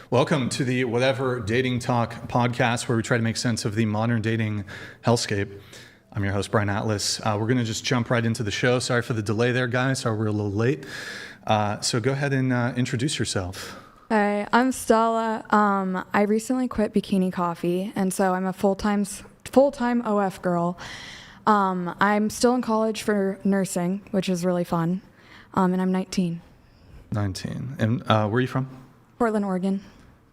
Welcome to the Whatever Dating Talk podcast, where we try to make sense of the modern dating hellscape. I'm your host, Brian Atlas. We're going to just jump right into the show. Sorry for the delay there, guys. Sorry we're a little late. So go ahead and introduce yourself. Hi, I'm Stella. I recently quit Bikini Coffee, and so I'm a full-time OF girl. I'm still in college for nursing, which is really fun, and I'm 19. 19. And where are you from? Portland, Oregon.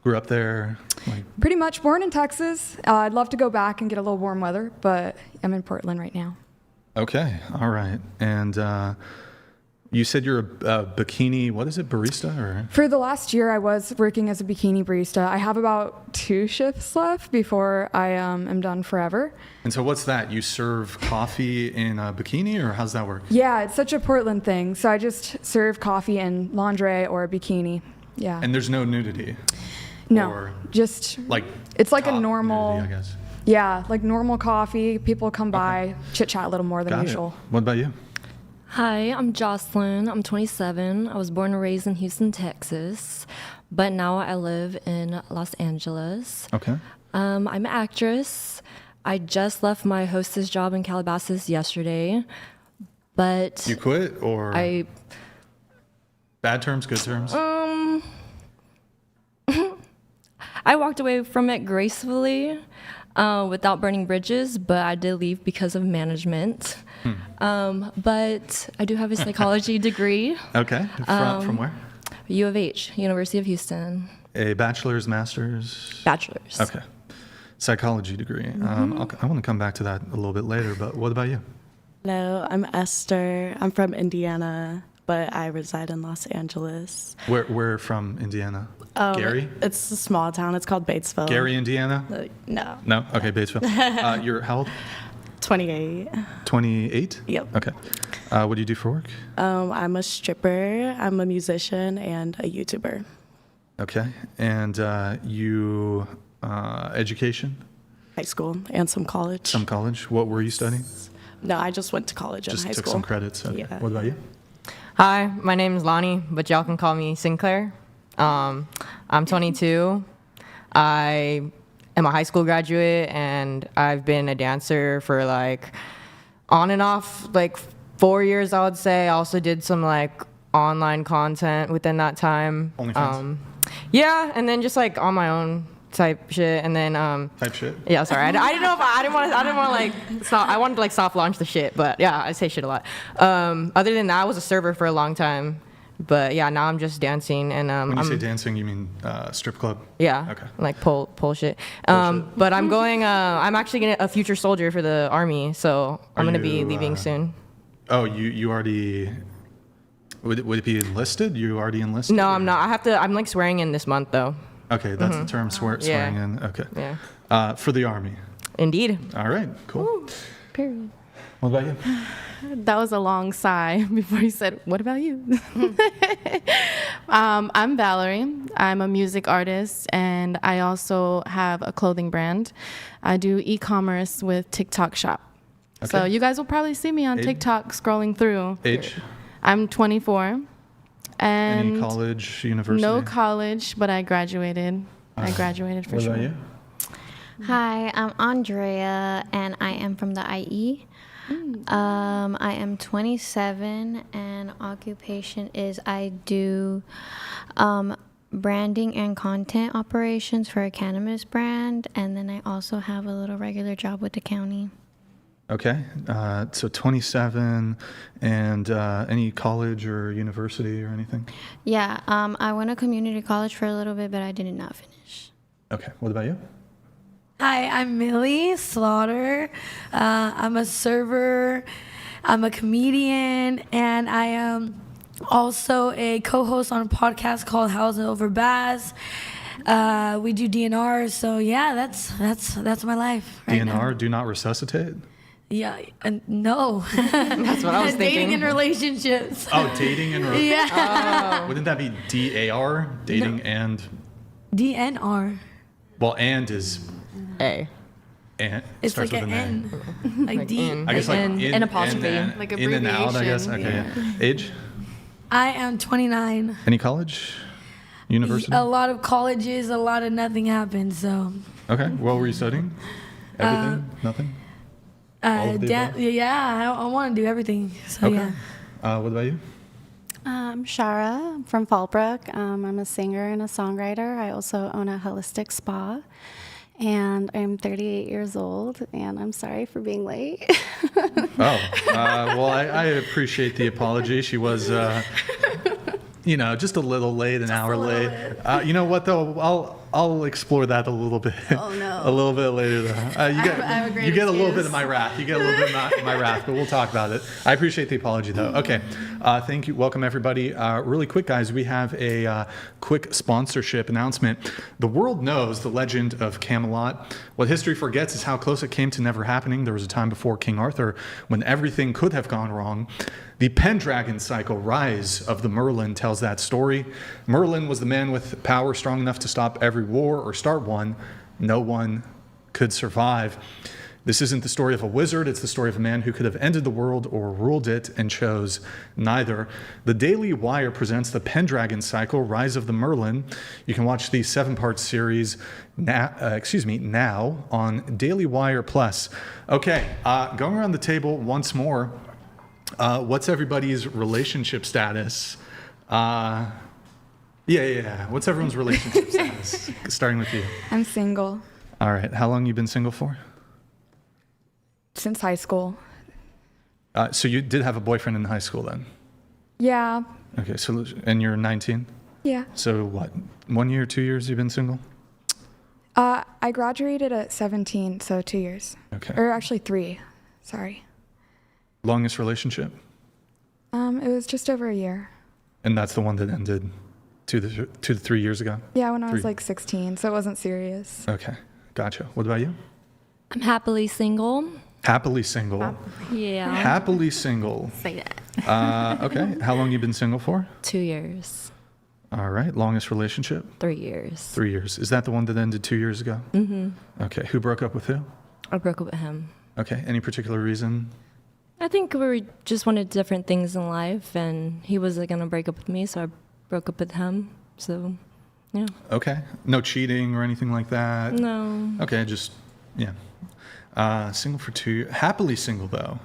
Grew up there? Pretty much born in Texas. I'd love to go back and get a little warm weather, but I'm in Portland right now. Okay, all right. And you said you're a bikini, what is it, barista? Or? For the last year, I was working as a bikini barista. I have about 2 shifts left before I am done forever. And so what's that? You serve coffee in a bikini, or how's that work? Yeah, it's such a Portland thing. So I just serve coffee in lingerie or a bikini. Yeah. And there's no nudity? No, or just like it's like a normal nudity, I guess. Yeah, like normal coffee. People come by, chit chat a little more than usual. What about you? Hi, I'm Jocelyn. I'm 27. I was born and raised in Houston, Texas, but now I live in Los Angeles. Okay. I'm an actress. I just left my hostess job in Calabasas yesterday, but you quit, or bad terms, good terms? I walked away from it gracefully, without burning bridges, but I did leave because of management. But I do have a psychology degree. Okay. From where? U of H, University of Houston. A bachelor's, master's? Bachelor's. Okay. Psychology degree. I want to come back to that a little bit later, but what about you? Hello, I'm Esther. I'm from Indiana, but I reside in Los Angeles. Where from Indiana? Gary? It's a small town. It's called Batesville. Gary, Indiana? No. No? Okay, Batesville. You're how old? 28. 28? Yep. Okay. What do you do for work? I'm a stripper. I'm a musician and a YouTuber. Okay. And you, education? High school and some college. Some college. What were you studying? No, I just went to college in high school. Just took some credits. Okay. Yeah. What about you? Hi, my name is Lonnie, but y'all can call me Sinclair. I'm 22. I am a high school graduate, and I've been a dancer for like on and off like 4 years, I would say. I also did some like online content within that time. OnlyFans? Yeah, and then just like on my own type shit, and then Type shit? yeah, sorry, I didn't know if I didn't want to like I wanted to like soft launch the shit, but yeah, I say shit a lot. Other than that, I was a server for a long time, but yeah, now I'm just dancing. And when you say dancing, you mean strip club? Yeah. Okay. Like pole shit. But I'm going. I'm actually gonna a future soldier for the army, so I'm gonna be leaving soon. Oh, you already. Would it be enlisted? You already enlisted? No, or? I'm not. I have to. I'm like swearing in this month though. Okay, that's the term, swearing in. Okay. Yeah. For the army. Indeed. All right, cool. Ooh, period. What about you? That was a long sigh before you said, what about you? I'm Valerie. I'm a music artist, and I also have a clothing brand. I do e-commerce with TikTok Shop. Okay. So you guys will probably see me on TikTok scrolling through. Age? I'm 24. And any college, university? No college, but I graduated. I graduated for sure. What about you? Hi, I'm Andrea, and I am from the IE. I am 27, and occupation is I do branding and content operations for a cannabis brand, and then I also have a little regular job with the county. Okay, so 27, and any college or university or anything? Yeah, I went to community college for a little bit, but I did not finish. Okay, what about you? Hi, I'm Millie Slaughter. I'm a server, I'm a comedian, and I am also a co-host on a podcast called How's It Over Bass. We do DNR, so yeah, that's my life right DNR, now. do not resuscitate? Yeah, no. That's what I was thinking. Dating and relationships. Oh, dating and relationships. Yeah. Wouldn't that be DAR? Dating and... DNR. Well, and is... A. And It's starts like with an N. Like D. in. I guess like an apostrophe. Like in and out, I guess. abbreviation, Okay, yeah. Age? I am 29. Any college? University? A lot of colleges, a lot of nothing happened. So Okay. What were you studying? Everything? Nothing? All of the above? I want to do everything. So Okay. yeah. What about you? I'm Shara from Fallbrook. I'm a singer and a songwriter. I also own a holistic spa. And I'm 38 years old, and I'm sorry for being late. Well, I appreciate the apology. She was, just a little late, an hour late. You know what, though? I'll explore that a little bit. Oh, no. A little bit later, though. I have a great You get a little bit excuse. of my wrath. You get a little bit of my wrath, but we'll talk about it. I appreciate the apology, though. Okay. Thank you. Welcome, everybody. Really quick, guys, we have a quick sponsorship announcement. The world knows the legend of Camelot. What history forgets is how close it came to never happening. There was a time before King Arthur when everything could have gone wrong. The Pendragon cycle, Rise of the Merlin, tells that story. Merlin was the man with power strong enough to stop every war or start one. No one could survive. This isn't the story of a wizard, it's the story of a man who could have ended the world or ruled it and chose neither. The Daily Wire presents the Pendragon cycle, Rise of the Merlin. You can watch the 7-part series now on Daily Wire Plus. Okay, going around the table once more. What's everybody's relationship status? What's everyone's relationship status? Starting with you. I'm single All right. How long you been single for? since high school. So you did have a boyfriend in high school then? Yeah. Okay. So and you're 19. Yeah. So what? 1 year, 2 years you've been single? I graduated at 17, so 2 years. Okay. Or actually 3. Sorry. Longest relationship? It was just over a year. And that's the one that ended 2 to 3 years ago? Yeah, when I was Three. like 16, so it wasn't serious. Okay. Gotcha. What about you? I'm happily single. Happily single. Yeah. Happily single. Say that. Okay. How long you been single for? 2 years. All right. Longest relationship? 3 years. 3 years. Is that the one that ended 2 years ago? Mm-hmm. Okay. Who broke up with who? I broke up with him. Okay. Any particular reason? I think we just wanted different things in life, and he was going to break up with me, so I broke up with him. So, yeah. Okay. No cheating or anything like that? No. Okay. Just, yeah. Single for 2 years. Happily single, though.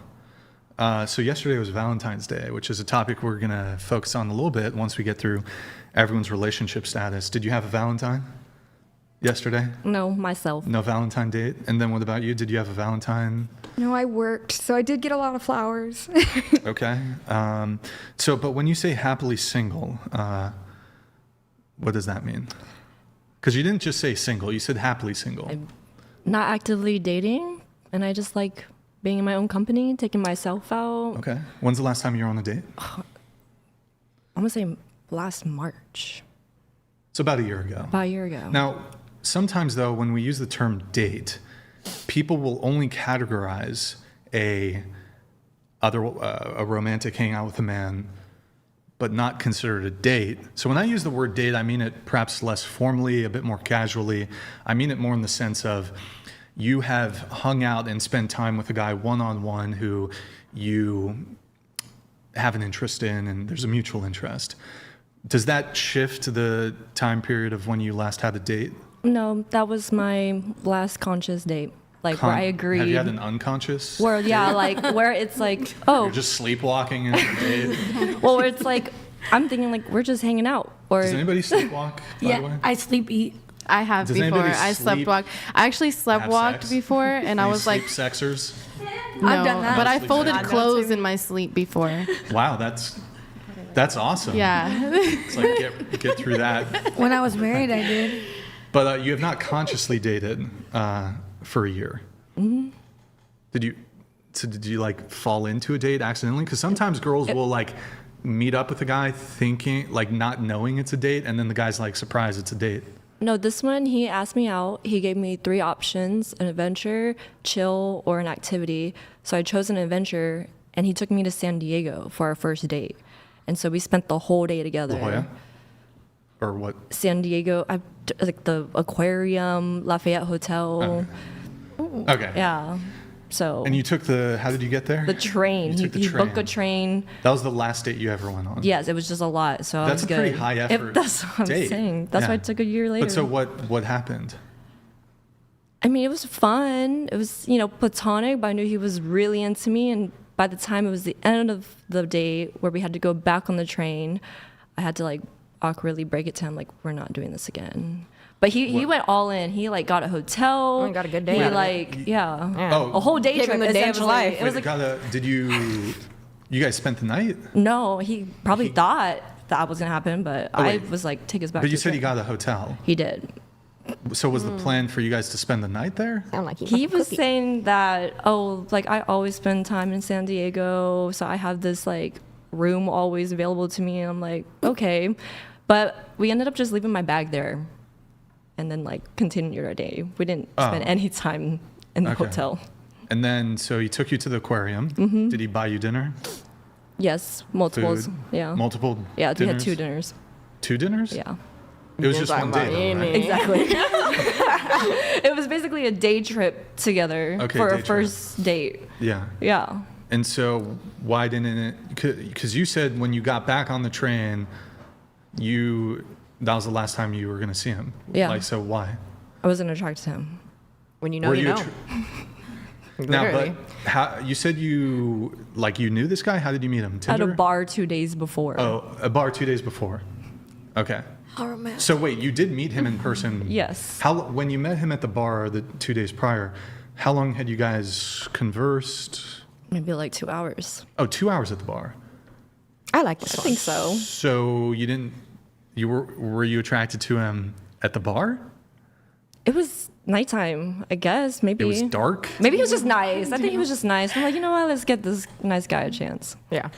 So yesterday was Valentine's Day, which is a topic we're going to focus on a little bit once we get through everyone's relationship status. Did you have a Valentine yesterday? No, myself. No Valentine date? And then what about you? Did you have a Valentine? No, I worked, so I did get a lot of flowers. Okay. But when you say happily single, what does that mean? Because you didn't just say single, you said happily single. I'm not actively dating, and I just like being in my own company, taking myself out. Okay. When's the last time you were on a date? I'm going to say last March, It's about a year ago. about a year ago. Now, sometimes though, when we use the term date, people will only categorize a romantic hangout with a man, but not consider it a date. So when I use the word date, I mean it perhaps less formally, a bit more casually. I mean it more in the sense of you have hung out and spent time with a guy one-on-one who you have an interest in and there's a mutual interest. Does that shift the time period of when you last had a date? No, that was my last conscious date. Like where I agreed. Have you had an unconscious? Where, yeah, like where it's like, oh, You're just sleepwalking in a date? well, where it's like, I'm thinking like we're just hanging out. Or Does anybody sleepwalk, by the way? Yeah, I sleep eat. I have Does before. anybody I slept sleep- walk. I actually slept have walked sex? before, and I Any was like, sleep sexers? no. I've done that. But I Sleep folded sex. clothes in my sleep before. Wow, that's awesome. Yeah. It's like get through that. When I was married, I did. But you have not consciously dated for a year. Mm-hmm. Did you like fall into a date accidentally? Because sometimes girls will like meet up with a guy thinking like not knowing it's a date, and then the guy's like, surprise, it's a date. no, this one, he asked me out. He gave me 3 options: an adventure, chill, or an activity. So I chose an adventure, and he took me to San Diego for our first date. And so we spent the whole day together. La Jolla? Or what? San Diego, like the aquarium, Lafayette Hotel. Okay. Yeah. So. And you took how did you get there? The train. You took the He train. booked a train. That was the last date you ever went on. Yes, it was just a lot. So That's I was a good. pretty high effort That's what I'm date. saying. That's why it took a year later. But so what happened? I mean, it was fun. It was, platonic, but I knew he was really into me. And by the time it was the end of the date where we had to go back on the train, I had to like awkwardly break it to him, like, we're not doing this again. But he went all in. He like got a hotel. Oh, got a good day He out of like, yeah. Oh. A whole day Gave trip. him the day of his essentially. life. It was Wait, like, did you guys spent the night? no, he probably thought that was going to happen, but I wait. was like, take us back But to you the said he train. got a hotel. He did. So was the plan for you guys to spend the night there? Sound like He was saying that, like, I always spend time in San Diego, so I have this, like, room always available to me. And I'm like, okay. But we ended up just leaving my bag there and then, like, continued our day. We didn't spend any time in the Okay. hotel. And then, so he took you to the aquarium. Mm-hmm. Did he buy you dinner? Yes, multiples. Food? Yeah. Multiple Yeah, we had dinners? 2 dinners. 2 dinners? Yeah. It was just one day, though, right? Exactly. It was basically a day trip together Okay, for day a trip. first date. Yeah. Yeah. And so why didn't it, because you said when you got back on the train, that was the last time you were going to see him. Yeah. Like, so why? I wasn't attracted to him. When you know, Were you you know. Now, Literally. but you said you knew this guy? How did you meet him? At a Tinder? bar 2 days before. Oh, a bar 2 days before. Okay. How romantic. So wait, you did meet him in person? Yes. When you met him at the bar the 2 days prior, how long had you guys conversed? Maybe like 2 hours. Oh, 2 hours at the bar. I like this I one. think so. So were you attracted to him at the bar? It was nighttime, I guess. Maybe It was dark? Maybe he was just nice. I think he was just nice. I'm like, you know what? Let's get this nice guy a chance. Yeah.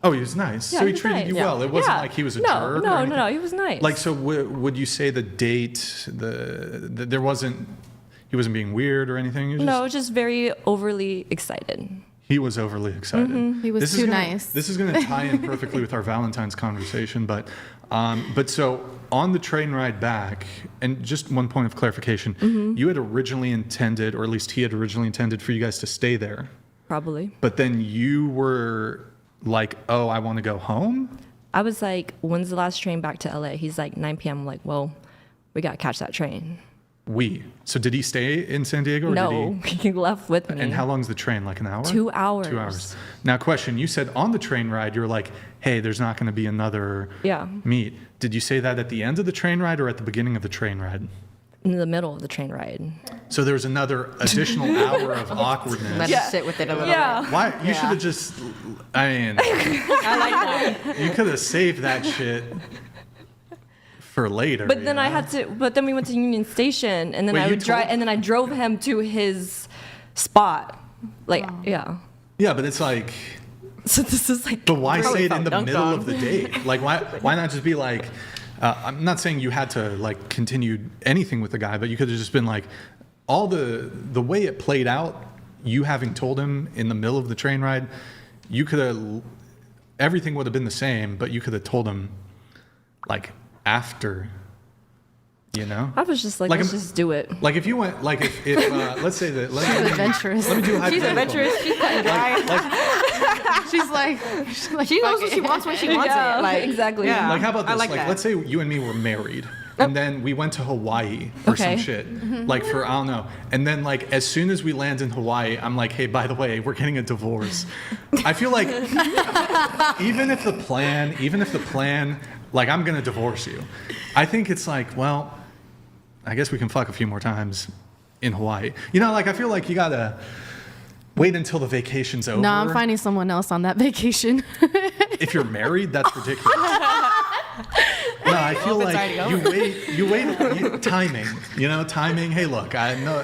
Oh, he was nice. Yeah, So he was treated nice. you well. It wasn't like he was a jerk. or anything? No. He was nice. Like, so would you say the date, he wasn't being weird or anything? He was no, just very overly excited. He was overly excited. He was This is too gonna- nice. This is going to tie in perfectly with our Valentine's conversation, but so on the train ride back, and just one point of clarification, you had originally intended, or at least he had originally intended for you guys to stay there, Probably. but then you were like, oh, I want to go home? I was like, when's the last train back to LA? He's like 9 p.m. I'm like, well, we got to catch that train. So did he stay in San Diego? Or No, Did he left with me. and how long's the train? Like an hour? 2 hours. 2 hours. Now, question, you said on the train ride, you're like, hey, there's not going to be another Yeah. meet. Did you say that at the end of the train ride or at the beginning of the train ride? In the middle of the train ride. So there was another additional hour of awkwardness. Let us sit with it a little bit. Why? You should have just, I mean, I like that. you could have saved that shit for later. But then you I know? had to. But then we went to Union Station, and then Wait, I you would drive, told- and then I drove him to his spot. Like, yeah. Yeah, but it's like, So this is like. but why Probably say it in felt the dunked middle on. of the date? Like, why not just be like, I'm not saying you had to like continue anything with the guy, but you could have just been like, all the way it played out, you having told him in the middle of the train ride, you could have, everything would have been the same, but you could have told him like after, you know? I was just like, Like, let's I'm- just do it. Like if you went, like if let's say that, She's adventurous. let me do a She's hypothetical. adventurous. She's kind of dry. She's like, She knows what she wants when she wants Yeah, it. Like, exactly. Yeah. Like how about this? I like that. Let's say you and me were married, and then we went to Hawaii for some Okay. shit, like for I don't know. And then like as soon as we land in Hawaii, I'm like, hey, by the way, we're getting a divorce. I feel like even if the plan, like I'm gonna divorce you, I think it's like, well, I guess we can fuck a few more times in Hawaii. You know, like I feel like you gotta wait until the vacation's over. no, I'm finding someone else on that vacation. If you're married, that's ridiculous. No, I feel Well, if like it's you wait, timing, you know, timing. Hey, look, I know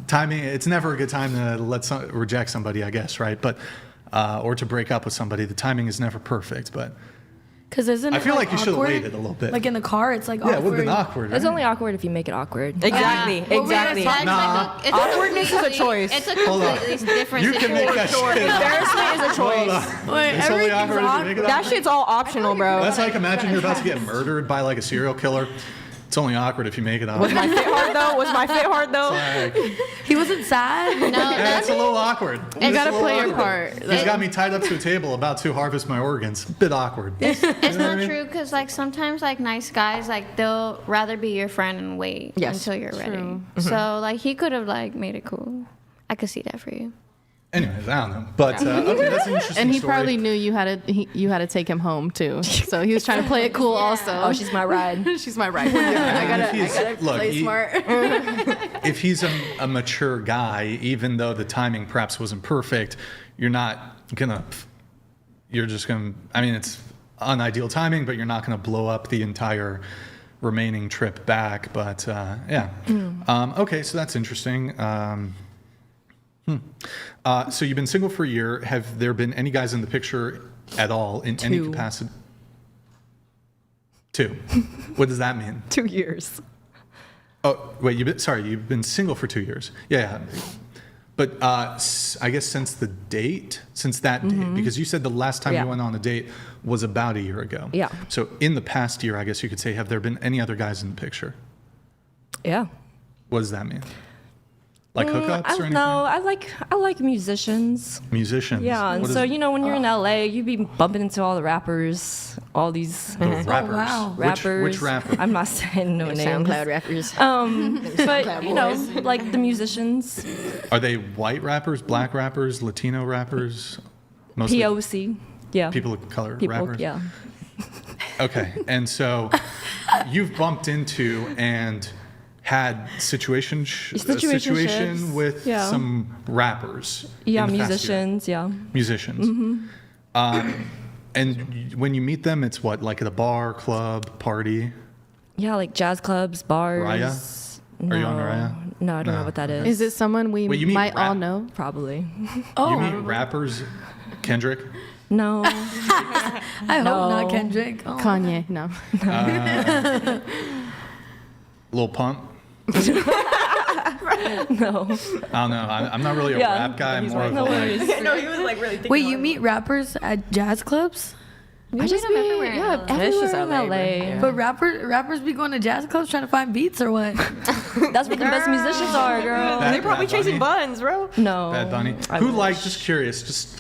timing, it's never a good time to reject somebody, I guess, right? But, or to break up with somebody, the timing is never perfect, but Because isn't I it feel like you should have awkward? waited a little bit. Like in the car, it's like Yeah, it would have been awkward. awkward, It's right? only awkward if you make it awkward. Exactly. What were you Exactly. gonna say? Nah. It's Awkwardness is a completely- choice. It's a Hold on. completely different You can make that situation. shit. Embarrassment is a Hold choice. on. Wait, It's only everything's awkward if you make it That awkward. shit's all optional, bro. That's like imagine you're about to get murdered by like a serial killer. It's only awkward if you make it up. Was my fit hard though? Was my fit hard though? He wasn't sad. No, Yeah, it's a little awkward. You gotta play your part. He's got me tied up to a table about to harvest my organs. Bit awkward. It's You know what I not mean? true because like sometimes like nice guys like they'll rather be your friend and wait Yes. until you're ready. True. So like he could have like made it cool. I could see that for you. Anyways, I don't know. But okay, that's an interesting And he story. probably knew you had to take him home too. So he was trying to play it cool also. Oh, she's my ride. She's my ride. I gotta Look, play smart. if he's a mature guy, even though the timing perhaps wasn't perfect, you're just gonna, I mean, it's unideal timing, but you're not gonna blow up the entire remaining trip back. But yeah. Okay, so that's interesting. So you've been single for a year. Have there been any guys in the picture at all in any Two. capacity? 2. What does that mean? 2 years. Oh, wait, you've been single for 2 years. Yeah. But I guess since that date, because you said the last time Yeah. you went on a date was about a year ago. Yeah. So in the past year, I guess you could say, have there been any other guys in the picture? Yeah. What does that mean? Like hookups or anything? No, I like musicians. Musicians. Yeah, and What so is- when you're in LA, you be bumping into all the rappers, all these the rappers. wow. rappers. Which rapper? I'm not saying no names. SoundCloud rappers. But like the musicians, Are they white rappers, black rappers, Latino rappers? Mostly POC. Yeah. people of color People. rappers? Yeah. Okay, and so you've bumped into and had a situation Situationships, with yeah. some rappers. Yeah, in the past year. musicians. Yeah. Musicians. Mm-hmm. And when you meet them, it's what, like at a bar, club, party? Yeah, like jazz clubs, bars. Raya? No. Are you on Raya? No, I don't No. know what that is. Is it someone we Wait, you mean might all rap? know? Probably. You meet rappers, Kendrick? No. I hope No. not Kendrick. Oh. Kanye, no. Lil Pump? No. I don't know. I'm not really a Yeah, rap guy. I'm more of a No like, worries. No, he was like really thinking. Wait, you meet rappers at jazz clubs? I just them be everywhere in LA. everywhere It's just in LA, LA. bro. Yeah. But rappers be going to jazz clubs trying to find beats or what? That's what the best musicians are, girl. Bad- They're probably Bad Bunny? chasing buns, bro. No. Bad Bunny. I Who wish. liked, just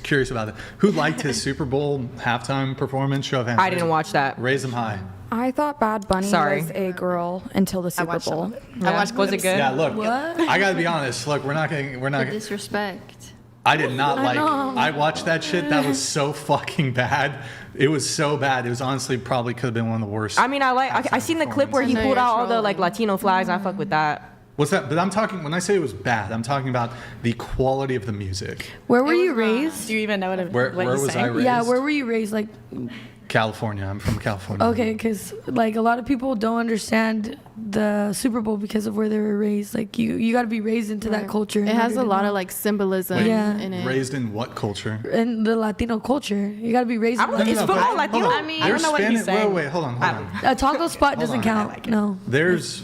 curious about it. Who liked his Super Bowl halftime performance? Show of hands. I didn't watch that. Raise them high. I thought Bad Bunny Sorry. was a girl until the Super Bowl. I watched. Was it good? Yeah, look. What? I gotta be honest. Look, we're not. Disrespect. I did not like. I watched that shit. That was so fucking bad. It was so bad. It was honestly probably could have been one of the worst. I mean, I seen the clip where he I know pulled you're out all the trolling. like Latino flags. I fuck with that. What's that? But I'm talking. When I say it was bad, I'm talking about the quality of the music. Where were you raised? Do you even know what Where what he's was I saying? raised? Yeah, where were you raised? Like, California. I'm from California. okay, because like a lot of people don't understand the Super Bowl because of where they were raised. Like, you got to be raised into that culture. It has a lot of like symbolism Yeah. in it. Raised in what culture? in the Latino culture. You got to be raised. I don't in think the it's football but- Latino. hold on. I mean- I don't know what he's Spanish- saying. Wait, hold on. A taco spot doesn't on. count. No. There's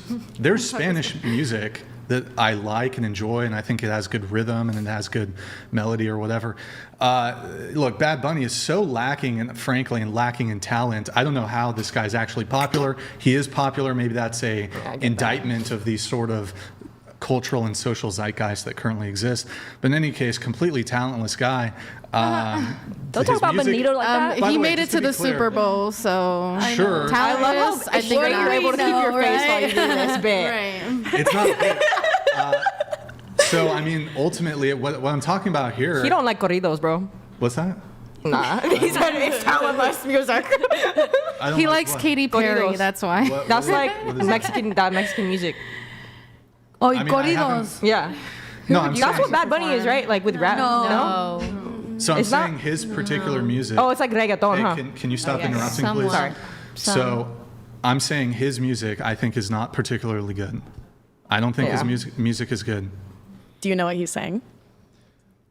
Spanish music that I like and enjoy, and I think it has good rhythm and it has good melody or whatever. Look, Bad Bunny is so lacking, and frankly, lacking in talent. I don't know how this guy's actually popular. He is popular. Maybe that's a indictment of the sort of cultural and social zeitgeist that currently exist. But in any case, completely talentless guy. Don't talk about Benito like that. By He the way, made it just to to be the clear- Super Bowl, so Sure. talent I love is, how I think sure you're able to keep your face while you do this bit. Right. It's not. So I mean, ultimately, what I'm talking about here. He don't like corridos, bro. What's that? Nah, he said it's Taliban's music. I don't He like likes what? Katy Perry, Corridos. that's why. What- That's what- like what is that? Mexican music. Oh, I mean, I corridos. Yeah, No, I'm that's saying. what Bad Bunny is, right? Like with rap. No. So I'm it's not- saying his particular music. Oh, it's like reggaeton, Hey, huh? can you stop interrupting, Somewhat. please? Sorry. So I'm saying his music, I think, is not particularly good. I don't think his Yeah. music is good. Do you know what he's saying?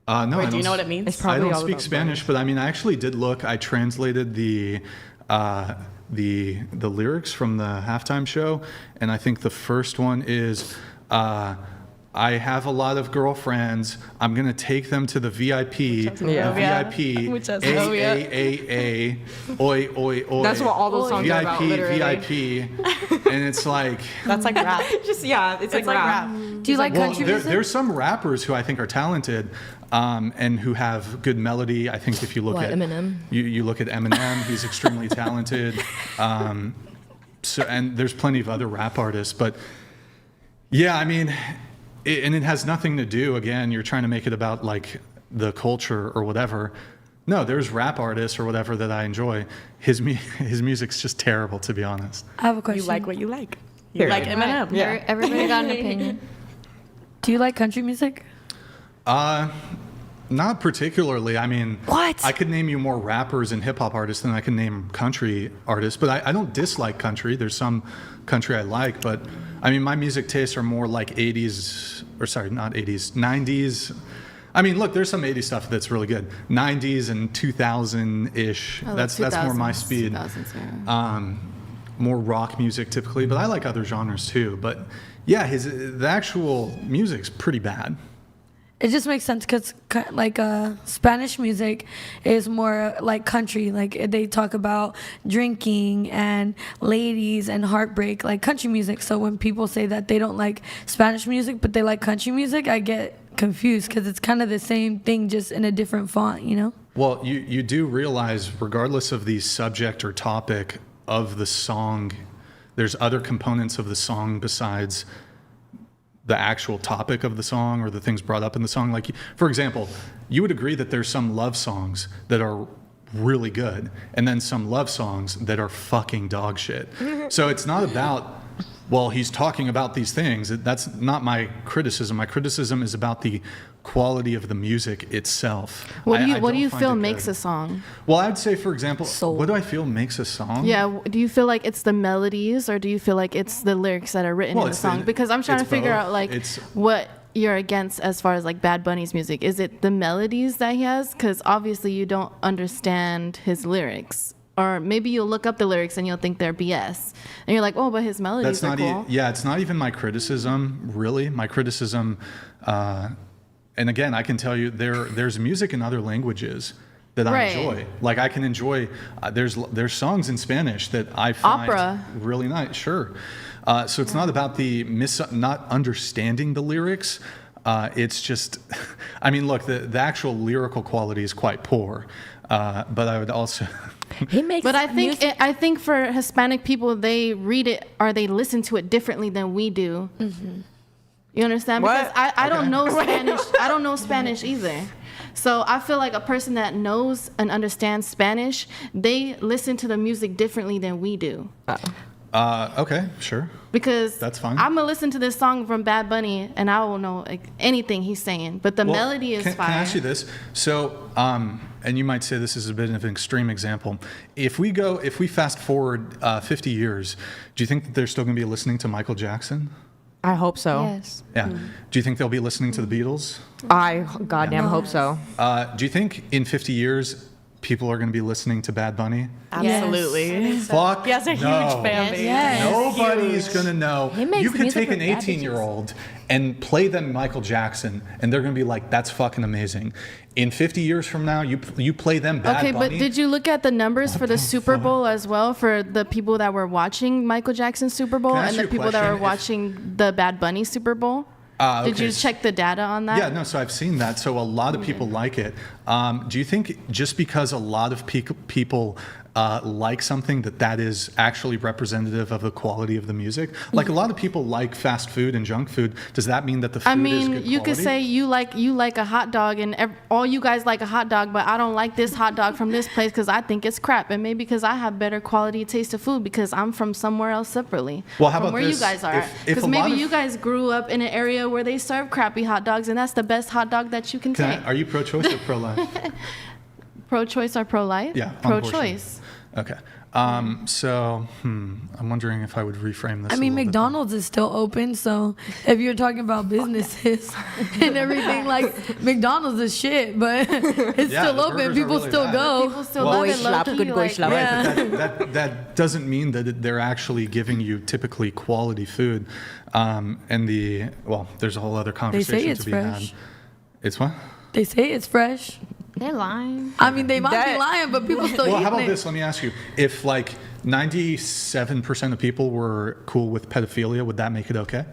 No, I Or don't do you know what it means? It's I probably don't all speak about Spanish, but I mean, I actually did look. I translated the lyrics from the halftime show, and I think the first one is I have a lot of girlfriends. I'm going to take them to the VIP. VIP. Which has A. Oi, oi, oi. That's what all those songs are about, literally. VIP. And it's like... That's like rap. Just, yeah, it's like rap. Do you like country music? There's some rappers who I think are talented and who have good melody. I think if you look at Eminem. You look at Eminem, he's extremely talented. So, and there's plenty of other rap artists. But yeah, I mean... and it has nothing to do, again, you're trying to make it about like the culture or whatever. No, there's rap artists or whatever that I enjoy. His music's just terrible, to be honest. I have a question. You like what you like. You like Eminem. Yeah. Everybody got an opinion. Do you like country music? Not particularly. I mean, What? I could name you more rappers and hip hop artists than I can name country artists, but I don't dislike country. There's some country I like, but I mean, my music tastes are more like 80s, or sorry, not 80s, 90s. I mean, look, there's some 80s stuff that's really good. 90s and 2000-ish. That's more my speed. 2000s, yeah. More rock music typically, but I like other genres too. But yeah, the actual music's pretty bad. It just makes sense because like Spanish music is more like country. Like they talk about drinking and ladies and heartbreak, like country music. So when people say that they don't like Spanish music but they like country music, I get confused because it's kind of the same thing, just in a different font, you know? Well, you do realize, regardless of the subject or topic of the song, there's other components of the song besides the actual topic of the song or the things brought up in the song. Like, for example, you would agree that there's some love songs that are really good and then some love songs that are fucking dog shit. So it's not about, well, he's talking about these things. That's not my criticism. My criticism is about the quality of the music itself. What do you don't find feel it makes good. a song? Well, I'd say, for example, what do I feel makes a song? Yeah, do you feel like it's the melodies or do you feel like it's the lyrics that are written in the song? Because I'm trying to figure out like what you're against as far as like Bad Bunny's music. Is it the melodies that he has? Because obviously you don't understand his lyrics. Or maybe you'll look up the lyrics and you'll think they're BS. And you're like, oh, but his melodies are cool. Yeah, it's not even my criticism, really. My criticism, and again, I can tell you there's music in other languages that I enjoy. Like I can enjoy, there's songs in Spanish that I find really nice, sure. So it's not about not understanding the lyrics. It's just, I mean, look, the actual lyrical quality is quite poor. But I would also... But I think for Hispanic people, they read it or they listen to it differently than we do. Mm-hmm. You understand? What? Because I don't know Spanish. I don't know Spanish either. So I feel like a person that knows and understands Spanish, they listen to the music differently than we do. Okay, sure. Because that's fine. I'm gonna listen to this song from Bad Bunny and I will know like anything he's saying, but the melody is fire. Can I ask you this? So, and you might say this is a bit of an extreme example. If we fast forward 50 years, do you think that they're still gonna be listening to Michael Jackson? I hope so. Yes. Yeah. Do you think they'll be listening to the Beatles? I goddamn hope so. Do you think in 50 years people are going to be listening to Bad Bunny? Absolutely. Yes. Fuck Yes, a huge fan base. Yes. Nobody's going to know. makes You could music take an with bad 18-year-old and play them Michael Jackson, and they're going to be like, that's fucking amazing. In 50 years from now, you play them Bad Bunny. Okay, but did you look at the numbers for the Super Bowl as well, for the people that were watching Michael Jackson's Super Bowl Can I ask and the you a people that were question? watching the Bad Bunny Super Bowl? Did you check the data on that? Yeah, no, so I've seen that. So a lot of people like it. Do you think just because a lot of people like something that is actually representative of the quality of the music? Like a lot of people like fast food and junk food. Does that mean that the food is good you could quality? say you like a hot dog and all you guys like a hot dog, but I don't like this hot dog from this place because I think it's crap. And maybe because I have better quality taste of food because I'm from somewhere else separately. Well, how from about where this? you guys are? If Because a maybe lot of- you guys grew up in an area where they serve crappy hot dogs and that's the best hot dog that you can take. Are you pro-choice or pro-life? Pro-choice or pro-life? Yeah, on abortion. Pro-choice. Okay. I'm wondering if I would reframe this. I mean, McDonald's is still open, so if you're talking about businesses and everything, like McDonald's is shit, but it's still open. People still go. People still love it. Low-key, Good boy, schlap. Right, but that doesn't mean that they're actually giving you typically quality food. There's a whole other conversation it's to be fresh. had. It's what? They say it's fresh. They're lying. I mean, they might be lying, but people still eat it. Well, how about this? Let me ask you: if like 97% of people were cool with pedophilia, would that make it okay?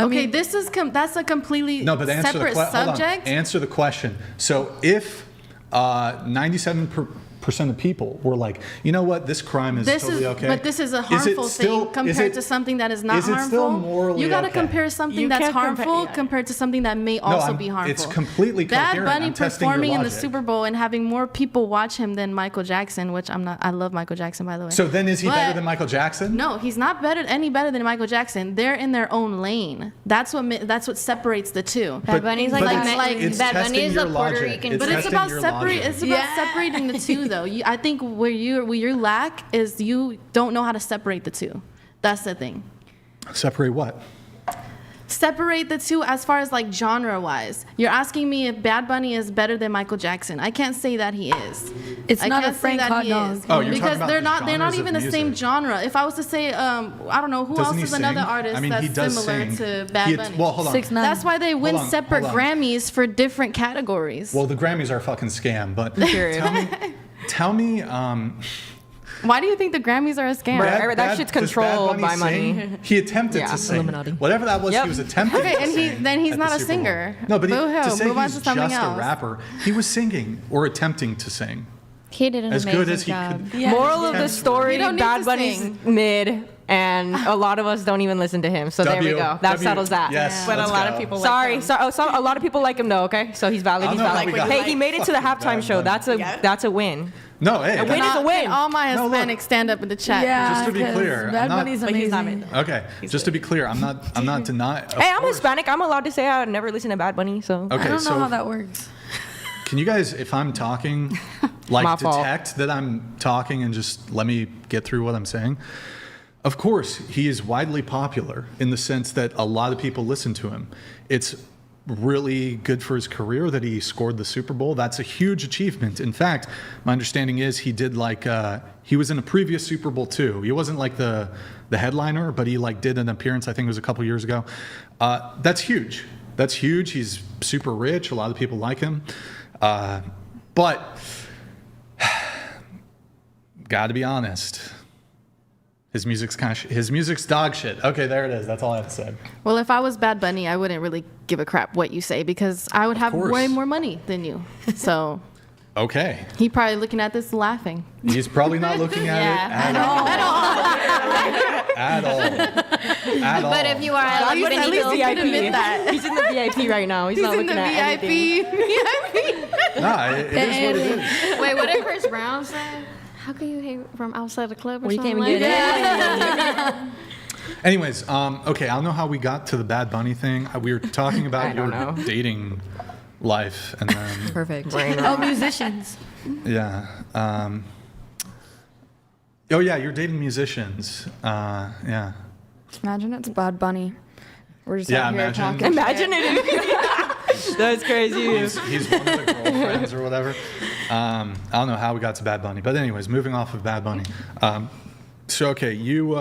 Okay, this is that's a completely separate subject. Answer the question. So if 97% of people were like, you know what, this crime is totally okay. But this is a harmful thing compared to something that is not harmful. Is it still morally You got to okay? compare something that's harmful compared to something that may also be harmful. It's completely coherent. Bad Bunny I'm testing your performing in the logic. Super Bowl and having more people watch him than Michael Jackson, which I'm not. I love Michael Jackson, by the way. So then is he better than Michael Jackson? No, he's not any better than Michael Jackson. They're in their own lane. That's what separates the two. Bad Bunny's but like it's Bad Bunny is testing a your Puerto logic. Rican. It's But it's testing about your logic. separating the two, though. I think where you lack is you don't know how to separate the two. That's the thing. Separate what? Separate the two as far as like genre wise. You're asking me if Bad Bunny is better than Michael Jackson. I can't say that he is. It's I not can't a Frank say that hot he dog. is. Oh, you're because talking they're about not genres even of the same music. genre. If I was to say I don't know who Doesn't else he is sing? another artist I mean, he that's does similar sing. to Bad Bunny. Well, hold on. 6ix9ine. That's why they win Hold on, separate hold on. Grammys for different categories. Well, the Grammys are a fucking scam, but Period. tell me, Why do you think the Grammys are a scam? That shit's does Bad controlled Bunny by sing? money. He attempted Yeah. to sing. Illuminati. Whatever that was, Yep. he was attempting Okay, to and sing. then he's at not the a Super Bowl. singer. No, but Boo-hoo, to say move on he's to something just else. a rapper, he was singing or attempting to sing. He did an As amazing good as he job. could. Yeah. Moral of the You story: don't need Bad to Bunny's sing. mid, and a lot of us don't even listen to him. So there we go. That settles that. Yes, But a let's lot go. of people Sorry, like him. a lot of people like him though. Okay, so he's valid. I He's don't know how valid. we got Hey, he made it to the fucking halftime Bad show. Bunny. That's a win. No, hey. A win is a win. And all my No, look. Hispanics stand up in the chat. Yeah, Just to be 'cause clear, Bad I'm not- Bunny's But he's not amazing. mid. Okay, just to be clear, I'm not denying. Hey, I'm Hispanic. I'm allowed to say I never listen to Bad Bunny. So Okay, I don't so know how that works. can you guys, if I'm talking, My like fault. detect that I'm talking and just let me get through what I'm saying? Of course, he is widely popular in the sense that a lot of people listen to him. It's really good for his career that he scored the Super Bowl. That's a huge achievement. In fact, my understanding is he did he was in a previous Super Bowl too. He wasn't like the headliner, but he did an appearance. I think it was a couple years ago. That's huge. That's huge. He's super rich. A lot of people like him. But gotta be honest. His music's dog shit. Okay, there it is. That's all I have to say. Well, if I was Bad Bunny, I wouldn't really give a crap what you say because I would have course. way more money than you. So Okay. he probably looking at this laughing. He's probably not looking at it at all. At all. But if you are At least Benny you Hill, can admit that. He's in the VIP right now. He's not in looking the at anything. VIP. Nah, it is what it is. wait, what did Chris Brown say? How can you hate from outside the club or Well, you something can't even like get that? Anyways, okay, I don't know how we got to the Bad Bunny thing. We were talking about your don't know. dating life, and then Perfect. Oh, musicians. yeah. Oh yeah, you're dating musicians. Yeah. Imagine it's Bad Bunny. We're just Yeah, out here imagine. talking. Imagine it. That's crazy. He's one of the girlfriends or whatever. I don't know how we got to Bad Bunny, but anyways, moving off of Bad Bunny. So okay, you.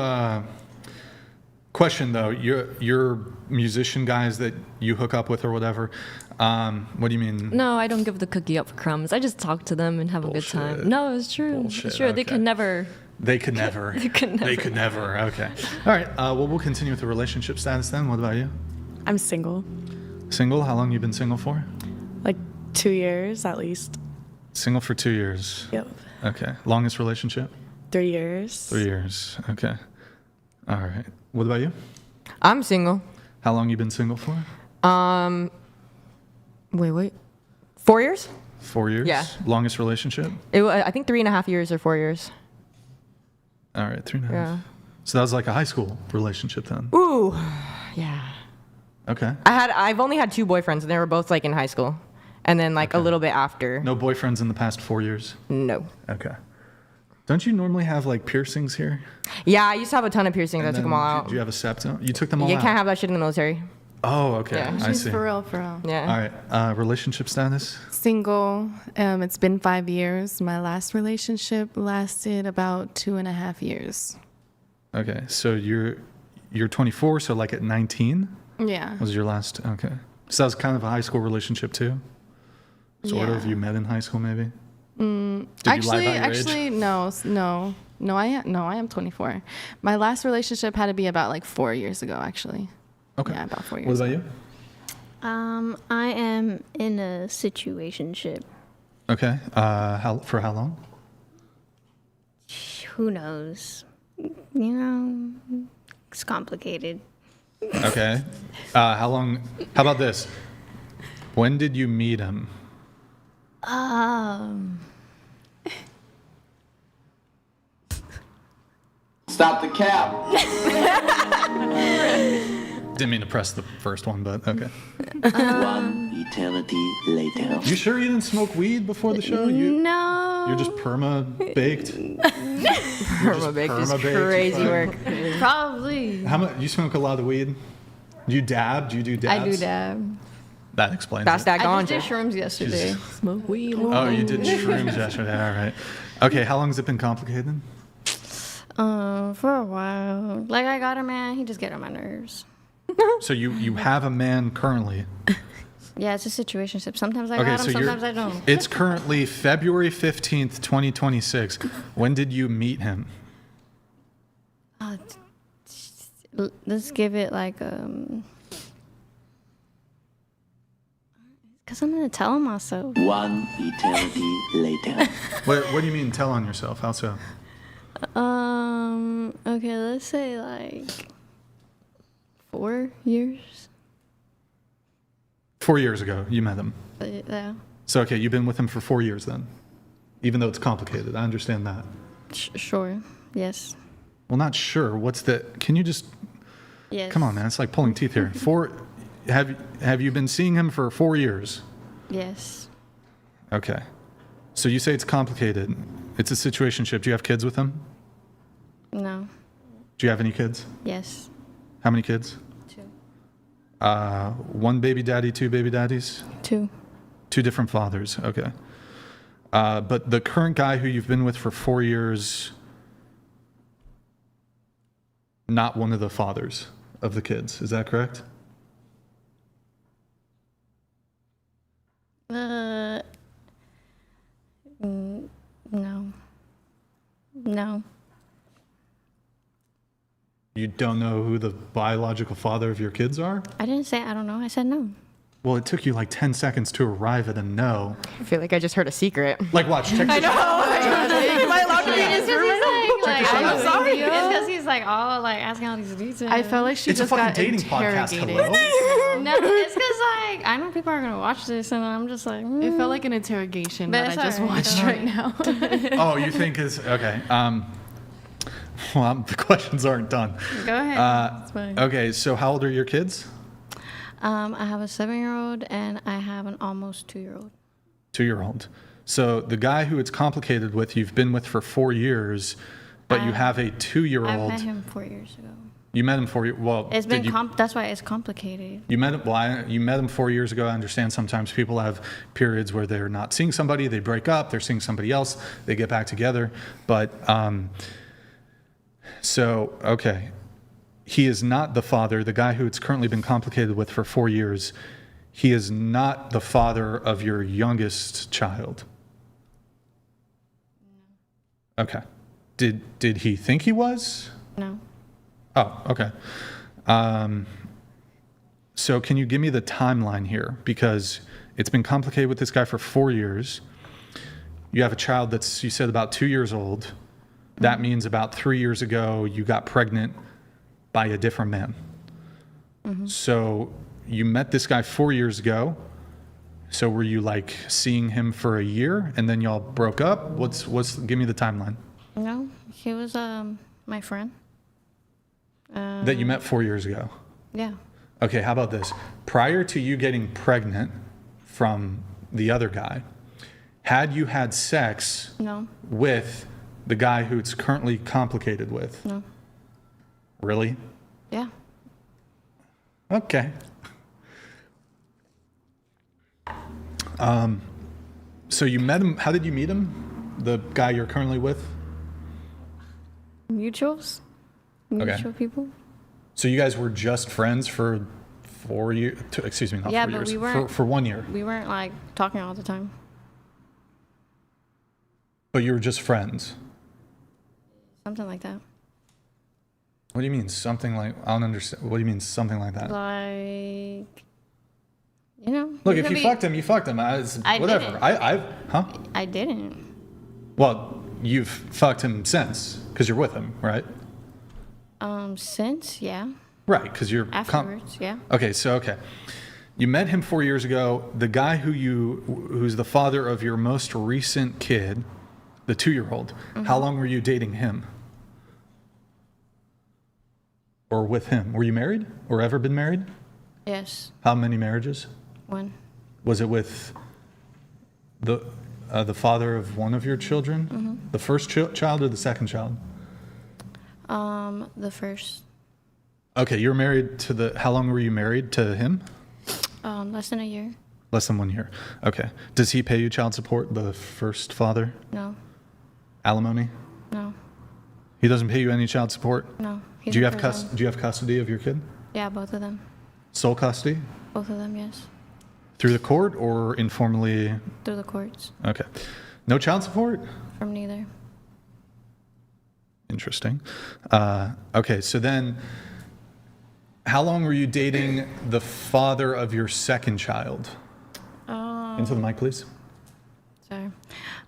Question though, your musician guys that you hook up with or whatever. What do you mean? No, I don't give the cookie up for crumbs. I just talk to them and have a good Bullshit. time. No, it's true. Bullshit, It's true. They okay. could never. They could never. They could never. They could never. Okay. All right. Well, we'll continue with the relationship status then. What about you? I'm single. Single? How long you been single for? Like 2 years at least. Single for 2 years. Yep. Okay. Longest relationship? 3 years. 3 years. Okay. All right. What about you? I'm single. How long you been single for? Wait. 4 years? 4 years. Yeah. Longest relationship? I think 3.5 years or 4 years. All right. 3.5. Yeah. So that was like a high school relationship then. Ooh, yeah. Okay. I've only had 2 boyfriends, and they were both like in high school, and then like a little bit after. No boyfriends in the past 4 years? No. Okay. Don't you normally have like piercings here? Yeah, I used to have a ton of piercings. I took them all out. Do you have a septum? You took them all You out? can't have that shit in the military. Oh, okay. Yeah. I see. For real, for real. Yeah. All right. Relationship status? Single. It's been 5 years. My last relationship lasted about 2.5 years. Okay. So you're 24, so like at 19 Yeah. was your last. Okay. So that was kind of a high school relationship too? Sort of. You met in high school maybe? Did you lie about your age? Actually, no. I am 24. My last relationship had to be about like 4 years ago, actually. Okay. Yeah, about 4 years. What about you? I am in a situationship. Okay. For how long? Who knows? You know, it's complicated. Okay. How long? How about this? When did you meet him? Stop the cap. Didn't mean to press the first one, but okay. One eternity later. You sure you didn't smoke weed before the show? No. You're just perma-baked? Perma-baked is crazy work. Probably. How much? You smoke a lot of weed? Do you dab? Do you do dabs? I do dab. That explains That's it. that I just ganja. did shrooms yesterday. Smoke weed. Oh, you did shrooms yesterday. All right. Okay, how long has it been complicated? For a while. Like, I got a man, he just get on my nerves. So you have a man currently. Yeah, it's a situationship. Sometimes I got him, sometimes I don't. It's currently February 15th, 2026. When did you meet him? Let's give it like, because I'm going to tell him myself. One eternity later. What do you mean tell on yourself? How so? Okay, let's say like 4 years. 4 years ago, you met him. Yeah. So, okay, you've been with him for 4 years then? Even though it's complicated. I understand that. Sure. Yes. Well, not sure. Can you just... Yes. Come on, man. It's like pulling teeth here. Have you been seeing him for 4 years? Yes. Okay. So you say it's complicated. It's a situationship. Do you have kids with him? No. Do you have any kids? Yes. How many kids? 2. One baby daddy, 2 baby daddies? 2. 2 different fathers. Okay. But the current guy who you've been with for 4 years, not one of the fathers of the kids. Is that correct? No. No. You don't know who the biological father of your kids are? I didn't say I don't know. I said no. Well, it took you like 10 seconds to arrive at a no. I feel like I just heard a secret. Like, watch. Check this out. Am I allowed to be in his room? I'm sorry. It's because he's like all like asking all these details. I felt like she It's a just fucking got dating podcast. interrogated. Hello? No, it's because like I know people are gonna watch this, and I'm just like. It felt like an interrogation But that I it's just alright, watched right now. Oh, you think is okay. Well, the questions aren't done. Go ahead. It's fine. Okay, so how old are your kids? I have a 7-year-old and I have an almost 2-year-old. 2-year-old. So the guy who it's complicated with, you've been with for 4 years, but you have a 2-year-old. I met him 4 years ago. You met him 4 years. Well, It's been that's why it's complicated. You met him. Well, you met him 4 years ago. I understand sometimes people have periods where they're not seeing somebody, they break up, they're seeing somebody else, they get back together. But so okay, he is not the father. The guy who it's currently been complicated with for 4 years, he is not the father of your youngest child. Okay. Did he think he was? No. Oh, okay. So can you give me the timeline here? Because it's been complicated with this guy for 4 years. You have a child that's, you said, about 2 years old. That means about 3 years ago, you got pregnant by a different man. Mm-hmm. So you met this guy 4 years ago. So were you like seeing him for a year and then y'all broke up? Give me the timeline. No, he was my friend. That you met 4 years ago? Yeah. Okay, how about this? Prior to you getting pregnant from the other guy, had you had sex No. with the guy who it's currently complicated with? No. Really? Yeah. Okay. So you met him, how did you meet him? The guy you're currently with? Mutuals. Mutual people. So you guys were just friends for 4 years, excuse me, not Yeah, 4 but years, we weren't- for 1 year. We weren't like talking all the time. But you were just friends. Something like that. What do you mean something like, I don't understand. What do you mean something like that? Like, you know. Look, you if could you be- fucked him, you fucked him. I Whatever. didn't. Huh? I didn't. Well, you've fucked him since, because you're with him, right? Since, yeah. Right, because you're... Afterwards, yeah. Okay, so, okay. You met him 4 years ago. The guy who's the father of your most recent kid, the 2-year-old, how long were you dating him? Or with him? Were you married? Or ever been married? Yes. How many marriages? One. Was it with the father of one of your children? The first child or the second child? The first. Okay, you were married to how long were you married to him? Less than a year. Less than 1 year. Okay. Does he pay you child support, the first father? No. Alimony? No. He doesn't pay you any child support? No. Do you have custody of your kid? Yeah, both of them. Sole custody? Both of them, yes. Through the court or informally? Through the courts. Okay. No child support? From neither. Interesting. Okay, so then how long were you dating the father of your second child? Into the mic, please. Sorry.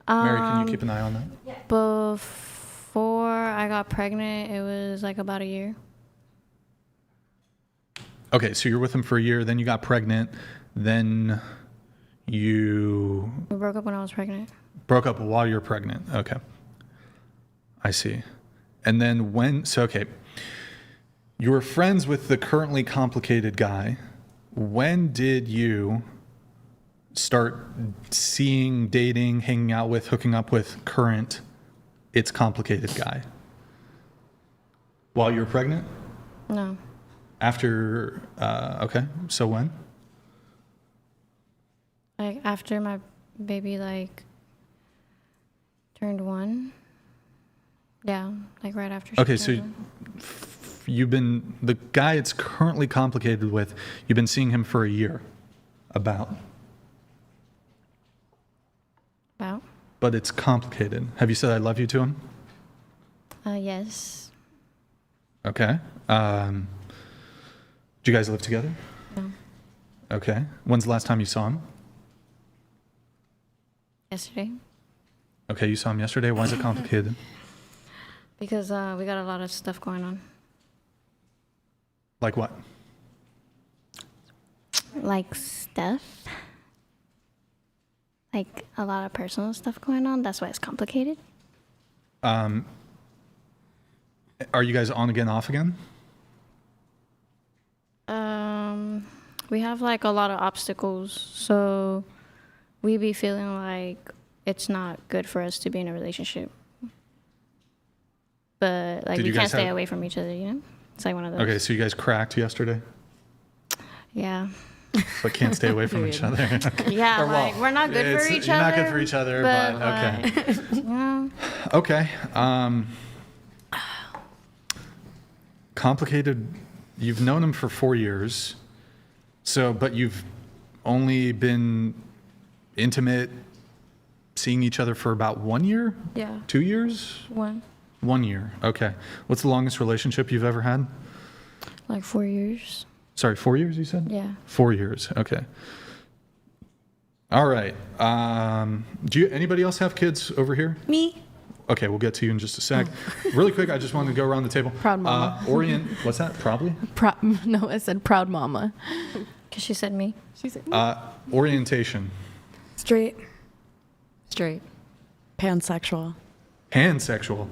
Mary, can you keep an eye on that? Before I got pregnant, it was like about a year. Okay, so you're with him for a year, then you got pregnant, then you... We broke up when I was pregnant. Broke up while you're pregnant. Okay. I see. And then okay. You were friends with the currently complicated guy. When did you start seeing, dating, hanging out with, hooking up with current, it's complicated guy? While you were pregnant? No. After, okay. So when? Like after my baby turned 1. Yeah, like right after she Okay, turned so 1. you've been, the guy it's currently complicated with, you've been seeing him for a year. About. But it's complicated. Have you said I love you to him? Yes. Okay. Do you guys live together? No. Okay. When's the last time you saw him? Yesterday. Okay, you saw him yesterday. Why is it complicated? Because we got a lot of stuff going on. Like what? Like stuff. Like a lot of personal stuff going on. That's why it's complicated. Are you guys on again, off again? We have like a lot of obstacles, so we be feeling like it's not good for us to be in a relationship. But like we can't stay away from each other, you know? It's like one of those. Okay, so you guys cracked yesterday, Yeah. but can't stay away from each other. Yeah, like we're not good for each you're other. not good for each other, but okay. Yeah. Okay. Complicated. You've known him for 4 years. So, but you've only been intimate, seeing each other for about 1 year? Yeah. 2 years? 1. 1 year. Okay. What's the longest relationship you've ever had? Like 4 years. Sorry, 4 years you said? Yeah. 4 years. Okay. All right. Anybody else have kids over here? Me. Okay, we'll get to you in just a sec. Really quick, I just wanted to go around the table. Proud mama. What's that? Probably? No, I said proud mama. Because she said me. She said Orientation. Straight. Straight. Pansexual. Pansexual.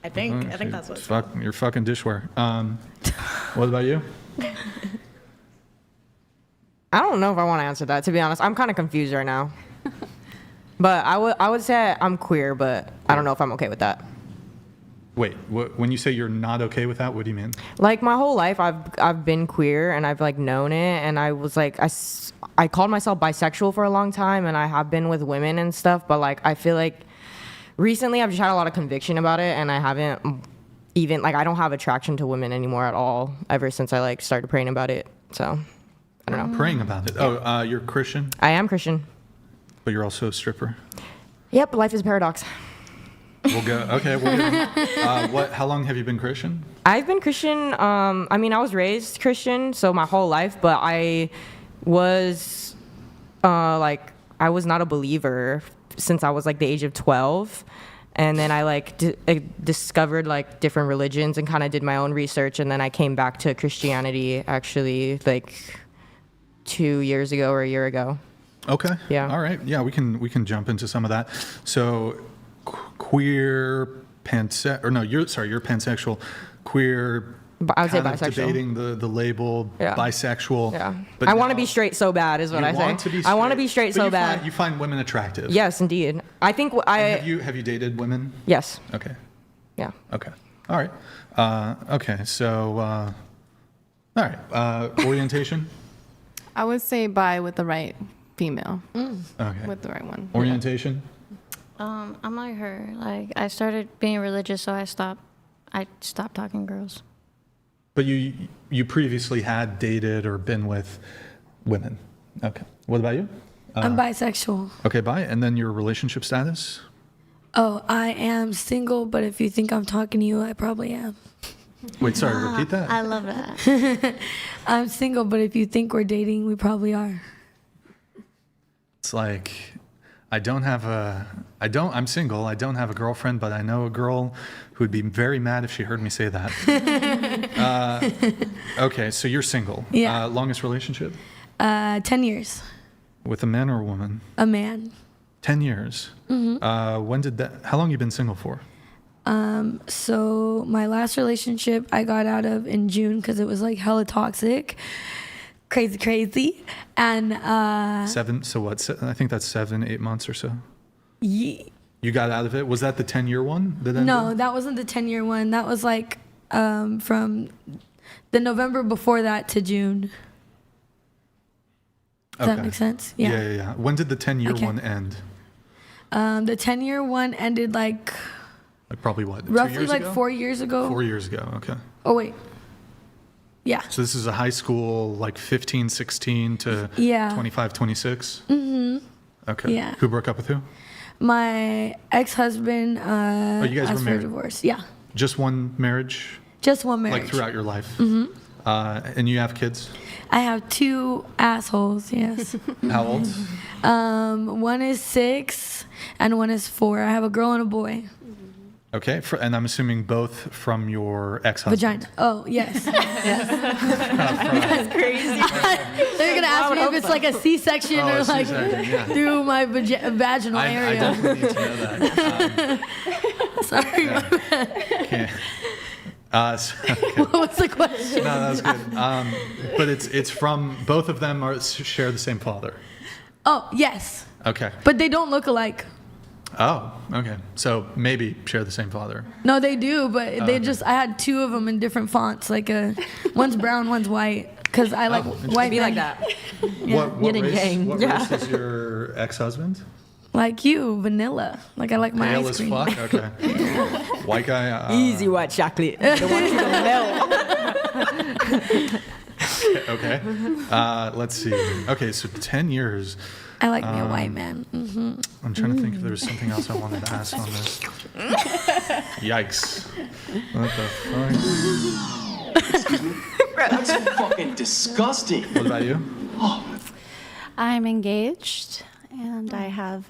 I think that's what. You're fucking dishware. What about you? I don't know if I want to answer that, to be honest. I'm kind of confused right now. But I would say I'm queer, but I don't know if I'm okay with that. Wait, when you say you're not okay with that, what do you mean? Like my whole life, I've been queer and I've like known it, and I was like I called myself bisexual for a long time, and I have been with women and stuff. But like I feel like recently I've just had a lot of conviction about it, and I haven't even like I don't have attraction to women anymore at all ever since I like started praying about it. So I don't know. Praying about it. Oh, you're Christian, I am Christian. but you're also a stripper. Yep, life is a paradox. We'll go. Okay, we'll get. How long have you been Christian? I've been Christian. I mean, I was raised Christian, so my whole life, but I was like I was not a believer since I was like the age of 12, and then I like discovered like different religions and kind of did my own research, and then I came back to Christianity actually like 2 years ago or a year ago. Okay. Yeah. All right. Yeah, we can jump into some of that. So, queer, you're pansexual, queer. I would say kind of bisexual. Debating the label bisexual. Yeah. But I want to be straight so bad is what I say. I want to be straight so bad. You find women attractive. Yes, indeed. I think have you dated women? Yes. Okay. Yeah. Okay. All right. Okay. So, all right. Orientation. I would say bi with the right female. Okay. With the right one. Orientation. I'm like her. Like I started being religious, so I stopped talking girls. But you previously had dated or been with women. Okay. What about you? I'm bisexual. Okay, bi. And then your relationship status? Oh, I am single, but if you think I'm talking to you, I probably am. Wait, sorry, repeat that. I love that. I'm single, but if you think we're dating, we probably are. It's like I'm single. I don't have a girlfriend, but I know a girl who would be very mad if she heard me say that. Okay, so you're single. Yeah. Longest relationship? 10 years. With a man or a woman? A man. 10 years. Mm-hmm. How long you been single for? So my last relationship I got out of in June because it was like hella toxic. Crazy. And 7, so what? I think that's 7-8 months or so. Yeah. You got out of it? Was that the 10-year one that ended? No, that wasn't the 10-year one. That was like from the November before that to June. Does that make sense? Yeah. When did the 10-year one end? The 10-year one ended like probably what? Roughly 2 years like ago? 4 years ago. 4 years ago, okay. Oh, wait. Yeah. So this is a high school, like 15, 16 to 25, 26? Mm-hmm. Okay. Yeah. Who broke up with who? My ex-husband you guys were asked for a married? divorce. Yeah. Just one marriage? Just one marriage. Like throughout your life? Mm-hmm. And you have kids? I have 2 assholes, yes. How old? One is 6 and one is 4. I have a girl and a boy. Okay, and I'm assuming both from your ex-husband. Vagina. Oh, yes. That's crazy. They're going to ask me if it's like a C-section or like through my vaginal area. I definitely need to know that. Sorry, my bad. Okay. What was the question? No, that was good. But it's from, both of them share the same father. Oh, yes. Okay. But they don't look alike. Oh, okay. So maybe share the same father. No, they do, but I had 2 of them in different fonts. Like one's brown, one's white. Because I like white. Be like that. Yeah. What race is your ex-husband? Like you, vanilla. Like I like my Pale ice cream. as fuck? Okay. White guy? Easy white chocolate. The one you don't melt. Okay. Let's see. Okay, so 10 years. I like me a white man. Mm-hmm. I'm trying to think if there was something else I wanted to ask on this. Yikes. What the fuck? Excuse me? That's fucking disgusting. What about you? I'm engaged, and I have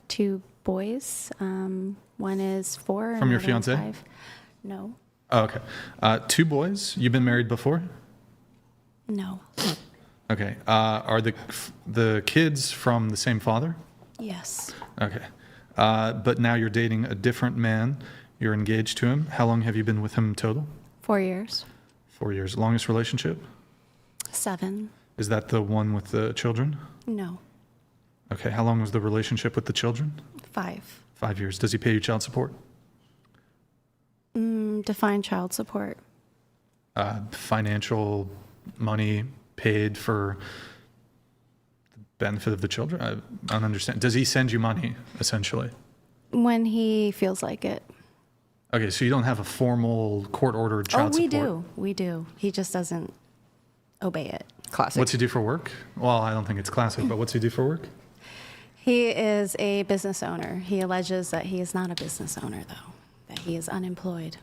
2 boys. One is 4. From your another one's fiancé? 5. No. Oh, okay. 2 boys. You've been married before? No. Okay. Are the kids from the same father? Yes. Okay. But now you're dating a different man. You're engaged to him. How long have you been with him total? 4 years. 4 years. Longest relationship? 7. Is that the one with the children? No. Okay, how long was the relationship with the children? 5. 5 years. Does he pay you child support? Define child support. Financial money paid for the benefit of the children? I don't understand. Does he send you money, essentially? When he feels like it. Okay, so you don't have a formal court-ordered child support? We do. He just doesn't obey it. Classic. What's he do for work? Well, I don't think it's classic, but what's he do for work? He is a business owner. He alleges that he is not a business owner, though, that he is unemployed.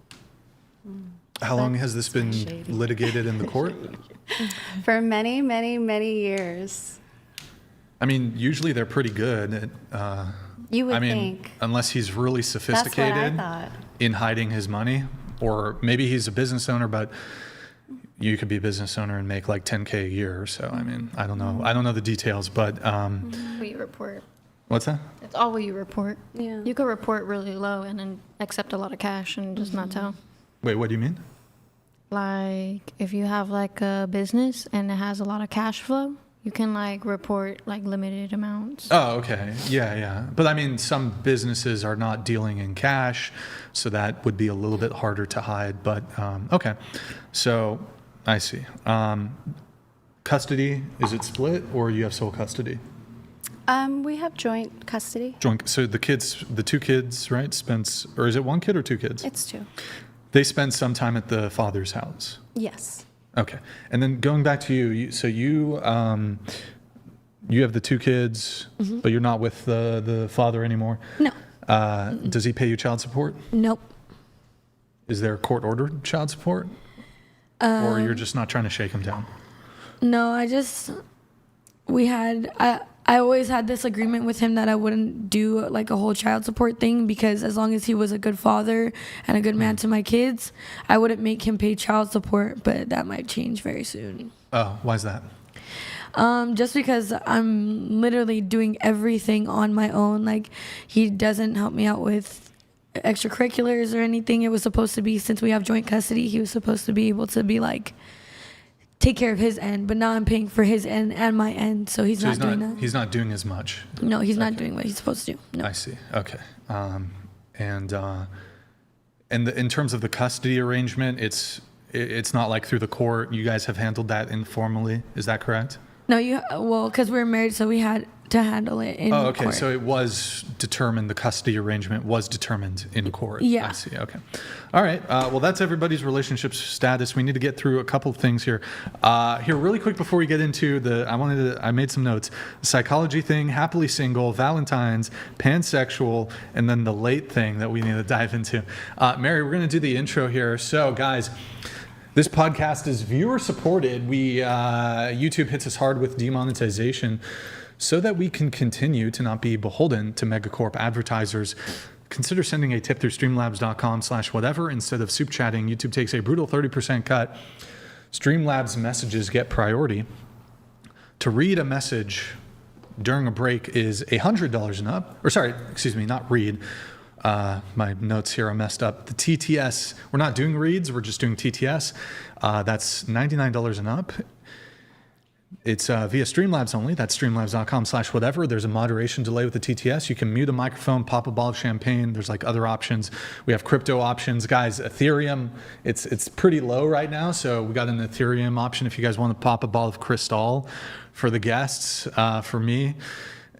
How long has this been litigated in the court? For many, many, many years. I mean, usually they're pretty good at, You would I mean, think. unless he's really sophisticated That's what I thought. in hiding his money, or maybe he's a business owner, but you could be a business owner and make like 10K a year. So, I mean, I don't know. I don't know the details, but What you report. what's that? It's all what you report. Yeah. You could report really low and then accept a lot of cash and just not tell. Wait, what do you mean? Like if you have like a business and it has a lot of cash flow, you can like report like limited amounts. Oh, okay. Yeah. But I mean, some businesses are not dealing in cash, so that would be a little bit harder to hide. But okay. So I see. Custody, is it split or you have sole custody? We have joint custody. Joint. So the two kids, right, spends, or is it one kid or two kids? It's 2. They spend some time at the father's house. Yes. Okay. And then going back to you, so you have the 2 kids, but you're not with the father anymore? No. Does he pay you child support? Nope. Is there court-ordered child support? Or you're just not trying to shake him down? No, I always had this agreement with him that I wouldn't do like a whole child support thing, because as long as he was a good father and a good man to my kids, I wouldn't make him pay child support, but that might change very soon. Oh, why is that? Just because I'm literally doing everything on my own. Like, he doesn't help me out with extracurriculars or anything. It was supposed to be, since we have joint custody, he was supposed to be able to be like, take care of his end, but now I'm paying for his end and my end, so he's not doing that. He's not doing as much. No, he's not doing what he's supposed to do. No. I see. Okay. And in terms of the custody arrangement, it's not like through the court. You guys have handled that informally. Is that correct? No, because we were married, so we had to handle it in court. Okay. So it was determined, the custody arrangement was determined in court. Yeah. I see. Okay. All right. Well, that's everybody's relationship status. We need to get through a couple of things here. Here, really quick before we get into I made some notes. The psychology thing, happily single, Valentine's, pansexual, and then the late thing that we need to dive into. Mary, we're going to do the intro here. So, guys, this podcast is viewer supported. YouTube hits us hard with demonetization so that we can continue to not be beholden to megacorp advertisers. Consider sending a tip through streamlabs.com/whatever instead of soup chatting. YouTube takes a brutal 30% cut. Streamlabs messages get priority. To read a message during a break is $100 and up. Or sorry, excuse me, not read. My notes here are messed up. The TTS, we're not doing reads, we're just doing TTS. That's $99 and up. It's via Streamlabs only. That's streamlabs.com/whatever. There's a moderation delay with the TTS. You can mute a microphone, pop a bottle of champagne. There's like other options. We have crypto options. Guys, Ethereum, it's pretty low right now. So we got an Ethereum option if you guys want to pop a bottle of Cristal for the guests, for me.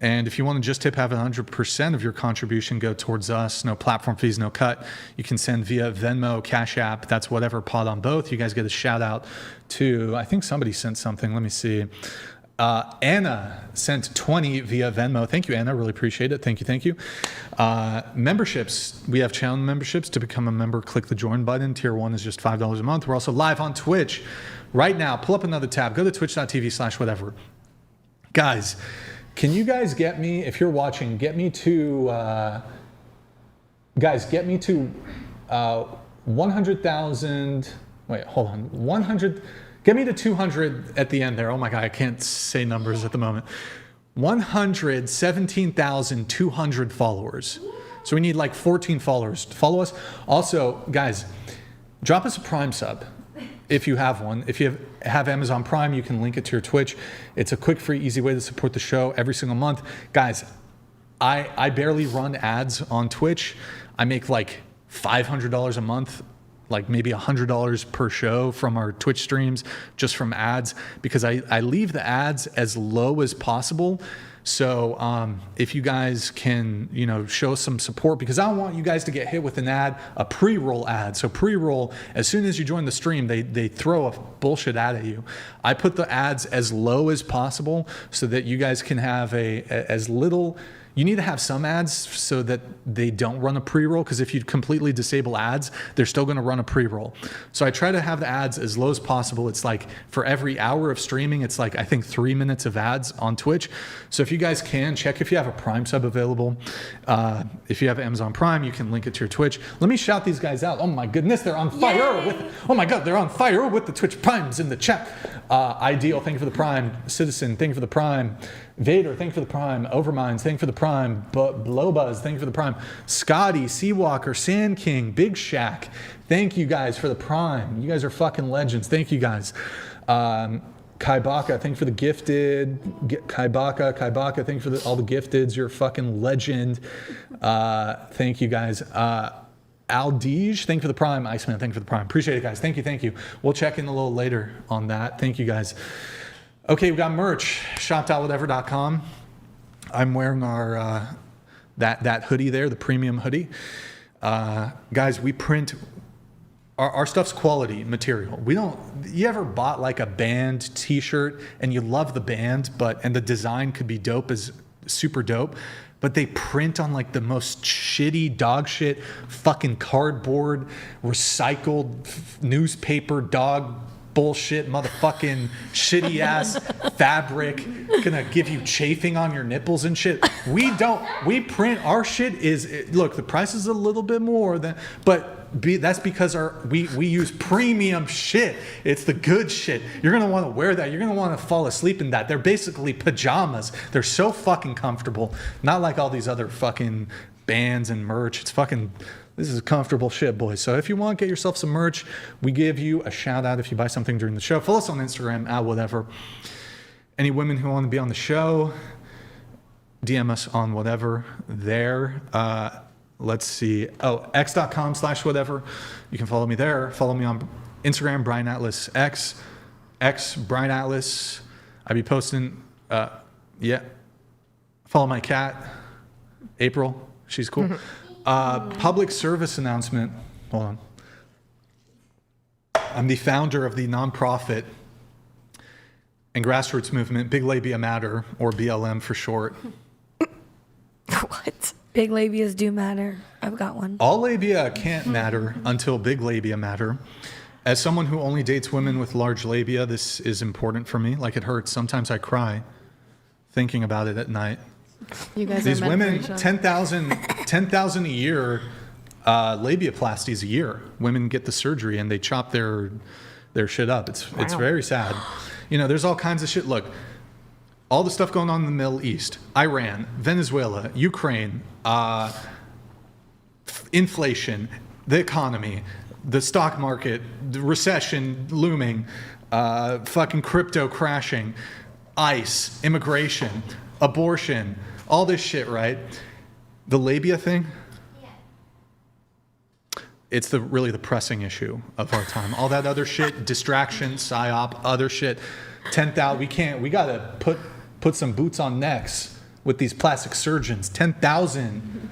And if you want to just have 100% of your contribution go towards us, no platform fees, no cut, you can send via Venmo, Cash App. That's whatever, pot on both. You guys get a shout out to, I think somebody sent something. Let me see. Anna sent 20 via Venmo. Thank you, Anna. Really appreciate it. Thank you. Memberships. We have channel memberships. To become a member, click the join button. Tier 1 is just $5 a month. We're also live on Twitch right now. Pull up another tab. Go to twitch.tv/whatever. Guys, can you guys get me, if you're watching, get me to 100,000, wait, hold on, 100, get me to 200 at the end there. Oh my God, I can't say numbers at the moment. 117,200 followers. So we need like 14 followers to follow us. Also, guys, drop us a Prime sub. if you have one. If you have Amazon Prime, you can link it to your Twitch. It's a quick, free, easy way to support the show every single month. Guys, I barely run ads on Twitch. I make like $500 a month, like maybe $100 per show from our Twitch streams, just from ads, because I leave the ads as low as possible. So if you guys can, show some support, because I don't want you guys to get hit with an ad, a pre-roll ad. So pre-roll, as soon as you join the stream, they throw a bullshit ad at you. I put the ads as low as possible so that you guys can have as little. You need to have some ads so that they don't run a pre-roll, because if you completely disable ads, they're still going to run a pre-roll. So I try to have the ads as low as possible. It's like for every hour of streaming, it's like I think 3 minutes of ads on Twitch. So if you guys can, check if you have a Prime sub available. If you have Amazon Prime, you can link it to your Twitch. Let me shout these guys out. Oh my goodness, they're on fire. They're on fire with the Twitch Primes in the chat. Ideal, thank you for the Prime. Citizen, thank you for the Prime. Vader, thank you for the Prime. Overminds, thank you for the Prime. Blowbuzz, thank you for the Prime. Scotty, Seawalker, Sand King, Big Shack, thank you guys for the Prime. You guys are fucking legends. Thank you guys. Kaibaka, thank you for the gifted. Kaibaka, thank you for all the gifteds. You're a fucking legend. Thank you guys. Aldige, thank you for the Prime. Iceman, thank you for the Prime. Appreciate it, guys. Thank you. We'll check in a little later on that. Thank you, guys. Okay, we got merch. Shop.whatever.com. I'm wearing our that hoodie there, the premium hoodie. Guys, we print our stuff's quality material. You ever bought like a band t-shirt and you love the band, and the design could be dope, as super dope, but they print on like the most shitty dog shit fucking cardboard, recycled newspaper dog bullshit, motherfucking shitty ass fabric, gonna give you chafing on your nipples and shit. We print our shit look, the price is a little bit more that's because we use premium shit. It's the good shit. You're gonna want to wear that. You're gonna want to fall asleep in that. They're basically pajamas. They're so fucking comfortable. Not like all these other fucking bands and merch. This is comfortable shit, boys. So if you want, get yourself some merch. We give you a shout out if you buy something during the show. Follow us on Instagram @whatever. Any women who want to be on the show, DM us on whatever there. Let's see. x.com/whatever. You can follow me there. Follow me on Instagram, Brian Atlas X Brian Atlas. I be posting. Follow my cat, April. She's cool. Public service announcement. Hold on. I'm the founder of the nonprofit and grassroots movement, Big Labia Matter, or BLM for short. What? Big labias do matter. I've got one. All labia can't matter until big labia matter. As someone who only dates women with large labia, this is important for me. Like, it hurts. Sometimes I cry thinking about it at night. You guys These are women, 10,000 a year, labiaplasties a year. Women get the surgery and they chop their shit up. It's very sad. There's all kinds of shit. Look, all the stuff going on in the Middle East, Iran, Venezuela, Ukraine, inflation, the economy, the stock market, the recession looming, fucking crypto crashing, ICE, immigration, abortion, all this shit, right? The labia thing, it's really the pressing issue of our time. All that other shit, distraction, psyop, other shit, 10,000, we gotta put some boots on necks with these plastic surgeons. 10,000.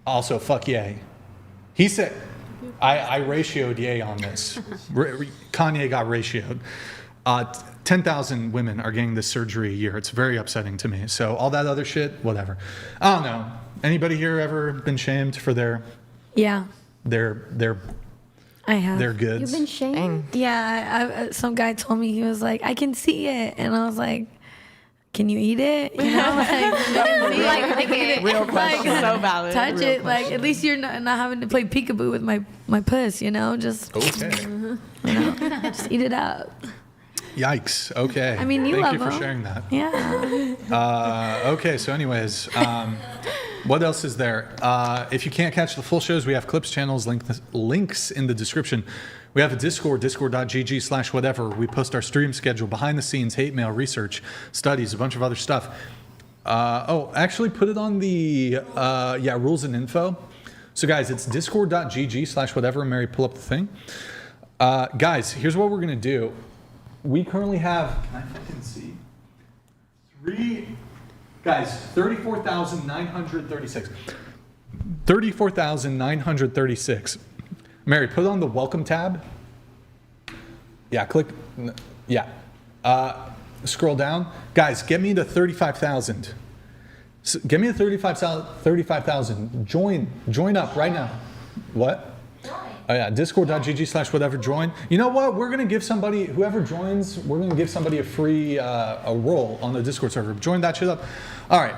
Also, fuck yay. He said, I ratioed yay on this. Kanye got ratioed. 10,000 women are getting this surgery a year. It's very upsetting to me. So all that other shit, whatever. I don't know. Anybody here ever been shamed for their I have. their goods? You've been shamed? Yeah, some guy told me, he was like, I can see it. And I was like, can you eat it? Real question. So valid. Touch Real it. question. Like, at least you're not having to play peekaboo with my puss, just, Okay. just eat it up. Yikes. Okay. I mean, Thank love you for them. sharing that. Yeah. Okay, so anyways, What else is there? If you can't catch the full shows, we have clips, channels, links in the description. We have a Discord, discord.gg/whatever. We post our stream schedule, behind the scenes, hate mail, research, studies, a bunch of other stuff. Actually put it on the, rules and info. So guys, it's discord.gg/whatever. Mary, pull up the thing. Guys, here's what we're going to do. We currently have, can I fucking see? 34,936. 34,936. Mary, put on the welcome tab. Yeah, click. Yeah. Scroll down. Guys, get me to 35,000. Get me to 35,000. Join up right now. What? Oh yeah, discord.gg/whatever, join. You know what? We're gonna give somebody, whoever joins, we're gonna give somebody a free a role on the Discord server. Join that shit up. All right.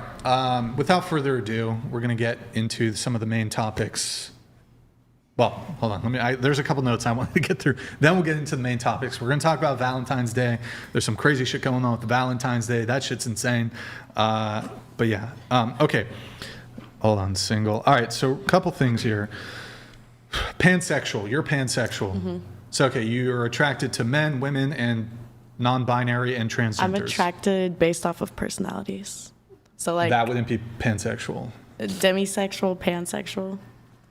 Without further ado, we're gonna get into some of the main topics. Well, hold on. There's a couple notes I wanted to get through. Then we'll get into the main topics. We're gonna talk about Valentine's Day. There's some crazy shit going on with the Valentine's Day. That shit's insane. But yeah. Okay. Hold on. Single. All right. So a couple things here. Pansexual. You're pansexual. Mm-hmm. So, okay, you're attracted to men, women, and non-binary and transgenders. I'm attracted based off of personalities. So, like... That wouldn't be pansexual. Demisexual, pansexual.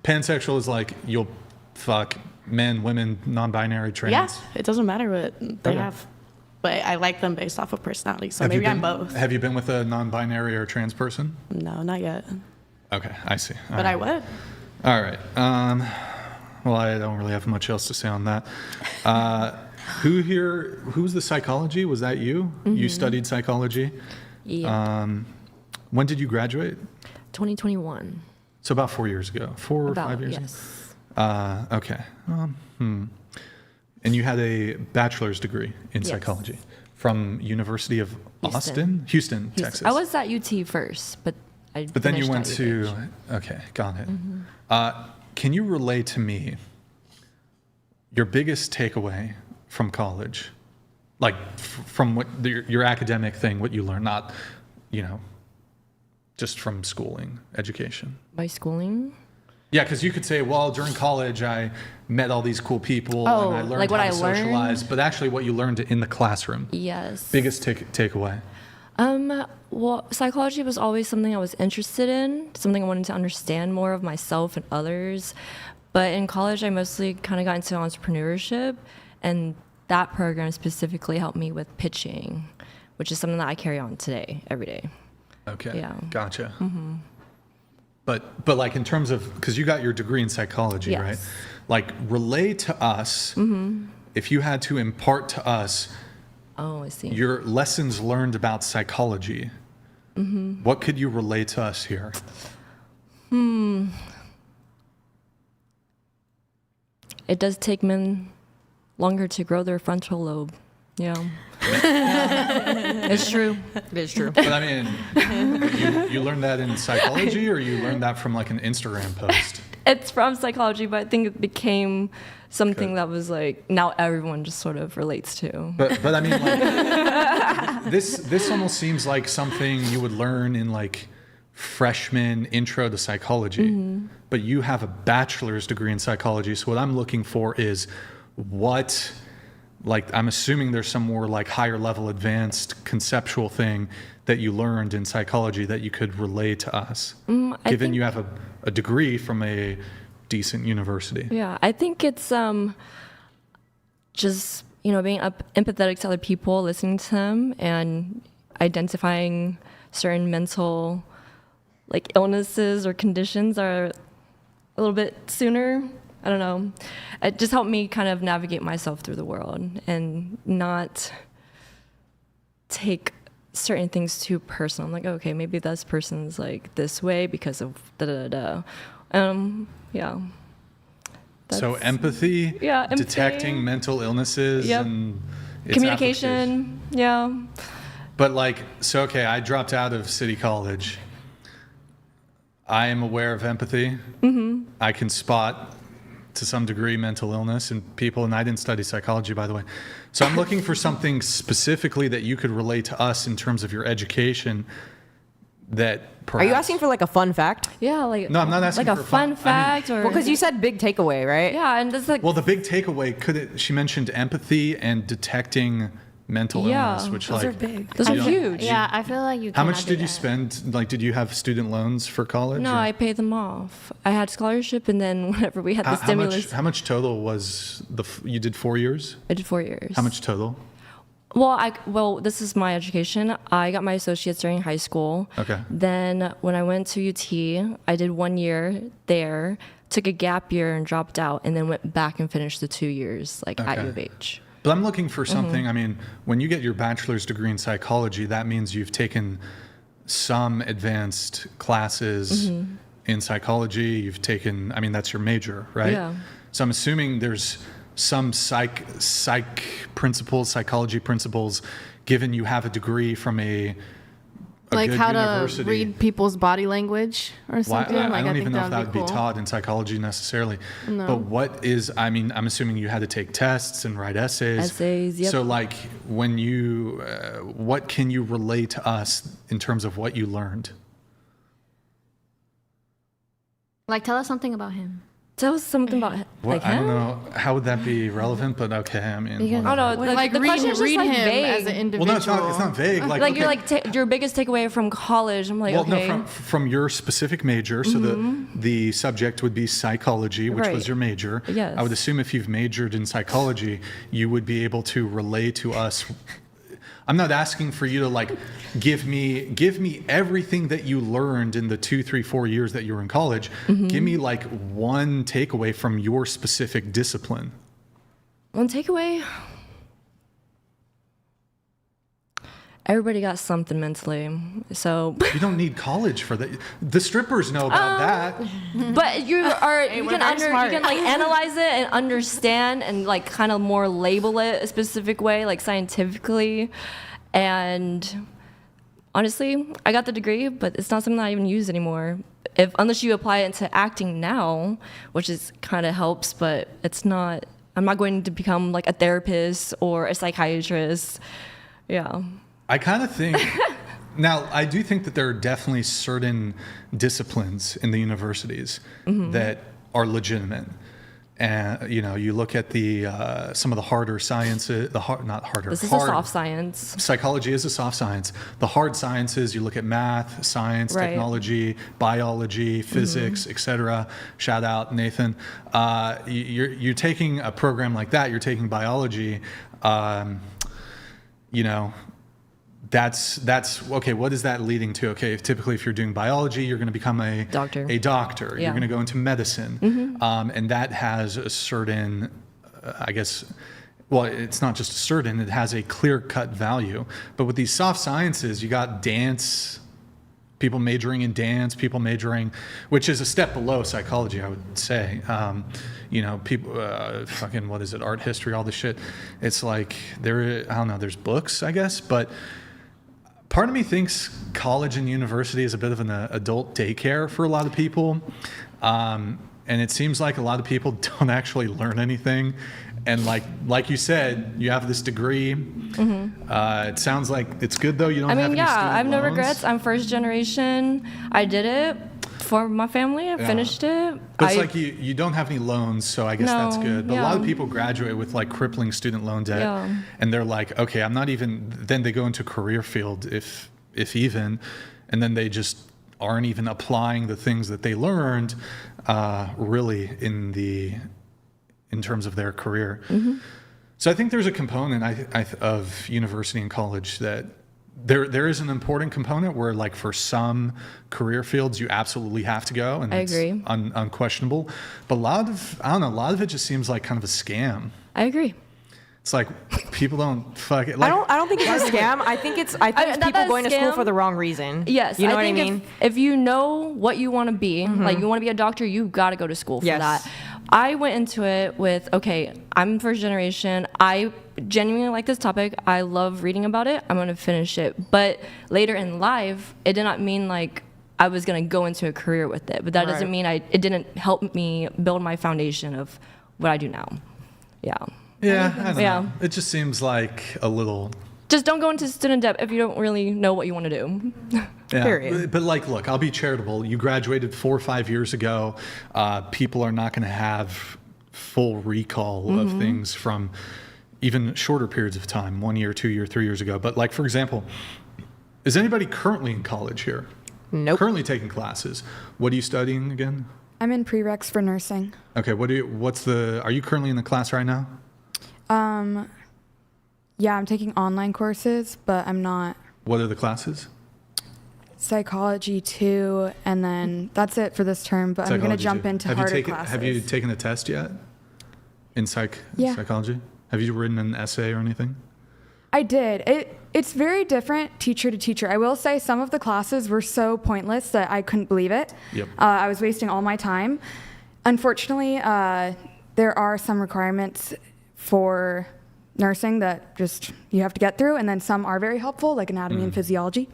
Pansexual is like you'll fuck men, women, non-binary, trans. Yeah, it doesn't matter what they have. But I like them based off of personality, so maybe I'm both. Have you been with a non-binary or trans person? No, not yet. Okay, I see. But I would. All right. Well, I don't really have much else to say on that. Who's the psychology? Was that you? Mm-hmm. You studied psychology? Yeah. When did you graduate? 2021. So about 4 years ago. 4 or 5 years ago? Yes. Okay. And you had a bachelor's degree in psychology from University of Houston, Texas. I was at UT first, but then you went to, okay, got it. Mm-hmm. Can you relay to me your biggest takeaway from college? Like from what your academic thing, what you learned, not, just from schooling, education. By schooling? Yeah, because you could say, well, during college, I met all these cool people and I learned how to socialize. But actually what you learned in the classroom. Yes. Biggest takeaway. Well, psychology was always something I was interested in, something I wanted to understand more of myself and others. But in college, I mostly kind of got into entrepreneurship, and that program specifically helped me with pitching, which is something that I carry on today, every day. Okay. Yeah. Gotcha. Mm-hmm. But like in terms of, because you got your degree in psychology, right? Like relay to us, if you had to impart to us, I see. Your lessons learned about psychology. Mm-hmm. What could you relate to us here? It does take men longer to grow their frontal lobe. Yeah. It's true. It is true. But I mean, you learned that in psychology, or you learned that from like an Instagram post? It's from psychology, but I think it became something that was like now everyone just sort of relates to. But I mean, like, this almost seems like something you would learn in like freshman intro to psychology. Mm-hmm. But you have a bachelor's degree in psychology, so what I'm looking for is what. Like, I'm assuming there's some more like higher level advanced conceptual thing that you learned in psychology that you could relay to us, given you have a degree from a decent university. Yeah, I think it's just, being empathetic to other people, listening to them, and identifying certain mental like illnesses or conditions are a little bit sooner. I don't know. It just helped me kind of navigate myself through the world and not take certain things too personal. I'm like, okay, maybe this person's like this way because of da-da-da. Yeah. So empathy, detecting mental illnesses, and its communication, yeah. But like, so okay, I dropped out of City College. I am aware of empathy. Mm-hmm. I can spot, to some degree, mental illness in people, and I didn't study psychology, by the way. So I'm looking for something specifically that you could relate to us in terms of your education that perhaps... Are you asking for like a fun fact? Yeah, like No, I'm not asking like for a fun fact or Well, because you said big takeaway, right? yeah, and it's like Well, the big takeaway she mentioned empathy and detecting mental illness, which those like are big. those are huge. Yeah, I feel like you. How much cannot did do you that. spend? Like, did you have student loans for college? No, or- I paid them off. I had scholarship, and then whenever we had the stimulus, How much total was you did 4 years? I did 4 years. How much total? Well, this is my education. I got my associates during high school. Okay. Then when I went to UT, I did 1 year there, took a gap year and dropped out, and then went back and finished the 2 years at Okay. U of H. But I'm looking for something. I mean, when you get your bachelor's degree in psychology, that means you've taken some advanced classes in psychology. You've taken, I mean, that's your major, right? Yeah. So I'm assuming there's some psych principles, psychology principles, given you have a degree from a Like good how university. to read people's body language or Why, something. I Like, don't think even know if that would be cool. taught in psychology necessarily. No. But what is, I mean, I'm assuming you had to take tests and write essays. Essays, yep. So like when you, what can you relay to us in terms of what you learned? Like, tell us something about him. Tell us something about What, like I don't him. know. How would that be relevant? But okay, I mean. I don't know. Like the read, question is just read like him vague. as an individual. Well, no, it's not vague. Like, Like okay. you're like your biggest takeaway from college. I'm like, Well, okay. no, from your specific major. So the subject would be psychology, which was Right. your major. Yes. I would assume if you've majored in psychology, you would be able to relay to us. I'm not asking for you to like give me everything that you learned in the 2, 3, 4 years that you were in college. Give me like one takeaway from your specific discipline. One takeaway. Everybody got something mentally, so. You don't need college for that. The strippers know about that. But you we're can very smart. you can like analyze it and understand and like kind of more label it a specific way, like scientifically. And honestly, I got the degree, but it's not something that I even use anymore. Unless you apply it into acting now, which is kind of helps, but it's not. I'm not going to become like a therapist or a psychiatrist. Yeah. I kind of think, now I do think that there are definitely certain disciplines in the universities that are legitimate. And, you know, you look at some of the harder sciences, not harder. This is a soft science. Psychology is a soft science. The hard sciences, you look at math, science, Right. technology, biology, physics, etc. Shout out, Nathan. You're taking a program like that, you're taking biology, you know, that's okay. What is that leading to? Okay, typically if you're doing biology, you're going to become a Doctor. You're Yeah. going to go into medicine, and that has a certain, I guess. Well, it's not just a certain; it has a clear-cut value. But with these soft sciences, you got dance. People majoring in dance, people majoring, which is a step below psychology, I would say. You know, people, fucking, what is it, art history, all this shit. It's like, I don't know, there's books, I guess, but part of me thinks college and university is a bit of an adult daycare for a lot of people. And it seems like a lot of people don't actually learn anything. And like you said, you have this degree. It sounds like it's good though. You don't I have mean, any yeah, student I have no loans. regrets. I'm first generation. I did it for my family. I finished it. But it's like you don't have any loans, so I guess that's No, good. But a lot of yeah. people graduate with like crippling student loan debt, Yeah. and they're like, okay, I'm not even. Then they go into a career field, if even, and then they just aren't even applying the things that they learned, really in terms of their career. So I think there's a component of university and college that. There is an important component where, like, for some career fields, you absolutely have to go, and I it's agree. Unquestionable. But a lot of it just seems like kind of a scam. I agree. It's like people don't fuck it. Like, I don't think it's a scam. I think it's not people that going to school scam. for the wrong reason. Yes, You know I what I think mean? If you know what you want to be, like you want to be a doctor, you got to go to school for Yes. that. I went into it with, okay, I'm first generation. I genuinely like this topic. I love reading about it. I'm going to finish it. But later in life, it did not mean like I was going to go into a career with it. But that doesn't mean it didn't help me build my foundation of what I do now. Yeah. yeah, I don't Yeah. know. It just seems like a little. Just don't go into student debt if you don't really know what you want to do. Period. But like, look, I'll be charitable. You graduated 4 or 5 years ago. People are not going to have full recall of things from even shorter periods of time, 1 year, 2 year, 3 years ago. But like, for example, is anybody currently in college here? Nope. Currently taking classes. What are you studying again? I'm in prereqs for nursing. Okay. Are you currently in the class right now? Yeah, I'm taking online courses, but I'm not. What are the classes? Psychology 2, and then that's it for this term, but I'm going to jump into harder classes. Have you taken a test yet in psychology? Have you written an essay or anything? I did. It's very different teacher to teacher. I will say some of the classes were so pointless that I couldn't believe it. Yep. I was wasting all my time. Unfortunately, there are some requirements for nursing that just you have to get through, and then some are very helpful, like anatomy and physiology,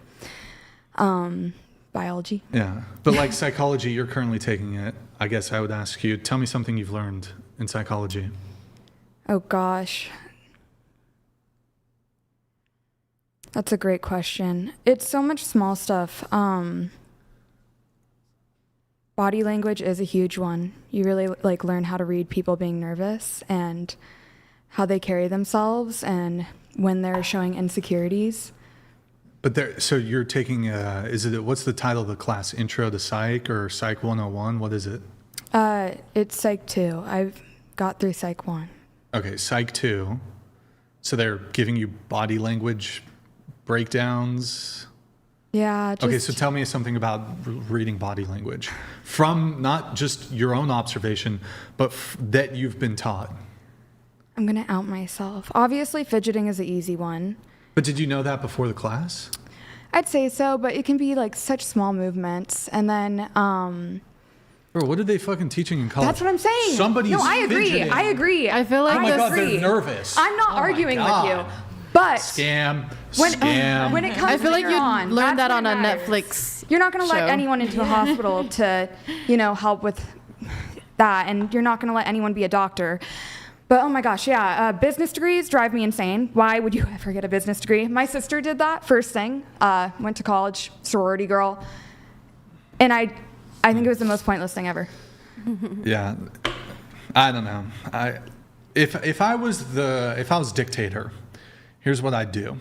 biology. Yeah, but like psychology, you're currently taking it. I guess I would ask you, tell me something you've learned in psychology. Oh gosh. That's a great question. It's so much small stuff. Body language is a huge one. You really like learn how to read people being nervous and how they carry themselves and when they're showing insecurities. But so you're taking, what's the title of the class? Intro to Psych or Psych 101? What is it? It's Psych 2. I've got through Psych 1. Okay, Psych 2. So they're giving you body language breakdowns. Yeah. Okay, so tell me something about reading body language from not just your own observation, but that you've been taught. I'm going to out myself. Obviously, fidgeting is an easy one. But did you know that before the class? I'd say so, but it can be like such small movements. And then... Bro, what are they fucking teaching in college? That's what I'm saying. Somebody's No, I agree. fidgeting. I agree. I feel like oh my God, they're nervous. I'm not arguing with you. But scam. When it comes I feel like you on, learned that on a matters. Netflix. You're not going to let show. anyone into a hospital to, help with that, and you're not going to let anyone be a doctor. But oh my gosh, yeah, business degrees drive me insane. Why would you ever get a business degree? My sister did that first thing. Went to college, sorority girl, and I think it was the most pointless thing ever. Yeah, I don't know. If I was dictator, here's what I'd do.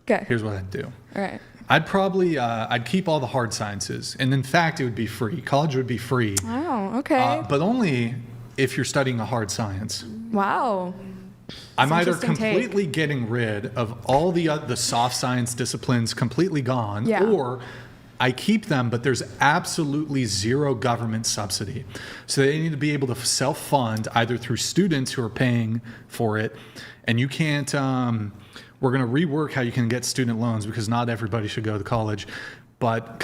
Okay. Here's what I'd do. All right. I'd probably I'd keep all the hard sciences, and in fact, it would be free. College would be free. Oh, okay. But only if you're studying a hard science. Wow. I'm either interesting completely getting rid of all the soft science disciplines completely gone, Yeah. or I keep them, but there's absolutely zero government subsidy. So they need to be able to self-fund either through students who are paying for it, and you can't, we're going to rework how you can get student loans because not everybody should go to college, but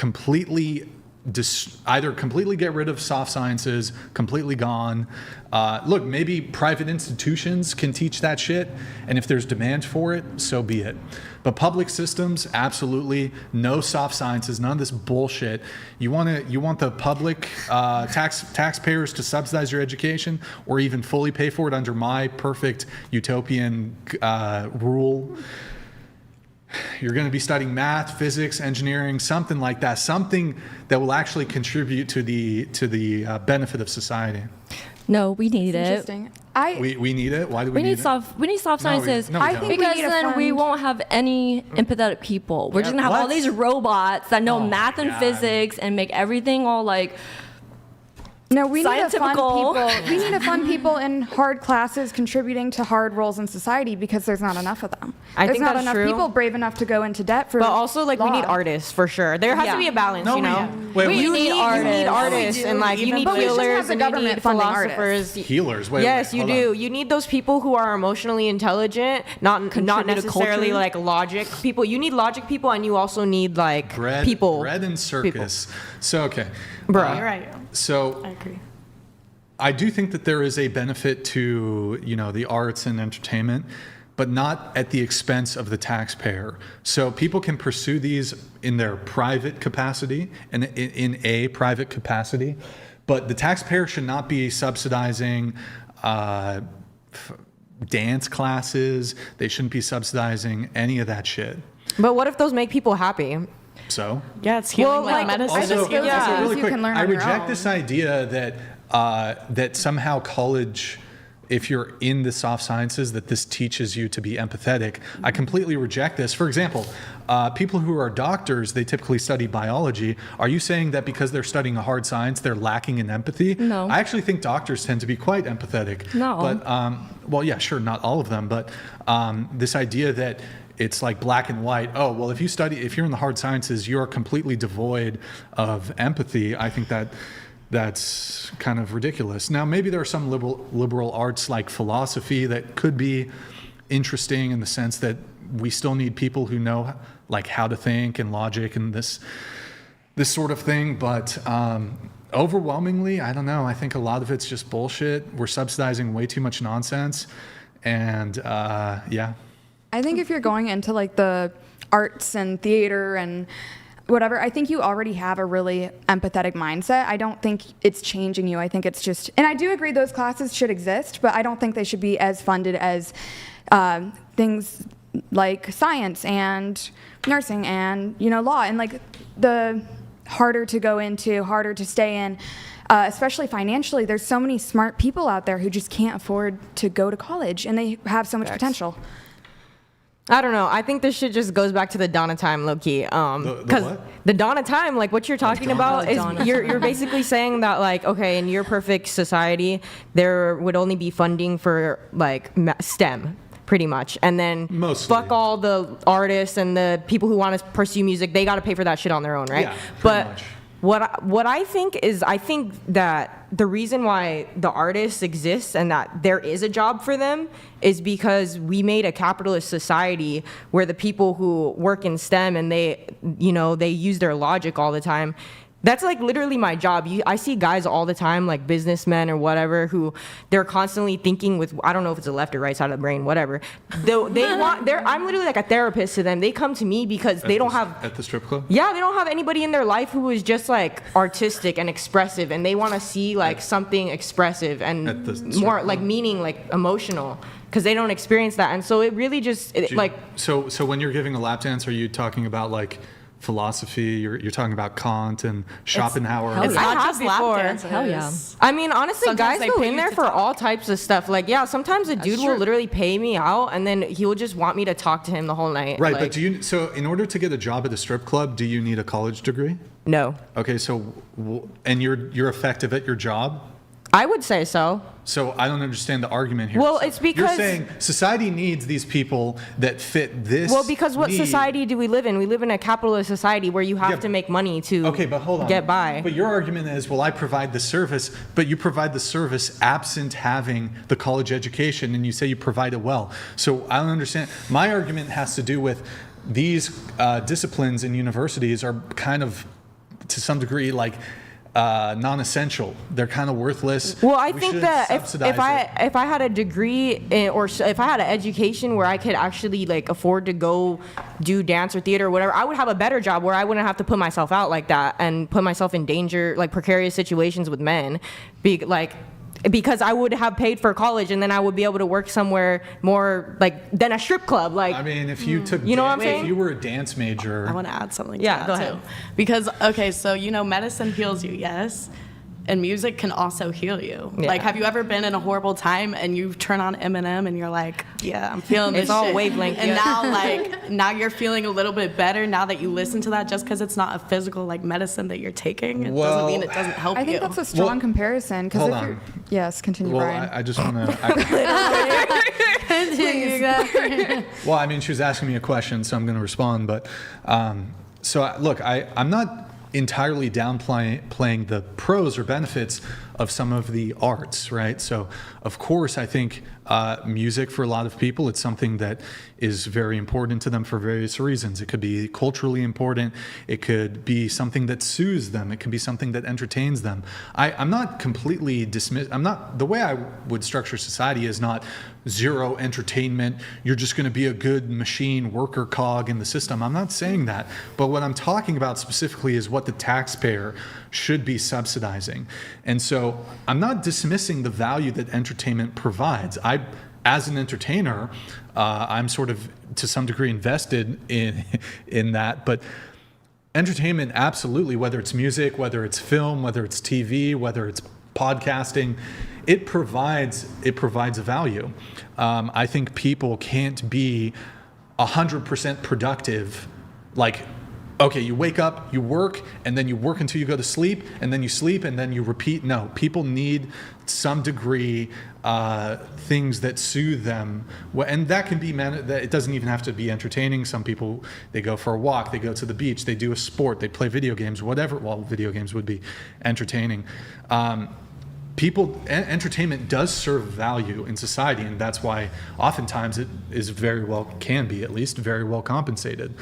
either completely get rid of soft sciences, completely gone. Look, maybe private institutions can teach that shit, and if there's demand for it, so be it. But public systems, absolutely no soft sciences, none of this bullshit. You want the public taxpayers to subsidize your education, or even fully pay for it under my perfect utopian rule. You're going to be studying math, physics, engineering, something like that, something that will actually contribute to the benefit of society. No, we need it. Interesting. We need it. Why do we need it? We need soft sciences. No, we I don't. think Because we need a then we fund. won't have any empathetic people. We're just gonna have all What? these robots that know Oh math and God. physics and make everything all like. No, we need to fund Scientifical. people. We need to fund people in hard classes contributing to hard roles in society because there's not enough of them. I There's think not that's enough true. people brave enough to go into debt for But also, like, we need law. artists for sure. There has Yeah. to be a balance, No, you know? wait, You need need artists. artists, and like you need But we shouldn't healers have the and you government need funding philosophers. Healers. Wait, Yes, wait, you hold do. on. You need those people who are emotionally intelligent, not Contribute to necessarily culture. like logic people. You need logic people, and you also need like people. Bread and circus. So okay, Bruh. You're right. So I agree. I do think that there is a benefit to the arts and entertainment, but not at the expense of the taxpayer. So people can pursue these in their private capacity and in a private capacity, but the taxpayer should not be subsidizing dance classes. They shouldn't be subsidizing any of that shit. But what if those make people happy? So? Yeah, it's healing like medicine. Also, really you quick, can learn I on your reject own. this idea that somehow college, if you're in the soft sciences, that this teaches you to be empathetic. I completely reject this. For example, people who are doctors, they typically study biology. Are you saying that because they're studying a hard science, they're lacking in empathy? No. I actually think doctors tend to be quite empathetic. No. But, well, yeah, sure, not all of them, but this idea that it's like black and white. Oh, well, if you're in the hard sciences, you're completely devoid of empathy. I think that's kind of ridiculous. Now, maybe there are some liberal arts like philosophy that could be interesting in the sense that we still need people who know like how to think and logic and this sort of thing. But overwhelmingly, I don't know. I think a lot of it's just bullshit. We're subsidizing way too much nonsense. And yeah. I think if you're going into like the arts and theater and whatever, I think you already have a really empathetic mindset. I don't think it's changing you. I think it's just, and I do agree those classes should exist, but I don't think they should be as funded as things like science and nursing and, law, and like the harder to go into, harder to stay in, especially financially. There's so many smart people out there who just can't afford to go to college, and they have so much potential. I don't know. I think this shit just goes back to the dawn of time, low-key. Because the dawn of time, like what you're talking about, is you're basically saying that, like, okay, in your perfect society, there would only be funding for like STEM, pretty much, and then fuck all the artists and the people who want to pursue music. They got to pay for that shit on their own, right? Yeah, but much. What I think is, I think that the reason why the artists exist and that there is a job for them is because we made a capitalist society where the people who work in STEM and they use their logic all the time. That's like literally my job. I see guys all the time, like businessmen or whatever, who they're constantly thinking with, I don't know if it's the left or right side of the brain, whatever. I'm literally like a therapist to them. They come to me because they don't have... At the strip club? Yeah, they don't have anybody in their life who is just like artistic and expressive, and they want to see like something expressive and more like meaning, like emotional, because they don't experience that. And so it really just So when you're giving a lap dance, are you talking about like philosophy? You're talking about Kant and Schopenhauer. It's not just lap before. dances. Hell yeah. I mean, honestly, Sometimes guys they go pay in you there to for talk. all types of stuff. Like, yeah, sometimes a dude will literally pay me out, and then he'll just want me to talk to him the whole night. Right, like, but so in order to get a job at a strip club, do you need a college degree? No. Okay, so and you're effective at your job? I would say so. So I don't understand the argument here. Well, So it's because... you're saying society needs these people that fit this. Well, because what need. society do we live in? We live in a capitalist society where you have to make money to but hold on. get by. But your argument is, well, I provide the service, but you provide the service absent having the college education, and you say you provide it well. So I don't understand. My argument has to do with these disciplines in universities are kind of, to some degree, like non-essential. They're kind of worthless. Well, I We think should that subsidize if I had a degree or if I had an education where I could actually like afford to go do dance or theater or whatever, I would have a better job where I wouldn't have to put myself out like that and put myself in danger, like precarious situations with men, because I would have paid for college and then I would be able to work somewhere more like than a strip club. Like, I mean, if you took, you know what I'm if saying? you were a dance major, I want to add something to Yeah, that go ahead. too. Because, okay, so, medicine heals you, yes? And music can also heal you. Yeah. Like, have you ever been in a horrible time and you turn on Eminem and you're like, yeah, I'm feeling this It's all shit. wavelength, And yeah. now you're feeling a little bit better now that you listen to that, just because it's not a physical, like, medicine that you're taking. It doesn't mean it doesn't help you. I think that's a strong comparison. Because hold if you're... on. Yes, continue, well, Brian. I just want to. Well, I mean, she was asking me a question, so I'm going to respond. But look, I'm not entirely downplaying the pros or benefits of some of the arts, right? So, of course, I think music for a lot of people, it's something that is very important to them for various reasons. It could be culturally important. It could be something that soothes them. It can be something that entertains them. I'm not completely the way I would structure society is not zero entertainment. You're just going to be a good machine worker cog in the system. I'm not saying that. But what I'm talking about specifically is what the taxpayer should be subsidizing. And so I'm not dismissing the value that entertainment provides. As an entertainer, I'm sort of, to some degree, invested in that. But entertainment, absolutely, whether it's music, whether it's film, whether it's TV, whether it's podcasting, it provides a value. I think people can't be 100% productive. Like, okay, you wake up, you work, and then you work until you go to sleep, and then you sleep, and then you repeat. No, people need some degree things that soothe them, and that can be it doesn't even have to be entertaining. Some people, they go for a walk, they go to the beach, they do a sport, they play video games, whatever. Well, video games would be entertaining. Entertainment does serve value in society, and that's why oftentimes it is can be at least very well compensated.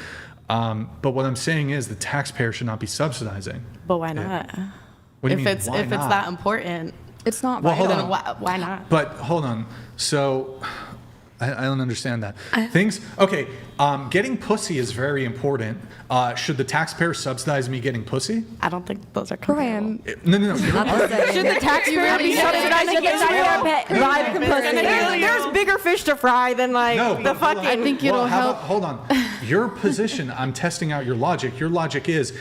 But what I'm saying is the taxpayer should not be subsidizing. But why not? What do you mean, If it's that important, It's not Well, vital. hold on. why not? But hold on. So I don't understand that. Getting pussy is very important. Should the taxpayer subsidize me getting pussy? I don't think those are comparable. Brian, No. Should the taxpayer be subsidizing it? There's bigger fish to fry than the fucking. I think it'll help. Hold on. Your position, I'm testing out your logic. Your logic is,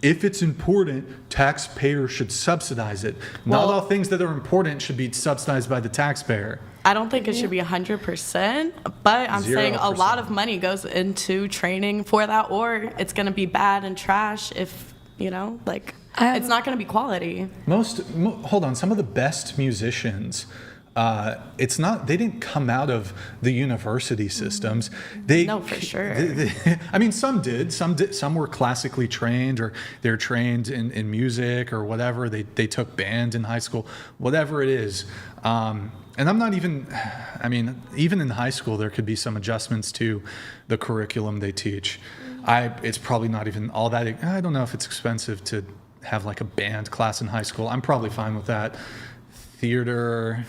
if it's important, taxpayers should subsidize it. Not all things that are important should be subsidized by the taxpayer. I don't think it should be 100%, but I'm saying a 0%. lot of money goes into training for that, or it's going to be bad and trash if, it's not going to be quality. Hold on, some of the best musicians, they didn't come out of the university systems. No, for sure. Some did. Some were classically trained, or they're trained in music or whatever. They took band in high school, whatever it is. And I'm not even in high school, there could be some adjustments to the curriculum they teach. It's probably not even all that. I don't know if it's expensive to have like a band class in high school. I'm probably fine with that. Theater.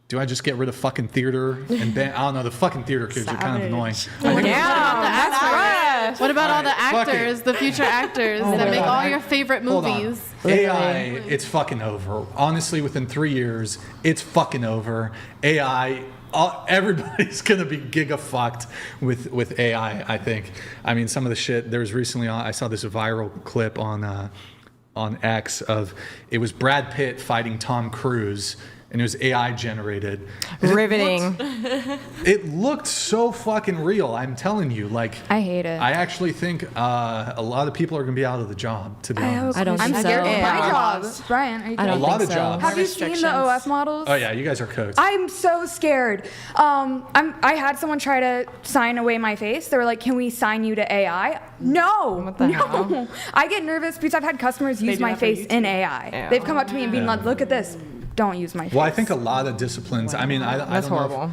Do I just get rid of fucking theater and band? I don't know. The fucking theater kids are kind of annoying. What about all the actors, the future actors that make all your favorite movies? AI, it's fucking over. Honestly, within 3 years, it's fucking over. AI, everybody's gonna be giga-fucked with AI, I think. Some of the shit, there was recently, I saw this viral clip on X it was Brad Pitt fighting Tom Cruise, and it was AI generated. Riveting. It looked so fucking real. I'm telling you, I hate it. I actually think a lot of people are gonna be out of the job, to be honest. I don't I'm think scared so. of my job. Brian, are you I kidding? don't A lot think of so. jobs. Have you seen the OF models? Oh yeah, you guys are cooked. I'm so scared. I had someone try to sign away my face. They were like, "Can we sign you to AI?" No. What the hell? I get nervous because I've had customers use do my that for face in AI. Yeah. They've come up to me and been like, "Look at this. Don't use my face." Well, I think a lot of disciplines. I That's don't horrible.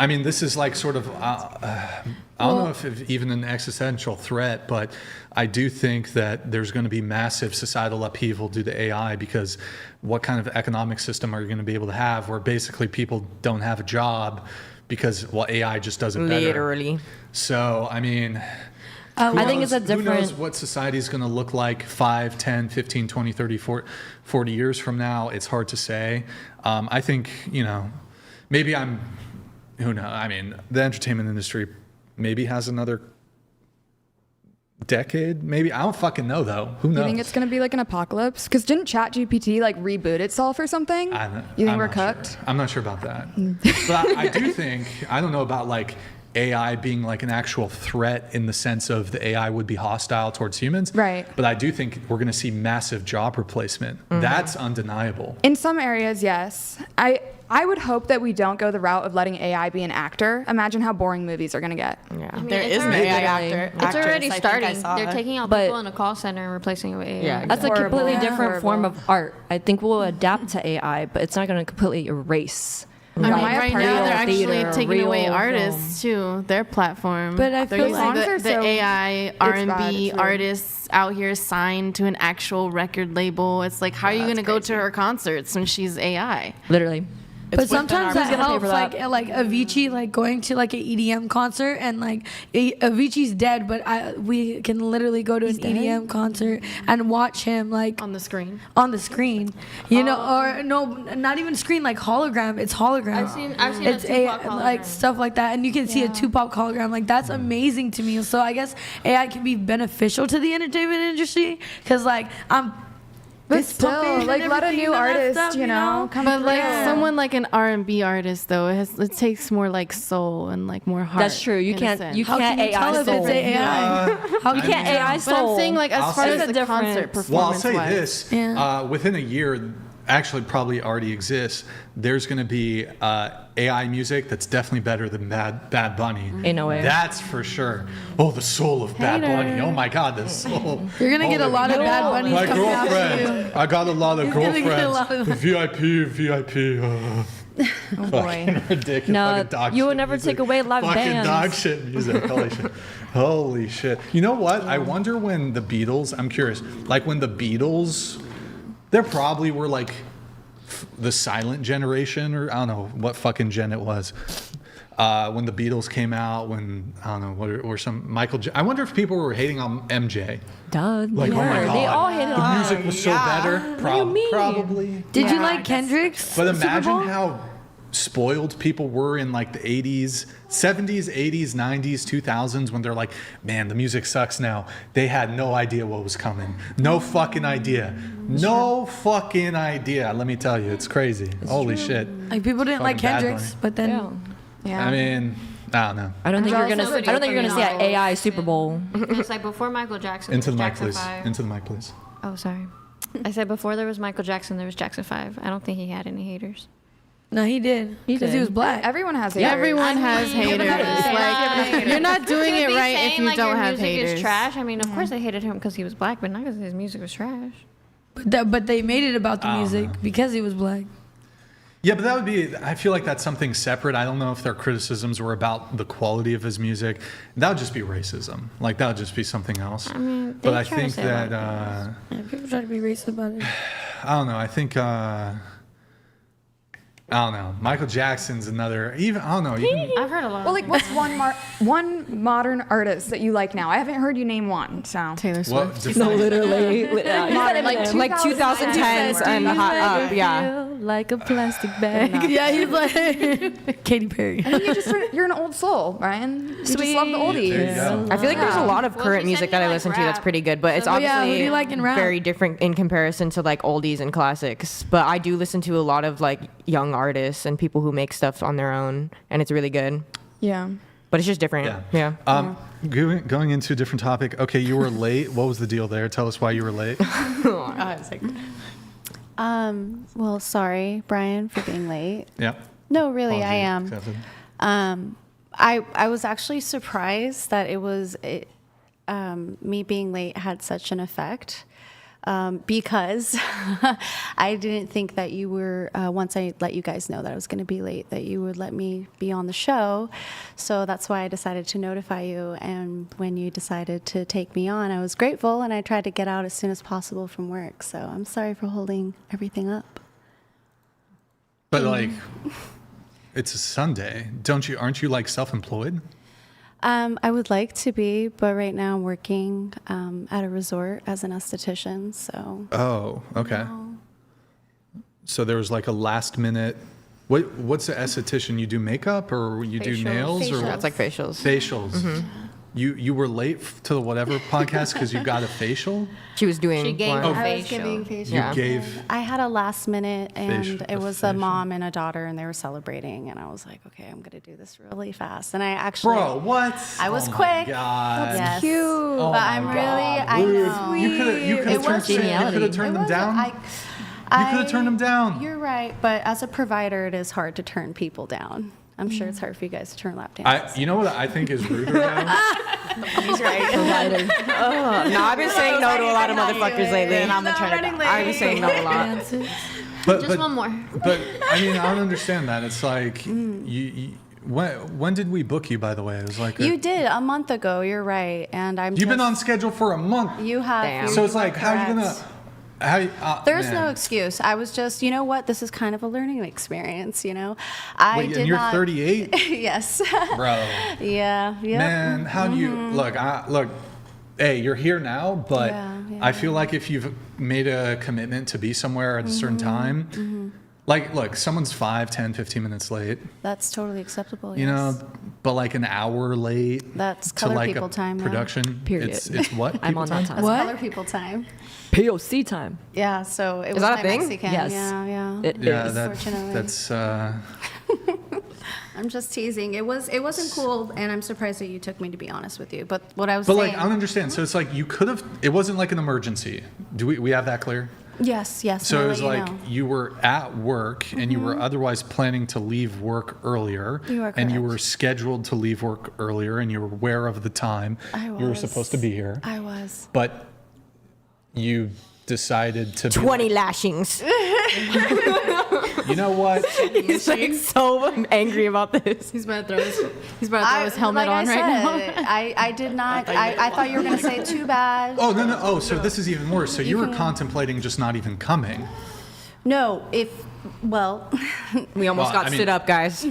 know. This is like sort of. I don't know if even an existential threat, but I do think that there's going to be massive societal upheaval due to AI, because what kind of economic system are you going to be able to have where basically people don't have a job because AI just does it better? Literally. So I think it's a Who knows different. what society is going to look like 5, 10, 15, 20, 30, 40 years from now? It's hard to say. I think, maybe who knows? The entertainment industry maybe has another decade, maybe. I don't fucking know, though. Who knows? You think it's going to be like an apocalypse? Because didn't ChatGPT reboot itself or something? You think we're cooked? Sure. I'm not sure about that. But I do think, I don't know about AI being like an actual threat in the sense of the AI would be hostile towards humans. Right. But I do think we're going to see massive job replacement. That's undeniable. In some areas, yes. I would hope that we don't go the route of letting AI be an actor. Imagine how boring movies are going to get. Yeah. There is an AI actor. It's already actress, I think I starting. saw They're it. taking out But- people in a call center and replacing it with AI. Yeah, That's a Horrible. completely Yeah. different form of art. I think we'll adapt to AI, but it's not going to completely erase. Right Real now, they're actually theater, taking real away film. artists too. Their platform. But I they're feel using like- the so- AI bad, R&B it's rude. artists out here signed to an actual record label. It's like, how are you going to go to her concerts when she's AI? Literally. But sometimes that helps, like Avicii, like going to like an EDM concert, and like Avicii's dead, but we can literally go to an EDM concert and watch him like on the screen, you know, or no, not even screen, like hologram. It's hologram. I've seen it's a Tupac hologram. like stuff like that, and you can see a Tupac hologram. Like that's amazing to me. So I guess AI can be beneficial to the entertainment industry because like But still, like, let a new artist, stuff, you know, come But through. like someone like an R&B artist, though, it takes more like soul and like more heart. That's true. You can't How can you AI tell if soul. it's AI? You can't AI soul. But I'm saying like as far as the concert performance. Well, I'll say this. Within a year, actually probably already exists, there's going to be AI music that's definitely better than Bad Bunny. In a way. That's for sure. Oh, the soul of Bad Bunny. Oh my God, the soul. You're going to get a lot of Bad Bunnies My coming after you. girlfriend. I got a lot of girlfriends. The VIP. Oh boy. Ridiculous. No, dog you will shit never music. take away live fucking bands. Dog shit music. Holy shit. Holy shit. You know what? I wonder when the Beatles, I'm curious, like when the Beatles, there probably were like the silent generation, or I don't know what fucking gen it was. When the Beatles came out, when I don't know what, or some Michael. I wonder if people were hating on MJ. Duh. Like, oh my God, They all hated the on music was so better. What do you mean? Probably. Did you like Kendrick's? But Super imagine Bowl? how spoiled people were in like the 80s, 70s, 80s, 90s, 2000s when they're like, man, the music sucks now. They had no idea what was coming. No fucking idea. No fucking idea. Let me tell you, it's crazy. Holy shit. Like people didn't like Fucking Bad Kendrick's, Bunny. but then Yeah. I mean, I don't know. I don't think you're gonna. jealous I don't think you're gonna see an AI Super Bowl. It's like before Michael Jackson. Into the mic, Jackson please. 5. Into the mic, please. Oh, sorry. I said before there was Michael Jackson, there was Jackson 5. I don't think he had any haters. no, he did because he did. was black. Everyone has haters. Everyone has haters. Like you're not doing it right if you don't have music haters. is trash. I mean, of course they hated him because he was black, but not because his music was trash. But they made it about the music because he was black. Yeah, but that would be, I feel like that's something separate. I don't know if their criticisms were about the quality of his music. That would just be racism. Like, that would just be something else. I mean, but they I try to think say a lot that, of Yeah, people try to be racist about it. I don't know. I think, I don't know. Michael Jackson's another, even, I don't know. Even, I've heard a lot. Well, like, what's one modern artist that you like now? I haven't heard you name one. So Taylor Swift. what, No, literally. Modern, like 2010s and up. Yeah. Like a plastic bag. Yeah, he's like Katy Perry. I think you're an old soul, Ryan. You just love the oldies. There you go. I feel like there's a lot of Well, current she music said that he I liked listen to that's rap. pretty good, but it's Oh, yeah, who do obviously you like in rap? very different in comparison to like oldies and classics. But I do listen to a lot of like young artists and people who make stuff on their own, and it's really good. Yeah. But it's just different. Yeah. Going into a different topic. Okay, you were late. What was the deal there? Tell us why you were late. Well, sorry, Brian, for being late. Yeah. No, really, I Apology am. accepted. I was actually surprised that me being late had such an effect because I didn't think that you were, once I let you guys know that I was going to be late, that you would let me be on the show. So that's why I decided to notify you. And when you decided to take me on, I was grateful, and I tried to get out as soon as possible from work. So I'm sorry for holding everything up. But like, it's a Sunday. Aren't you like self-employed? I would like to be, but right now I'm working at a resort as an esthetician. So. Oh, okay. So there was like a last minute. What's the esthetician? You do makeup or you do nails or That's like facials. facials? You were late to the whatever podcast because you got a facial. She was doing She gave one. her I was facial. giving facial. Yeah. You gave. I had a last minute, and Facial- it a was facial. a mom and a daughter, and they were celebrating, and I was like, okay, I'm gonna do this really fast. And I actually, Bro, what? I was Oh my quick. God. Yes. Cute. Oh But my I'm God. really, I Rude. know. You could have turned them down. You could have turned them down. You're right, but as a provider, it is hard to turn people down. I'm sure it's hard for you guys to turn lap dances. You know what I think is ruder though? He's right. No, I've been saying no to a lot of motherfuckers lately. And I'm I've been saying no a lot. Just one more. But I mean, I don't understand that. It's like you when did we book you? By the way, it was like You did a month ago. You're right, and I'm. You've been on schedule for a month. You have. Damn. you So it's are like, how are you gonna? correct. There's no excuse. I was just, you know what? This is kind of a learning experience, you know? And you're 38? Yes. Bro. Yeah. Man, how do you... Look, hey, you're here now, but I feel like if you've made a commitment to be somewhere at a certain time... Like, look, someone's 5, 10, 15 minutes late. That's totally acceptable, You know, but like an hour late that's to color like people a time. production. Period. It's what? I'm on that time. That's color people time. POC time. Yeah, so it was that a my thing? Mexican. Yes. Yeah. It is. Unfortunately. That's I'm just teasing. It wasn't cool, and I'm surprised that you took me, to be honest with you. But what I was But saying... like, I don't understand. So it's like you could have... It wasn't like an emergency. Do we have that clear? Yes. So it was like you were at work and you were otherwise planning to leave work earlier. You are and you correct. were scheduled to leave work earlier and you were aware of the time you were supposed to be here. I was. But you decided to 20 lashings. You know what? He's like so angry about this. He's about to throw his helmet on right now. I did not. I thought you were going to say too bad. Oh, no. Oh, so this is even worse. So you were contemplating just not even coming. No, We almost got stood up, guys.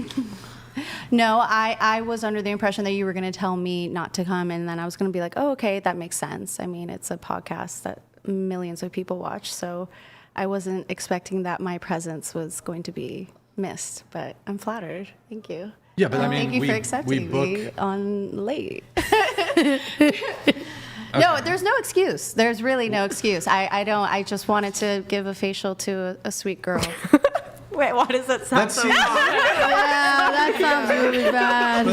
No, I was under the impression that you were going to tell me not to come, and then I was going to be like, oh, okay, that makes sense. I mean, it's a podcast that millions of people watch, so I wasn't expecting that my presence was going to be missed, but I'm flattered. Thank you. Yeah, but I mean, thank you for accepting me on late. No, there's no excuse. There's really no excuse. I just wanted to give a facial to a sweet girl. Wait, why does that sound so Yeah, that sounds really bad.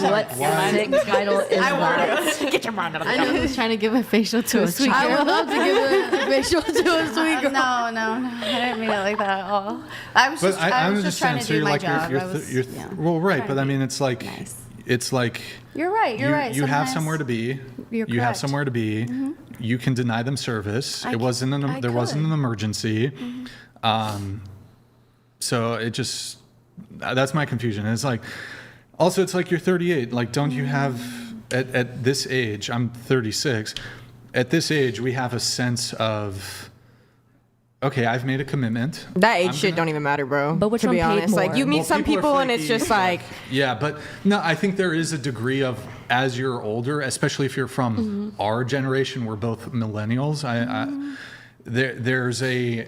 What sick title is that? Get your mind out of the I know who's trying to give a facial to a sweet girl. I would love to give a facial to a sweet girl. No, I didn't mean it like that at all. I was just trying to do my job. Well, right, but I mean, it's like, it's like. You're right. You're right. You have somewhere to be. You have somewhere to be. You can deny them service. There wasn't an emergency. So it just, that's my confusion. It's like, also it's like you're 38. Like, don't you have, at this age, I'm 36. At this age, we have a sense of, okay, I've made a commitment. That age shit don't even matter, bro. But which to one be paid honest, more? like you meet some people and it's just like, yeah, but no, I think there is a degree of, as you're older, especially if you're from our generation, we're both millennials. There's a,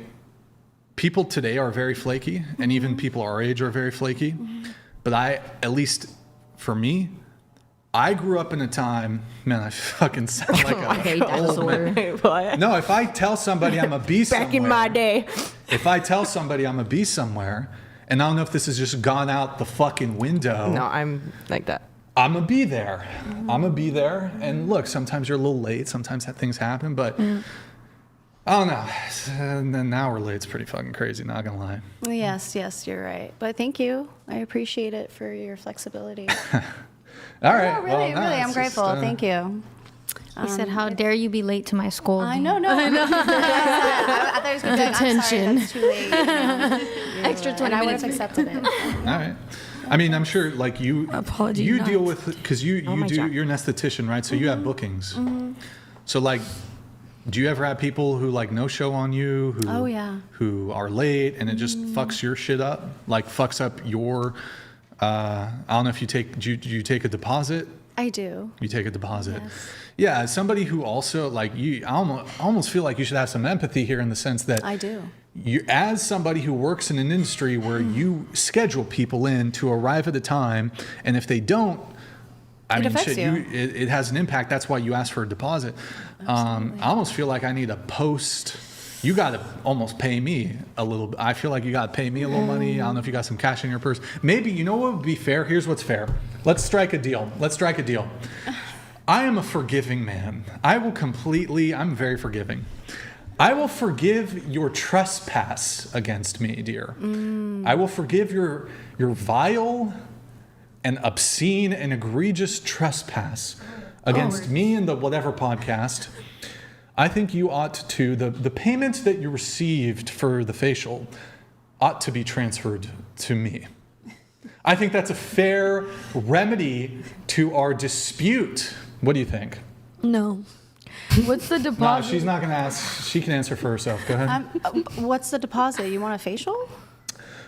people today are very flaky, and even people our age are very flaky. But at least for me, I grew up in a time, man, I fucking sound like a old man. what? No, if I tell somebody I'm a B somewhere. Back in my day. If I tell somebody I'm a B somewhere, and I don't know if this has just gone out the fucking window. No, I'm like that. I'm gonna be there. I'm gonna be there. And look, sometimes you're a little late. Sometimes things happen, but I don't know. And then now we're late. It's pretty fucking crazy, not gonna lie. Yes, you're right. But thank you. I appreciate it for your flexibility. All right. No, really, I'm grateful. Thank you. He said, "How dare you be late to my school?" I know. I thought he was going to Detention. I'm sorry, that's too late. Extra 20 and I would have minutes. accepted it. All right. I mean, I'm sure, like you deal with, because you're an esthetician, right? So you have bookings. So like, do you ever have people who like no show on you, who are late, and it just fucks your shit up, like fucks up your? I don't know if do you take a deposit? I do. You take a deposit. Yes. Yeah, as somebody who also like I almost feel like you should have some empathy here in the sense that I do. You, as somebody who works in an industry where you schedule people in to arrive at a time, and if they don't, it has an impact. That's why you ask for a deposit. I almost feel like I need a post. You got to almost pay me a little. I feel like you got to pay me a little money. I don't know if you got some cash in your purse. Maybe, you know what would be fair? Here's what's fair. Let's strike a deal. I am a forgiving man. I'm very forgiving. I will forgive your trespass against me, dear. I will forgive your vile and obscene and egregious trespass against me and the whatever podcast. I think you ought to, the payment that you received for the facial ought to be transferred to me. I think that's a fair remedy to our dispute. What do you think? No. What's the deposit? No, she's not going to ask. She can answer for herself. Go ahead. What's the deposit? You want a facial?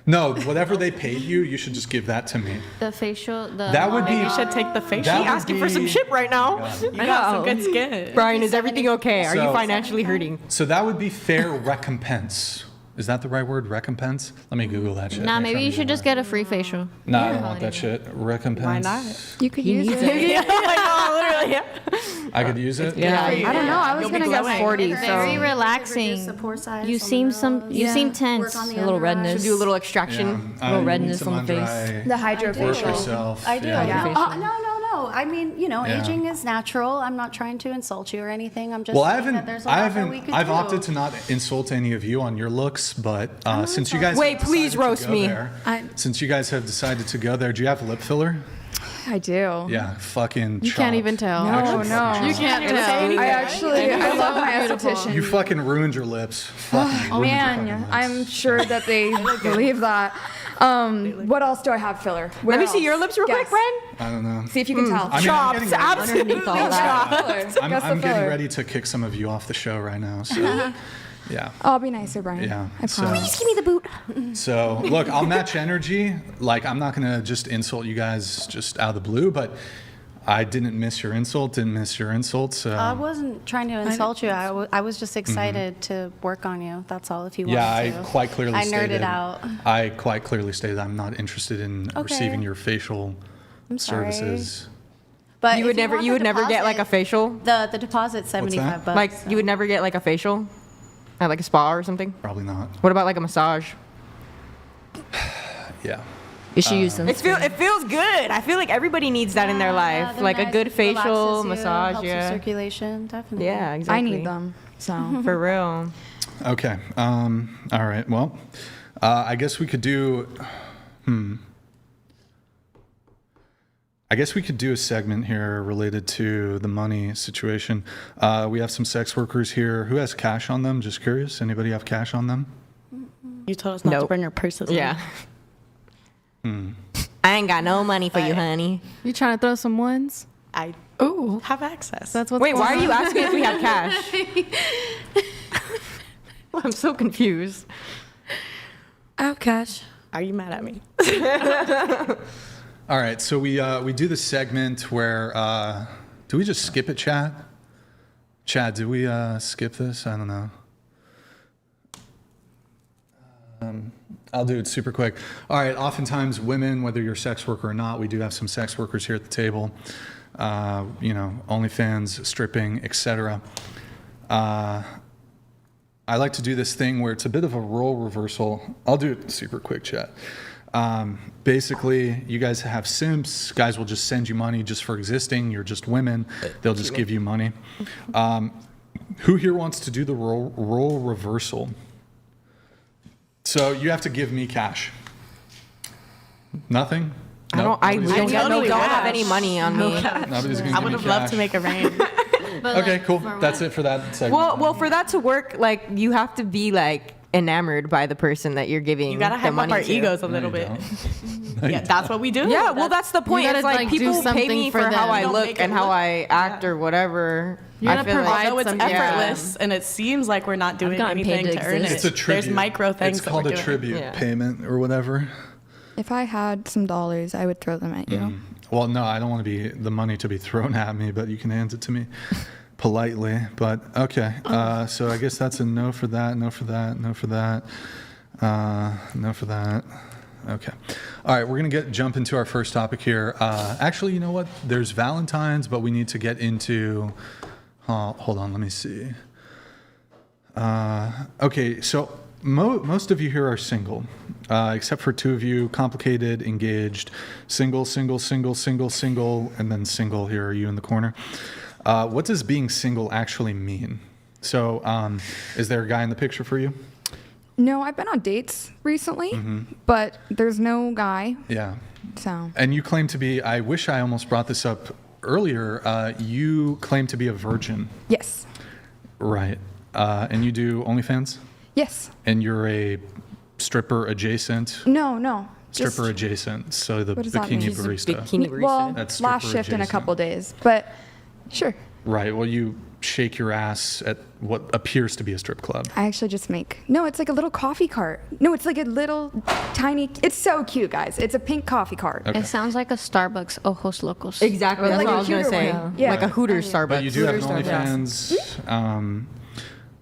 No, whatever they paid you, you should just give that to me. The facial, That would be. You should take the facial. That She would asking for some be- shit right now. You got some good skin. Brian, is everything okay? Are you So- financially hurting? So that would be fair recompense. Is that the right word? Recompense? Let me Google that shit. Nah, Make sure maybe I'm you should getting just that get a free facial. right. No, I don't want that shit. Recompense. Why not? You could use it. I know, literally. I could use it? Yeah. I don't know. I was You'll be gonna guess glowing. 40. Very So relaxing. Support size. You seem tense. A little redness. Do a little extraction. Yeah. little I redness need on some the face. under-eye the hydrofacial. Work yourself. I do. Yeah. No. I mean, Yeah. aging is natural. I'm not trying to insult you or anything. I'm just Well, saying that there's a lot that we could I've do. opted to not insult any of you on your looks, but since you guys Wait, have please decided to roast go me. there- I- since you guys have decided to go there, do you have lip filler? I do. Yeah, fucking. You can't chopped. even tell. No, Actually, no. fucking You chopped. can't tell. I love my esthetician. You fucking ruined your lips. Fucking ruined your fucking Man, lips. I'm sure that they believe that. What else do I have filler? Where Let me see else? your lips real quick, Guess. Brian. I don't know. See if you can tell. I mean, I'm Chops, getting ready- absolutely all that. chops. Filler. Guess the I'm getting filler. ready to kick some of you off the show right now. So, yeah. I'll be nicer, Brian. Yeah, I so- promise. Give me the boot. So, look, I'll match energy. Like, I'm not going to just insult you guys just out of the blue, but I didn't miss your insult, So, I wasn't trying to insult you. I was just excited to work on you. That's all. If you yeah, wanted I to. quite clearly I stated. nerded out. I quite clearly stated I'm not interested in Okay. receiving your facial I'm sorry. services. But You if would never, want you the would never get like a deposit- facial. The deposit's $75 bucks. Like so. you would never get like a facial at like a spa or something. Probably not. What about like a massage? Yeah. You should use them. It feels good. I feel like everybody needs that in their life, they're like a nice, good facial, relaxes you, massage. helps Yeah, with circulation, definitely. yeah, exactly. I need them. So for real. Okay. All right. Well, I guess we could do. I guess we could do a segment here related to the money situation. We have some sex workers here. Who has cash on them? Just curious. Anybody have cash on them? You told us not to Nope. bring your purses. Yeah. I ain't got no money for you, honey. You trying to throw some ones? I have access. That's what's Wait, going why are on. you asking if we have cash? I'm so confused. I have cash. Are you mad at me? All right. So we do the segment where do we just skip it, Chad? Chad, do we skip this? I don't know. I'll do it super quick. All right. Oftentimes, women, whether you're a sex worker or not, we do have some sex workers here at the table. OnlyFans, stripping, etc. I like to do this thing where it's a bit of a role reversal. I'll do it super quick, chat. Basically, you guys have simps. Guys will just send you money just for existing. You're just women. They'll just give you money. Who here wants to do the role reversal? So you have to give me cash. Nothing? I don't totally have any money on me. Nobody's gonna I give would me have loved cash. to make a rain. Okay, cool. That's it for that segment. Well, for that to work, like you have to be like enamored by the person that you're giving. You gotta the hype up money our to. egos a No, little you bit. don't. No, you Yeah, that's what we do. Yeah, well, that's the point. gotta, It's like like, do people pay something me for for how them. I Don't look make it and how look- I act or whatever. You I gotta feel like- provide Although it's something. effortless and it seems like we're not doing gotten paid anything to to earn it. exist. It's a tribute. There's micro things It's that called we're a doing. tribute Yeah. payment or whatever. if I had some dollars, I would throw them at you. Well, no, I don't want the money to be thrown at me, but you can hand it to me politely. But okay, so I guess that's a no for that, no for that, no for that, no for that. Okay. All right, we're gonna jump into our first topic here. Actually, you know what? There's Valentine's, but we need to get into. Hold on, let me see. Okay, so most of you here are single, except for two of you, complicated, engaged, single, single, single, single, single, and then single. Here are you in the corner. What does being single actually mean? So, is there a guy in the picture for you? No, I've been on dates recently, but there's no guy. Yeah. So And you claim to be, I wish I almost brought this up earlier, you claim to be a virgin. yes, Right. And you do OnlyFans? yes, And you're a stripper adjacent? no. just- Stripper adjacent, so the What does that bikini mean? barista. Bikini barista. Well, That's last stripper shift in a adjacent. couple days, but sure. Right. Well, you shake your ass at what appears to be a strip club? I actually just make. No, it's like a little coffee cart. No, it's like a little tiny. It's so cute, guys. It's a pink coffee cart. It sounds like a Starbucks Ojos Locos. Exactly. That's Like what a I was gonna cuter say. one. Yeah. Like a Hooters Starbucks. But you do have an Hooters Starbucks. OnlyFans.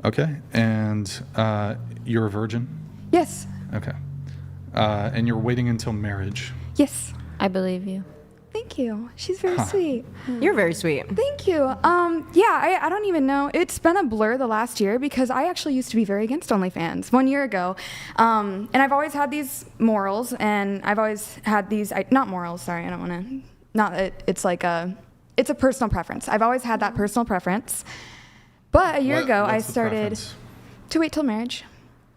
Okay. And you're a virgin? Yes. Okay. And you're waiting until marriage? Yes. I believe you. Thank you. She's very sweet. You're very sweet. Thank you. Yeah, I don't even know. It's been a blur the last year because I actually used to be very against OnlyFans 1 year ago. And I've always had these morals, and I've always had these, not morals, sorry, I don't want to, it's like it's a personal preference. I've always had that personal preference. But a year ago, I started to wait till marriage.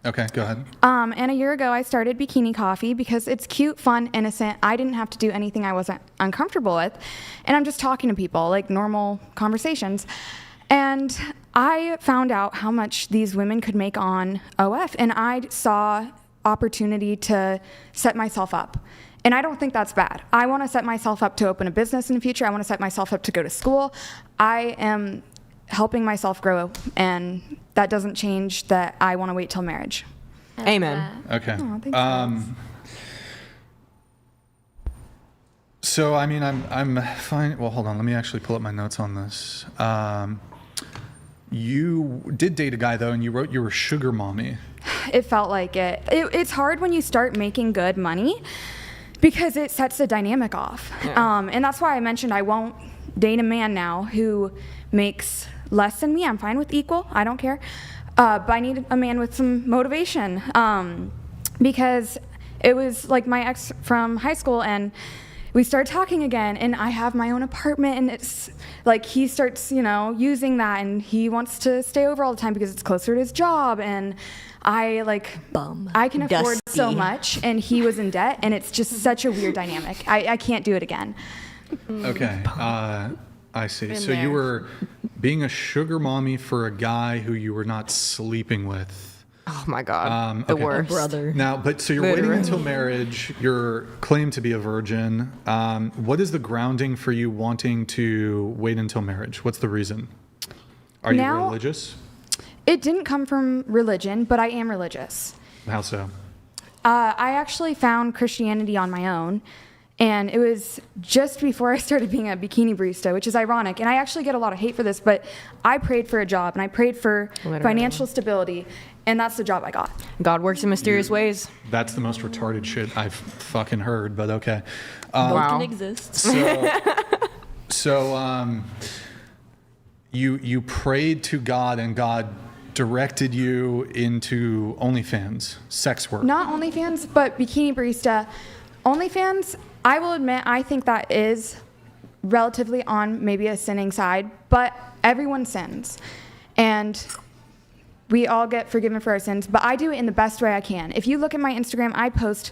Okay, go ahead. And a year ago, I started Bikini Coffee because it's cute, fun, innocent. I didn't have to do anything I wasn't uncomfortable with. And I'm just talking to people, like normal conversations. And I found out how much these women could make on OF. And I saw opportunity to set myself up. And I don't think that's bad. I want to set myself up to open a business in the future. I want to set myself up to go to school. I am helping myself grow, and that doesn't change that I want to wait till marriage. Amen. Okay. Oh, thanks, so I mean, I'm fine. Well, hold on. Let me actually pull up my notes on this. You did date a guy though, and you wrote you were sugar mommy. It felt like it. It's hard when you start making good money because it sets the dynamic off. Yeah. And that's why I mentioned I won't date a man now who makes less than me. I'm fine with equal. I don't care. But I need a man with some motivation because it was like my ex from high school, and we started talking again, and I have my own apartment, and it's like he starts, using that, and he wants to stay over all the time because it's closer to his job, and I can afford so much, and he was in debt, and it's just such a weird dynamic. I can't do it again. Okay. I see. So you were being a sugar mommy for a guy who you were not sleeping with. Oh my God. The worst. Brother. Now, so you're waiting until marriage. You're claimed to be a virgin. What is the grounding for you wanting to wait until marriage? What's the reason? Are you religious? It didn't come from religion, but I am religious. How so? I actually found Christianity on my own. And it was just before I started being a bikini barista, which is ironic. And I actually get a lot of hate for this, but I prayed for a job, and I prayed for financial stability, and that's the job I got. God works in mysterious ways. That's the most retarded shit I've fucking heard, but okay. Both can exist. So you prayed to God, and God directed you into OnlyFans, sex work. Not OnlyFans, but bikini barista. OnlyFans, I will admit, I think that is relatively on maybe a sinning side, but everyone sins. And we all get forgiven for our sins, but I do it in the best way I can. If you look at my Instagram, I post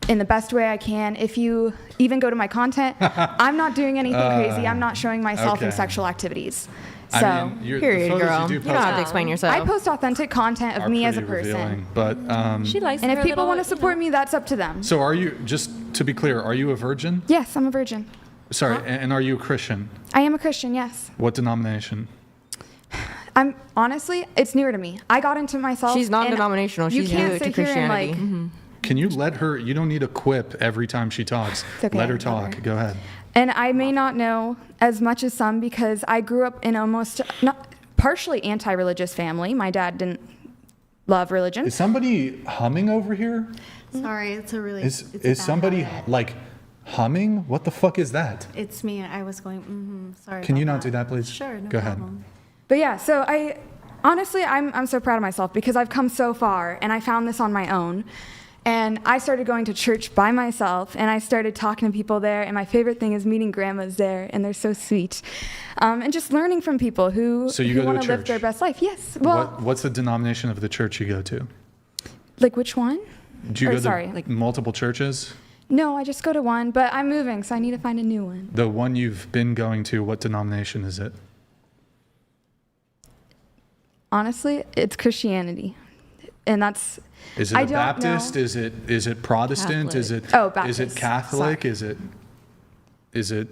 in the best way I can. If you even go to my content, I'm not doing anything crazy. I'm not showing myself in sexual activities. So, I mean, period, girl. You don't have to explain yourself. I post authentic content of me as a person. Revealing, but She likes. And if people want to support me, that's up to them. So are you, just to be clear, are you a virgin? Yes, I'm a virgin. Sorry, and are you a Christian? I am a Christian, yes. What denomination? I'm honestly, it's newer to me. I got into myself. She's non-denominational. She's new to Christianity. Can you let her, you don't need a quip every time she talks. Okay, let her talk. Go ahead. And I may not know as much as some because I grew up in almost partially anti-religious family. My dad didn't love religion. Is somebody humming over here? Sorry, it's a really. Is somebody like humming? What the fuck is that? It's me. I was going. Sorry. Can you not do that, please? Sure. No Go problem. ahead. But yeah, so honestly, I'm so proud of myself because I've come so far and I found this on my own. And I started going to church by myself, and I started talking to people there, and my favorite thing is meeting grandmas there, and they're so sweet. And just learning from people who want to live their best life. Yes. Well, what's the denomination of the church you go to? Like which one? Do you go to multiple churches? No, I just go to one, but I'm moving, so I need to find a new one. The one you've been going to, what denomination is it? Honestly, it's Christianity. And that's... Is it a Baptist? Is it Protestant? Catholic. Is it Catholic? Sorry. Is it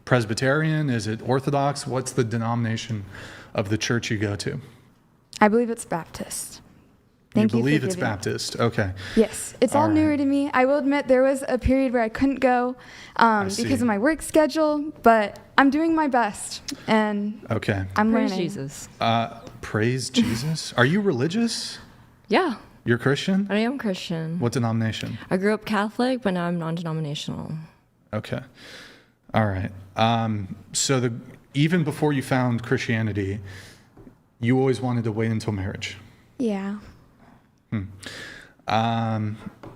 Presbyterian? Is it Orthodox? What's the denomination of the church you go to? I believe it's Baptist. You believe it's Baptist? Okay. Yes, it's all newer to me. I will admit there was a period where I couldn't go because of my work schedule, but I'm doing my best, and I'm Praise learning. Jesus. Praise Jesus. Are you religious? Yeah, You're Christian? I am Christian. What denomination? I grew up Catholic, but now I'm non-denominational. Okay. All right. So even before you found Christianity, you always wanted to wait until marriage. Yeah.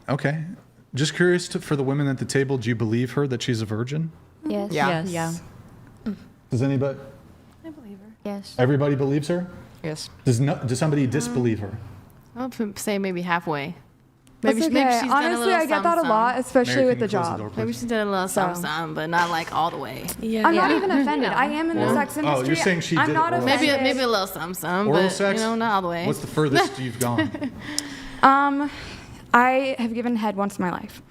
Okay. Just curious for the women at the table, do you believe her that she's a virgin? Yes. Yeah. Yes. Does anybody? Yes. Everybody believes her? Yes. Does somebody disbelieve her? I'll say maybe halfway. That's Maybe, okay. maybe she's done a Honestly, little I get that a lot, especially Mary, with can the you close door, job. please? Maybe she did a little something, but not like all the way. Yeah. I'm not even offended. I am in the sex industry. Oh, you're saying she I'm did not oral offended. Maybe a little something, Oral but sex? not all the way. What's the furthest you've gone? I have given head once in my life,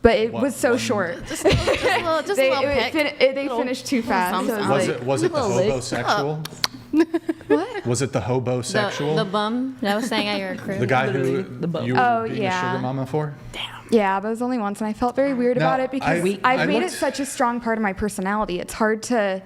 but it was so short. just a little peck. They finished too fast. So Was it the homosexual? What? Was it the hobosexual? The bum that was saying at your crib. The guy who you were being a yeah. sugar mama for? Yeah, but it was only once, and I felt very weird Now, about it because I I've made it looked- such a strong part of my personality. It's hard to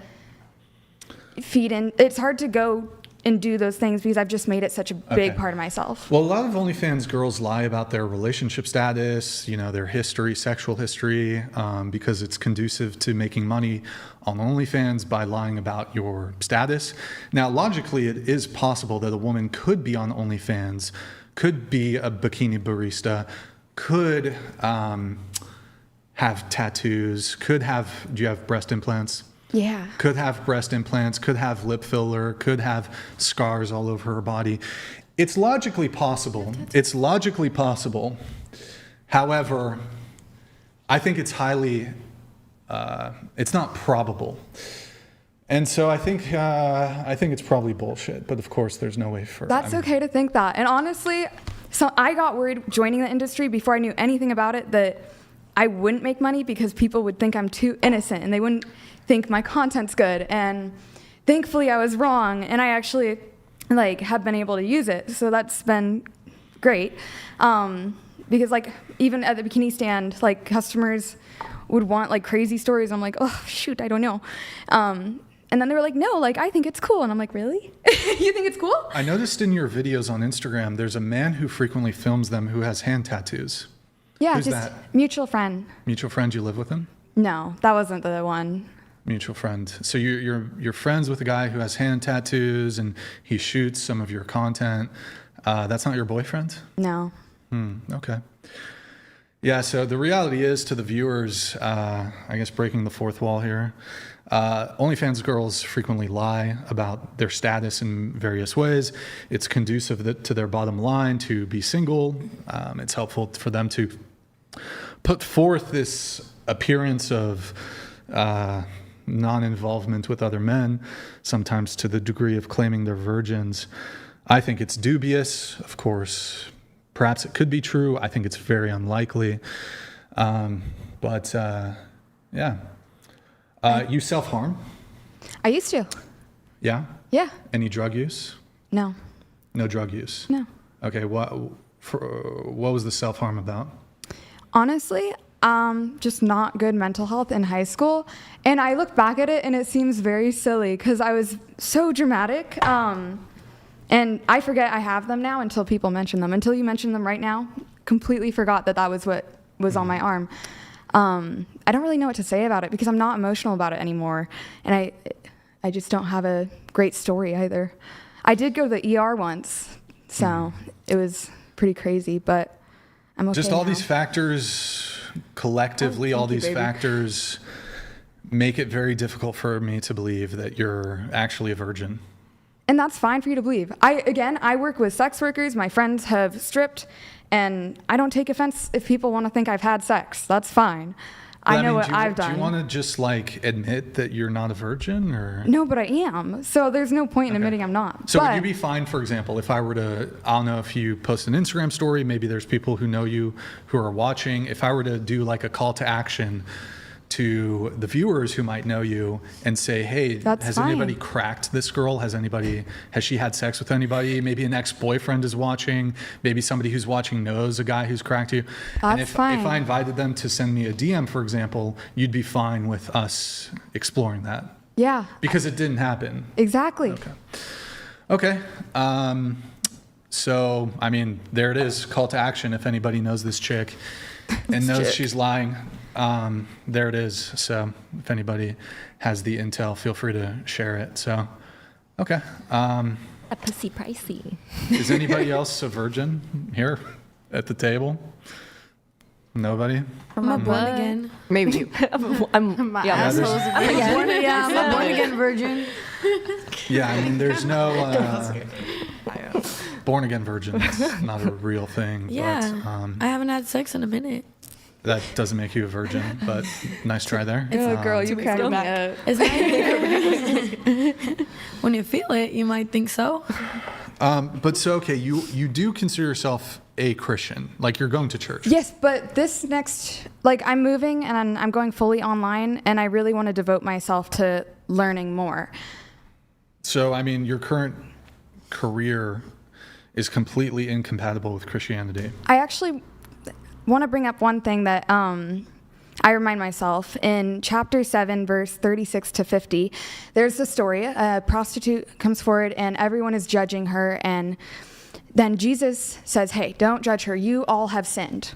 feed in. It's hard to go and do those things because I've just made it such a big part of myself. Well, a lot of OnlyFans girls lie about their relationship status, their history, sexual history, because it's conducive to making money on OnlyFans by lying about your status. Now, logically, it is possible that a woman could be on OnlyFans, could be a bikini barista, could have tattoos, do you have breast implants? Yeah. Could have breast implants, could have lip filler, could have scars all over her body. It's logically possible. It's logically possible. However, I think it's it's not probable. And so I think it's probably bullshit. But of course, there's no way for. That's okay to think that. And honestly, so I got worried joining the industry before I knew anything about it that I wouldn't make money because people would think I'm too innocent and they wouldn't think my content's good. And thankfully I was wrong, and I actually have been able to use it. So that's been great. Because even at the bikini stand, customers would want crazy stories. I'm like, oh shoot, I don't know. And then they were like, no, I think it's cool. And I'm like, really? You think it's cool? I noticed in your videos on Instagram, there's a man who frequently films them who has hand tattoos. Yeah, Who's just that? mutual friend. Mutual friend, you live with him? No, that wasn't the one. Mutual friend. So you're friends with a guy who has hand tattoos and he shoots some of your content. That's not your boyfriend? No. Okay. Yeah, so the reality is, to the viewers, I guess breaking the fourth wall here, OnlyFans girls frequently lie about their status in various ways. It's conducive to their bottom line to be single. It's helpful for them to put forth this appearance of non-involvement with other men, sometimes to the degree of claiming they're virgins. I think it's dubious, of course. Perhaps it could be true. I think it's very unlikely. But you self-harm? I used to. Yeah? Yeah. Any drug use? No. No drug use? No. Okay, what was the self-harm about? Honestly, just not good mental health in high school. And I look back at it and it seems very silly because I was so dramatic. And I forget I have them now until people mention them. Until you mention them right now, completely forgot that was what was on my arm. I don't really know what to say about it because I'm not emotional about it anymore. And I just don't have a great story either. I did go to the ER once, so it was pretty crazy, but I'm okay Just all now. these factors, collectively, all these factors make it very difficult for me to believe that you're actually a virgin. And that's fine for you to believe. I work with sex workers. My friends have stripped, and I don't take offense if people want to think I've had sex. That's fine. I know what I've done. Do you want to just admit that you're not a virgin, or? No, but I am. So there's no point in admitting I'm not. So would you be fine, for example, if I were to, I don't know if you post an Instagram story, maybe there's people who know you who are watching. If I were to do a call to action to the viewers who might know you and say, hey, That's has fine. anybody cracked this girl? Has she had sex with anybody? Maybe an ex-boyfriend is watching. Maybe somebody who's watching knows a guy who's cracked you. And That's if fine. I invited them to send me a DM, for example, you'd be fine with us exploring that. Yeah. Because it didn't happen. Exactly. Okay. So, I mean, there it is. Call to action. If anybody knows this chick and knows she's lying, there it is. So if anybody has the intel, feel free to share it. So, okay. A pussy pricey. Is anybody else a virgin here at the table? Nobody? I'm a born again. Maybe you. I'm My yeah, asshole's a virgin. I'm a born again virgin. Yeah, I mean, there's no born again virgin. It's not a real thing. Yeah. But, I haven't had sex in a minute. that doesn't make you a virgin, but nice try there. Oh, girl, you cracked me up. It's not when you feel it, you might think so. But so, okay, you do consider yourself a Christian, like you're going to church. Yes, but this next, like I'm moving and I'm going fully online, and I really want to devote myself to learning more. So, I mean, your current career is completely incompatible with Christianity. I actually want to bring up one thing that I remind myself. In chapter 7, verse 36 to 50, there's a story. A prostitute comes forward and everyone is judging her, and then Jesus says, hey, don't judge her. You all have sinned.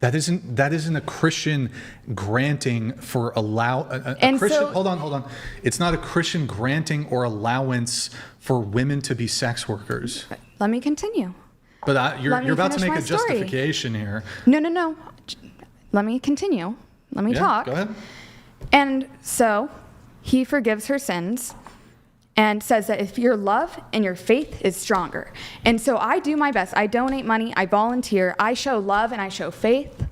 That isn't a Christian granting for Christian. Hold on. It's not a Christian granting or allowance for women to be sex workers. Let me continue. But you're about to finish make my a story. justification here. No. Let me continue. Let me talk. Go ahead. And so he forgives her sins and says that if your love and your faith is stronger. And so I do my best. I donate money. I volunteer. I show love and I show faith.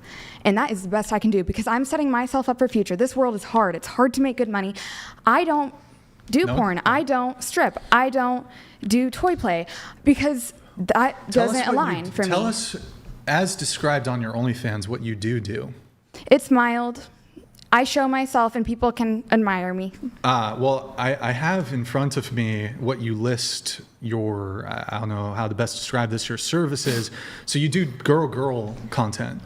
And that is the best I can do because I'm setting myself up for future. This world is hard. It's hard to make good money. I don't do porn. I don't strip. I don't do toy play because that doesn't align for me. Tell us, as described on your OnlyFans, what you do. It's mild. I show myself and people can admire me. Well, I have in front of me what you list your, I don't know how to best describe this, your services. So you do girl content.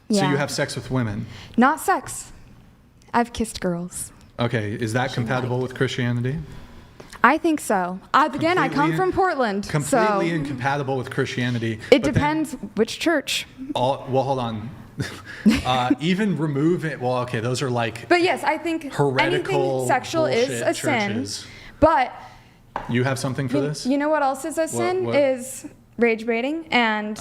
Yeah. So you have sex with women. Not sex. I've kissed girls. Okay, is that compatible with Christianity? I think so. Again, I come from Portland. Completely so incompatible with Christianity. It depends which church. Well, hold on. Even remove it. Well, okay, those are like. But yes, I think heretical anything sexual is a churches. sin. But you have something for this? You know what else is a sin? What? Is rage baiting and.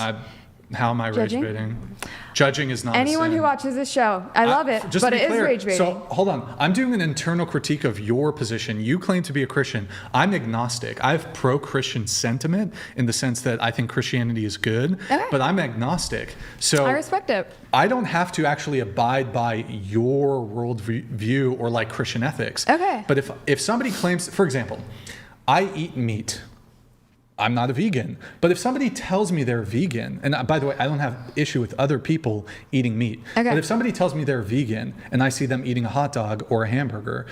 How am I judging? Rage baiting? Judging is not anyone a sin. who watches this show. I love it, but it is rage baiting. So hold on. I'm doing an internal critique of your position. You claim to be a Christian. I'm agnostic. I have pro-Christian sentiment in the sense that I think Christianity is good, but I'm agnostic. So I respect it. I don't have to actually abide by your worldview or like Christian ethics. Okay. But if somebody claims, for example, I eat meat. I'm not a vegan. But if somebody tells me they're vegan, and by the way, I don't have issue with other people eating meat. Okay. But if somebody tells me they're vegan and I see them eating a hot dog or a hamburger,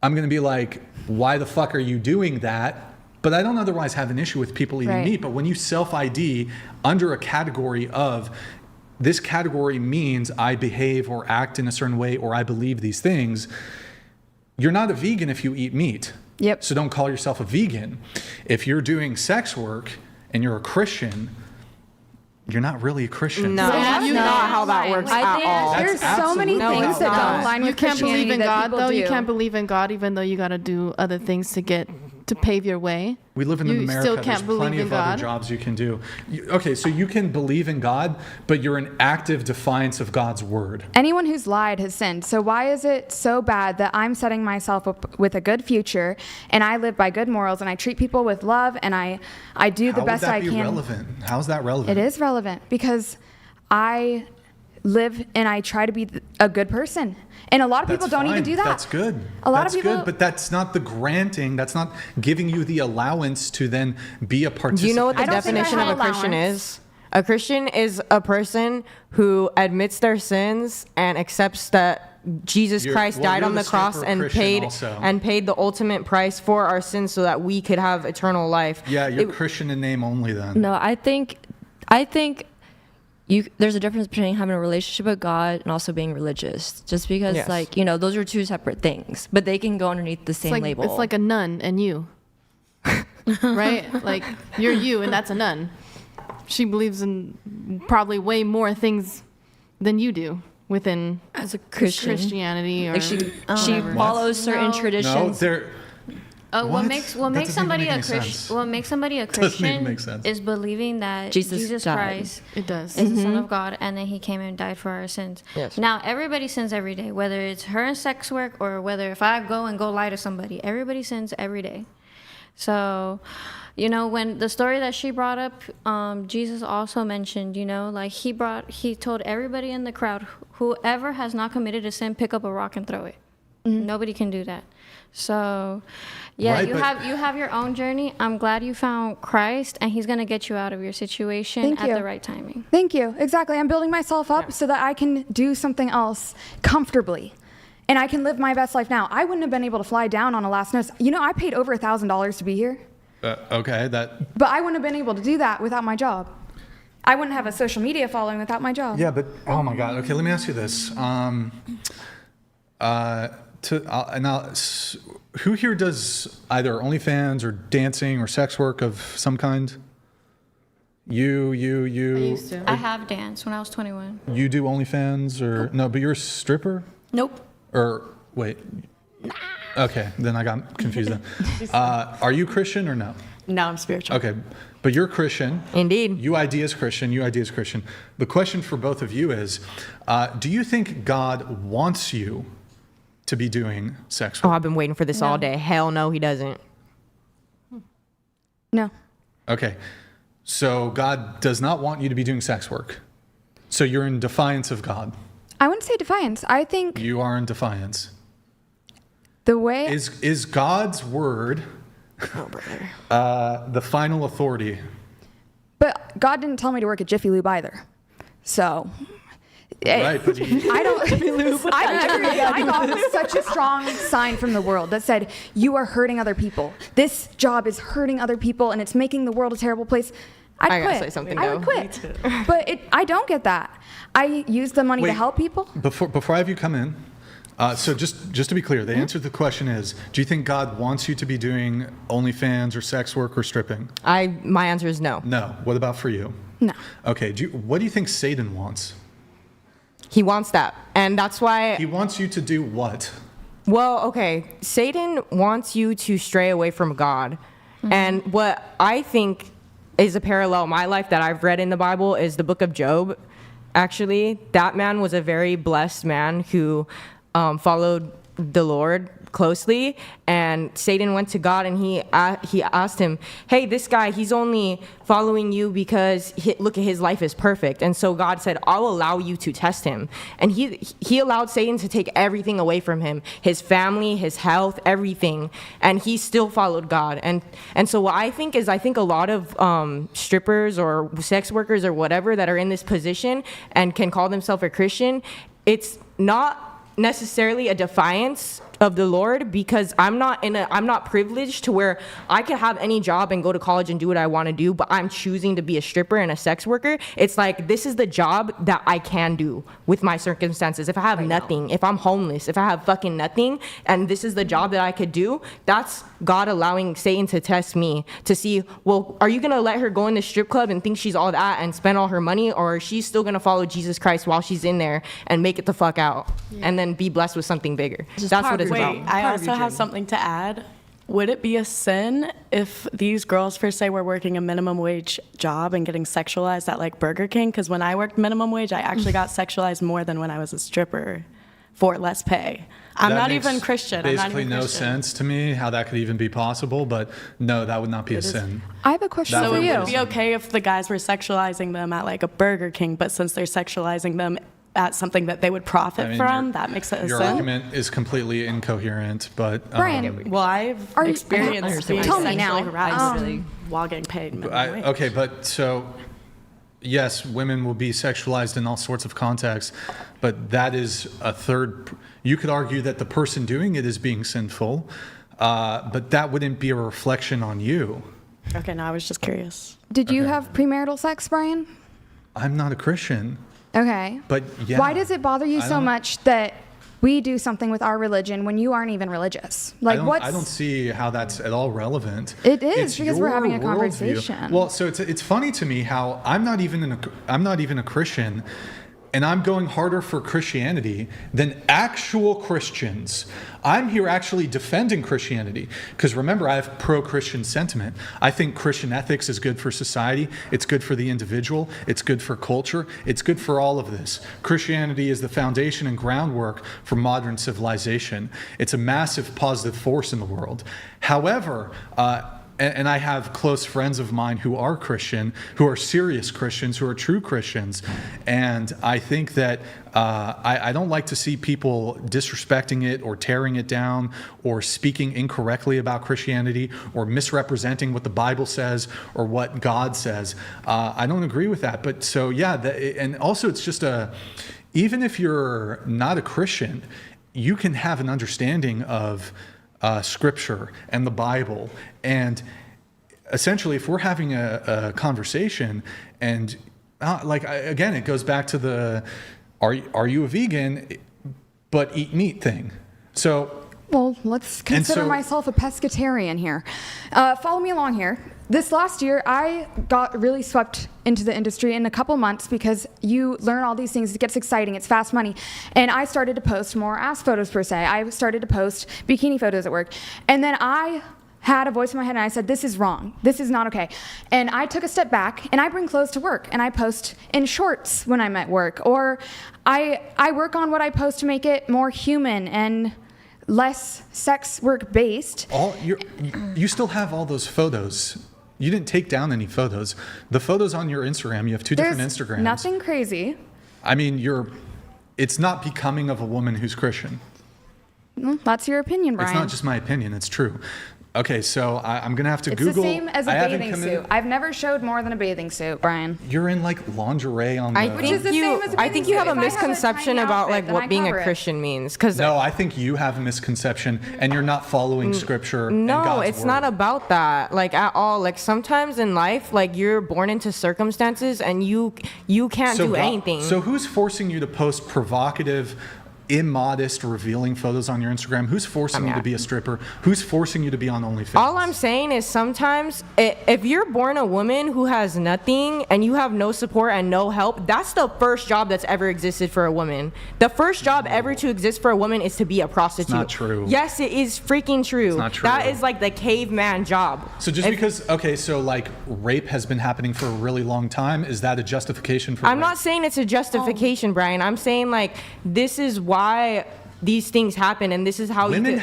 I'm going to be like, why the fuck are you doing that? But I don't otherwise have an issue with people eating meat. But when you self-ID under a category of, this category means I behave or act in a certain way or I believe these things, you're not a vegan if you eat meat. Yep. So don't call yourself a vegan. If you're doing sex work and you're a Christian, you're not really a Christian. No, that's not how that works at all. There's so many things that don't align with You can't Christianity believe in that God, people though. do. You can't believe in God, even though you got to do other things to pave your way. We live in You America. still There's can't believe plenty in of God. other jobs you can do. Okay, so you can believe in God, but you're in active defiance of God's word. Anyone who's lied has sinned. So why is it so bad that I'm setting myself up with a good future and I live by good morals and I treat people with love and I do the best I can? How would that be relevant? How's that relevant? It is relevant because I live and I try to be a good person. And a lot of people don't even do that. That's good. A lot of people, good, but that's not the granting. That's not giving you the allowance to then be a participant. Do you know what the definition of a Christian is? A Christian is a person who admits their sins and accepts that Jesus Christ died on the cross and paid the ultimate price for our sins so that we could have eternal life. Yeah, you're Christian in name only then. No, I think there's a difference between having a relationship with God and also being religious. Just because, those are two separate things, but they can go underneath the same label. It's like a nun and you, right? Like you're you, and that's a nun. She believes in probably way more things than you do within as a Christianity, or like she follows certain traditions. What makes somebody a Christian? What makes somebody a Christian is believing that Jesus Christ is the Son of God, and that He came and died for our sins. Yes. Now everybody sins every day, whether it's her in sex work or whether if I go lie to somebody. Everybody sins every day. So, when the story that she brought up, Jesus also mentioned, like he told everybody in the crowd, whoever has not committed a sin, pick up a rock and throw it. Nobody can do that. So, yeah, you have your own journey. I'm glad you found Christ, and He's going to get you out of your situation at the right timing. Thank you. Exactly. I'm building myself up so that I can do something else comfortably, and I can live my best life now. I wouldn't have been able to fly down on a last notice. I paid over $1,000 to be here. Okay, But I wouldn't have been able to do that without my job. I wouldn't have a social media following without my job. Yeah, but oh my God. Okay, let me ask you this. Who here does either OnlyFans or dancing or sex work of some kind? You. I used to. I have danced when I was 21. You do OnlyFans or no? But you're a stripper? Nope. Or wait. Okay, then I got confused. Then. Are you Christian or no? No, I'm spiritual. Okay, but you're Christian. Indeed. UID is Christian. UID is Christian. The question for both of you is, do you think God wants you to be doing sex work? Oh, I've been waiting for this all day. Hell no, He doesn't. No. Okay, so God does not want you to be doing sex work. So you're in defiance of God. I wouldn't say defiance. I think you are in defiance. The way is God's word the final authority? But God didn't tell me to work at Jiffy Lube either. So right, but I got such a strong sign from the world that said, you are hurting other people. This job is hurting other people, and it's making the world a terrible place. I gotta say something, I would quit. But I don't get that. I use the money to help people. Before I have you come in, so just to be clear, the answer to the question is, do you think God wants you to be doing OnlyFans or sex work or stripping? My answer is no. No. What about for you? No. Okay. What do you think Satan wants? He wants that. And that's why... He wants you to do what? Well, okay. Satan wants you to stray away from God. Mm-hmm. And what I think is a parallel in my life that I've read in the Bible is the book of Job. Actually, that man was a very blessed man who followed the Lord closely, and Satan went to God and he asked him, hey, this guy, he's only following you because look at his life is perfect. And so God said, I'll allow you to test him. And he allowed Satan to take everything away from him, his family, his health, everything, and he still followed God. And so what I think a lot of strippers or sex workers or whatever that are in this position and can call themselves a Christian, it's not necessarily a defiance of the Lord, because I'm not privileged to where I could have any job and go to college and do what I want to do, but I'm choosing to be a stripper and a sex worker. It's like, this is the job that I can do with my circumstances. If I have nothing, if I'm homeless, if I have fucking nothing, and this is the job that I could do, that's God allowing Satan to test me to see, well, are you going to let her go in the strip club and think she's all that and spend all her money, or is she still going to follow Jesus Christ while she's in there and make it the fuck out and then be blessed with something bigger? That's what it's about. Wait, I also have something to add. Would it be a sin if these girls, for say, were working a minimum wage job and getting sexualized at like Burger King? Because when I worked minimum wage, I actually got sexualized more than when I was a stripper for less pay. I'm not even Christian. Basically, no sense to me how that could even be possible. But no, that would not be a sin. I have a question for you. So it would be okay if the guys were sexualizing them at like a Burger King, but since they're sexualizing them at something that they would profit from, that makes it a sin. Your argument is completely incoherent, but... Brian, well, I've experienced being sexually harassed while getting paid minimum wage. Okay, but so yes, women will be sexualized in all sorts of contexts, but that is a third. You could argue that the person doing it is being sinful, but that wouldn't be a reflection on you. Okay, no, I was just curious. Did you have premarital sex, Brian? I'm not a Christian. Okay. But yeah. Why does it bother you so much that we do something with our religion when you aren't even religious? Like, I don't see how that's at all relevant. It is, it's because we're having a your worldview. conversation. Well, so it's funny to me how I'm not even a Christian, and I'm going harder for Christianity than actual Christians. I'm here actually defending Christianity because remember, I have pro-Christian sentiment. I think Christian ethics is good for society. It's good for the individual. It's good for culture. It's good for all of this. Christianity is the foundation and groundwork for modern civilization. It's a massive positive force in the world. However, and I have close friends of mine who are Christian, who are serious Christians, who are true Christians. And I think that I don't like to see people disrespecting it or tearing it down or speaking incorrectly about Christianity or misrepresenting what the Bible says or what God says. I don't agree with that. But so, yeah, and also it's just even if you're not a Christian, you can have an understanding of Scripture and the Bible. And essentially, if we're having a conversation and again, it goes back to the are you a vegan but eat meat thing. So, well, let's consider myself a pescatarian here. Follow me along here. This last year, I got really swept into the industry in a couple months because you learn all these things. It gets exciting. It's fast money. And I started to post more ass photos, per se. I started to post bikini photos at work. And then I had a voice in my head and I said, this is wrong. This is not okay. And I took a step back and I bring clothes to work and I post in shorts when I'm at work. Or I work on what I post to make it more human and less sex work based. You still have all those photos. You didn't take down any photos. The photos on your Instagram, you have two different Instagrams. Nothing crazy. I mean, it's not becoming of a woman who's Christian. Well, that's your opinion, Brian. It's not just my opinion, it's true. Okay, so I'm going to have to Google. It's the same as a bathing suit. I've never showed more than a bathing suit, Brian. You're in like lingerie on the... I think you have a misconception about like what being a Christian means. No, I think you have a misconception and you're not following Scripture and God's No, it's word. not about that, like at all. Like sometimes in life, like you're born into circumstances and you can't do anything. So who's forcing you to post provocative, immodest, revealing photos on your Instagram? Who's forcing you to be a stripper? Who's forcing you to be on OnlyFans? All I'm saying is sometimes if you're born a woman who has nothing and you have no support and no help, that's the first job that's ever existed for a woman. The first job ever to exist for a woman is to be a prostitute. It's not true. Yes, it is freaking true. It's not true. That is like the caveman job. So so like rape has been happening for a really long time, is that a justification for I'm rape? not saying it's a justification, Brian. I'm saying like this is why these things happen and this is how women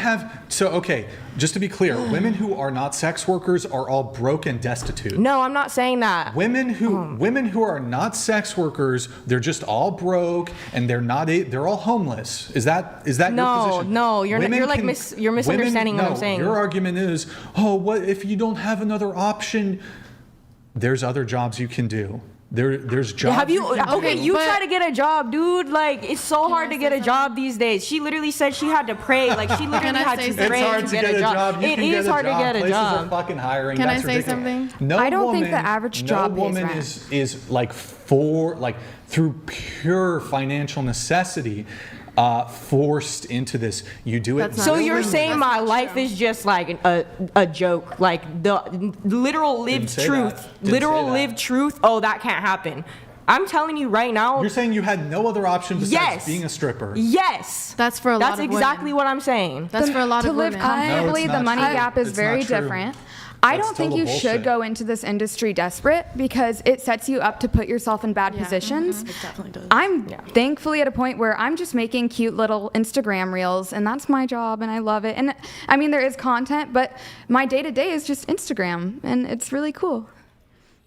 just to be clear, women who are not sex workers are all broke and destitute. No, I'm not saying that. Women who are not sex workers, they're just all broke and they're all homeless. Is that your position? No, you're misunderstanding what I'm saying. Your argument is, what if you don't have another option? There's other jobs you can do. There's jobs. You try to get a job, dude. Like it's so hard to get a job these days. She literally said she had to pray. Like she literally had to pray to get a job. It is hard to get a job. Places are fucking hiring. Can That's I say ridiculous. something? I don't think the average job pays woman rent. is like through pure financial necessity. Forced into this. You do it. So you're saying my life is just like a joke, like the literal lived truth. Lived truth. Oh, that can't happen. I'm telling you right now. You're saying you had no other option besides being a stripper. Yes. That's for a lot of women. That's exactly what I'm saying. That's for a lot of women. To live comfortably, the money gap is very different. I don't think you should go into this industry desperate because it sets you up to put yourself in bad positions. It definitely does. I'm thankfully at a point where I'm just making cute little Instagram reels and that's my job and I love it. And I mean, there is content, but my day-to-day is just Instagram and it's really cool.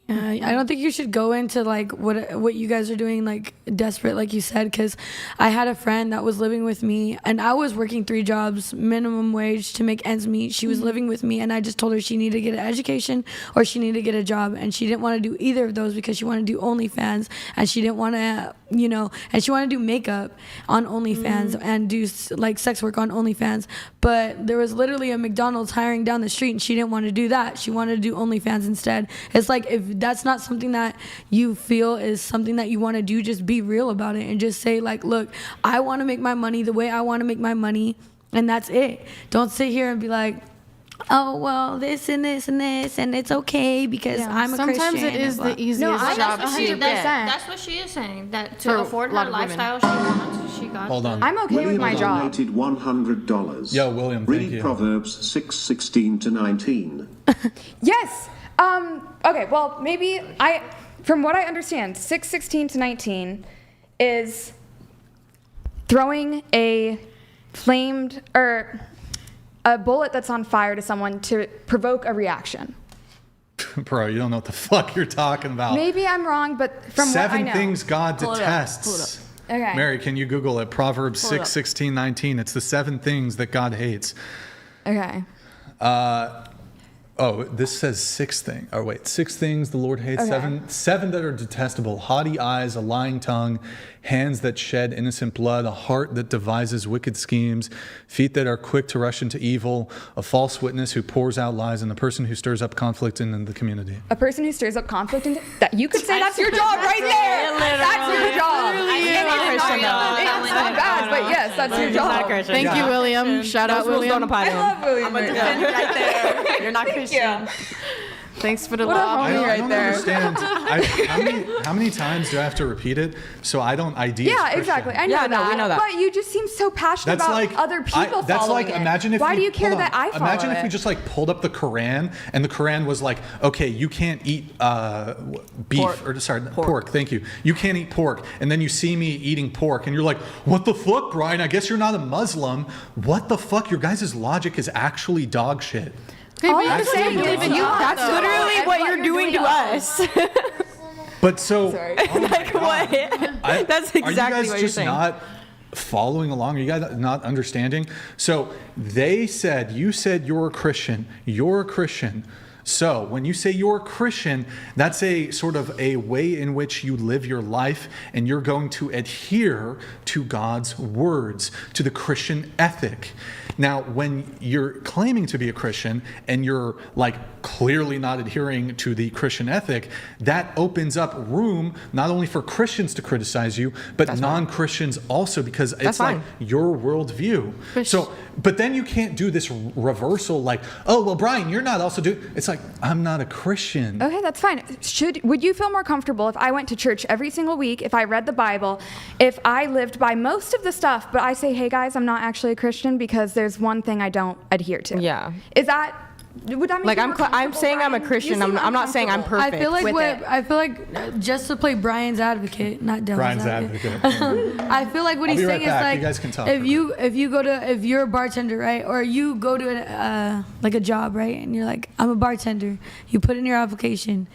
I don't think you should go into like what you guys are doing like desperate, like you said, because I had a friend that was living with me and I was working 3 jobs, minimum wage to make ends meet. She was living with me and I just told her she needed to get an education or she needed to get a job, and she didn't want to do either of those because she wanted to do OnlyFans and she didn't want to, and she wanted to do makeup on OnlyFans and do like sex work on OnlyFans. But there was literally a McDonald's hiring down the street and she didn't want to do that. She wanted to do OnlyFans instead. It's like, if that's not something that you feel is something that you want to do, just be real about it and just say like, look, I want to make my money the way I want to make my money, and that's it. Don't sit here and be like, oh, well, this and this and this, and it's okay because I'm a Christian. Sometimes it is the easiest job to get. That's what she is saying. That to afford her lifestyle she wants, she got. Hold on. I'm okay with my job. Donated $100. Yo, William, thank you. Read Proverbs 6:16-19. Yes. Okay, well, maybe from what I understand, 6:16-19 is throwing a bullet that's on fire to someone to provoke a reaction. Bro, you don't know what the fuck you're talking about. Maybe I'm wrong, but from what I know. 7 things God Pull it up, detests. Okay. Mary, can you Google it? Proverbs 6:16-19. It's the 7 things that God hates. Okay. This says 6 things. Oh, wait. 6 things the Lord hates. Okay. 7 that are detestable. Haughty eyes, a lying tongue, hands that shed innocent blood, a heart that devises wicked schemes, feet that are quick to rush into evil, a false witness who pours out lies, and a person who stirs up conflict in the community. A person who stirs up conflict that you could say that's your job right there. That's your job. It's not bad, but yes, that's your job. Thank you, William. Shout out, William. I love William. I'm a defender right there. You're not Christian. Thanks for the What a love. homie I don't understand. How many times do I have to repeat it so I don't ID? Yeah, exactly. I know Yeah, no, that. we know that. But you just seem so passionate That's about like other people That's following like it. imagine if Why we, do you care hold on. that I follow Imagine if we it? just like pulled up the Quran and the Quran was like, okay, you can't eat pork. Thank you. You can't eat pork, and then you see me eating pork, and you're like, what the fuck, Brian? I guess you're not a Muslim. What the fuck? Your guys' logic is actually dog shit. All I'm saying is That's literally what you're doing to us. But so, Like what? That's exactly are you guys what you're just saying. not following along? Are you guys not understanding? So you said you're a Christian. You're a Christian. So when you say you're a Christian, that's a sort of a way in which you live your life, and you're going to adhere to God's words, to the Christian ethic. Now, when you're claiming to be a Christian and you're like clearly not adhering to the Christian ethic, that opens up room not only for Christians to criticize you, but non-Christians also, because it's like your worldview. But then you can't do this reversal like, oh, well, Brian, you're not also doing, it's like, I'm not a Christian. Okay, that's fine. Would you feel more comfortable if I went to church every single week, if I read the Bible, if I lived by most of the stuff, but I say, hey guys, I'm not actually a Christian because there's one thing I don't adhere to? Yeah. Would that make Like you more I'm saying I'm a Brian? Christian. You seem I'm not saying I'm uncomfortable. perfect. I feel like just to play Brian's advocate, not Dylan's Brian's advocate. advocate. I feel like what I'll he's be saying right back. is You guys can like talk if you're a bartender, right, or you go to like a job, right, and you're like, I'm a bartender. You put in your application,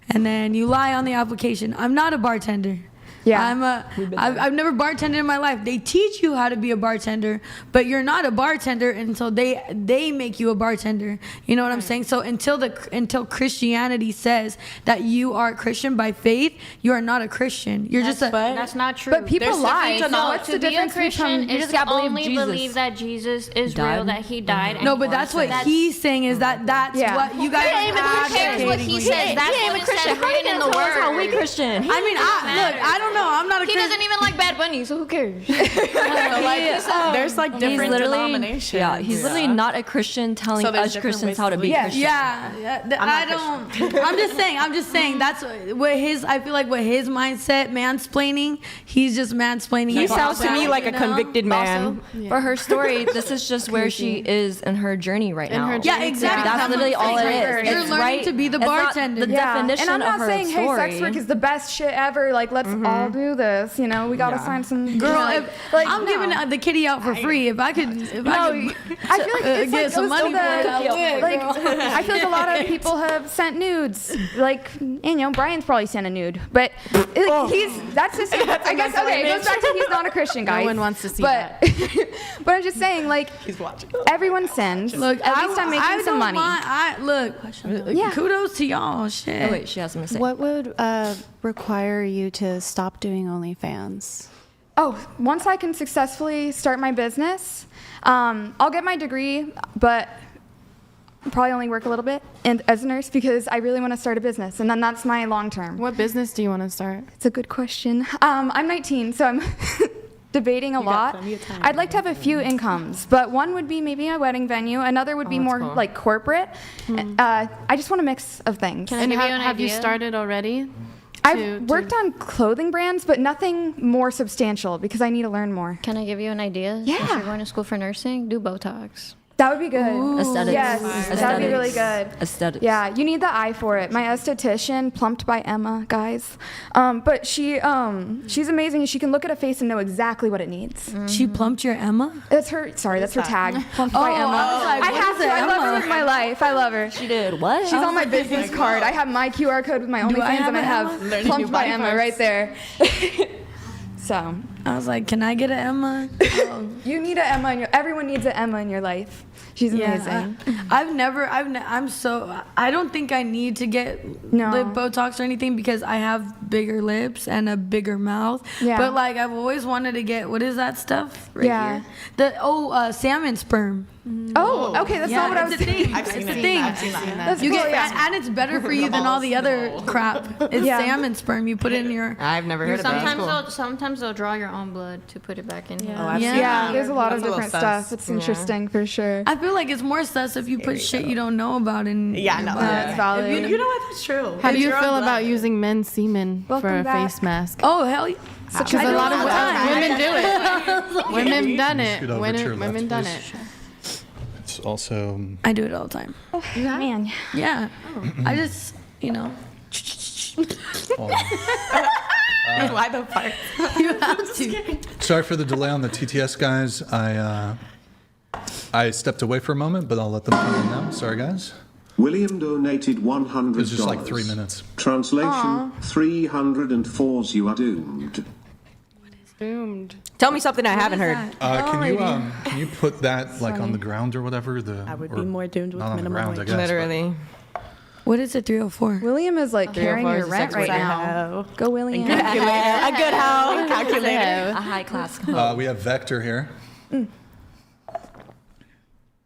and then you lie on the application. I'm not a bartender. Yeah. I've never bartended in my life. They teach you how to be a bartender, but you're not a bartender until they make you a bartender. You know what I'm saying? So until Christianity says that you are a Christian by faith, you are not a Christian. You're That's not true. But people lie. So what's to the be a difference Christian between is just gotta to believe only Jesus believe that Jesus is died? real, that he died. and no, he but that's was. what he's saying is that's what you guys Who cares what he says? That's what it says written in the word. How we Christian? I mean, I don't know. I'm not a He Christian. doesn't even like Bad Bunny, so who cares? There's like different denominations. Yeah, he's literally not a Christian telling So there's us different Christians ways how to to be believe. Christian. I don't. I'm just saying. That's what his. I feel like what his mindset, mansplaining. He's just mansplaining. He sounds to me like a convicted man. For her story, this is just where she is in her journey right now. Yeah, exactly. That's literally all it is. You're learning to be the bartender. The definition and I'm not of her saying, hey, story. sex work is the best shit ever. Like, let's all I'll do this. You know, we gotta sign some. Girl, I'm no. giving the kitty out for free. If I could, I feel like it's get like some money for it, I would, like girl. I feel like a lot of people have sent nudes. Like, you know, Brian's probably sent a nude, but that's just. I guess it goes back to he's not a Christian, guys. No one wants to see that. But I'm just saying, like, he's watching. Everyone sends. Look, at least I'm making some money. Kudos to y'all. Shit. Oh, wait, she has a mistake. What would require you to stop doing OnlyFans? Oh, once I can successfully start my business, I'll get my degree, but probably only work a little bit as a nurse because I really want to start a business, and then that's my long term. What business do you want to start? It's a good question. I'm 19, so I'm debating a lot. I'd like to have a few incomes, but one would be maybe a wedding venue. Another would be more like corporate. I just want a mix of things. And have you started already? I've worked on clothing brands, but nothing more substantial because I need to learn more. Can I give you an idea? Yeah. Since you're going to school for nursing, do Botox. That would be good. Ooh. Aesthetics. Yes, that would be really good. Aesthetics. Yeah, you need the eye for it. My esthetician, plumped by Emma, guys. But she's amazing. She can look at a face and know exactly what it needs. She plumped your Emma? That's her. Sorry, that's her tag. Plumped by Emma. I have to. I love her with my life. I love her. She did what? She's on my business card. I have my QR code with my OnlyFans, and I have plumped by Emma right there. So I was like, can I get an Emma? You need an Emma. Everyone needs an Emma in your life. She's amazing. I don't think I need to get lip Botox or anything because I have bigger lips and a bigger mouth. Yeah. But like I've always wanted to get, what is that stuff right here? Salmon sperm. Oh, okay, that's not what I was thinking. I've seen that. That's You cool, get, and it's better for you than all the other crap. It's salmon sperm. You put it in your. I've never heard of that. Sometimes they'll draw your own blood to put it back in. Oh, I've seen Yeah, that. there's a lot of That's different little stuff. sus. It's interesting for sure. I feel like it's more sus if you put shit you don't know about in. Yeah, no. That's valid. You know what? That's true. How do you feel about using men's semen for a face mask? Oh hell yeah! Because a lot of women do it. Women done it. Scoot over to your Women left, done please. it. It's also. I do it all the time. Oh, man. Yeah. I just, you know. Why the fuck? You have to. Sorry for the delay on the TTS, guys. I stepped away for a moment, but I'll let them come in now. Sorry, guys. William donated $100. It's just like 3 minutes. Translation: 304s. You are doomed. Doomed. Tell me something I haven't heard. Can you put that like on the ground or whatever? I would be more doomed with not on the minimum ground, I wage. guess, but- Literally. What is it, 304? William is like carrying 304 your is a rent sex right worker. now. Go, William. A good hoe. Calculator. A high class hoe. We have Vector here.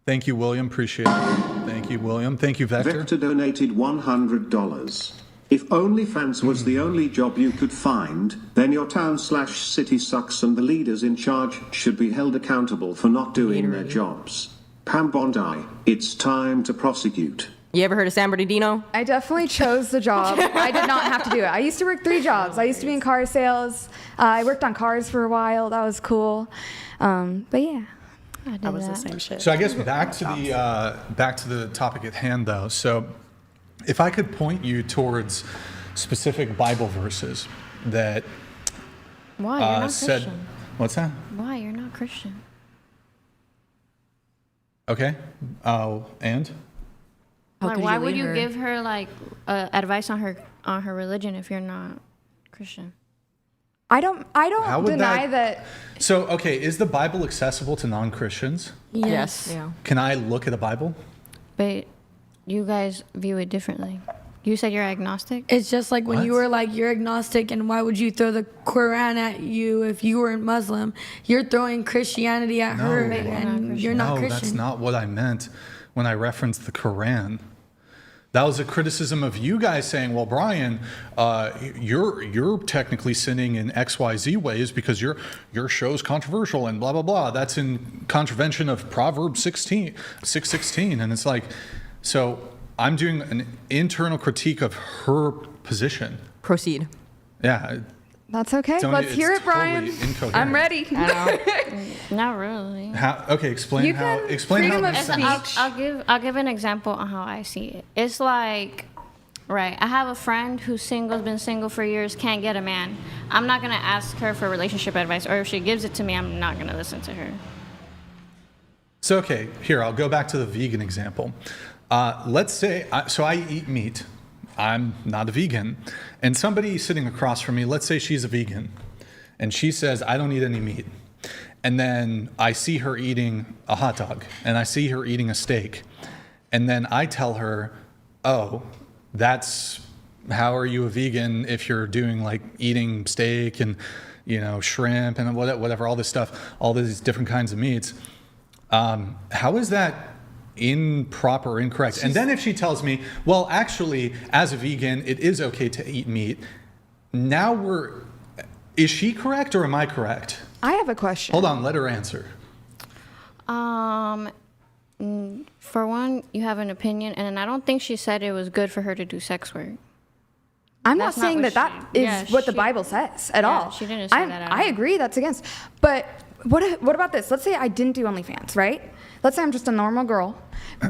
Thank you, William. Appreciate it. Thank you, William. Thank you, Vector. Vector donated $100. If OnlyFans was the only job you could find, then your town/city sucks and the leaders in charge should be held accountable for not doing their jobs. Pam Bondi, it's time to prosecute. You ever heard of San Bernardino? I definitely chose the job. I did not have to do it. I used to work 3 jobs. I used to be in car sales. I worked on cars for a while. That was cool. But yeah, I did That was the that. same shit. So I guess back to the topic at hand, though. So if I could point you towards specific Bible verses that Why you're not said, Christian? what's that? Why you're not Christian? Okay. And Like, could why you would leave you her? give her like advice on her religion if you're not Christian? I don't How would deny that. So, okay, is the Bible accessible to non-Christians? Yes. Yeah. Can I look at a Bible? But you guys view it differently. You said you're agnostic. It's just like when you What? were like, you're agnostic, and why would you throw the Quran at you if you weren't Muslim? You're throwing Christianity at her, No. and you're not No, Christian. that's not what I meant when I referenced the Quran. That was a criticism of you guys saying, well, Brian, you're technically sinning in XYZ ways because your show's controversial and blah, blah, blah. That's in contravention of Proverbs 6:16. And it's like, so I'm doing an internal critique of her position. Proceed. Yeah. That's okay. Tony, Let's hear it's it, Brian. totally incoherent. I'm ready. Not really. Okay, explain You how. can Explain how. freedom of this speech. sounds. I'll give an example on how I see it. It's like Right. I have a friend who's single, been single for years, can't get a man. I'm not going to ask her for relationship advice, or if she gives it to me, I'm not going to listen to her. So, okay, here, I'll go back to the vegan example. Let's say, I eat meat. I'm not a vegan. And somebody sitting across from me, let's say she's a vegan, and she says, I don't eat any meat. And then I see her eating a hot dog, and I see her eating a steak. And then I tell her, oh, how are you a vegan if you're doing like eating steak and, shrimp and whatever, all this stuff, all these different kinds of meats. How is that improper or incorrect? And then if she tells me, well, actually, as a vegan, it is okay to eat meat. Now is she correct or am I correct? I have a question. Hold on, let her answer. For one, you have an opinion, and I don't think she said it was good for her to do sex work. I'm not saying that is what the Bible says at all. She didn't say that at all. I agree that's against. But what about this? Let's say I didn't do OnlyFans, right? Let's say I'm just a normal girl,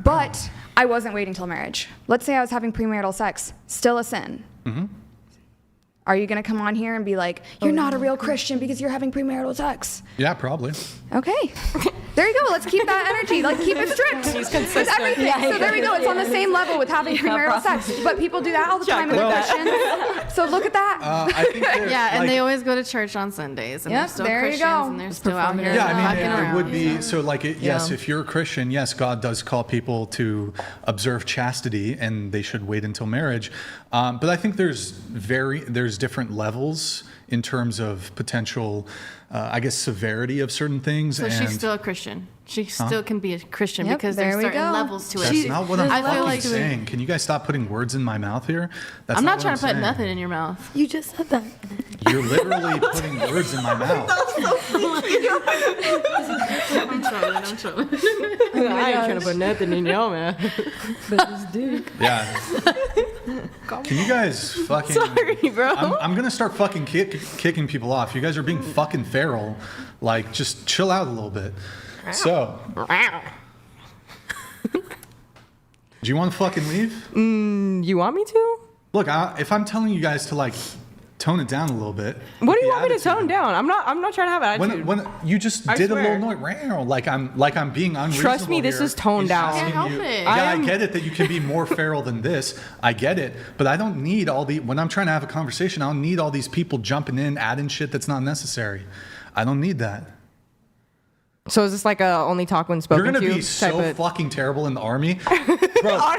but I wasn't waiting till marriage. Let's say I was having premarital sex. Still a sin. Mm-hmm. Are you going to come on here and be like, you're not a real Christian because you're having premarital sex? Yeah, probably. Okay. There you go. Let's keep that energy. Like, keep it strict. He's consistent. With everything. So there we go. It's on the same level with having premarital sex. But people do that all the time in the Christians. So look at that. I think and they always go to church on Sundays. And they're still there Christians. You go. And they're still out here. Yeah, I mean, around. it would be, so like, yes, if you're a Christian, yes, God does call people to observe chastity and they should wait until marriage. But I think there's different levels in terms of potential, severity of certain things. So she's still a Christian. She still can be a Christian because there's certain levels to it. That's not what I'm fucking saying. Can you guys stop putting words in my mouth here? I'm not trying to put nothing in your mouth. You just said that. You're literally putting words in my mouth. I'm trolling. I ain't trying to put nothing in your mouth. But his dick. Yeah. Can you guys fucking... Sorry, bro. I'm going to start fucking kicking people off. You guys are being fucking feral. Like, just chill out a little bit. So... Do you want to fucking leave? You want me to? Look, if I'm telling you guys to, like, tone it down a little bit... What do you want me to tone down? I'm not trying to have an attitude. When you just did a little noise, like I'm being unreasonable. Trust me, this is toned down. I can't help it. Yeah, I get it that you can be more feral than this. I get it. But I don't need when I'm trying to have a conversation, I don't need all these people jumping in, adding shit that's not necessary. I don't need that. So is this like a only talk when spoken to? You're going to be so fucking terrible in the army. Bro,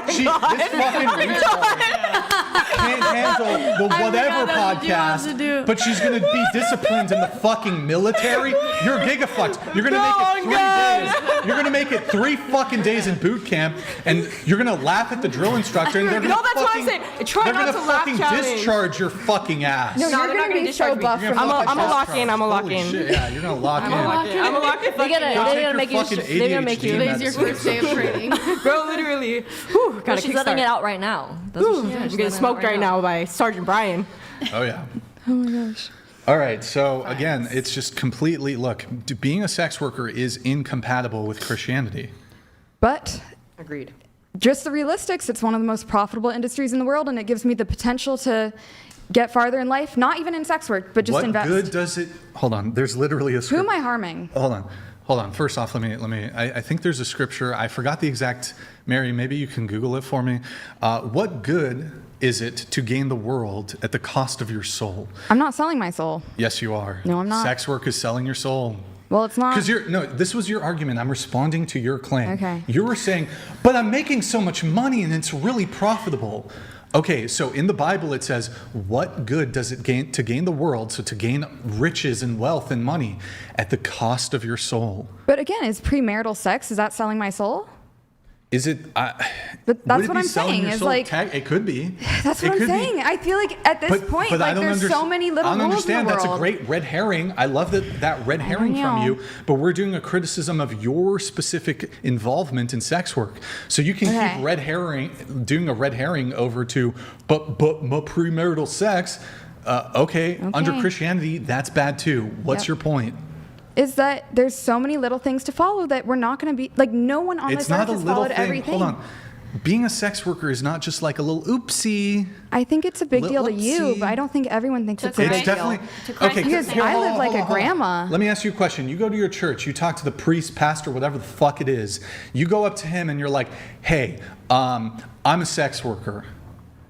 this fucking retard can't handle the whatever podcast, but she's going to be disciplined in the fucking military. You're gigafucked. You're going to make it 3 days. You're going to make it 3 fucking days in boot camp, and you're going to laugh at the drill instructor, and they're going to that's what I'm saying. Try not to laugh, discharge your fucking ass. No, you're going to be so buff. I'm a lock in. Holy shit, yeah, you're going to lock in. I'm a lock in. They're gonna make you. Today's your first day of training. Bro, literally. Whew, well, she's letting it out right now. I'm getting smoked right now by Sergeant Brian. Oh, yeah. Oh, my gosh. All right. So, again, it's just completely, look, being a sex worker is incompatible with Christianity. But... Agreed. Just the realistics, it's one of the most profitable industries in the world, and it gives me the potential to get farther in life, not even in sex work, but just invest. What good does it... Hold on. There's literally a scripture. Who am I harming? Hold on. First off, let me. I think there's a scripture. I forgot the exact. Mary, maybe you can Google it for me. What good is it to gain the world at the cost of your soul? I'm not selling my soul. Yes, you are. No, I'm not. Sex work is selling your soul. Well, it's not. Because this was your argument. I'm responding to your claim. Okay. You were saying, but I'm making so much money and it's really profitable. Okay, so in the Bible it says, what good does it gain to gain the world, so to gain riches and wealth and money at the cost of your soul? But again, is premarital sex, is that selling my soul? Is it? But that's what I'm saying. Is like it could be. That's what I'm saying. I feel like at this point, like there's so many little rules in the world. I understand. That's a great red herring. I love that red herring from you. But we're doing a criticism of your specific involvement in sex work. So you can keep doing a red herring over to but premarital sex. Okay, under Christianity, that's bad too. What's your point? Is that there's so many little things to follow that we're not going to be like no one on this earth has followed everything. Hold on. being a sex worker is not just like a little oopsie. I think it's a big deal to you, Whoopsie. but I don't think everyone thinks it's a It's big deal. definitely okay. Because here, I hold live on, like hold a on, hold on. grandma. Let me ask you a question. You go to your church, you talk to the priest, pastor, whatever the fuck it is. You go up to him and you're like, "Hey, I'm a sex worker."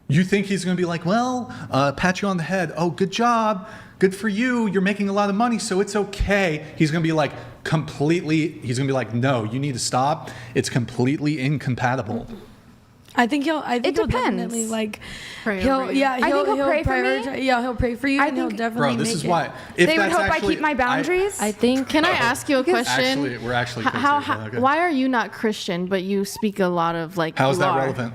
You think he's going to be like, "Well, pat you on the head. Oh, good job. Good for you. You're making a lot of money, so it's okay." He's going to be like he's going to be like, "No, you need to stop. It's completely incompatible." I think he'll depends. definitely like Pray he'll over you. yeah I think he'll pray for me. prioritize- Yeah, he'll pray for you, and he'll definitely Bro, this make is it. why. If They would that's hope I actually- keep my boundaries. I think. Can I ask you a question? Actually, we're actually how, crazy. Okay. why are you not Christian, but you speak a lot of like? How is you that are? relevant?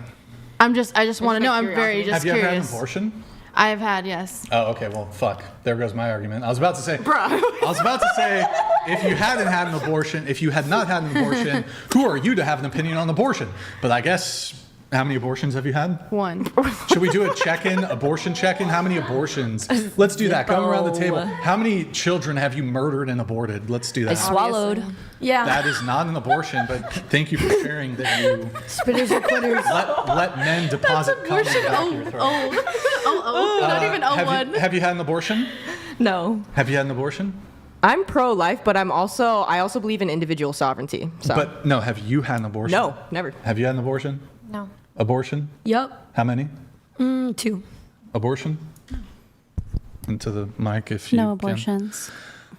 I just want to know. I'm very Have just you ever had an curious. abortion? I've had, yes. Oh, okay. Well, fuck. There goes my argument. I was about to say, Bro. if you hadn't had an abortion, if you had not had an abortion, who are you to have an opinion on abortion? But I guess, how many abortions have you had? One. Should we do a check-in, abortion check-in? How many abortions? Let's do that. Come around the table. How many children have you murdered and aborted? Let's do that. I swallowed. Yeah. That is not an abortion, but thank you for sharing that you Spitters or quitters. let men deposit condoms back in your throat. Not even O1. Have you had an abortion? No. Have you had an abortion? I'm pro-life, but I also believe in individual sovereignty. So. But no, have you had an abortion? No, never. Have you had an abortion? No. Abortion? Yep. How many? 2. Abortion? Into the mic if you No can. abortions.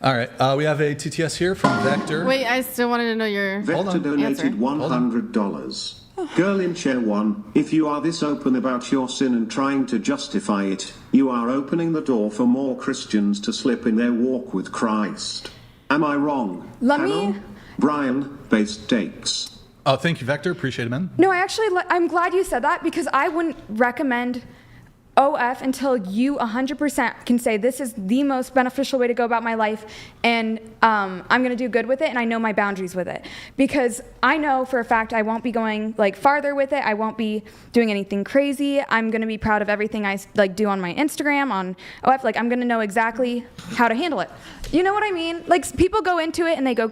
All right. We have a TTS here from Vector. Wait, I still wanted to know your Vector donated $100. Girl in chair 1, if you are this open about your sin and trying to justify it, you are opening the door for more Christians to slip in their walk with Christ. Am I wrong? Let Hello? me- Brian, based stakes. Oh, thank you, Vector. Appreciate it, man. No, I'm glad you said that because I wouldn't recommend OF until you 100% can say this is the most beneficial way to go about my life, and I'm gonna do good with it, and I know my boundaries with it, because I know for a fact I won't be going like farther with it. I won't be doing anything crazy. I'm gonna be proud of everything I like do on my Instagram, on OF. Like I'm gonna know exactly how to handle it. You know what I mean? Like people go into it and they go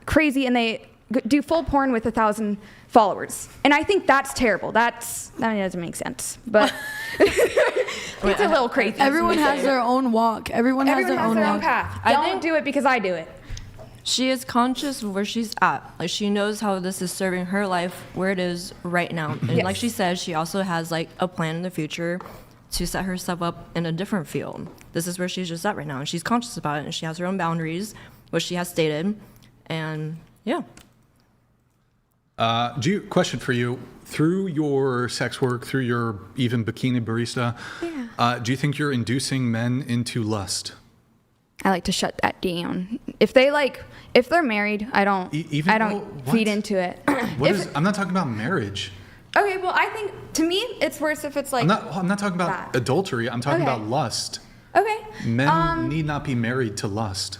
crazy and they do full porn with 1,000 followers, and I think that's terrible. That doesn't make sense, but it's a little crazy. Everyone has their own walk. Everyone has their own walk. path. I Don't think- do it because I do it. She is conscious of where she's at. Like she knows how this is serving her life where it is right now. And Yes. like she said, she also has like a plan in the future to set herself up in a different field. This is where she's just at right now, and she's conscious about it, and she has her own boundaries, which she has stated, and yeah. Question for you. Through your sex work, through your even bikini barista, do you think you're inducing men into lust? I like to shut that down. If they're married, I don't feed into it. I'm not talking about marriage. Okay, well, I think to me it's worse if it's like. I'm not talking about that. adultery. I'm talking Okay. about lust. Okay. Men need not be married to lust.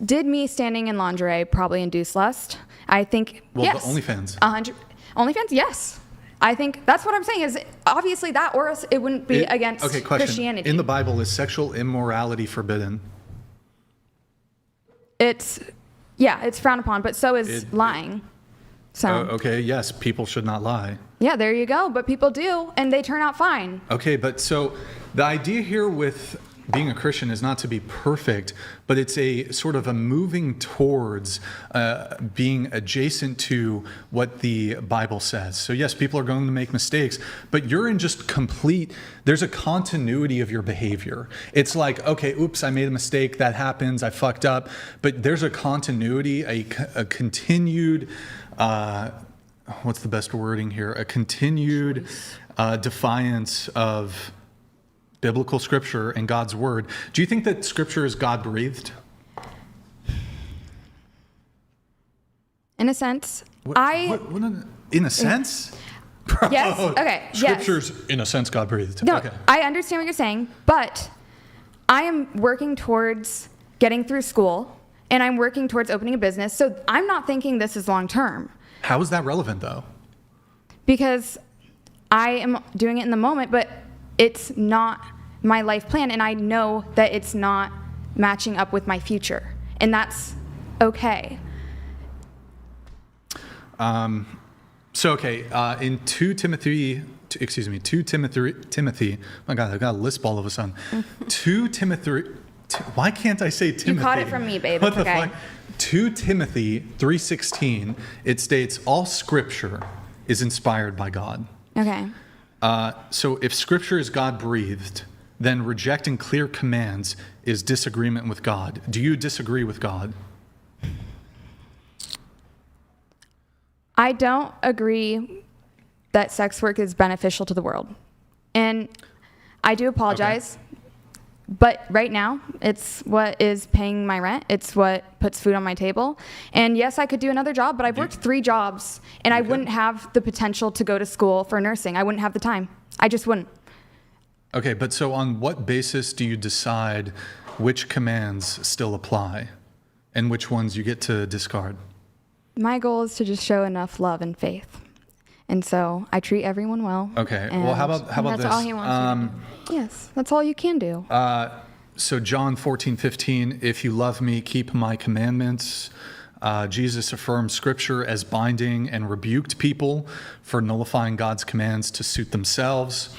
Did me standing in lingerie probably induce lust? I think yes. The OnlyFans. 100. OnlyFans, yes. I think that's what I'm saying. Is obviously that, or else it wouldn't be against Okay, question. Christianity. In the Bible, is sexual immorality forbidden? It's frowned upon, but so is lying. So Okay, yes, people should not lie. yeah, there you go. But people do, and they turn out fine. Okay, but so the idea here with being a Christian is not to be perfect, but it's a sort of a moving towards being adjacent to what the Bible says. So yes, people are going to make mistakes, but you're in just there's a continuity of your behavior. It's like, okay, oops, I made a mistake, that happens, I fucked up, but there's a continuity, a continued, what's the best wording here? A continued defiance of biblical scripture and God's word. Do you think that scripture is God-breathed? In a sense, in a sense? Yes. Okay. Scripture's in a sense God-breathed. No, Okay. I understand what you're saying, but I am working towards getting through school, and I'm working towards opening a business. So I'm not thinking this is long term. How is that relevant, though? Because I am doing it in the moment, but it's not my life plan, and I know that it's not matching up with my future, and that's okay. So, okay, in 2 Timothy, my God, I got a lisp all of a sudden. 2 Timothy, why can't I say Timothy? You caught it from me, babe. What It's the okay. fuck? 2 Timothy 3:16, it states, all scripture is inspired by God. Okay. So if scripture is God-breathed, then rejecting clear commands is disagreement with God. Do you disagree with God? I don't agree that sex work is beneficial to the world. And I do apologize. But right now, it's what is paying my rent. It's what puts food on my table. And yes, I could do another job, but I've worked 3 jobs, and I wouldn't have the potential to go to school for nursing. I wouldn't have the time. I just wouldn't. Okay, but so on what basis do you decide which commands still apply and which ones you get to discard? My goal is to just show enough love and faith. And so I treat everyone well. Okay, well, how about that's this? all he wants you to do. Yes, that's all you can do. So John 14:15, if you love me, keep my commandments. Jesus affirmed scripture as binding and rebuked people for nullifying God's commands to suit themselves.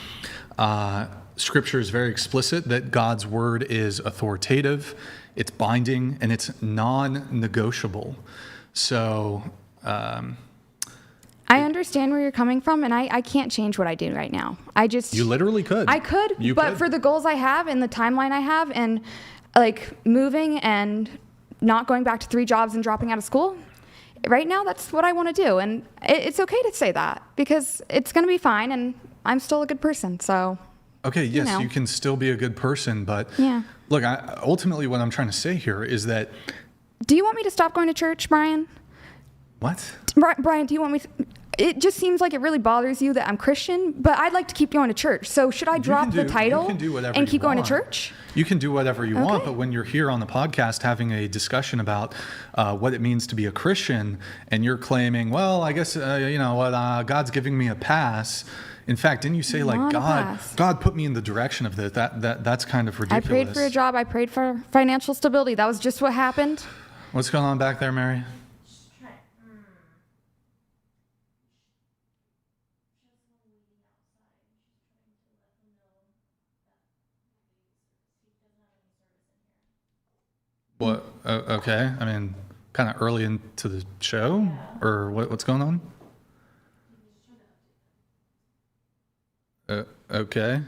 Scripture is very explicit that God's word is authoritative, it's binding, and it's non-negotiable. So... I understand where you're coming from, and I can't change what I do right now. You literally could. I could, but for the goals I have and the timeline I have and like moving and not going back to 3 jobs and dropping out of school, right now that's what I want to do. And it's okay to say that because it's going to be fine and I'm still a good person, so. Okay, yes, you can still be a good person, but look, ultimately what I'm trying to say here is that... Do you want me to stop going to church, Brian? What? Brian, do you want me to... It just seems like it really bothers you that I'm Christian, but I'd like to keep going to church. So should I drop the title and keep going to church? You can do whatever you want, but when you're here on the podcast having a discussion about what it means to be a Christian, and you're claiming, well, I guess, you know what, God's giving me a pass. In fact, didn't you say, like, God put me in the direction of this? That's kind of ridiculous. I prayed for a job. I prayed for financial stability. That was just what happened. What's going on back there, Mary? What? Okay. I mean, kind of early into the show, or what's going on? Okay.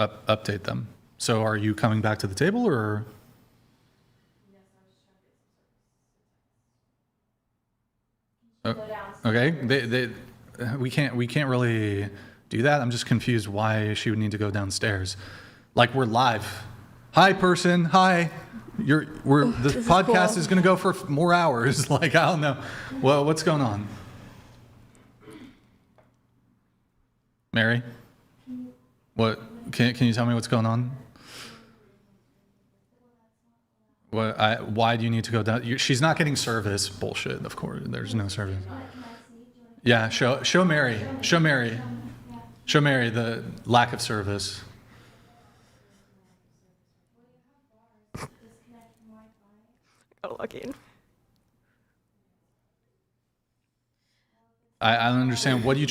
Update them. So, are you coming back to the table, or? Okay. We can't really do that. I'm just confused why she would need to go downstairs. Like, we're live. Hi, person. Hi. The podcast is going to go for more hours. Like, I don't know. Well, what's going on? Mary? What? Can you tell me what's going on? Why do you need to go down? She's not getting service. Bullshit, of course. There's no service. Yeah, show Mary. Show Mary the lack of service. Oh, lucky. I don't understand. What are you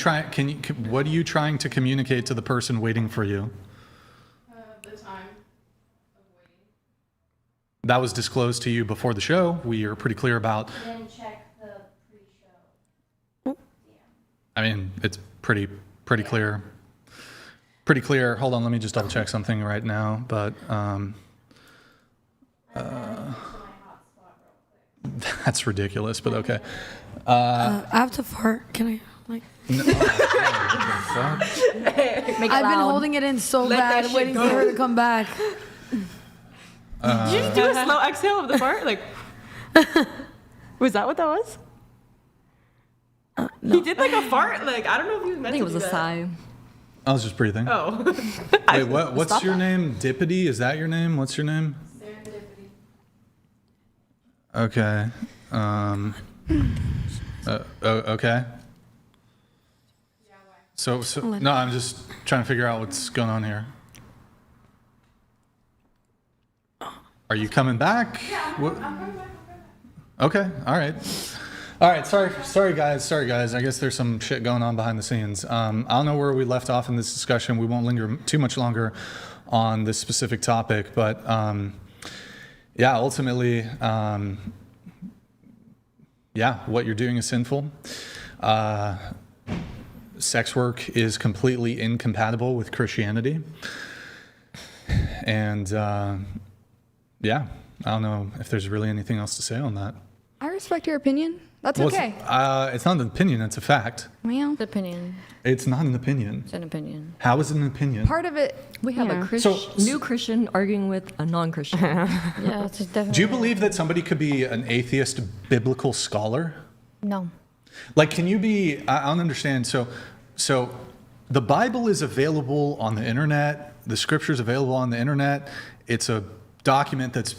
trying to communicate to the person waiting for you? The time of waiting. That was disclosed to you before the show. We are pretty clear about. Then check the pre-show. I mean, it's pretty clear. Pretty clear. Hold on, let me just double check something right now. But that's ridiculous. But okay. I have to fart. Can I like? No, I've been holding it in so bad, waiting for her to come back. Did you just do a slow exhale of the fart? Like, was that what that was? No. He did like a fart. Like, I don't know if he was meant to. I think it was a sigh. I was just breathing. Oh. Wait, what's your name? Dippity? Is that your name? What's your name? Okay. Okay. So no, I'm just trying to figure out what's going on here. Are you coming back? Yeah, I'm coming back. Okay, all right. All right, sorry guys. I guess there's some shit going on behind the scenes. I don't know where we left off in this discussion. We won't linger too much longer on this specific topic, but yeah, ultimately, what you're doing is sinful. Sex work is completely incompatible with Christianity, and I don't know if there's really anything else to say on that. I respect your opinion. That's okay. It's not an opinion, it's a fact. Well, The opinion. It's not an opinion. It's an opinion. How is it an opinion? part of it, We have yeah. a new Christian arguing with a non-Christian. Yeah, it's definitely. Do you believe that somebody could be an atheist biblical scholar? No. Like, can you be, I don't understand. So the Bible is available on the internet. The scripture's available on the internet. It's a document it's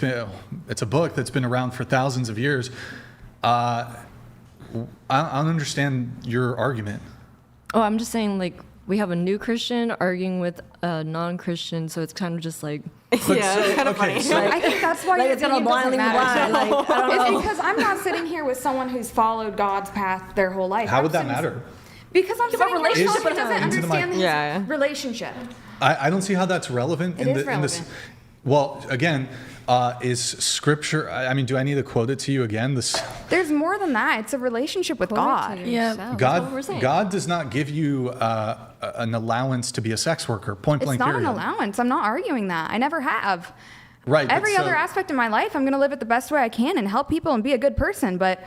a book that's been around for thousands of years. I don't understand your argument. Oh, I'm just saying, like, we have a new Christian arguing with a non-Christian, so it's kind of just like... It's kind of funny. I think that's why your it's gonna opinion doesn't blindly matter. blind. Like, I don't know. It's because I'm not sitting here with someone who's followed God's path their whole life. How would that matter? Because I'm sitting here with relationship someone who doesn't into the mic. understand his relationship. I don't see how that's relevant. It is relevant. This. Well, again, is scripture, I mean, do I need to quote it to you again? There's more than that. It's a relationship with God. Yeah. God does not give you an allowance to be a sex worker, point It's blank not period. an allowance. I'm not arguing that. I never have. Right. but Every other aspect of my life, I'm going to live it the best way I can and help people and be a good person. But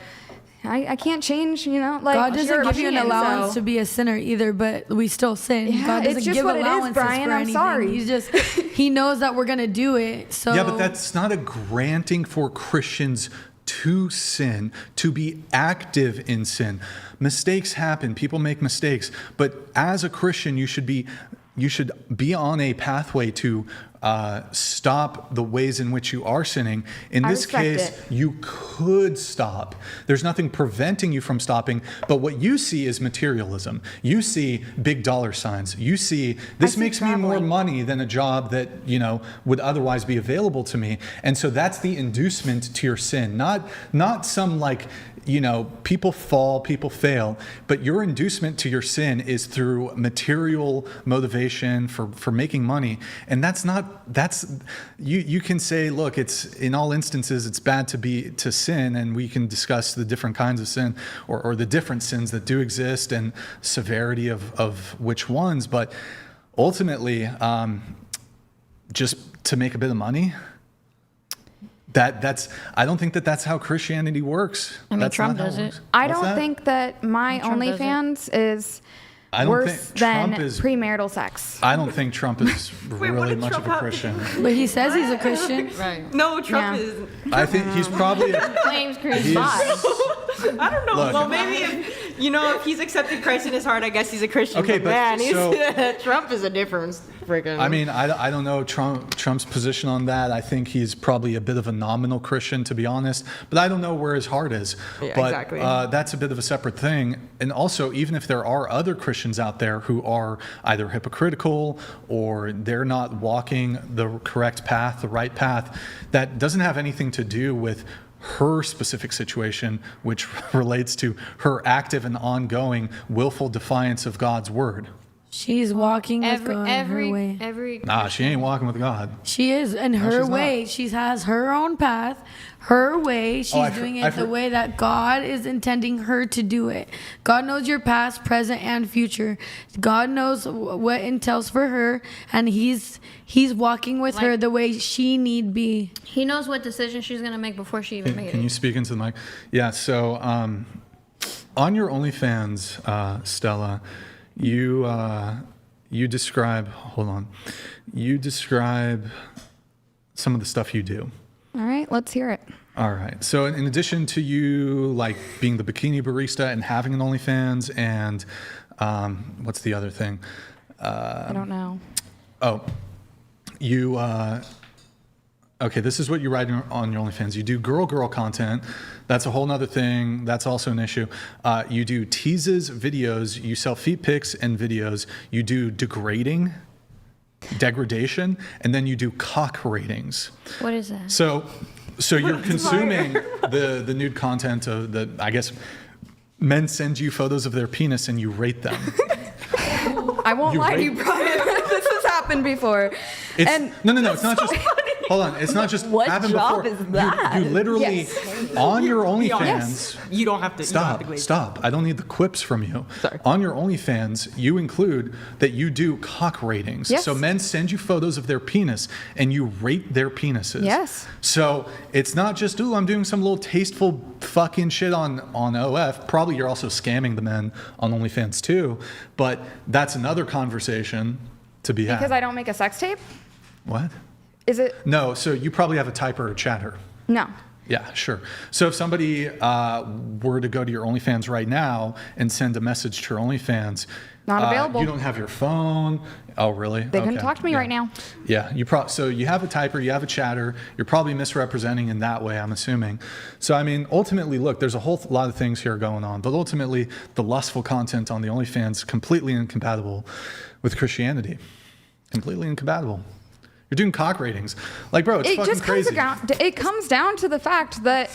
I can't change, like God doesn't your give you an opinion, allowance so- to be a sinner either, but we still sin. Yeah, God doesn't it's just give what it is, allowances Brian. for I'm anything. sorry. He's just, he knows that we're gonna do it. So Yeah, but that's not a granting for Christians to sin, to be active in sin. Mistakes happen. People make mistakes. But as a Christian, you should be on a pathway to stop the ways in which you are sinning. In this case, you could stop. There's nothing preventing you from stopping, but what you see is materialism. You see big dollar signs. You see, this makes me more money than a job that, would otherwise be available to me. And so that's the inducement to your sin, not some people fall, people fail, but your inducement to your sin is through material motivation for making money. And you can say, look, it's in all instances, it's bad to sin, and we can discuss the different kinds of sin or the different sins that do exist and severity of which ones. But ultimately, just to make a bit of money, I don't think that's how Christianity works. I mean, That's Trump not how does it. I don't think that my OnlyFans is worse than premarital sex. I don't think Trump is really much of a Christian. But he says he's a Christian. Right. No, Trump is. I think he's probably Claims Christian. I don't know. Look. Well, maybe if he's accepted Christ in his heart, I guess he's a Christian. Okay, but man, Trump is a different freaking. I mean, I don't know Trump's position on that. I think he's probably a bit of a nominal Christian, to be honest. But I don't know where his heart is. Yeah, but exactly. That's a bit of a separate thing. And also, even if there are other Christians out there who are either hypocritical or they're not walking the correct path, the right path, that doesn't have anything to do with her specific situation, which relates to her active and ongoing willful defiance of God's word. She's walking with God in her way. Nah, she ain't walking with God. She is in her way. She has her own path, her way. She's doing it the way that God is intending her to do it. God knows your past, present, and future. God knows what entails for her, and He's walking with her the way she need be. He knows what decision she's gonna make before she even made it. Can you speak into the mic? Yeah. So on your OnlyFans, Stella, you describe. Hold on. You describe some of the stuff you do. All right, let's hear it. All right. So in addition to you being the bikini barista and having an OnlyFans, and what's the other thing? I don't know. Oh, you. Okay, this is what you write on your OnlyFans. You do girl content. That's a whole nother thing. That's also an issue. You do teases, videos. You sell feet pics and videos. You do degradation, and then you do cock ratings. What is that? So So you're consuming the nude content of the, I guess, men send you photos of their penis and you rate them. I won't lie to you, Brian. This has happened before. No. It's not just. Hold on. It's not just What happened job before. is that? You literally on your OnlyFans. Yes. You don't have to. Stop. I don't need the quips from you. Sorry. On your OnlyFans, you include that you do cock ratings. Yes. So men send you photos of their penis and you rate their penises. Yes. So it's not just, ooh, I'm doing some little tasteful fucking shit on OF. Probably you're also scamming the men on OnlyFans too. But that's another conversation to be had. Because I don't make a sex tape? What? Is it? No, so you probably have a typer or a chatter. No. Yeah, sure. So if somebody were to go to your OnlyFans right now and send a message to your OnlyFans, not available. You don't have your phone. Oh, really? They couldn't talk to me right now. Yeah, so you have a typer, you have a chatter. You're probably misrepresenting in that way, I'm assuming. So I mean, ultimately, look, there's a whole lot of things here going on, but ultimately, the lustful content on the OnlyFans completely incompatible with Christianity. Completely incompatible. You're doing cock ratings. Like, bro, it's fucking crazy. It comes down to the fact that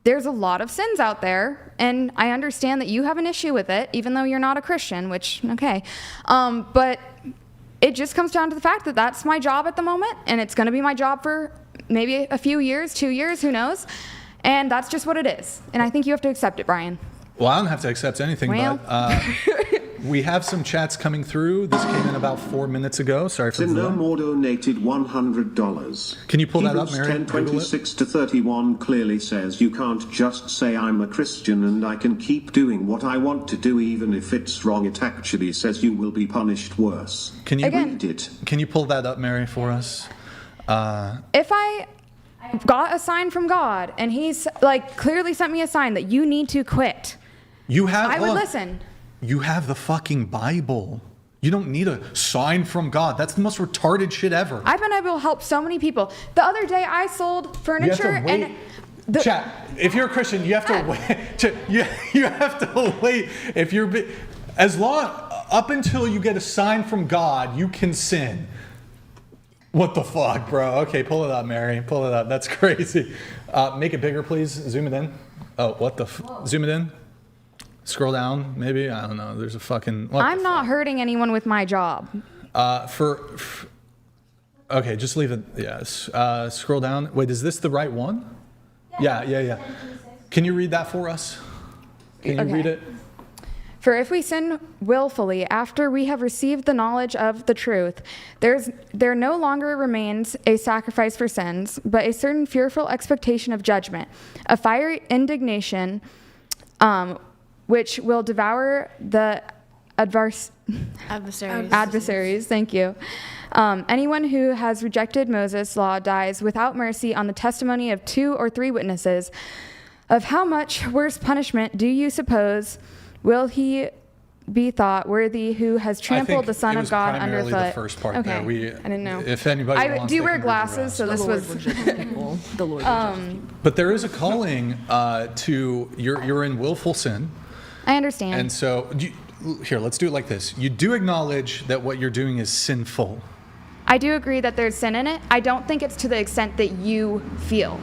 there's a lot of sins out there, and I understand that you have an issue with it, even though you're not a Christian, which, okay. But it just comes down to the fact that that's my job at the moment, and it's going to be my job for maybe a few years, 2 years, who knows? And that's just what it is. And I think you have to accept it, Brian. Well, I don't have to accept anything, but we have some chats coming through. This came in about 4 minutes ago. Sorry for the delay. No More donated $100. Can you pull that up, Mary? 10:26-31 clearly says you can't just say I'm a Christian and I can keep doing what I want to do even if it's wrong. It actually says you will be punished worse. Can you read it? Can you pull that up, Mary, for us? If I got a sign from God and he's like clearly sent me a sign that you need to quit, I would listen. You have the fucking Bible. You don't need a sign from God. That's the most retarded shit ever. I've been able to help so many people. The other day I sold furniture and chat. If you're a Christian, you have to wait. You have to wait. If you're up until you get a sign from God, you can sin. What the fuck, bro? Okay, pull it up, Mary. Pull it up. That's crazy. Make it bigger, please. Zoom it in. Oh, what the? Zoom it in. Scroll down, maybe. I don't know. There's a fucking. I'm not hurting anyone with my job. Okay, just leave it. Yes. Scroll down. Wait, is this the right one? Yeah. Can you read that for us? Can you read it? For if we sin willfully after we have received the knowledge of the truth, there no longer remains a sacrifice for sins, but a certain fearful expectation of judgment, a fiery indignation, which will devour the adversaries. Thank you. Anyone who has rejected Moses' law dies without mercy on the testimony of 2 or 3 witnesses. Of how much worse punishment do you suppose will he be thought worthy who has trampled the Son of God underfoot? The first part there. I didn't know. If anybody I wants, do wear glasses, so this was. The Lord. But there is a calling to you're in willful sin. I understand. And so here, let's do it like this. You do acknowledge that what you're doing is sinful. I do agree that there's sin in it. I don't think it's to the extent that you feel.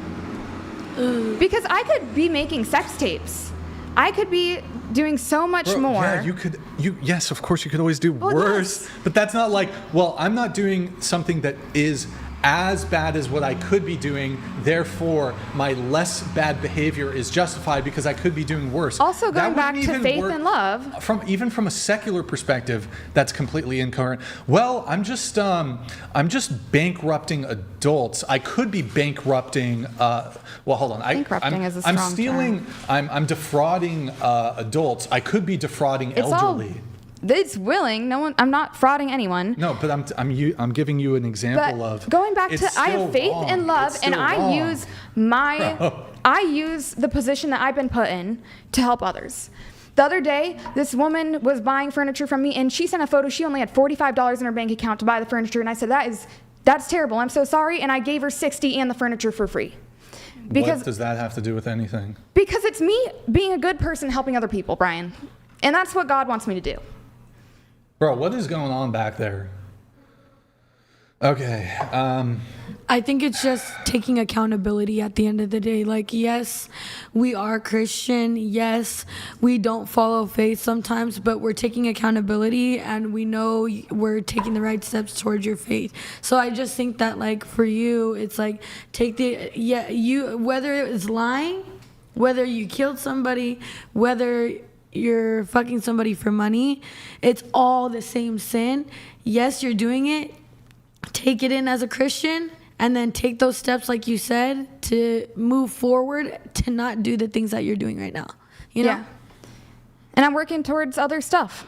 Because I could be making sex tapes. I could be doing so much more. Yeah, you could. Yes, of course, you could always do worse. Yes. But that's not like, well, I'm not doing something that is as bad as what I could be doing. Therefore, my less bad behavior is justified because I could be doing worse. Also, going back to faith and love. Even from a secular perspective, that's completely incoherent. Well, I'm just bankrupting adults. I could be bankrupting. Well, hold on. Bankrupting is a strong I'm stealing. term. I'm defrauding adults. I could be defrauding elderly. It's willing. No one. I'm not frauding anyone. No, but I'm giving you an example of. Going back to, I have faith and love, and I use the position that I've been put in to help others. The other day, this woman was buying furniture from me, and she sent a photo. She only had $45 in her bank account to buy the furniture, and I said, that's terrible. I'm so sorry, and I gave her $60 and the furniture for free. Because, what does that have to do with anything? Because it's me being a good person helping other people, Brian, and that's what God wants me to do. Bro, what is going on back there? Okay. I think it's just taking accountability at the end of the day. Like, yes, we are Christian. Yes, we don't follow faith sometimes, but we're taking accountability and we know we're taking the right steps towards your faith. So I just think that, like, for you, it's like, whether it's lying, whether you killed somebody, whether you're fucking somebody for money, it's all the same sin. Yes, you're doing it. Take it in as a Christian. And then take those steps, like you said, to move forward, to not do the things that you're doing right now. You know? Yeah. And I'm working towards other stuff.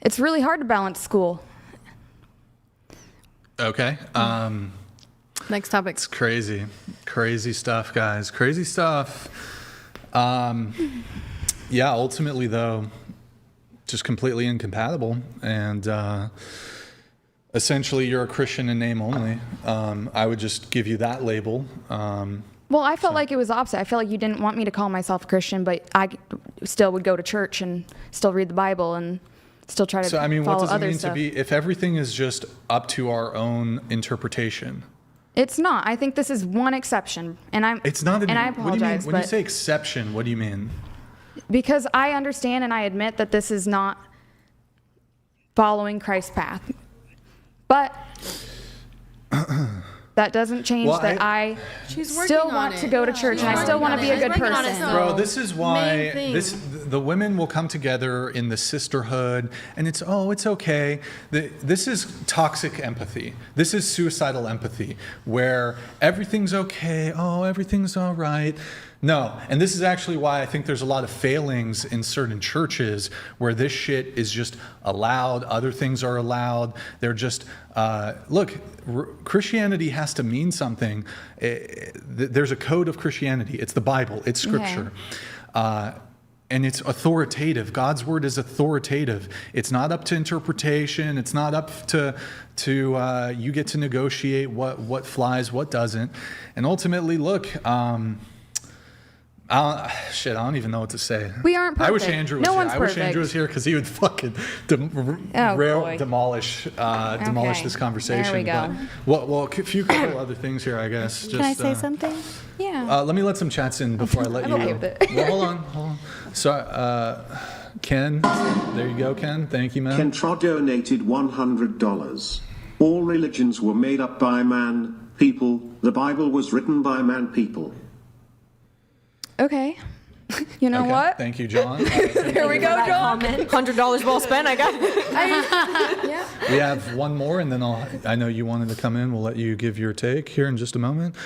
It's really hard to balance school. Okay. Next topic. It's crazy. Crazy stuff, guys. Crazy stuff. Yeah, ultimately, though, just completely incompatible. And essentially, you're a Christian in name only. I would just give you that label. Well, I felt like it was opposite. I felt like you didn't want me to call myself a Christian, but I still would go to church and still read the Bible and still try to So, I mean, what follow does it other mean stuff. to be, if everything is just up to our own interpretation? It's not. I think this is one exception, and It's not. And I apologize. What do you mean? When you but say exception, what do you mean? because I understand and I admit that this is not following Christ's path, but that doesn't change that I still want to go to church and I still want to be a good person. Bro, this is why the women will come together in the sisterhood, and it's okay. This is toxic empathy. This is suicidal empathy, where everything's okay. Oh, everything's all right. No, and this is actually why I think there's a lot of failings in certain churches where this shit is just allowed, other things are allowed. They're just, look, Christianity has to mean something. There's a code of Christianity. It's the Bible, it's scripture. Okay. And it's authoritative. God's word is authoritative. It's not up to interpretation. It's not up to you get to negotiate what flies, what doesn't. And ultimately, look, I don't even know what to say. We aren't perfect. I wish Andrew was here. I wish Andrew was here because he would fucking demolish this conversation. There we go. But, well, a few couple other things here, I guess. Can I say something? Yeah. Let me let some chats in before I let you okay go. with it. Well, hold on. So, Ken, there you go, Ken. Thank you, man. Ken Trod donated $100. All religions were made up by man, people. The Bible was written by man, people. Okay. You know what? Thank you, John. Here we go, John. $100 well spent, I got it. Yeah. We have one more, and then I know you wanted to come in. We'll let you give your take here in just a moment.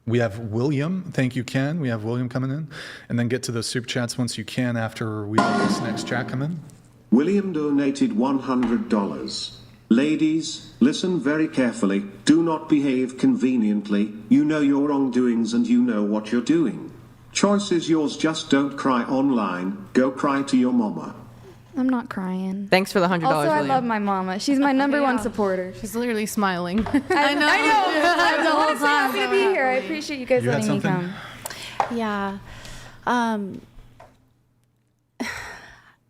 We have William. Thank you, Ken. We have William coming in. And then get to those super chats once you can after we let this next chat come in. William donated $100. Ladies, listen very carefully. Do not behave conveniently. You know your wrongdoings and you know what you're doing. Choice is yours. Just don't cry online. Go cry to your mama. I'm not crying. Thanks for the $100, Also, I William. love my mama. She's my number one supporter. She's literally smiling. I know. I'm honestly happy to be here. I appreciate you guys You had letting me come. Yeah.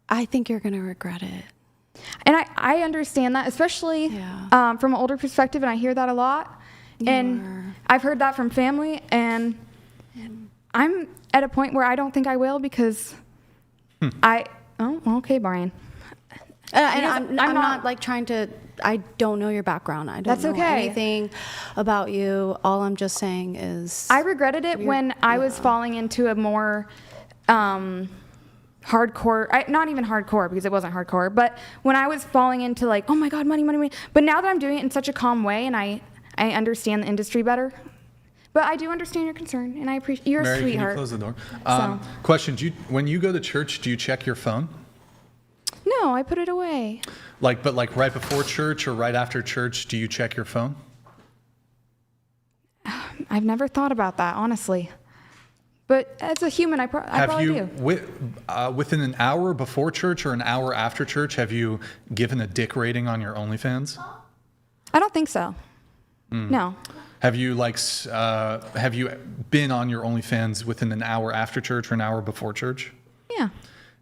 I think you're going to regret it. And I understand that, especially from an older perspective, and I hear that a lot. And I've heard that from family, and I'm at a point where I don't think I will because okay, Brian. And I'm not like trying to, I don't know your background. I don't know anything about you. All I'm just saying is I regretted it when I was falling into a more hardcore, not even hardcore because it wasn't hardcore, but when I was falling into like, oh my God, money. But now that I'm doing it in such a calm way and I understand the industry better, but I do understand your concern and I appreciate, you're Mary, a sweetheart. can you close the door? Question, when you go to church, do you check your phone? No, I put it away. But right before church or right after church, do you check your phone? I've never thought about that, honestly. But as a human, I probably do. Within an hour before church or an hour after church, have you given a dick rating on your OnlyFans? I don't think so. No. Have you have you been on your OnlyFans within an hour after church or an hour before church? Yeah.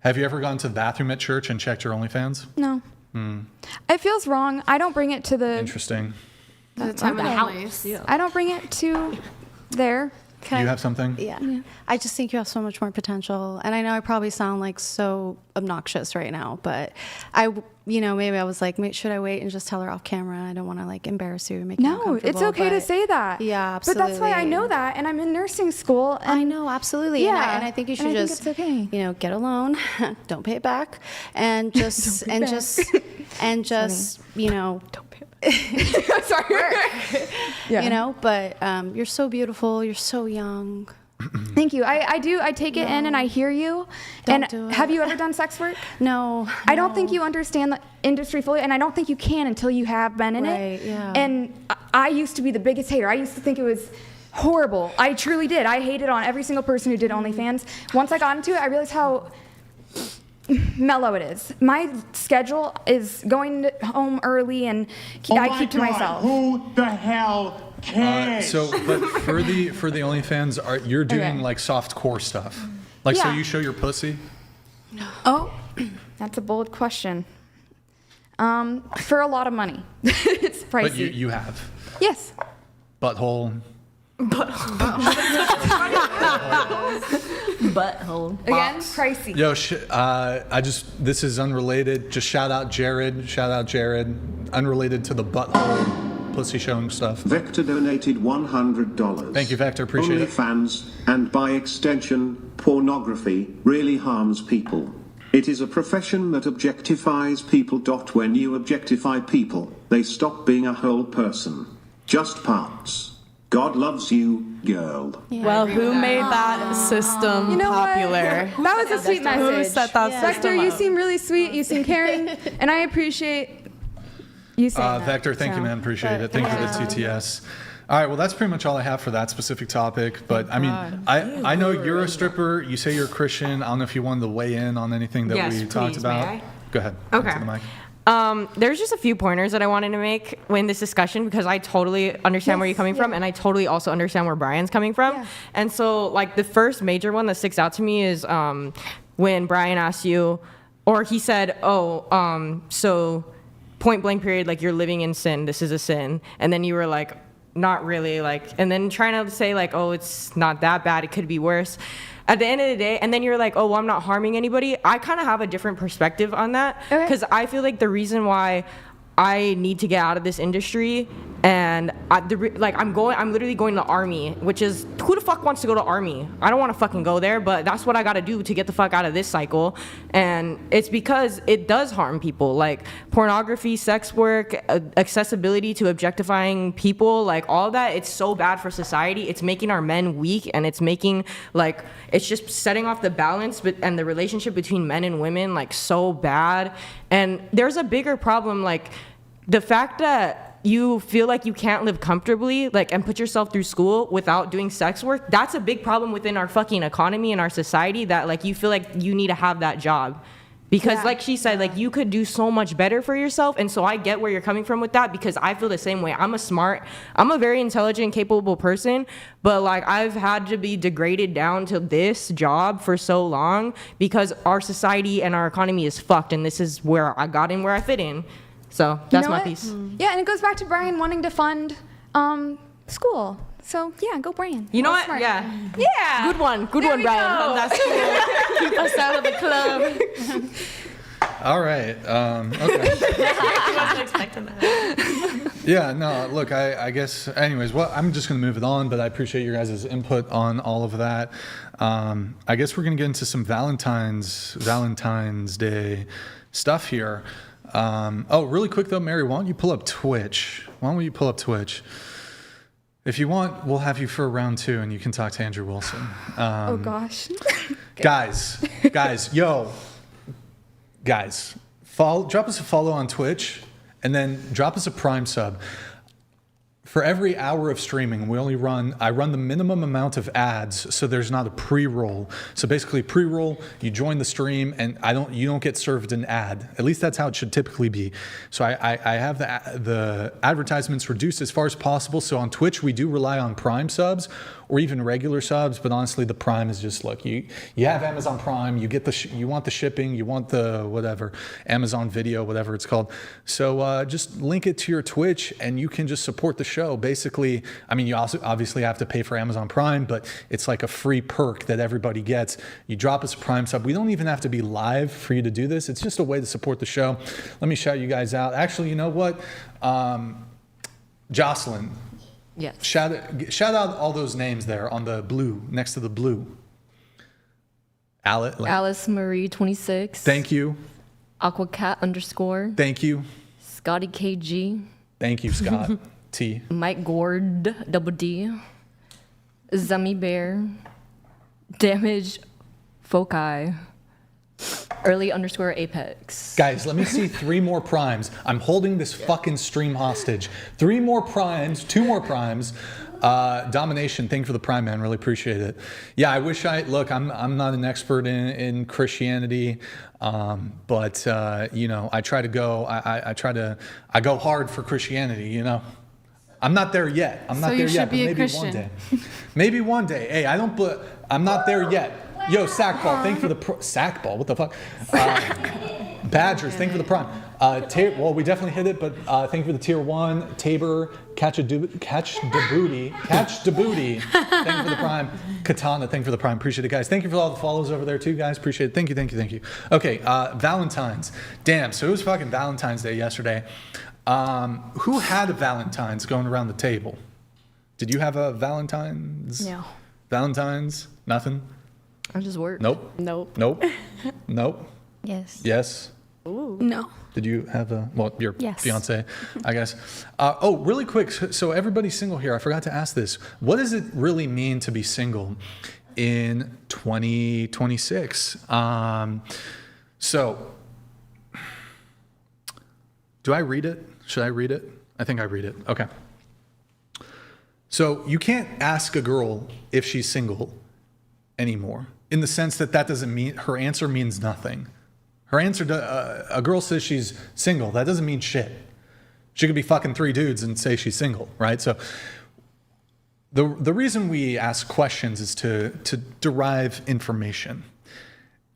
Have you ever gone to the bathroom at church and checked your OnlyFans? No. It feels wrong. I don't bring it to the Interesting. The time and Okay. place. I don't bring it to there. You have something? Yeah. I just think you have so much more potential. And I know I probably sound like so obnoxious right now, but maybe I was like, should I wait and just tell her off camera? I don't want to like embarrass you or make you No, uncomfortable. it's okay to but- say that. Yeah, absolutely. But that's why I know that, and I'm in nursing school. And I know, absolutely. Yeah, And I think you should and I just, think it's okay. get a loan, don't pay it back, and just, Don't pay it don't pay it back. Sorry. But you're so beautiful. You're so young. Thank you. I do. I take it in and I hear you. Don't and do it. have you ever done sex work? No. I don't think you understand the industry fully, and I don't think you can until you have been in Right, it. yeah. And I used to be the biggest hater. I used to think it was horrible. I truly did. I hated on every single person who did OnlyFans. Once I got into it, I realized how mellow it is. My schedule is going home early, and I keep to myself. Who the hell cares? But for the OnlyFans, you're doing Okay. like soft core stuff. Like, so Yeah. you show your pussy? Oh, that's a bold question. For a lot of money. It's pricey. But you have. Yes. Butthole. Butthole. Again, pricey. Yo, this is unrelated. Just shout out Jared. Unrelated to the butthole pussy showing stuff. Vector donated $100. Thank you, Vector. Appreciate it. OnlyFans, and by extension, pornography, really harms people. It is a profession that objectifies people. When you objectify people, they stop being a whole person. Just parts. God loves you, girl. Yeah, Well, who made that system You know popular? what? That was a sweet message. Who set that Vector, system you up? seem really sweet. You seem caring, and I appreciate you saying that. Vector, thank you, man. Appreciate it. Thank you for the TTS. All right, well, that's pretty much all I have for that specific topic. But I mean, I know you're a stripper. You say you're a Christian. I don't know if you wanted to weigh in on anything that Yes, we talked please. about. May I? Go ahead. Okay. To the mic. There's just a few pointers that I wanted to make in this discussion because I totally understand where you're coming from, and I totally also understand where Brian's coming from. Yeah. And so, like, the first major one that sticks out to me is when Brian asked you, or he said, so point blank period, like, you're living in sin, this is a sin. And then you were like, not really, like, and then trying to say, like, oh, it's not that bad, it could be worse. At the end of the day, and then you're like, oh, well, I'm not harming anybody. I kind of have a different perspective on that because I feel like the reason why I need to get out of this industry and I'm literally going to army, which is, who the fuck wants to go to army? I don't want to fucking go there, but that's what I got to do to get the fuck out of this cycle. And it's because it does harm people, like pornography, sex work, accessibility to objectifying people, like all that. It's so bad for society. It's making our men weak, and it's making, like, it's just setting off the balance and the relationship between men and women, like, so bad. And there's a bigger problem, like the fact that you feel like you can't live comfortably, like, and put yourself through school without doing sex work. That's a big problem within our fucking economy and our society, that, like, you feel like you need to have that job. Because like she said, like, you could do so much better for yourself. And so I get where you're coming from with that, because I feel the same way. I'm a very intelligent, capable person, but, like, I've had to be degraded down to this job for so long because our society and our economy is fucked, and this is where I got in, where I fit in. So that's my piece. Yeah, and it goes back to Brian wanting to fund school. So yeah, go Brian. You know That's what? smart. Yeah. Good one, Brian. That's cool. Keep us out of the club. All right. Okay. I wasn't expecting that. Yeah, no, look, I guess, anyways, well, I'm just going to move it on, but I appreciate your guys' input on all of that. I guess we're going to get into some Valentine's Day stuff here. Really quick though, Mary, why don't you pull up Twitch? If you want, we'll have you for round 2 and you can talk to Andrew Wilson. Oh gosh. Guys, drop us a follow on Twitch and then drop us a Prime sub. For every hour of streaming, I run the minimum amount of ads, so there's not a pre-roll. So basically, pre-roll, you join the stream, and you don't get served an ad. At least that's how it should typically be. So I have the advertisements reduced as far as possible. So on Twitch, we do rely on Prime subs or even regular subs, but honestly, the Prime is just, look, you have Amazon Prime, you get you want the shipping, you want the whatever, Amazon Video, whatever it's called. So just link it to your Twitch, and you can just support the show. Basically, I mean, you also obviously have to pay for Amazon Prime, but it's like a free perk that everybody gets. You drop us a Prime sub. We don't even have to be live for you to do this. It's just a way to support the show. Let me shout you guys out. Actually, you know what? Jocelyn. Yes. Shout out all those names there on the blue, next to the blue. Alice Marie 26. Thank you. Aquacat _ Thank you. Scotty KG. Thank you, Scott. T. Mike Gord double D. Zummy Bear. Damage Foci. Early _ Apex. Guys, let me see 3 more primes. I'm holding this fucking stream hostage. 3 more primes, 2 more primes. Domination, thank you for the prime, man. Really appreciate it. Yeah, I wish look, I'm not an expert in Christianity, but you know, I try to go, I go hard for Christianity, you know. I'm not there yet. I'm not there yet, but maybe one day. Maybe one day. Hey, I'm not there yet. Yo, Sackball, thank you for the Sackball. What the fuck? Badgers, thank you for the prime. Well, we definitely hit it, but thank you for the tier 1. Tabor, catch the booty. Thank you for the prime. Katana, thank you for the prime. Appreciate it, guys. Thank you for all the follows over there too, guys. Appreciate it. Thank you. Okay, Valentine's. Damn, so it was fucking Valentine's Day yesterday. Who had a Valentine's going around the table? Did you have a Valentine's? No. Valentine's? Nothing? I just work. Nope. Yes. Yes. Ooh. No. Did you have your Yes. fiance, I guess. Really quick. So everybody's single here. I forgot to ask this. What does it really mean to be single in 2026? So do I read it? Should I read it? I think I read it. Okay. So you can't ask a girl if she's single anymore, in the sense that doesn't mean her answer means nothing. Her answer to a girl says she's single. That doesn't mean shit. She could be fucking 3 dudes and say she's single, right? So the reason we ask questions is to derive information.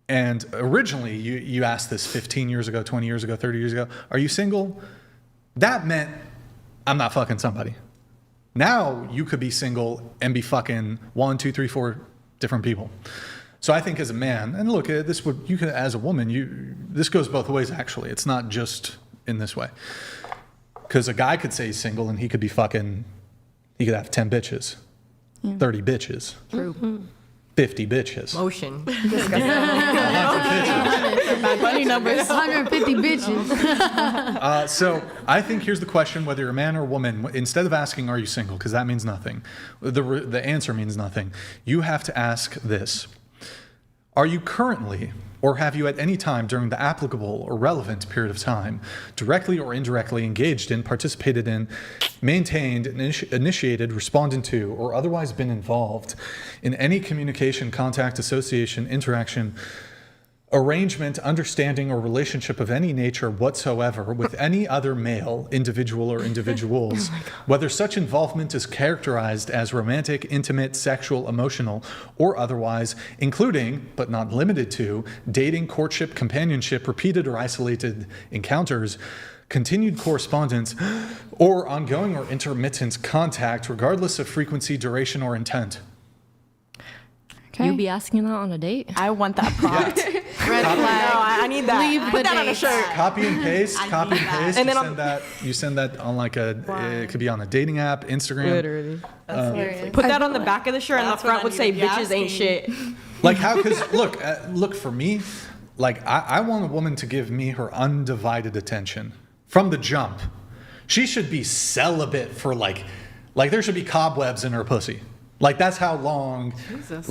And originally, you asked this 15 years ago, 20 years ago, 30 years ago, are you single? That meant I'm not fucking somebody. Now you could be single and be fucking 1, 2, 3, 4 different people. So I think as a man, and look, you could, as a woman, this goes both ways actually. It's not just in this way. Because a guy could say he's single and he could have 10 bitches, 30 bitches. True. 50 bitches. Motion. 100 bitches. Bad Bunny numbers. 150 bitches. So I think here's the question, whether you're a man or a woman, instead of asking, are you single? Because that means nothing. The answer means nothing. You have to ask this. Are you currently, or have you at any time during the applicable or relevant period of time, directly or indirectly engaged in, participated in, maintained, initiated, responded to, or otherwise been involved in any communication, contact, association, interaction, arrangement, understanding, or relationship of any nature whatsoever with any other male, individual, or individuals, whether such involvement is characterized as romantic, intimate, sexual, emotional, or otherwise, including, but not limited to, dating, courtship, companionship, repeated or isolated encounters, continued correspondence, or ongoing or intermittent contact, regardless of frequency, duration, or intent. Okay. You be asking that on a date? I want that prompt. Red flag. No, I need that. Leave Put that on a shirt. Copy and paste. And And you send that on it could be on a dating app, Instagram. Literally. Put that on the back of the shirt, and the front would say, "Bitches ain't shit." Like how? Because look for me, like I want a woman to give me her undivided attention from the jump. She should be celibate for like there should be cobwebs in her pussy. Like that's how long. Jesus.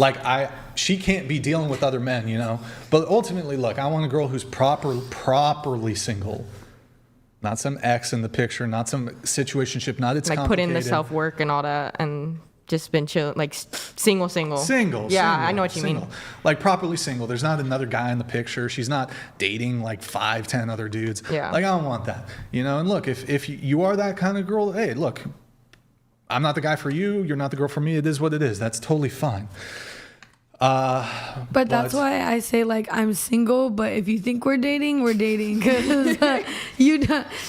She can't be dealing with other men, you know. But ultimately, look, I want a girl who's properly single, Not some ex in the picture, not some situationship, not it's like put in the self-work and all that and just been chill, like single. Yeah, I know what you mean. Like properly single. There's not another guy in the picture. She's not dating like 5-10 other dudes. Yeah. Like, I don't want that. You know, and look, if you are that kind of girl, hey, look, I'm not the guy for you. You're not the girl for me. It is what it is. That's totally fine. But that's why I say, like, I'm single, but if you think we're dating, we're dating. Because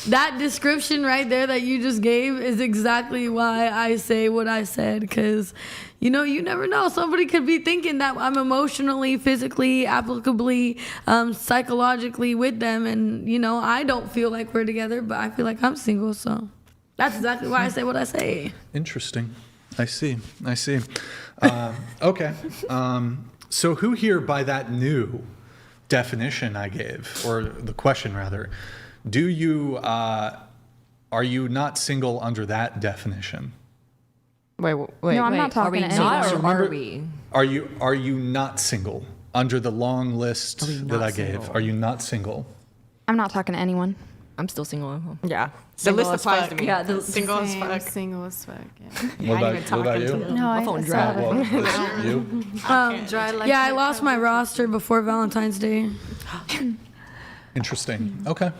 that description right there that you just gave is exactly why I say what I said. Because, you know, you never know. Somebody could be thinking that I'm emotionally, physically, applicably, psychologically with them. And, you know, I don't feel like we're together, but I feel like I'm single. So that's exactly why I say what I say. Interesting. I see. Okay. So who here, by that new definition I gave, or the question rather, are you not single under that definition? Wait. No, I'm not talking to anyone. Not, or are we? Are you not single under the long list that I gave? Are you not single? I'm not talking to anyone. I'm still single at home. Yeah. The list applies to me. Yeah, Single as fuck. Yeah. What about you? No, I phone still dry. have it. You? Yeah, I lost my roster before Valentine's Day. Interesting. Okay.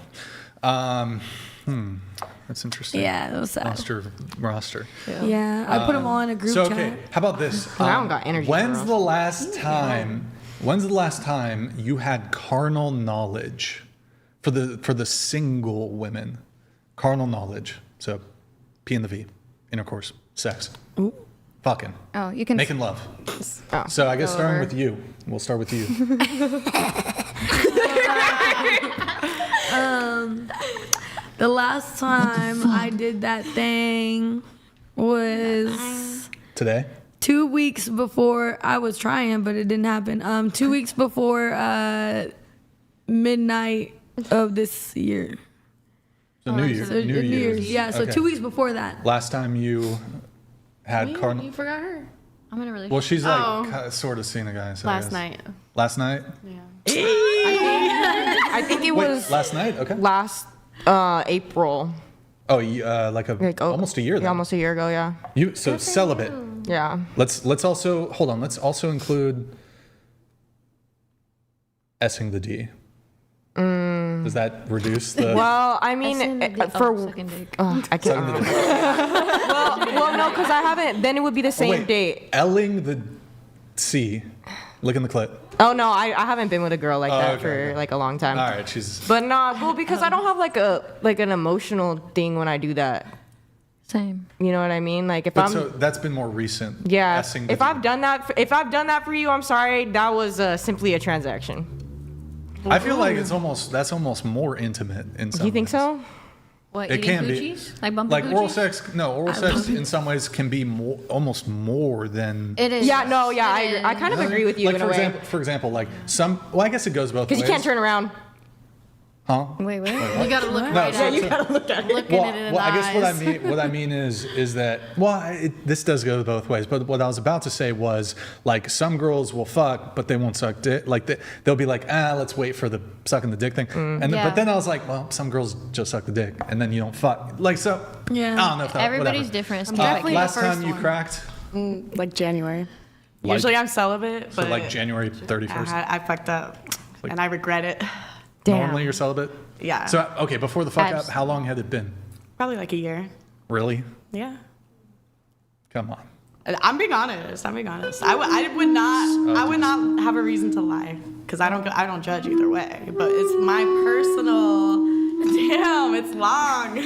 That's interesting. Yeah, that was sad. Roster. Yeah, I put them all in a group So, chat. okay, how about this? I don't got energy When's for the last time you had carnal knowledge for the single women? Carnal knowledge. So, P and the V. Intercourse. Sex. Ooh. Fucking. Oh, you can. Making love. Oh. So I guess starting with you. We'll start with you. The last time I did that thing was Today? 2 weeks before. I was trying, but it didn't happen. 2 weeks before midnight of this year. So New Year's. So New Year's. Yeah, so Okay. 2 weeks before that. Last time you had carnal. You forgot her. I'm in a relationship. Well, she's like sort of seeing a guy. So Last night. Last night? Yeah. I think it was last night. Okay. last April. Oh, almost a year. Yeah, Then. almost a year ago. Yeah. You celibate. Yeah. Let's also hold on. Let's also include S-ing the D. Does that reduce the? Well, I mean, for second dick. I can't. well, no, because I haven't. Then it would be the same date. L-ing the C, licking the clit. Oh no, I haven't been with a girl like that okay. for like a long time. All right, she's. But well, because I don't have like an emotional thing when I do that. Same. You know what I mean? Like if So that's been more recent. Yeah. S-ing the If D. I've done that for you, I'm sorry. That was simply a transaction. I feel like that's almost more intimate in some. You think so? What, It eating can be. Gucci's? Like bumping Like oral Gucci's? sex. No, oral sex in some ways can be almost more than. It is. Yeah. No. Yeah. I kind of agree with you Like in a way. for example, like some. Well, I guess it goes both ways. Because you can't turn around. Huh? Wait, what? You gotta look No, right so- at so- it. gotta look at it. Looking at it in the I guess eyes. what I mean is that this does go both ways. But what I was about to say was like some girls will fuck, but they won't suck dick. Like they'll be like, let's wait for the sucking the dick thing. But then I was like, well, some girls just suck the dick, and then you don't fuck. Like so. Yeah. I don't know if that. Everybody's whatever. different. definitely the Last first time you one. cracked, Like January. Like- Usually I'm celibate, so but like January 31st. I fucked up, and I regret it. Normally you're celibate. Yeah. So okay, before the fuck up, how long had it been? Probably like a year. Really? Yeah. Come on. I'm being honest. I would not have a reason to lie because I don't judge either way. But it's my personal. Damn, it's long.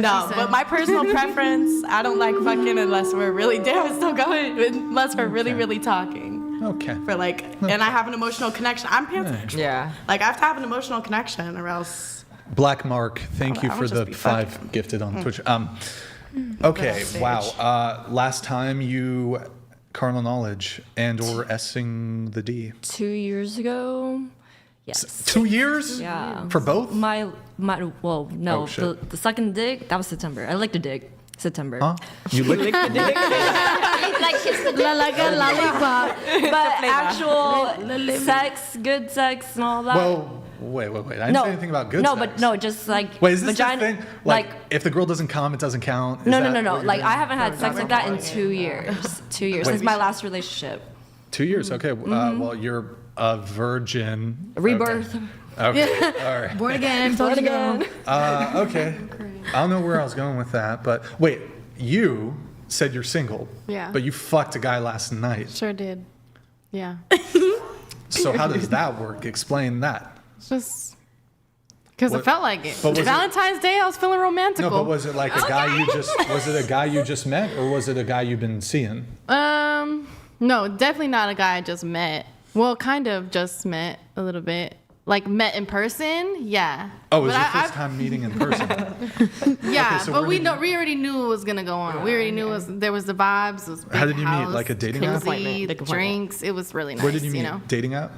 No, but my personal preference. I don't like fucking unless we're really. Damn, it's still going. Unless we're really, really talking. Okay. For and I have an emotional connection. I'm pansexual. Yeah. Like I have to have an emotional connection, or else. Black Mark, thank you I for would the just be 5 fucking. gifted on Twitch. Okay, wow. Last time you carnal knowledge and or S-ing the D. 2 years ago. Yes. 2 years? Yeah. For both? My well, no. Oh, shit. The second dick, that was September. I licked a dick. September. Huh? You licked the dick. Like kiss the dick. Like a lollipop. But actual sex, good sex, and all that. Well, Wait. I didn't say anything about good sex. But no, just like wait, is this vagina, the thing? Like, if the girl doesn't come, it doesn't count? No. Like, I haven't had sex like that in 2 years. 2 years since my last relationship. 2 years? Okay. Well, you're a virgin. Rebirth. Okay. All right. Born again. Born again. Okay. I don't know where I was going with that, but wait, you said you're single. Yeah. But you fucked a guy last night. Sure did. Yeah. So how does that work? Explain that. Just because it felt like it. But was Valentine's Day, I was feeling romantical. No, but was it like a guy you just? Was it a guy you just met, or was it a guy you've been seeing? No, definitely not a guy I just met. Well, kind of just met a little bit. Like met in person, yeah. Oh, it was your first time meeting in person? Yeah, okay, so but we already knew it was gonna go on. We already knew there was the vibes. It was big How did you house, meet? Like a dating app? cozy, drinks. It was really nice. Where did you meet? You know? Dating app?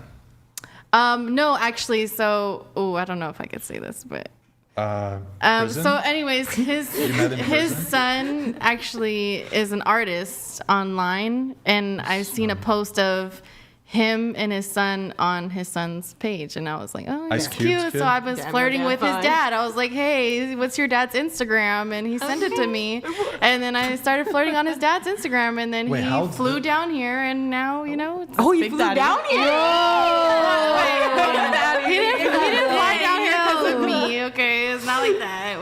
No, actually. So, I don't know if I could say this, but. So anyways, his son actually is an artist online, and I've seen a post of him and his son on his son's page, and I was like, oh, that's cute. So I was flirting with his dad. I was like, hey, what's your dad's Instagram? And he sent it to me, and then I started flirting on his dad's Instagram, and then he flew down here, and now you know. Oh, he flew down here. He didn't fly down here because of me. Okay, it's not like that.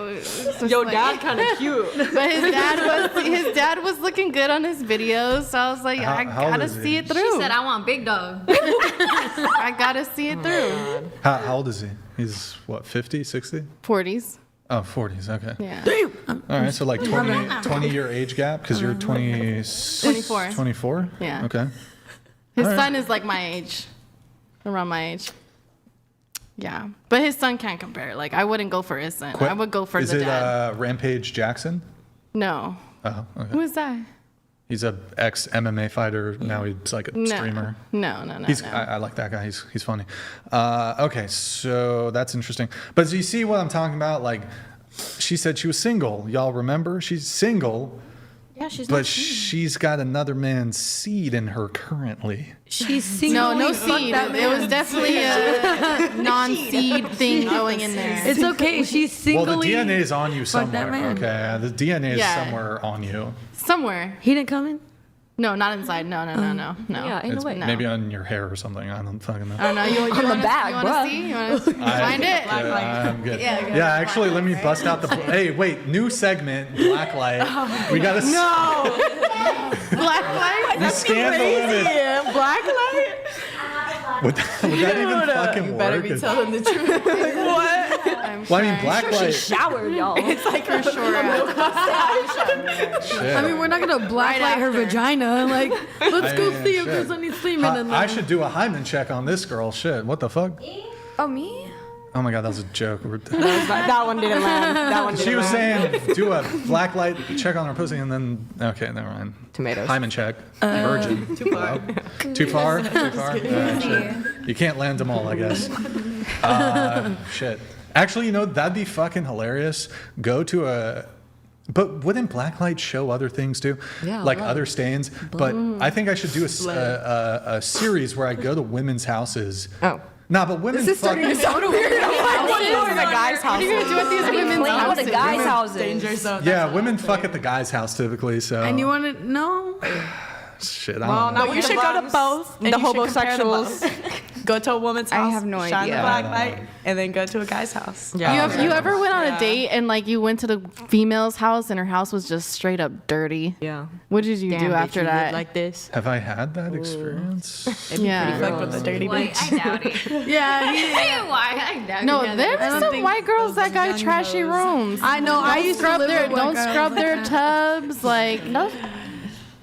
Your dad kind of cute, but his dad was looking good on his videos, so I was like, I gotta see it through. She said, I want big dog. I gotta see it through. How old is he? He's what, 50, 60? 40s. Oh, 40s, okay. Yeah. Damn. All right, so like 20-year age gap, because you're 24. 24? Yeah. Okay. His son is like my age, around my age. Yeah, but his son can't compare. Like, I wouldn't go for his son. I would go for the dad. Is it Rampage Jackson? No. Oh, okay. Who is that? He's a ex-MMA fighter. Now he's like a streamer. No. I like that guy. He's funny. Okay, so that's interesting. But do you see what I'm talking about? Like, she said she was single. Y'all remember? She's single. Yeah, she's But she's got another man's seed in her currently. She's single. No seed. It was definitely a non-seed thing going in there. It's okay. She's single. Well, the DNA is on you somewhere. Okay, the DNA is somewhere on you. Somewhere. He didn't come in? No, not inside. No. Yeah, ain't no way. Maybe on your hair or something. I don't fucking know. I don't know. You want to see? You want to find it? I'm good. Yeah, actually, let me bust out the... Hey, wait, new segment, Blacklight. We got to... No! Blacklight? We scan the limit. Blacklight? Would that even fucking work? Better be telling the truth. What? Well, I mean, Blacklight... She showered, y'all. It's like for sure. Shit. I mean, we're not going to blacklight her vagina. Like, let's go see if there's any semen in there. I should do a hymen check on this girl. Shit, what the fuck? Oh, me? Oh my god, that was a joke. That one didn't land. She was saying, do a blacklight check on her pussy, and then okay, never mind. Tomatoes. Hymen check. Virgin. Too far. Too far. Too far. Shit. You can't land them all, I guess. Shit. Actually, you know that'd be fucking hilarious. Go to a. But wouldn't blacklight show other things too? Yeah, like other stains. But I think I should do a series where I go to women's houses. Oh. Nah, but women. This is starting to sound weird. I want to go to the guy's house. What are you going to do at these women's Clean with the guys' houses. Danger zone. Yeah, women fuck at the guy's house typically. So. And you want to know? Shit, I don't know. No, you should go to both. The homosexuals. Go to a woman's house. I have no shine idea. the black light, and then go to a guy's house. Yeah. You ever went on a date and like you went to the female's house and her house was just straight up dirty? Yeah. What did you do after that? Like this. Have I had that experience? Yeah. Fuck with the dirty Wait, bitch. I doubt it. Yeah. Why? I doubt No, it. there's some white girls that got trashy rooms. I know. I used to live with one Don't girl. scrub their tubs. Like, no.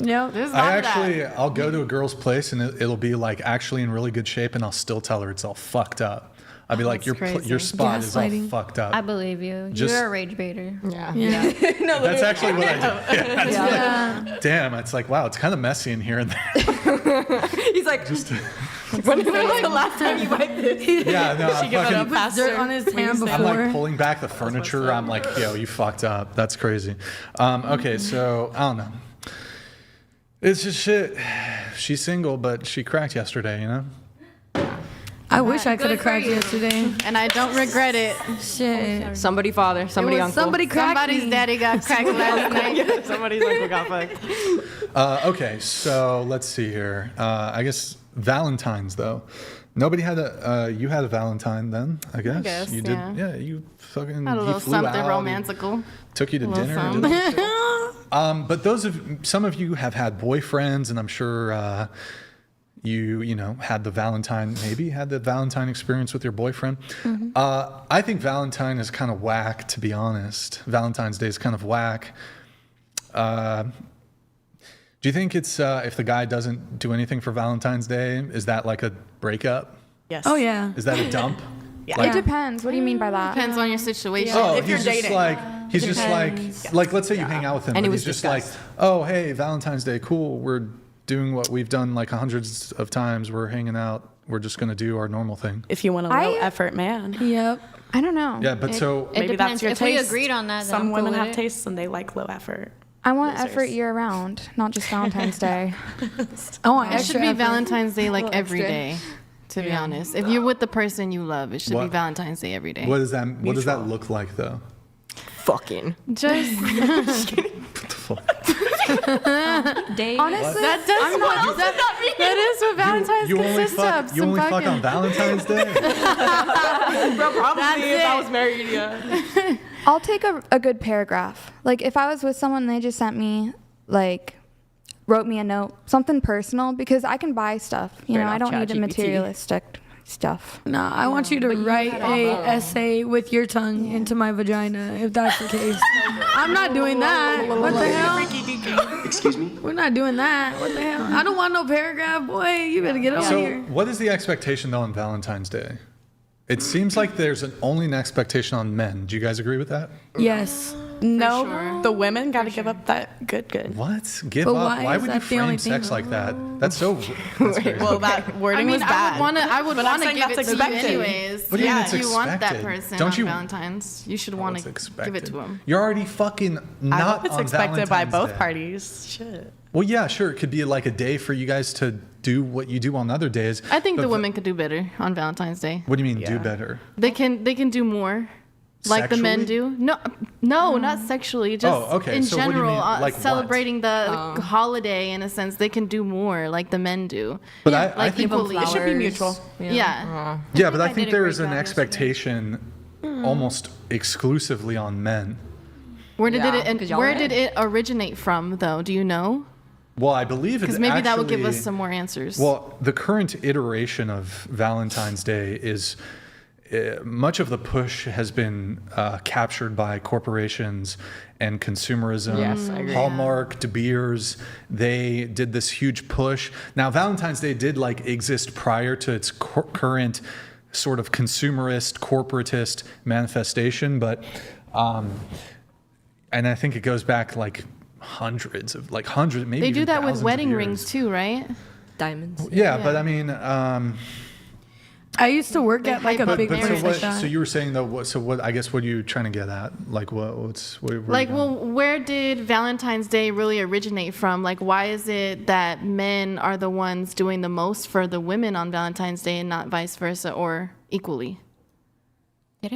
No. There's a lot of that. I'll go to a girl's place and it'll be like actually in really good shape, and I'll still tell her it's all fucked up. I'll be like, your spot is all Gaslighting. fucked up. I believe you. Just- You're a rage baiter. Yeah. That's actually what I do. Yeah, that's like, damn, it's like, wow, it's kind of messy in here and there. He's like, when was the last time you wiped this? Yeah, no, I'm She give it fucking... a Dirt on his hand before. I'm like pulling back the furniture. I'm like, yo, you fucked up. That's crazy. Okay, so I don't know. It's just shit. She's single, but she cracked yesterday, you know? I wish I could have cracked yesterday. And I don't regret it. Shit. Somebody father, somebody uncle. Somebody cracked Somebody's me. daddy got cracked last night. Somebody's uncle got fucked. Okay, so let's see here. I guess Valentine's though. Nobody had you had a Valentine then, I guess. You did. Yeah, you fucking Had a little flew something out, romantical. took you to dinner. But some of you have had boyfriends, and I'm sure you know had the Valentine experience with your boyfriend. I think Valentine is kind of whack, to be honest. Valentine's Day is kind of whack. Do you think it's if the guy doesn't do anything for Valentine's Day, is that like a breakup? Yes. Oh yeah. Is that a dump? Yeah. It depends. What do you mean by that? Depends on your situation. Oh, If you're he's just dating. like he's just like let's say you hang out with him, And and it he's was just discussed. like, oh hey, Valentine's Day, cool. We're doing what we've done like hundreds of times. We're hanging out. We're just gonna do our normal thing. If you want a low effort man. Yep. I don't know. Yeah, but so It Maybe depends. that's your If taste. we agreed on that, then Some I'm cool women with have it. tastes and they like low effort. I want Losers. effort year round, not just Valentine's Day. I want It extra should be effort. Valentine's Day like Little every extra. day. To be honest, if you're with the person you love, it should be What- Valentine's Day every day. what does that look like though? Fucking. Just Day. Honestly, that does that is what Valentine's You only consists of. fuck. You only fuck on Valentine's Day. Bro, probably if I was married, yeah. I'll take a good paragraph. Like if I was with someone and they just sent me wrote me a note, something personal, because I can buy stuff. You Straight know, I off don't need a ChatGPT. materialistic stuff. Nah, I want you to write a essay with your tongue into my vagina, if that's the case. I'm not doing that. What the hell? Excuse me? We're not doing that. What the hell? I don't want no paragraph, boy. You better get over So, here. what is the expectation though on Valentine's Day? It seems like there's only an expectation on men. Do you guys agree with that? Yes. No, the women got to give up that good. What? Give But up? why Why is would you that the only frame sex thing? like that? That's so. That's crazy. Well, that wording was bad. I would But I'm want to saying give that's it to expected. you anyways. What do you mean it's you want that expected? person Don't on you- Valentine's. You should want It's to give expected. it to him. You're already fucking I not hope it's on expected by Valentine's both Day. parties. Shit. Well, yeah, sure. It could be like a day for you guys to do what you do on other days. I think but the women could do better on Valentine's Day. What do you mean do Yeah. better? They can do more. Like the men Sexually? do. No, not sexually. Just Oh, okay. in So what do you general, mean? Like what? celebrating the holiday in a sense. They can do more like the men do. But I think equally. It should be mutual. Yeah. yeah, but I I think did a there great is an job expectation almost exclusively on men. Where did Yeah, it 'cause y'all where are did it originate from though? Do you know? Well, I believe it's Because maybe that would give us actually- some more answers. Well, the current iteration of Valentine's Day is much of the push has been captured by corporations and consumerism. Yes, I agree. Hallmark, De Beers, they did this huge push. Now, Valentine's Day did exist prior to its current sort of consumerist, corporatist manifestation, but and I think it goes back hundreds, maybe they do even that with thousands of wedding years. rings too, right? Diamonds. Yeah, but I mean, I used to work at like a But- big but place so what? like that. So you were saying though. What? I guess what are you trying to get at? Like what? What are you Like, going? well, where did Valentine's Day really originate from? Like, why is it that men are the ones doing the most for the women on Valentine's Day and not vice versa or equally?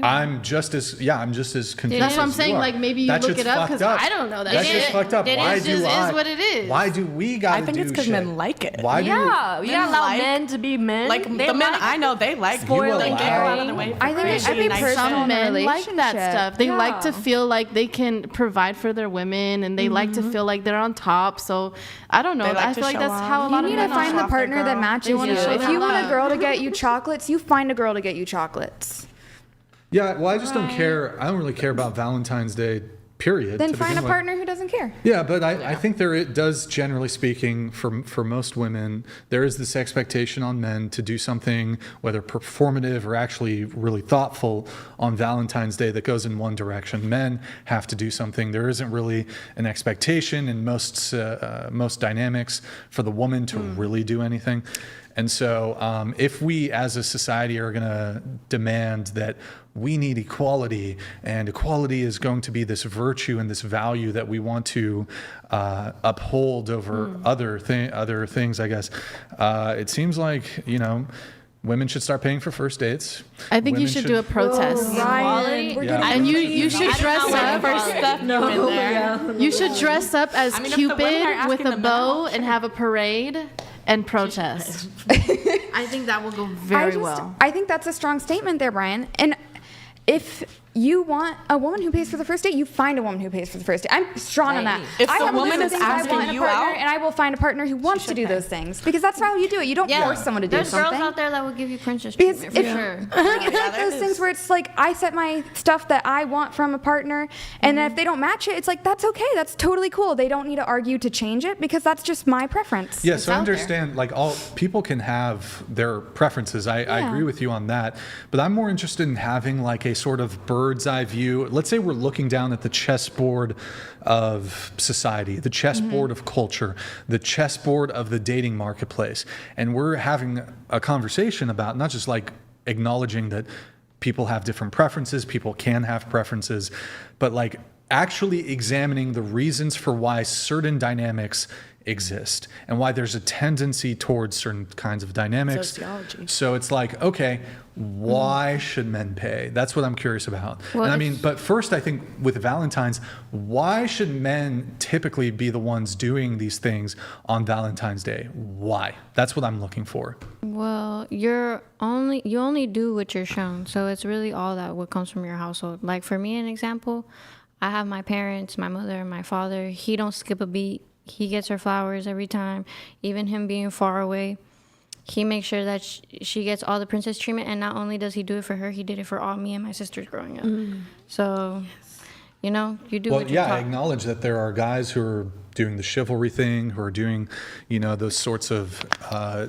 I'm just as confused. That's what I'm as saying. you are. Like, maybe you That look shit's it up fucked because I don't know that That's shit. just fucked up. It Why is do just I? is what it is. Why do we got? I think it's because men like it. Why Yeah, do? you gotta allow like- men to be men. Like They the men like I know, they like spoiling, allow- caring. I think it should be personal Some in a men like that relationship. stuff. They like to Yeah. feel like they can provide for their women, and they like to feel like they're on top. So I don't know. They like I to feel like show that's off. how a You lot need of to men find are. the partner that matches They you. wanna show If you that want a love. girl to get you chocolates, you find a girl to get you chocolates. Yeah. Well, I just don't care. I don't really care about Valentine's Day. Period. Then to find a begin with. partner who doesn't care. Yeah, but I think it does, generally speaking, for most women, there is this expectation on men to do something, whether performative or actually really thoughtful, on Valentine's Day that goes in one direction. Men have to do something. There isn't really an expectation in most dynamics for the woman to really do anything. And so if we as a society are going to demand that we need equality, and equality is going to be this virtue and this value that we want to uphold over other things, I guess, it seems like, women should start paying for first dates. I think you should do a protest. Equality. And you should dress up. First step in there. You should dress up as if the women are Cupid with asking a the men bow out, and have a parade and protest. I think that will go very well. I think that's a strong statement there, Brian. And if you want a woman who pays for the first date, you find a woman who pays for the first date. I'm strong on that. If I the have a woman list of is things I asking want in a you partner, out, and I will find a partner who wants to do those things, because that's how you do it. You don't force someone to do There's something. girls out there that will give you princess Because treatment for sure. It's like those things where it's like I set my stuff that I want from a partner, and then if they don't match it, it's like that's okay. That's totally cool. They don't need to argue to change it because that's just my preference. Yeah, It's so I out there. understand, like, all people can have their preferences. I agree with you on that. But I'm more interested in having like a sort of bird's eye view. Let's say we're looking down at the chessboard of society, the chessboard of culture, the chessboard of the dating marketplace. And we're having a conversation about not just like acknowledging that people have different preferences, people can have preferences, but like actually examining the reasons for why certain dynamics exist and why there's a tendency towards certain kinds of dynamics. Sociology. So it's like, okay, why should men pay? That's what I'm curious about. Well, and I mean, but first I think with Valentine's, why should men typically be the ones doing these things on Valentine's Day? Why? That's what I'm looking for. Well, you only do what you're shown. So it's really all that what comes from your household. Like for me, an example, I have my parents, my mother, and my father. He don't skip a beat. He gets her flowers every time. Even him being far away, he makes sure that she gets all the princess treatment. And not only does he do it for her, he did it for all me and my sisters growing up. So, you know, you do what you're I taught. acknowledge that there are guys who are doing the chivalry thing, who are doing, you know, those sorts of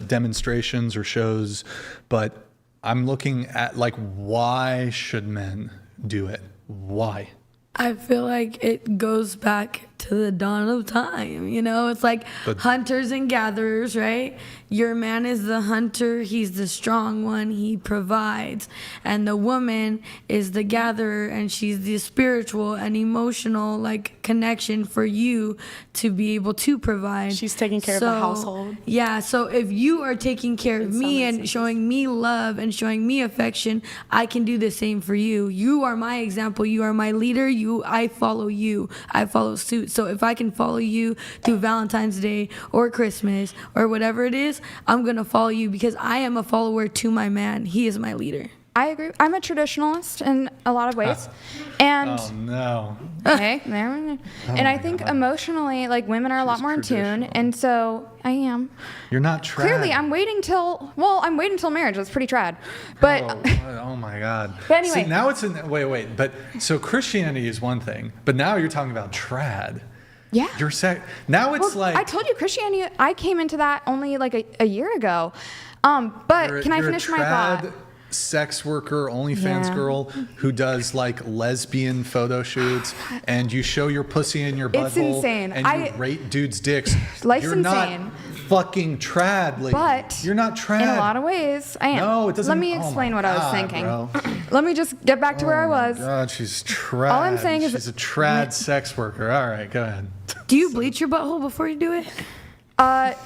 demonstrations or shows. But I'm looking at, like, why should men do it? Why? I feel like it goes back to the dawn of time. You know, it's like hunters and gatherers, right? Your man is the hunter. He's the strong one. He provides. And the woman is the gatherer, and she's the spiritual and emotional, like, connection for you to be able to provide. She's taking care of the household. Yeah, so if you are taking care of me and showing me love and showing me affection, I can do the same for you. You are my example. You are my leader. I follow you. I follow suit. So if I can follow you through Valentine's Day or Christmas or whatever it is, I'm going to follow you because I am a follower to my man. He is my leader. I agree. I'm a traditionalist in a lot of ways. And Oh, no. okay, and I think emotionally, like, women are a lot more in tune, and so I am. You're not trad. Clearly, I'm waiting till marriage. That's pretty trad. But Oh my God. But anyway. See, now it's wait. But so Christianity is one thing, but now you're talking about trad. yeah. Now it's like. I told you Christianity, I came into that only like a year ago. But can I finish my thought? Sex worker, OnlyFans Yeah. girl who does like lesbian photo shoots, and you show your pussy in your butthole. It's insane. And you rate dudes' dicks. Life's You're insane. not fucking trad, lady. But you're not trad. in a lot of ways, I am. No, it doesn't. Let me oh explain my what I was God, thinking. bro. Let me just get back to where I was. God, she's trad. All I'm saying is- she's a trad sex worker. All right, go ahead. Do you bleach your butthole before you do it?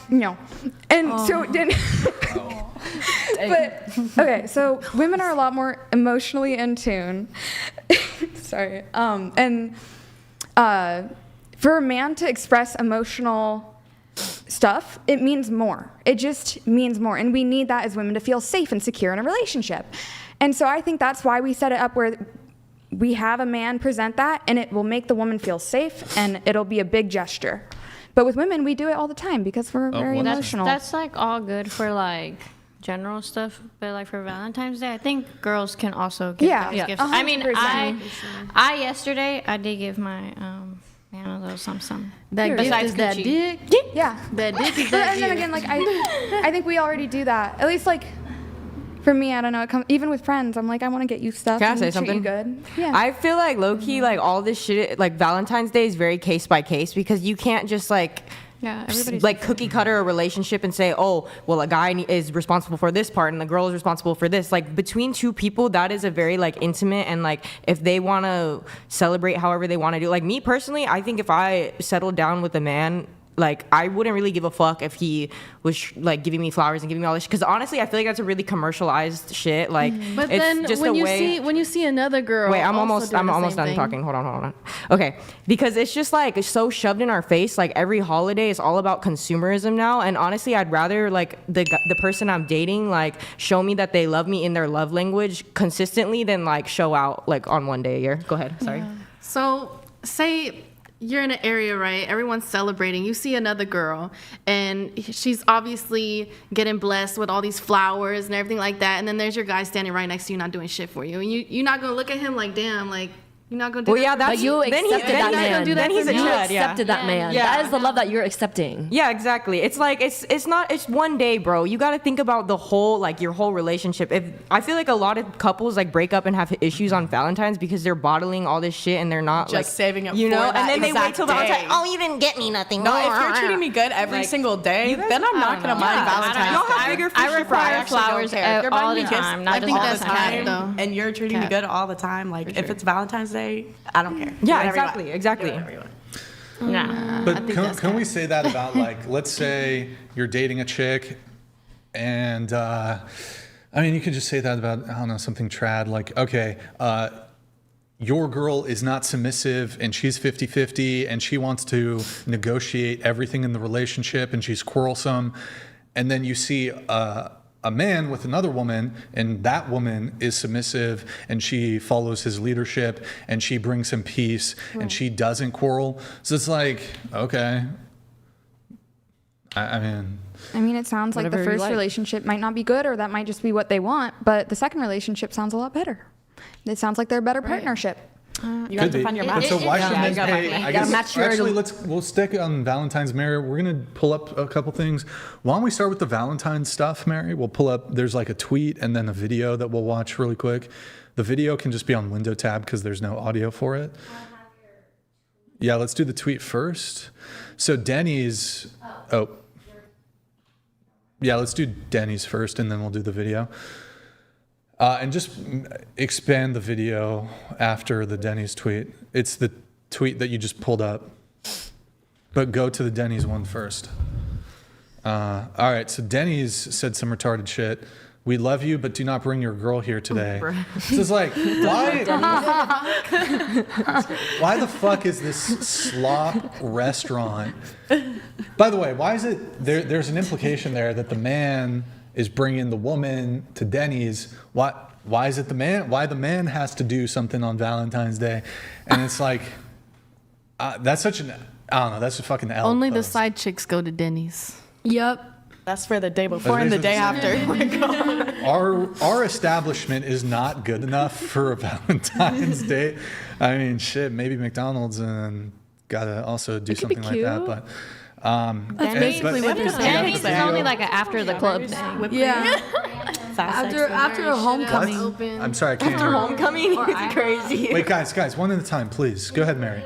No. And so then. But okay, so women are a lot more emotionally in tune. Sorry. And for a man to express emotional stuff, it means more. It just means more. And we need that as women to feel safe and secure in a relationship. And so I think that's why we set it up where we have a man present that, and it will make the woman feel safe, and it'll be a big gesture. But with women, we do it all the time because we're very emotional. That's like all good for like general stuff, but like for Valentine's Day, I think girls can also give those gifts. I mean, 100%. I yesterday I did give my man a little something. That gift Besides is that Gucci. dick. Yeah. That dick is But, that and then dick. again, like I think we already do that. At least like for me, I don't know. It comes even with friends. I'm like, I want to get you stuff. Can I and say treat something? You good. Yeah. I feel like low-key, like all this shit, like Valentine's Day is very case by case because you can't just like everybody's like cookie cutter a relationship and say, oh, well, a guy is responsible for this part and the girl is responsible for this. Like between two people, that is a very like intimate, and like if they want to celebrate however they want to do. Like me personally, I think if I settled down with a man like I wouldn't really give a fuck if he was like giving me flowers and giving me all this shit. Because honestly, I feel like that's a really commercialized shit. Like, But it's then just when a you way. see another girl, Wait, I'm also almost doing the done same thing. talking. Hold on. Okay, because it's just like it's so shoved in our face. Like every holiday is all about consumerism now. And honestly, I'd rather like the person I'm dating like show me that they love me in their love language consistently than like show out like on one day a year. Go ahead. Sorry. So say you're in an area, right? Everyone's celebrating. You see another girl, and she's obviously getting blessed with all these flowers and everything like that. And then there's your guy standing right next to you, not doing shit for you. And you're not gonna look at him like, damn, like you're not gonna do Well, that. yeah, for that's me? But you accepted that man. Then he's a You chud, yeah. accepted that man. Yeah. That is the love that you're accepting. Yeah, exactly. It's like it's one day, bro. You got to think about the whole like your whole relationship. If I feel like a lot of couples like break up and have issues on Valentine's because they're bottling all this shit and they're not Just like saving it you know, for that and then they wait exact till day. Valentine's. Oh, you didn't get me nothing. No, if you're treating me good every Like, single day, you guys- then I'm I not don't gonna know. mind Yeah, Valentine's y'all have Day. bigger I fish to require fry. flowers If you're all buying the me gifts, time, not I just think all that's the time, time. and you're treating me good all the time. Like if it's Valentine's Day, I don't care. Yeah, Do whatever you want. exactly. Do whatever you want. Yeah. But can we say that about like, let's say you're dating a chick, and I mean, you could just say that about, I don't know, something trad, like, okay, your girl is not submissive and she's 50-50 and she wants to negotiate everything in the relationship and she's quarrelsome, and then you see a man with another woman, and that woman is submissive and she follows his leadership and she brings him peace and she doesn't quarrel. So it's like, okay. I mean, it sounds like the Whatever you first like. relationship might not be good, or that might just be what they want, but the second relationship sounds a lot better. It sounds like they're a better partnership. You have to find your But match. so why should men pay? I guess match your- actually we'll stick on Valentine's, Mary. We're gonna pull up a couple things. Why don't we start with the Valentine's stuff, Mary? We'll pull up. There's like a tweet and then a video that we'll watch really quick. The video can just be on window tab because there's no audio for it. Yeah, let's do the tweet first. So Denny's. Oh. Yeah, let's do Denny's first and then we'll do the video. And just expand the video after the Denny's tweet. It's the tweet that you just pulled up. But go to the Denny's one first. All right, so Denny's said some retarded shit. We love you, but do not bring your girl here today. So it's like, why the fuck is this slop restaurant? By the way, why is it, there's an implication there that the man is bringing the woman to Denny's. Why is it the man? Why the man has to do something on Valentine's Day? And it's like, that's such an, I don't know, that's a fucking L. Only the side chicks go to Denny's. Yep. That's for the day before and the day after. Oh my God. Our establishment is not good enough for a Valentine's Day. I mean, shit, maybe McDonald's and gotta also do something like that. But That's basically what you're saying. Denny's is only like an after the club thing. Yeah. after a homecoming. I'm sorry, I can't hear. Homecoming is crazy. Wait, guys, one at a time, please. Go ahead, Mary.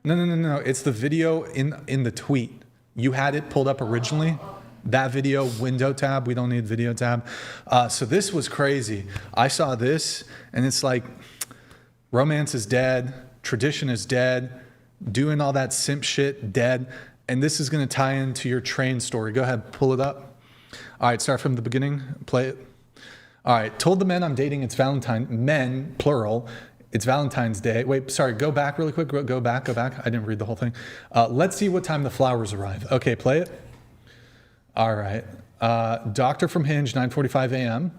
No. It's the video in the tweet. You had it pulled up originally. That video, window tab. We don't need video tab. So this was crazy. I saw this, and it's like, romance is dead. Tradition is dead. Doing all that simp shit, dead. And this is going to tie into your train story. Go ahead, pull it up. All right, start from the beginning. Play it. All right, told the men I'm dating, it's Valentine. Men, plural. It's Valentine's Day. Wait, sorry, go back really quick. Go back. I didn't read the whole thing. Let's see what time the flowers arrive. Okay, play it. All right. Doctor from Hinge, 9:45 a.m.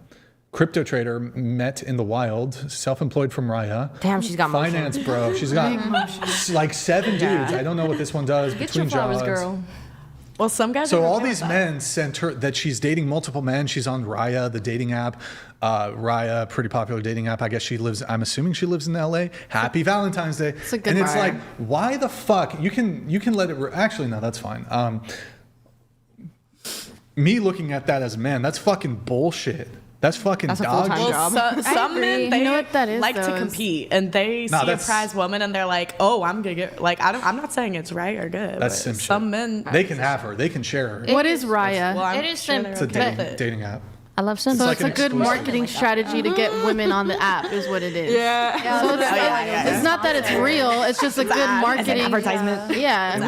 Crypto trader met in the wild. Self-employed from Raya. Damn, she's got motion. Finance bro. She's got like 7 dudes. I don't know what this one does. Get your between flowers, jobs. girl. Well, some guys. So are all okay these with that. men sent her that she's dating multiple men. She's on Raya, the dating app. Raya, pretty popular dating app. I guess I'm assuming she lives in LA. Happy Valentine's Day. It's a good and it's Raya. like, why the fuck? You can let it. Actually, no, that's fine. Me looking at that as a man, that's fucking bullshit. That's fucking That's a dog full-time shit. job. So, some agree. men, You they know what that is, like though, to is- compete, and they see a that's- prize woman, and they're like, "Oh, I'm gonna get." Like, I'm not saying it's right or good. That's but simp shit. some men. They can have her. They can share her. What is Raya? Well, I'm It is sure simp, they're It's a okay with dating, it. dating app. I love Sin. So like it's an a good exclusive. marketing strategy to get women on the app, is what it is. Yeah. So it's not that it's real. It's just a good marketing advertisement. Yeah.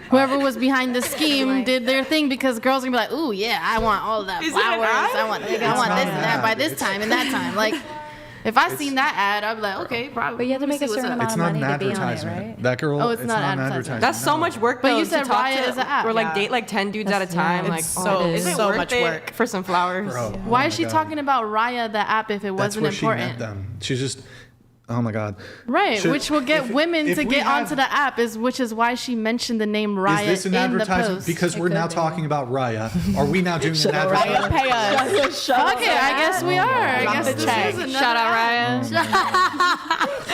Whoever was behind the scheme did their thing because girls are gonna be like, ooh, yeah, I want all of that flowers. I want this and that by this time and that time. Like, if I seen that ad, I'd be like, okay, probably. But you have to make a certain amount It's of not money an to be on it, advertisement. right? That girl. Oh, it's not an advertisement. That's so much work, But though, you said to talk Raya to, is an app. or like date like 10 dudes at a time. Like, It's is it so worth much it work. for some flowers? Bro. Why Oh is she my God. talking about Raya, the app, if it That's wasn't where she met important? them. She's just, oh my God. Right, Should- which will get women if to we get had- onto the app, which is why she mentioned the name Raya Is this an in the advertisement? post. Because we're now talking about Raya. Are we now doing an advertisement? Pay us. Okay, I guess we are. I Drop guess the this check. is another Shout out app. Ryan.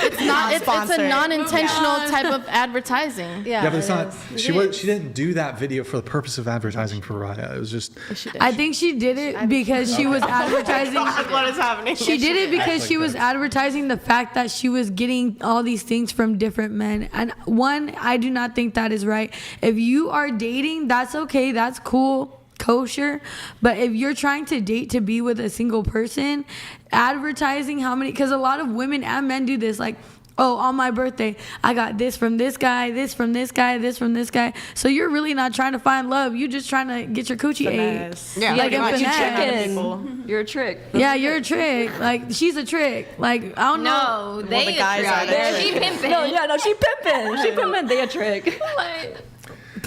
It's not. It's a Non-sponsored. non-intentional type of advertising. Yeah, but it's not. She didn't do that video for the purpose of advertising for Raya. It was just. I think she did it because she was advertising. What is happening? She did it because she was advertising the fact that she was getting all these things from different men. And one, I do not think that is right. If you are dating, that's okay. That's cool. Kosher. But if you're trying to date to be with a single person, advertising how many, because a lot of women and men do this, like, oh, on my birthday, I got this from this guy, this from this guy, this from this guy. So you're really not trying to find love. You're just trying to get your coochie ate. Yeah, like pretty a much. finesse. You're a trick. Yeah, you're a trick. Like, she's a trick. Like, I don't know. No, they the guys are the trick. She pimping. No, she pimping. She pimping. They a trick.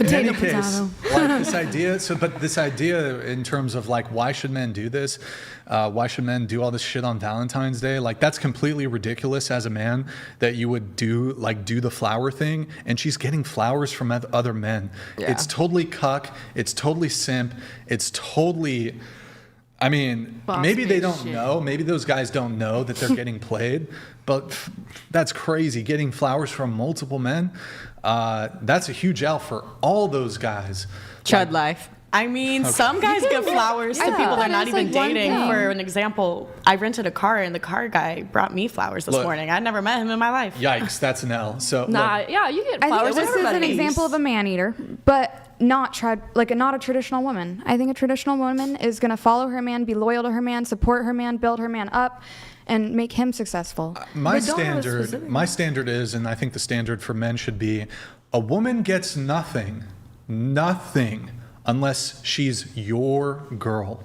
In any Potato, case, potato. like this idea. But this idea in terms of like, why should men do this? Why should men do all this shit on Valentine's Day? Like, that's completely ridiculous as a man that you would do the flower thing. And she's getting flowers from other men. Yeah. It's totally cuck. It's totally simp. It's totally. I mean, Boss maybe they bitch don't shit. know. Maybe those guys don't know that they're getting played. But that's crazy. Getting flowers from multiple men. That's a huge L for all those guys. Chud life. I mean, some guys give flowers to people they're not even dating. For an example, I rented a car and the car guy brought me flowers this Look. morning. I'd never met him in my life. Yikes, that's an L. So Nah, look, yeah, you get I flowers. think this is an example of a man eater, but not a traditional woman. I think a traditional woman is going to follow her man, be loyal to her man, support her man, build her man up, and make him successful. my standard is, and I think the standard for men should be, a woman gets nothing, unless she's your girl.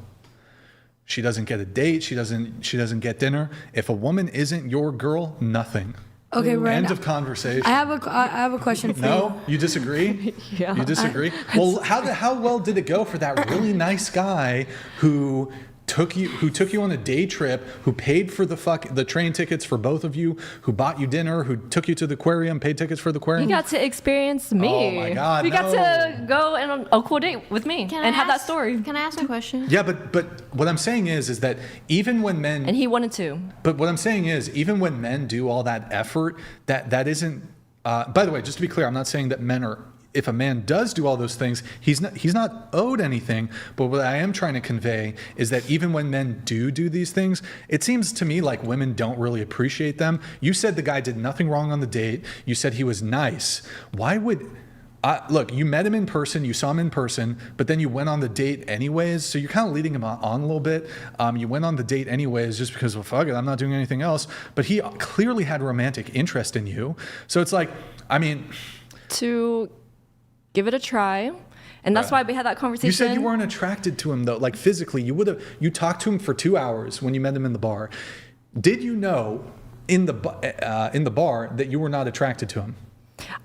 She doesn't get a date. She doesn't get dinner. If a woman isn't your girl, nothing. Okay, right. End of conversation. I have a question for you. No, you disagree? Yeah. You disagree? Well, how well did it go for that really nice guy who took you on a day trip, who paid for the train tickets for both of you, who bought you dinner, who took you to the aquarium, paid tickets for the aquarium? You got to experience me. Oh my God, You got to go on a cool date with me and have that story. Can I ask a question? Yeah, but what I'm saying is that even when men And he wanted to. But what I'm saying is, even when men do all that effort, that isn't. By the way, just to be clear, I'm not saying that men are. If a man does do all those things, he's not owed anything. But what I am trying to convey is that even when men do these things, it seems to me like women don't really appreciate them. You said the guy did nothing wrong on the date. You said he was nice. Why would? Look, you met him in person, you saw him in person, but then you went on the date anyways. So you're kind of leading him on a little bit. You went on the date anyways just because, well, fuck it, I'm not doing anything else. But he clearly had romantic interest in you. So it's like, I mean, To give it a try. And that's why we had that conversation. you said you weren't attracted to him though, like physically. You talked to him for 2 hours when you met him in the bar. Did you know in the bar that you were not attracted to him?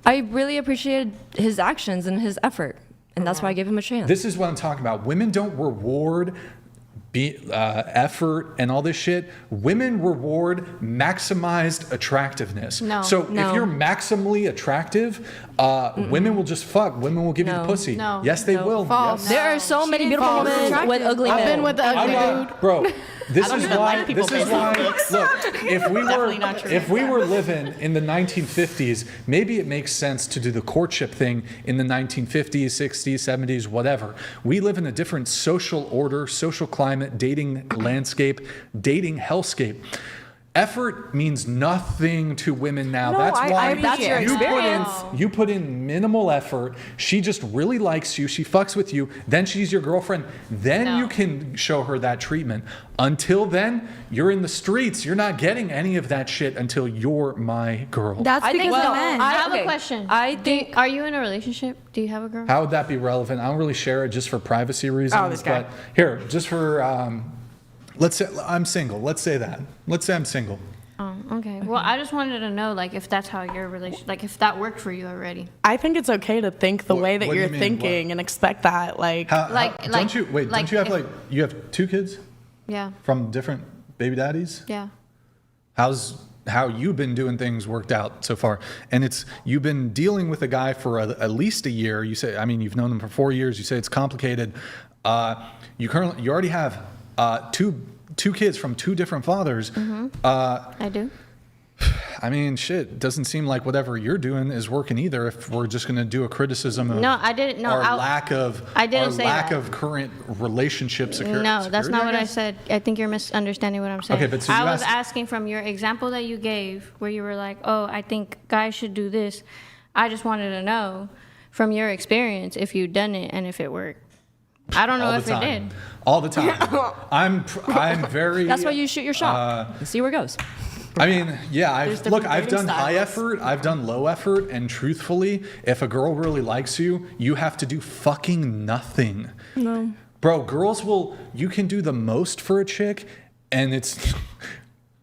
I really appreciated his actions and his effort. And that's why I gave him a chance. This is what I'm talking about. Women don't reward effort and all this shit. Women reward maximized attractiveness. No. So No. if you're maximally attractive, women will just fuck. Women will give you the No. pussy. No. Yes, they will. False. Yes. There are so many beautiful women with ugly men. I've been with the ugly dude. Bro, this don't is even why. like people This is based on why. looks. Look, if we were true. living in the 1950s, maybe it makes sense to do the courtship thing in the 1950s, 60s, 70s, whatever. We live in a different social order, social climate, dating landscape, dating hellscape. effort means nothing to women now. No, That's why that's your experience. you put in minimal effort. She just really likes you. She fucks with you. Then she's your girlfriend. Then you can show her that treatment. Until then, you're in the streets. You're not getting any of that shit until you're my girl. That's because of men. I have a question. Are you in a relationship? Do you have a girl? How would that be relevant? I don't really share it just for privacy reasons. Oh, this guy. But here, just for let's say I'm single. Let's say that. Let's say I'm single. Oh, okay. Well, I just wanted to know, like, if that's how your relationship, like, if that worked for you already. I think it's okay to think the way that what do you're you mean? thinking and expect that. Like, don't you have you have 2 kids? Yeah. From different baby daddies? Yeah. How you've been doing things worked out so far? And you've been dealing with a guy for at least a year. You say, I mean, you've known him for 4 years. You say it's complicated. You already have two kids from 2 different fathers. Mm-hmm. I do. I mean, shit, doesn't seem like whatever you're doing is working either. If we're just going to do a criticism of I didn't say lack that. of current relationship security. No, that's not what I said. I think you're misunderstanding what I'm saying. Okay, but so I was asking from your example that you gave, where you were like, "Oh, I think guys should do this." I just wanted to know from your experience if you'd done it and if it worked. I don't know if it did. All the time. I'm very. That's why you shoot your shot and see where it goes. I mean, yeah. I've done high styles. effort. I've done low effort, and truthfully, if a girl really likes you, you have to do fucking nothing. No. Bro, you can do the most for a chick, and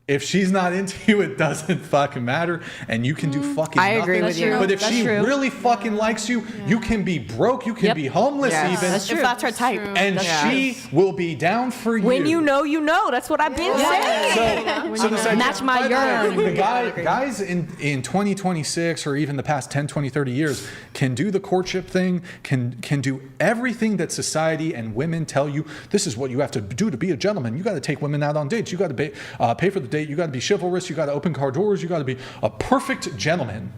if she's not into you, it doesn't fucking matter, and you can do fucking nothing. I agree with you. But if she really fucking likes you, you can be broke, you can be homeless even. That's true. If that's her type. And she will be down for you. When you know, you know. That's what I've been saying. So this idea, Match my yearn. the guys in 2026 or even the past 10, 20, 30 years can do the courtship thing, can do everything that society and women tell you, this is what you have to do to be a gentleman. You got to take women out on dates. You got to pay for the date. You got to be chivalrous. You got to open car doors. You got to be a perfect gentleman.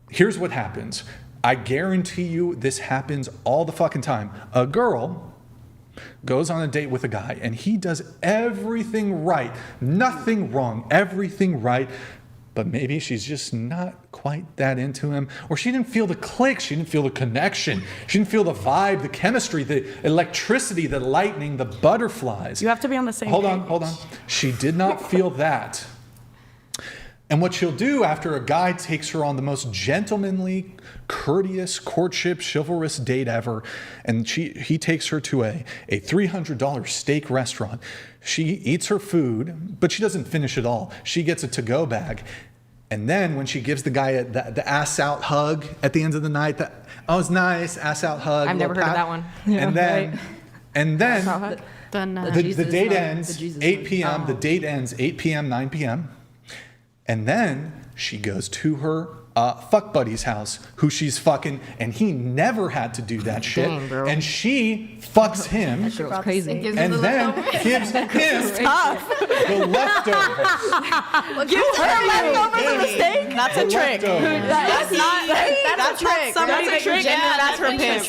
Here's what happens. I guarantee you this happens all the fucking time. A girl goes on a date with a guy and he does everything right. Nothing wrong. Everything right. But maybe she's just not quite that into him. Or she didn't feel the click. She didn't feel the connection. She didn't feel the vibe, the chemistry, the electricity, the lightning, the butterflies. You have to be on the same Hold page. on. She did not feel that. And what she'll do after a guy takes her on the most gentlemanly, courteous, courtship, chivalrous date ever, and he takes her to a $300 steak restaurant. She eats her food, but she doesn't finish it all. She gets a to-go bag. And then when she gives the guy the ass-out hug at the end of the night, it's nice, ass-out hug. I've never heard of that one. And then the date ends 8 p.m. Oh. The date ends 8 p.m., 9 p.m., and then she goes to her fuck buddy's house, who she's fucking, and he never had to do that shit. Dang, bro. And she fucks him. That shit was crazy. And then gives him the leftovers. Give her leftovers of the steak? That's a trick. That's not a trick. Somebody That's a trick. that's her pimp.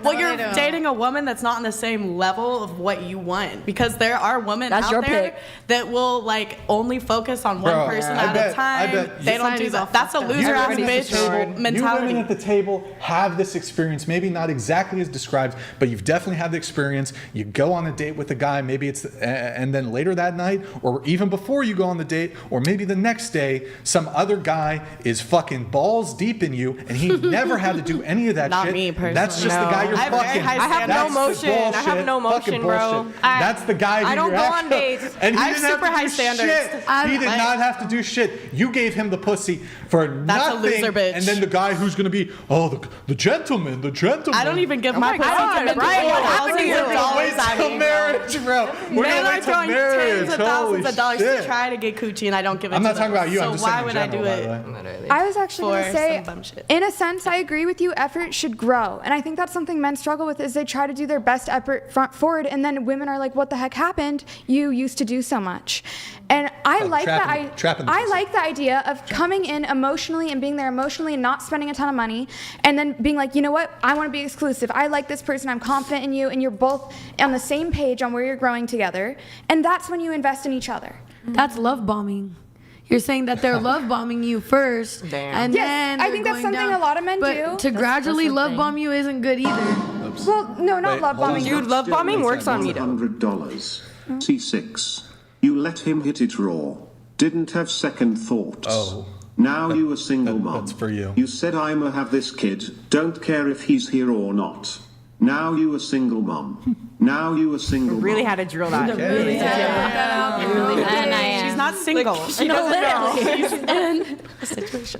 Well, you're dating a woman that's not on the same level of what you want, because there are women out there that will like only focus on one person at a time. They don't do that. That's a loser ass bitch mentality. You women at the table have this experience, maybe not exactly as described, but you've definitely had the experience. You go on a date with a guy, maybe and then later that night, or even before you go on the date, or maybe the next day, some other guy is fucking balls deep in you, and he never had to do any of that Not shit. me personally. That's just the guy you're I have very fucking. high I have no motion. I have no motion, bro. That's the guy who I don't you're go on actually- dates. And he I have didn't super have to high do standards. shit. He did not have to do shit. You gave him the pussy for That's a nothing. loser, bitch. And then the guy who's going to be, the gentleman. I don't even give my pussy to men. Brian, what happened to you? Wait till marriage, bro. We're Men gonna are wait till throwing marriage. tens of thousands of dollars Holy to try to get coochie, and I don't give it I'm to not talking them. about you. So I'm just why saying in would general, I do by the it? way. I was actually going to For say, some bum shit. in a sense, I agree with you. Effort should grow. And I think that's something men struggle with, is they try to do their best effort front forward, and then women are like, what the heck happened? You used to do so much. And I like trapping I like the idea of coming in emotionally and being there emotionally and not spending a ton of money, and then being like, you know what, I want to be exclusive. I like this person. I'm confident in you, and you're both on the same page on where you're growing together. And that's when you invest in each other. That's love bombing. You're saying that they're love bombing you first, and then I think that's something a lot of men do. To gradually love bomb you isn't good either. Well, no, not love bombing. Dude, love bombing works on me though. $100. C6. You let him hit it raw. Didn't have second thoughts. Oh. Now you a single mom. That's for you. You said I'ma have this kid. Don't care if he's here or not. Now you a single mom. Now you a single Really mom. had to drill that. Okay. And I am. She's not single. She doesn't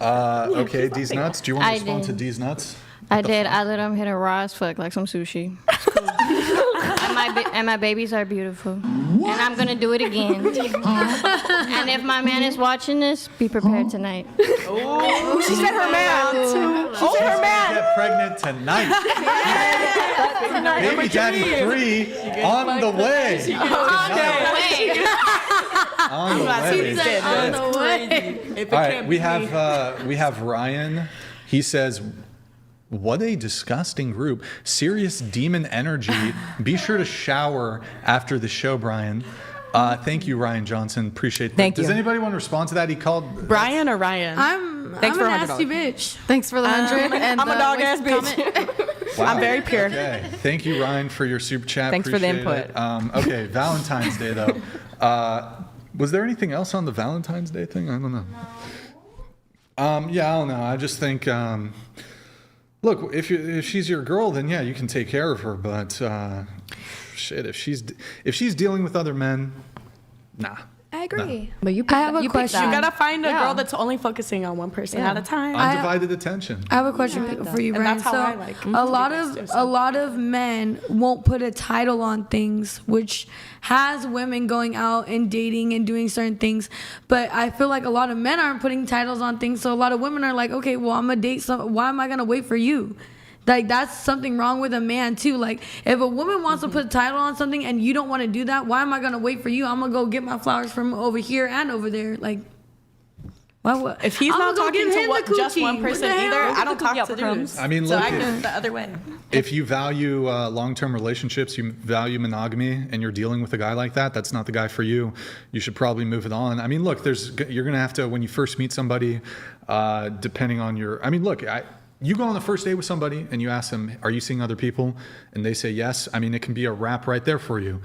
know. Okay, D's nuts. Do you want to I respond did. to D's nuts? I did. I let him hit it raw as fuck, like some sushi. It's cool. and my babies are beautiful. And I'm gonna do it again. And if my man is watching this, be prepared tonight. Oh, she said her man. She said her man. Get pregnant tonight. Baby daddy 3 on the way. On the way. All right, we have Ryan. He says, what a disgusting group. Serious demon energy. Be sure to shower after the show, Brian. Thank you, Ryan Johnson. Appreciate that. Thank you. Does anybody want to respond to that? He called Brian or Ryan? I'm Thanks a for nasty $100. bitch. Thanks for the 100. And I'm a the dog ass wasted bitch. Wow. I'm very pure. Okay. Thank you, Ryan, for your super chat. Thanks for the Appreciate input. it. Okay, Valentine's Day, though. Was there anything else on the Valentine's Day thing? I don't know. Yeah, I don't know. I just think, look, if she's your girl, then yeah, you can take care of her. But shit, if she's dealing with other men, nah. I agree. But I have a question. You gotta find a girl that's only focusing on one person at a time. Undivided attention. I have a question for you, And Brian. that's how So I like a lot of men won't put a title on things, which has women going out and dating and doing certain things. But I feel like a lot of men aren't putting titles on things. So a lot of women are like, okay, well, I'm gonna date some. Why am I gonna wait for you? Like, that's something wrong with a man too. Like, if a woman wants to put a title on something and you don't want to do that, why am I gonna wait for you? I'm gonna go get my flowers from over here and over there. Like, why? If he's I'm not gonna go talking give to him the just coochie. one What person the hell? either, I don't talk to dudes. I mean, So look, I go the other way. if you value long-term relationships, you value monogamy, and you're dealing with a guy like that, that's not the guy for you. You should probably move it on. I mean, look, you're gonna have to, when you first meet somebody, depending on your, I mean, look, you go on the first date with somebody and you ask them, are you seeing other people? And they say yes. I mean, it can be a wrap right there for you.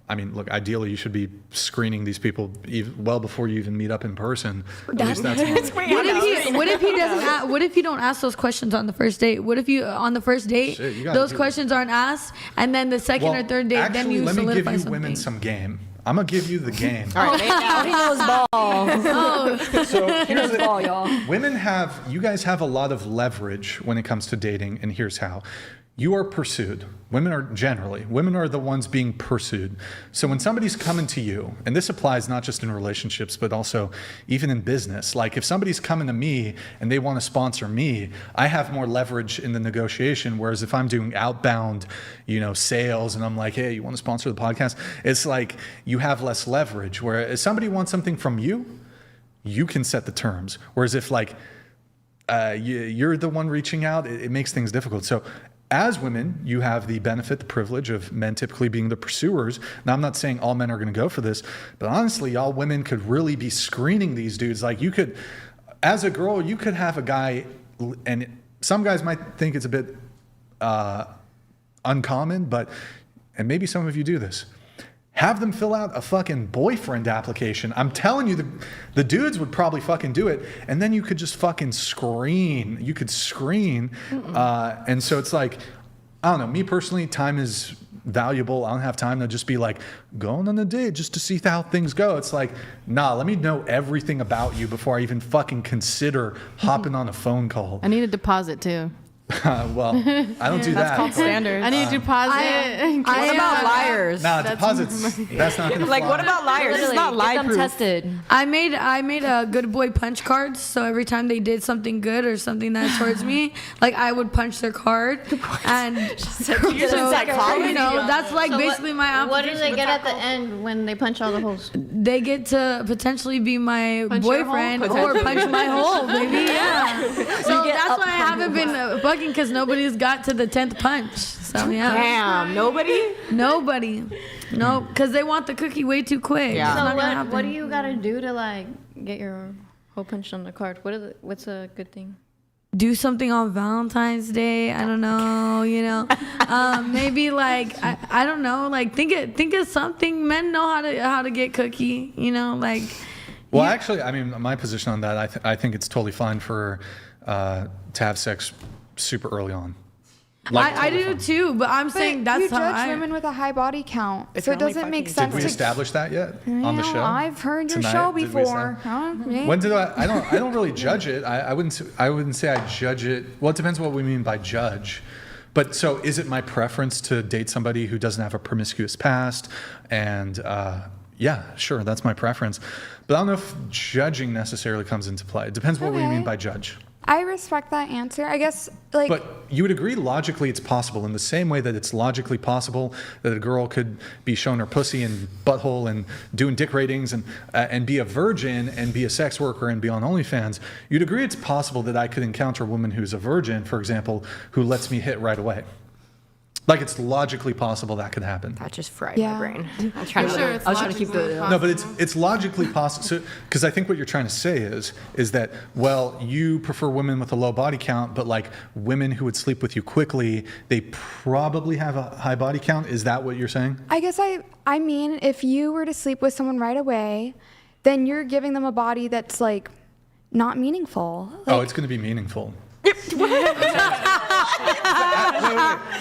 I mean, look, ideally, you should be screening these people well before you even meet up in person. At least that's What if you don't ask those questions on the first date? What if you on the first date those questions aren't asked, and then the second or third date, then you let me solidify give you something? women some game. I'm gonna give you the game. All right, now he knows ball. So here's the ball, y'all. You guys have a lot of leverage when it comes to dating, and here's how. You are pursued. Women are the ones being pursued. So when somebody's coming to you, and this applies not just in relationships, but also even in business. Like if somebody's coming to me and they want to sponsor me, I have more leverage in the negotiation. Whereas if I'm doing outbound, sales, and I'm like, hey, you want to sponsor the podcast? It's like you have less leverage. Whereas if somebody wants something from you, you can set the terms. Whereas if you're the one reaching out, it makes things difficult. So as women, you have the benefit, the privilege of men typically being the pursuers. Now, I'm not saying all men are going to go for this, but honestly, y'all women could really be screening these dudes. Like you could, as a girl, you could have a guy, and some guys might think it's a bit uncommon, and maybe some of you do this. Have them fill out a fucking boyfriend application. I'm telling you, the dudes would probably fucking do it. And then you could just fucking screen. You could screen. And so it's like, I don't know. Me personally, time is valuable. I don't have time to just be like going on a date just to see how things go. It's like, nah, let me know everything about you before I even fucking consider hopping on a phone call. I need a deposit too. Well, I don't do that. That's called standards. I need a deposit. What about liars? Nah, deposits. That's not gonna Like, fly. what about liars? It's not lie Get them proof. tested. I made a good boy punch cards, so every time they did something good or something that towards me, like I would punch their card, and so, you know, that's like So basically my What do they application. get at the end when they punch all the holes? They get to potentially be my Punch your boyfriend hole? or punch my hole, baby. Yeah. So that's why I haven't been bugging, because nobody's got to the 10th punch. So yeah. Damn, nobody? Nobody. No, because they want the cookie way too quick. Yeah. It's So not gonna happen. what do you gotta do to like get your hole punched on the card? What's a good thing? Do something on Valentine's Day. I don't know, you know. Maybe like I don't know, like think of something. Men know how to get cookie, you know, like. Well, actually, I mean, my position on that, I think it's totally fine for to have sex super early on. Like, I do too, but I'm saying that's you how judge women with a high body count, If so you're it only doesn't make fucking- sense. Did we establish that yet on the show? I've heard your Tonight? show Did we before. When did I don't really judge it. I wouldn't say I judge it. Well, it depends what we mean by judge. But so is it my preference to date somebody who doesn't have a promiscuous past? And yeah, sure, that's my preference. But I don't know if judging necessarily comes into play. It depends what we Okay. mean by judge. I respect that answer. I guess like. But you would agree logically it's possible in the same way that it's logically possible that a girl could be shown her pussy and butthole and doing dick ratings and be a virgin and be a sex worker and be on OnlyFans. You'd agree it's possible that I could encounter a woman who's a virgin, for example, who lets me hit right away. Like it's logically possible that could happen. That just fried Yeah. my brain. I was trying to keep the. No, but it's logically possible. So, because I think what you're trying to say is that, well, you prefer women with a low body count, but like women who would sleep with you quickly, they probably have a high body count. Is that what you're saying? I guess I mean, if you were to sleep with someone right away, then you're giving them a body that's like not meaningful. Oh, it's going to be meaningful.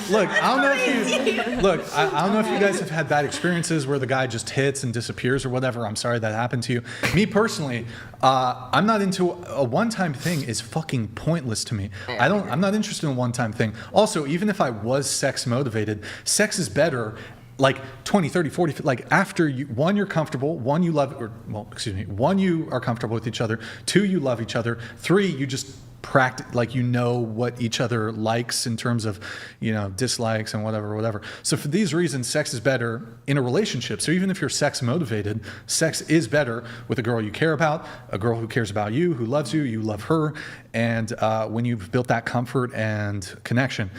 Look, I don't know if you guys have had bad experiences where the guy just hits and disappears or whatever. I'm sorry that happened to you. Me personally, I'm not into a one-time thing. Is fucking pointless to me. I'm not interested in a one-time thing. Also, even if I was sex motivated, sex is better. Like 20, 30, 40, like after you're comfortable, one, you love, or well, excuse me, one, you are comfortable with each other, two, you love each other, three, you just practice, like you know what each other likes in terms of, you know, dislikes and whatever. So for these reasons, sex is better in a relationship. So even if you're sex motivated, sex is better with a girl you care about, a girl who cares about you, who loves you, you love her, and when you've built that comfort and connection.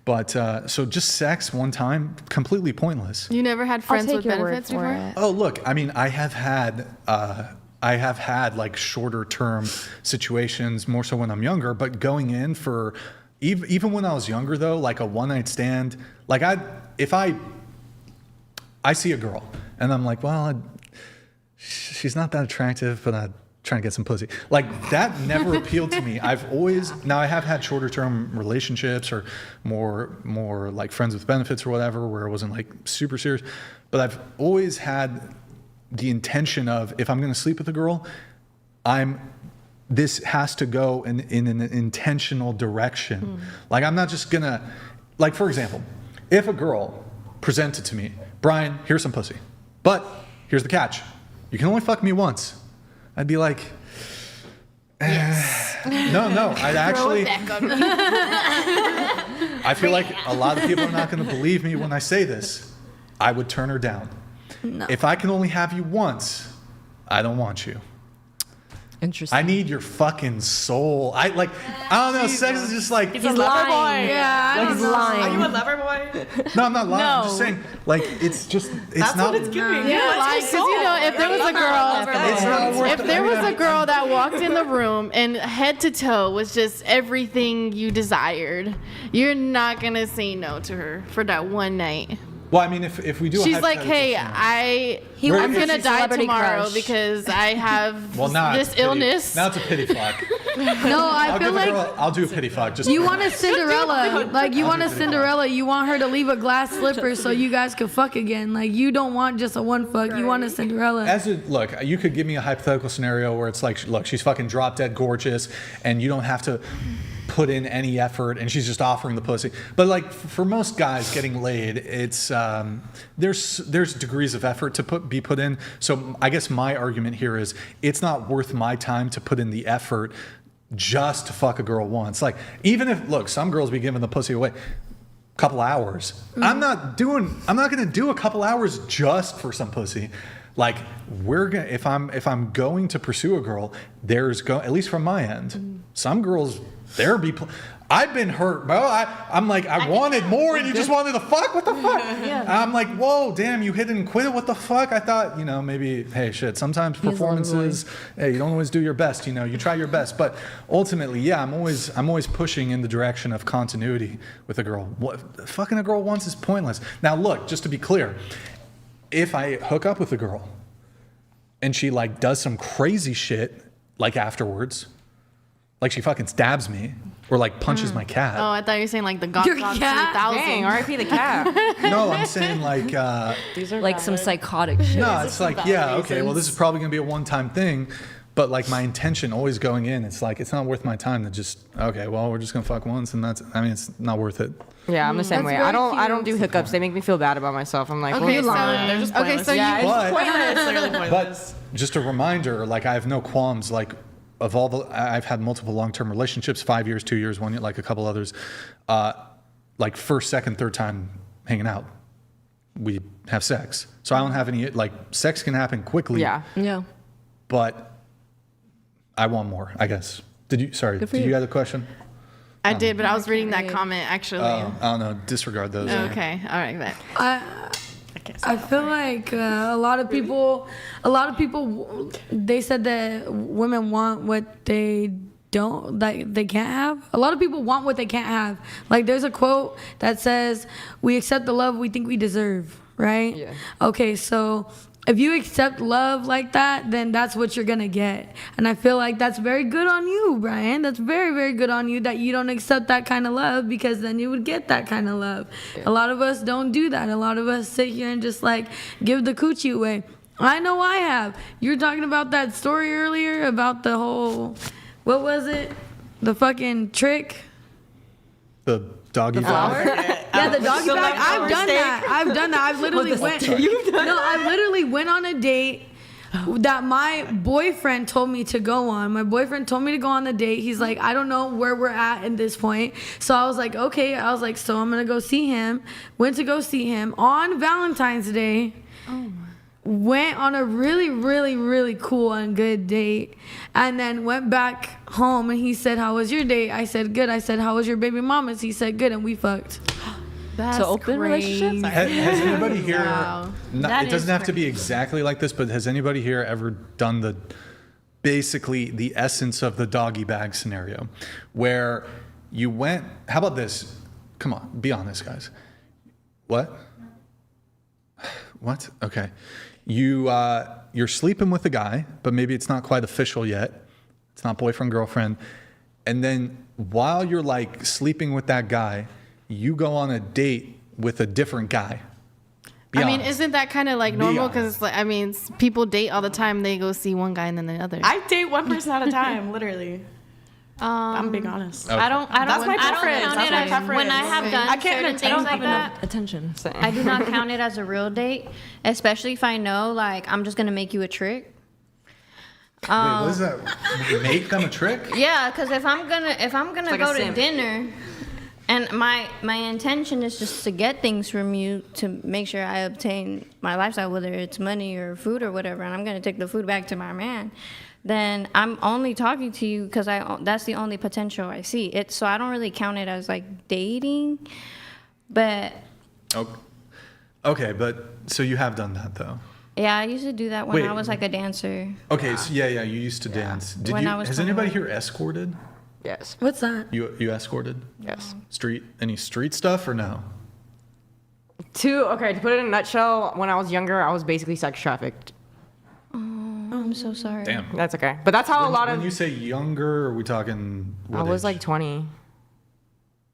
But so just sex one time, completely pointless. You never had friends with benefits before? Oh, look, I mean, I have had like shorter term situations, more so when I'm younger, but going in for, even when I was younger though, like a one night stand, like if I see a girl and I'm like, well, she's not that attractive, but I'm trying to get some pussy. Like that never appealed to me. I have had shorter term relationships or more like friends with benefits or whatever, where it wasn't like super serious, but I've always had the intention of, if I'm going to sleep with a girl, this has to go in an intentional direction. Like I'm not just gonna, like for example, if a girl presented to me, Brian, here's some pussy, but here's the catch, you can only fuck me once. I'd be like, yes. No, I'd actually, I feel like a lot of people are not going to believe me when I say this. I would turn her down. No. If I can only have you once, I don't want you. Interesting. I need your fucking soul. I don't know. Sex is just like, he's a lover boy. Yeah, like he's lying. Are you a lover boy? No, I'm not lying. No. I'm just saying, like, it's That's not. what it's giving. Yeah, like, because you know, if there was a girl, if there was a girl that walked in the room and head to toe was just everything you desired, you're not gonna say no to her for that one night. Well, I mean, if we do, she's like, hey, I'm gonna die tomorrow crush. because I have this illness. Now it's a pity fuck. No, I feel like I'll do a pity fuck. Just you want a Cinderella. Like you want a Cinderella. You want her to leave a glass slipper so you guys can fuck again. Like you don't want just a one fuck. You want a Cinderella. Look, you could give me a hypothetical scenario where it's like, look, she's fucking drop dead gorgeous, and you don't have to put in any effort and she's just offering the pussy. But like for most guys getting laid, it's there's degrees of effort to be put in. So I guess my argument here is it's not worth my time to put in the effort just to fuck a girl once. Like even if, look, some girls be giving the pussy away a couple hours. Mm-hmm. I'm not going to do a couple hours just for some pussy. Like if I'm going to pursue a girl, at least from my end, some girls I've been hurt, bro. I'm like, I wanted more and you just wanted to fuck? What the fuck? Yeah. I'm like, whoa, damn, you hit and quit it? What the fuck? I thought, maybe, hey, shit, sometimes performances, hey, you don't always do your best, you try your best. But ultimately, yeah, I'm always pushing in the direction of continuity with a girl. Fucking a girl once is pointless. Now, look, just to be clear, if I hook up with a girl and she like does some crazy shit like afterwards, like she fucking stabs me or like punches my cat. Oh, I thought you were saying like the God 3000. Dang, R.I.P. the cat. No, I'm saying like these are like some psychotic shit. No, it's like, yeah, okay, well this is probably gonna be a one-time thing. But like my intention always going in, it's like it's not worth my time to just, okay, well we're just gonna fuck once and it's not worth it. Yeah, I'm the same way. I don't do hookups. They make me feel bad about myself. I'm like, okay, well, you're so lying. They're just okay, pointless. so Yeah, you it's But just a reminder, like I have no qualms, like of all the, I've had multiple long-term relationships, 5 years, 2 years, 1 year, like a couple others, like first, second, third time hanging out, we have sex. So I don't have any, like sex can happen quickly. Yeah. Yeah. But I want more, I guess. Did you have a question? I did, but I was reading that comment actually. I don't know, disregard those. Okay, all right, bet. I feel like a lot of people, they said that women want what they can't have. A lot of people want what they can't have. Like there's a quote that says, "We accept the love we think we deserve." Right? Yeah. Okay, so if you accept love like that, then that's what you're gonna get. And I feel like that's very good on you, Brian. That's very, very good on you that you don't accept that kind of love, because then you would get that kind of love. Yeah. A lot of us don't do that. A lot of us sit here and just like give the coochie away. I know I have. You were talking about that story earlier about the whole, what was it? The fucking trick? The doggy bag. Yeah, the doggy bag. I've done that. I've literally I literally went on a date that my boyfriend told me to go on. My boyfriend told me to go on the date. He's like, I don't know where we're at this point. So I was like, okay. I was like, so I'm gonna go see him. Went to go see him on Valentine's Day. Oh my. Went on a really, really, really cool and good date, and then went back home, and he said, how was your date? I said, good. I said, how was your baby mama's? He said, good, and we fucked. That's so open relationship? Has anybody here, it doesn't have to be exactly like this, but has anybody here ever done basically the essence of the doggy bag scenario, where you went, how about this? Come on, be honest, guys. What? Okay. You're sleeping with a guy, but maybe it's not quite official yet. It's not boyfriend, girlfriend. And then while you're like sleeping with that guy, you go on a date with a different guy. Be honest. Mean, isn't that kind of like normal? Because like, people date all the time. They go see one guy and then the other. I date one person at a time, literally. I'm being honest. Okay. I don't. That's my preference. That's my preference. When I have done certain things like that, attention. I do not count it as a real date, especially if I know like I'm just gonna make you a trick. Wait, what is that? Make them a trick? Yeah, because if I'm gonna like go to dinner, and my intention is just to get things from you to make sure I obtain my lifestyle, whether it's money or food or whatever, and I'm gonna take the food back to my man, then I'm only talking to you because that's the only potential I see. So I don't really count it as like dating, but. Okay, but so you have done that though. Yeah, I used to do that when I was like a dancer. Okay, so yeah, you used to dance. Has anybody here escorted? Yes. What's that? You escorted? Yes. Any street stuff or no? To put it in a nutshell, when I was younger, I was basically sex trafficked. I'm so sorry. Damn. That's okay. But that's how when you say younger, are we talking what I was age? like 20.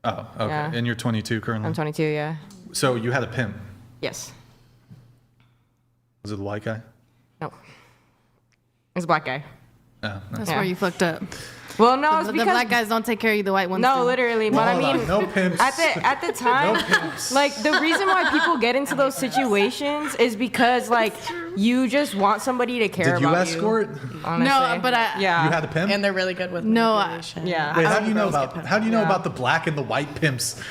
Oh, okay. Yeah. And you're 22 currently? I'm 22, yeah. So you had a pimp? Yes. Was it the white guy? No. It was a black guy. Oh, That's where you fucked up. Well, no, it's the because black guys don't take care of you, the white ones no, do. literally. But I mean, no pimps. At the time, like the reason why people get into those situations is because like you just want somebody to care Did you about escort? Honestly. No, but You had a pimp? And they're really good with No, manipulation. Yeah. Wait, how do you know about the black and the white pimps?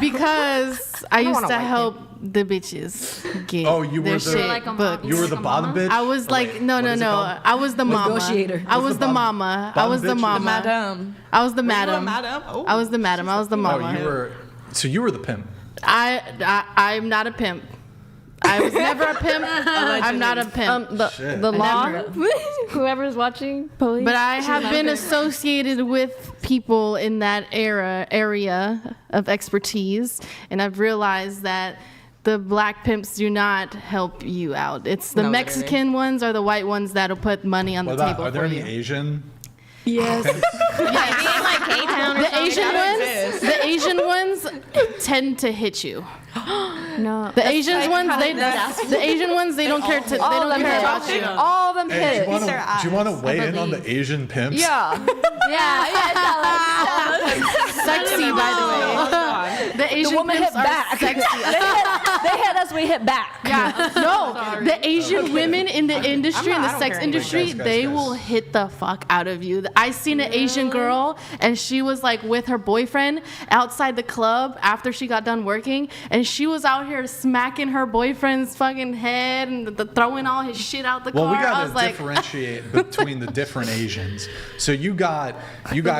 because I used want a to white help the bitches get Oh, you were their the- shit Like a booked. You were the bottom bitch? I was like, no. is it called? I was the mama. Negotiator. I was the bottom- mama. I bottom was the bitch? The mama. Madam. I was the Were you a madam. madam? Oh. I was the madam. I was the Oh, mama. you were the pimp. I'm not a pimp. I was never a pimp. I'm not a pimp. The law, whoever's watching, police. But I have been associated with people in that area of expertise, and I've realized that the black pimps do not help you out. It's the No, Mexican ones or the white ones that'll put money on the table Are there for any you. Asian? Yes. like K-Town or The Asian ones tend to hit you. no. The Asian ones, they don't care to. They don't care about you. All of them Hey, hit. do you want to weigh in on the Asian pimps? Yeah. Sexy, by the way. The Asian woman pimps hit are back. sexy. They hit us, we hit back. No, the Asian women in the industry, in the I don't sex care industry, Guys. they will hit the fuck out of you. I seen an Asian girl, and she was like with her boyfriend outside the club after she got done working, and she was out here smacking her boyfriend's fucking head and throwing all his shit out the Well, car. we I got was to like, differentiate between the different Asians. So you got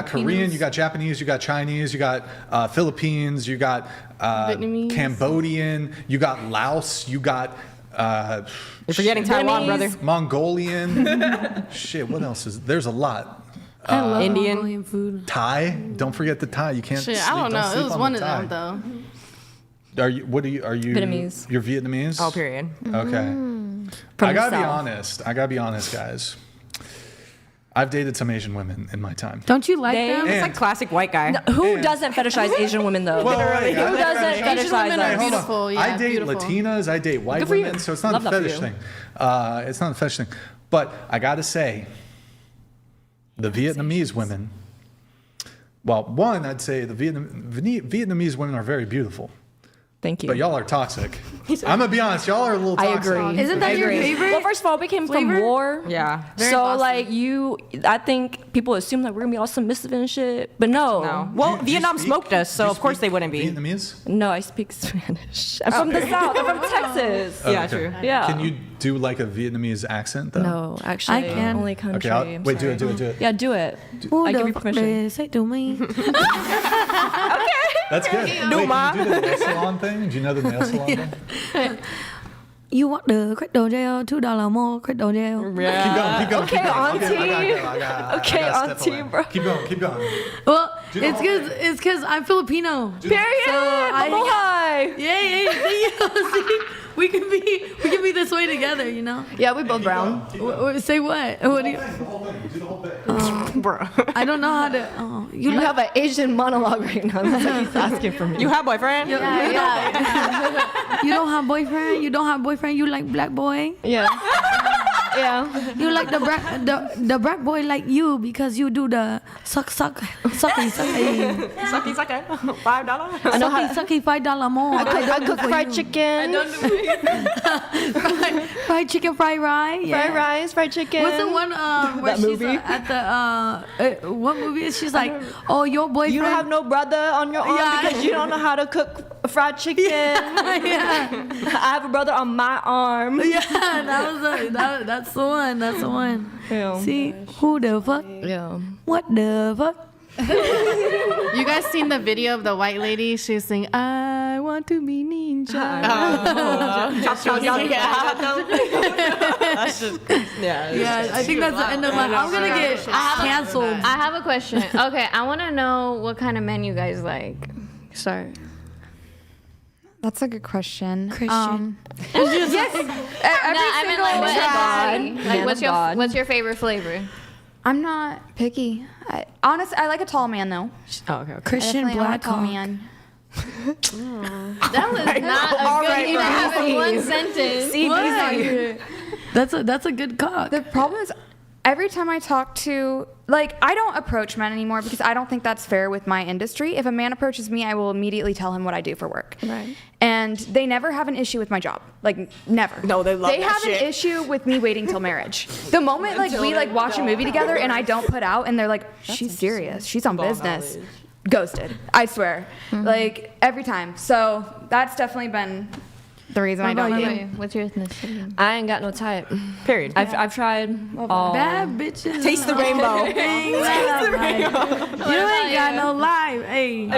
Korean, you got Japanese, you got Chinese, you got Philippines, you got Vietnamese. Cambodian, you got Laos, you got You're forgetting Taiwan, brother. Mongolian. Shit, what else is there's a lot. I love Indian. Mongolian food. Thai. Don't forget the Thai. You can't. shit, sleep, I don't know. sleep It was on one the of Thai. them though. Are you? What are you? Are you? Vietnamese. You're Vietnamese. Oh, period. Okay. From I gotta the be South. honest. I gotta be honest, guys. I've dated some Asian women in my time. Don't you like They- them? It's like classic white guy. Who And- doesn't fetishize Asian women though? Well, Literally, wait, who doesn't Asian fetishize women are them? Hold on. beautiful, yeah, I date beautiful. Latinas. I date white Good for you. women. So it's not Love a that for fetish you. thing. It's not a fetish thing. But I gotta say, the Vietnamese women. Well, one, I'd say the Vietnamese women are very beautiful. Thank you. But y'all are toxic. I'm gonna be honest. Y'all are a little I toxic. agree. Isn't that your favorite? Well, first of all, we came from flavor? war. Yeah. Very So bossy. like I think people assume that we're gonna be all submissive and shit, but no. No. Well, Do you Vietnam speak- smoked us, do so you of course speak they wouldn't be. Vietnamese? No, I speak Spanish. I'm from the South. I'm from Texas. Oh, Yeah, okay. true. Yeah. Can you do like a Vietnamese accent though? No, actually, I can. only country. Okay. I'm Wait. Do sorry. it. Do it. Yeah, do it. Who I the give you fuck permission. they say to me? That's good. Wait, can you do the nail salon thing? Do you know the nail salon thing? You want the crypto jail? $2 more crypto jail. Keep going. Okay, keep going. auntie. I gotta Okay, step auntie, away. bro. Keep going. Well, Do the it's whole because I'm Filipino. Period. Mabuhay. Yeah. See, we can be this way together, you know. Yeah, we both brown. Say what? What do you? The whole thing. Do the whole bit. Bro. I don't know how to. Oh, You have an Asian monologue right now. That's what he's asking for me. You have boyfriend? You don't have boyfriend. You don't have boyfriend. You like black boy. Yeah. Yeah. You like the black boy like you because you do the sucky. Sucky, $5? I know how. Sucky $5 more. I cook fried chicken. Fried chicken, fried rice. Yeah. Fried rice, fried chicken. What's the one where That she's movie? at the what movie is she's like, oh, your boyfriend? You don't have no brother on your arm Yeah. because you don't know how to cook fried chicken. Yeah, I have a brother on my arm. yeah, that's the one. That's the one. Yeah. See, who the fuck? Yeah. What the fuck? You guys seen the video of the white lady? She's saying, "I want to be ninja." Yeah, I think that's the end of my. I'm gonna get canceled. I have a question. Okay, I want to know what kind of men you guys like. Sorry. That's a good question. Christian. Yes. I mean, like, what ethnicity? Man Like, of God. what's your favorite flavor? I'm not picky. Honestly, I like a tall man though. Oh, okay. Christian Definitely, I like a tall Blackhawk. man. That was not a good even have in one sentence. What? That's a good cock. The problem is, every time I talk to, like, I don't approach men anymore because I don't think that's fair with my industry. If a man approaches me, I will immediately tell him what I do for work. Right. And they never have an issue with my job. Like, never. No, they love They that have shit. an issue with me waiting till marriage. The moment, like, we, like, watch a movie together and I don't put out and they're like, she's serious. She's on business. Ghosted. I swear. Like, every time. So that's definitely been the reason I don't. What's your ethnicity? I ain't got no type. Period. I've tried all. Bad bitches. Taste the rainbow. You ain't got no life. Hey.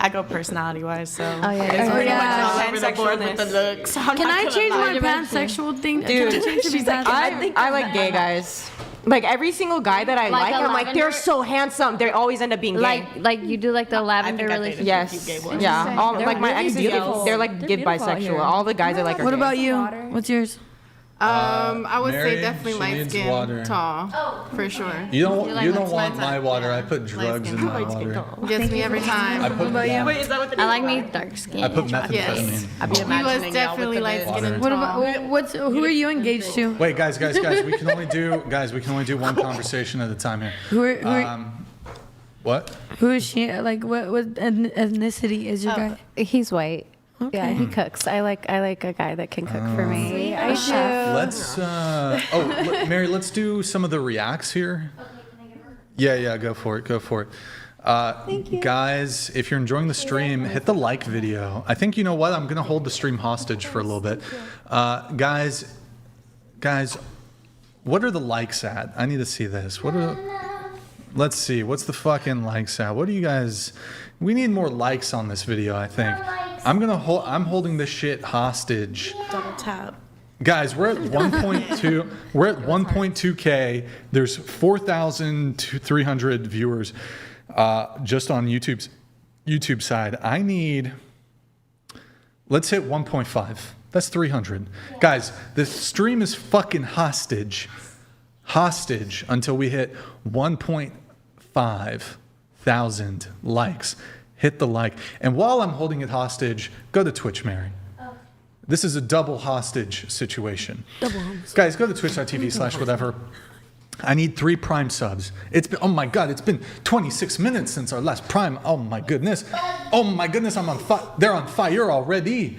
I go personality-wise, so. Oh, yeah. It's pretty much all over the Pansexual board with the looks. Can I change my pansexual thing? Dude, Can I change to be pansexual? I like gay guys. Like every single guy that I like, a I'm like, they're lavender? so handsome. They always end up being gay. Like you do like the lavender relationship. Yes. Yeah. All, like my exes, they're like They're give beautiful out bisexual. here. All the guys I like are What gay. about you? What's yours? I would Mary, say definitely she light needs skin, water. tall, for sure. You don't like you light don't want skin? my water. Yeah. I put drugs in my water. Gets me every time. I put meth. Wait, is that what the I like me dark skin. I put methamphetamine. Yes. I'd be He was imagining y'all with definitely the light mix. skin and What tall. about who are you engaged to? Wait, guys, we can only do one conversation at a time here. Who are What? who is she? Like what ethnicity is your guy? He's white. Okay. Yeah, he cooks. I like a guy that can cook for me. I do. Let's Mary, let's do some of the reacts here. Yeah, go for it. Thank you. Guys, if you're enjoying the stream, hit the like video. I think, you know what? I'm going to hold the stream hostage for a little bit. Guys, what are the likes at? I need to see this. Let's see. What's the fucking likes at? What do you guys... We need more likes on this video, I think. I'm holding this shit hostage. Double tap. Guys, we're at 1.2. We're at 1.2K. There's 4,300 viewers just on YouTube side. I need. Let's hit 1.5. That's 300. Guys, the stream is fucking hostage until we hit 1.5 thousand likes. Hit the like. And while I'm holding it hostage, go to Twitch, Mary. This is a double hostage situation. Guys, go to twitch.tv/whatever. I need 3 Prime subs. It's been, oh my God, it's been 26 minutes since our last Prime. Oh my goodness, I'm on fire. They're on fire already.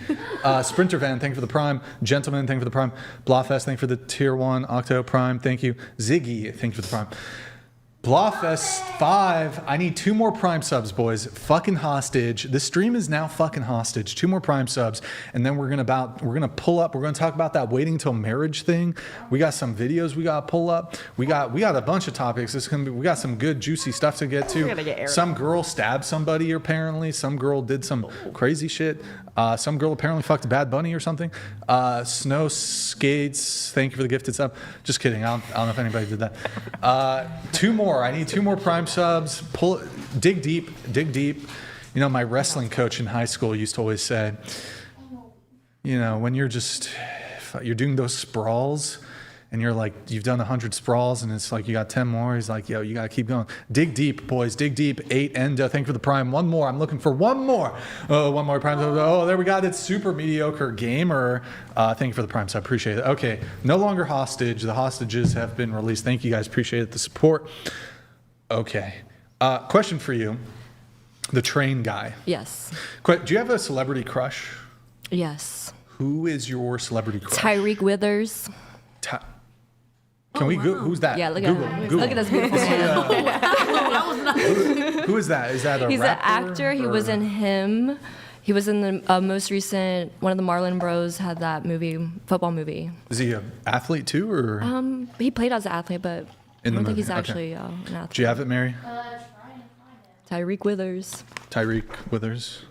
Sprinter Van, thank you for the Prime. Gentleman, thank you for the Prime. Blawfest, thank you for the Tier 1. Octo Prime, thank you. Ziggy, thank you for the Prime. Blawfest 5. I need 2 more Prime subs, boys. Fucking hostage. This stream is now fucking hostage. 2 more Prime subs, and then we're gonna pull up. We're gonna talk about that waiting till marriage thing. We got some videos we gotta pull up. We got a bunch of topics. We got some good juicy stuff to get to. Some girl stabbed somebody apparently. Some girl did some crazy shit. Some girl apparently fucked Bad Bunny or something. Snow Skates, thank you for the gifted sub. Just kidding. I don't know if anybody did that. 2 more. I need 2 more Prime subs. Dig deep. You know, my wrestling coach in high school used to always say, you know, when you're doing those sprawls and you're like, you've done 100 sprawls and it's like you got 10 more. He's like, yo, you got to keep going. Dig deep, boys. Dig deep. 8 Endo. Thank you for the Prime. 1 more. I'm looking for 1 more. Oh, 1 more Prime. Oh, there we got it. Super Mediocre Gamer. Thank you for the Prime. So I appreciate it. Okay. No longer hostage. The hostages have been released. Thank you guys. Appreciate it. The support. Okay. Question for you. The train guy. Yes. Do you have a celebrity crush? Yes. Who is your celebrity crush? Tyreek Withers. Can we go? Who's that? Yeah, look Google. at him. Google. Look at this beautiful man. Who is that? Is that a He's rapper? an actor. He was in Him. He was in the most recent, one of the Marlon Bros had that football movie. Is he an athlete too, or? He played as an athlete, but I don't think he's actually an athlete. Do you have it, Mary? Tyreek Withers. Tyreek Withers.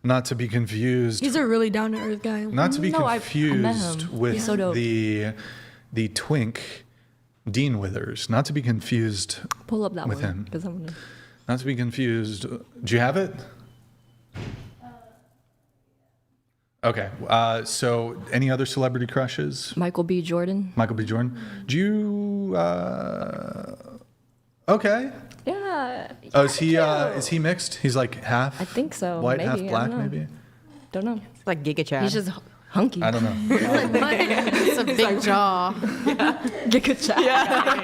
Not to be confused. He's a really down to earth guy. Not to be confused I met him. with He's so dope. the twink Dean Withers. Not to be confused Pull up that with one, him. 'cause I'm gonna... Not to be confused. Do you have it? Okay. So any other celebrity crushes? Michael B. Jordan. Michael B. Jordan. Do you? Okay. Yeah. Oh, is he mixed? He's like half. I think so. White, maybe. half black, I don't know. maybe. Don't know. Like Giga Chad. He's just Hunky. I don't know. It's a big jaw. Good job.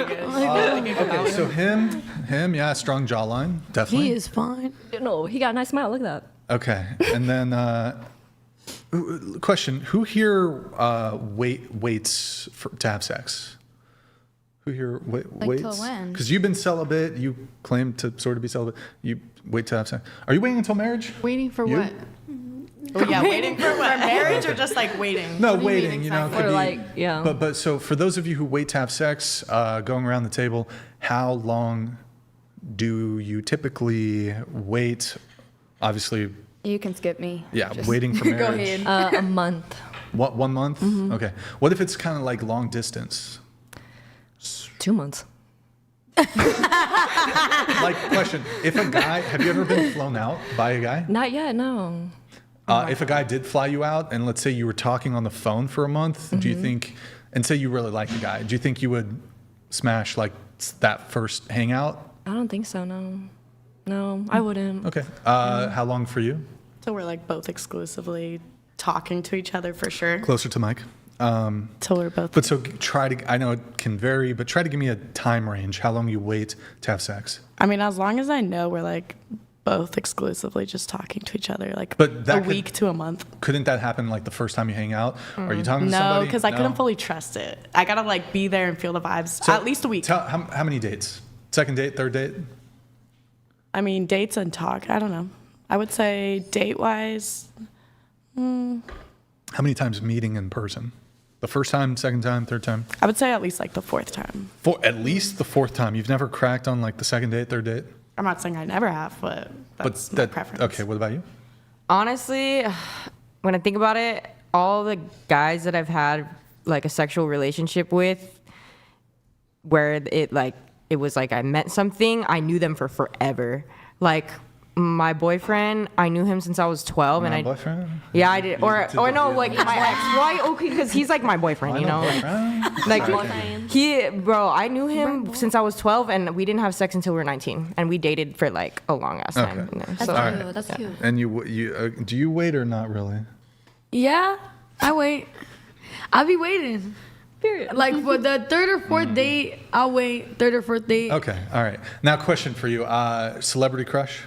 Okay, so him, yeah, strong jawline, definitely. He is fine. No, he got a nice smile. Look at that. Okay, and then question: who here waits to have sex? Who here waits? till when? Because you've been celibate. You claim to sort of be celibate. You wait to have sex. Are you waiting until marriage? Waiting for You? what? Oh, yeah, waiting for what? For marriage or just like waiting? No, waiting. You know, could Or be, like, yeah. But so for those of you who wait to have sex, going around the table, how long do you typically wait? Obviously, You can skip me. yeah, waiting for marriage. Go ahead. A month. What, 1 month? Mm-hmm. Okay. What if it's kind of like long distance? 2 months. Like, question: if a guy, have you ever been flown out by a guy? Not yet. No. If a guy did fly you out, and let's say you were talking on the phone for a month, do you think, and say you really like the guy, do you think you would smash like that first hangout? I don't think so. No, I wouldn't. Okay. How long for you? So we're like both exclusively talking to each other for sure. Closer to Mike. Till we're both. But so try to, I know it can vary, but try to give me a time range, how long you wait to have sex. I mean, as long as I know we're like both exclusively just talking to each other, like But that a week to a month. Couldn't that happen like the first time you hang out? Are you talking to somebody? No, because I couldn't fully trust it. I gotta like be there and feel the vibes. So at least a week. How many dates? Second date, third date? I mean, dates and talk. I don't know. I would say date wise. How many times meeting in person? The first time, second time, third time? I would say at least like the fourth time. At least the fourth time. You've never cracked on like the second date, third date? I'm not saying I never have, but that's my preference. Okay, what about you? Honestly, when I think about it, all the guys that I've had like a sexual relationship with, where it was like I met something, I knew them for forever. Like my boyfriend, I knew him since I was 12, and boyfriend? Yeah, I did. Or no, like my ex. Why? Okay, because he's like my boyfriend, you know. Like I knew him since I was 12, and we didn't have sex until we were 19, and we dated for like a long ass time. Okay. That's cute. That's cute. And you do you wait or not really? Yeah, I wait. I'll be waiting. Period. Like for the third or fourth date, I'll wait. Third or fourth date. Okay, all right. Now, question for you: celebrity crush?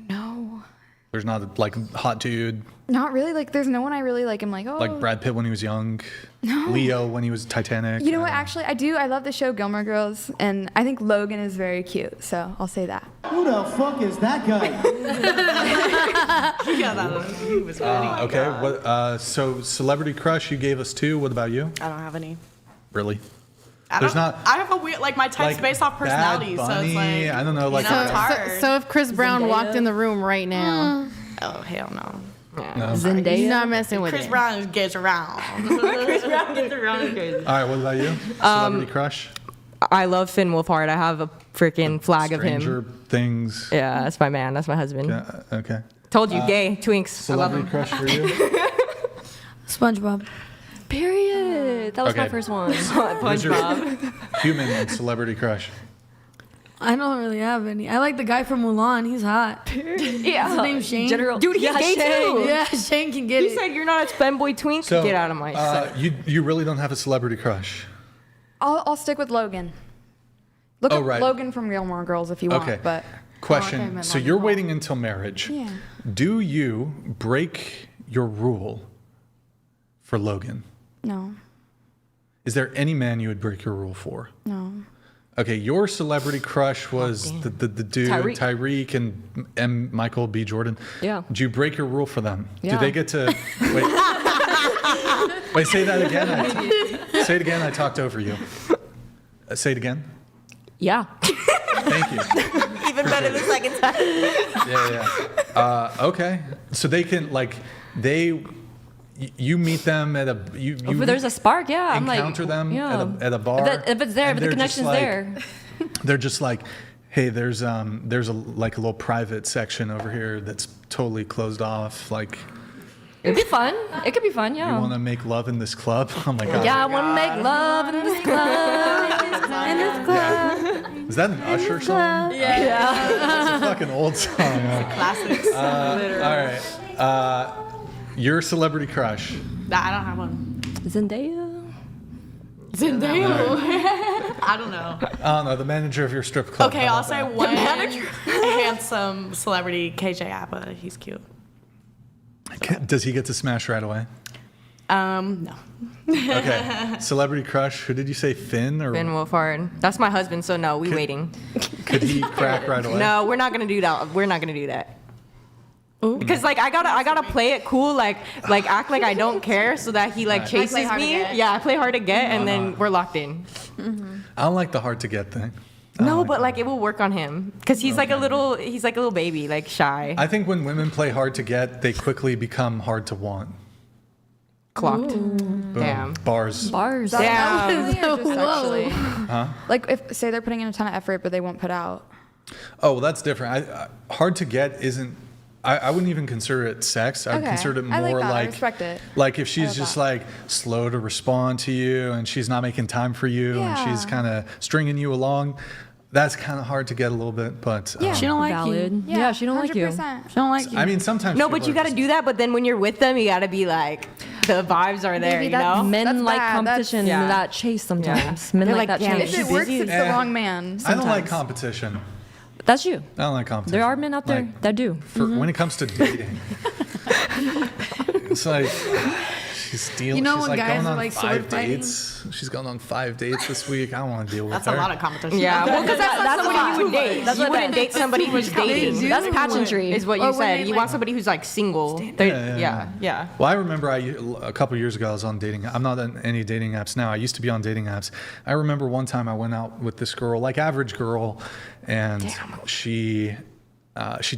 No. There's not a like hot dude Not really. Like, there's no one I really like. I'm like, oh. like Brad Pitt when he was young, No. Leo when he was Titanic. You know what? Actually, I do. I love the show Gilmore Girls, and I think Logan is very cute. So I'll say that. Who the fuck is that guy? He was ready. Okay. What? So celebrity crush, you gave us 2. What about you? I don't have any. Really? I have a weird, like my type's like based off personality, Bad so it's Bunny, like, I don't know, like you know, it's hard. So if Chris Brown walked in the room right now, Oh, hell no. No. you're not messing with Chris it. Brown gets around. Chris Brown gets around. All right. What about you? Celebrity crush? I love Finn Wolfhard. I have a freaking flag of him. Stranger Things. Yeah, that's my man. That's my husband. Yeah, okay. Told you, gay twinks. I love Celebrity him. crush for you? SpongeBob. Period. That was my Okay. first one. Who's your human celebrity crush? I don't really have any. I like the guy from Mulan. He's hot. Yeah. His name's Shane. General. Dude, he's gay too. Yeah, Shane can get He it. said you're not a femboy twink. So, Get out of my sight. you really don't have a celebrity crush? I'll stick with Logan. Look up right. Logan from Gilmore Girls if you want. Okay. But Question. So you're waiting until marriage. Yeah. Do you break your rule for Logan? no, Is there any man you would break your rule for? no. Okay, your celebrity crush was the dude, Tyreek and Michael B. Jordan. Yeah. Did you break your rule for them? Yeah. Do they get to wait? Wait, say that again. Say it again. I talked over you. Say it again. Yeah. Thank you. Even better the second time. Yeah. Okay. So they can you meet them at a you If there's a spark, yeah. I'm like, encounter them yeah. at a bar. If it's there, and if the they're just connection's like- there. They're just like, hey, there's a little private section over here that's totally closed off. Like, It'd be fun. It could be fun, yeah. you want to make love in this club? Oh my god. Yeah, I want to make love in this club. In this club. Is that an Usher song? Yeah. It's a fucking old song. Classics. All right. Your celebrity crush. Nah, I don't have one. Zendaya. I don't know. I don't know, the manager of your strip club. Okay, I'll say one handsome celebrity, KJ Appa. He's cute. Does he get to smash right away? No. Okay. Celebrity crush. Who did you say? Finn or Finn Wolfhard. That's my husband, so no, we waiting. could he crack right away? No, we're not gonna do that. We're not gonna do that. Because like I gotta play it cool, like act like I don't care, so that he like chases me. Yeah, I play hard to get, and then we're locked in. I don't like the hard to get thing. No, but like it will work on him because he's like a little baby, like shy. I think when women play hard to get, they quickly become hard to want. Clocked. Boom. Damn. Bars. Damn. Actually. Huh? Like if say they're putting in a ton of effort, but they won't put out. Oh, well, that's different. Hard to get isn't. I wouldn't even consider it sex. I'd consider it more I like that. like. I respect it. Like if she's just like slow to respond to you and she's not making time for you and she's kind of stringing you along, that's kind of hard to get a little bit. But she don't like you. Yeah, she don't like you. She don't like you. I mean, sometimes. No, but you got to do that. But then when you're with them, you got to be like, the vibes are there. You know, Men like bad. competition that chase sometimes. Men They're like that like, chase. If it works, it's the wrong man. I don't like competition. That's you. I don't like competition. There are men out there that do. When it comes to dating, it's like she's dealing. You know she's when like guys going are on like 5 sword fighting? dates. She's going on 5 dates this week. I don't want to deal with That's her. a lot of competition. Yeah, well, because that's somebody you would date. That's You what wouldn't date somebody who's dating. That's pageantry. Is what you said. You want somebody who's like single. Yeah. Well, I remember a couple years ago I was on dating. I'm not on any dating apps now. I used to be on dating apps. I remember one time I went out with this girl, like average girl, and she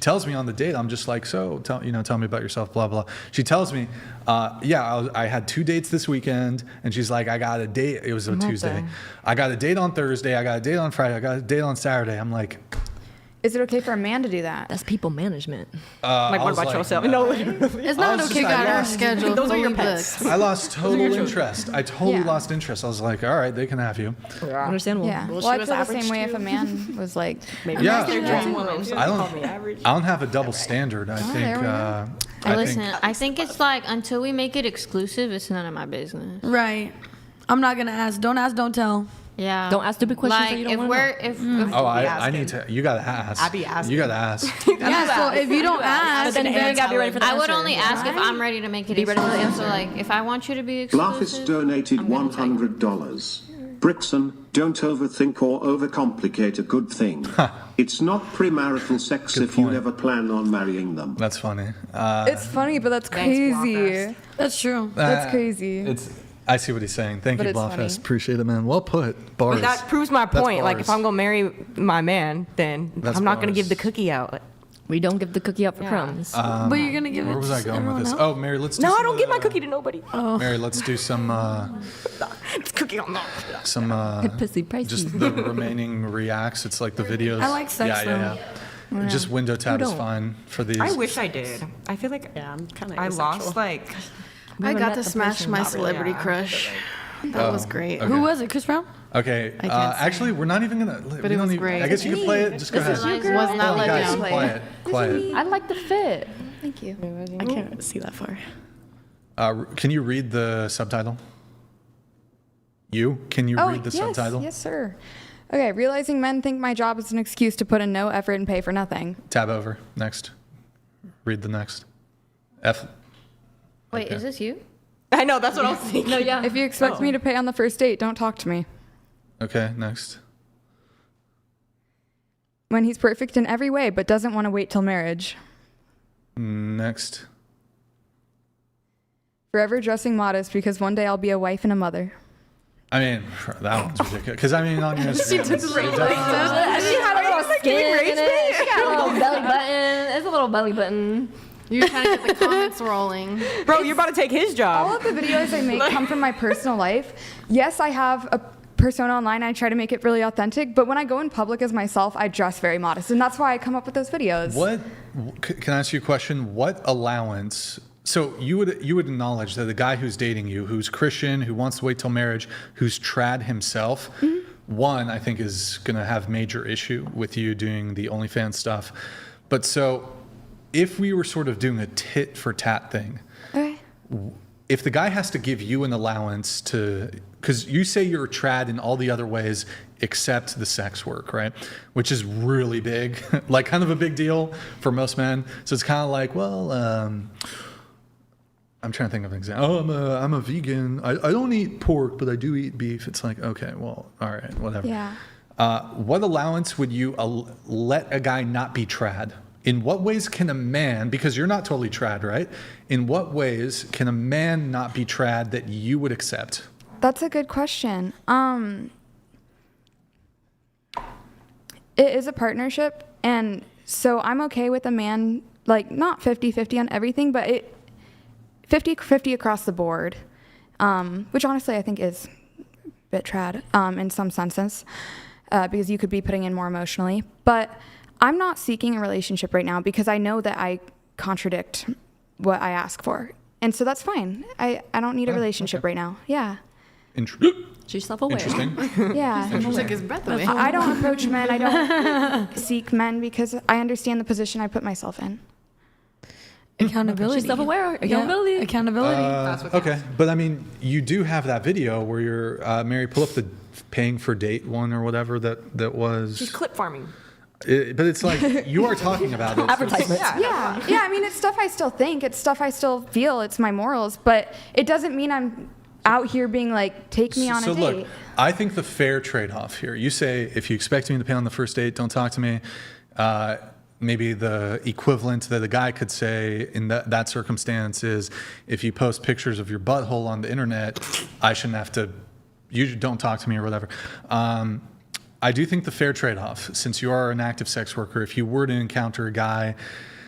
tells me on the date, I'm just like, so tell me about yourself, blah blah. She tells me, I had 2 dates this weekend, and she's like, I got a date. It was a Tuesday. I got a date on Thursday. I got a date on Friday. I got a date on Saturday. I'm like, Is it okay for a man to do that? That's people management. Like, what about yourself? No, It's not okay. Got our schedule. Those are your fully pets. booked. I lost total interest. I totally lost interest. I was like, all right, they can have you. Understandable. Yeah. Well, Well, she I'd was feel the average same way too. if a man was like, Yeah. I I don't have a double standard. I think. there we go. Listen, I think it's like until we make it exclusive, it's none of my business. Right. I'm not gonna ask. Don't ask. Don't tell. Yeah. Don't ask stupid questions Like that you if don't we're want to if Oh, I need to. You gotta ask. I be asking. You gotta ask. Yeah. So if you don't ask, Then you gotta be ready for the I would answer. only ask if I'm ready to make it Be ready for the exclusive. So answer. like if I want you to be Bluffis exclusive, donated I'm gonna tell you. $100. Brixan, don't overthink or overcomplicate a good thing. It's not premarital sex Good if you point. never plan on marrying them. That's funny. it's funny, but that's Thanks, crazy. Blockfest. that's true. That's crazy. I see what he's saying. Thank But you, it's Bluffest. funny. Appreciate it, man. Well put. Bars. But that proves my That's point. Like, if bars. I'm gonna marry my man, then That's I'm not gonna bars. give the cookie out. We don't give the cookie up for crumbs. But you're gonna give Where it was to I going with everyone this? else? Oh, Mary, let's do No, some I don't of give my the- cookie to nobody. Mary, let's do some It's cookie on that. Pissy pricey. just the remaining reacts. It's like the videos. I like sex, yeah. Just window tab is don't? fine for these. I wish I did. I feel like Yeah, I'm kind of. I lost like. Never I got met to the smash person. my Not really. celebrity crush. That was great. okay. Who was it? Chris Brown? Okay. I can't say. Actually, we're not even gonna. But it was great. I guess you can play it. Just go ahead. Was not let Guys, down. quiet. Quiet. I like the fit. Thank you. I can't see that far. Can you read the subtitle? Can you read the subtitle? Yes, sir. Okay, realizing men think my job is an excuse to put in no effort and pay for nothing. Tab over. Next. Read the next. F. Wait, Okay. is this you? I know that's what I was thinking. No, yeah. If you expect me to pay on the first date, don't talk to me. Okay, next. When he's perfect in every way, but doesn't want to wait till marriage. Next. Forever dressing modest because one day I'll be a wife and a mother. I mean, that one's ridiculous. Because I mean, on your Instagram, She had a little skin in it. She got a little belly button. It's a little belly button. You're trying to get the comments rolling. Bro, you're about to take his job. All of the videos I make come from my personal life. Yes, I have a persona online. I try to make it really authentic. But when I go in public as myself, I dress very modest. And that's why I come up with those videos. Can I ask you a question? What allowance? So you would acknowledge that the guy who's dating you, who's Christian, who wants to wait till marriage, who's trad himself, one, I think is going to have major issue with you doing the OnlyFans stuff. But so if we were sort of doing a tit for tat thing, Okay. if the guy has to give you an allowance to, because you say you're trad in all the other ways except the sex work, right? Which is really big, like kind of a big deal for most men. So it's kind of like, well, I'm trying to think of an example. Oh, I'm a vegan. I don't eat pork, but I do eat beef. It's like, okay, well, all right, whatever. Yeah. What allowance would you let a guy not be trad? In what ways can a man, because you're not totally trad, right? In what ways can a man not be trad that you would accept? That's a good question. It is a partnership, and so I'm okay with a man, like, not 50-50 on everything, but 50-50 across the board, which honestly I think is a bit trad in some senses, because you could be putting in more emotionally. But I'm not seeking a relationship right now because I know that I contradict what I ask for. And so that's fine. I don't need a relationship right now. Yeah. She's self-aware. Interesting. Yeah. Took his breath away. I don't approach men. I don't seek men because I understand the position I put myself in. Accountability. She's self-aware. Accountability. Accountability. Okay, but I mean, you do have that video where you're, Mary, pull up the paying for date one or whatever that was. She's clip farming. But it's like, you are talking about it. Advertisements. Yeah. I mean, it's stuff I still think. It's stuff I still feel. It's my morals. But it doesn't mean I'm out here being like, take me on a date. So look, I think the fair trade-off here, you say, if you expect me to pay on the first date, don't talk to me. Maybe the equivalent that a guy could say in that circumstance is, if you post pictures of your butthole on the internet, I shouldn't have to, you don't talk to me or whatever. I do think the fair trade-off, since you are an active sex worker, if you were to encounter a guy,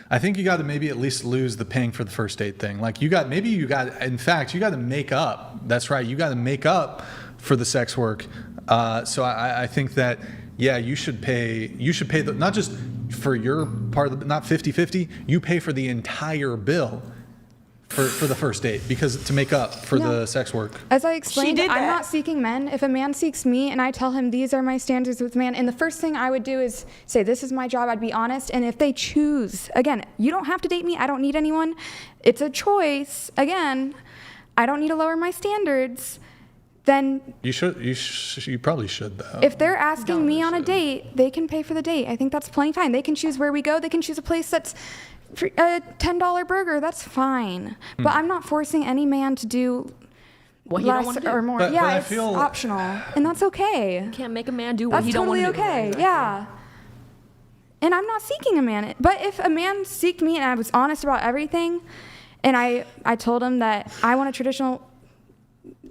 I think you got to maybe at least lose the paying for the first date thing. Like in fact, you got to make up. That's right. You got to make up for the sex work. So I think that, yeah, you should pay not just for your part of the, not 50-50, you pay for the entire bill for the first date, because to make up for the sex work. As I explained, I'm not seeking men. If a man seeks me and I tell him these are my standards with man, and the first thing I would do is say, this is my job, I'd be honest. And if they choose, again, you don't have to date me. I don't need anyone. It's a choice. Again, I don't need to lower my standards. Then you probably should, though. If they're asking me on a date, they can pay for the date. I think that's plenty of time. They can choose where we go. They can choose a place that's a $10 burger. That's fine. But I'm not forcing any man to do less or more. But it's optional, and that's okay. You can't make a man do what he don't want to do. That's totally okay. Yeah. And I'm not seeking a man. But if a man seeked me and I was honest about everything, and I told him that I want a traditional,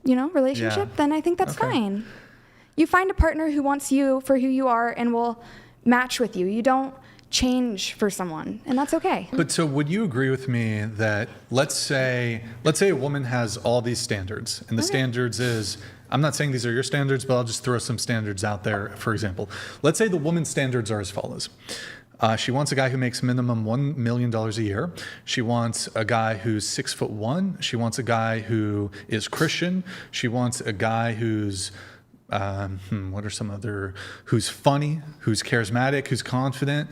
relationship, then I think that's fine. You find a partner who wants you for who you are and will match with you. You don't change for someone, and that's okay. But so would you agree with me that let's say a woman has all these standards, and the standards is, I'm not saying these are your standards, but I'll just throw some standards out there. For example, let's say the woman's standards are as follows. She wants a guy who makes minimum $1 million a year. She wants a guy who's 6'1". She wants a guy who is Christian. She wants a guy who's who's funny, who's charismatic, who's confident.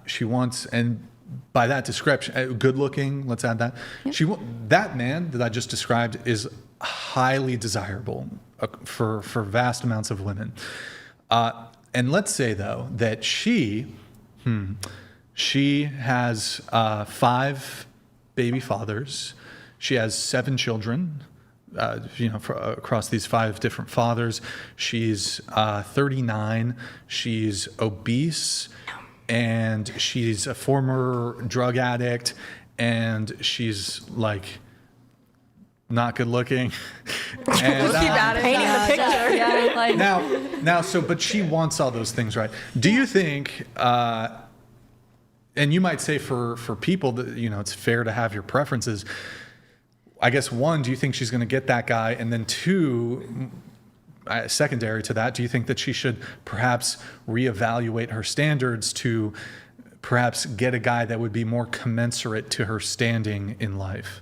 She wants, and by that description, good looking, let's add that. Yep. That man that I just described is highly desirable for vast amounts of women. And let's say, though, that she has 5 baby fathers. She has 7 children, across these 5 different fathers. She's 39. She's obese, and she's a former drug addict, and she's like not good looking. And, painting the picture. But she wants all those things, right? Do you think, and you might say for people that, it's fair to have your preferences. I guess 1, do you think she's going to get that guy? And then 2, secondary to that, do you think that she should perhaps reevaluate her standards to perhaps get a guy that would be more commensurate to her standing in life?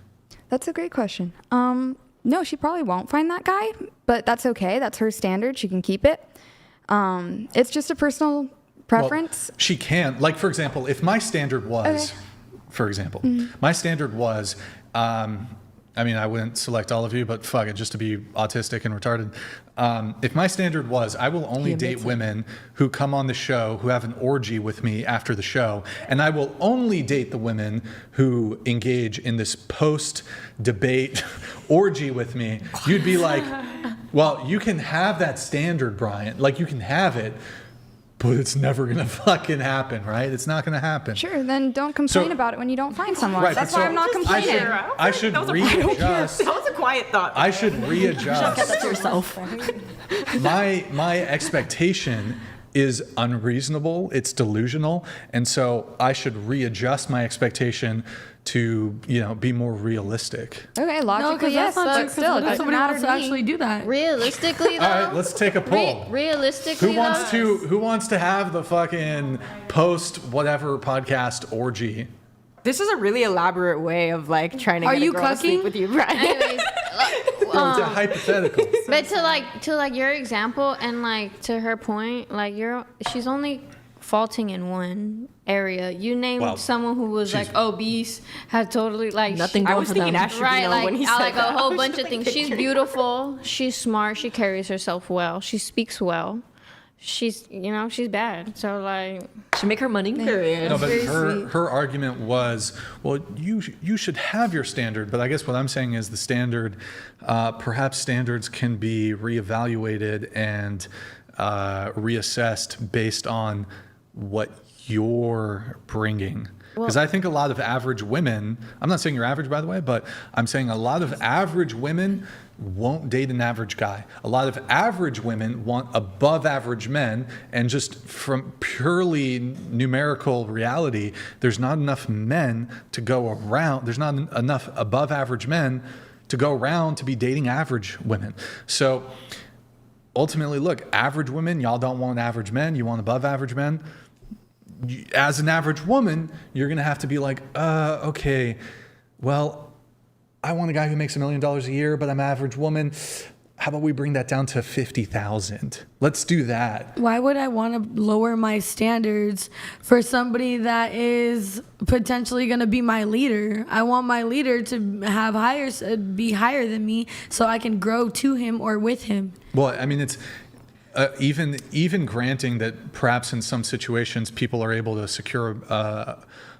That's a great question. No, she probably won't find that guy, but that's okay. That's her standard. She can keep it. It's just a personal preference. Well, she can. Like, for example, if my standard was, my standard was, I mean, I wouldn't select all of you, but fuck it, just to be autistic and retarded. If my standard was, I will only date women who come on the show who have an orgy with me after the show, and I will only date the women who engage in this post-debate orgy with me, you'd be like, well, you can have that standard, Brian. Like, you can have it, but it's never going to fucking happen, right? It's not going to happen. Sure, then don't complain about it when you don't find someone. Right, That's but why I'm not complaining. I should readjust. That was a quiet thought. I should readjust. Kept that to yourself. My expectation is unreasonable. It's delusional, and so I should readjust my expectation to be more realistic. Okay, logically, yes, but still, it doesn't matter to actually do that. Realistically, though. All right, let's take a poll. Realistically, who wants to have the fucking post whatever podcast orgy? This is a really elaborate way of like trying to get a girl to sleep with you, right? Anyways, It's a hypothetical. but to your example and like to her point, like she's only faulting in one area. You named someone who was like obese, had totally like nothing. I was thinking right, like when he said like that. a whole bunch of things. She's beautiful. She's smart. She carries herself well. She speaks well. She's she's bad. So like she make her money. No, but her argument was, well, you should have your standard. But I guess what I'm saying is the standard, perhaps standards can be reevaluated and reassessed based on what you're bringing. Because I think a lot of average women, I'm not saying you're average, by the way, but I'm saying a lot of average women won't date an average guy. A lot of average women want above average men, and just from purely numerical reality, there's not enough men to go around. There's not enough above average men to go around to be dating average women. So ultimately, look, average women, y'all don't want average men, you want above average men. As an average woman, you're going to have to be like, okay, well, I want a guy who makes $1 million a year, but I'm an average woman. How about we bring that down to 50,000? Let's do that. Why would I want to lower my standards for somebody that is potentially going to be my leader? I want my leader to be higher than me so I can grow to him or with him. Well, I mean, it's even granting that perhaps in some situations people are able to secure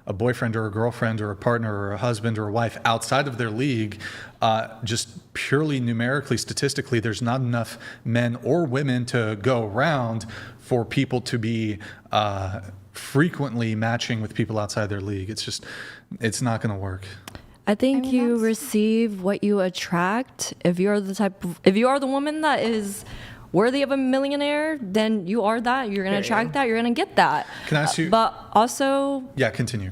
a boyfriend or a girlfriend or a partner or a husband or a wife outside of their league, just purely numerically, statistically, there's not enough men or women to go around for people to be frequently matching with people outside their league. It's not going to work. I think you receive what you attract. If you are the woman that is worthy of a millionaire, then you are that. You're going to attract that. You're going to get that. Can I ask you? But also, yeah, continue.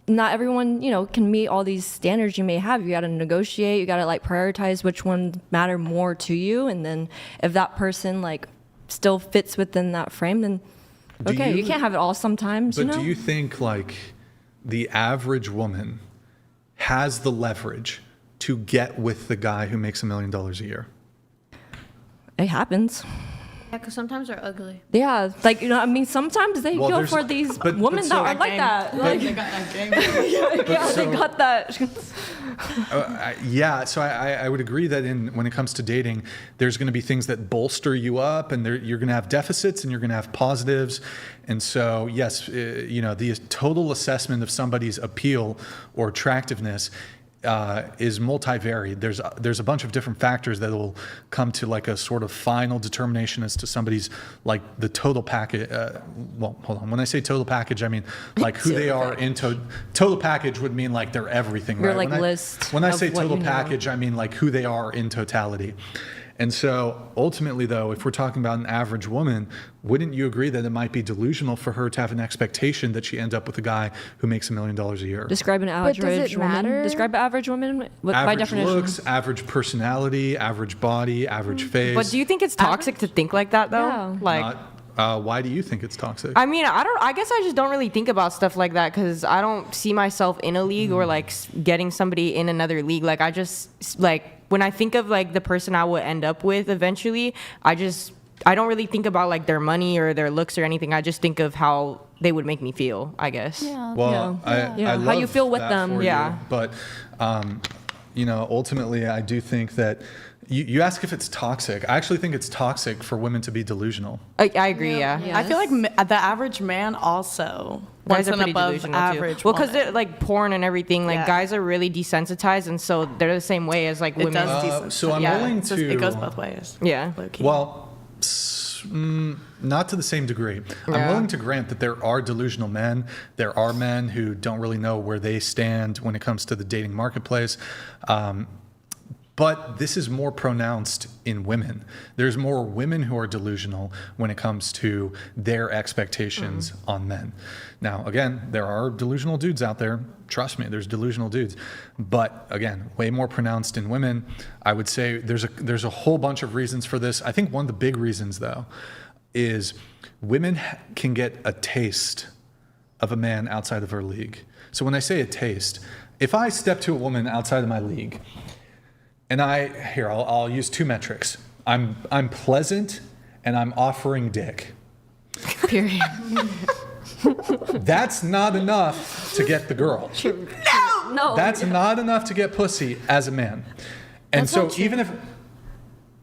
not everyone, can meet all these standards you may have. You got to negotiate. You got to prioritize which ones matter more to you. And then if that person still fits within that frame, then you can't have it all sometimes. But do you think the average woman has the leverage to get with the guy who makes $1 million a year? It happens. Yeah, because sometimes they're ugly. Yeah, sometimes they go for these women that are like that. They got that gang. They got that. So I would agree that when it comes to dating, there's going to be things that bolster you up, and you're going to have deficits and you're going to have positives. And so, yes, the total assessment of somebody's appeal or attractiveness is multivariate. There's a bunch of different factors that will come to a sort of final determination as to somebody's the total package. Well, hold on. When I say total package, I mean who they are in total package would mean their everything. Your right? list. When I say total package, I mean who they are in totality. And so ultimately, though, if we're talking about an average woman, wouldn't you agree that it might be delusional for her to have an expectation that she ends up with a guy who makes $1 million a year? Describe an average woman. Describe an average woman by definition. Average looks, average personality, average body, average face. But do you think it's toxic to think like that, though? Yeah. Why do you think it's toxic? I mean, I guess I just don't really think about stuff like that because I don't see myself in a league or getting somebody in another league. I just when I think of the person I would end up with eventually, I just don't really think about like their money or their looks or anything. I just think of how they would make me feel, I guess. Well, I how you love feel with that them. for Yeah. you, but ultimately, I do think that you ask if it's toxic. I actually think it's toxic for women to be delusional. I agree. Yeah. I feel like the average man also Guys wants are an pretty above delusional average. too. Well, because woman. they're like porn and everything. Like guys are really desensitized, and so they're the same way as like It women. does desensitize. So I'm willing to. It goes both ways. Yeah. Low-key. Well, not to the same degree. I'm willing to grant that there are delusional men. There are men who don't really know where they stand when it comes to the dating marketplace. But this is more pronounced in women. There's more women who are delusional when it comes to their expectations on men. Now, again, there are delusional dudes out there. Trust me, there's delusional dudes. But again, way more pronounced in women. I would say there's a whole bunch of reasons for this. I think one of the big reasons, though, is women can get a taste of a man outside of her league. So when I say a taste, if I step to a woman outside of my league, and I'll use two metrics. I'm pleasant and I'm offering dick. Period. That's not enough to get the girl. No. That's not enough to get pussy as a man. And That's so not true. even if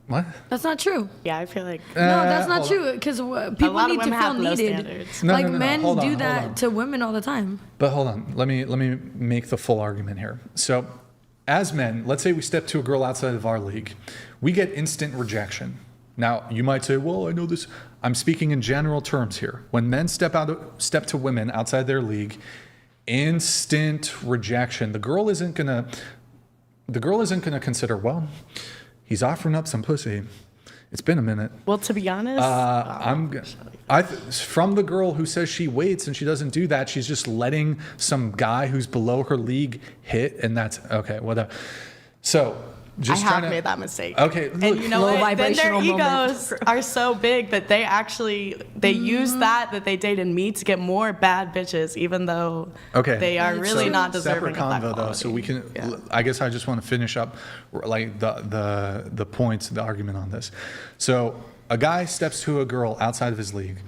what? That's not true. Yeah, I feel like No, that's not hold true because people lot of need to women feel have low needed. standards. No, Like no, no, no. men Hold on, do hold that on. to women all the time. But hold on, let me make the full argument here. So, as men, let's say we step to a girl outside of our league, we get instant rejection. Now, you might say, "Well, I know this." I'm speaking in general terms here. When men step to women outside their league, instant rejection. The girl isn't gonna consider, well, he's offering up some pussy. It's been a minute. Well, to be honest, From the girl who says she waits and she doesn't do that, she's just letting some guy who's below her league hit, and that's okay. Whatever. So just I trying have to made that mistake. Okay, And look, you know Low what? Then their vibrational moment. egos are so big that they use that they dated me to get more bad bitches, even though they are really not deserving separate of that convo though. quality. So we can. I guess I just want to finish up like the points, the argument on this. So a guy steps to a girl outside of his league.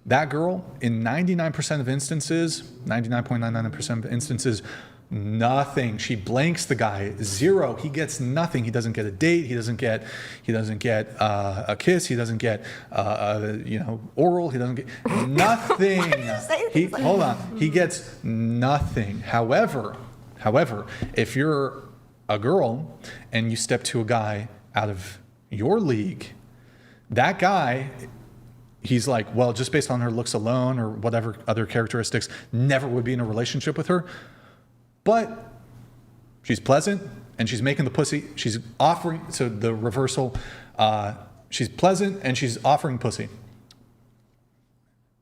That girl, in 99% of instances, 99.99% of instances, nothing. She blanks the guy. Zero. He gets nothing. He doesn't get a date. He doesn't get a kiss. He doesn't get oral. He doesn't get nothing. Hold on. He gets nothing. However, if you're a girl and you step to a guy out of your league, that guy, he's like, well, just based on her looks alone or whatever other characteristics, never would be in a relationship with her. But she's pleasant and she's making the pussy. She's offering, so the reversal, she's pleasant and she's offering pussy.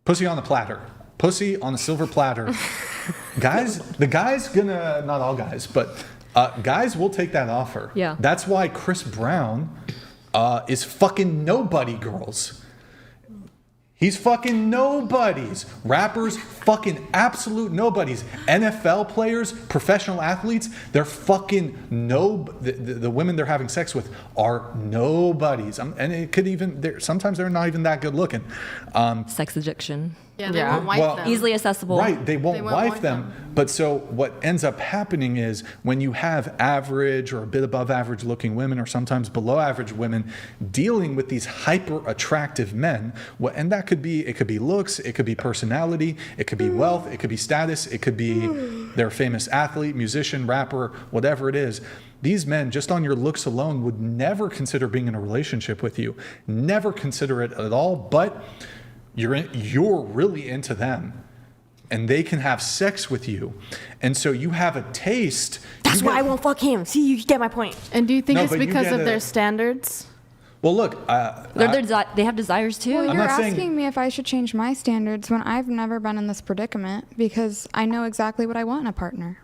Pussy on the platter. Pussy on a silver platter. The guy's gonna, not all guys, but guys will take that offer. Yeah. That's why Chris Brown is fucking nobody girls. He's fucking nobodies. Rappers, fucking absolute nobodies. NFL players, professional athletes, they're fucking the women they're having sex with are nobodies. And it could even, sometimes they're not even that good looking. Sex addiction. Yeah, they won't wipe them. Easily accessible. Right, they won't wife them. But so what ends up happening is when you have average or a bit above average looking women or sometimes below average women dealing with these hyper attractive men, and that could be, it could be looks, it could be personality, it could be wealth, it could be status, it could be they're a famous athlete, musician, rapper, whatever it is. These men, just on your looks alone, would never consider being in a relationship with you, never consider it at all, but you're really into them and they can have sex with you. And so you have a taste. That's why I won't fuck him. See, you get my point. And do you think No, it's but you because of get their standards? Well, look, They have desires too. Well, I'm you're not saying- asking me if I should change my standards when I've never been in this predicament because I know exactly what I want in a partner.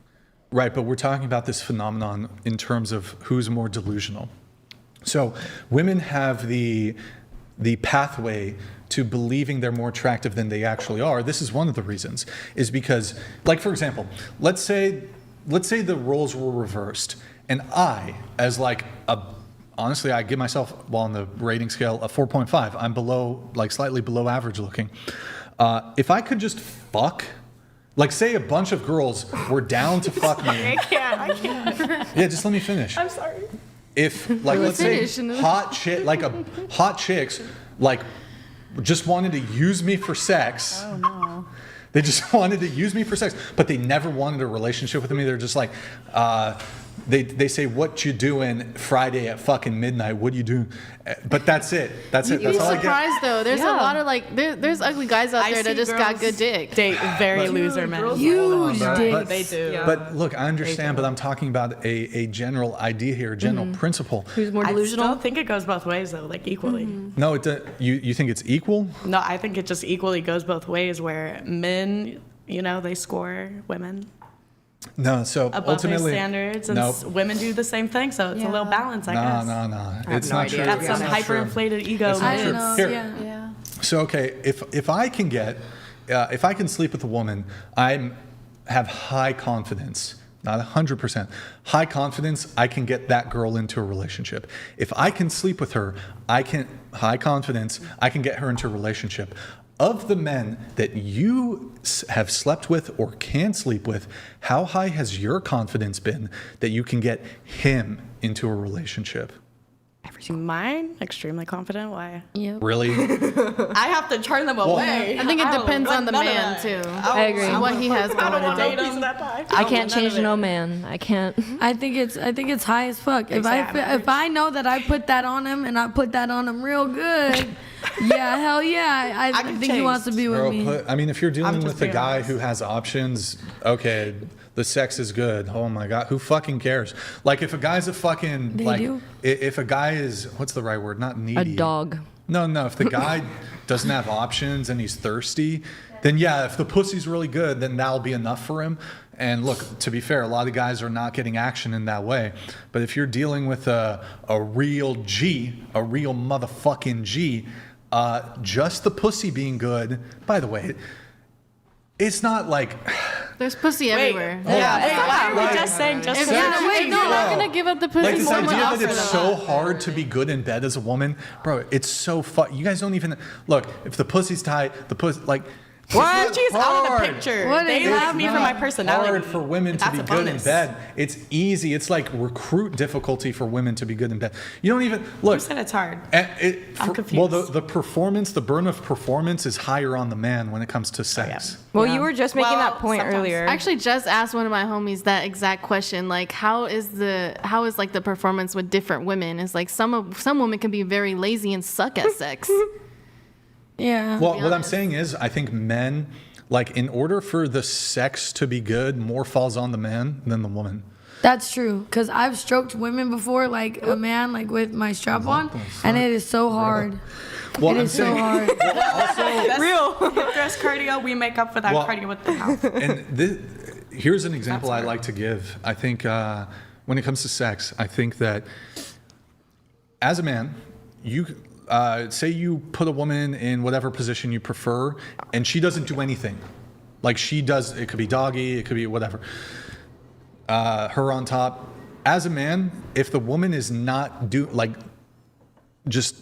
right, but we're talking about this phenomenon in terms of who's more delusional. So women have the pathway to believing they're more attractive than they actually are. This is one of the reasons, is because, like, for example, let's say the roles were reversed and I, as like honestly, I give myself, well, on the rating scale, a 4.5. I'm below, like slightly below average looking. If I could just fuck, like say a bunch of girls were down to fuck me. I can't. Yeah, just let me finish. I'm sorry. If, like, let's say hot chicks, like, just wanted to use me for sex. Oh, no. They just wanted to use me for sex, but they never wanted a relationship with me. They're just like, they say, what you doing Friday at fucking midnight? What do you do? But that's it. That's it. That's all I get. Surprised though. There's a lot of like there's ugly guys out there that just got good dick. Date very loser men. Huge dick. They do. Yeah. But look, I understand, but I'm talking about a general idea here, a general principle. Who's more I delusional? still think it goes both ways though, like equally. No, you think it's equal? No, I think it just equally goes both ways where men, they score women No, so above ultimately, their standards, and women do the same thing. So it's a little balance, I guess. No. It's not true. That's some It's not true. hyperinflated ego. It's not myth. true. know, Here. yeah. So okay, if I can get, if I can sleep with a woman, I have high confidence, not 100%, high confidence I can get that girl into a relationship. If I can sleep with her, high confidence, I can get her into a relationship. Of the men that you have slept with or can sleep with, how high has your confidence been that you can get him into a relationship? Mine, extremely confident. Why? Really? I have to turn them away. I think it depends on the none of man that. too. I agree. What he has going I on. don't want that pie. I can't change no man. I can't. I think it's high as fuck. If I know that I put that on him and I put that on him real good, yeah, hell yeah, I think he wants to be with me. If you're dealing just with a being guy honest. who has options, okay, the sex is good. Oh my God, who fucking cares? Like if a guy's a fucking, if a guy is, what's the right word? Not needy. A dog. No, if the guy doesn't have options and he's thirsty, then yeah, if the pussy's really good, then that'll be enough for him. And look, to be fair, a lot of guys are not getting action in that way. But if you're dealing with a real G, a real motherfucking G, just the pussy being good, by the way, it's not like... There's pussy everywhere. Why are we just saying just If you're not gonna give up the pussy, like this more idea than that offer it's them. so hard to be good in bed as a woman, bro. It's so fun. You guys don't even look. If the pussy's tight, the pussy like. What? She's out of the hard. picture. What They is like me for my personality. Hard for women to That's be a good in bonus. bed. It's easy. It's like recruit difficulty for women to be good in bed. You don't even look. Who said it's hard? I'm confused. Well, the performance, the burn of performance is higher on the man when it comes to sex. Well, you were just making that point earlier. I actually just asked one of my homies that exact question. Like, how is like the performance with different women? It's like some women can be very lazy and suck at sex. Yeah. Well, what I'm saying is, I think men, like, in order for the sex to be good, more falls on the man than the woman. That's true, because I've stroked women before, like a man, like with my strap on, and it is so hard. Well, It is so hard. Real. Dress cardio, we make up for that cardio with the mouth. And here's an example I like to give. I think when it comes to sex, I think that as a man, you say you put a woman in whatever position you prefer, and she doesn't do anything. Like she does, it could be doggy, it could be whatever. Her on top. As a man, if the woman is not just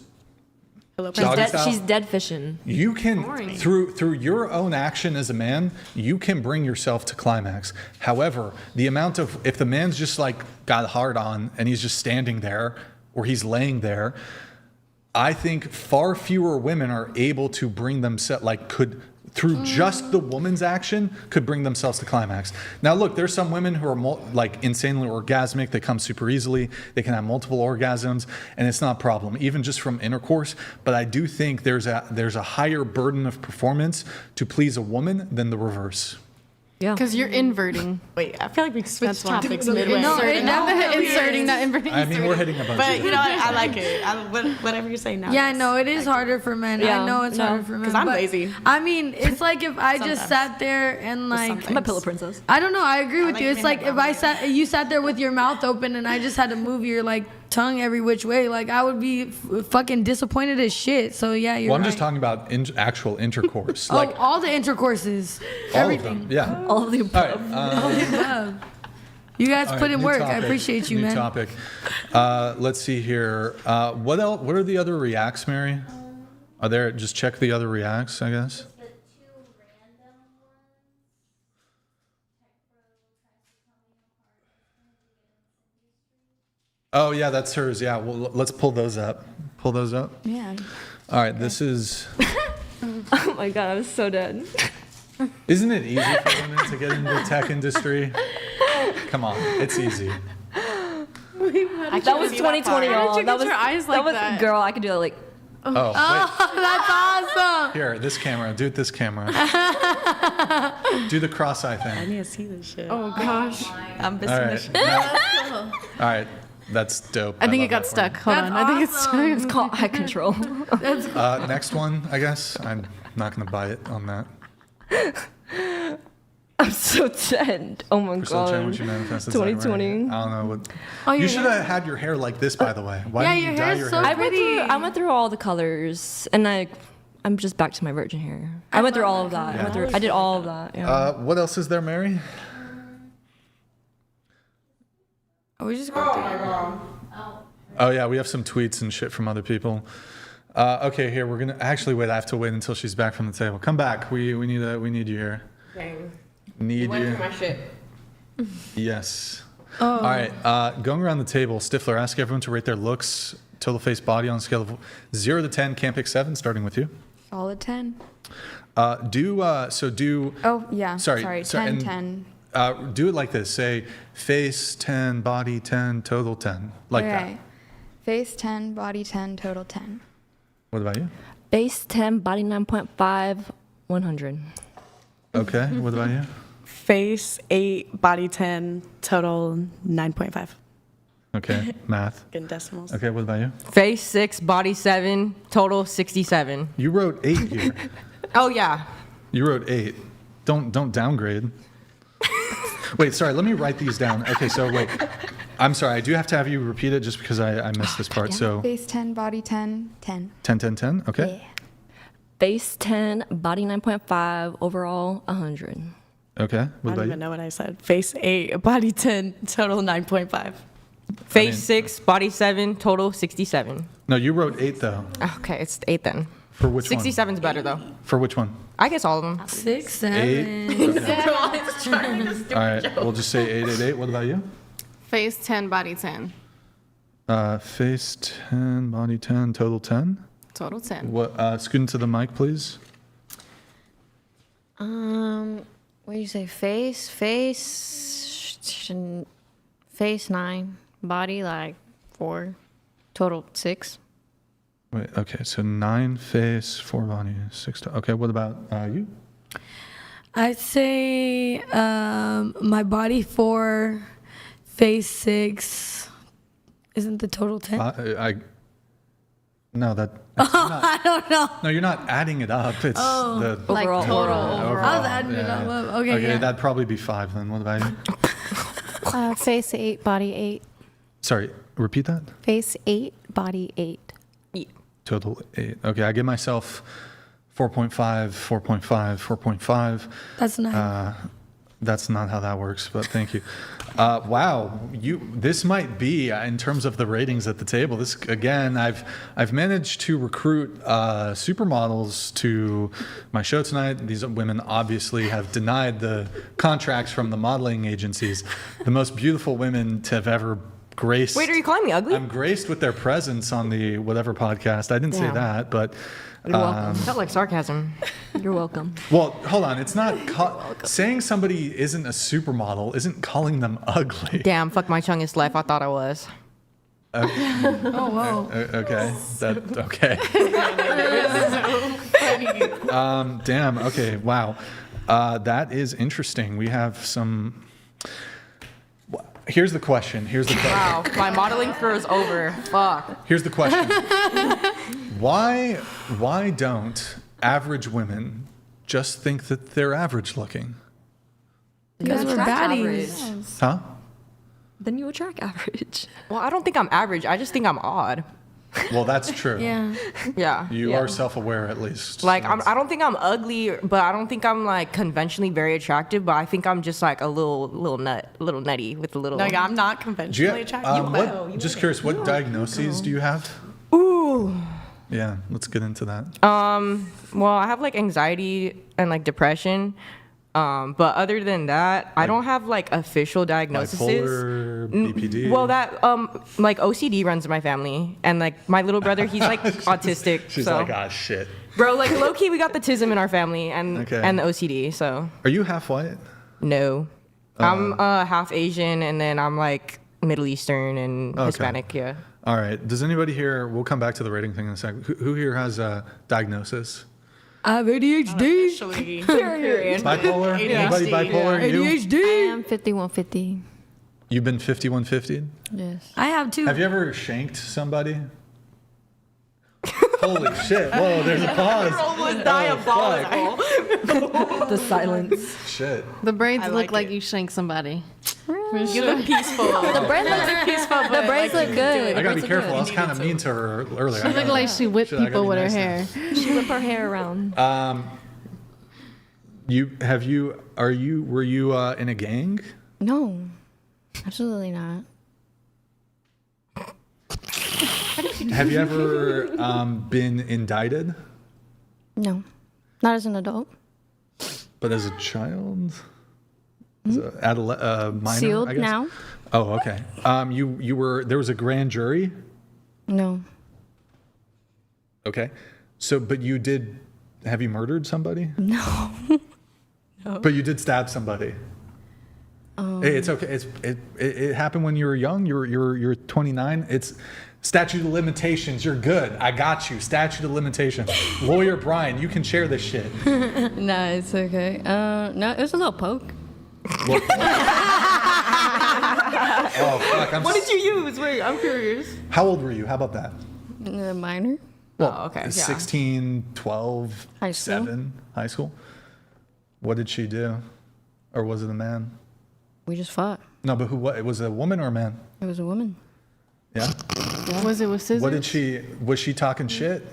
doggy style, She's dead fishing. you can through your own action as a man, you can bring yourself to climax. However, the amount of if the man's just like got a hard on and he's just standing there or he's laying there, I think far fewer women are able to bring themselves through just the woman's action could bring themselves to climax. Now look, there's some women who are insanely orgasmic. They come super easily. They can have multiple orgasms and it's not a problem, even just from intercourse. But I do think there's a higher burden of performance to please a woman than the reverse. Yeah. Because you're inverting. Wait, I feel like we switched topics No, midway. inserting, not inverting. I mean, we're hitting a bunch But of you know what? I like it. Whatever you say now. Yeah, no, it is harder for men. Yeah, I know it's harder for men. Because I'm but, lazy. I mean, it's like if I just sat there and like I'm a pillow princess. I don't know. I agree with like you. It's being like like if you sat there with your mouth open and I just had to move your like tongue every which way, like I would be fucking disappointed as shit. So yeah, you're I'm right. just talking about actual intercourse. Oh, all the intercourses, all everything. of them. Yeah. All of the above. All right. You guys All put right, in new work. I topic, appreciate you, new man. topic. Let's see here. What else? What are the other reacts, Mary? Are there? Just check the other reacts, I guess. Oh yeah, that's hers. Yeah, well, let's pull those up. Pull those up. Yeah. All right, this is. Oh my god, I was so dead. Isn't it easy for women to get into the tech industry? Come on, it's easy. That was 2020, y'all. How did you get your eyes like that? Girl, I could do that like. Oh, That's awesome. here, this camera. Do it this camera. Do the cross-eye I thing. need to see this shit. Oh gosh. I'm All missing right. this shit. All right, that's dope. I think love it got that for stuck. you. Hold on. I think it's stuck. It's called eye control. Next one, I guess. I'm not gonna buy it on that. I'm so dead. Oh my Priscilla Chen, god. what you manifest? Is that right? 2020. I don't know what. Oh, You your should have had your hair like this, by the way. Why Yeah, didn't you your dye hair's your so hair? I went through all the colors, and I'm just back to my virgin hair. I went through all of that. Yeah. I did all of that. Yeah. What else is there, Mary? Are we just going through? Oh yeah, we have some tweets and shit from other people. Okay, here we're gonna actually wait. I have to wait until she's back from the table. Come back. We need you here. Dang. Need Went you. through my shit. Yes. All right. Going around the table, Stifler, ask everyone to rate their looks, total face, body on a scale of 0 to 10. Can't pick 7. Starting with you. Solid 10. Do. Oh, yeah. Sorry. 10, and, 10. Do it like this. Say face 10, body 10, total 10. Like Okay. Face 10, body 10, total 10. that. What about you? Base 10, body 9.5, 100. Okay. What about you? Face 8, body 10, total 9.5. Okay. Math. In decimals. Okay. What about you? Face 6, body 7, total 67. You wrote 8 here. Oh yeah. You wrote 8. Don't downgrade. Wait, sorry. Let me write these down. Okay, so wait. I'm sorry. I do have to have you repeat it just because I missed this part. So Face 10, body 10, 10. 10, 10, 10. Okay. Yeah. Base 10, body 9.5, overall 100. Okay. What I about don't you? even know what I said. Face 8, body 10, total 9.5. Face 6, body 7, total 67. No, you wrote 8 though. Okay, it's 8 then. For which 67's better though. one? For which one? I guess all of them. 6, 7. 8. Okay. All right. We'll just say 8, 8, 8. What about you? Face 10, body 10. Face 10, body 10, total 10. Total 10. What? Scoot into the mic, please. What do you say? Face 9, body like 4, total 6. Wait. Okay. So 9 face, 4 body, 6. Okay. What about you? I'd say my body 4, face 6. Isn't the total 10? No, that. Not, I don't know. no, you're not adding it up. It's the Like Overall. total. I was adding it up. Okay, Okay, yeah. that'd probably be 5 then. What about you? Face 8, body 8. Sorry, repeat that. Face 8, body 8. Total 8. Okay, I give myself 4.5, 4.5, 4.5. That's nice. That's not how that works, but thank you. Wow, this might be in terms of the ratings at the table. This again, I've managed to recruit supermodels to my show tonight. These women obviously have denied the contracts from the modeling agencies. The most beautiful women to have ever graced. Wait, are you calling me ugly? I'm graced with their presence on the whatever podcast. I didn't say Damn. that, but. You're welcome. Felt like sarcasm. You're welcome. Well, hold on. It's not saying somebody isn't a supermodel isn't calling them ugly. Damn, fuck my chungus life. I thought I was. Oh, whoa. Okay. Okay. Damn. Okay. Wow. That is interesting. We have some. Here's the question. Wow, my modeling career is over. Fuck. Here's the question. Why don't average women just think that they're average looking? Because we're Attract baddies. average. Huh? Then you attract average. Well, I don't think I'm average. I just think I'm odd. Well, that's true. Yeah. Yeah. You are self-aware at least. Like, I don't think I'm ugly, but I don't think I'm like conventionally very attractive. But I think I'm just like a little nutty with a little. No, yeah, I'm not conventionally attractive. Just curious, what diagnoses do you have? Ooh. Yeah, let's get into that. Well, I have like anxiety and like depression. But other than that, I don't have like official diagnoses. Bipolar, BPD. Well, that like OCD runs in my family, and like my little brother, he's like autistic. She's so. like, ah, shit. Bro, like low key, we got the tism in our family, and the OCD. So. Are you half white? No, I'm half Asian, and then I'm like Middle Eastern and Hispanic. Yeah. All right. Does anybody here? We'll come back to the rating thing in a second. Who here has a diagnosis? I have ADHD. Period. Bipolar? Anybody bipolar? ADHD. I am 5150. You've been 5150? Yes. I have 2. Have you ever shanked somebody? Holy shit. Whoa, there's a pause. was diabolical. The silence. Shit. The braids look like you shanked somebody. You look peaceful. The braids look peaceful. The braids look good. I gotta be careful. I was kind of mean to her earlier. She looked like she whipped people with her hair. She whipped her hair around. Were you in a gang? No, absolutely not. Have you ever been indicted? No, not as an adult. But as a child? As a minor, Sealed I guess? now. Oh, okay. You were, there was a grand jury? No. Okay. So, but you did, have you murdered somebody? No. No. But you did stab somebody? Hey, it's okay. It happened when you were young. You're 29. It's statute of limitations. You're good. I got you. Statute of limitations. Lawyer Brian, you can share this shit. No, it's okay. No, it was a little poke. Oh, fuck. What did you use? Wait, I'm curious. How old were you? How about that? Minor. Well, okay. 16, 12, High school. 7, high school. What did she do? Or was it a man? We just fought. No, but who? What? It was a woman or a man? It was a woman. Yeah. Was it with scissors? What did she? Was she talking shit?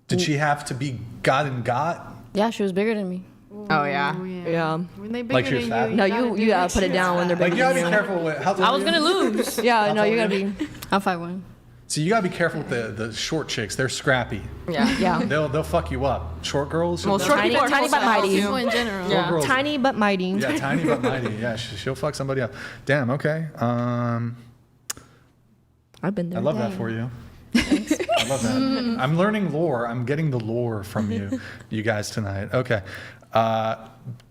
Did she have to be got and got? Yeah, she was bigger than me. Oh yeah. Yeah. When they bigger Like she was than fat? you, No, you gotta put it down when they're bigger Like you gotta be than you. careful with. How tall I are was you? gonna lose. Yeah, no, you gotta be. I'm 5'1". So you gotta be careful with the short chicks. They're scrappy. Yeah. Yeah. They'll fuck you up. Short girls. Well, short Tiny, people are tiny but mighty. People in general. Short girls. Tiny but mighty. Yeah, tiny but mighty. Yeah, she'll fuck somebody up. Damn. Okay. I've been there. I love that for you. I love that. I'm learning lore. I'm getting the lore from you guys tonight. Okay.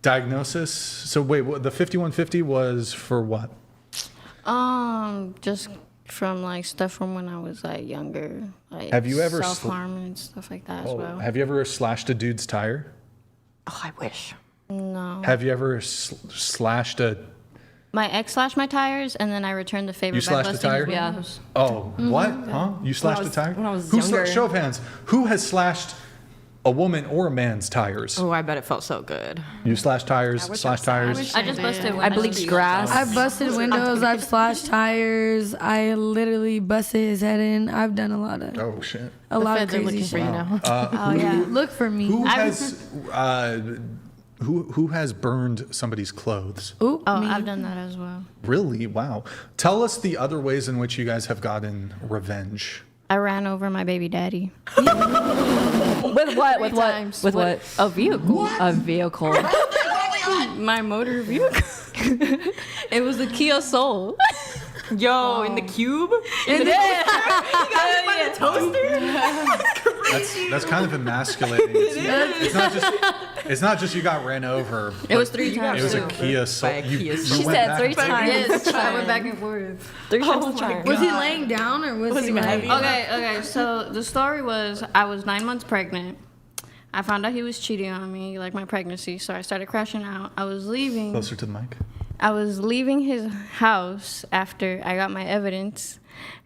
Diagnosis. So wait, the 5150 was for what? Just from like stuff from when I was like younger. Like Have you ever self-harm and stuff like that as well? Have you ever slashed a dude's tire? Oh, I wish. No. Have you ever slashed a? My ex slashed my tires, and then I returned the favor You by slashed a busting tire? his windows. Oh, what? Huh? You slashed a tire? when I was Who younger. show of hands. Who has slashed a woman or a man's tires? Oh, I bet it felt so good. You slashed tires. Slashed tires. I just busted windows. I bleached grass. I've busted windows. I've slashed tires. I literally busted his head in. I've done a lot of Oh shit. a The lot of feds are crazy looking for shit. you now. Oh yeah, look for me. Who has who has burned somebody's clothes? Ooh, Oh, me. I've done that as well. Really? Wow. Tell us the other ways in which you guys have gotten revenge. I ran over my baby daddy. With what? With what? times. With what? A vehicle. A vehicle. My motor vehicle. It was a Kia Soul. Yo, in the cube? That's kind of emasculating. It's not just you got ran over. It was 3 times. It was a too. Kia Soul. By a Kia She Soul. She said 3 times. Yes, I went back and forth. 3 times the charm. Was he laying down or was he like? Okay. So the story was I was 9 months pregnant. I found out he was cheating on me, like my pregnancy. So I started crashing out. I was leaving. Closer to the mic. I was leaving his house after I got my evidence,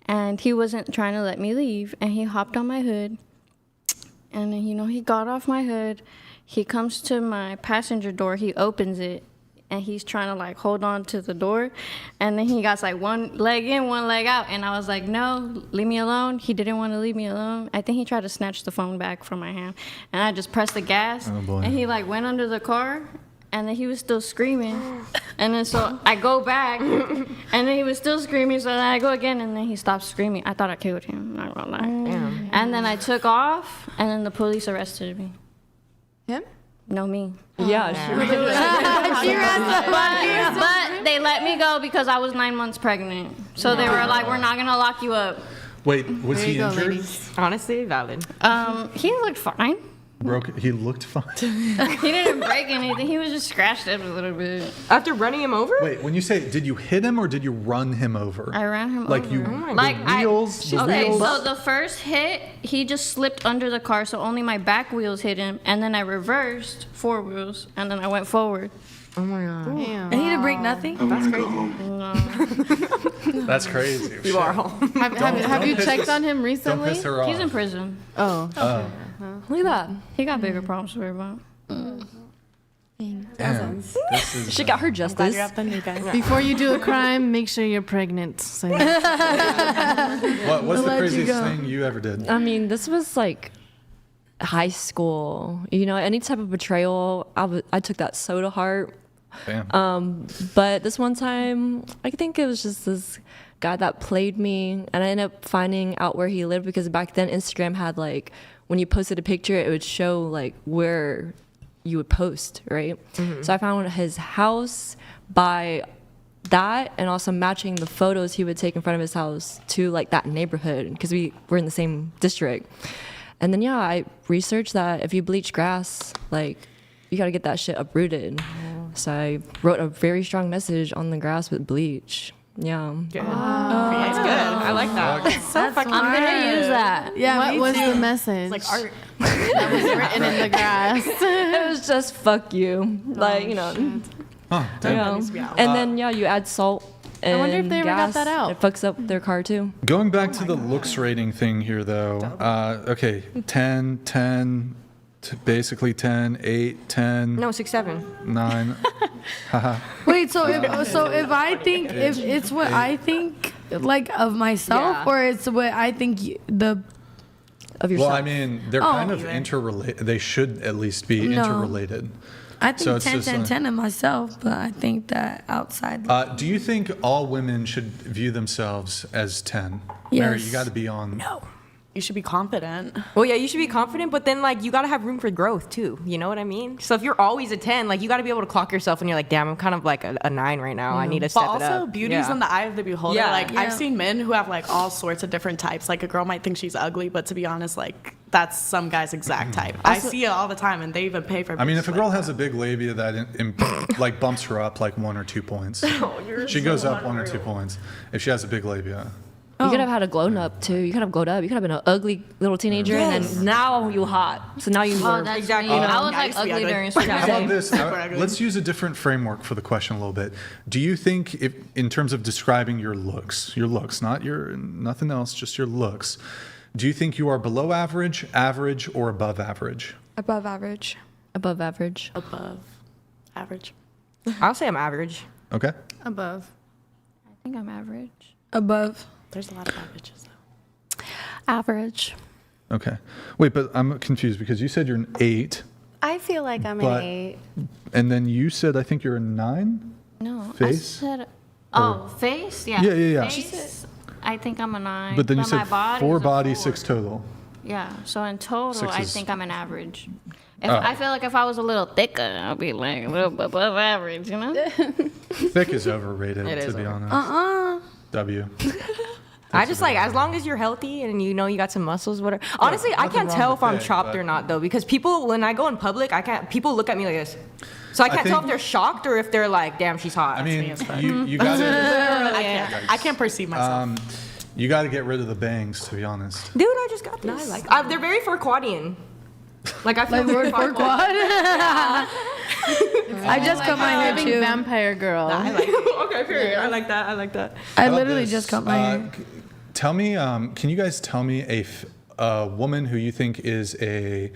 and he wasn't trying to let me leave. And he hopped on my hood, and he got off my hood. He comes to my passenger door. He opens it, and he's trying to like hold on to the door, and then he got like one leg in, one leg out, and I was like, no, leave me alone. He didn't want to leave me alone. I think he tried to snatch the phone back from my hand, and I just pressed the gas, and he like went under the car, and then he was still screaming, and then so I go back, and then he was still screaming, so then I go again, and then he stopped screaming. I thought I killed him, not gonna lie. Damn. And then I took off, and then the police arrested me. Him? No, me. Yeah, But they let me go because I was 9 months pregnant. So they were like, we're not gonna lock you up. Wait, was he injured? Honestly, valid. He looked fine. He looked fine. He didn't break anything. He was just scratched up a little bit. After running him over? Wait, when you say, did you hit him or did you run him over? I ran him like over. You, like the wheels? Okay, so the first hit, he just slipped under the car, so only my back wheels hit him, and then I reversed 4 wheels, and then I went forward. Oh my god. And he didn't break nothing? That's crazy. No. That's crazy. You are home. Have you checked on him recently? Don't piss her off. He's in prison. Oh. Look at that. He got bigger problems to worry about. Damn. This is, She got her justice. You're up on you guys. Before you do a crime, make sure you're pregnant. So what's the craziest thing you ever did? I mean, this was like high school. You know, any type of betrayal, I took that so to heart. Damn. But this one time, I think it was just this guy that played me, and I ended up finding out where he lived because back then Instagram had like, when you posted a picture, it would show like where you would post, right? Mm-hmm. So I found his house by that, and also matching the photos he would take in front of his house to like that neighborhood, because we were in the same district. And then I researched that if you bleach grass, like you gotta get that shit uprooted. So I wrote a very strong message on the grass with bleach. Yeah. Good. That's good. I like that. So fucking I'm gonna use that. Yeah. What was the message? It's like art. That was written in the grass. It was just fuck you. Like, you know. Huh, damn. Yeah. And then you add salt and I wonder if they ever got gas. that out. It fucks up their car too. Going back to the looks rating thing here, though. Okay, 10, 10, basically 10, 8, 10. No, 6, 7. 9. Haha. Wait, so if I think, if it's what I think like of myself, or it's what I think of yourself. Well, I mean, they're kind of interrelated. They should at least be interrelated. I think So it's 10, just 10, like- 10 in myself, but I think that outside. Do you think all women should view themselves as 10? Yes. Mary, you got to be on. No. You should be confident. Well, yeah, you should be confident, but then, like, you got to have room for growth, too. You know what I mean? So if you're always a 10, like, you got to be able to clock yourself and you're like, damn, I'm kind of like a 9 right now. I need to step But it up. also, beauty's in the eye of the beholder. Yeah. Like, I've seen men who have, like, all sorts of different types. Like, a girl might think she's ugly, but to be honest, like, that's some guy's exact type. I see it all the time, and they even pay for I mean, if a bitches girl like has a big labia that like bumps her up like 1 or 2 points, she goes up 1 or 2 points if she has a big labia. You could have had a glow up too. You could have glowed up. You could have been an ugly little teenager, and then now you hot. So now you were exactly. I was like ugly during school. How about this? Let's use a different framework for the question a little bit. Do you think, if, in terms of describing your looks, not your nothing else, just your looks, do you think you are below average, average, or above average? Above average. Above average. above average. I'll say I'm average. Okay. Above. I think I'm average. Above. There's a lot of averages, though. Average. Okay. Wait, but I'm confused because you said you're an 8. I feel like I'm But- an 8. And then you said, I think you're a 9? No. Face? I said, face? Yeah. Yeah. Face, I think I'm a 9. But then you my said body's 4 a body, 4. 6 total. Yeah. So in total, 6 I is- think I'm an average. I feel like if I was a little thicker, I'd be like a little above average, you know? Thick is overrated, It to is be honest. W. I just like, as long as you're healthy and you know you got some muscles, whatever. Honestly, I nothing can't wrong tell with if I'm thick, chopped but- or not, though, because people, when I go in public, people look at me like this. So I can't tell think- if they're shocked or if they're like, damn, she's hot. I mean, you got to I can't perceive myself. you got to get rid of the bangs, to be honest. Dude, I just got this. They're very Furquadian. Like, I feel very Furquad? I just cut my hair too. Vampire girl. I like it. Okay, period. I like that. I How about literally this? just cut my hair. Tell me, can you guys tell me a woman who you think is a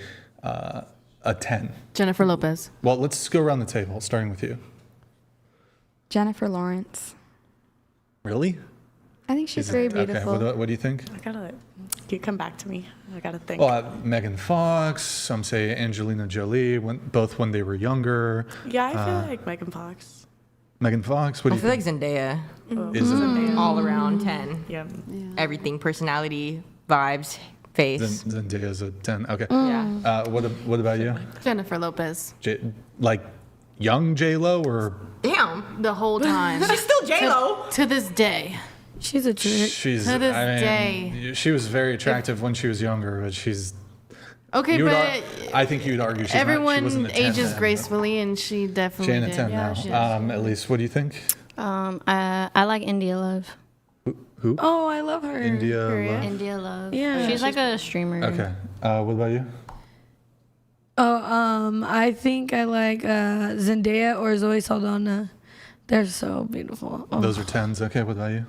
10? Jennifer Lopez. Well, let's go around the table, starting with you. Jennifer Lawrence. Really? I think she's very beautiful. Okay, what do you think? You come back to me. I gotta think. Well, Megan Fox. Some say Angelina Jolie. Both when they were younger. Yeah, I feel like Megan Fox. Megan Fox. What do you think? I feel like Zendaya. Is Zendaya all around 10? Yeah. Everything, personality, vibes, face. Zendaya's a 10. Okay. Yeah. What about you? Jennifer Lopez. Like young J Lo or? Damn. The whole time. She's still J Lo to this day. She's a jerk. She's to this day. She was very attractive when she was younger, but she's. Okay, but I think you'd argue she everyone wasn't a 10 ages then, gracefully, and she definitely Jane a did. 10 now. At least, what do you think? I like India Love. Who? Oh, I love her. India Love. India Love. Yeah. She's like a streamer. Okay. What about you? Oh, I think I like Zendaya or Zoe Saldana. They're so beautiful. Oh. Those are 10s. Okay, what about you?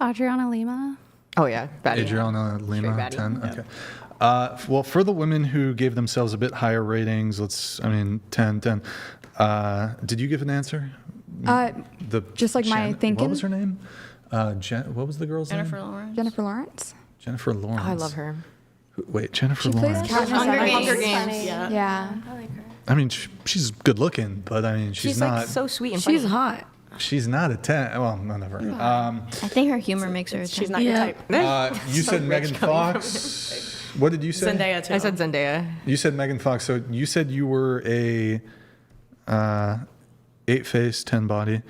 Adriana Lima. Oh, yeah. Baddie. Adriana Lima, Straight baddie. 10. Okay. Well, for the women who gave themselves a bit higher ratings, 10. Did you give an answer? Just like my thinking. What was her name? What was the girl's name? Jennifer Lawrence. Jennifer Lawrence. Oh, I love her. Wait, Jennifer She plays Lawrence. Katniss Hunger Everdeen. Games. Yeah. I like her. I mean, she's good looking, but I mean, she's not. like so sweet and funny. She's hot. She's not a 10. Well, none of her. I think her humor makes her a 10. She's not your type. You said Megan Fox. What did you say? Zendaya too. I said Zendaya. You said Megan Fox. So you said you were a 8 face, 10 body.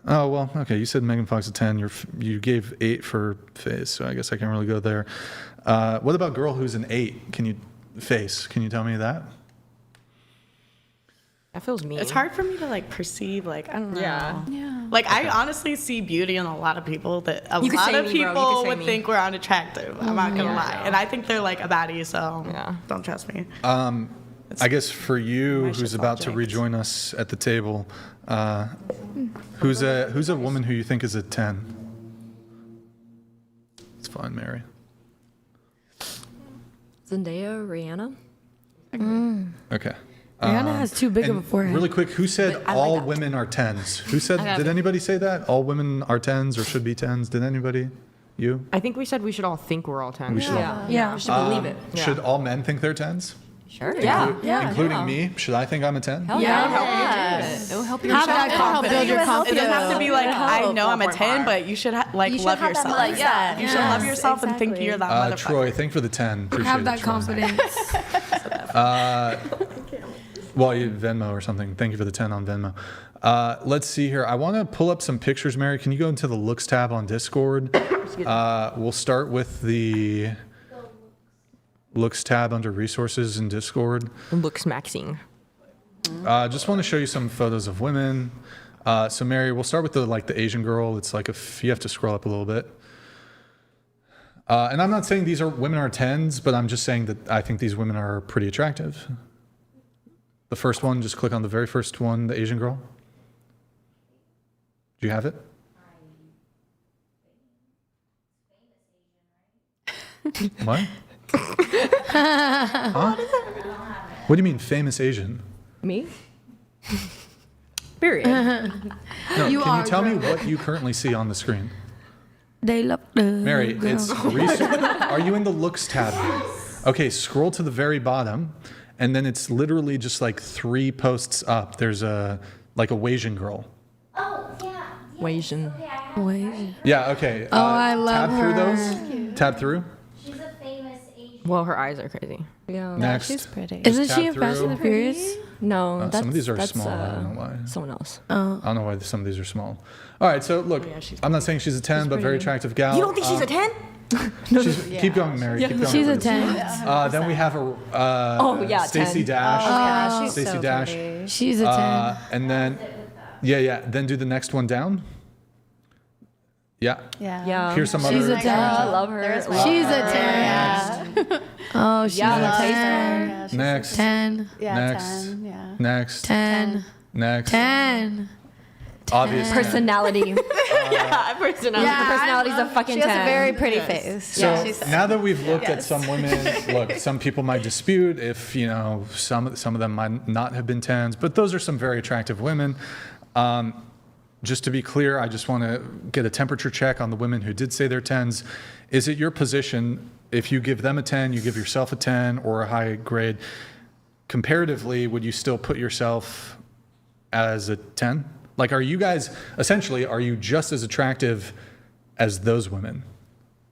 Oh, well, okay. You said Megan Fox a 10. You gave 8 for face, so I guess I can't really go there. What about girl who's an 8? Can you tell me that? That feels mean. It's hard for me to like perceive, like, I don't know. Yeah. Like, I honestly see beauty in a lot of people that a You could lot say of me, bro. You could people say would me. think we're unattractive. I'm not gonna lie. And I think they're like a baddie, so don't trust me. I guess for you, who's about to rejoin us at the table, who's a woman who you think is a 10? It's fine, Mary. Zendaya, Rihanna. Okay. Rihanna has too big of a forehead. Really quick, who said all women are 10s? Who said? Did anybody say that? All women are 10s or should be 10s? Did anybody? You? I think we said we should all think we're all 10. We should all- Yeah. We should believe it. Should all men think they're 10s? Sure. Including me? Should I think I'm a 10? Hell yeah. It will help you. Have that It'll help build your It confidence. doesn't have to be like, I know I'm a 10, but you should love yourself. mindset. You should love yourself and think you're that motherfucker. Troy, thank for the 10. Appreciate Have it, that Troy. confidence. Well, you Venmo or something. Thank you for the 10 on Venmo. Let's see here. I want to pull up some pictures, Mary. Can you go into the looks tab on Discord? We'll start with the looks tab under resources in Discord. Looks maxing. Just want to show you some photos of women. So Mary, we'll start with the Asian girl. It's like you have to scroll up a little bit. And I'm not saying women are 10s, but I'm just saying that I think these women are pretty attractive. The first one, just click on the very first one, the Asian girl. Do you have it? What? Huh? What do you mean famous Asian? Me? Period. No, can you tell me what you currently see on the screen? They love the Mary, girl. it's are you in the looks tab? Okay, scroll to the very bottom, and then it's literally just like 3 posts up. There's a Asian girl. Oh, yeah. Asian. Wait. Yeah, okay. Oh, I love tab through her. those. Tab through. She's a famous Asian. Well, her eyes are crazy. Yeah. Next. She's pretty. Isn't tab she in Fast through. and the Furious? No, that's some of these are that's, small. I don't know why. Someone else. I don't know why some of these are small. All right, so look, I'm not saying she's a 10, but very attractive gal. You don't think she's a 10? Keep going, Mary. Keep going. She's a 10. Then we have Stacey 10. Dash. Yeah, she's Stacey so Dash. pretty. She's a 10. And then, then do the next one down. Yeah. Yeah. Here's some She's other. a 10. I love her. She's a 10. Oh, she's a 10. Next. 10. Yeah, Next. 10. Yeah. Next. 10. Next. 10. Obvious. 10. Personality. Personality. Her personality's a fucking 10. She has a very pretty face. So now that we've looked at some women, look, some people might dispute if some of them might not have been 10s, but those are some very attractive women. just to be clear, I just want to get a temperature check on the women who did say they're 10s. Is it your position, if you give them a 10, you give yourself a 10 or a high grade, comparatively, would you still put yourself as a 10? Like, are you guys, essentially, are you just as attractive as those women?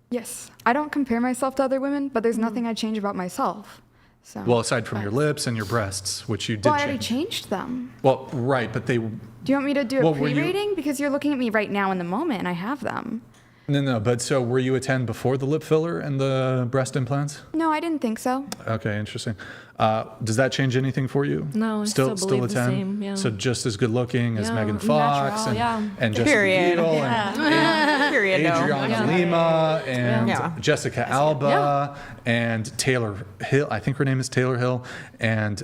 Yes. I don't compare myself to other women, but there's nothing I change about myself. So. Well, aside from your lips and your breasts, which you did Well, I already change. changed them. Well, right, but they... Do you want me to do a Well, were you- pre-rating? Because you're looking at me right now in the moment, and I have them. No, but so were you a 10 before the lip filler and the breast implants? No, I didn't think so. Okay, interesting. Does that change anything for you? No, I still a believe 10. the same, yeah. So just as good looking as Yeah, Megan Fox natural, yeah. and Jessica Period. Biel Yeah. Period, no. Adriana Lima and Yeah. Jessica Alba and Taylor Hill. I think her name is Taylor Hill and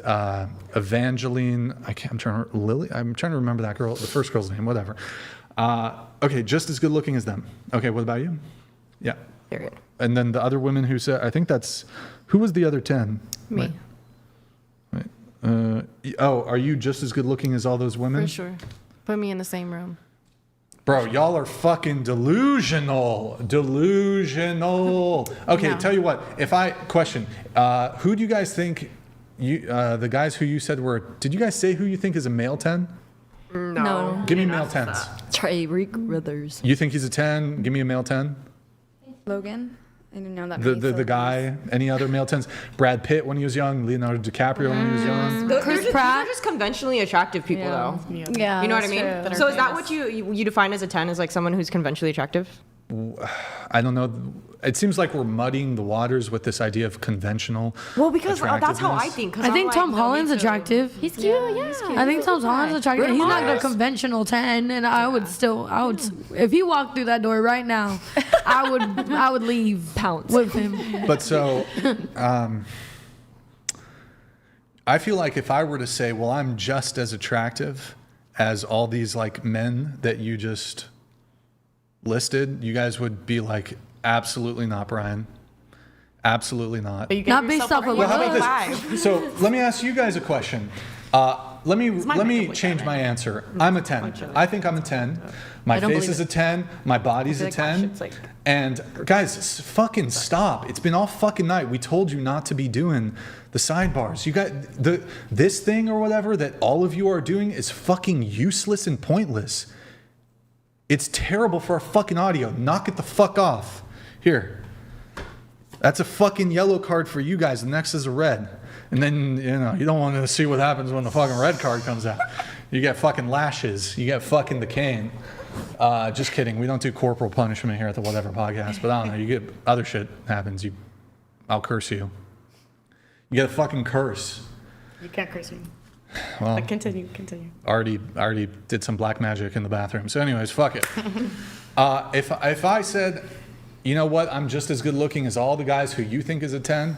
Evangeline. I'm trying to remember that girl, the first girl's name. Whatever. Okay, just as good looking as them. Okay, what about you? Yeah. Period. And then the other women who said, I think that's, who was the other 10? Me. Right. Are you just as good looking as all those women? For sure. Put me in the same room. Bro, y'all are fucking delusional. Delusional. Okay, No. tell you what, who do you guys think, the guys who you said were, did you guys say who you think is a male 10? No. Give me male 10s. Tyreek Brothers. You think he's a 10? Give me a male 10. Logan? I didn't know that. The guy, any other male 10s? Brad Pitt when he was young, Leonardo DiCaprio when he was young. These are just conventionally attractive people, though. Yeah, You know what I that's mean? true. So is that what you define as a 10, as like someone who's conventionally attractive? I don't know. It seems like we're muddying the waters with this idea of conventional. Well, because that's how I attractiveness. think. I think Tom Holland's attractive. He's cute, yeah. I think Tom Holland's attractive. He's not a conventional 10, and I would, if he walked through that door right now, I would leave Pounce with him. But so, I feel like if I were to say, well, I'm just as attractive as all these like men that you just listed, you guys would be like, absolutely not, Brian. Absolutely not. Not based off of Well, how about this? So let me ask you guys a question. Let me change my answer. I'm a 10. I think I'm a 10. My face is a 10. My body's a 10. And guys, fucking stop. It's been all fucking night. We told you not to be doing the sidebars. You got this thing or whatever that all of you are doing is fucking useless and pointless. It's terrible for our fucking audio. Knock it the fuck off. Here. That's a fucking yellow card for you guys. The next is a red. And then, you don't want to see what happens when the fucking red card comes out. You get fucking lashes. You get fucking the cane. Just kidding. We don't do corporal punishment here at the Whatever Podcast. But I don't know. You get other shit happens. I'll curse you. You get a fucking curse. You can't curse me. Well, But continue. already did some black magic in the bathroom. So anyways, fuck it. If I said, you know what, I'm just as good looking as all the guys who you think is a 10,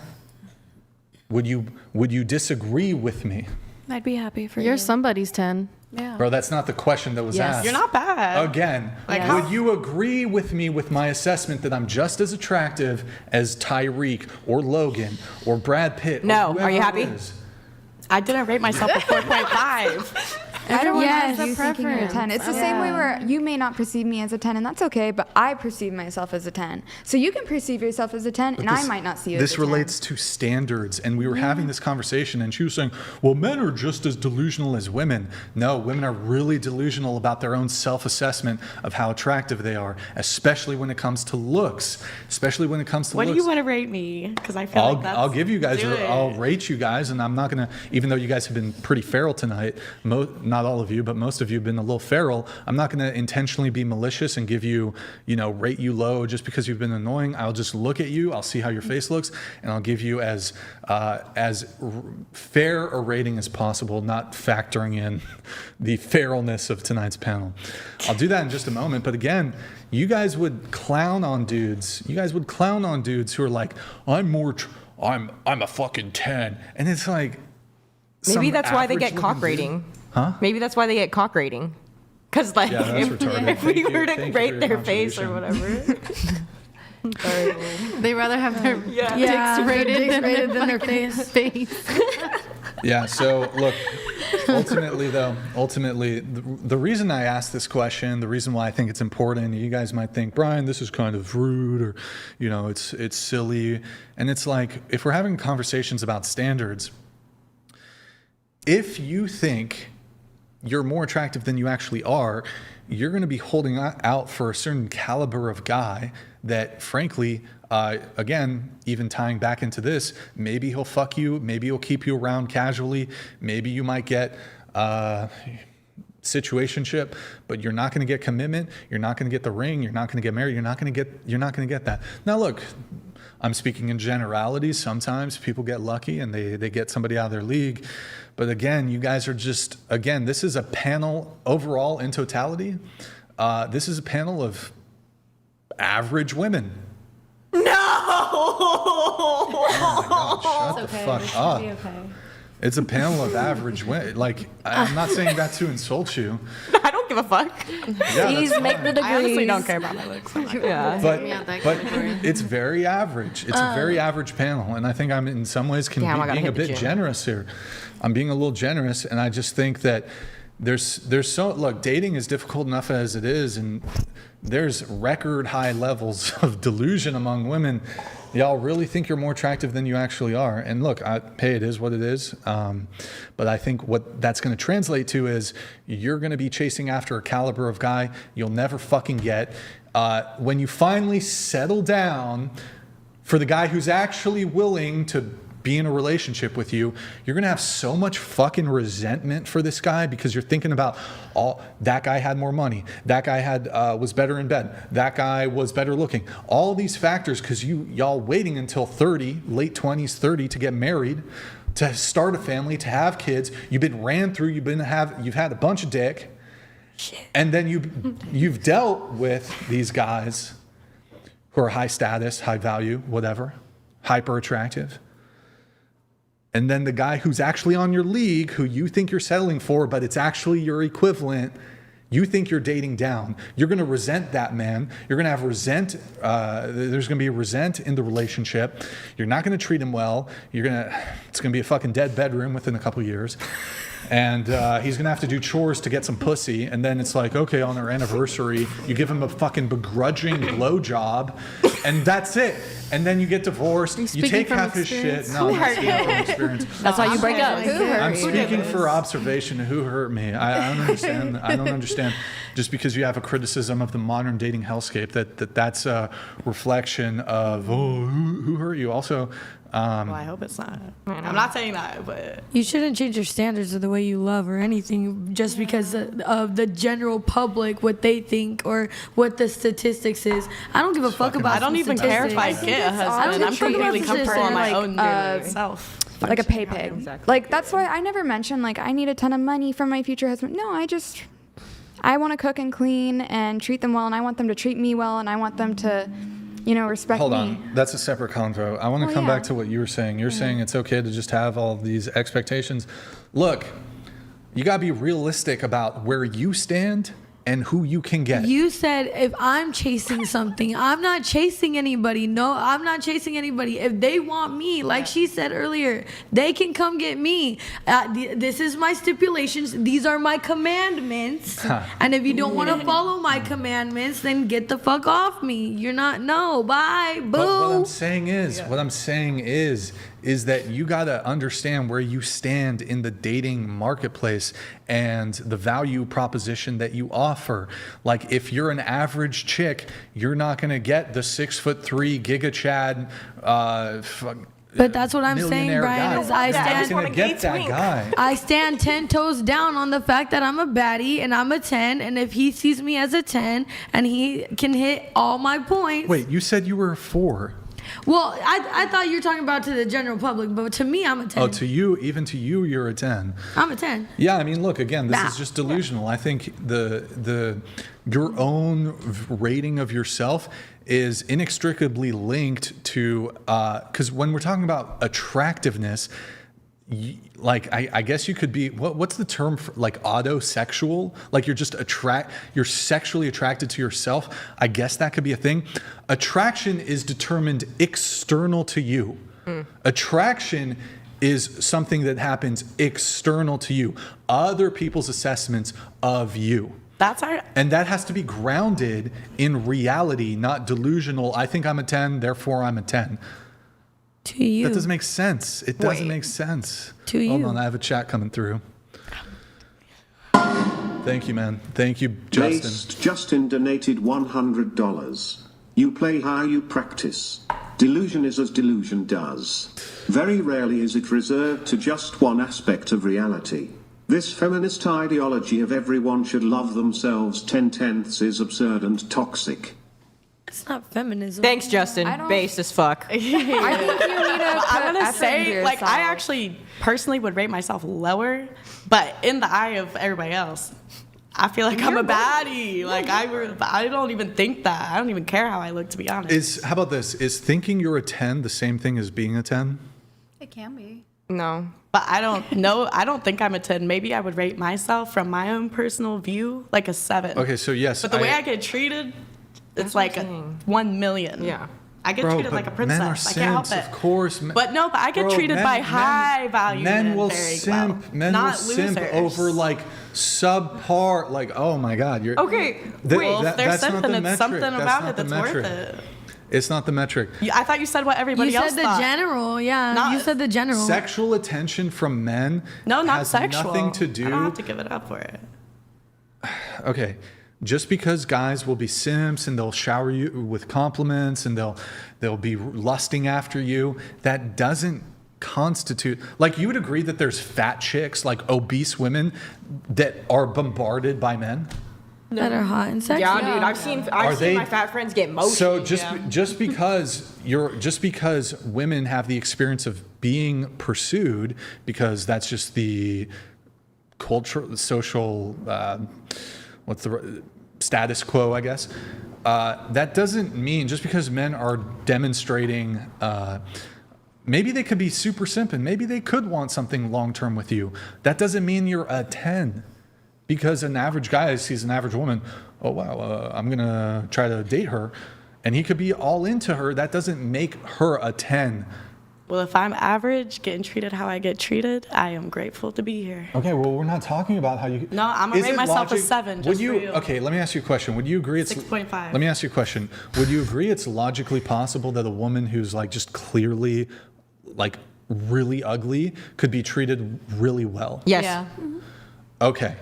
would you disagree with me? I'd be happy for you. You're somebody's 10. Yeah. Bro, that's not the question that was asked. You're not bad. Again, Like, would you agree with me with my assessment that I'm just as attractive as Tyreek or Logan or Brad Pitt? No. Or Are you whoever it happy? is? I didn't rate myself a 4.5. Everyone Yes. has a thinking you're a 10. It's the same way where you may not perceive me as a 10, and that's okay, but I perceive myself as a 10. So you can perceive yourself as a 10, and I might not see you as a 10. This relates to standards, and we were having this conversation, and she was saying, well, men are just as delusional as women. No, women are really delusional about their own self-assessment of how attractive they are, especially when it comes to looks. What do you want to rate me? Because I feel like that's... I'll give you guys, Do it. I'll rate you guys, and I'm not going to, even though you guys have been pretty feral tonight, not all of you, but most of you have been a little feral, I'm not going to intentionally be malicious and give you, rate you low just because you've been annoying. I'll just look at you, I'll see how your face looks, and I'll give you as fair a rating as possible, not factoring in the feralness of tonight's panel. I'll do that in just a moment, but again, you guys would clown on dudes. You guys would clown on dudes who are like, I'm a fucking 10. And it's like, Maybe that's why they get average-looking cock dude. rating. Huh? Maybe that's why they get cock rating. Because like, Yeah, that's retarded. if we Thank you. were to Thank you for rate your their face or contribution. whatever. They rather have their Yeah, dicks rated dicks than rated than their fucking face. Yeah, so look, ultimately, the reason I asked this question, the reason why I think it's important, you guys might think, Brian, this is kind of rude, or, you know, it's silly. And it's like, if we're having conversations about standards, if you think you're more attractive than you actually are, you're going to be holding out for a certain caliber of guy that, frankly, again, even tying back into this, maybe he'll fuck you, maybe he'll keep you around casually, maybe you might get situationship, but you're not going to get commitment, you're not going to get the ring, you're not going to get married, you're not going to get that. Now look, I'm speaking in generalities. Sometimes people get lucky and they get somebody out of their league. But again, you guys are just, again, this is a panel overall in totality. This is a panel of average women. No! Oh my God, shut the fuck up. Okay. It's a panel of average women. Like, I'm not saying that to insult you. I don't give a fuck. Yeah, Please make the degrees. I honestly don't care about my looks. Yeah. But it's very average. It's a very average panel. And I think I'm in some ways being a bit generous here. I'm being a little generous. And I just think that look, dating is difficult enough as it is. And there's record high levels of delusion among women. Y'all really think you're more attractive than you actually are. And look, hey, it is what it is. But I think what that's going to translate to is you're going to be chasing after a caliber of guy you'll never fucking get. When you finally settle down for the guy who's actually willing to be in a relationship with you, you're going to have so much fucking resentment for this guy because you're thinking about that guy had more money, that guy was better in bed, that guy was better looking, all these factors, because y'all waiting until 30, late 20s, 30 to get married, to start a family, to have kids. You've been ran through, you've had a bunch of dick. Shit. And then you've dealt with these guys who are high status, high value, whatever, hyper attractive. And then the guy who's actually on your league, who you think you're settling for, but it's actually your equivalent, you think you're dating down. You're going to resent that man. You're going to have resent. There's going to be resent in the relationship. You're not going to treat him well. It's going to be a fucking dead bedroom within a couple years. And he's going to have to do chores to get some pussy. And then it's like, okay, on their anniversary, you give him a fucking begrudging blowjob, and that's it. And then you get divorced. You take half his shit. No, I'm speaking from experience. That's why you break up. I'm speaking for observation. Who hurt me? I don't understand. I don't understand. Just because you have a criticism of the modern dating hellscape, that's a reflection of who hurt you. Also, well, I hope it's not. I'm not saying that, but you shouldn't change your standards of the way you love or anything just because of the general public, what they think or what the statistics is. I don't give a fuck about. I don't even care if I get a husband. I'm completely comfortable on my own self. Like a pay pig. Exactly. Like that's why I never mention like I need a ton of money from my future husband. No, I want to cook and clean and treat them well, and I want them to treat me well, and I want them to, respect me. Hold on. That's a separate convo. I want to come back to what you were saying. You're saying it's okay to just have all these expectations. Look, you got to be realistic about where you stand and who you can get. You said if I'm chasing something, I'm not chasing anybody. No, I'm not chasing anybody. If they want me, like she said earlier, they can come get me. This is my stipulations. These are my commandments. And if you don't want to follow my commandments, then get the fuck off me. You're not, no, bye, boo. But what I'm saying is that you got to understand where you stand in the dating marketplace and the value proposition that you offer. Like if you're an average chick, you're not going to get the 6'3" Giga Chad but that's what I'm saying, Brian, is I stand 10 toes down on the fact that I'm a baddie and I'm a 10, and if he sees me as a 10 and he can hit all my points. Wait, you said you were a 4. Well, I thought you were talking about to the general public, but to me, I'm a 10. Oh, to you, even to you, you're a 10. I'm a 10. Yeah, I mean, look, again, this is just delusional. I think your own rating of yourself is inextricably linked to, because when we're talking about attractiveness, I guess you could be, what's the term for, like autosexual? Like you're sexually attracted to yourself. I guess that could be a thing. Attraction is determined external to you. Attraction is something that happens external to you, other people's assessments of you. And that has to be grounded in reality, not delusional. I think I'm a 10, therefore I'm a 10. To you. That doesn't make sense. It doesn't make sense. To you. Hold on, I have a chat coming through. Thank you, man. Thank you, Justin. Based Justin donated $100. You play how you practice. Delusion is as delusion does. Very rarely is it reserved to just one aspect of reality. This feminist ideology of everyone should love themselves 10/10 is absurd and toxic. It's not feminism. Thanks, Justin. Based as fuck. I think you need to I'm gonna say, yourself. like, I actually personally would rate myself lower, but in the eye of everybody else, I feel like I'm a baddie. Like, I don't even think that. I don't even care how I look, to be honest. How about this? Is thinking you're a 10 the same thing as being a 10? It can be. No. But I don't know. I don't think I'm a 10. Maybe I would rate myself from my own personal view like a 7. Okay, so yes. But the way I get treated, it's like a 1 million. Yeah. I get treated like a princess. Men are I can't help simps, it. of course. But no, but I get treated by high value men. Will very simp. well. Men Not will simp losers. over like subpar. Like, oh my God, you're okay. Well, if they're that's not simping, the it's metric. something That's about not it the that's worth metric. it. It's not the metric. I thought you said what everybody else You said the thought. general, yeah. Not- you said the general. Sexual attention from men No, not has sexual. nothing to do. I don't have to give it up for it. Okay, just because guys will be simps and they'll shower you with compliments and they'll be lusting after you, that doesn't constitute, like, you would agree that there's fat chicks, like obese women that are bombarded by men? That are hot and sexy. Yeah, dude. I've seen my fat friends get motion. So just because women have the experience of being pursued, because that's just the cultural, social, what's the status quo, I guess. That doesn't mean, just because men are demonstrating, maybe they could be super simping, maybe they could want something long term with you. That doesn't mean you're a 10. Because an average guy sees an average woman, oh wow, I'm gonna try to date her, and he could be all into her. That doesn't make her a 10. Well, if I'm average, getting treated how I get treated, I am grateful to be here. Okay, well, we're not talking about how you. No, I'm gonna rate myself a 7. Just for you. Okay, let me ask you a question. Would you agree it's 6.5? Let me ask you a question. Would you agree it's logically possible that a woman who's like just clearly, like really ugly, could be treated really well? Yes. Yeah. Okay.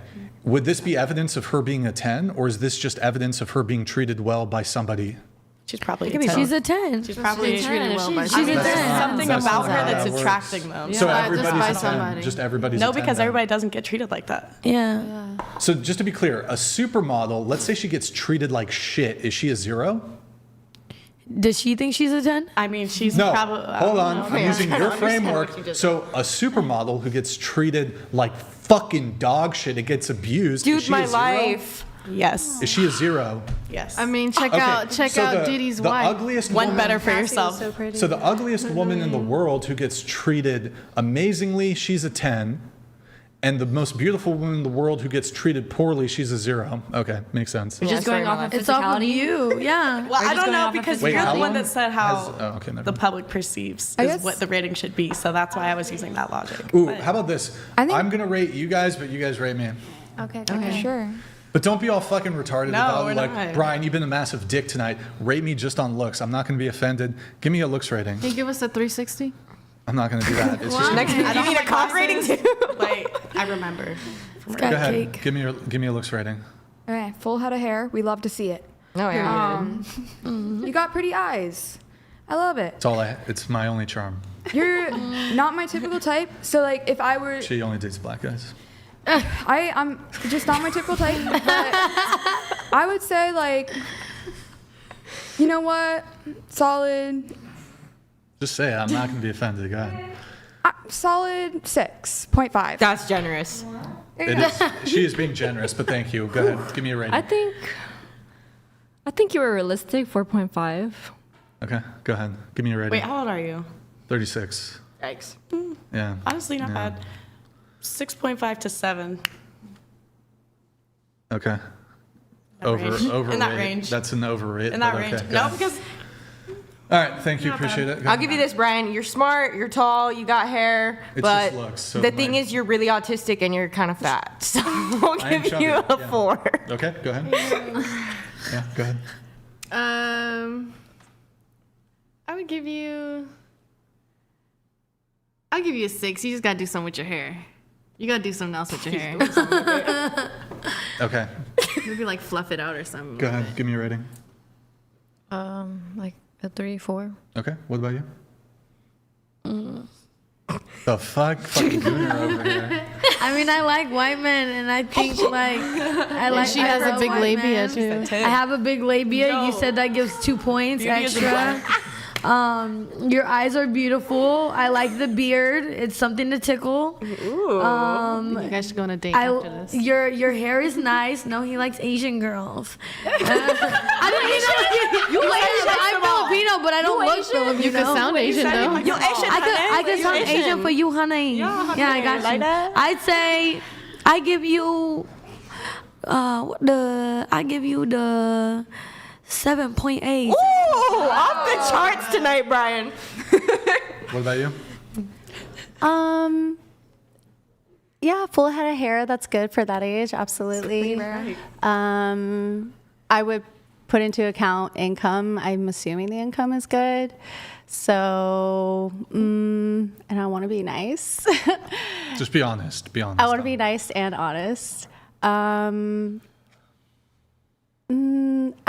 Would this be evidence of her being a 10, or is this just evidence of her being treated well by somebody? She's probably a 10. She's a 10. She's probably treated well by She's a 10. something about her that's That works. attracting them. So Yeah, everybody's just by a 10. somebody. Just everybody's No, a 10 because then. everybody doesn't get treated like that. Yeah. So just to be clear, a supermodel, let's say she gets treated like shit. Is she a 0? Does she think she's a 10? I mean, she's No, probably. hold on. I'm using your framework. So a supermodel who gets treated like fucking dog shit, it gets abused. is Dude, she my a 0? Life. Yes. Is she a 0? Yes. I mean, check Okay, out so Diddy's the wife. ugliest One woman, better for yourself. So the ugliest woman in the world who gets treated amazingly, she's a 10. And the most beautiful woman in the world who gets treated poorly, she's a 0. Okay, makes sense. Just going off of It's off of physicality. you, yeah. Well, I just don't going know off of because Wait, you're how the one long that said how okay, never the mind. public perceives I is guess- what the rating should be. So that's why I was using that logic. Ooh, But- how about this? I think- I'm going to rate you guys, but you guys rate me. Okay. Okay, sure. But don't be all fucking retarded No, about we're like, not. Brian, you've been a massive dick tonight. Rate me just on looks. I'm not going to be offended. Give me a looks rating. Can you give us a 360? I'm not going to do that. It's just Next, I you don't need a like cock rating glasses. too. Wait, I remember. It's go got ahead. cake. Give me a looks rating. All right, full head of hair. We love to see it. No, yeah. You got pretty eyes. I love it. It's my only charm. You're not my typical type. So like, if I were, She only dates black guys. I'm just not my typical type. But I would say like, you know what? Solid, Just say it. I'm not going to be offended. Go ahead. solid 6.5. That's generous. It is. She is being generous, but thank you. Go ahead. Give me a rating. I think you were realistic. 4.5. Okay. Go ahead. Give me a rating. Wait, how old are you? 36. Yikes. Yeah. Honestly, not Yeah. bad. 6.5 to 7. Okay. That range. Overrate. In that range. That's an overrate. In that but range. okay, go No, ahead. because All right, thank you. Appreciate it. I'll give you this, Brian. You're smart, you're tall, you got hair, It's but just looks, so the thing is you're really autistic and you're kind of fat. So I'll I am give chubby, you a yeah. 4. Okay, go ahead. Yeah, go ahead. I'll give you a 6. You just gotta do something with your hair. You gotta do something else with your hair. Okay, Maybe like fluff it out or something. go ahead. Give me a rating. Like a 3, 4. Okay, what about you? The fucking gooner over here. I mean, I like white men, and I think like I like. She has a big labia too. I have a big labia. No. You said that gives 2 points Beauty is extra. Your eyes are beautiful. I like the beard. It's something to tickle. You guys should go on a date after this. Your hair is nice. No, he likes Asian girls. I didn't you Asian. I'm Filipino, but I don't look Filipino. You can sound Asian though. You Asian, I could sound Asian for you, honey. Yeah, I got like you. that? I'd say I give you the 7.8. Ooh, off the charts tonight, Brian. What about you? Yeah, full head of hair. That's good for that age. Absolutely. I would put into account income. I'm assuming the income is good. So, and I want to be nice. Just be honest. Be honest. I want to be nice and honest.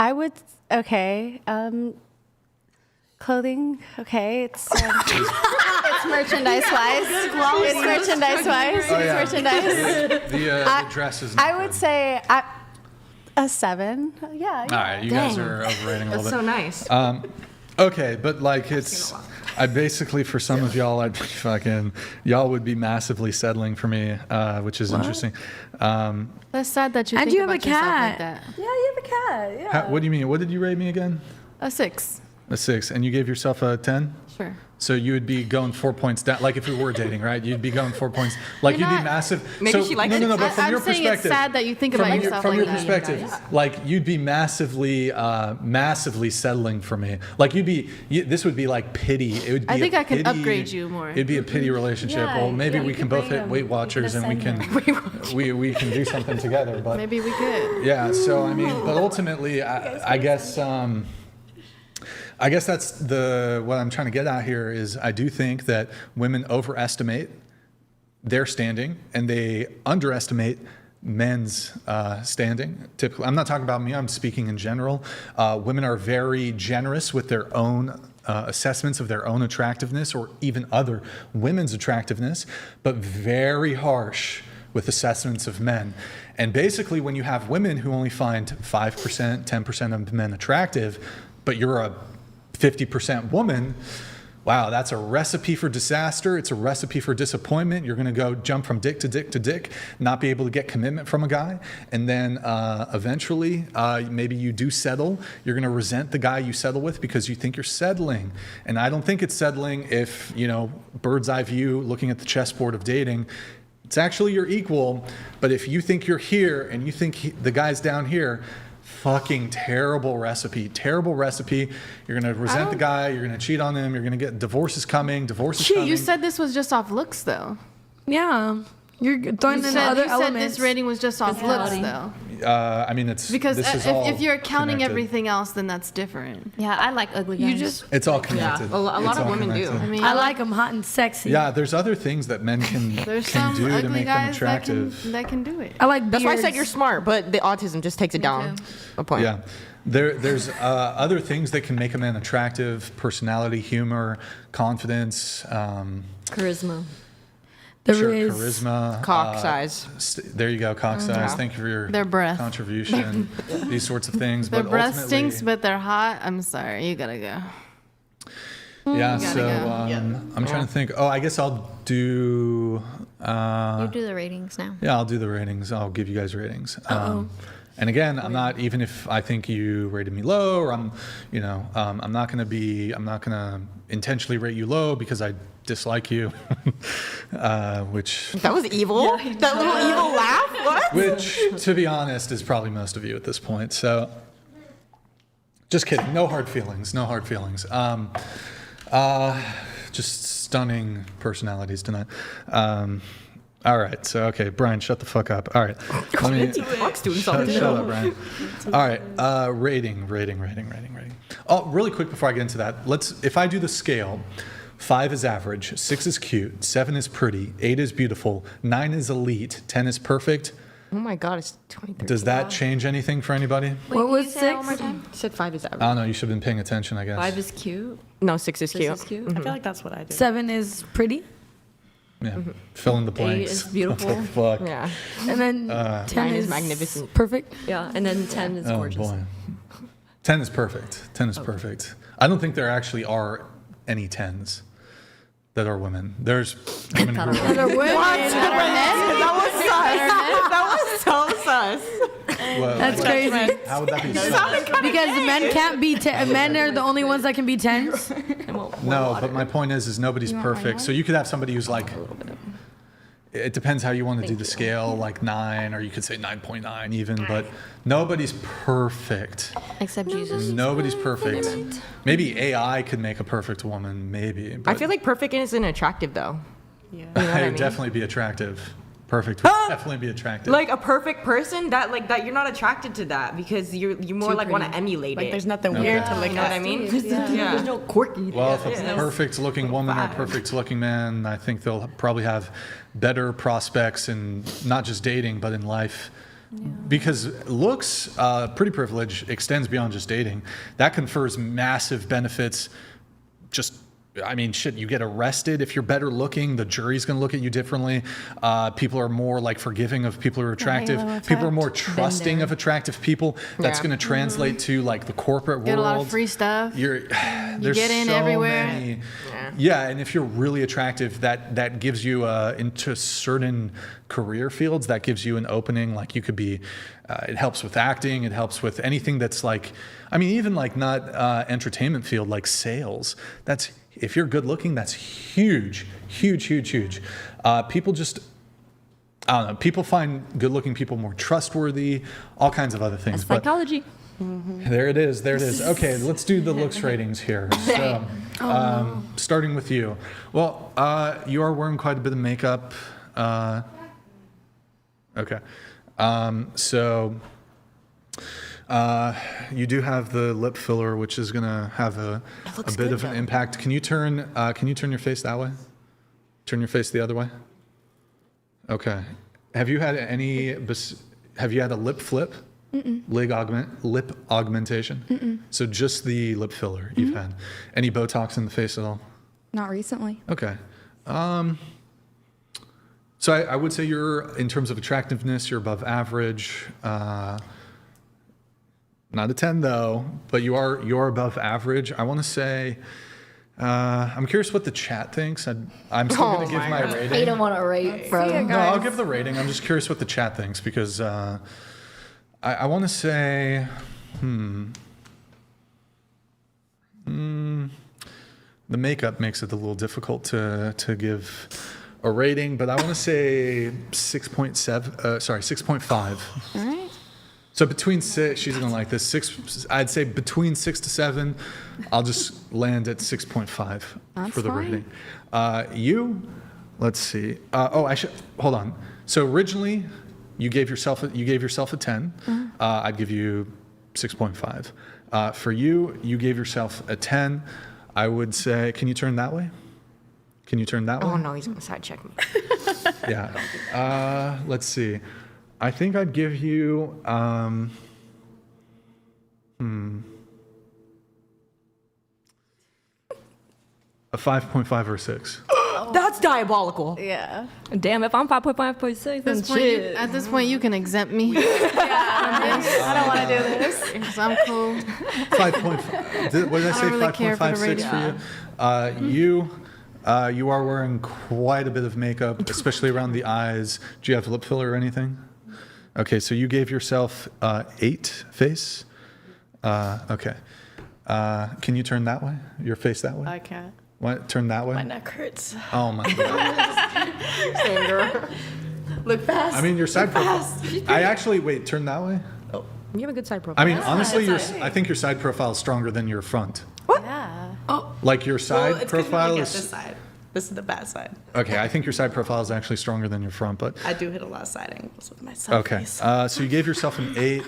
I would, okay. Clothing, okay. It's merchandise-wise. It's merchandise-wise. Oh, yeah. It's merchandise. The dress is not I would good. say a 7. Yeah. All right, you guys are overrating a little bit. So nice. Okay, but like it's, I basically for some of y'all, I'd be fucking, y'all would be massively settling for me, which is interesting. That's sad that you And think you have a about yourself like cat. that. Yeah, you have a cat. Yeah. What do you mean? What did you rate me again? A 6. A 6, and you gave yourself a 10? Sure. So you would be going 4 points down. Like if we were dating, right? You'd be going 4 points. Like You're you'd be not- massive. Maybe so, she likes no, it. but from I'm your saying perspective, it's sad that you think about yourself from like your that. perspective, like you'd be massively, massively settling for me. Like this would be like pity. It would be. I think a I can pity- upgrade you more. It'd be a pity relationship. Yeah, well, maybe yeah, we you can could both bring hit him. Weight Watchers and we can, we can do something together. But Maybe we could. yeah. So I mean, but ultimately, I guess. I guess that's what I'm trying to get at here is I do think that women overestimate their standing and they underestimate men's standing. Typically, I'm not talking about me, I'm speaking in general. Women are very generous with their own assessments of their own attractiveness or even other women's attractiveness, but very harsh with assessments of men. And basically, when you have women who only find 5%, 10% of men attractive, but you're a 50% woman, wow, that's a recipe for disaster. It's a recipe for disappointment. You're going to go jump from dick to dick to dick, not be able to get commitment from a guy. And then eventually, maybe you do settle. You're going to resent the guy you settle with because you think you're settling. And I don't think it's settling if, bird's eye view, looking at the chessboard of dating, it's actually your equal. But if you think you're here and you think the guy's down here, fucking terrible recipe. You're going to resent the guy. You're going to cheat on him. You're going to get divorces coming. You said this was just off looks, though. Yeah. You're throwing in other elements. This rating was just off looks, though. I mean, it's because this is all if you're counting connected. everything else, then that's different. Yeah, I like ugly guys. It's all connected. Yeah, a lot of women do. I mean, I like them hot and sexy. Yeah, there's other things that men can There's some do to ugly make them guys attractive. that can do it. I like That's why I said beards. you're smart, but the autism just takes it down a point. Yeah. There's other things that can make a man attractive: personality, humor, confidence, Charisma. charisma, Cock size. There you go, cock size. Thank you for your Their breath. contribution. These sorts of things. Their but breath ultimately, stinks, but they're hot. I'm sorry, you gotta go. yeah. gotta So go. I'm trying to think. Oh, I guess I'll do. You do the ratings now. Yeah, I'll do the ratings. I'll give you guys ratings. And again, I'm not, even if I think you rated me low, or I'm not going to intentionally rate you low because I dislike you, which That was evil. That little evil laugh. What? which, to be honest, is probably most of you at this point. So Just kidding. No hard feelings. No hard feelings. Just stunning personalities tonight. All right. So, okay, Brian, shut the fuck up. All right. Let me, shut up, Brian. All right. Rating. Oh, really quick before I get into that, if I do the scale, 5 is average, 6 is cute, 7 is pretty, 8 is beautiful, 9 is elite, 10 is perfect. Oh my God, it's 2013. Does that change anything for anybody? What was 6? You said 5 is average. I don't know. You should have been paying attention, I guess. 5 is cute. No, 6 is cute. 6 is cute. I feel like that's what I do. 7 is pretty. Yeah. Fill in the 8 blanks. is beautiful. What the fuck? Yeah. And then 10 9 is is magnificent. perfect. Yeah, and then 10 is gorgeous. Oh, boy. 10 is perfect. 10 is perfect. I don't think there actually are any 10s that are women. There's women who are... That are women. That was so sus. That's crazy. How would that be sus? Because men can't be men are the only ones that can be 10s. No, but my point is nobody's perfect. So you could have somebody who's like... It depends how you want to do the scale, like 9, or you could say 9.9 even, but nobody's perfect. Except Jesus. Nobody's perfect. Maybe AI could make a perfect woman, maybe. I feel like perfect isn't attractive though. Yeah. You know what It I would mean? definitely be attractive. Perfect would definitely be attractive. Like a perfect person that you're not attracted to that because you more like want to emulate Like it. there's nothing Okay. weird to look You know what at. I mean? Yeah. There's no quirky. Well, if a perfect-looking woman or perfect-looking man, I think they'll probably have better prospects in not just dating, but in life. Because looks, pretty privilege extends beyond just dating. That confers massive benefits. You get arrested if you're better looking. The jury's going to look at you differently. People are more like forgiving of people who are attractive. People are more trusting of attractive people. That's going to translate to like the corporate world. Get a lot of free stuff. There's get in so everywhere. Many. Yeah, and if you're really attractive, that gives you into certain career fields. That gives you an opening. Like you could be. It helps with acting. It helps with anything that's like. Even like not entertainment field, like sales. If you're good looking, that's huge. People just, I don't know, people find good looking people more trustworthy, all kinds of other things. That's psychology. There it is. Okay, let's do the looks ratings here. So, starting with you. Well, you are wearing quite a bit of makeup. Okay. You do have the lip filler, which is gonna have a bit of an impact. Can you turn your face that way? Turn your face the other way. Okay. Have you had a lip flip? Lip augmentation? So just the lip filler you've had. Any Botox in the face at all? Not recently. Okay. So I would say in terms of attractiveness, you're above average. Not a 10 though, but you're above average. I want to say, I'm curious what the chat thinks. I'm still going to give my rating. You don't want to rate, bro. No, I'll give the rating. I'm just curious what the chat thinks because I want to say, the makeup makes it a little difficult to give a rating, but I want to say 6.5. All right. So between 6, she's gonna like this. 6, I'd say between 6 to 7. I'll just land at 6.5 for the rating. Let's see. Hold on. So originally, you gave yourself a 10. I'd give you 6.5. For you gave yourself a 10. I would say, can you turn that way? Can you turn that way? Oh no, he's gonna side check me. Yeah. Let's see. I think I'd give you a 5.5 or 6. That's diabolical. Yeah. Damn, if I'm 5.5.6, then shit. At this point, you can exempt me. I don't want to do this. 'Cause I'm cool. 5.5. What did I say? really care for the 5.56 for you. You are wearing quite a bit of makeup, especially around the eyes. Do you have lip filler or anything? Okay, so you gave yourself 8 face. Okay. Can you turn that way? Your face that way? I can't. What? Turn that way? My neck hurts. Oh my god. Look fast. Your side profile. Wait, turn that way? Oh. You have a good side profile. I mean, honestly, I think your side profile is stronger than your front. What? Yeah. Oh. Like your side Well, it's profile good is. this side. This is the bad side. Okay, I think your side profile is actually stronger than your front, but. I do hit a lot of side angles with my side Okay, face. so you gave yourself an 8.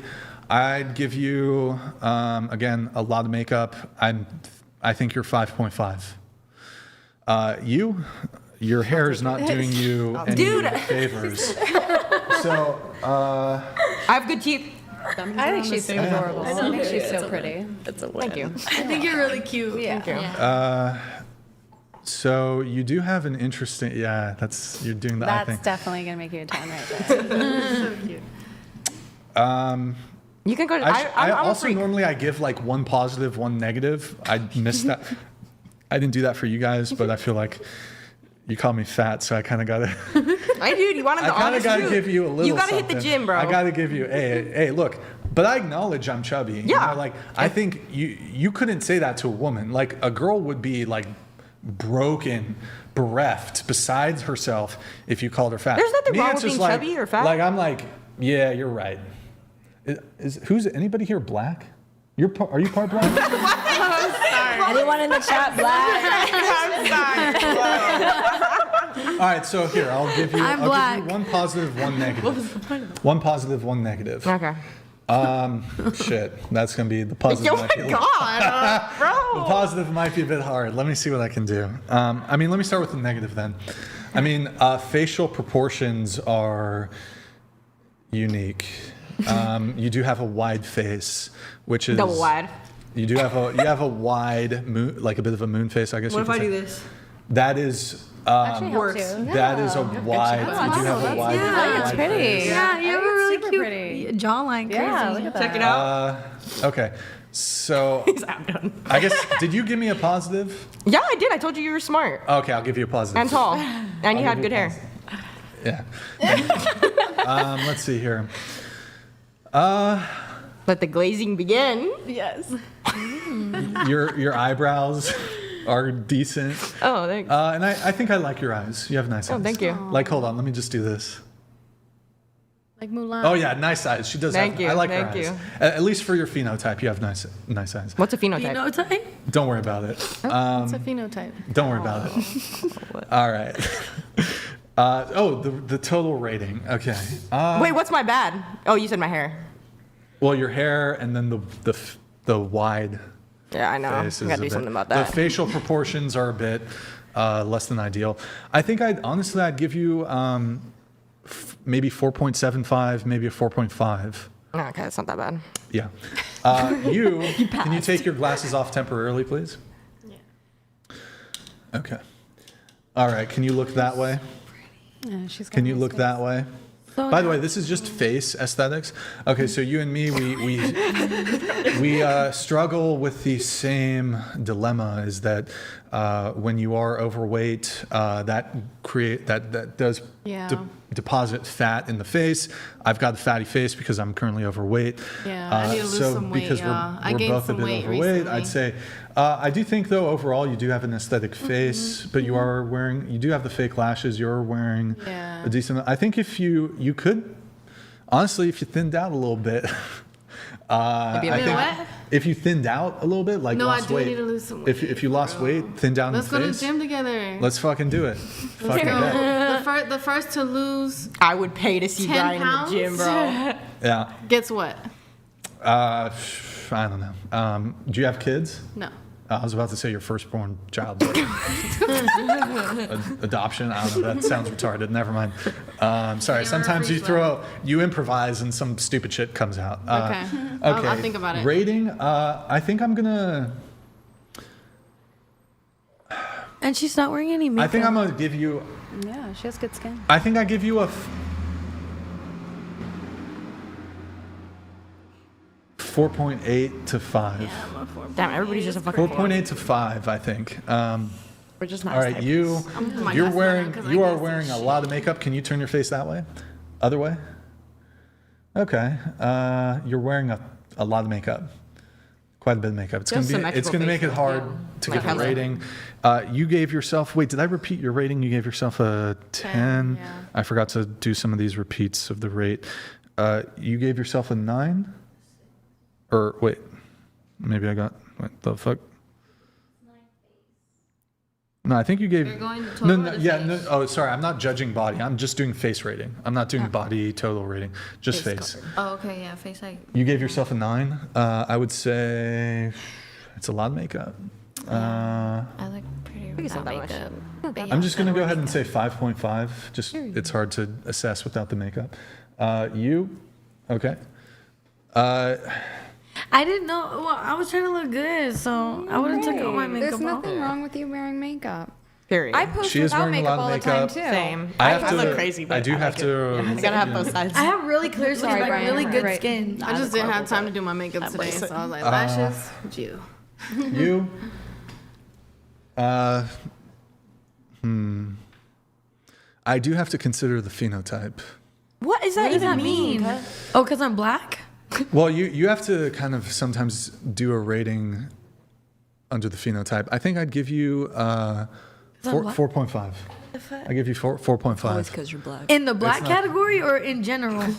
I'd give you, again, a lot of makeup. I think you're 5.5. Your hair is not doing you any favors. So, I have good teeth. I think she's so adorable. I think she's so pretty. It's a win. Thank you. I think you're really cute. Yeah. Thank you. so you do have an interesting, you're doing the eye thing. That's definitely going to make you a 10 right there. So cute. You can go to. I I'm also a freak. normally I give like one positive, one negative. I missed that. I didn't do that for you guys, but I feel like you call me fat, so I kind of gotta. I do. You want him I to kind of honest gotta truth. give you a little. You gotta hit something. the gym, bro. I gotta give you. Hey, look. But I acknowledge I'm chubby. Yeah. You know, like I think you couldn't say that to a woman. Like a girl would be like broken, bereft, besides herself if you called her fat. There's nothing Me, wrong it's with just being like, chubby or fat. Like I'm like, yeah, you're right. Who's anybody here black? Are you part black? Anyone in the chat black? All right, so here I'll give you. I'm I'll black. give you one positive, one negative. What was the point of that? One positive, one negative. Okay. Shit, that's gonna be the positive. Oh my god, bro. The positive might be a bit hard. Let me see what I can do. Let me start with the negative then. Facial proportions are unique. You do have a wide face, which is Double wide. You have a wide moon, like a bit of a moon face, I guess. What you if I could do say. this? That is. Actually helps you. That is a wide. You do have a wide. Yeah, it's pretty. face. Yeah, you have a really super cute pretty. jawline. Crazy. Yeah, look at that. Check it out. Okay, so I'm done. I guess did you give me a positive? Yeah, I did. I told you you were smart Okay, I'll give you a positive. and tall, and you I'll had give good you a hair. Yeah. Let's see here. Let the glazing begin. Yes. Your eyebrows are decent. Oh, thanks. And I think I like your eyes. You have nice eyes. Oh, thank you. Like, hold on, let me just do this. Like Mulan. Oh yeah, nice eyes. She does. Thank you, I like her thank eyes. you. At least for your phenotype, you have nice eyes. What's a phenotype? Phenotype? Don't worry about it. It's a phenotype. Don't worry about it. All right. The total rating. Okay. Wait, what's my bad? Oh, you said my hair. Well, your hair and then the wide. Yeah, I know. face I is gotta a do bit- something about that. The facial proportions are a bit less than ideal. I think I'd give you maybe 4.75, maybe a 4.5. Okay, that's not that bad. Yeah. Can you take your glasses off temporarily, please? Yeah. Okay. All right. Can you look that way? Yeah, she's got Can you nice look face. that way? By the way, this is just face aesthetics. Okay, so you and me, we struggle with the same dilemma. Is that when you are overweight, that does Yeah. deposit fat in the face. I've got a fatty face because I'm currently overweight. Yeah, I need to lose so some weight, because yeah. I we're gained both a some bit weight overweight, recently. I'd say. I do think though overall you do have an aesthetic face, but you do have the fake lashes. You're wearing Yeah. a decent. I think if you could, honestly, if you thinned out a little bit. I think what? if you thinned out a little bit, like No, I lost do weight. need to lose some weight. If you lost weight, thin down Let's the go to the face. gym together. Let's fucking do it. Fucking go. bet. The first to lose I would pay to see 10 Brian pounds in the gym, bro. Yeah. gets what? I don't know. Do you have kids? No. I was about to say your firstborn child. Adoption. I don't know. That sounds retarded. Never mind. Sorry. Sometimes you improvise and some stupid shit comes out. Okay. I'll think about it. Rating. I think I'm gonna. And she's not wearing any makeup. I think I'm gonna give you. Yeah, she has good skin. I think I give you a. 4.8 to 5. Damn, everybody's just a fucking 4.8 to 5, I think. We're just not. All right, types. you're wearing a lot of makeup. Can you turn your face that way? Other way? Okay. You're wearing a lot of makeup. Quite a bit of makeup. It's gonna make it hard to give a rating. You gave yourself. Wait, did I repeat your rating? You gave yourself a 10. yeah. I forgot to do some of these repeats of the rate. You gave yourself a 9. Or wait, maybe I got, what the fuck? No, I think you gave. You're going total No, or the yeah, face? no. Oh, sorry. I'm not judging body. I'm just doing face rating. I'm not doing body total rating. Just face. Oh, okay, yeah, face like. You gave yourself a 9. I would say it's a lot of makeup. I look pretty it's not without that much. makeup. I'm just gonna go ahead and say 5.5. Just it's hard to assess without the makeup. You, okay. I didn't know. Well, I was trying to look good, so I would have took all my makeup There's nothing off. wrong with you wearing makeup. Period. I post She is without wearing a makeup lot all of the time makeup. too. Same. I have to. look crazy, but I do I have like to. I gotta have both sides. I have really clear skin, Sorry, like Brian. really good Right. skin. I just didn't have time to do my makeup today, so I was like, lashes, you. You. I do have to consider the phenotype. What does that even mean? Oh, because I'm black? Well, you have to kind of sometimes do a rating under the phenotype. I think I'd give you 4.5. I give you 4.5. because you're black. In the black category or in general?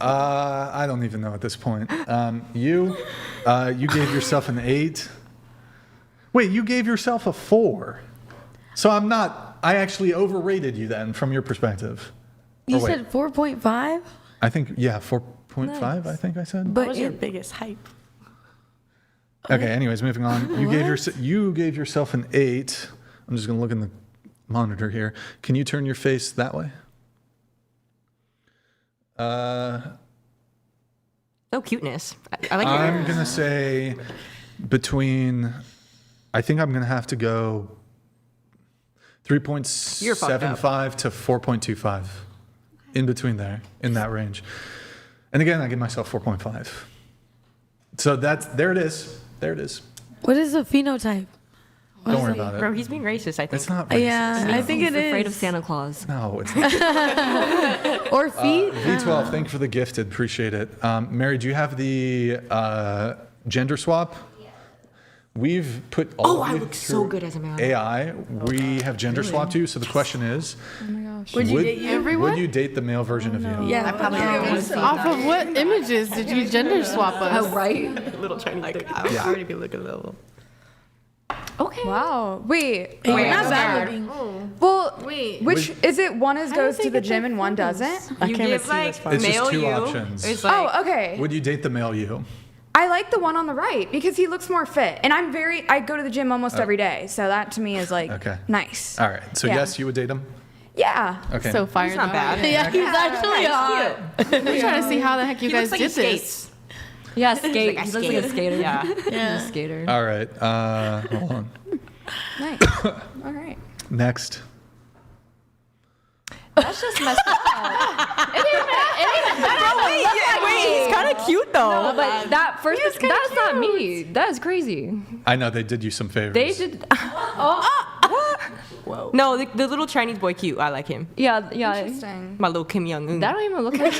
I don't even know at this point. You gave yourself an 8. Wait, you gave yourself a 4. So I actually overrated you then from your perspective. You Or wait, said 4.5? I think, yeah, 4.5, I think I said. What But was your biggest hype? Okay, anyways, moving on. You gave yourself an 8. I'm just going to look in the monitor here. Can you turn your face that way? No cuteness. I like I'm going to say I think I'm going to have to go 3.75 to 4.25. In between there, in that range. And again, I give myself 4.5. So there it is. There it is. What is a phenotype? Don't worry about it. Bro, he's being racist, I think. It's not racist. Yeah, I think it is. Afraid of Santa Claus. No, it's not. Or feet? V12, thank you for the gifted. Appreciate it. Mary, do you have the gender swap? We've put all I of you look so through good as a man. AI. We have gender swapped you. So the question is, Oh my gosh. Would you date you? Everyone? would you date the male version of you? Yeah, I probably Off of what images did you gender swap us? Oh, right. Little Chinese dick. I would already be looking available. Okay. Wow. Wait. You're Wait, not I'm bad scared. looking. Well, Wait. which is it? One goes to the gym and one doesn't. I You can't even give see like this far. It's just male two you. options. It's like, Oh, okay. Would you date the male you? I like the one on the right because he looks more fit, and I go to the gym almost every day, so that to me is like Okay. nice. All right. So Yeah. yes, you would date him? Yeah. Okay. So fired. It's not bad. Yeah, he's actually hot. I'm trying to see how the heck you he guys looks like did he this. skates. Yeah, skate. I He looks like a skate. skater. Yeah. He's a skater. All right. Hold on. Nice. All right. Next. That's just messed up. It ain't Wait, he's kind of cute though. but that first, that's not me. That is crazy. I know they did you some favors. They did. No, the little Chinese boy cute. I like him. Yeah. Interesting. My little Kim Jong-un. That don't even look like.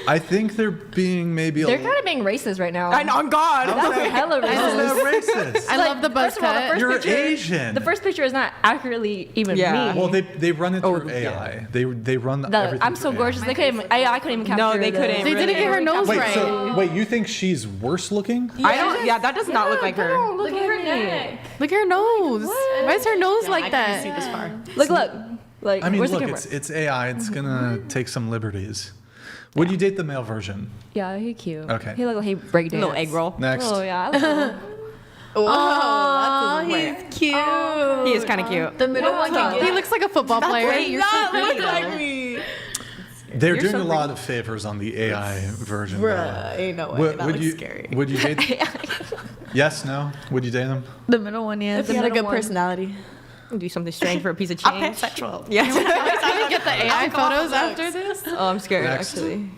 I think they're being maybe They're kind of being racist right now. I know, on God. That's hella They're racist. racist. I love the buzz First of all, the cut. first You're picture, Asian. The first picture is not accurately even Yeah. me. Well, they run it through AI. They run everything I'm so through gorgeous. AI. They couldn't. I couldn't even capture. No, they the- couldn't. They didn't get her nose Wait, right. so you think she's worse looking? I don't. Yeah, that does not look like her. Look at her neck. Look at her nose. Why is her nose like that? See this far. Look. Like, I mean, where's look, the camera? it's AI. It's gonna take some liberties. Would you date the male version? Yeah, he cute. Okay. He look like he break Little egg roll. Next. Oh yeah. I like him. Oh, he's cute. He is kind of cute. The middle one can He get. looks like a football player. me. They're doing a lot of favors on the AI version. Bruh, ain't no way. Would, That would looks you? scary. Would you date? Yes. No. Would you date them? The middle one, yeah. If he had a good personality. Do something strange for a piece of change. Pansexual. Yeah. Can we get the AI photos after this? Oh, I'm scared Next. actually.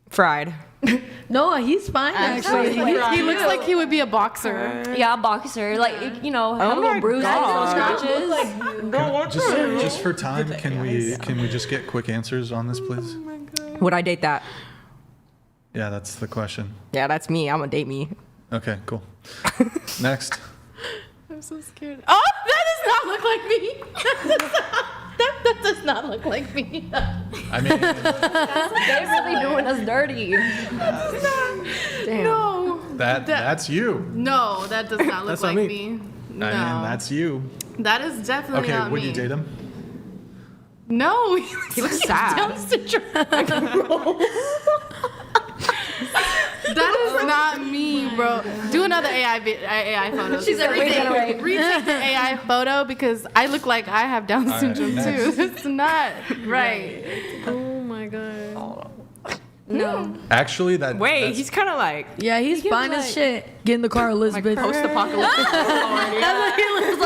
Fried. No, he's fine actually. He looks like he would be a boxer. Yeah, boxer. Like have a little my bruises, God. little scratches. Just for time, can we just get quick answers on this, please? Would I date that? Yeah, that's the question. Yeah, that's me. I'm gonna date me. Okay, cool. Next. I'm so scared. Oh, that does not look like me. That does not look like me. I mean, They're really doing us dirty. Damn. No. That's you. No, that does not look like me. No. I mean, that's you. That is definitely not me. Would you date him? No, he looks sad. Down syndrome. That is not me, bro. Do another AI photo. She's like, retake the AI photo because I look like I have Down syndrome too. It's not right. Oh my god. No. Actually, that. Wait, he's kind of like. Yeah, he's fine as shit. Get in the car, Elizabeth. Like post-apocalyptic. That's what he looks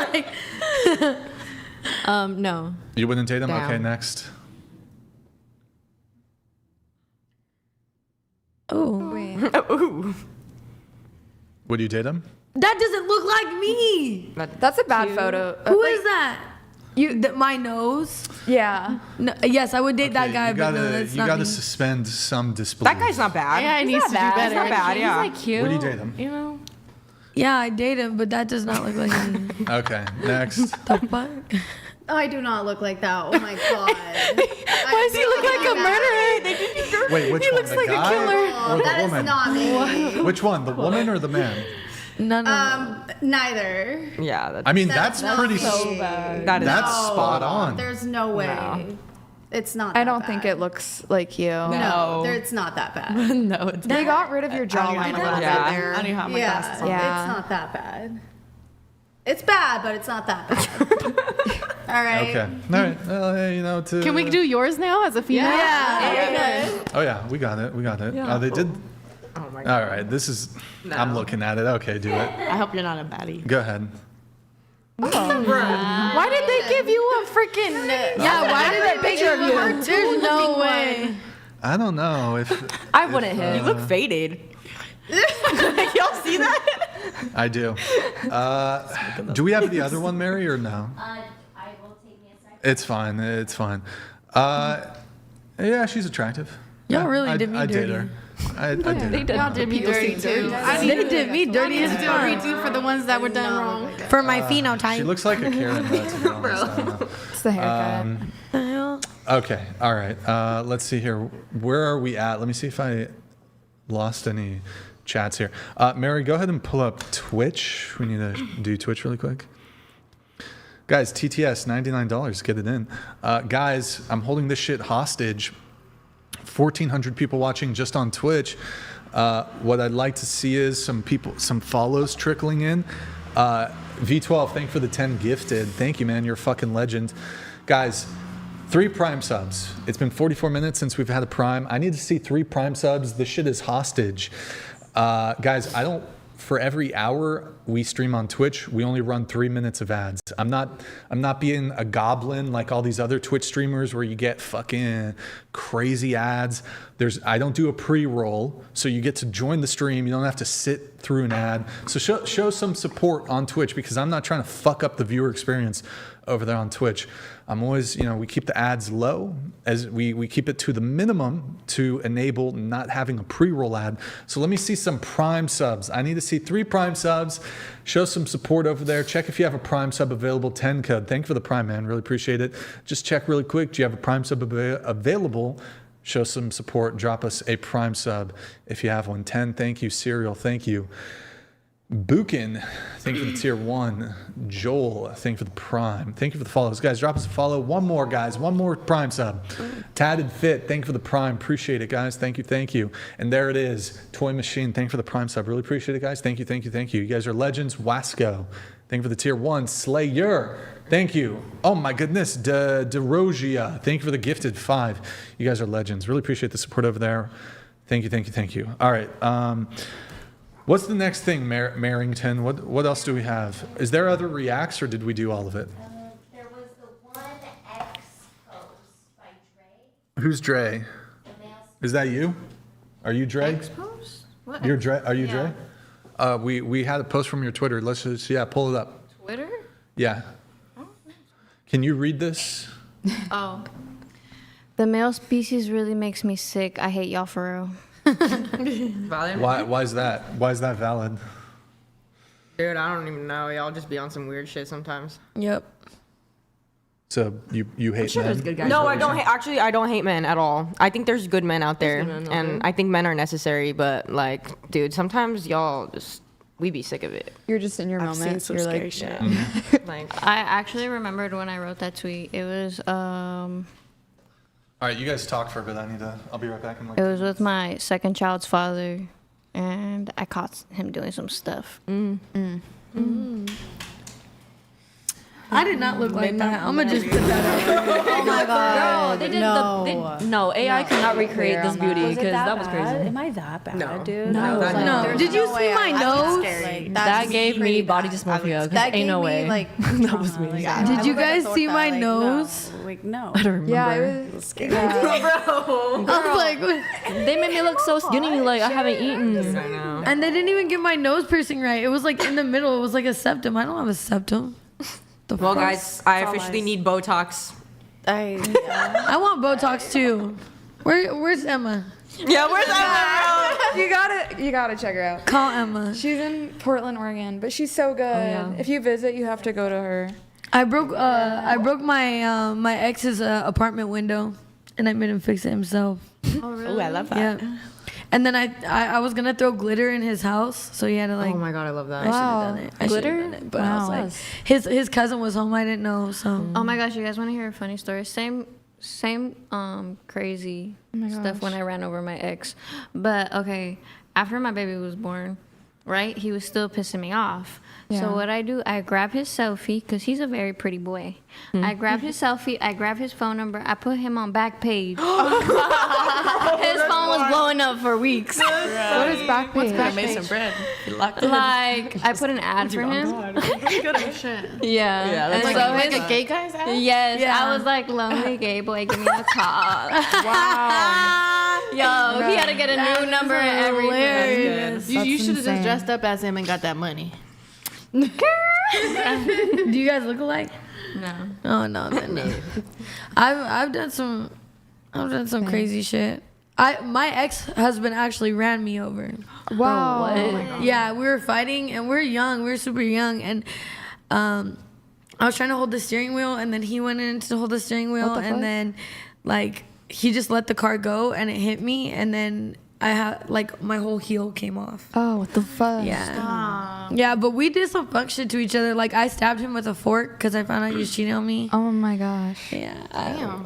like. No. You wouldn't date him? Down. Okay, next. Oh, wait. Ooh. Would you date him? That doesn't look like me. That's a bad photo. Who is that? My nose? Yeah. No, yes, I would date that guy, you but no, that's you not gotta me. suspend some disbelief. That guy's not bad. AI needs to do better. He's not bad, yeah. He's like cute. Would you date him? You know? Yeah, I date him, but that does not look like me. Okay, next. The fuck? I do not look like that. Oh my god. Why does he look like a murderer? They didn't Wait, which he one? looks The like guy a killer. or the That is woman? not me. Which one? The woman or the man? None of Neither. Yeah, that's, I mean, that's pretty. so bad. that is That's spot on. There's no way. No. It's not. I that don't bad. think it looks like you. No, it's not that bad. no, it's They got rid of your jawline a little bit yeah. there. I don't even have my glasses on. Yeah. It's not that bad. It's bad, but it's not that bad. All right. Okay. All right. Well, hey, Can we do yours now as a female? Yeah. Oh yeah, we got it. We got it. Yeah. They did. Oh my god. All right. This is. I'm looking at it. Okay, do it. I hope you're not a baddie. Go ahead. Why did they give you a freaking? Yeah, why did they picture of you? There's no way. I don't know if. I wouldn't hit. You look faded. Y'all see that? I do. Do we have the other one, Mary, or no? I will take me a second. It's fine. It's fine. Yeah, she's attractive. Y'all really I did me did dirty. her. I did her. Y'all did me dirty too. They did me dirty as Do a fuck. redo for the ones that were done wrong. For my phenotype. She looks like a Karen, though, to be honest. I don't know. It's the haircut. Okay. All right. Let's see here. Where are we at? Let me see if I lost any chats here. Mary, go ahead and pull up Twitch. We need to do Twitch really quick. Guys, TTS, $99. Get it in. Guys, I'm holding this shit hostage. 1,400 people watching just on Twitch. What I'd like to see is some follows trickling in. V12, thank you for the 10 gifted. Thank you, man. You're a fucking legend. Guys, 3 Prime subs. It's been 44 minutes since we've had a Prime. I need to see 3 Prime subs. This shit is hostage. Guys, for every hour we stream on Twitch, we only run 3 minutes of ads. I'm not being a goblin like all these other Twitch streamers where you get fucking crazy ads. I don't do a pre-roll, so you get to join the stream. You don't have to sit through an ad. So show some support on Twitch because I'm not trying to fuck up the viewer experience over there on Twitch. I'm always, we keep the ads low as we keep it to the minimum to enable not having a pre-roll ad. So let me see some Prime subs. I need to see 3 Prime subs. Show some support over there. Check if you have a Prime sub available. 10 code. Thank you for the Prime, man. Really appreciate it. Just check really quick. Do you have a Prime sub available? Show some support. Drop us a Prime sub if you have one. 10. Thank you. Serial. Thank you. Bukin, thank you for the tier 1. Joel, thank you for the Prime. Thank you for the follows. Guys, drop us a follow. One more, guys. One more Prime sub. Tatted Fit, thank you for the Prime. Appreciate it, guys. Thank you, thank you. And there it is. Toy Machine, thank you for the Prime sub. Really appreciate it, guys. Thank you, thank you, thank you. You guys are legends. Wasco, thank you for the tier 1. Slayer, thank you. Oh my goodness. DeRogia, thank you for the gifted 5. You guys are legends. Really appreciate the support over there. Thank you, thank you, thank you. All right. What's the next thing, Marrington? What else do we have? Is there other reacts, or did we do all of it? There was the one X post by Dre. Who's Dre? Is that you? Are you Dre? X post? What? You're Dre. Are you Yeah. Dre? We had a post from your Twitter. Let's just pull it up. Twitter? Yeah. Can you read this? Oh. The male species really makes me sick. I hate y'all for real. Valid? Why is that? Why is that valid? Dude, I don't even know. Y'all just be on some weird shit sometimes. Yep. So you hate Sure, there's men? good guys. No, I don't. Actually, I don't hate men at all. I think there's good men out there, and I think men are necessary. But like, dude, sometimes y'all just we be sick of it. You're just in your I've moment. seen some You're scary like, shit. Like, I actually remembered when I wrote that tweet. It was All right, you guys talk for a bit. I'll be right back in like. it was with my second child's father, and I caught him doing some stuff. I did not look like that. I'm gonna just put that out there. Oh my god. They did no AI could not recreate this beauty because that was crazy. Am I that bad, dude? No. Did you see my nose? That gave me body dysmorphia. That Ain't no gave way. me like That was me. Did you guys see my nose? Like no. I don't remember. yeah, it was scary. Bro, I was like, they made me look so skinny. Like I haven't eaten. and they didn't even get my nose piercing right. It was like in the middle. It was like a septum. I don't have a septum. well, guys, I officially need Botox. I want Botox too. Where's Emma? Yeah, where's Emma? You gotta check her out. Call Emma. She's in Portland, Oregon, but she's so good. yeah. If you visit, you have to go to her. I broke my my ex's apartment window, and I made him fix it himself. Oh, really? I love that. Yeah. And then I was gonna throw glitter in his house, so he had to like. Oh my god, I love that. I should have done it. I should've done it, but I was like, his cousin was home. I didn't know, so. Oh my gosh, you guys want to hear a funny story? Same crazy stuff when I ran over my ex. But okay, after my baby was born, right? He was still pissing me off. Yeah. So what I do, I grab his selfie because he's a very pretty boy. I grab his selfie, I grab his phone number, I put him on back page. His phone was blowing up for weeks. What is back page? I made some bread. Like I put an ad for him. Yeah. And Like, so like his- a gay guy's ad? Yes, Yeah. I was like, lonely gay boy, give me a call. Wow. Yo, he had to get a new number and everything. Hilarious. You should have just dressed up as him and got that money. Do you guys look alike? No. Oh no, then no. I've done some crazy shit. My ex-husband actually ran me over. Wow. Yeah, we were fighting and we're young. We were super young, and I was trying to hold the steering wheel, and then he went in to hold the steering wheel, and then like he just let the car go and it hit me, and then I had like my whole heel came off. Oh, what the fuck? Yeah. Yeah, but we did some fuck shit to each other. Like I stabbed him with a fork because I found out he was cheating on me. Oh my gosh. Yeah.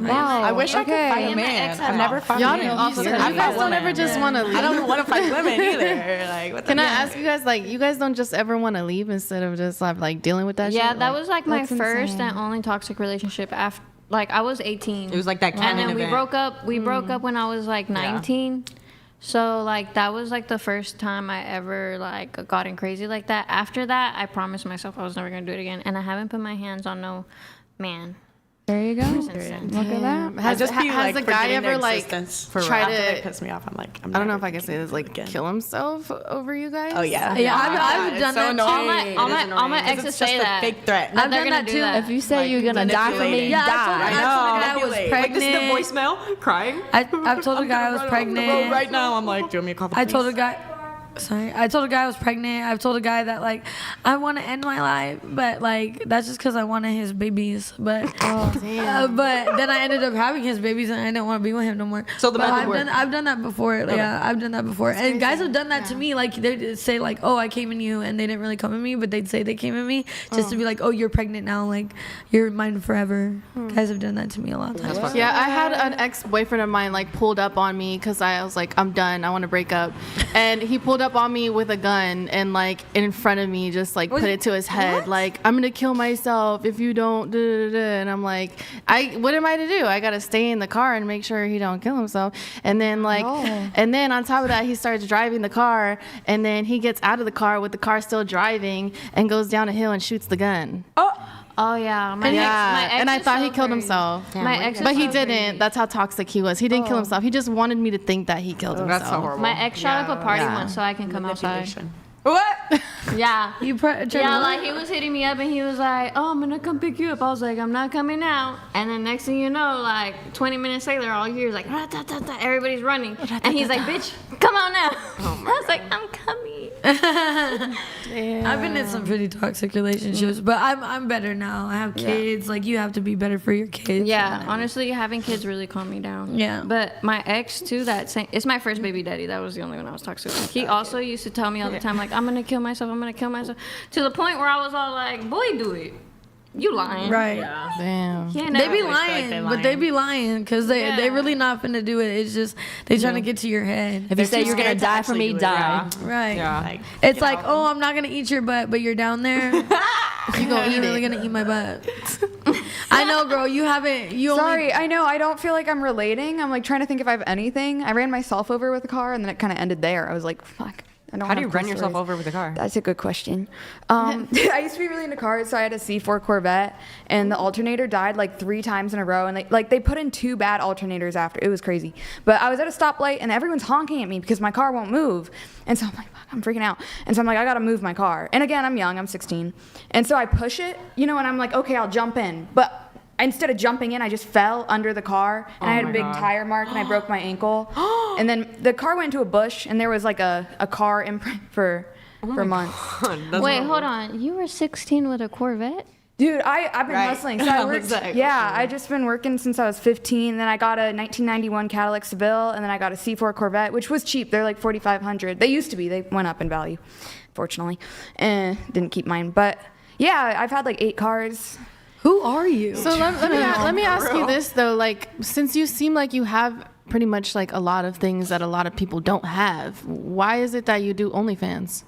Wow. I wish I could Okay. fight a man. I've never fought Y'all a man. also, you guys don't ever just want to leave. I don't want to fight women either. Like, what the Can I ask you guys, like, you guys don't just ever want to leave instead of just like dealing with that shit? Yeah, that was like my That's first insane. and only toxic relationship after. Like I was 18. It was like that and canon then we event. broke up. We broke up when I was like 19. So like that was like the first time I ever like gotten crazy like that. After that, I promised myself I was never gonna do it again, and I haven't put my hands on no man. There you go. since then. Look at that. Has just be has like the guy forgetting their ever like existence for tried after they to? piss me off? I'm like, I don't know if I can say this. Like kill himself over you guys? Oh yeah. Yeah, Oh my I've God, done it's so that too. annoying. All my exes It's say just that. a fake threat. I've They're done gonna that do too. that. If you say you're gonna die for me, Yeah, die. I told the guy I was Like, this is the pregnant. voicemail crying. I told the guy I was The road pregnant. right now. I'm like, do you want me to call the I police? told a guy. Sorry, I told a guy I was pregnant. I've told a guy that like I want to end my life, but like that's just because I wanted his babies. But but then I ended up having his babies, and I didn't want to be with him no more. So the But method worked. I've done that before. Yeah, I've done that before. And guys have done that to me. Like they'd say like, oh, I came in you, and they didn't really come in me, but they'd say they came in me just to be like, oh, you're pregnant now, like you're mine forever. Guys have done that to me a lot of times. Yeah, I had an ex-boyfriend of mine like pulled up on me because I was like, I'm done, I want to break up, and he pulled up on me with a gun and like in front of me, just like put it to his head, like I'm gonna kill myself if you don't. And I'm like, what am I to do? I gotta stay in the car and make sure he don't kill himself. And then like, and then on top of that, he starts driving the car, and then he gets out of the car with the car still driving and goes down a hill and shoots the gun. Oh yeah, my ex and I is thought so he killed crazy. himself. My ex, is But he so didn't. crazy. That's how toxic he was. He didn't kill himself. He just wanted me to think that he killed himself. That's so horrible. My ex shot up a party Yeah. once so I can come outside. What? Yeah. Yeah, Like he was hitting me up and he was like, oh, I'm gonna come pick you up. I was like, I'm not coming out. And then next thing you know, like 20 minutes later, all you hear is like, everybody's running. And he's like, bitch, come on now. I was like, I'm coming. I've been in some pretty toxic relationships, but I'm better now. I have kids. Like, you have to be better for your kids. Yeah, honestly, having kids really calmed me down. Yeah. But my ex, too, it's my first baby daddy. That was the only one I was toxic with. He also used to tell me all the time, like, I'm going to kill myself, to the point where I was all like, boy, do it. You lying. Right. Yeah. Damn. They be lying, but they be lying because they really not finna do it. It's just they trying to get to your head. If you say you're gonna die for me, die. Right. Yeah. It's like, oh, I'm not gonna eat your butt, but you're down there. You're really gonna eat my butt. I know, girl. You haven't. Sorry, I know. I don't feel like I'm relating. I'm like trying to think if I have anything. I ran myself over with a car, and then it kind of ended there. I was like, fuck. How do you run yourself over with a car? That's a good question. I used to be really into cars, so I had a C4 Corvette, and the alternator died like 3 times in a row, and they put in 2 bad alternators after. It was crazy. But I was at a stoplight, and everyone's honking at me because my car won't move. And so I'm like, fuck, I'm freaking out. And so I'm like, I gotta move my car. And again, I'm young, I'm 16. And so I push it, and I'm like, okay, I'll jump in. But instead of jumping in, I just fell under the car, and I had a big tire mark, and I broke my ankle. And then the car went into a bush, and there was like a car imprint for months. Wait, hold on. You were 16 with a Corvette? Dude, I've been hustling. So I worked. I just been working since I was 15. Then I got a 1991 Cadillac Seville, and then I got a C4 Corvette, which was cheap. They're like $4,500. They used to be. They went up in value, fortunately. Didn't keep mine, but yeah, I've had like 8 cars. Who are you? So let me ask you this though, like, since you seem like you have pretty much like a lot of things that a lot of people don't have, why is it that you do OnlyFans?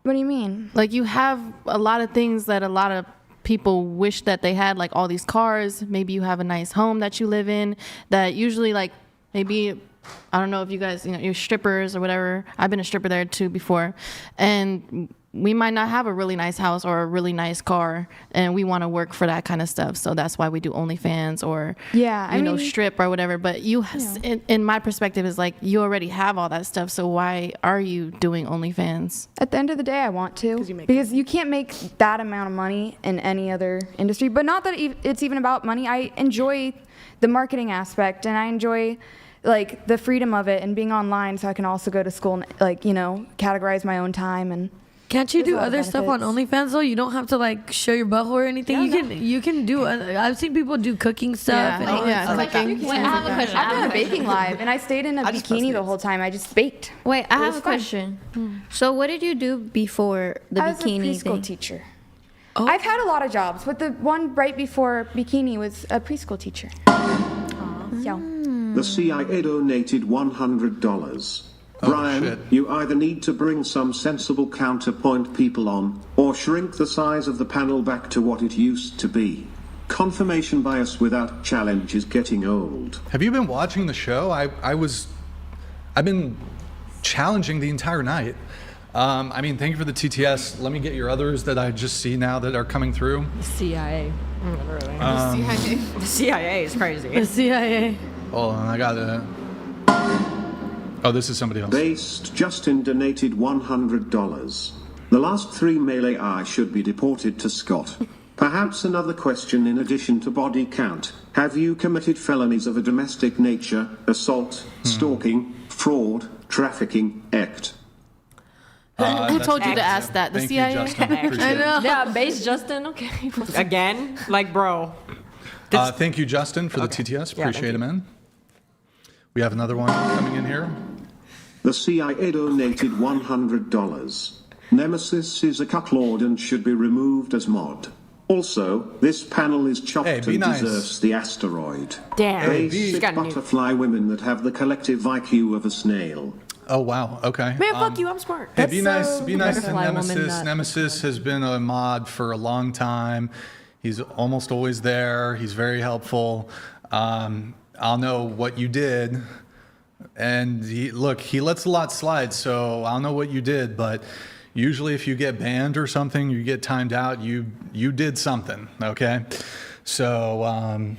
What do you mean? Like, you have a lot of things that a lot of people wish that they had, like all these cars. Maybe you have a nice home that you live in that usually, like, maybe, I don't know if you guys, you're strippers or whatever. I've been a stripper there too before. And we might not have a really nice house or a really nice car, and we want to work for that kind of stuff. So that's why we do OnlyFans or, strip or whatever. But in my perspective, is like, you already have all that stuff. So why are you doing OnlyFans? At the end of the day, I want to. Because you can't make that amount of money in any other industry. But not that it's even about money. I enjoy the marketing aspect, and I enjoy like the freedom of it and being online, so I can also go to school and categorize my own time. And can't you do other stuff on OnlyFans though? You don't have to like show your butthole or anything. You can do. I've seen people do cooking stuff and all that stuff. Wait, I have a question. I've done a baking live, and I stayed in a bikini the whole time. I just baked. Wait, I have a question. So what did you do before the bikini thing? I was a preschool teacher. Oh. I've had a lot of jobs, but the one right before bikini was a preschool teacher. The CIA donated $100. Brian, you either need to bring some sensible counterpoint people on, or shrink the size of the panel back to what it used to be. Confirmation bias without challenge is getting old. Have you been watching the show? I've been challenging the entire night. Thank you for the TTS. Let me get your others that I just see now that are coming through. The CIA. Literally. The CIA is crazy. The CIA. Hold on, I got it. Oh, this is somebody else. Based Justin donated $100. The last 3 male AI should be deported to Scott. Perhaps another question in addition to body count. Have you committed felonies of a domestic nature, assault, stalking, fraud, trafficking, act? Who told you to ask that? The Thank CIA? you, Justin. Appreciate it. Yeah, base Justin. Okay. Again? Like, bro. Thank you, Justin, for the TTS. Appreciate it, man. We have another one coming in here. The CIA donated $100. Nemesis is a cucklord and should be removed as mod. Also, this panel is chopped and deserves the asteroid. Damn. Basic butterfly women that have the collective IQ of a snail. Oh, wow. Okay. Man, fuck you. I'm smart. Hey, be nice to Nemesis. Nemesis has been a mod for a long time. He's almost always there. He's very helpful. I'll know what you did. And he lets a lot slide, so I'll know what you did. But usually if you get banned or something, you get timed out, you did something, okay? So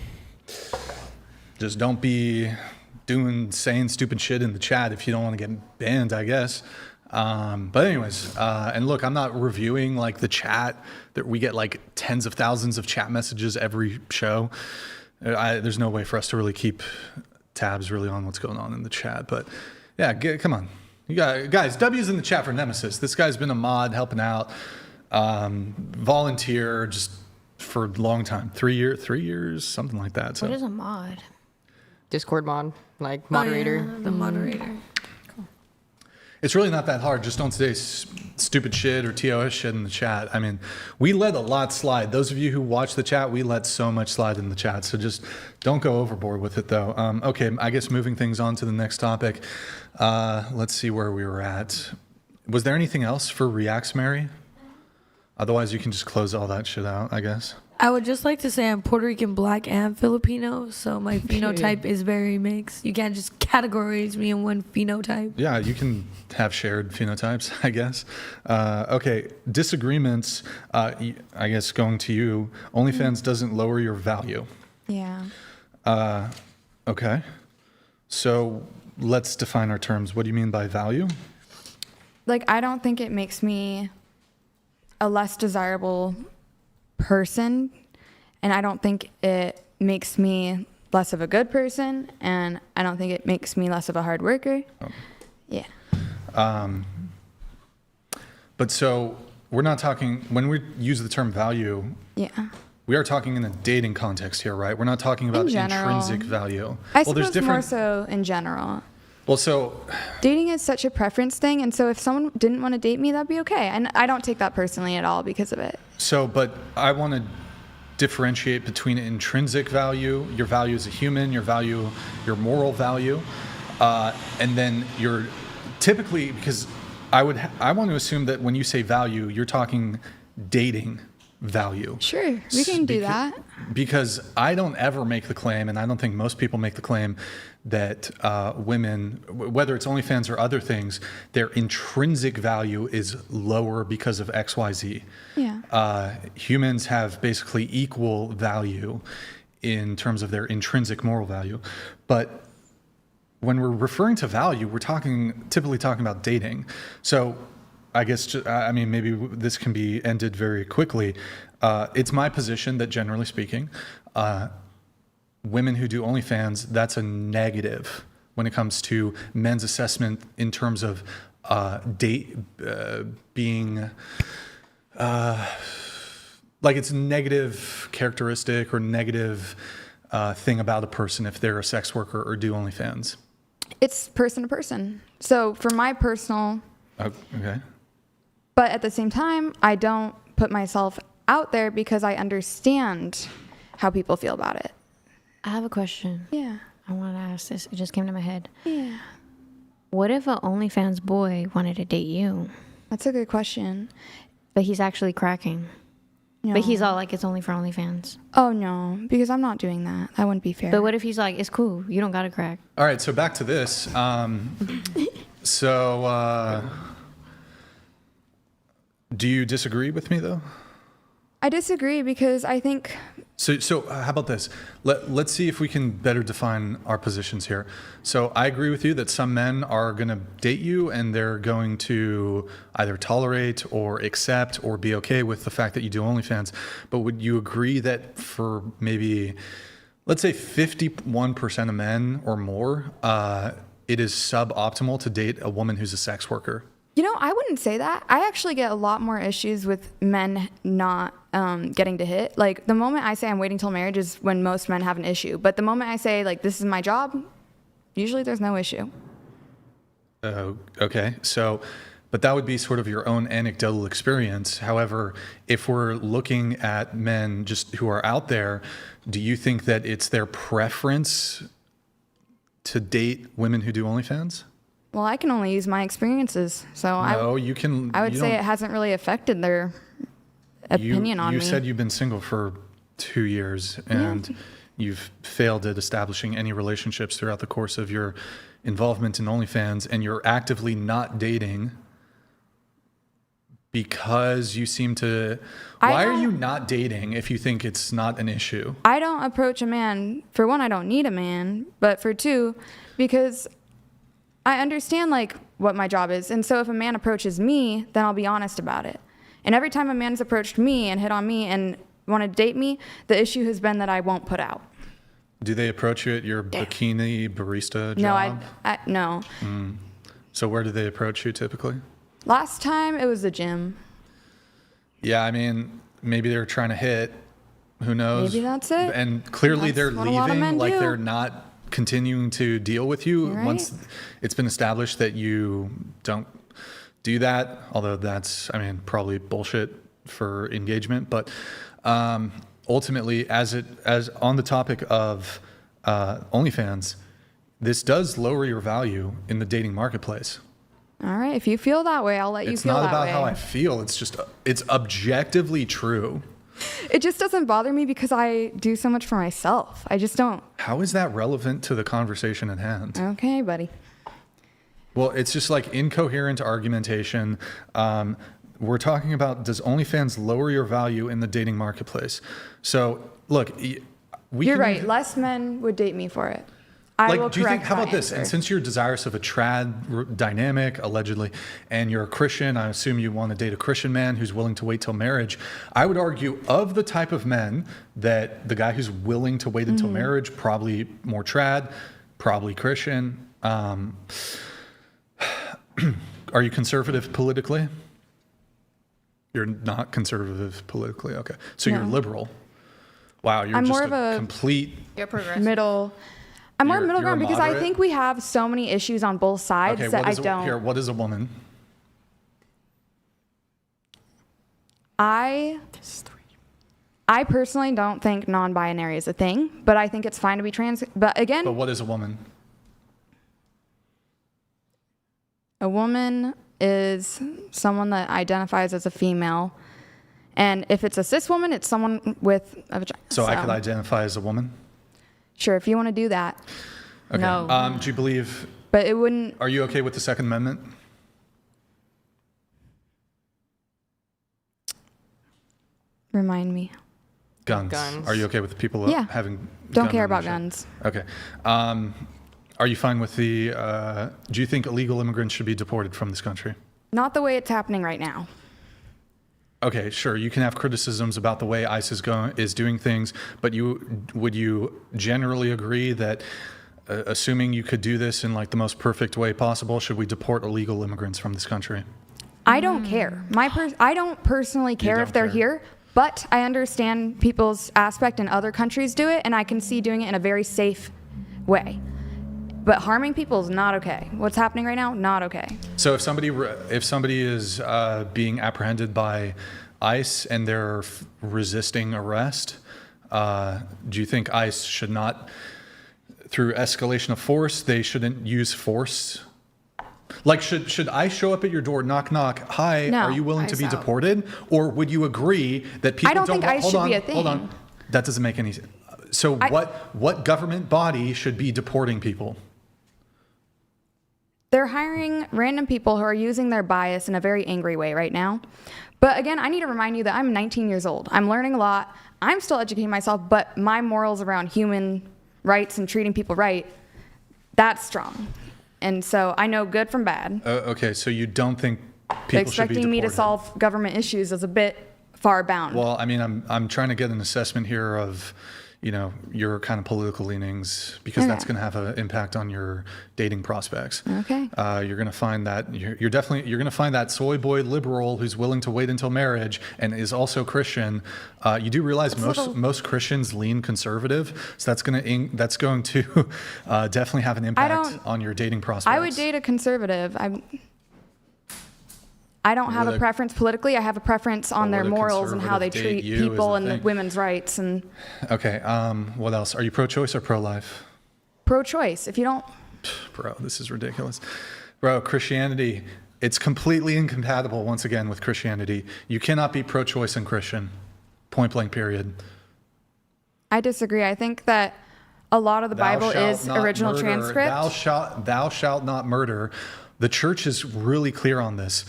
just don't be saying stupid shit in the chat if you don't want to get banned, I guess. But anyways, and look, I'm not reviewing like the chat. That we get like tens of thousands of chat messages every show. There's no way for us to really keep tabs really on what's going on in the chat. But yeah, come on. You got guys. W's in the chat for Nemesis. This guy's been a mod, helping out, volunteer, just for a long time. 3 years, something like that. So. What is a mod? Discord mod, like moderator. Oh, yeah, the moderator. It's really not that hard. Just don't say stupid shit or TOS shit in the chat. I mean, we let a lot slide. Those of you who watch the chat, we let so much slide in the chat. So just don't go overboard with it, though. Okay, I guess moving things on to the next topic. Let's see where we were at. Was there anything else for Reacts, Mary? Otherwise, you can just close all that shit out, I guess. I would just like to say I'm Puerto Rican, Black, and Filipino, so my phenotype is very mixed. You can't just categorize me in one phenotype. Yeah, you can have shared phenotypes, I guess. Okay, Disagreements, I guess going to you. OnlyFans doesn't lower your value. Yeah. Okay. So let's define our terms. What do you mean by value? Like, I don't think it makes me a less desirable person, and I don't think it makes me less of a good person, and I don't think it makes me less of a hard worker. Oh. Yeah. But so we're not talking, when we use the term value, yeah, we are talking in a dating context here, right? We're not talking about intrinsic value. I suppose more so in general. Well, so dating is such a preference thing, and so if someone didn't want to date me, that'd be okay. And I don't take that personally at all because of it. So, but I want to differentiate between intrinsic value, your value as a human, your value, your moral value, and then your typically, because I want to assume that when you say value, you're talking dating value. Sure, we can do that. Because I don't ever make the claim, and I don't think most people make the claim, that women, whether it's OnlyFans or other things, their intrinsic value is lower because of X, Y, Z. Yeah. Humans have basically equal value in terms of their intrinsic moral value. But when we're referring to value, we're typically talking about dating. So I guess, I mean, maybe this can be ended very quickly. It's my position that generally speaking, women who do OnlyFans, that's a negative when it comes to men's assessment in terms of being like it's a negative characteristic or negative thing about a person if they're a sex worker or do OnlyFans. It's person to person. So for my personal... Okay. But at the same time, I don't put myself out there because I understand how people feel about it. I have a question. Yeah. I want to ask this. It just came to my head. Yeah. What if an OnlyFans boy wanted to date you? That's a good question. But he's actually cracking. No. But he's all like, it's only for OnlyFans. Oh, no. Because I'm not doing that. That wouldn't be fair. But what if he's like, it's cool. You don't got to crack. All right. So back to this. Do you disagree with me, though? I disagree because I think... So how about this? Let's see if we can better define our positions here. So I agree with you that some men are going to date you and they're going to either tolerate or accept or be okay with the fact that you do OnlyFans. But would you agree that for maybe, let's say 51% of men or more, it is suboptimal to date a woman who's a sex worker? You know, I wouldn't say that. I actually get a lot more issues with men not getting to hit. Like, the moment I say I'm waiting till marriage is when most men have an issue. But the moment I say, like, this is my job, usually there's no issue. Okay. So, but that would be sort of your own anecdotal experience. However, if we're looking at men just who are out there, do you think that it's their preference to date women who do OnlyFans? Well, I can only use my experiences, so you can. I would say it hasn't really affected their opinion on me. You said you've been single for 2 years, and you've failed at establishing any relationships throughout the course of your involvement in OnlyFans, and you're actively not dating because you seem to. Why are you not dating if you think it's not an issue? I don't approach a man. For one, I don't need a man, but for two, because I understand like what my job is. And so if a man approaches me, then I'll be honest about it. And every time a man's approached me and hit on me and wanted to date me, the issue has been that I won't put out. Do they approach you at your bikini barista job? No, no. So where do they approach you typically? Last time it was the gym. Yeah, I mean, maybe they're trying to hit. Who knows? Maybe that's it. And clearly That's they're what a lot of leaving, men like do. they're not continuing to deal with you Right. once it's been established that you don't do that. Although that's, I mean, probably bullshit for engagement. But ultimately, as on the topic of OnlyFans, this does lower your value in the dating marketplace. All right. If you feel that way, I'll let you feel that way. It's not about how I feel. It's just, it's objectively true. It just doesn't bother me because I do so much for myself. I just don't. How is that relevant to the conversation at hand? Okay, buddy. Well, it's just like incoherent argumentation. We're talking about, does OnlyFans lower your value in the dating marketplace? So, look, You're right. Less men would date me for it. I will do you think, correct how my about this? answer. And since you're desirous of a trad dynamic, allegedly, and you're a Christian, I assume you want to date a Christian man who's willing to wait till marriage. I would argue of the type of men that the guy who's willing to wait until marriage, probably more trad, probably Christian. Are you conservative politically? You're not conservative politically. Okay. So No. you're liberal. Wow. You're I'm just more of a complete You're progressive. middle. I'm more You're- middle you're ground because I moderate? think we have so many issues on both sides Okay, that I don't. Here, what is a woman? I personally don't think non-binary is a thing, but I think it's fine to be trans. But again, But what is a woman? a woman is someone that identifies as a female. And if it's a cis woman, it's someone with a vagina. So I could identify as a woman? Sure, if you want to do that. Okay. No. Do you believe, But it wouldn't. are you okay with the Second Amendment? Remind me. Guns. Guns. Are you okay with people Yeah. having Don't gun care about ownership? guns. Okay. Are you fine with the, do you think illegal immigrants should be deported from this country? Not the way it's happening right now. Okay, sure. You can have criticisms about the way ICE is doing things, but would you generally agree that, assuming you could do this in like the most perfect way possible, should we deport illegal immigrants from this country? I don't care. I don't personally care if they're here, but I understand people's aspect and other countries do it, and I can see doing it in a very safe way. But harming people is not okay. What's happening right now, not okay. So if somebody is being apprehended by ICE and they're resisting arrest, do you think ICE should not, through escalation of force, they shouldn't use force? Like, should I show up at your door, knock, knock, hi, No, are you willing to ICE be out. deported? Or would you agree that people I don't think ICE hold should on, be a hold on. thing. That doesn't make any sense. So what government body should be deporting people? They're hiring random people who are using their bias in a very angry way right now. But again, I need to remind you that I'm 19 years old. I'm learning a lot. I'm still educating myself, but my morals around human rights and treating people right, that's strong. And so I know good from bad. Okay, so you don't think people should be Expecting me to deported? solve government issues is a bit far bound. Well, I mean, I'm trying to get an assessment here of, your kind of political leanings, because that's going to have an impact on your dating prospects. Okay. You're going to find that you're going to find that soy boy liberal who's willing to wait until marriage and is also Christian. You do realize most Christians lean conservative, so that's going to definitely have an impact on your dating prospects. I would date a conservative. I don't have a preference politically. I have a preference on their morals and how they treat people and the women's rights and. Okay. What else? Are you pro-choice or pro-life? Pro-choice. If you don't. Bro, this is ridiculous. Bro, Christianity, it's completely incompatible once again with Christianity. You cannot be pro-choice and Christian. Point blank, period. I disagree. I think that a lot of the Bible is original murder. transcript. Thou shalt not murder. The church is really clear on this.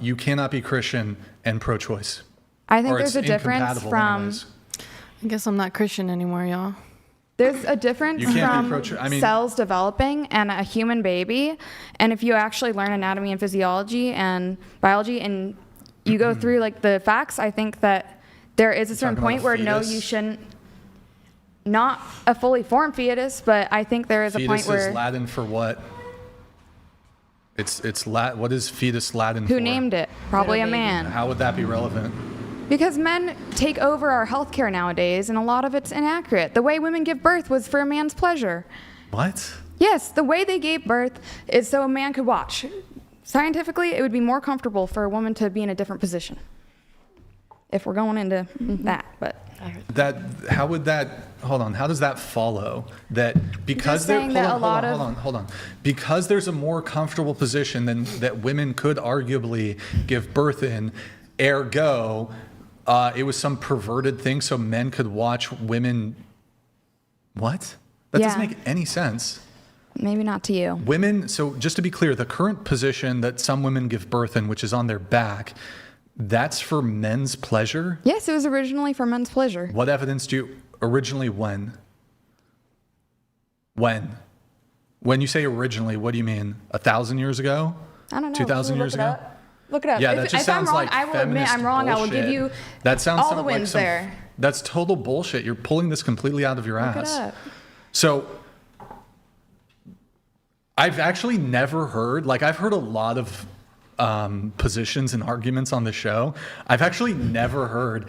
You cannot be Christian and pro-choice. I think there's a difference from. Anyways. I guess I'm not Christian anymore, y'all. There's a difference You can't be from pro-choice. I mean, cells developing and a human baby. And if you actually learn anatomy and physiology and biology and you go through like the facts, I think that there is a certain point where no, you shouldn't. Not a fully formed fetus, but I think there is a point fetus where. is Latin for what? What is fetus Latin for? Who named it? Probably a man. How would that be relevant? Because men take over our healthcare nowadays, and a lot of it's inaccurate. The way women give birth was for a man's pleasure. What? Yes, the way they gave birth is so a man could watch. Scientifically, it would be more comfortable for a woman to be in a different position. If we're going into that, but how does that follow? That because they're hold on. Because there's a more comfortable position than that women could arguably give birth in, ergo, it was some perverted thing so men could watch women. What? That doesn't make any sense. Maybe not to you. Women, so just to be clear, the current position that some women give birth in, which is on their back, that's for men's pleasure? Yes, it was originally for men's pleasure. What evidence do you, originally when? When? When you say originally, what do you mean? 1,000 years ago? I don't know. 2,000 years ago? Look it up. Yeah, that just sounds like I will admit I'm wrong. bullshit. I will give you that sounds all the wins there. That's total bullshit. You're pulling this completely out of your ass. Look it up. So I've actually never heard, I've heard a lot of positions and arguments on the show. I've actually never heard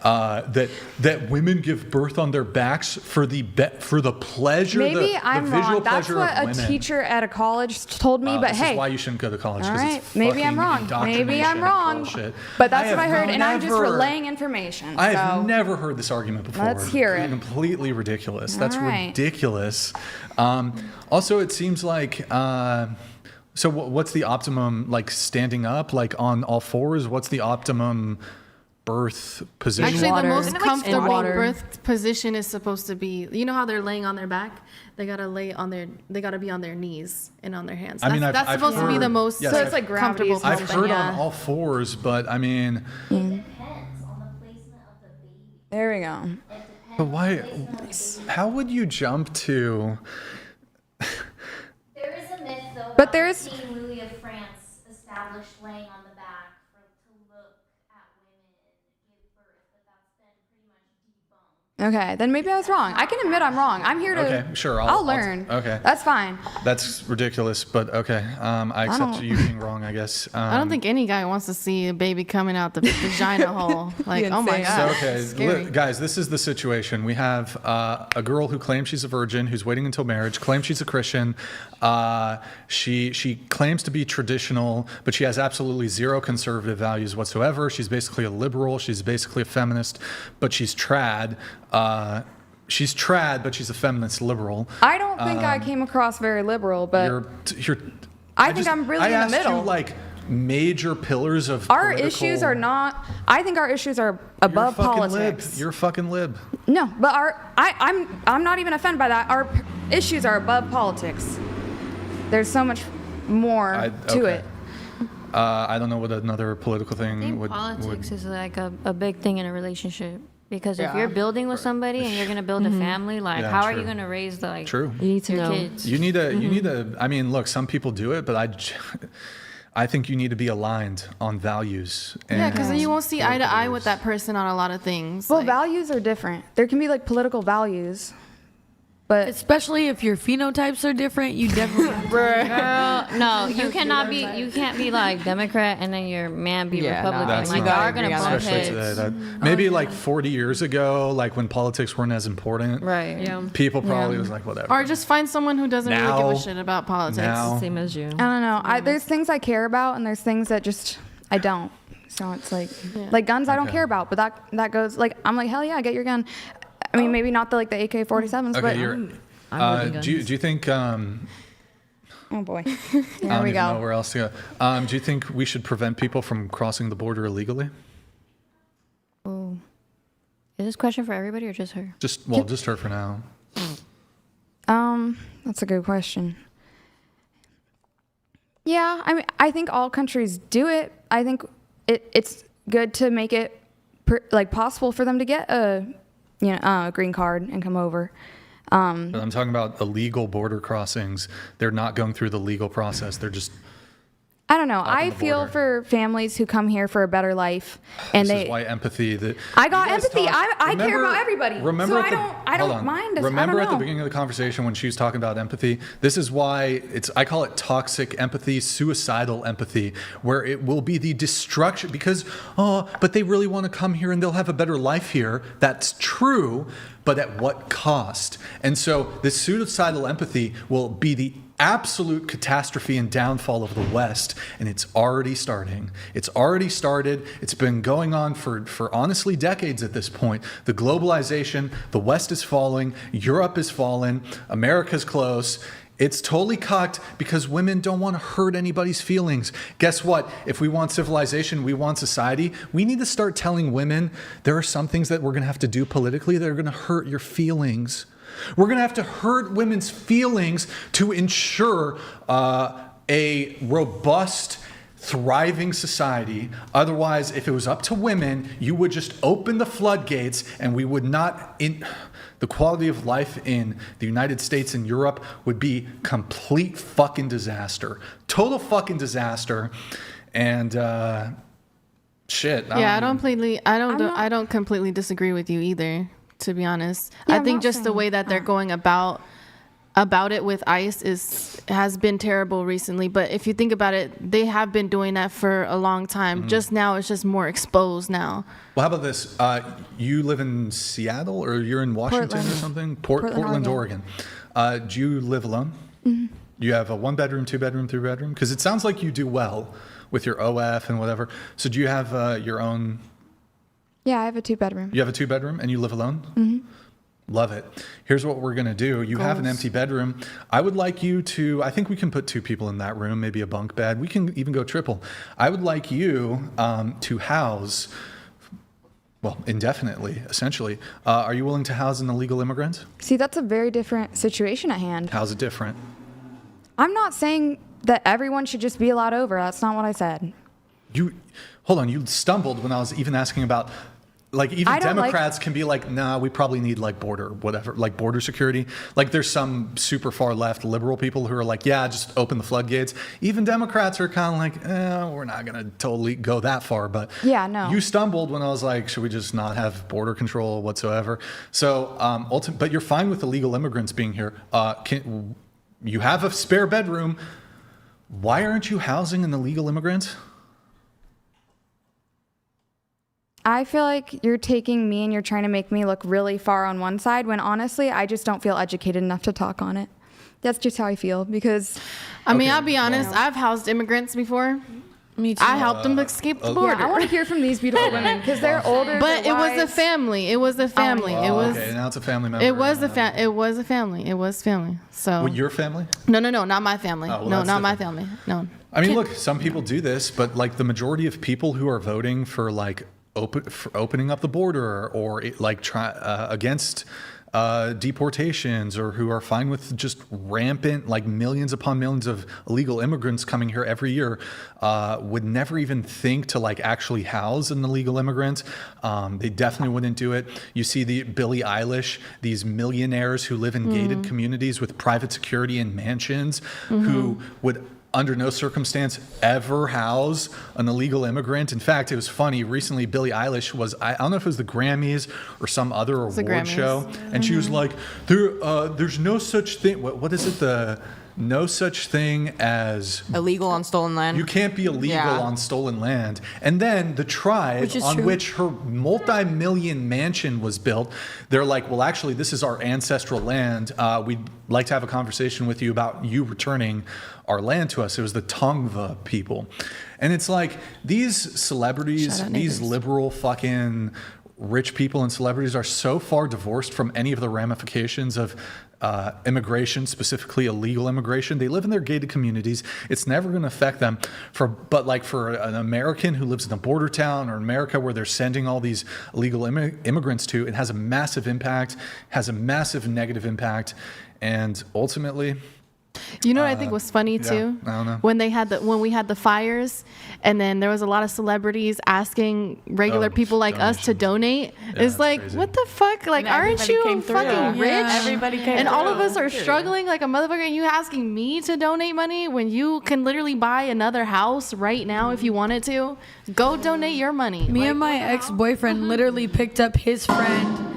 that women give birth on their backs for the pleasure. Maybe the I'm visual wrong. That's pleasure what of a women. teacher at a college told me. But this hey, is why you shouldn't go to college. All 'Cause right, it's maybe I'm fucking wrong. Maybe I'm indoctrination wrong. bullshit. But that's what I have heard, and I'm just never- relaying information. I so. have never heard this argument before. Let's hear it. Completely ridiculous. That's All right. ridiculous. Also, it seems like. So what's the optimum, standing up, on all fours? What's the optimum birth position? Actually, the most Isn't it comfortable birth position is supposed to be, you know how they're laying on their back? They gotta they gotta be on their knees and on their hands. I mean, that's I've supposed to be heard- the most yes, So it's like gravity comfortable is I've position. heard Yeah. on all fours, but I mean, It depends on the placement of the baby. There we go. It depends but on why? the placement of the baby. How would you jump to? There is a myth, though, But about there's- King Louis of France established laying on the back to look at women give birth, but that's been pretty much debunked. Okay, then maybe I was wrong. I can admit I'm wrong. I'm here to. Okay, sure. I'll learn. Okay. That's fine. That's ridiculous, but okay. I accept you being wrong, I guess. I don't think any guy wants to see a baby coming out the vagina hole. Like, oh my Insane. god. So, okay, Scary. guys, this is the situation. We have a girl who claims she's a virgin, who's waiting until marriage, claims she's a Christian. She claims to be traditional, but she has absolutely zero conservative values whatsoever. She's basically a liberal. She's basically a feminist, but she's trad. She's trad, but she's a feminist liberal. I don't think I came across very liberal, but I think I'm really in the middle. You, major pillars of our political- issues are not. I think our issues are above You're a fucking politics. lib. You're a fucking lib. No, but I'm not even offended by that. Our issues are above politics. There's so much more to it. I don't know what another political thing I think would. politics is like a big thing in a relationship. Because if Yeah. you're building with somebody and you're gonna build a family, Yeah, how are true. you gonna raise the True. You need to your know. kids? You need to. I mean, look, some people do it, but I think you need to be aligned on values. Yeah, and because then you won't see eye to eye beliefs. with that person on a lot of things. Well, like- values are different. There can be political values, but Especially if your phenotypes are different, you definitely. Girl, no, you cannot be. You can't be Democrat and then your man be Yeah, no, Republican. that's You not- are gonna agree on bump that. Especially heads. today, maybe 40 years ago, when politics weren't as important, Right. Yeah. people probably was like, whatever. Or just find someone who doesn't really give Now- a shit about politics. now- Same as you. I don't know. There's things I care about, and there's things that just I don't. So it's like guns I don't Okay. care about, but that goes I'm like hell yeah, get your gun. I mean maybe not the AK-47s, Okay, but do you think? oh boy, I there don't we even know go. where else to go. Do you think we should prevent people from crossing the border illegally? Ooh. Is this question for everybody or just her? Just her for now. That's a good question. Yeah, I mean, I think all countries do it. I think it's good to make it possible for them to get a green card and come over. But I'm talking about illegal border crossings. They're not going through the legal process. They're just I don't know. I feel for families who come here for a better life, and this is why empathy. I got empathy. I care about everybody. Remember so I don't mind. Remember I at don't the beginning of the conversation when she was talking about empathy. This is why I call it toxic empathy, suicidal empathy, where it will be the destruction because but they really want to come here and they'll have a better life here. That's true, but at what cost? And so this suicidal empathy will be the absolute catastrophe and downfall of the West, and it's already starting. It's already started. It's been going on for honestly decades at this point. The globalization, the West is falling, Europe is falling, America's close. It's totally cocked because women don't want to hurt anybody's feelings. Guess what? If we want civilization, we want society, we need to start telling women there are some things that we're going to have to do politically that are going to hurt your feelings. We're going to have to hurt women's feelings to ensure a robust, thriving society. Otherwise, if it was up to women, you would just open the floodgates and we would not... The quality of life in the United States and Europe would be complete fucking disaster. Total fucking disaster. And shit. I don't completely disagree with you either, to be honest. Yeah, I think just the way that they're going about it with ICE has been terrible recently. But if you think about it, they have been doing that for a long time. Mm-hmm. Just now, it's just more exposed now. Well, how about this? You live in Seattle or you're in Washington or something? Portland, Oregon. Do you live alone? Mm-hmm. You have a 1-bedroom, 2-bedroom, 3-bedroom? Because it sounds like you do well with your OF and whatever. So do you have your own? Yeah, I have a 2-bedroom. You have a 2-bedroom and you live alone? Mm-hmm. Love it. Here's what we're going to do. You have an empty bedroom. I would like you to, I think we can put 2 people in that room, maybe a bunk bed. We can even go triple. I would like you to house, well, indefinitely, essentially. Are you willing to house an illegal immigrant? See, that's a very different situation at hand. How's it different? I'm not saying that everyone should just be allowed over. That's not what I said. Hold on. You stumbled when I was even asking about... Like even Democrats can be like, nah, we probably need like border security. Like there's some super far left liberal people who are like, yeah, just open the floodgates. Even Democrats are kind of like, we're not going to totally go that far. But yeah, no. You stumbled when I was like, should we just not have border control whatsoever? So but you're fine with illegal immigrants being here. You have a spare bedroom. Why aren't you housing an illegal immigrant? I feel like you're taking me and you're trying to make me look really far on one side when honestly, I just don't feel educated enough to talk on it. That's just how I feel because... I mean, I'll be honest, I've housed immigrants before. Me too. I helped them escape the border. Yeah, I want to hear from these beautiful women because they're older. But it was a family. It was a family. Okay, now it's a family member. It was a family. It was family. So. Your family? No, not my family. Not my family. No. I mean, look, some people do this, but like the majority of people who are voting for like opening up the border or against deportations or who are fine with just rampant like millions upon millions of illegal immigrants coming here every year would never even think to like actually house an illegal immigrant. They definitely wouldn't do it. You see the Billie Eilish, these millionaires who live in gated communities with private security and mansions who would under no circumstance ever house an illegal immigrant. In fact, it was funny. Recently, Billie Eilish was, I don't know if it was the Grammys or some other award show. And she was like, there's no such thing. What is it? No such thing as illegal on stolen land. You can't be illegal on stolen land. And then the tribe on which her multi-million mansion was built, they're like, well, actually, this is our ancestral land. We'd like to have a conversation with you about you returning our land to us. It was the Tongva people. And it's like these celebrities, these liberal fucking rich people and celebrities are so far divorced from any of the ramifications of immigration, specifically illegal immigration. They live in their gated communities. It's never going to affect them. But like for an American who lives in a border town or America where they're sending all these illegal immigrants to, it has a massive impact, has a massive negative impact. And ultimately, You know what I think was funny too? I don't know. When we had the fires, and then there was a lot of celebrities asking regular people like us to donate. It's like, crazy. what the fuck? Like, And aren't everybody you came through. fucking rich? Yeah. Everybody came and all of through. us are struggling like a motherfucker. And you asking me to donate money when you can literally buy another house right now if you wanted to? Go donate your money. Me and my ex-boyfriend literally picked up his friend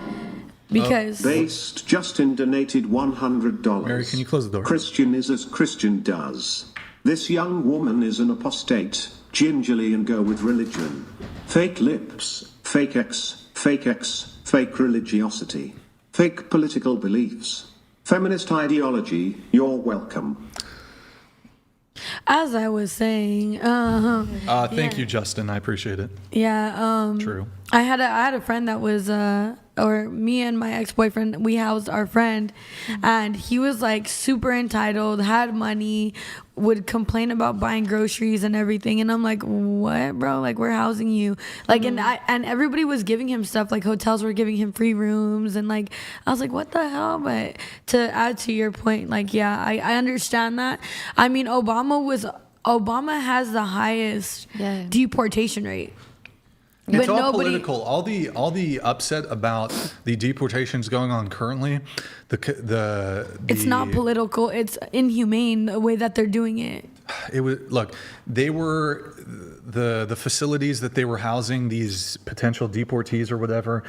because Based Justin donated $100. Mary, can you close the door? Christian is as Christian does. This young woman is an apostate. Gingerly and go with religion. Fake lips, fake X, fake religiosity, fake political beliefs, feminist ideology. You're welcome. as I was saying, Thank you, Justin. I appreciate it. yeah, True. I had a friend that was or me and my ex-boyfriend, we housed our friend, and he was like super entitled, had money, would complain about buying groceries and everything, and I'm like, what, bro? Like, we're housing you, like, and everybody was giving him stuff, like hotels were giving him free rooms, and like, I was like, what the hell? But to add to your point, like, yeah, I understand that. I mean, Obama has the highest deportation rate. It's all political. All the upset about the deportations going on currently, it's not political. It's inhumane the way that they're doing it. It was they were the facilities that they were housing these potential deportees or whatever.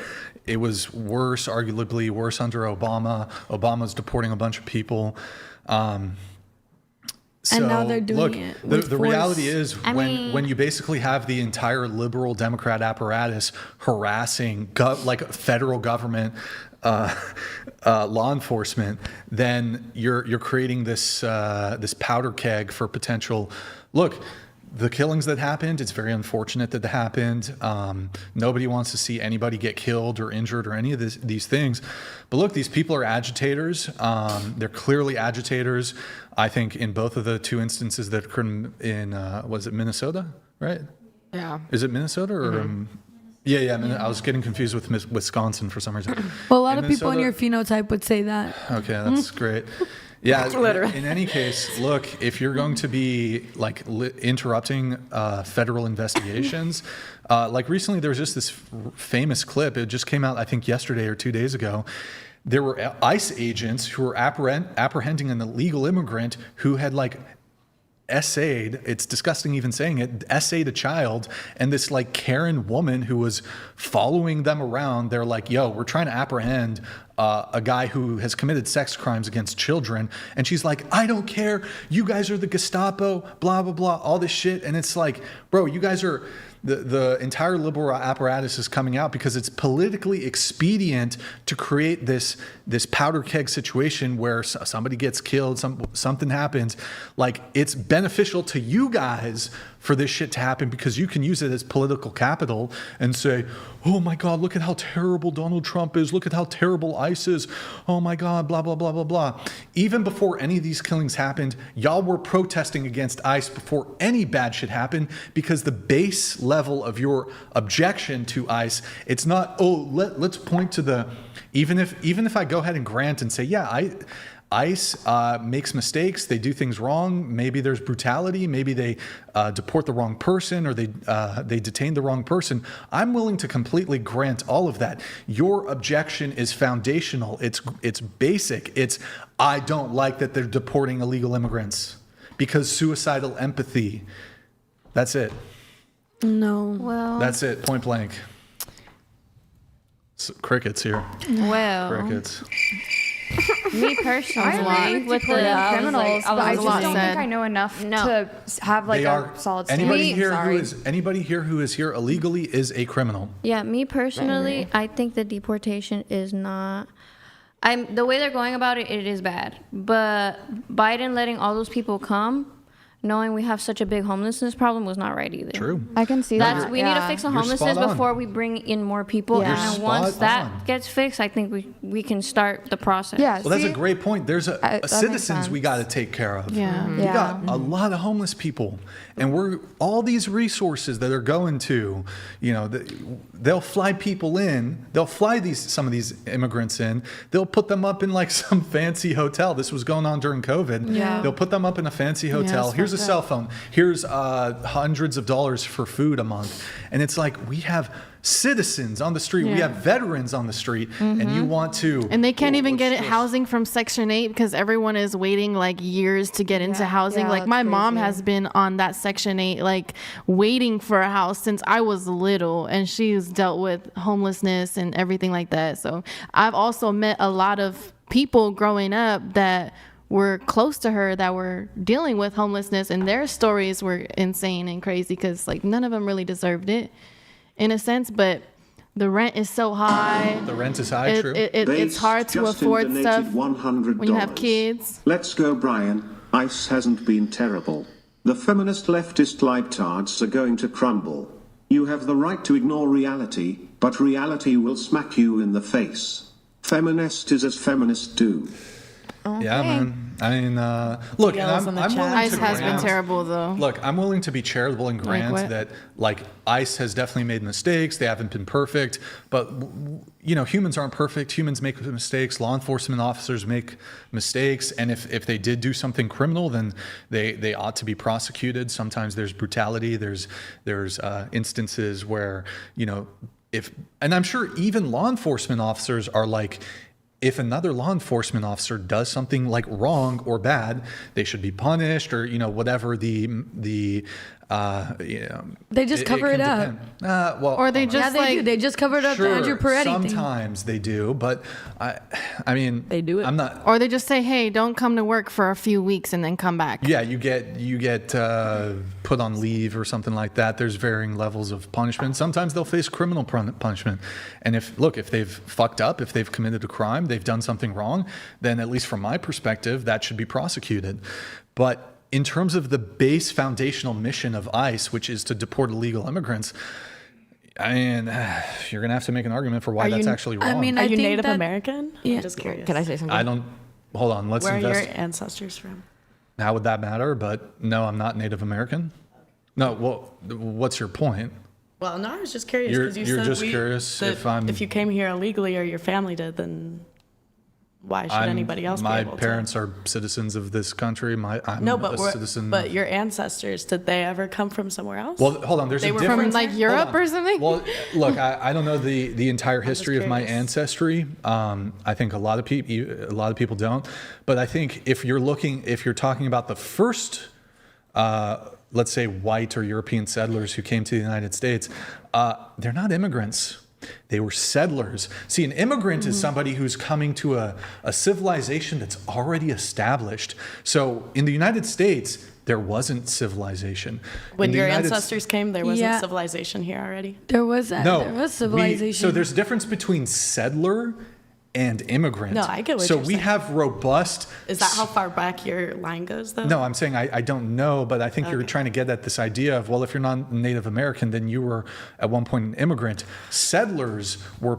It was worse, arguably worse under Obama. Obama's deporting a bunch of people. And now they're doing it. The reality is when you basically have the entire liberal Democrat apparatus harassing federal government law enforcement, then you're creating this powder keg for potential. Look, the killings that happened, it's very unfortunate that they happened. Nobody wants to see anybody get killed or injured or any of these things. But look, these people are agitators. They're clearly agitators. I think in both of the two instances that occurred in, was it Minnesota, right? Yeah. Is it Minnesota or? Yeah. I was getting confused with Wisconsin for some reason. Well, a lot of people in your phenotype would say that. Okay, that's great. Yeah, literally. In any case, look, if you're going to be interrupting federal investigations, like recently there was just this famous clip. It just came out, I think, yesterday or 2 days ago. There were ICE agents who were apprehending an illegal immigrant who had essayed, it's disgusting even saying it, essayed a child, and this Karen woman who was following them around, they're like, yo, we're trying to apprehend a guy who has committed sex crimes against children. And she's like, I don't care. You guys are the Gestapo, blah, blah, blah, all this shit. And it's like, bro, you guys are... The entire liberal apparatus is coming out because it's politically expedient to create this powder keg situation where somebody gets killed, something happens. It's beneficial to you guys for this shit to happen because you can use it as political capital and say, oh my God, look at how terrible Donald Trump is. Look at how terrible ICE is. Oh my God, blah, blah, blah, blah, blah. Even before any of these killings happened, y'all were protesting against ICE before any bad shit happened because the base level of your objection to ICE, it's not, let's point to the, even if I go ahead and grant and say, yeah, ICE makes mistakes. They do things wrong. Maybe there's brutality. Maybe they deport the wrong person or they detain the wrong person. I'm willing to completely grant all of that. Your objection is foundational. It's basic. It's I don't like that they're deporting illegal immigrants because suicidal empathy. That's it. No. Well, that's it. Point blank. Crickets here. Well. Crickets. Me personally, I agree with the criminals, but I just don't said. think I know enough to have a solid stand. Anybody here who is here illegally is a criminal. Yeah, me personally, I think the deportation is not. The way they're going about it, it is bad. But Biden letting all those people come knowing we have such a big homelessness problem was not right either. True. I can see that. We need to fix the homelessness before we bring in more people. Yeah. And then once that gets fixed, I think we can start the process. Yeah. Well, that's a great point. There's a citizens we got to take care of. Yeah. We got a lot of homeless people, and we're all these resources that are going to, they'll fly people in. They'll fly some of these immigrants in. They'll put them up in like some fancy hotel. This was going on during COVID. Yeah. They'll put them up in a fancy hotel. Here's a cell phone. Here's hundreds of dollars for food a month, and it's like we have citizens on the street. We have veterans on the street, and you want to. And they can't even get housing from Section 8 because everyone is waiting like years to get into housing. Yeah, like that's my mom crazy. has been on that Section 8, like waiting for a house since I was little, and she's dealt with homelessness and everything like that. So I've also met a lot of people growing up that were close to her that were dealing with homelessness, and their stories were insane and crazy because like none of them really deserved it in a sense, but the rent is so high. The rent is high, true. It's hard to afford stuff $100. when you have kids. Let's go, Brian. ICE hasn't been terrible. The feminist leftist libtards are going to crumble. You have the right to ignore reality, but reality will smack you in the face. Feminist is as feminists do. Yeah, man. I mean, look, and I'm willing to ICE has grant, been terrible, though. Look, I'm willing to be charitable and grant that, like, ICE has definitely made mistakes. They haven't been perfect, but humans aren't perfect. Humans make mistakes. Law enforcement officers make mistakes, and if they did do something criminal, then they ought to be prosecuted. Sometimes there's brutality. There's instances where and I'm sure even law enforcement officers are like, if another law enforcement officer does something like wrong or bad, they should be punished, or whatever the they just cover it up. Or they just they do. They just cover it up to Andrew Peretti thing. Sometimes they do, but I mean, they do it. I'm not. Or they just say, "Hey, don't come to work for a few weeks and then come back." Yeah, you get put on leave or something like that. There's varying levels of punishment. Sometimes they'll face criminal punishment. And if they've fucked up, if they've committed a crime, they've done something wrong, then at least from my perspective, that should be prosecuted. But in terms of the base foundational mission of ICE, which is to deport illegal immigrants, I mean, you're going to have to make an argument for why that's actually wrong. I mean, are you Native American? Yeah. I'm just curious. Can I say something? I don't. Hold on. Let's Where invest. are your ancestors from? How would that matter? But no, I'm not Native American. No. Well, what's your point? Well, no, I was just curious. You're 'cause you just said curious if you came here illegally or your family did, then why should anybody else be able to? My parents are citizens of this country. I'm a citizen. But your ancestors, did they ever come from somewhere else? Well, hold on. There's They a were difference. from like Europe or something. Well, look, I don't know the entire history of my ancestry. I think a lot of people don't. But I think if you're talking about the first, let's say, white or European settlers who came to the United States, they're not immigrants. They were settlers. See, an immigrant is somebody who's coming to a civilization that's already established. So in the United States, there wasn't civilization. When your ancestors came, there wasn't civilization here already? There was civilization. So there's a difference between settler and immigrant. No, I get what so you're we saying. have robust. Is that how far back your line goes, though? No, I'm saying I don't know, but I think you're trying to get at this idea of, well, if you're not Native American, then you were at one point an immigrant. Settlers were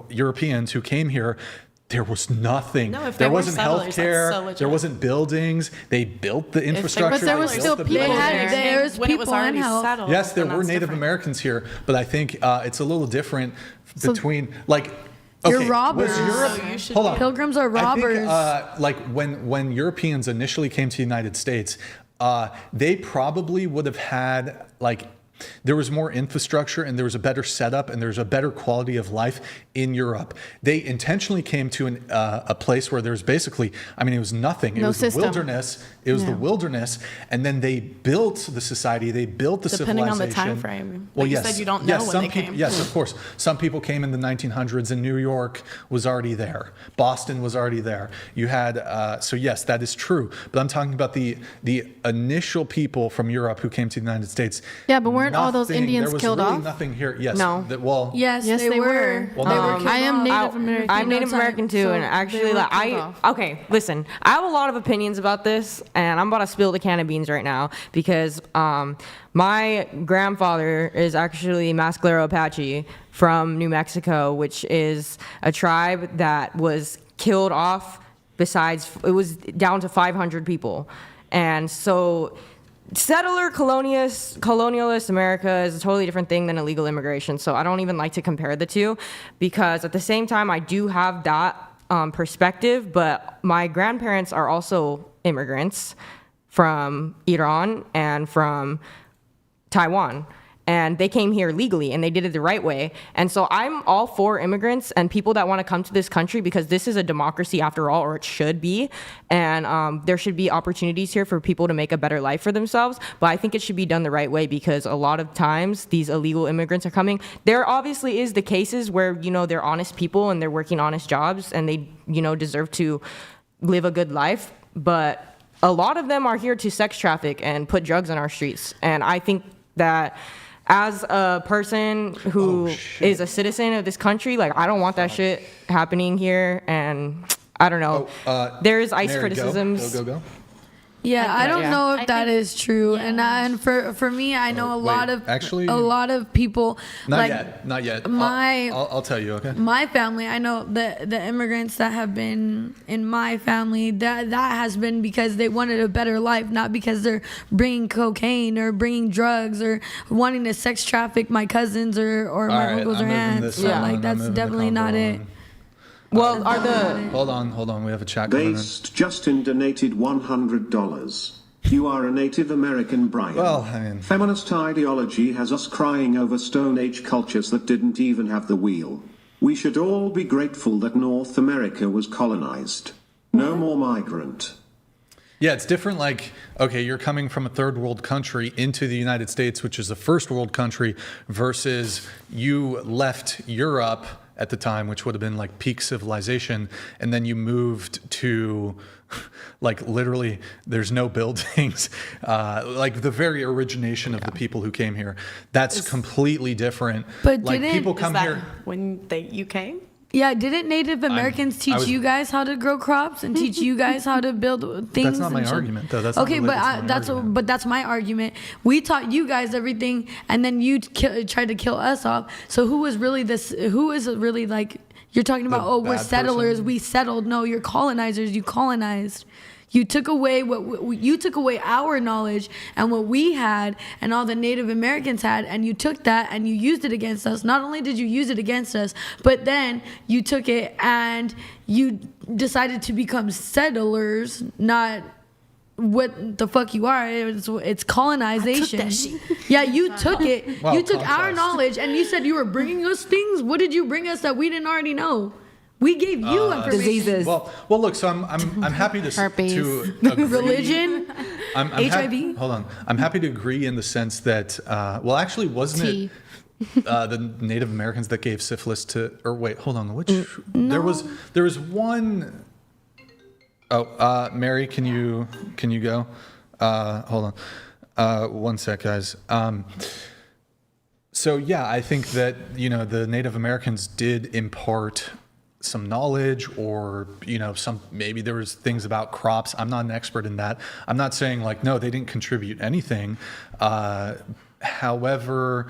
Europeans who came here. There was nothing. No, if there they were wasn't settlers, that's healthcare. so legit. There wasn't buildings. They built the infrastructure. But there they was built still the people buildings. there. There's when it was people already and health. settled. Yes, there then were that's Native different. Americans here, but I think it's a little different between like. You're Okay, robbers. was Europe, So you should hold on. Pilgrims are robbers. I think, like when Europeans initially came to the United States, they probably would have had like. There was more infrastructure and there was a better setup and there's a better quality of life in Europe. They intentionally came to a place where there was basically, it was nothing. It was system. the wilderness. It was the wilderness. And then they built the society. They built the Depending civilization. on the time frame. Well, Like you yes. said, you don't know when some they people, came. Yes, of course. Some people came in the 1900s and New York was already there. Boston was already there. You had, so yes, that is true. But I'm talking about the initial people from Europe who came to the United States. Yeah, but weren't weren't all those Indians killed really off? Nothing here. Yes. No. Yes, they were. Well, They no. were killed I am off. Native American. I'm Native American too, so and they actually, were like, killed off. okay, listen, I have a lot of opinions about this, and I'm about to spill the can of beans right now because my grandfather is actually Mascalero Apache from New Mexico, which is a tribe that was killed off. Besides, it was down to 500 people, and so. Settler colonialist America is a totally different thing than illegal immigration. So I don't even like to compare the two because at the same time, I do have that perspective, but my grandparents are also immigrants from Iran and from Taiwan. And they came here legally and they did it the right way. And so I'm all for immigrants and people that want to come to this country because this is a democracy after all, or it should be. And there should be opportunities here for people to make a better life for themselves. But I think it should be done the right way because a lot of times these illegal immigrants are coming. There obviously is the cases where, you know, they're honest people and they're working honest jobs and they, you know, deserve to live a good life. But a lot of them are here to sex traffic and put drugs on our streets. And I think that as a person who is a citizen of this country, like, I don't want that shit happening here. And I don't know. There is ICE Mary, criticisms. Go. Yeah, I don't know if that is true, and for me, I know a lot of people. Not yet. I'll tell you. Okay. My family, I know the immigrants that have been in my family. That has been because they wanted a better life, not because they're bringing cocaine or bringing drugs or wanting to sex traffic my cousins or my uncles or aunts. So like that's definitely not it. Well, Hold on. We have a chat going on. Based Justin donated $100. You are a Native American, Brian. Well, I mean, feminist ideology has us crying over Stone Age cultures that didn't even have the wheel. We should all be grateful that North America was colonized. No more migrant. Yeah, it's different. Like, okay, you're coming from a third world country into the United States, which is a first world country, versus you left Europe at the time, which would have been like peak civilization, and then you moved to like literally there's no buildings, like the very origination of the people who came here. That's completely different. But like people come here when you came. Yeah, didn't Native Americans teach you guys how to grow crops and teach you guys how to build things? That's not my argument, though. That's okay, but that's my argument. We taught you guys everything, and then you tried to kill us off. So who is really like? You're talking about we're settlers. Person? We settled. No, you're colonizers. You colonized. You took away our knowledge and what we had and all the Native Americans had, and you took that and you used it against us. Not only did you use it against us, but then you took it and you decided to become settlers, not what the fuck you are. It's colonization. I took that shit. Yeah, you took it. Well, you took our context. knowledge and you said you were bringing us things. What did you bring us that we didn't already know? We gave you information. Diseases. Well, look. So I'm happy to agree. Religion. I'm HIV. Hold on. I'm happy to agree in the sense that actually, wasn't it the Native Americans that gave syphilis to? Or wait, hold on. Which there was one. Oh, Mary, can you go? Hold on. One sec, guys. So yeah, I think that the Native Americans did impart some knowledge, or maybe there was things about crops. I'm not an expert in that. I'm not saying like no, they didn't contribute anything. However,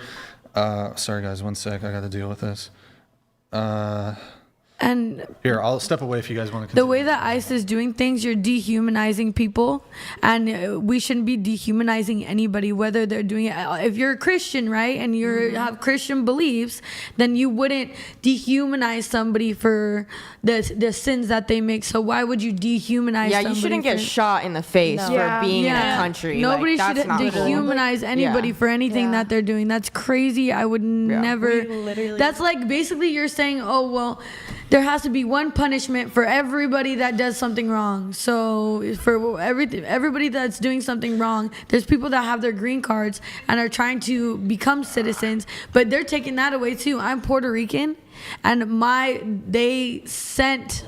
sorry guys, one sec, I got to deal with this. And here, I'll step away if you guys want to continue. The way that ICE is doing things, you're dehumanizing people, and we shouldn't be dehumanizing anybody, whether they're doing it. If you're a Christian, right, and you have Christian beliefs, then you wouldn't dehumanize somebody for the sins that they make. So why would you dehumanize somebody? Yeah, you shouldn't get shot in the face for being in a country. Nobody like, should dehumanize anybody for anything that they're doing. That's crazy. I would never. That's like basically you're saying, oh, well, there has to be one punishment for everybody that does something wrong. So for everybody that's doing something wrong, there's people that have their green cards and are trying to become citizens, but they're taking that away too. I'm Puerto Rican, and they sent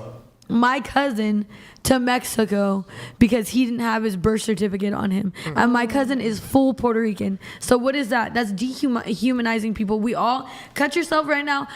my cousin to Mexico because he didn't have his birth certificate on him. And my cousin is full Puerto Rican. So what is that? That's dehumanizing people. We all cut yourself right now.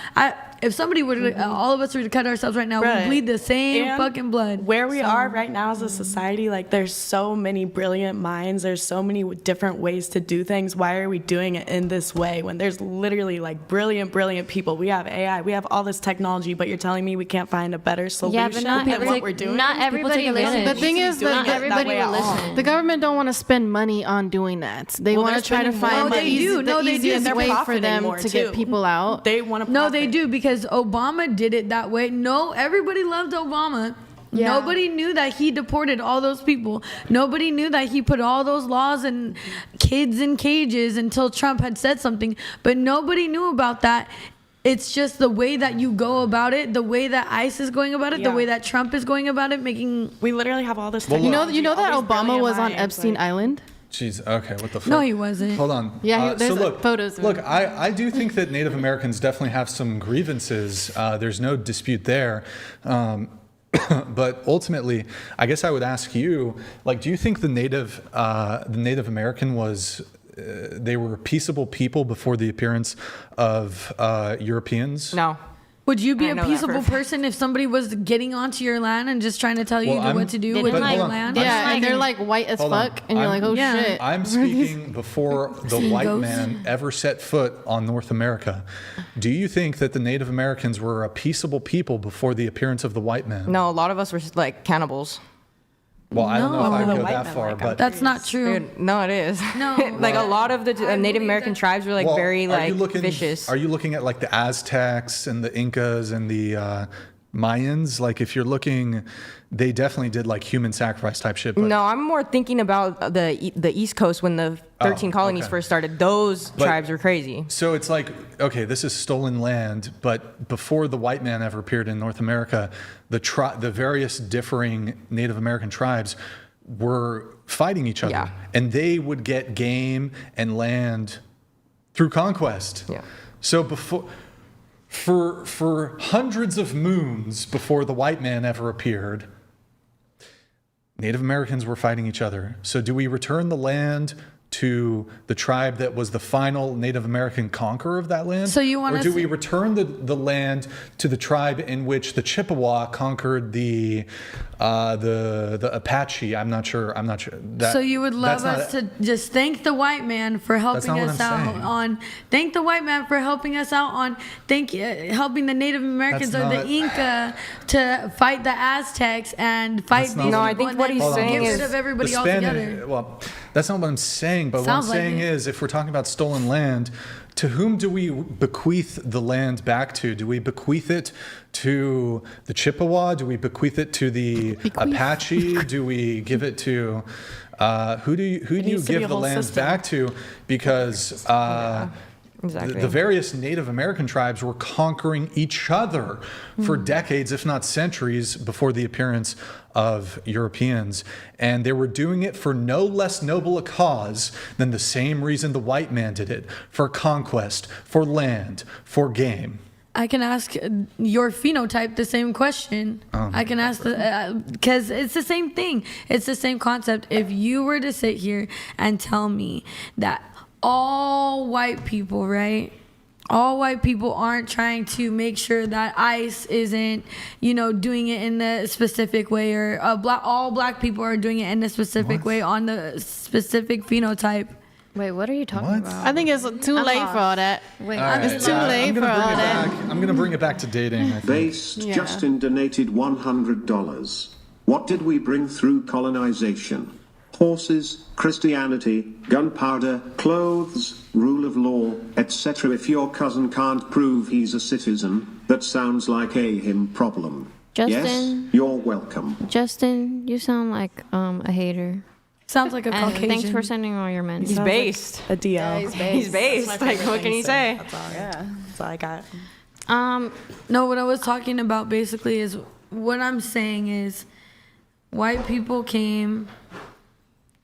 If somebody were to, all of us were to cut ourselves right now, we bleed the same fucking blood. Where we are right now as a society, like there's so many brilliant minds. There's so many different ways to do things. Why are we doing it in this way when there's literally like brilliant people? We have AI, we have all this technology, but you're telling me we can't find a better solution than what we're doing? Not everybody listens. The thing is that everybody will listen. The government don't want to spend money on doing that. They want to try to find the easiest way for them to get people out. They want to. No, they do, because Obama did it that way. No, everybody loved Obama. Yeah. Nobody knew that he deported all those people. Nobody knew that he put all those laws and kids in cages until Trump had said something. But nobody knew about that. It's just the way that you go about it, the way that ICE is going about it, the way that Trump is going about it, making... We literally have all this... You know that Obama was on Epstein Island? Jeez, okay, what the fuck? No, he wasn't. Hold on. Yeah, there's photos of him. Look, I do think that Native Americans definitely have some grievances. There's no dispute there. But ultimately, I guess I would ask you, like, do you think the Native American was... they were peaceable people before the appearance of Europeans? No. Would you be a peaceable person if somebody was getting onto your land and just trying to tell you what to do with your land? Yeah, and they're like white as fuck, and you're like, oh shit. I'm speaking before the white man ever set foot on North America. Do you think that the Native Americans were a peaceable people before the appearance of the white man? No, a lot of us were like cannibals. Well, I don't know if I go that far, but that's not true. Dude, no, it is. No, like a lot of the Native American tribes were like very like vicious. Are you looking at like the Aztecs and the Incas and the Mayans? Like if you're looking, they definitely did like human sacrifice type shit. But no, I'm more thinking about the East Coast when the 13 colonies first started. Those tribes were crazy. So it's like, okay, this is stolen land, but before the white man ever appeared in North America, the various differing Native American tribes were fighting each other, and they would get game and land through conquest. Yeah. So for hundreds of moons before the white man ever appeared, Native Americans were fighting each other. So do we return the land to the tribe that was the final Native American conqueror of that land? So you want or do we return the land to the tribe in which the Chippewa conquered the Apache? I'm not sure. So you would love us to just thank the white man for helping us out on. Thank the white man for helping us out on. Helping the Native Americans or the Inca to fight the Aztecs and fight these. No, I think what he's saying is get rid of everybody altogether. Well, that's not what I'm saying. But what I'm saying is, if we're talking about stolen land, to whom do we bequeath the land back to? Do we bequeath it to the Chippewa? Do we bequeath it to the Apache? Do we give it to who do you give the lands back to? Because Exactly. The various Native American tribes were conquering each other for decades, if not centuries, before the appearance of Europeans. And they were doing it for no less noble a cause than the same reason the white man did it: for conquest, for land, for game. I can ask your phenotype the same question. I can ask because it's the same thing. It's the same concept. If you were to sit here and tell me that all white people, right? All white people aren't trying to make sure that ICE isn't, doing it in the specific way, or all black people are doing it in a specific way on the specific phenotype. Wait, what are you talking about? I think it's too late for all that. Wait, it's too late for all that. I'm going to bring it back to dating, I think. Based Justin donated $100. What did we bring through colonization? Horses, Christianity, gunpowder, clothes, rule of law, etc. If your cousin can't prove he's a citizen, that sounds like a him problem. Justin, yes, you're welcome. Justin, you sound like a hater. Sounds like a Caucasian. Thanks for sending all your men. He's based. Like a DL. Yeah, he's based. Like, what can he say? That's all. Yeah, that's all I got. No, what I was talking about basically is what I'm saying is white people came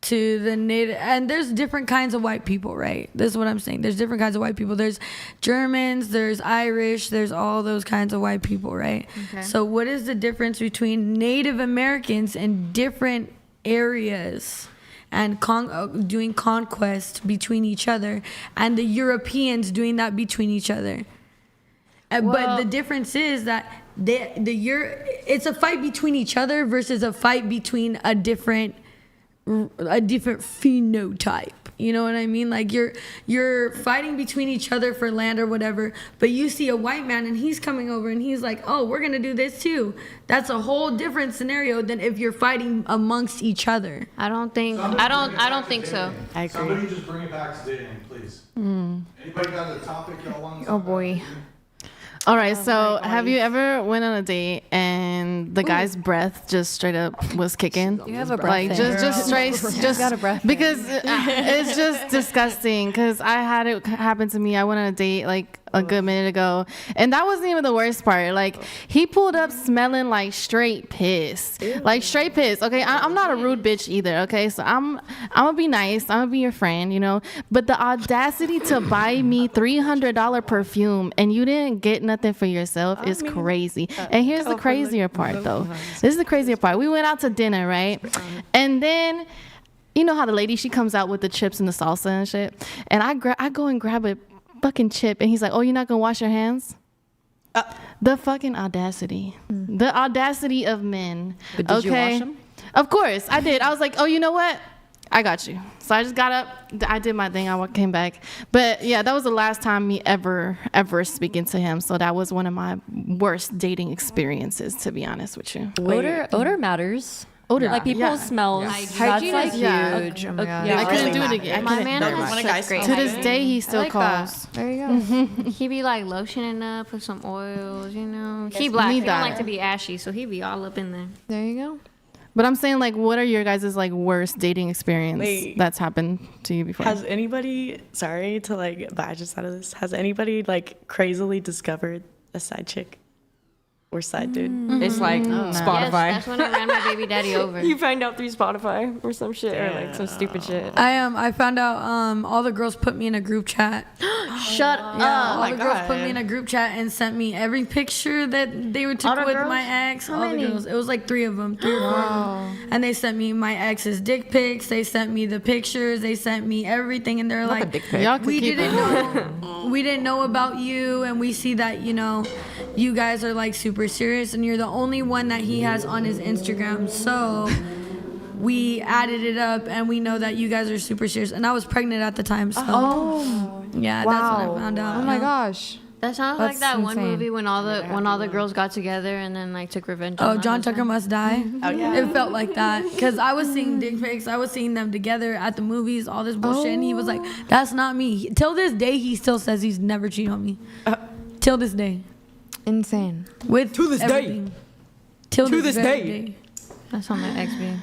to the native, and there's different kinds of white people, right? This is what I'm saying. There's different kinds of white people. There's Germans, there's Irish, there's all those kinds of white people, right? Okay. So what is the difference between Native Americans in different areas and doing conquest between each other, and the Europeans doing that between each other? But the difference is that it's a fight between each other versus a fight between a different phenotype. You know what I mean? Like you're fighting between each other for land or whatever, but you see a white man and he's coming over and he's like, oh, we're gonna do this too. That's a whole different scenario than if you're fighting amongst each other. I don't think so. I agree. Somebody just bring it back to dating, please. Anybody got a topic y'all want to talk Oh boy. about? All right, so have you ever went on a date and the guy's breath just straight up was kicking? You have a breath like thing. just straight, just got a breath because it's just disgusting. Because I had it happen to me. I went on a date like a good minute ago, and that wasn't even the worst part. Like he pulled up smelling like straight piss, like straight piss. Okay, I'm not a rude bitch either. Okay, so I'm gonna be nice. I'm gonna be your friend, you know. But the audacity to buy me $300 perfume and you didn't get nothing for yourself is crazy. And here's the crazier part, though. This is the crazier part. We went out to dinner, right? And then, you know how the lady, she comes out with the chips and the salsa and shit. And I go and grab a fucking chip, and he's like, oh, you're not gonna wash your hands? The fucking audacity. The audacity of men. But did you wash them? Of course, I did. I was like, oh, you know what? I got you. So I just got up. I did my thing. I came back. But yeah, that was the last time me ever speaking to him. So that was one of my worst dating experiences, to be honest with you. Odor matters. Odor. Like people's smells. Hygiene is huge. Oh my God. I couldn't do it again. My man has great to this hygiene. day, he still calls. There you go. He be like lotioning up with some oils, you know. He black. He don't like to be ashy, so he be all up in there. There you go. But I'm saying, like, what are your guys' like worst dating experience that's happened to you before? Has anybody, sorry to like badge out of this, has anybody like crazily discovered a side chick or side dude? It's like Spotify. Yes, that's when I ran my baby daddy over. You find out through Spotify or some shit or like some stupid shit. I found out all the girls put me in a group chat. Shut up. All the girls put me in a group chat and sent me every picture that they took with my ex. All the girls. It was like 3 of them, 3 or 4 of them. And they sent me my ex's dick pics. They sent me the pictures. They sent me everything. And they're like, we didn't know about you. And we see that, you know, you guys are like super serious. And you're the only one that he has on his Instagram. So we added it up and we know that you guys are super serious. And I was pregnant at the time. So yeah, that's when I found out. Oh my gosh. That sounds like that one movie when all the girls got together and then like took revenge. Oh, John Tucker Must Die. Oh yeah, it felt like that because I was seeing dick pics. I was seeing them together at the movies, all this bullshit, and he was like, "That's not me." Till this day, he still says he's never cheated on me. Till this day, insane. To this day. Till this day. That's on my ex being.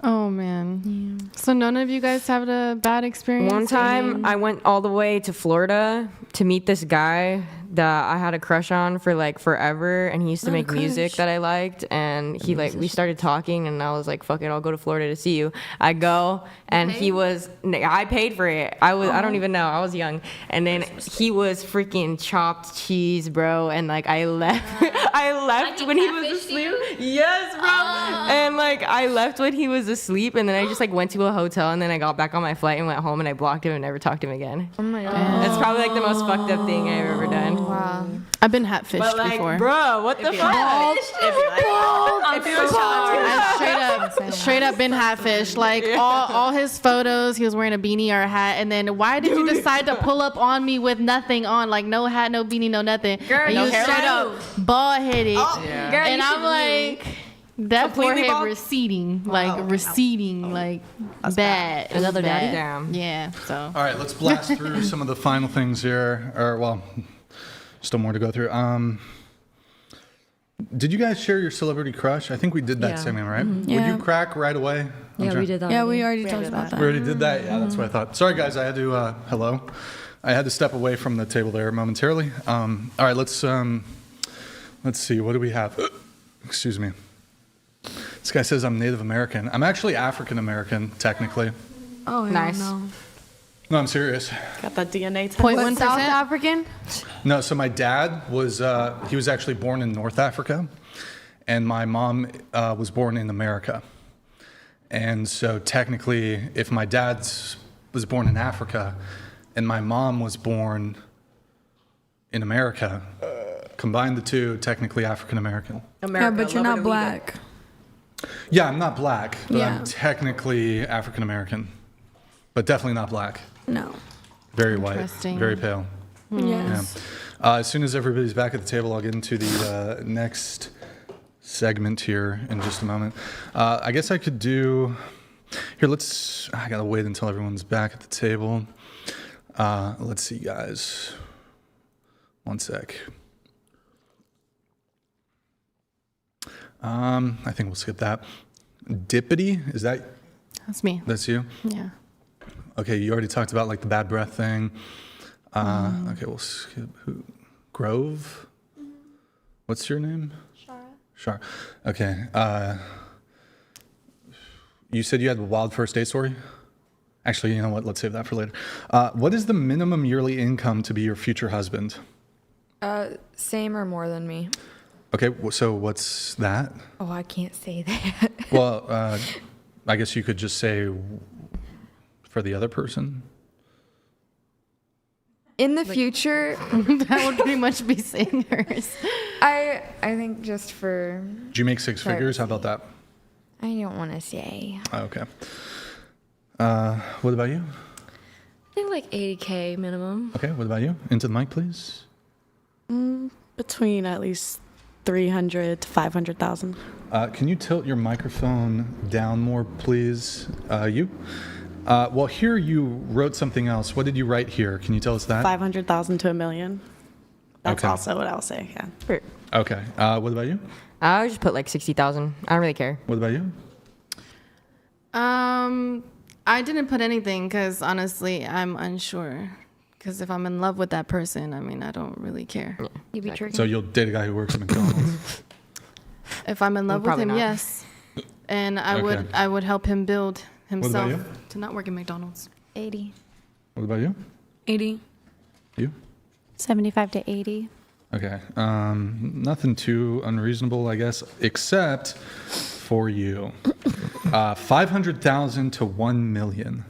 Oh man. Yeah. So none of you guys have a bad experience? One time I went all the way to Florida to meet this guy that I had a crush on for like forever, and he used to make music that I liked, and he like we started talking, and I was like, fuck it, I'll go to Florida to see you. I go, and I paid for it. I don't even know, I was young, and then he was freaking chopped cheese, bro, and like I left Like when he was asleep. Yes, bro. And like I left when he was asleep, and then I just like went to a hotel, and then I got back on my flight and went home, and I blocked him and never talked to him again. Oh my god. It's probably like the most fucked up thing I've ever done. Wow. I've been hatfished But like, before. bro, what the fuck? I straight up been hatfished. Like all his photos, he was wearing a beanie or a hat, and then why did you decide to pull up on me with nothing on, like no hat, no beanie, no nothing? Girl, and you you straight up bald headed, Girl, and I'm like. That Completely forehead bald? receding, like bad. Another bad. daddy down. Yeah. So. All right, let's blast through some of the final things here. Or well, still more to go through. Did you guys share your celebrity crush? I think we did that segment, right? Yeah. Would you crack right away? Yeah, we did that. Yeah, we already talked about that. We already did that? Yeah, that's what I thought. Sorry, guys, I had to, I had to step away from the table there momentarily. All right, let's see, what do we have? Excuse me. This guy says I'm Native American. I'm actually African American, technically. Oh, Nice. No. No, I'm serious. Got that DNA test. 0.1% South African. No, so my dad was, he was actually born in North Africa, and my mom was born in America. And so technically, if my dad was born in Africa and my mom was born in America, combine the two, technically African American. Yeah, but you're not black. Yeah, I'm not black, but Yeah. I'm technically African American, but definitely not black. No. Very white, Interesting. very pale. Yes. Yeah. As soon as everybody's back at the table, I'll get into the next segment here in just a moment. I guess I could do here. I gotta wait until everyone's back at the table. Let's see, guys. One sec. I think we'll skip that. Dippity, is that? That's me. That's you? Yeah. Okay, you already talked about like the bad breath thing. Okay, we'll skip. Who? Grove? What's your name? Shara. Okay. You said you had a wild first date story? Actually, you know what? Let's save that for later. What is the minimum yearly income to be your future husband? Same or more than me. Okay, so what's that? Oh, I can't say that. Well, I guess you could just say for the other person. In the future, That would pretty much be saying hers. I think just for, Do you make six figures? How about that? I don't want to say. Okay. What about you? I think like 80K minimum. Okay, what about you? Into the mic, please. Between at least 300 to 500,000. Can you tilt your microphone down more, please? You? Well, here you wrote something else. What did you write here? Can you tell us that? 500,000 to $1 million. That's Okay. also what I'll say. Yeah. Okay. What about you? I would just put like 60,000. I don't really care. What about you? I didn't put anything because honestly, I'm unsure. Because if I'm in love with that person, I mean, I don't really care. You be tricking. So you'll date a guy who works at McDonald's? If I'm in love with probably him, not. yes. And I Okay. would help him build himself you? to not work at McDonald's. 80. What about you? 80. You? 75 to 80. Okay. Nothing too unreasonable, I guess, except for you. 500,000 to 1 million.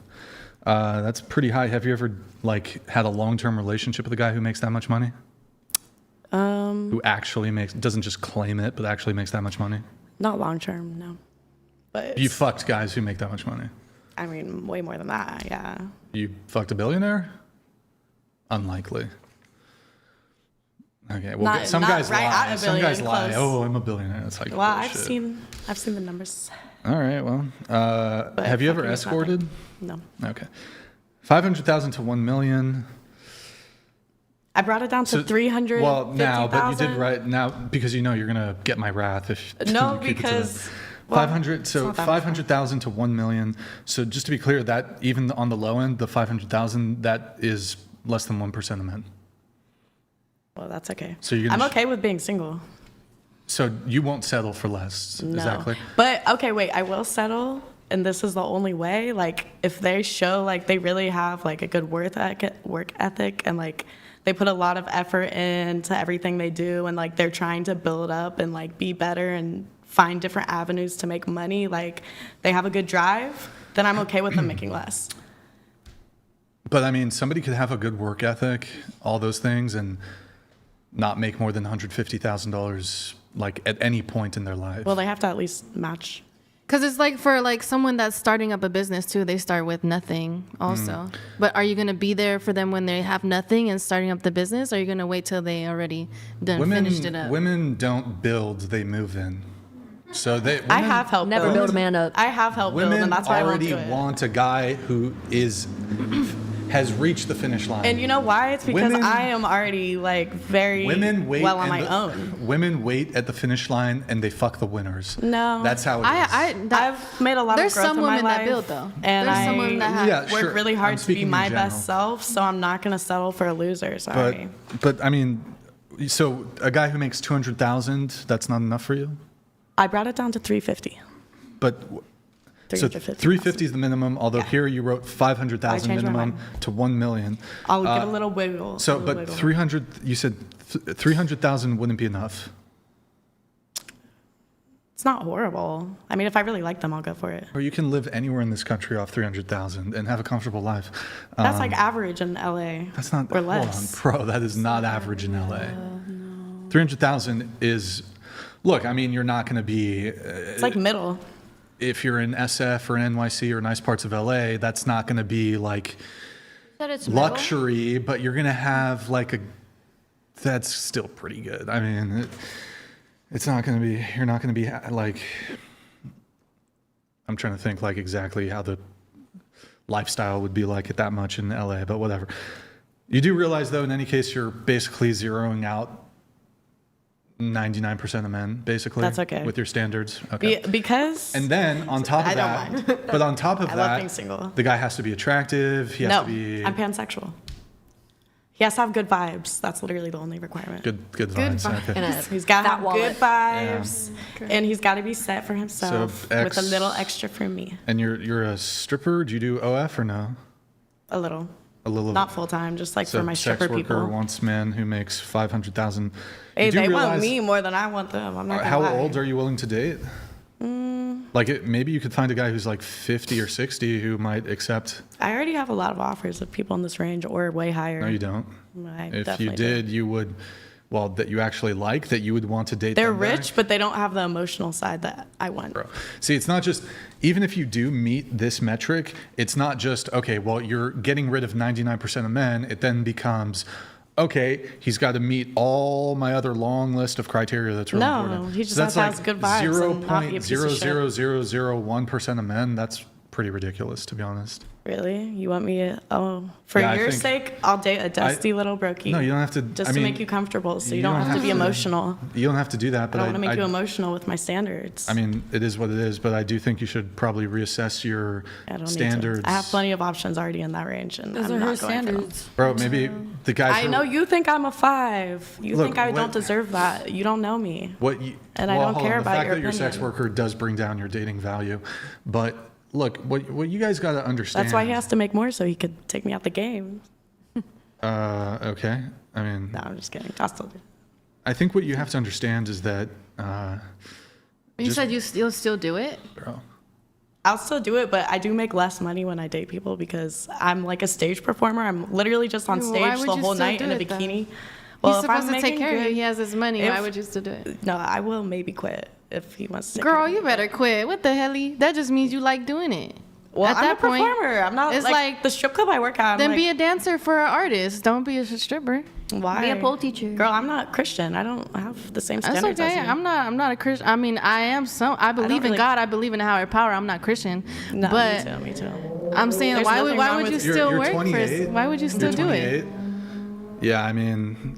That's pretty high. Have you ever like had a long-term relationship with a guy who makes that much money? Who actually doesn't just claim it, but actually makes that much money? Not long term, no. But You fucked guys who make that much money. I mean, way more than that. Yeah. You fucked a billionaire? Unlikely. Okay, well, Not- some not guys right lie. at a Some guys billion, lie. close. Oh, I'm a billionaire. It's like Well, I've bullshit. seen the numbers. All right. Well, have you ever fucking is nothing. escorted? No. Okay. 500,000 to 1 million. I brought it down to 350,000. Well, now, but you did right now because you know you're gonna get my wrath if No, you keep it to because that. well, 500. So not that 500,000 to 1 million. So just to be clear, that even on the low end, the 500,000, that is less than 1% of men. Well, that's okay. So you're I'm gonna okay with being single. So you won't settle for less. No. Is that clear? But okay, wait, I will settle, and this is the only way. Like, if they show like they really have like a good work ethic, and like they put a lot of effort into everything they do, and like they're trying to build up and like be better and find different avenues to make money, like they have a good drive, then I'm okay with them making less. But I mean, somebody could have a good work ethic, all those things, and not make more than $150,000 like at any point in their life. Well, they have to at least match. Because it's like for like someone that's starting up a business too, they start with nothing also. But are you going to be there for them when they have nothing and starting up the business? Or are you going to wait till they already finished it up? Women don't build, they move in. So I have helped Never build a man up. I have helped build, Women and that's why I won't already do it. want a guy who has reached the finish line. And you know why? It's because Women- I am already like very Women wait well on and my own. Women wait at the finish line and they fuck the winners. No, That's how it is. I've made a lot There's of growth some in my women that life, build, though. and There's I some women that have- Yeah, work sure. really hard I'm to be speaking in my general. best self. So I'm not gonna settle for a loser. Sorry. But I mean, so a guy who makes 200,000, that's not enough for you? I brought it down to 350. but so 350 is the minimum. Although here you wrote 500,000 minimum to 1 million. I'll give a little wiggle. So, but 300, you said 300,000 wouldn't be enough. It's not horrible. I mean, if I really like them, I'll go for it. Or you can live anywhere in this country off 300,000 and have a comfortable life. That's like average in LA. That's not, or less. Hold on, bro, that is not average in LA. 300,000 is, look, I mean, you're not going to be. It's like middle. If you're in SF or NYC or nice parts of LA, that's not going to be like luxury, but you're going to have like that's still pretty good. I mean, it's not going to be, you're not going to be like, I'm trying to think like exactly how the lifestyle would be like at that much in LA, but whatever. You do realize though, in any case, you're basically zeroing out 99% of men, basically. That's okay. With your standards. Okay. Because. And then on top of that, but on top of I that, love being single. The guy has to be attractive. He has to be. I'm pansexual. He has to have good vibes. That's literally the only requirement. Good vibes. Okay. He's got to have good vibes, and he's got to be set for himself with a little extra for me. And you're a stripper. Do you do OF or no? A little. A little. Not full time, just like for my stripper people. Sex worker wants man who makes 500,000. Hey, they want me more than I want them. I'm not gonna How lie. old are you willing to date? Like maybe you could find a guy who's like 50 or 60 who might accept. I already have a lot of offers of people in this range or way higher. No, you don't. If you did, you would. Well, that you actually like, that you would want to date. They're rich, but they don't have the emotional side that I want. Bro. See, it's not just, even if you do meet this metric, it's not just, okay, well, you're getting rid of 99% of men. It then becomes, okay, he's got to meet all my other long list of criteria that's really important. No, he just has to have good vibes and not be a piece of shit. 0.00001% of men, that's pretty ridiculous, to be honest. Really? You want me for your sake, I'll date a dusty little brokey. No, you don't have to. Just to make you comfortable, so you don't have to be emotional. You don't have to do that, but I don't want to make you emotional with my standards. I mean, it is what it is, but I do think you should probably reassess your standards. I have plenty of options already in that range, and Those I'm are not her going standards. Bro, maybe the guys. I know you think I'm a 5. You think I don't deserve that. You don't know me. And I don't care about your opinion. The fact that your sex worker does bring down your dating value, but. Look, what you guys got to understand. That's why he has to make more so he could take me out the game. Okay. I mean. No, I'm just kidding. I'll still do it. I think what you have to understand is that. You said you'll still do it? Bro. I'll still do it, but I do make less money when I date people because I'm like a stage performer. I'm literally just on stage the whole night in a bikini. Well, he's supposed to take care of you. He has his money. Why would you still do it? No, I will maybe quit if he wants to. Girl, you better quit. What the hell? That just means you like doing it. Well, I'm a performer. I'm not. It's like the strip club I work at. Then be a dancer for an artist. Don't be a stripper. Why? Be a pole teacher. Girl, I'm not Christian. I don't have the same standards. That's okay. as you. I'm not a Christian. I mean, I am some. I believe in God. I believe in a higher power. I'm not Christian. No, but me too. I'm saying, why would you still work for? Why would you still do it? Yeah, I mean.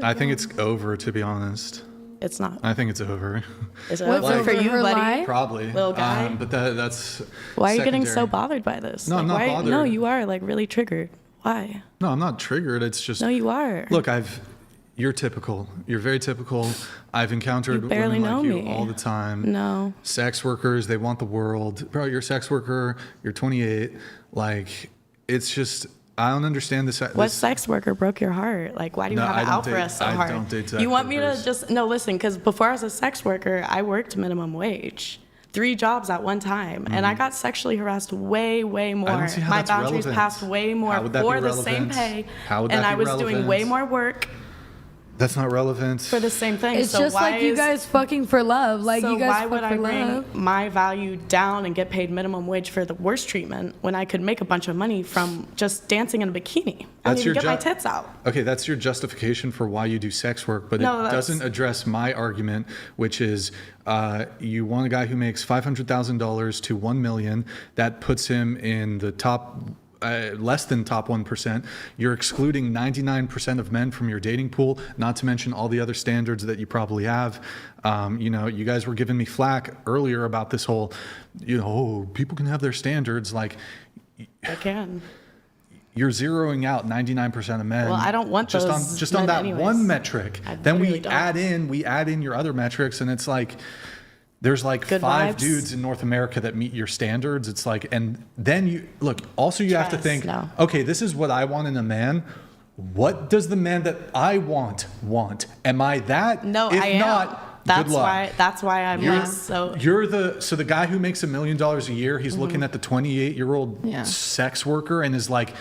I think it's over, to be honest. It's not. I think it's over. Is it over for you, buddy? Probably. Little guy. But that's. Why are you getting so bothered by this? No, I'm not bothered. No, you are like really triggered. Why? No, I'm not triggered. It's just. No, you are. Look, you're typical. You're very typical. I've encountered women like you all the time. No. Sex workers, they want the world. Bro, you're a sex worker. You're 28. Like, it's just. I don't understand this. What sex worker broke your heart? Like, why do you have it out for us so hard? I don't date sex You want me to workers. just listen? Because before I was a sex worker, I worked minimum wage, 3 jobs at one time, and I got sexually harassed way more. I don't see how My that's boundaries relevant. passed way more for the same pay, and I was doing way more work. That's not relevant. For the same thing. It's just like you guys fucking for love. Like so you guys why fuck would for I bring love. my value down and get paid minimum wage for the worst treatment when I could make a bunch of money from just dancing in a bikini? I didn't even get my tits out. Okay, that's your justification for why you do sex work, but it doesn't address my argument, which is you want a guy who makes $500,000 to $1 million. That puts him in the top. Less than top 1%. You're excluding 99% of men from your dating pool, not to mention all the other standards that you probably have. You guys were giving me flack earlier about this whole, people can have their standards. Like, I can. You're zeroing out 99% of men. Well, I don't want just those just on men that anyways. one metric. Then we don't. add in your other metrics, and it's like, there's like Good 5 vibes. dudes in North America that meet your standards. It's like, and then you look, also you have to think, okay, this is what I want in a man. What does the man that I want? Am I that? No, if I am. not, That's good luck. That's why I'm like, so. You're the guy who makes $1 million a year. He's looking at the 28-year-old sex worker and is like,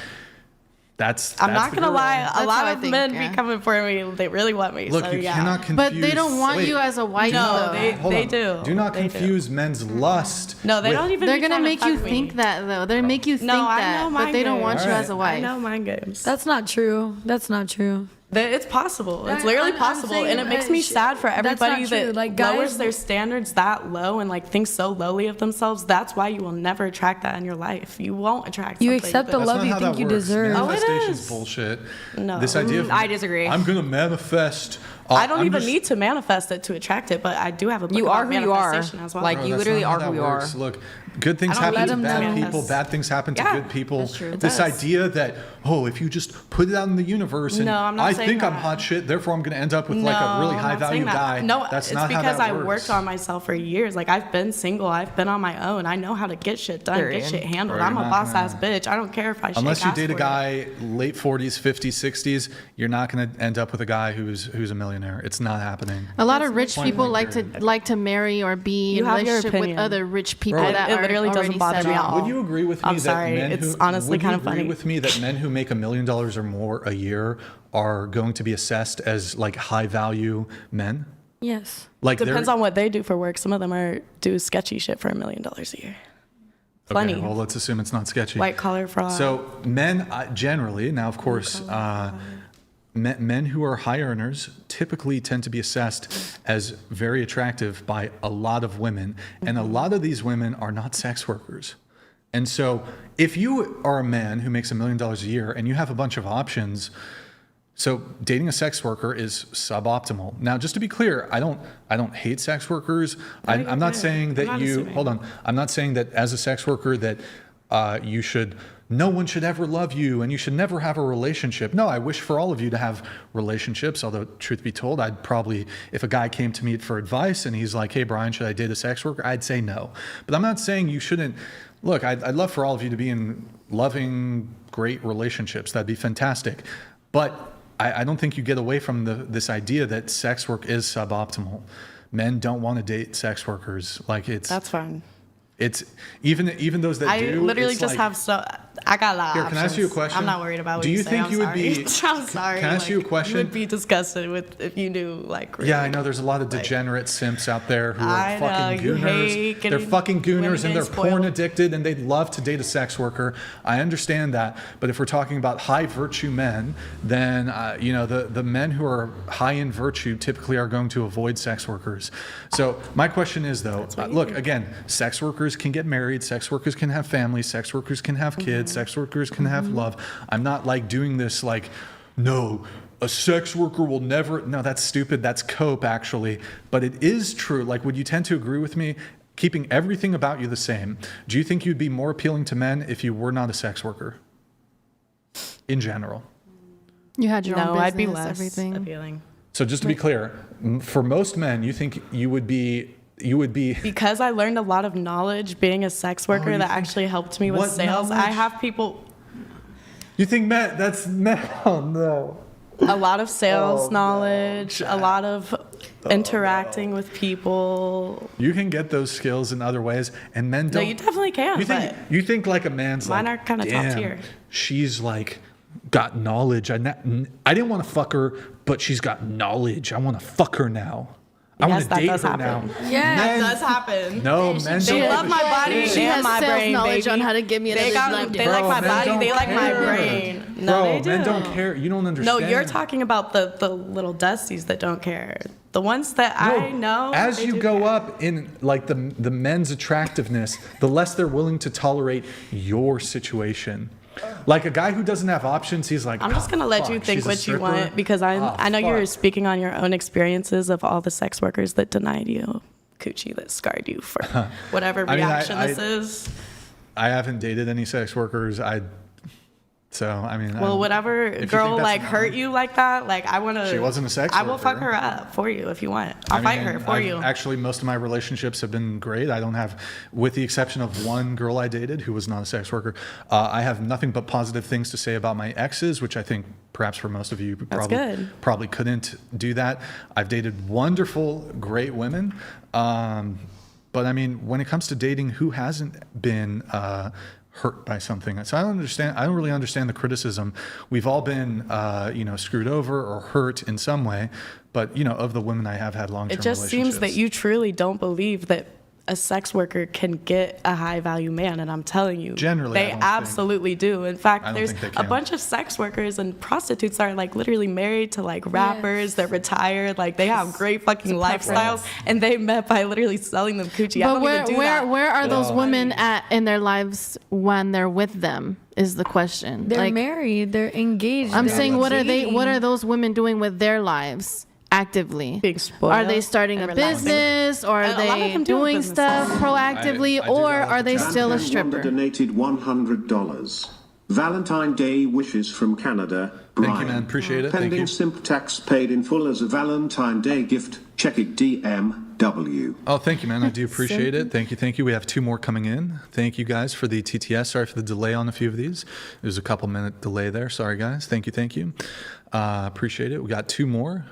I'm not gonna lie. That's A lot how I of think, men be coming for me. They really want me. Look, so, you yeah. cannot confuse. But they don't want you as a wife. No, though. they do. Do not confuse men's lust. No, they with- don't even. They're be gonna trying to make you fuck me. think that though. They're make you think I that, know but they don't want games. you as a wife. I know mind games. That's not true. That's not true. It's possible. It's literally I'm possible, saying, and it makes me sad for that's everybody not true. that Like, lowers guys- their standards that low and like thinks so lowly of themselves. That's why you will never attract that in your life. You won't attract. You something accept the that- love you think you deserve. Manifestation's bullshit. No. This idea of I disagree. I'm gonna manifest. I don't I'm even just- need to manifest it to attract it, but I do have a book You about are who you are. manifestation as well. Like, Bro, you that's literally not how are that who you works. are. Look, good things I don't happen to need to bad manifest. people. Bad things happen to Yeah, good people. that's true. It This does. idea that if you just put it out in the universe and No, I'm not I saying think I'm that. hot shit, therefore I'm going to end up with like a really I'm high not value saying that. guy. No, that's it's not how because that I works. worked on myself for years. Like, I've been single, I've been on my own. I know how to get shit done, Period. get shit handled. Bro, I'm you're a not boss gonna- ass bitch. I don't care if I shake Unless you ass date a for it. guy late 40s, 50s, 60s, you're not going to end up with a guy who's a millionaire. It's not happening. A lot of rich Point people blank like to marry or be You in a have your relationship with opinion. other rich people Bro, that it are literally doesn't already bother set me at up. all. Would you agree with me I'm that sorry, men it's who honestly would you kind of agree funny. with me that men who make $1 million or more a year are going to be assessed as like high value men? Yes. Like Depends on what they do for work. Some of them do sketchy shit for $1 million a year. Plenty. Okay, well, let's assume it's not sketchy. White collar fraud. So men generally, now of course, men who are high earners typically tend to be assessed as very attractive by a lot of women, and a lot of these women are not sex workers. And so if you are a man who makes $1 million a year and you have a bunch of options, so dating a sex worker is suboptimal. Now, just to be clear, I don't hate sex workers. I'm not saying that I'm not saying that as a sex worker that no one should ever love you and you should never have a relationship. No, I wish for all of you to have relationships. Although, truth be told, I'd probably, if a guy came to me for advice and he's like, "Hey, Brian, should I date a sex worker?" I'd say no. But I'm not saying you shouldn't. Look, I'd love for all of you to be in loving, great relationships. That'd be fantastic. But I don't think you get away from this idea that sex work is suboptimal. Men don't want to date sex workers. Like That's fine. It's even those that do. I literally it's just like, have I got a lot of Here, can I ask you a options. question? I'm not worried about what Do you say. think I'm you would sorry. be? I'm sorry. Can I ask you a question? You would be disgusted if you knew, like. Really, yeah, I know there's a lot of degenerate simps out there who are I fucking know, you gooners. hate They're getting fucking gooners women and they're getting porn spoiled. addicted and they'd love to date a sex worker. I understand that, but if we're talking about high virtue men, then the men who are high in virtue typically are going to avoid sex workers. So my question is though, look again, sex workers can get married, sex workers can have families, sex workers can have kids, sex workers can have love. I'm not like doing this like, no, a sex worker will never. No, that's stupid. That's cope actually. But it is true. Like, would you tend to agree with me? Keeping everything about you the same, do you think you'd be more appealing to men if you were not a sex worker? In general. You had your own business, I'd be less everything. appealing. So just to be clear, for most men, you think you would be Because I learned a lot of knowledge being a sex worker you that think- actually helped me with what sales. I knowledge? have people. You think men? That's men. Oh no. A lot of sales knowledge, a lot of interacting with people. You can get those skills in other ways, and men No, don't. you definitely can. You think like a man's Mine like, are kinda top "Damn, tier." she's like got knowledge. I didn't want to fuck her, but she's got knowledge. I want to fuck her now. I want Yes, to that date does her happen. now. Yeah, Men- that does happen. No, men They don't love give my a body shit. She and has my sales brain, knowledge baby. on how to give me They another got, love they dip. like my men body. don't They like my care. brain. No, Bro, they do. men don't care. You don't understand. No, you're talking about the little dusties that don't care. The ones that I know. As they you do go care. up in like the men's attractiveness, the less they're willing to tolerate your situation. Like a guy who doesn't have options, he's like, I'm just gonna let you fuck, think she's a what you stripper? want because I know you're speaking on your own experiences of all the sex workers that denied you coochie, that scarred you for whatever I mean, reaction this is. I haven't dated any sex workers. So, I mean, well, whatever girl like hurt you like that, like I want to. She wasn't a sex I worker. will fuck her up for you if you want. I'll fight her for you. Actually, most of my relationships have been great. I don't have, with the exception of one girl I dated who was not a sex worker, I have nothing but positive things to say about my exes, which I think perhaps for most of you probably couldn't do that. I've dated wonderful, great women. But I mean, when it comes to dating, who hasn't been hurt by something? So I don't really understand the criticism. We've all been, screwed over or hurt in some way. But, of the women I have had long-term relationships. It just seems that you truly don't believe that a sex worker can get a high-value man, and I'm telling you, generally, they absolutely do. In fact, there's a bunch of sex workers and prostitutes that are like literally married to like rappers. Yes. They're retired, like they have great fucking lifestyles, and they met by literally selling them coochie. But where are those women at in their lives when they're with them? Is the question. They're married. They're engaged. I'm saying, what are those women doing with their lives? Actively, being spoiled, are they starting a business, or are they doing stuff proactively, or are they still a stripper? Donated $100. Valentine Day wishes from Canada. Brian. Thank you, man. Appreciate it. Pending simp tax paid in full as a Valentine Day gift. Check it, DMW. Oh, thank you, man. I do appreciate it. Thank you. We have 2 more coming in. Thank you, guys, for the TTS. Sorry for the delay on a few of these. There's a couple minute delay there. Sorry, guys. Thank you. Appreciate it. We got 2 more.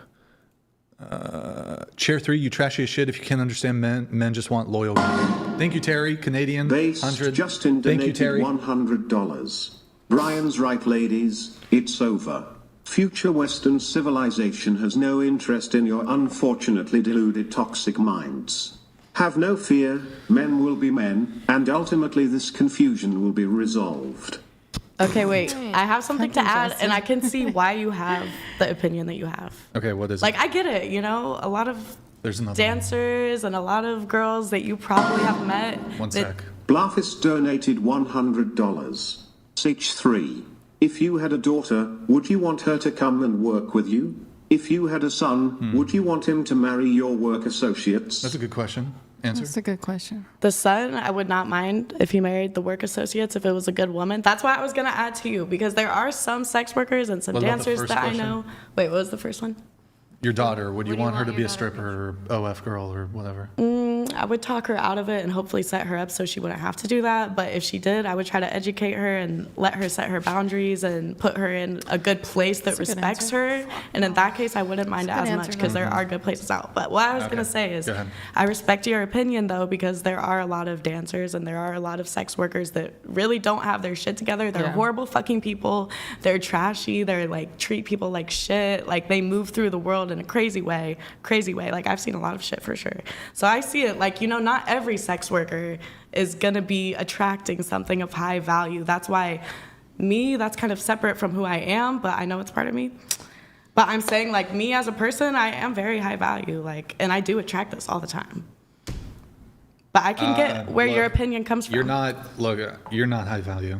Chair 3, you trashy as shit. If you can't understand men just want loyal women. Thank you, Terry. Canadian. Based Justin donated $100. Brian's right, ladies. It's over. Future Western civilization has no interest in your unfortunately deluded toxic minds. Have no fear. Men will be men, and ultimately this confusion will be resolved. Okay, wait. I have something to add, and I can see why you have the opinion that you have. Okay, what is it? Like, I get it, a lot of dancers and a lot of girls that you probably have met. One sec. Bluffist donated $100. Sage 3. If you had a daughter, would you want her to come and work with you? If you had a son, would you want him to marry your work associates? That's a good question. Answer. That's a good question. The son, I would not mind if he married the work associates if it was a good woman. That's why I was going to add to you, because there are some sex workers and some dancers that I know. Wait, what was the first one? Your daughter, would you want her to be a stripper or OF girl or whatever? I would talk her out of it and hopefully set her up so she wouldn't have to do that. But if she did, I would try to educate her and let her set her boundaries and put her in a good place that respects her. And in that case, I wouldn't mind as much because there are good places out. But what I was going to say is I respect your opinion, though, because there are a lot of dancers and there are a lot of sex workers that really don't have their shit together. They're horrible fucking people. They're trashy. They're like treat people like shit. Like they move through the world in a crazy way. Like I've seen a lot of shit for sure. So I see it like, not every sex worker is going to be attracting something of high value. That's why that's kind of separate from who I am, but I know it's part of me. But I'm saying like me as a person, I am very high value, and I do attract this all the time. But I can get where your opinion comes from. You're not high value.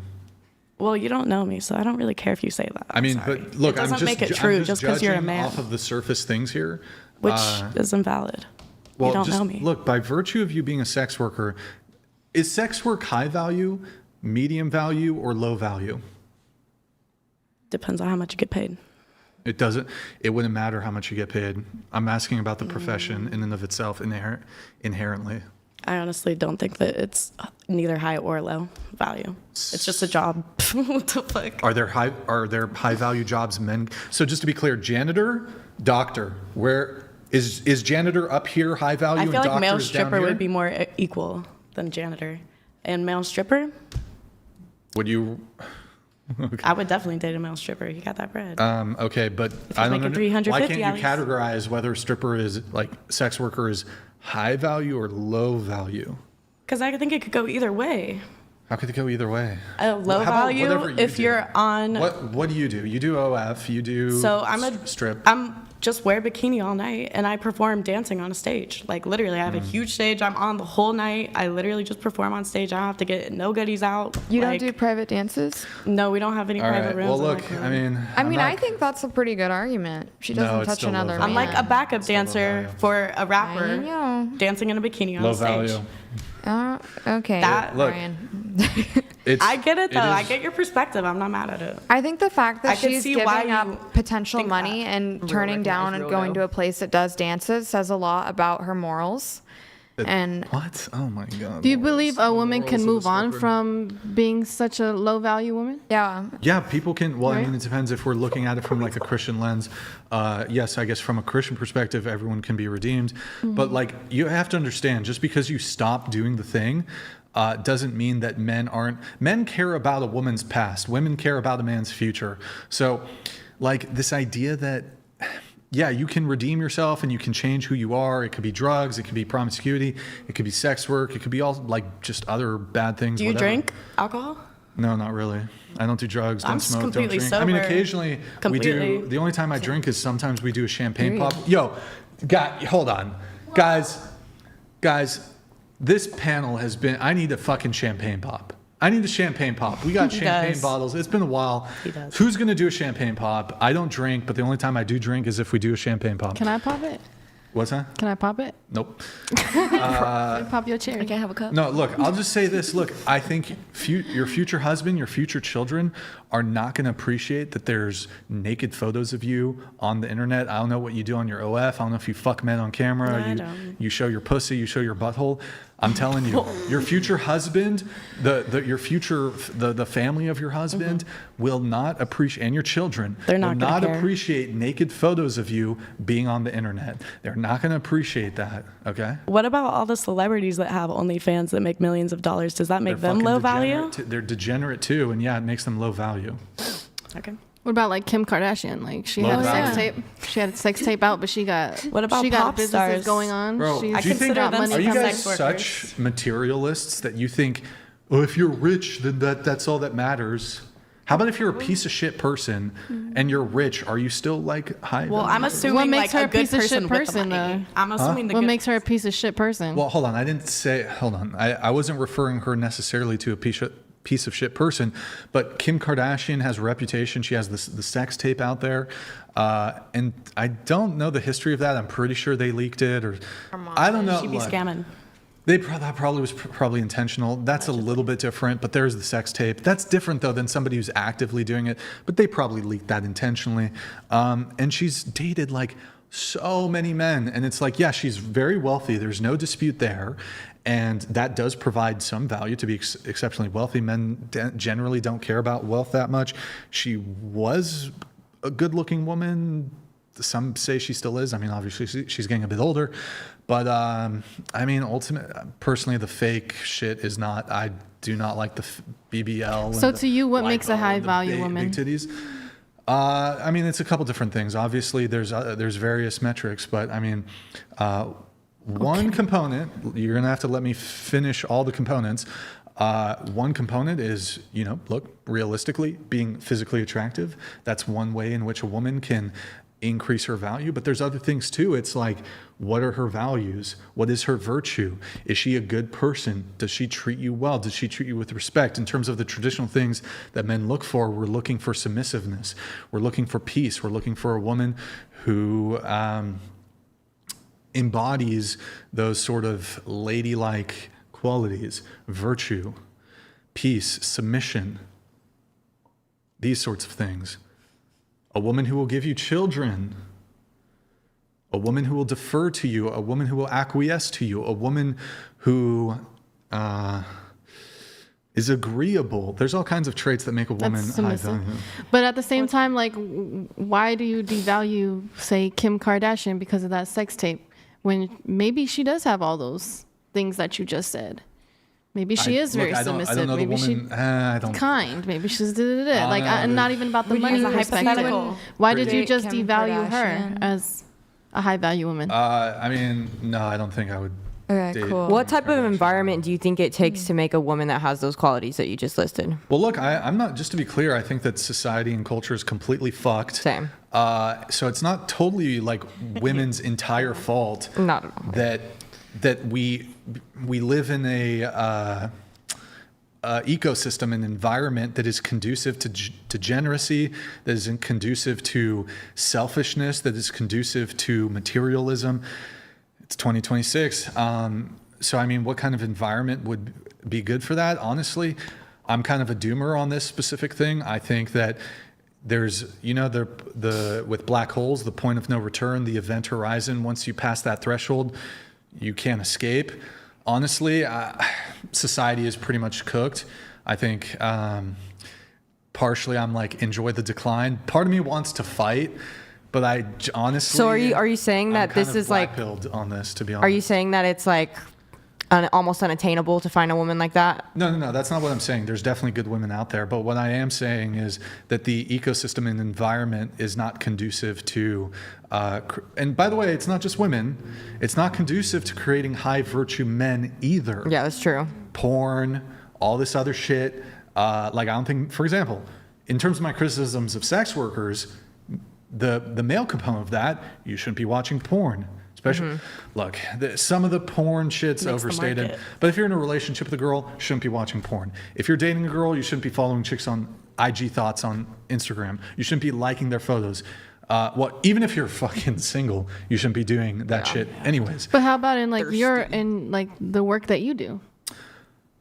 Well, you don't know me, so I don't really care if you say that. But look, it doesn't make it true just because you're a man. Off of the surface things here, which is invalid. Well, you don't know me. Look, by virtue of you being a sex worker, is sex work high value, medium value, or low value? Depends on how much you get paid. It doesn't. It wouldn't matter how much you get paid. I'm asking about the profession in and of itself inherently. I honestly don't think that it's neither high or low value. It's just a job. What the fuck? Are there high value jobs men? So just to be clear, janitor, doctor, where is janitor up here high value? I feel and like male is stripper down would be more equal than janitor. And male stripper? Would you? Okay. I would definitely date a male stripper. He got that bread. Okay, but I don't know. Why can't you categorize whether stripper is like sex worker is high value or low value? Because I think it could go either way. How could it go either way? Low value if you're on. What do? You do OF. You do. So I'm a strip. I'm just wear bikini all night and I perform dancing on a stage. Like literally, I have a huge stage. I'm on the whole night. I literally just perform on stage. I don't have to get no goodies out. You don't do private dances? No, we don't have any private rooms. Well, look, I think that's a pretty good argument. She doesn't touch another man. I'm like a backup dancer for a rapper dancing in a bikini on a stage. Low value. Okay, Look, Brian. I get it though. I get your perspective. I'm not mad at it. I think the fact that she's see why giving you up potential money and turning down and going to a place that does dances says a lot about her morals. And what? Oh my God. Do you believe a woman can move on from being such a low value woman? Yeah. Yeah, people can. Well, Right? I mean, it depends if we're looking at it from like a Christian lens. Yes, I guess from a Christian perspective, everyone can be redeemed. But like, you have to understand, just because you stop doing the thing doesn't mean that men care about a woman's past. Women care about a man's future. So like this idea that, yeah, you can redeem yourself and you can change who you are. It could be drugs, it could be promiscuity, it could be sex work, it could be all like just other bad things. Do you whatever. drink alcohol? No, not really. I don't do drugs, don't I'm smoke, don't completely drink. I mean, sober. occasionally we do. The only time I drink is sometimes we do a champagne Period. pop. Yo, hold on. Guys, this panel has been, I need a fucking champagne pop. I need a champagne pop. We got champagne bottles. It's been a while. He does. Who's going to do a champagne pop? I don't drink, but the only time I do drink is if we do a champagne pop. Can I pop it? What's that? Can I pop it? Nope. Pop your cherry. I can't have a cup. No, look, I'll just say this. Look, I think your future husband, your future children are not going to appreciate that there's naked photos of you on the internet. I don't know what you do on your OF. I don't know if you fuck men on camera. No, I don't. You show your pussy, you show your butthole. I'm telling you, your future husband, the family of your husband will not appreciate, and your children They're will not gonna not care. appreciate naked photos of you being on the internet. They're not going to appreciate that, okay? What about all the celebrities that have OnlyFans that make millions of dollars? Does that make They're them fucking low value? degenerate they're degenerate too, and yeah, it makes them low value. Okay. What about like Kim Kardashian? Like she Low had a value. sex tape. She had a sex tape out, but she got What about she got pop businesses stars? going on. Bro, She's do you think, consider them money are you coming- guys sex such materialists that you think, oh, if you're rich, then that's all that matters? How about if you're a piece of shit person and you're rich? Are you still like high? Well, value? I'm assuming What makes like her a good piece of person shit with person, the money. though? I'm assuming the What good makes her a piece of shit person? Well, hold on. I didn't say. Hold on. I wasn't referring her necessarily to a piece of shit person, but Kim Kardashian has a reputation. She has the sex tape out there, and I don't know the history of that. I'm pretty sure they leaked it, or I don't know. She'd be Look, scamming. that probably was probably intentional. That's a little bit different, but there's the sex tape. That's different though than somebody who's actively doing it, but they probably leaked that intentionally. And she's dated like so many men, and it's like, yeah, she's very wealthy. There's no dispute there. And that does provide some value to be exceptionally wealthy. Men generally don't care about wealth that much. She was a good-looking woman. Some say she still is. I mean, obviously she's getting a bit older, but I mean, personally, the fake shit is not. I do not like the BBL. So to you, what makes a high value woman? Big titties. I mean, it's a couple different things. Obviously, there's various metrics, but I mean, one component. You're gonna have to let me finish all the components. One component is, look, realistically, being physically attractive. That's one way in which a woman can increase her value, but there's other things too. It's like, what are her values? What is her virtue? Is she a good person? Does she treat you well? Does she treat you with respect? In terms of the traditional things that men look for, we're looking for submissiveness. We're looking for peace. We're looking for a woman who embodies those sort of ladylike qualities: virtue, peace, submission, these sorts of things. A woman who will give you children, a woman who will defer to you, a woman who will acquiesce to you, a woman who is agreeable. There's all kinds of traits that make a woman high value. But at the same time, like, why do you devalue, say, Kim Kardashian because of that sex tape, when maybe she does have all those things that you just said? Maybe she is very submissive. I don't know maybe the woman. she's kind. Maybe she's like, and not even about the Would money you- perspective. Why did you just Kim devalue her Kardashian? as a high value woman? I mean, no, I don't think I would. Okay, date cool. What type of environment do you think it takes to make a woman that has those qualities that you just listed? Well, look, I'm not, just to be clear, I think that society and culture is completely fucked. Same. So it's not totally like women's entire fault. Not at all. That we live in a ecosystem, an environment that is conducive to degeneracy, that is conducive to selfishness, that is conducive to materialism. It's 2026. So, I mean, what kind of environment would be good for that? Honestly, I'm kind of a doomer on this specific thing. I think that there's, you know, the with black holes, the point of no return, the event horizon, once you pass that threshold, you can't escape. Honestly, society is pretty much cooked. I think partially I'm like, enjoy the decline. Part of me wants to fight, but I honestly... So are you saying that this is like... black-pilled on this, to be honest. Are you saying that it's like almost unattainable to find a woman like that? No, that's not what I'm saying. There's definitely good women out there, but what I am saying is that the ecosystem and environment is not conducive to, and by the way, it's not just women, it's not conducive to creating high virtue men either. Yeah, that's true. Porn, all this other shit. Like, I don't think, for example, in terms of my criticisms of sex workers, the male component of that, you shouldn't be watching porn. Especially, look, some of the porn shit's overstated. But if you're in a relationship with a girl, you shouldn't be watching porn. If you're dating a girl, you shouldn't be following chicks on IG thoughts on Instagram. You shouldn't be liking their photos. Well, even if you're fucking single, you shouldn't be doing that shit anyways. But how about in like the work that you do?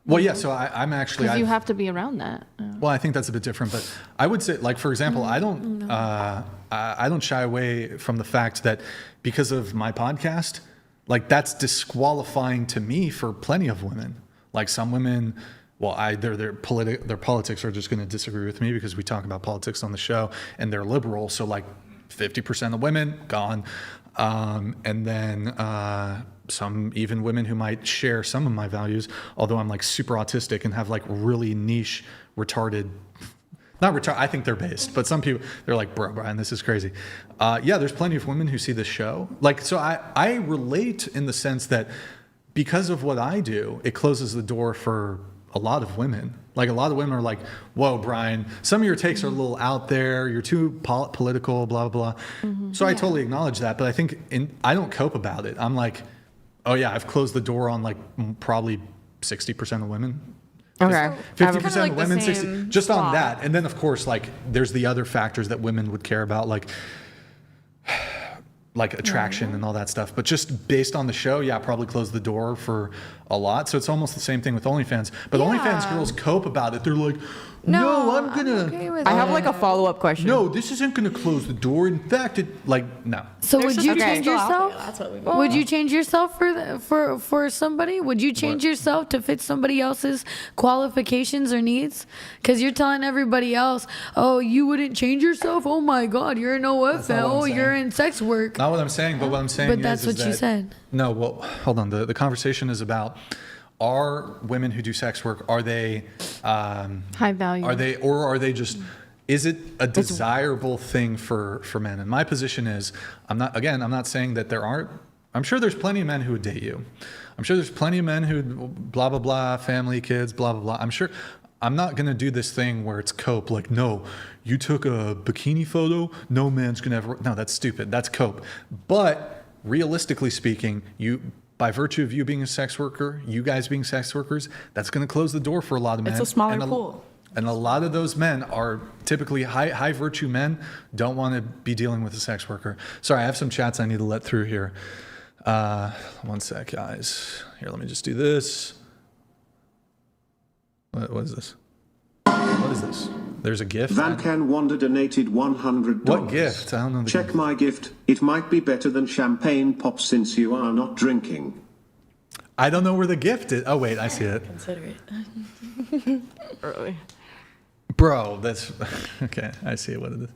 Well, yeah, so I'm actually... Because you have to be around that. Well, I think that's a bit different, but I would say, like, for example, I don't shy away from the fact that because of my podcast, like, that's disqualifying to me for plenty of women. Like, some women, well, their politics are just going to disagree with me because we talk about politics on the show, and they're liberal, so like 50% of women gone, and then some even women who might share some of my values, although I'm like super autistic and have like really niche retarded, not retarded, I think they're based, but some people, they're like, bro, Brian, this is crazy. Yeah, there's plenty of women who see this show. Like, so I relate in the sense that because of what I do, it closes the door for a lot of women. Like, a lot of women are like, whoa, Brian, some of your takes are a little out there. You're too political, blah, blah, blah. So I totally acknowledge that. But I think I don't cope about it. I'm like, oh yeah, I've closed the door on like probably 60% of women. Okay. 50% of women, 60, just on that. And then of course, like, there's the other factors that women would care about, like attraction and all that stuff. But just based on the show, yeah, probably close the door for a lot. So it's almost the same thing with OnlyFans. But OnlyFans girls cope about it. They're like, no, I'm gonna... okay with I have like a follow-up question. No, this isn't gonna close the door. In fact, no. So would you change yourself? That's what we Would you change yourself for somebody? Would you change yourself to fit somebody else's qualifications or needs? Because you're telling everybody else, oh, you wouldn't change yourself? Oh my God, you're an OF. Oh, you're in sex work. Not what I'm saying, but what I'm saying is... But that's what you said. No, well, hold on. The conversation is about, are women who do sex work, are they... high value. Are they just... Is it a desirable thing for men? And my position is, I'm not saying that there aren't... I'm sure there's plenty of men who would date you. I'm sure there's plenty of men who blah, blah, blah, family, kids, blah, blah, blah. I'm sure... I'm not going to do this thing where it's cope. Like, no, you took a bikini photo, no man's going to ever... No, that's stupid. That's cope. But realistically speaking, by virtue of you being a sex worker, you guys being sex workers, that's going to close the door for a lot of men. It's a smaller pool. And a lot of those men are typically high virtue men, don't want to be dealing with a sex worker. Sorry, I have some chats I need to let through here. One sec, guys. Here, let me just do this. What is this? What is this? There's a gift? Vancan Wanda donated $100. What gift? I don't know. Check my gift. It might be better than champagne pop since you are not drinking. I don't know where the gift is. Oh, wait, I see it. Consider it. Early. Bro, that's... Okay, I see what it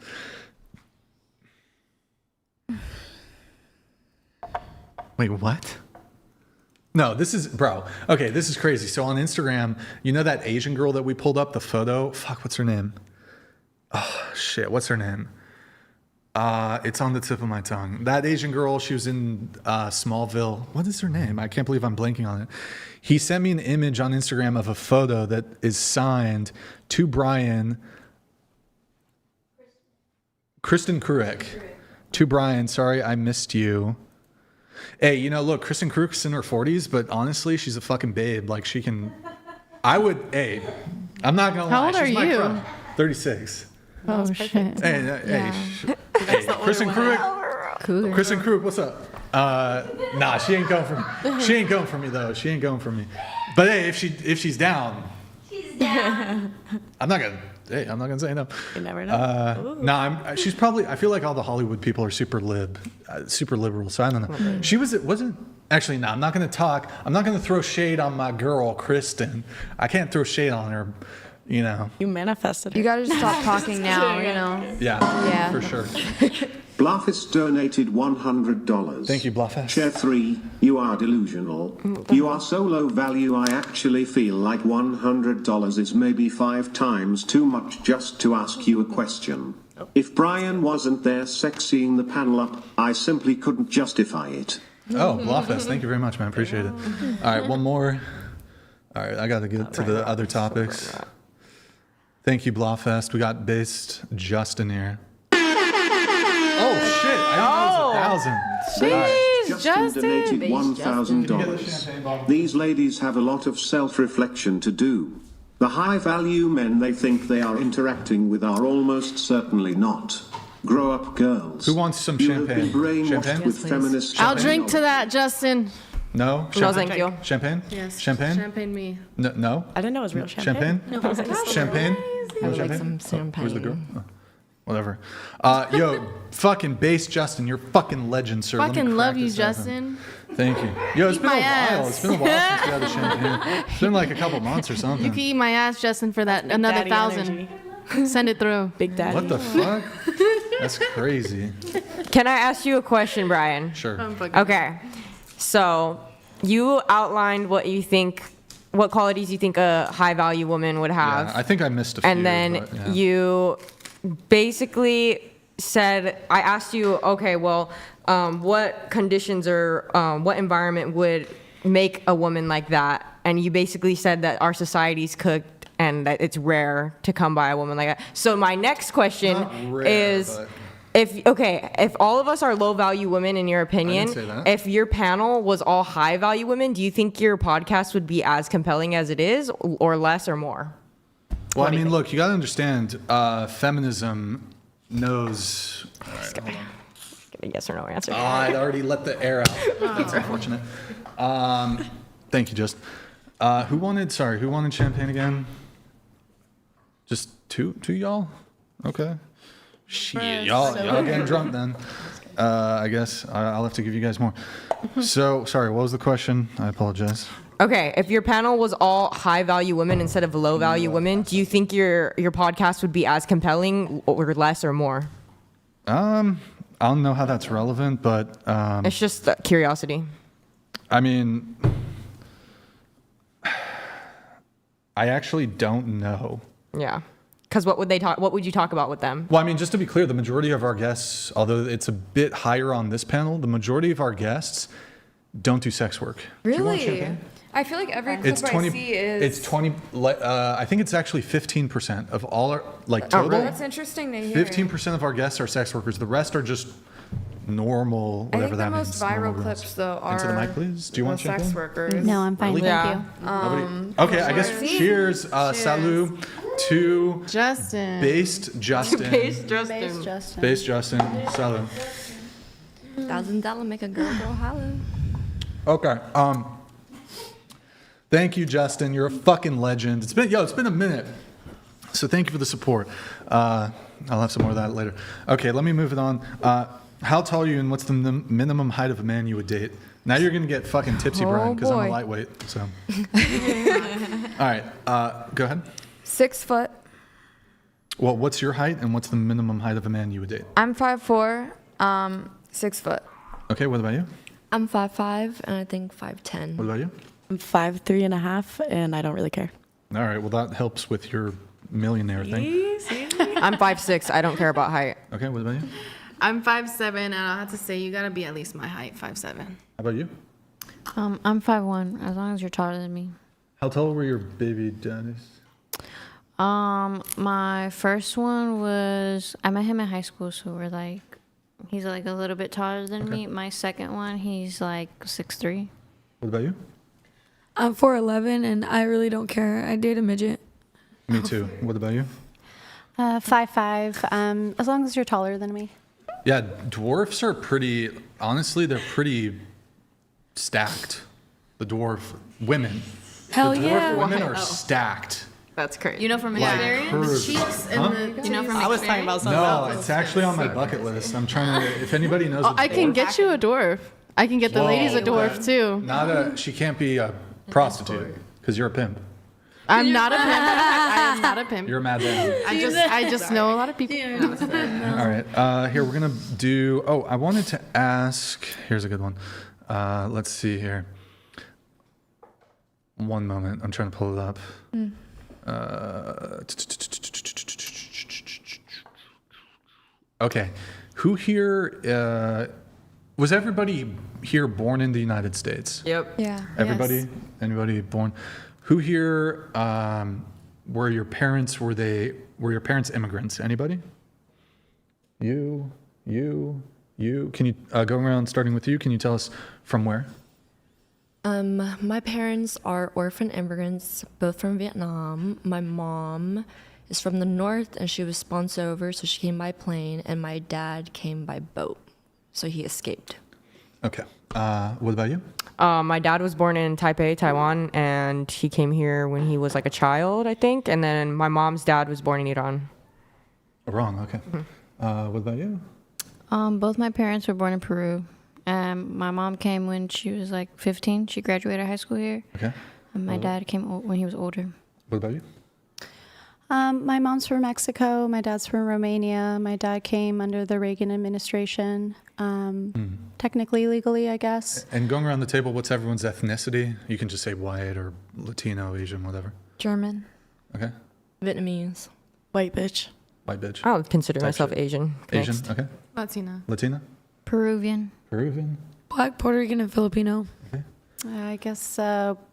is. Wait, what? No, this is... Bro, okay, this is crazy. So on Instagram, you know that Asian girl that we pulled up, the photo? Fuck, what's her name? Oh, shit, what's her name? It's on the tip of my tongue. That Asian girl, she was in Smallville. What is her name? I can't believe I'm blanking on it. He sent me an image on Instagram of a photo that is signed to Brian. Kristen Kruick. To Brian, sorry I missed you. Hey, you know, look, Kristen Kruick's in her 40s, but honestly, she's a fucking babe. Like, she can... I'm not gonna lie. How old are you? Crush. 36. Oh, shit. Hey, Kristen Kruick. Kristen Kruick, what's up? Nah, she ain't going for me. She ain't going for me though. She ain't going for me. But hey, if she's down, I'm not gonna say no. You never know. No, she's probably. I feel like all the Hollywood people are super liberal. So I don't know. She wasn't. Actually, no. I'm not gonna talk. I'm not gonna throw shade on my girl, Kristen. I can't throw shade on her. You know. You manifested it. You gotta just stop talking now. You know. Yeah. For sure. Bluffist donated $100. Thank you, Bluffist. Chair 3, you are delusional. You are so low value I actually feel like $100 is maybe 5 times too much just to ask you a question. If Brian wasn't there sexying the panel up, I simply couldn't justify it. Oh, Bluffist, thank you very much, man. Appreciate it. All right, one more. All right, I got to get to the other topics. Thank you, Bluffest. We got based Justin here. Oh shit! I didn't know it was 1,000. Justin donated $1,000. These ladies have a lot of self-reflection to do. The high-value men they think they are interacting with are almost certainly not. Grow up, girls. Who wants some You champagne? have been brainwashed Champagne? with feminist. I'll drink to that, Justin. No? No, thank you. Champagne? Yes. Champagne? Champagne me. No? I didn't know it was real Champagne? Champagne? I would like some champagne. Where's the girl? Oh, whatever. Yo, fucking bass Justin, you're fucking legend, sir. Let me Fucking crack love you, this open. Justin. Thank you. Yo, it's Eat been a my while. ass. It's been a while since we had a champagne. It's been like a couple months or something. You can eat my ass, Justin, for that another daddy 1,000. Send it through. Big daddy. What the fuck? That's crazy. Can I ask you a question, Brian? Sure. Okay. So you outlined what qualities you think a high value woman would have. Yeah, I think I missed a few. And then but, yeah. you basically said, I asked you, okay, well, what conditions or what environment would make a woman like that? And you basically said that our society's cooked and that it's rare to come by a woman like that. So my next question is, if all of us are low value women in your opinion, say that. if your panel was all high value women, do you think your podcast would be as compelling as it is, or less or more? Well, I mean, look, you got to understand, feminism knows. All right, hold on. Get a yes or no answer. Oh, I'd already let the air out. That's unfortunate. Thank you, just. Who wanted champagne again? Just two y'all? Okay. Shit, y'all getting drunk then. I guess I'll have to give you guys more. So, sorry, what was the question? I apologize. Okay, if your panel was all high value women instead of low value women, do you think your podcast would be as compelling, or less or more? I don't know how that's relevant, but It's just curiosity. I mean, I actually don't know. Yeah. Because what would you talk about with them? Well, I mean, just to be clear, the majority of our guests, although it's a bit higher on this panel, the majority of our guests don't do sex work. Do you want Really? champagne? I feel like every clip I see is. It's 20. I think it's actually 15% of all our total. That's interesting to hear. 15% of our guests are sex workers. The rest are just normal, whatever that means. I think the most viral normal girls. clips though are. Into the mic, please. Do you want champagne? sex workers. No, I'm fine. Really? Thank you. Okay, I guess cheers. Salut to Justin. based Justin. Based Justin. Based Justin. Salut. $1,000 make a girl go holler. Okay. Thank you, Justin. You're a fucking legend. It's been a minute. So thank you for the support. I'll have some more of that later. Okay, let me move it on. How tall are you, and what's the minimum height of a man you would date? Now you're gonna get fucking tipsy, Brian, because I'm a lightweight. So. All right. Go ahead. 6 foot. Well, what's your height, and what's the minimum height of a man you would date? I'm 5'4", 6 foot. Okay. What about you? I'm 5'5", and I think 5'10". What about you? I'm 5'3.5", and I don't really care. All right. Well, that helps with your millionaire thing. I'm 5'6". I don't care about height. Okay. What about you? I'm 5'7", and I'll have to say you gotta be at least my height, 5'7". How about you? I'm 5'1", as long as you're taller than me. How tall were your baby daddies? My first one was, I met him in high school, so he's like a little bit taller than me. My second one, he's like 6'3". What about you? I'm 4'11", and I really don't care. I date a midget. Me too. What about you? 5'5", as long as you're taller than me. Yeah, dwarfs are pretty, honestly, they're pretty stacked. The dwarf women. Hell the dwarf yeah. women are stacked. That's crazy. You know from Like experience? curves. You know from I was talking about something No, else. it's actually on my bucket list. I'm trying to, if anybody knows a I can dwarf- get you a dwarf. I can get the ladies a dwarf too. She can't be a prostitute, because you're a pimp. I'm not a pimp. I am not a pimp. You're a mad man. I just know a lot of people. All right, here, we're gonna do, I wanted to ask, here's a good one. Let's see here. One moment, I'm trying to pull it up. Okay, who here, was everybody here born in the United States? Yep. Yeah. Everybody? Yes. Anybody born? Who here, were your parents immigrants? Anybody? You. Can you, going around starting with you, can you tell us from where? My parents are orphan immigrants, both from Vietnam. My mom is from the north, and she was sponsed over, so she came by plane, and my dad came by boat, so he escaped. Okay. What about you? My dad was born in Taipei, Taiwan, and he came here when he was like a child, I think. And then my mom's dad was born in Iran. Wrong, okay. What about you? Both my parents were born in Peru. My mom came when she was like 15. She graduated high school here. Okay. And my dad came when he was older. What about you? My mom's from Mexico. My dad's from Romania. My dad came under the Reagan administration. Technically, legally, I guess. And going around the table, what's everyone's ethnicity? You can just say white or Latino, Asian, whatever. German. Okay. Vietnamese. White bitch. White bitch. I would consider Type myself shit. Asian. Asian, Next. okay. Latina. Peruvian. Black, Puerto Rican, and Filipino. I guess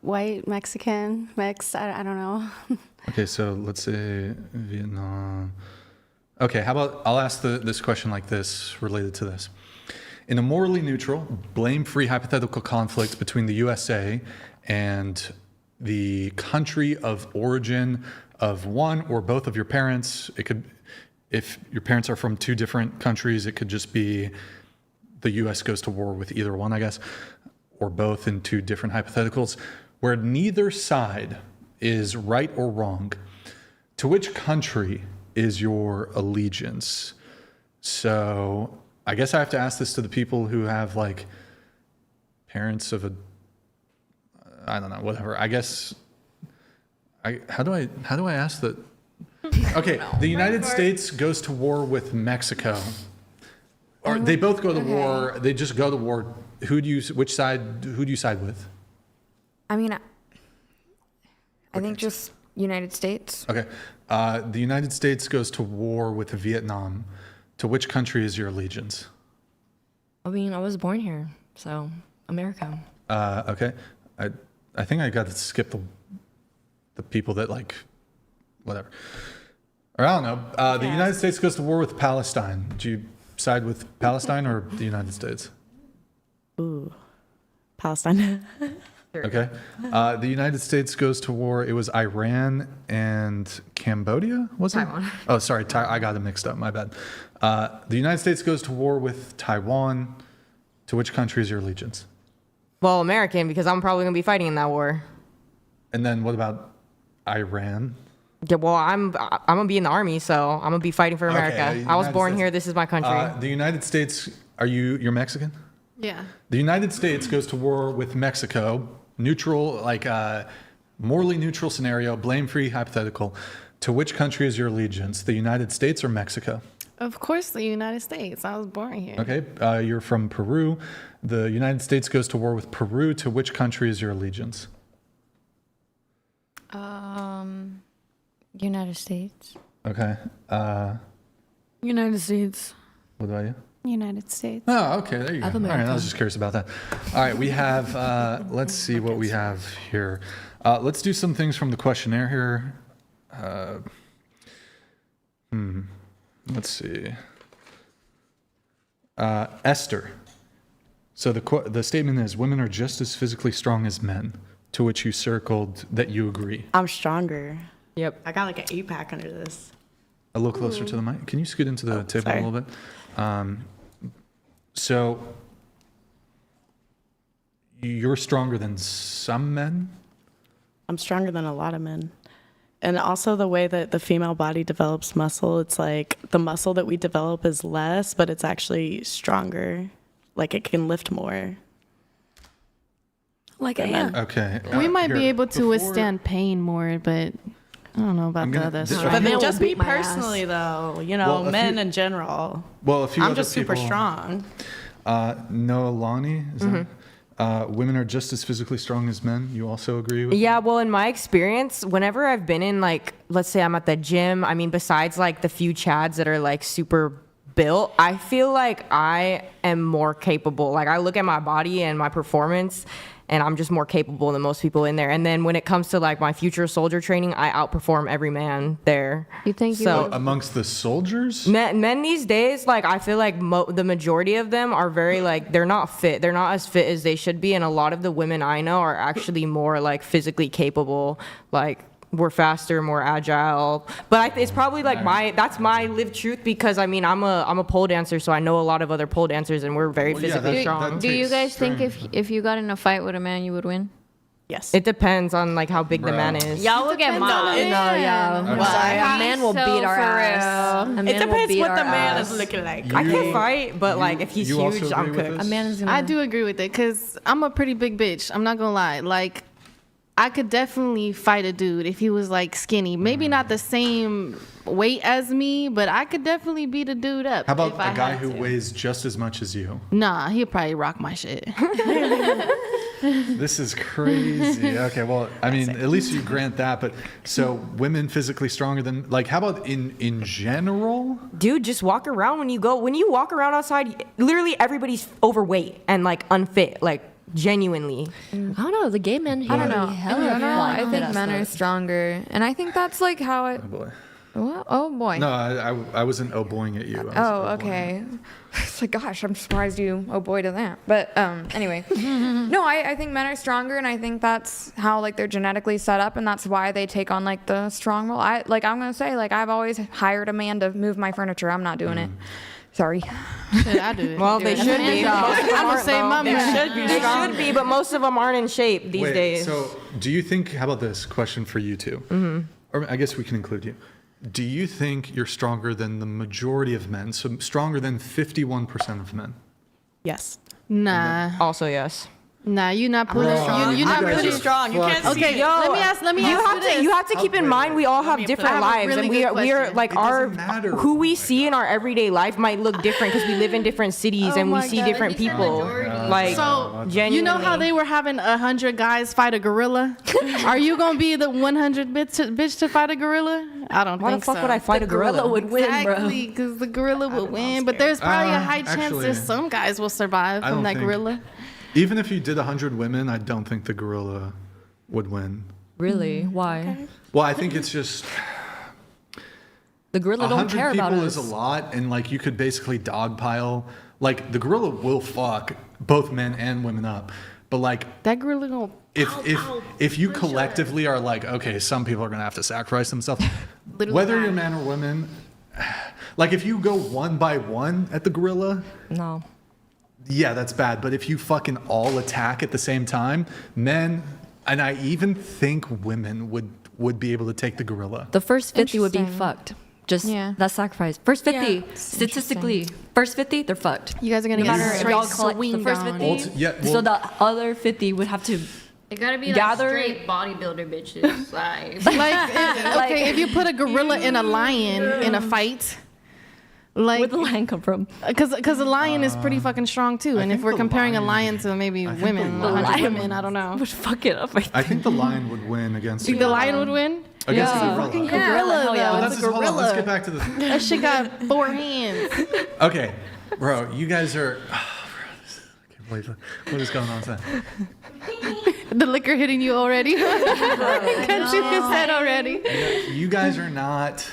white, Mexican, mixed. I don't know. Okay, so let's say Vietnam. Okay, how about I'll ask this question like this, related to this. In a morally neutral, blame-free hypothetical conflict between the USA and the country of origin of one or both of your parents, it could, if your parents are from two different countries, it could just be the US goes to war with either one, I guess, or both in two different hypotheticals, where neither side is right or wrong. To which country is your allegiance? So I guess I have to ask this to the people who have like parents of I don't know, whatever. I guess how do I ask that? Okay, the United States goes to war with Mexico. Or they both go to war. They just go to war. Who do you side with? I mean, I think just United States. Okay. The United States goes to war with Vietnam. To which country is your allegiance? I mean, I was born here, so America. Okay. I think I got to skip the people that like, whatever. Or I don't know. The United States goes to war with Palestine. Do you side with Palestine or the United States? Ooh, Palestine. Okay. The United States goes to war. It was Iran and Cambodia, was it? Taiwan. Oh, sorry. I got it mixed up. My bad. The United States goes to war with Taiwan. To which country is your allegiance? Well, American, because I'm probably going to be fighting in that war. And then what about Iran? Yeah, well, I'm going to be in the army, so I'm going to be fighting for America. Okay, I was United born States. here. This is my country. The United States, you're Mexican? Yeah. The United States goes to war with Mexico, neutral, like morally neutral scenario, blame-free hypothetical. To which country is your allegiance, the United States or Mexico? Of course, the United States. I was born here. Okay, you're from Peru. The United States goes to war with Peru. To which country is your allegiance? United States. Okay. United States. What about you? United States. Oh, okay. There you go. Of All right, I America. was just curious about that. All right, we have, let's see what we have here. Let's do some things from the questionnaire here. Let's see. Esther. So the statement is, women are just as physically strong as men, to which you circled that you agree. I'm stronger. Yep. I got like an 8-pack under this. A little closer to the mic. Can you scoot into the table sorry. a little bit? So you're stronger than some men? I'm stronger than a lot of men. And also the way that the female body develops muscle, it's like the muscle that we develop is less, but it's actually stronger. Like it can lift more. Like a man. Okay. We might be able to withstand pain more, but I don't know about the other stuff. But then just me personally, though, you know, men in general. Well, a few I'm other just super people, strong. Noelani, is that? Women are just as physically strong as men. You also agree with Yeah, well, in my experience, whenever I've been in, like, let's say I'm at the gym, I mean, besides, like, the few chads that are, like, super built, I feel like I am more capable. Like, I look at my body and my performance, and I'm just more capable than most people in there. And then when it comes to, like, my future soldier training, I outperform every man there. You think so amongst the soldiers? Men these days, like, I feel like the majority of them are very, like, they're not fit. They're not as fit as they should be. And a lot of the women I know are actually more, like, physically capable. Like, we're faster, more agile. But it's probably, like, that's my lived truth because, I mean, I'm a pole dancer, so I know a lot of other pole dancers, and we're very physically strong. Do you guys think if you got in a fight with a man, you would win? Yes. It depends on, like, how big the man is. Y'all will get mad. No, yeah. Okay. Well, a man will beat our ass. A man It depends will beat what the our man ass. is looking like. I can fight, but, like, if he's huge, I'm cooked. A man is gonna. I do agree with it because I'm a pretty big bitch. I'm not gonna lie. Like, I could definitely fight a dude if he was like skinny. Maybe not the same weight as me, but I could definitely beat a dude up. How about if I a guy had who to. weighs just as much as you? Nah, he'd probably rock my shit. This is crazy. Okay, well, I mean, at least you grant that. But so women physically stronger than, like, how about in general? Dude, just walk around when you walk around outside, literally everybody's overweight and, like, unfit, like, genuinely. I don't know. The gay men here. I don't know. Hell In yeah, general, I fit think us men up. are stronger, and I think that's like how it. Oh boy. What? Oh boy. No, I wasn't oh-boying at you. I was Oh, oh-boying. okay. It's like, gosh, I'm surprised you oh boy to that. But anyway, no, I think men are stronger, and I think that's how, like, they're genetically set up, and that's why they take on, like, the strong role. I'm gonna say, like, I've always hired a man to move my furniture. I'm not doing it. Sorry. Should I do it? Well, they should be. I'm gonna say my They man. should be. They should be, but most of them aren't in shape these Wait, days. so do you think, how about this question for you two? Or I guess we can include you. Do you think you're stronger than the majority of men? So stronger than 51% of men? Yes. Nah. Also, yes. Nah, you're not pretty strong. You're not guys pretty are strong. You can't Okay, see. let me ask You you have this. to. You have to keep in mind we all have different I have a lives, really and good we are question. like It our doesn't matter. who we see in our everyday life might look different because we live in different cities and we my see God. different He said people. majority. Like, So, genuinely. you know how they were having 100 guys fight a gorilla? Are you gonna be the 100 bitch to fight a gorilla? I don't Why think the fuck so. would I fight a gorilla? would win, Exactly, because the gorilla would win. But there's probably a high chance actually, that some guys will survive I from don't that think- gorilla. Even if you did 100 women, I don't think the gorilla would win. Really? Why? Well, I think it's just The gorilla don't 100 care about people us. is a lot, and, like, you could basically dogpile. Like, the gorilla will fuck both men and women up, but, like, That gorilla gonna if you collectively are like, okay, some people are gonna have to sacrifice themselves, Literally whether die. you're man or women. Like, if you go one by one at the gorilla, No. yeah, that's bad. But if you fucking all attack at the same time, men, and I even think women would be able to take the gorilla. The first 50 would be Interesting. fucked. Just Yeah. that sacrifice. First 50, Yeah. statistically, first 50, they're fucked. You guys are gonna No get matter if straight y'all collect the swing first down. 50, Yeah, so well- the other 50 would have to It gotta be like Gather- straight bodybuilder bitches. Like, Okay, if you put a gorilla and a lion in a fight, like, where'd the lion come from? because a lion is pretty fucking strong too. I And if think we're the comparing a lion- lion to maybe I think women, the 100 lion women, I don't know. Would fuck it up. I think the lion would win against Think the lion would win? against Yeah. the Fucking gorilla. gorilla, hell yeah. though. Well, It's that's a just, hold on, let's gorilla. get back to the. That shit got 4 hands. Okay, bro, you guys are. I can't believe it. What is going on? The liquor hitting you already. Got you said already. You guys are not.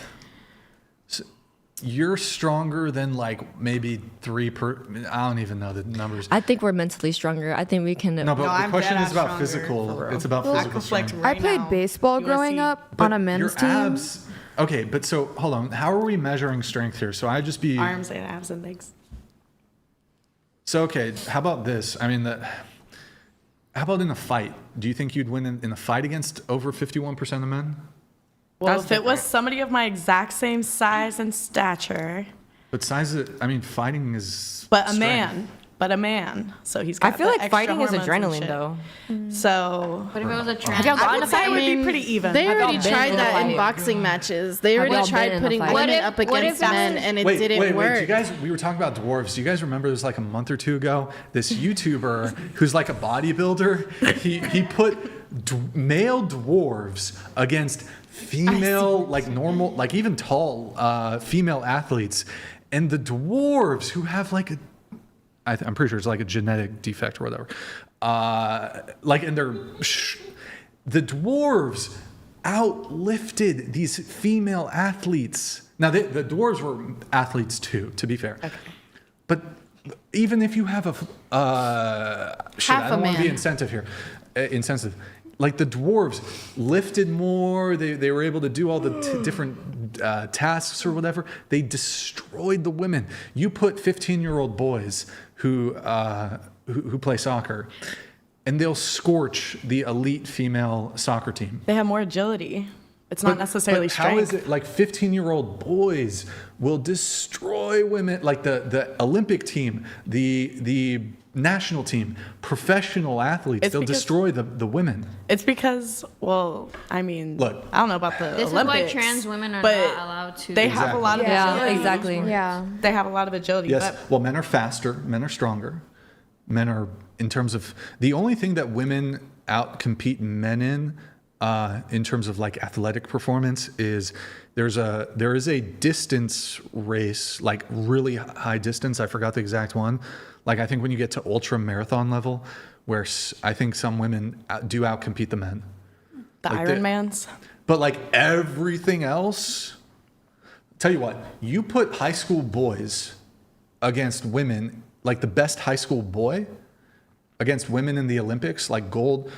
You're stronger than, like, maybe 3 per. I don't even know the numbers. I think we're mentally stronger. I think we can. No, but the I'm question dead is ass about stronger, physical. for real. It's about I physical conflict strength. I right played now. baseball growing USC. up But on a men's your team. abs. Okay, but so hold on. How are we measuring strength here? So I just be. Arms and abs and legs. So, okay, how about this? I mean, how about in a fight? Do you think you'd win in a fight against over 51% of men? Well, if it was somebody of my exact same size and stature. But fighting is But strength. a man. So he's got I feel the like extra fighting is hormones and adrenaline, shit. though. So. But if it was a trans, I would say it would be pretty even. They Have already y'all been tried in a that in fight? boxing matches. They Have already y'all been tried in a putting fight? women What if- up what if against that men, was- and it Wait, didn't work. do you guys, we were talking about dwarves. Do you guys remember this like a month or two ago? This YouTuber who's like a bodybuilder, he put male dwarves against female, like normal, like even tall female athletes. And the dwarves who have like I'm pretty sure it's like a genetic defect or whatever. The dwarves outlifted these female athletes. Now, the dwarves were athletes too, to be fair. Okay. But even if you have I don't want to be insensitive. Like the dwarves lifted more. They were able to do all the different tasks or whatever. They destroyed the women. You put 15-year-old boys who play soccer, and they'll scorch the elite female soccer team. They have more agility. It's not necessarily strength. How is it like 15-year-old boys will destroy women? Like the Olympic team, the national team, professional athletes, they'll destroy the women. It's because, well, I mean, look, I don't know about the this Olympics. is why trans women are but not allowed to. They have a lot of agility. Yeah, exactly. Yeah. They have a lot of agility. Yes. But Well, men are faster. Men are stronger. Men are, in terms of, the only thing that women outcompete men in terms of like athletic performance is there is a distance race, like really high distance. I forgot the exact one. Like I think when you get to ultra marathon level, where I think some women do outcompete the men. the like Ironmans. But like everything else, tell you what, you put high school boys against women, like the best high school boy against women in the Olympics, like gold.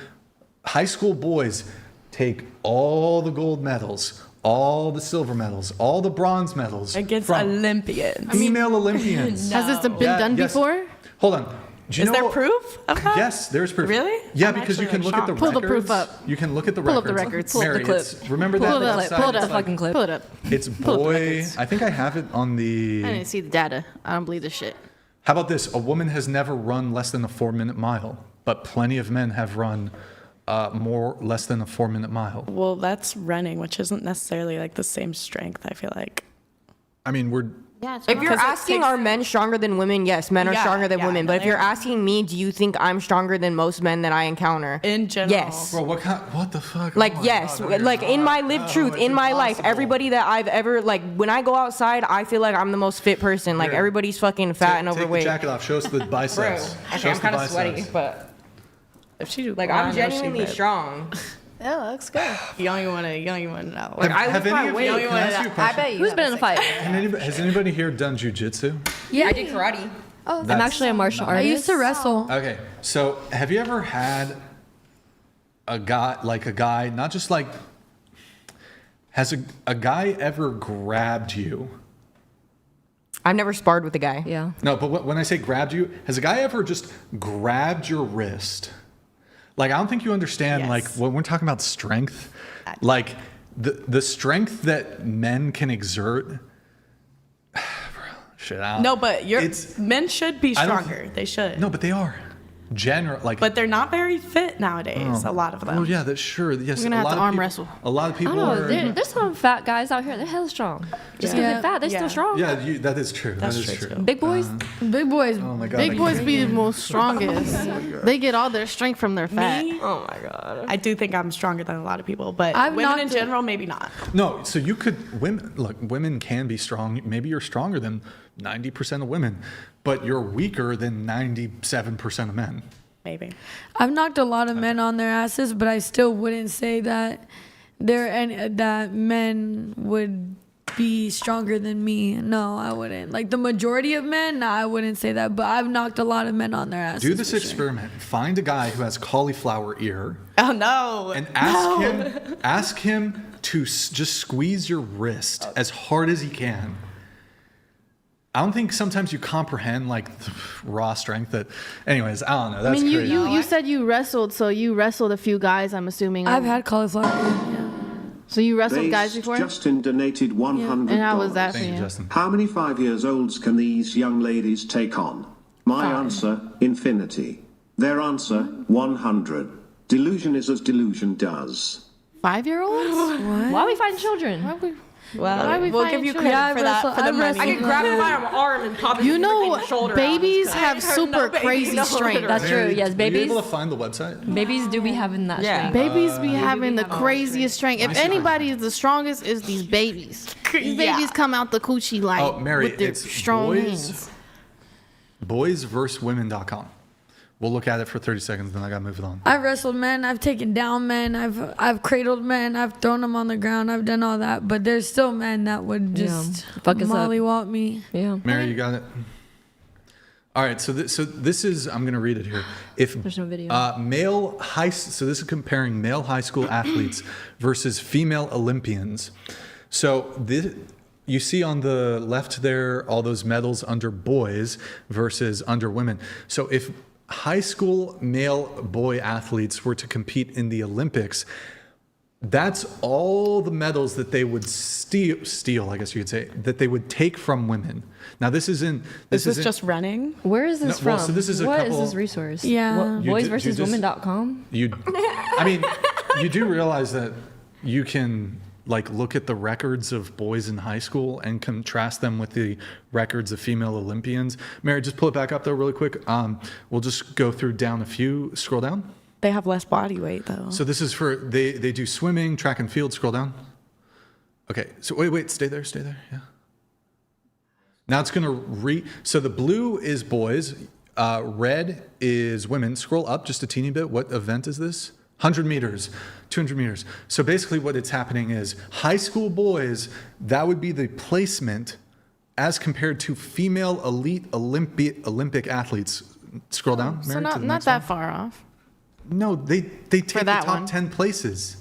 High school boys take all the gold medals, all the silver medals, all the bronze medals against Olympians. Female Olympians. Has this been done before? Hold on. Is there proof of that? Yes, there's proof. Really? Yeah, I'm because you actually, can look at the Pull records. the proof up. You can look at the Pull up records. the records. Mary, Pull up the clip. remember Pull that? it up. Pull it up. The fucking clip. Pull it up. It's Pull up the boy. records. I think I have it on the. I didn't see the data. I don't believe this shit. How about this? A woman has never run less than a 4-minute mile, but plenty of men have run less than a 4-minute mile. Well, that's running, which isn't necessarily like the same strength, I feel like. I mean, we're. Yeah, it's If you're asking, are men stronger than women? Yes, men are stronger than women. But if you're asking me, do you think I'm stronger than most men that I encounter? In general. Yes. Bro, what the fuck? Like, Oh my yes. God, Like, in my lived truth, it's in my life, impossible. everybody that I've ever, like, when I go outside, I feel like I'm the most fit person. Like, Here. everybody's fucking fat and Take overweight. the jacket off. Show us the biceps. Bro, Show okay, us I'm kind the of sweaty, biceps. but If she do, like, I'm genuinely strong. Yeah, that looks good. You don't even want to know. Like, I Have lift any my of weight. you? Can I ask you a question? bet you. Who's been in a fight? Has anybody here done jujitsu? Yeah, I did karate. Oh, I'm actually a martial I artist. used to wrestle. Okay, so have you ever had a guy, not just like, has a guy ever grabbed you? I've never sparred with a guy. Yeah. No, but when I say grabbed you, has a guy ever just grabbed your wrist? Like, I don't think you understand, like, when we're talking about strength, like, the strength that men can exert. Shit, I don't, No, but men should be I don't stronger. They should. No, but they are. But they're not very fit nowadays, a lot of them. Oh, yeah, that's sure. Yes, We're gonna have to arm wrestle. A lot of I people don't know. are. There's some fat guys out here. They're hella strong. Just because they're fat, they're still strong. Yeah, that is true. That's that is true, true. too. Big boys. Big boys. Oh my God, Big I boys can't. be the most strongest. They get all their strength from their fat. Me? Oh my God. I do think I'm stronger than a lot of people, but I've women in knocked- general, maybe not. No, so you could women can be strong. Maybe you're stronger than 90% of women, but you're weaker than 97% of men. Maybe. I've knocked a lot of men on their asses, but I still wouldn't say that that men would be stronger than me. No, I wouldn't. Like the majority of men, nah, I wouldn't say that. But I've knocked a lot of men on their asses. Do this for sure. experiment. Find a guy who has cauliflower ear Oh no. and ask him to just squeeze your wrist as hard as he can. I don't think sometimes you comprehend like the raw strength that. Anyways, I don't know. That's I mean, crazy. you said you wrestled, so you wrestled a few guys. I'm assuming. I've had cauliflower. Yeah. So you wrestled guys before? Justin donated $100. And how was that for you? Justin. How many 5-year-olds can these young ladies take on? My answer, infinity. Their answer, 100. Delusion is as delusion does. 5-year-olds? Why are we fighting children? Well, we'll give you credit for that. For the money. I can grab him by an arm and pop him You in know, the shoulder. babies have super crazy strength. That's true. Yes, Are you babies. able to find the website? Babies do be having that strength. Babies be having the craziest strength. If anybody is the strongest, is these babies. These babies come out the coochie like Oh, Mary, with their it's strong hands. boysversuswomen.com. We'll look at it for 30 seconds, then I gotta move it on. I've wrestled men. I've taken down men. I've cradled men. I've thrown them on the ground. I've done all that. But there's still men that would just fuck us up. mollywop me. Yeah. Mary, you got it. All right, so this is, I'm gonna read it here. If There's no video. so this is comparing male high school athletes versus female Olympians. So this, you see on the left there all those medals under boys versus under women. So if high school male boy athletes were to compete in the Olympics, that's all the medals that they would steal, I guess you could say, that they would take from women. Now this isn't. Is this just running? Where is this from? Well, so this is What is this resource? Yeah. Boysversuswomen.com? I mean, you do realize that you can like look at the records of boys in high school and contrast them with the records of female Olympians. Mary, just pull it back up though really quick. We'll just go through down a few. Scroll down. They have less body weight though. So this is for, they do swimming, track and field. Scroll down. Okay, so wait, stay there, yeah. Now it's gonna so the blue is boys, red is women. Scroll up just a teeny bit. What event is this? 100 meters, 200 meters. So basically what it's happening is high school boys, that would be the placement as compared to female elite Olympic athletes. Scroll down, Mary, So to the not next that one. far off. No, they take the that top one. 10 places.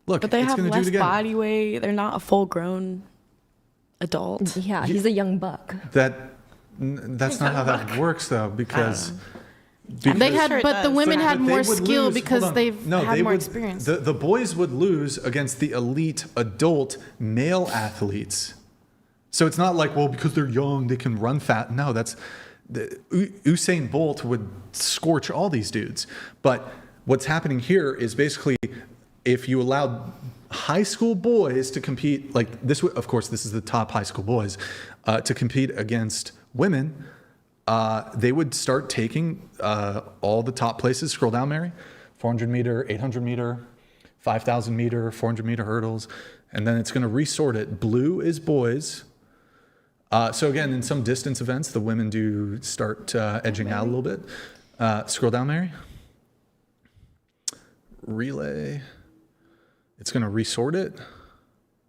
Look, But they it's have gonna do it less again. body weight. They're not a full-grown adult. Yeah, he's a young buck. That's not how that works though, because They had, Sure it but the does. women But had they more would skill lose- because hold on. they've No, had they more would- experience. The boys would lose against the elite adult male athletes. So it's not like, well, because they're young, they can run fat. No, Usain Bolt would scorch all these dudes. But what's happening here is basically if you allowed high school boys to compete, like this, of course, this is the top high school boys, to compete against women, they would start taking all the top places. Scroll down, Mary. 400 meter, 800 meter, 5,000 meter, 400 meter hurdles. And then it's going to resort it. Blue is boys. So again, in some distance events, the women do start edging out a little bit. Scroll down, Mary. Relay. It's going to resort it.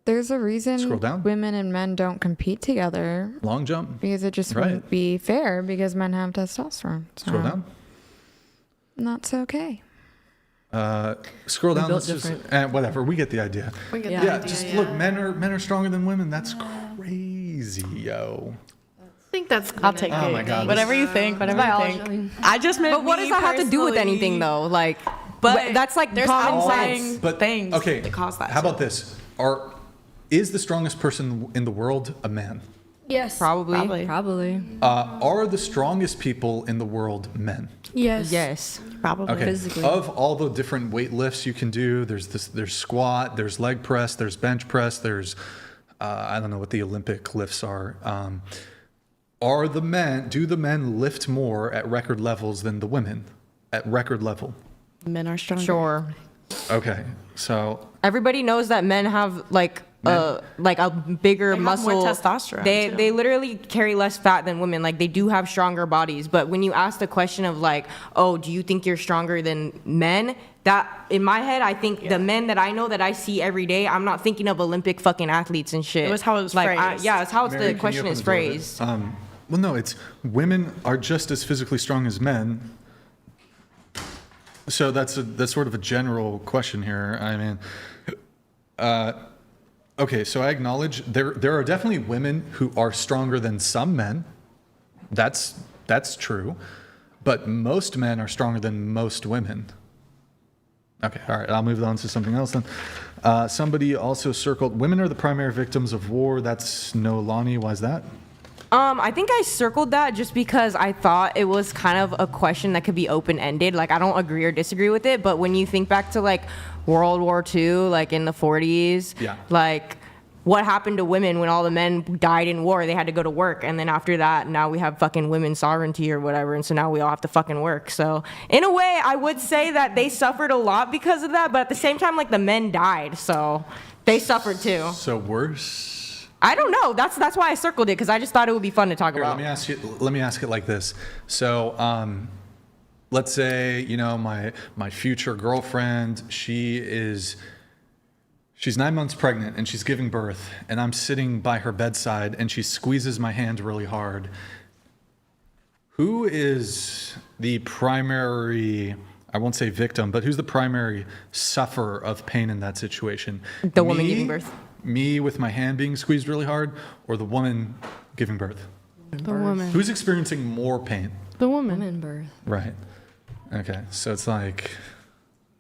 There's a reason Scroll down. women and men don't compete together. Long jump. Because it just Right. wouldn't be fair because men have testosterone. So Scroll down. That's okay. Scroll down. built Let's just, different. whatever. We get the idea. We get Yeah. the Yeah, idea, just yeah. look. Men are stronger than women. That's crazy, yo. I think that's good. I'll take Oh it. my God, Whatever you think. Whatever you think. I just meant. But what does that have to do with anything, though? Like, But that's like there's common outlying sense. But things okay, that cause that. how about this? Is the strongest person in the world a man? Yes. Probably. Probably. Are the strongest people in the world men? Yes. Yes. Probably. Okay. Physically. Of all the different weight lifts you can do, there's squat, there's leg press, there's bench press, there's I don't know what the Olympic lifts are. Do the men lift more at record levels than the women at record level? Men are stronger. Sure. Okay, so Everybody knows that men have like a bigger They have muscle. more testosterone, too. They literally carry less fat than women. Like they do have stronger bodies. But when you ask the question of like, oh, do you think you're stronger than men? That in my head, I think the men that I know that I see every day, I'm not thinking of Olympic fucking athletes and shit. It was how it was like, phrased. it's how Mary, the can you question open is the door a bit? phrased. Well, no, it's women are just as physically strong as men. So that's sort of a general question here. I mean, Okay, so I acknowledge there are definitely women who are stronger than some men. That's true. But most men are stronger than most women. Okay, all right, I'll move on to something else then. Somebody also circled, women are the primary victims of war. That's no Lonnie. Why is that? I think I circled that just because I thought it was kind of a question that could be open-ended. Like, I don't agree or disagree with it, but when you think back to, like, World War II, like, in the 40s, like, what happened to women when all the men died in war? They had to go to work, and then after that, now we have fucking women's sovereignty or whatever, and so now we all have to fucking work. So, in a way, I would say that they suffered a lot because of that, but at the same time, like, the men died, so they suffered too. So worse? I don't know. That's why I circled it, because I just thought it would be fun to talk about. Let me ask it like this. So, let's say, you know, my future girlfriend, she's 9 months pregnant and she's giving birth, and I'm sitting by her bedside and she squeezes my hand really hard. Who is the primary, I won't say victim, but who's the primary sufferer of pain in that situation? The woman giving birth. Me with my hand being squeezed really hard, or the woman giving birth? The woman. Who's experiencing more pain? The woman. Woman birth. Right. Okay. So it's like,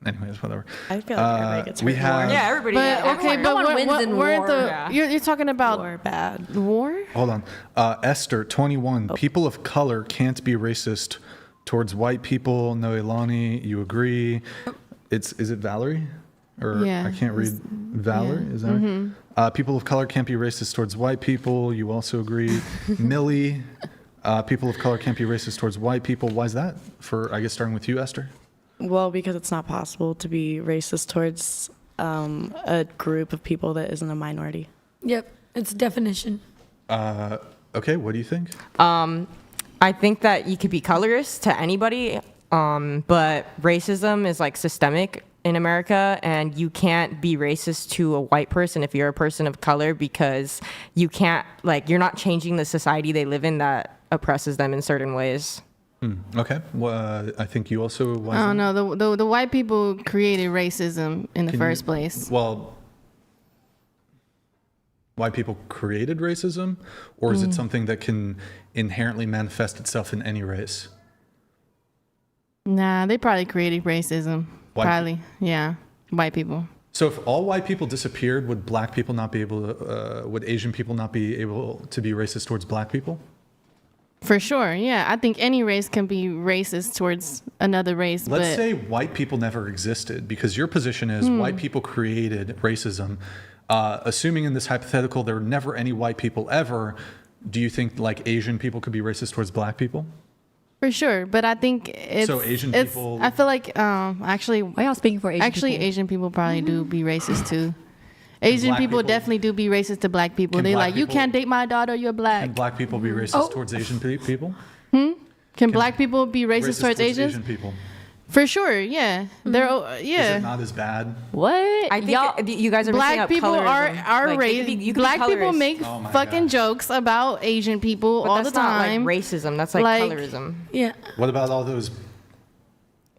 anyways, whatever. I feel like everybody gets hurt. We have. Yeah, everybody. But okay, no one wins in war. You're talking about War bad. war? Hold on. Esther, 21. People of color can't be racist towards white people. No, Ilani, you agree? Is it Valerie? Or Yeah. I can't read. Valerie, is that right? People of color can't be racist towards white people. You also agree. Millie, people of color can't be racist towards white people. Why is that? For, I guess, starting with you, Esther? Well, because it's not possible to be racist towards a group of people that isn't a minority. Yep, it's definition. Okay, what do you think? I think that you could be colorist to anybody, but racism is like systemic in America, and you can't be racist to a white person if you're a person of color, because you can't, like, you're not changing the society they live in that oppresses them in certain ways. Okay. Well, I think you also. I don't know. The white people created racism in the first place. Well, white people created racism, or is it something that can inherently manifest itself in any race? Nah, they probably created racism. Probably, yeah. White people. So if all white people disappeared, would black people not be able to, would Asian people not be able to be racist towards black people? For sure, yeah. I think any race can be racist towards another race. Let's say white people never existed, because your position is white people created racism. Assuming in this hypothetical there were never any white people ever, do you think like Asian people could be racist towards black people? For sure, but I think it's so Asian people. I feel like actually, why y'all speaking for Asian actually people? Asian people probably do be racist too. Asian people definitely do be racist to black people. They like, you can't date my daughter, you're black. Can black people be racist towards Asian people? Can black people be racist towards Asians? Asian people? For sure, yeah. They're yeah. Is it not as bad? What? I think you guys are mixing black up people colorism. are Like, racist. Black people make fucking jokes about Asian people But all that's the time. not like racism. That's like colorism. Yeah. What about all those?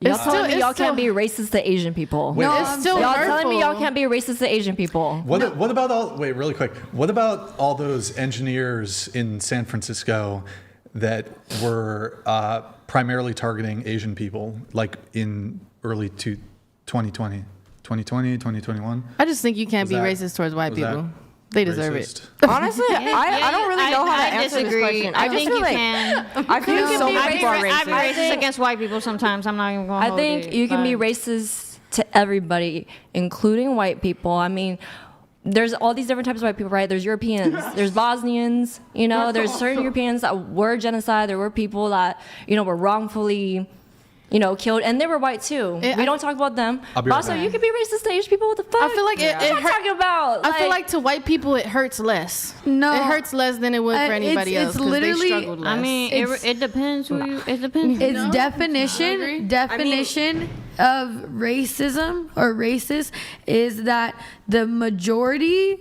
Y'all telling me y'all can't be racist to Asian people? Wait, No, it's still y'all hurtful. telling me y'all can't be racist to Asian people? What about all? Wait, really quick. What about all those engineers in San Francisco that were primarily targeting Asian people, like in early 2020, 2021? I just think you can't be racist towards white people. They deserve it. Honestly, I don't really know how to answer this question. I just think feel you like, can. I feel You so can many people are I'd be racist racist. against white people sometimes. I'm not even going to I think you can be racist to everybody, including white people. I mean, there's all these different types of white people, right? There's Europeans, there's Bosnians, you know, there's certain Europeans that were genocide. There were people that, you know, were wrongfully, you know, killed, and they were white too. We don't talk about them. I'll be But right also, back. you can be racist to Asian people. What the fuck? I feel like What you talking about? I feel like to white people it hurts less. No. It hurts less than it would for anybody else. It's 'Cause they literally. struggled less. I mean, it depends who you. It depends. Its definition of racism or racist is that the majority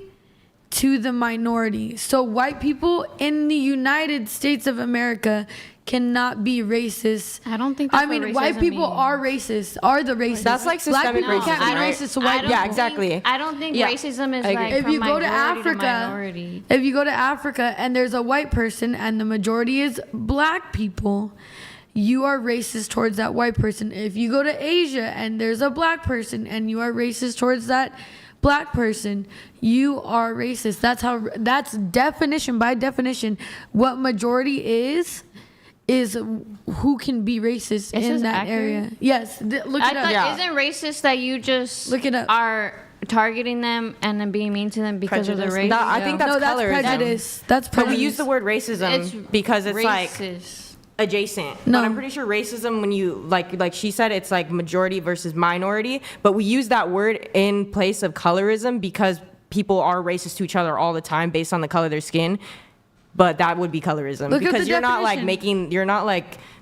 to the minority. So white people in the United States of America cannot be racist. I don't think that's I mean, what white racism people means. are racist, are the racist. That's like Black systemic people can't be racism, racist to white people. Yeah, exactly. I don't think Yeah. racism is I like agree. If from you go to majority Africa, minority. if you go to Africa and there's a white person and the majority is black people, you are racist towards that white person. If you go to Asia and there's a black person and you are racist towards that black person, you are racist. That's definition by definition. What majority is who can be racist in this that accurate? area. Yes, look I it up. thought, isn't racist that you just Look it up. are targeting them and then being mean to them because of their race? I think that's No, that's colorism. prejudice. That's But prejudice. we use the word racism because it's like racist. adjacent. No. But I'm pretty sure racism, when you like she said, it's like majority versus minority. But we use that word in place of colorism because people are racist to each other all the time based on the color of their skin. But that would be colorism Look up because the you're not definition.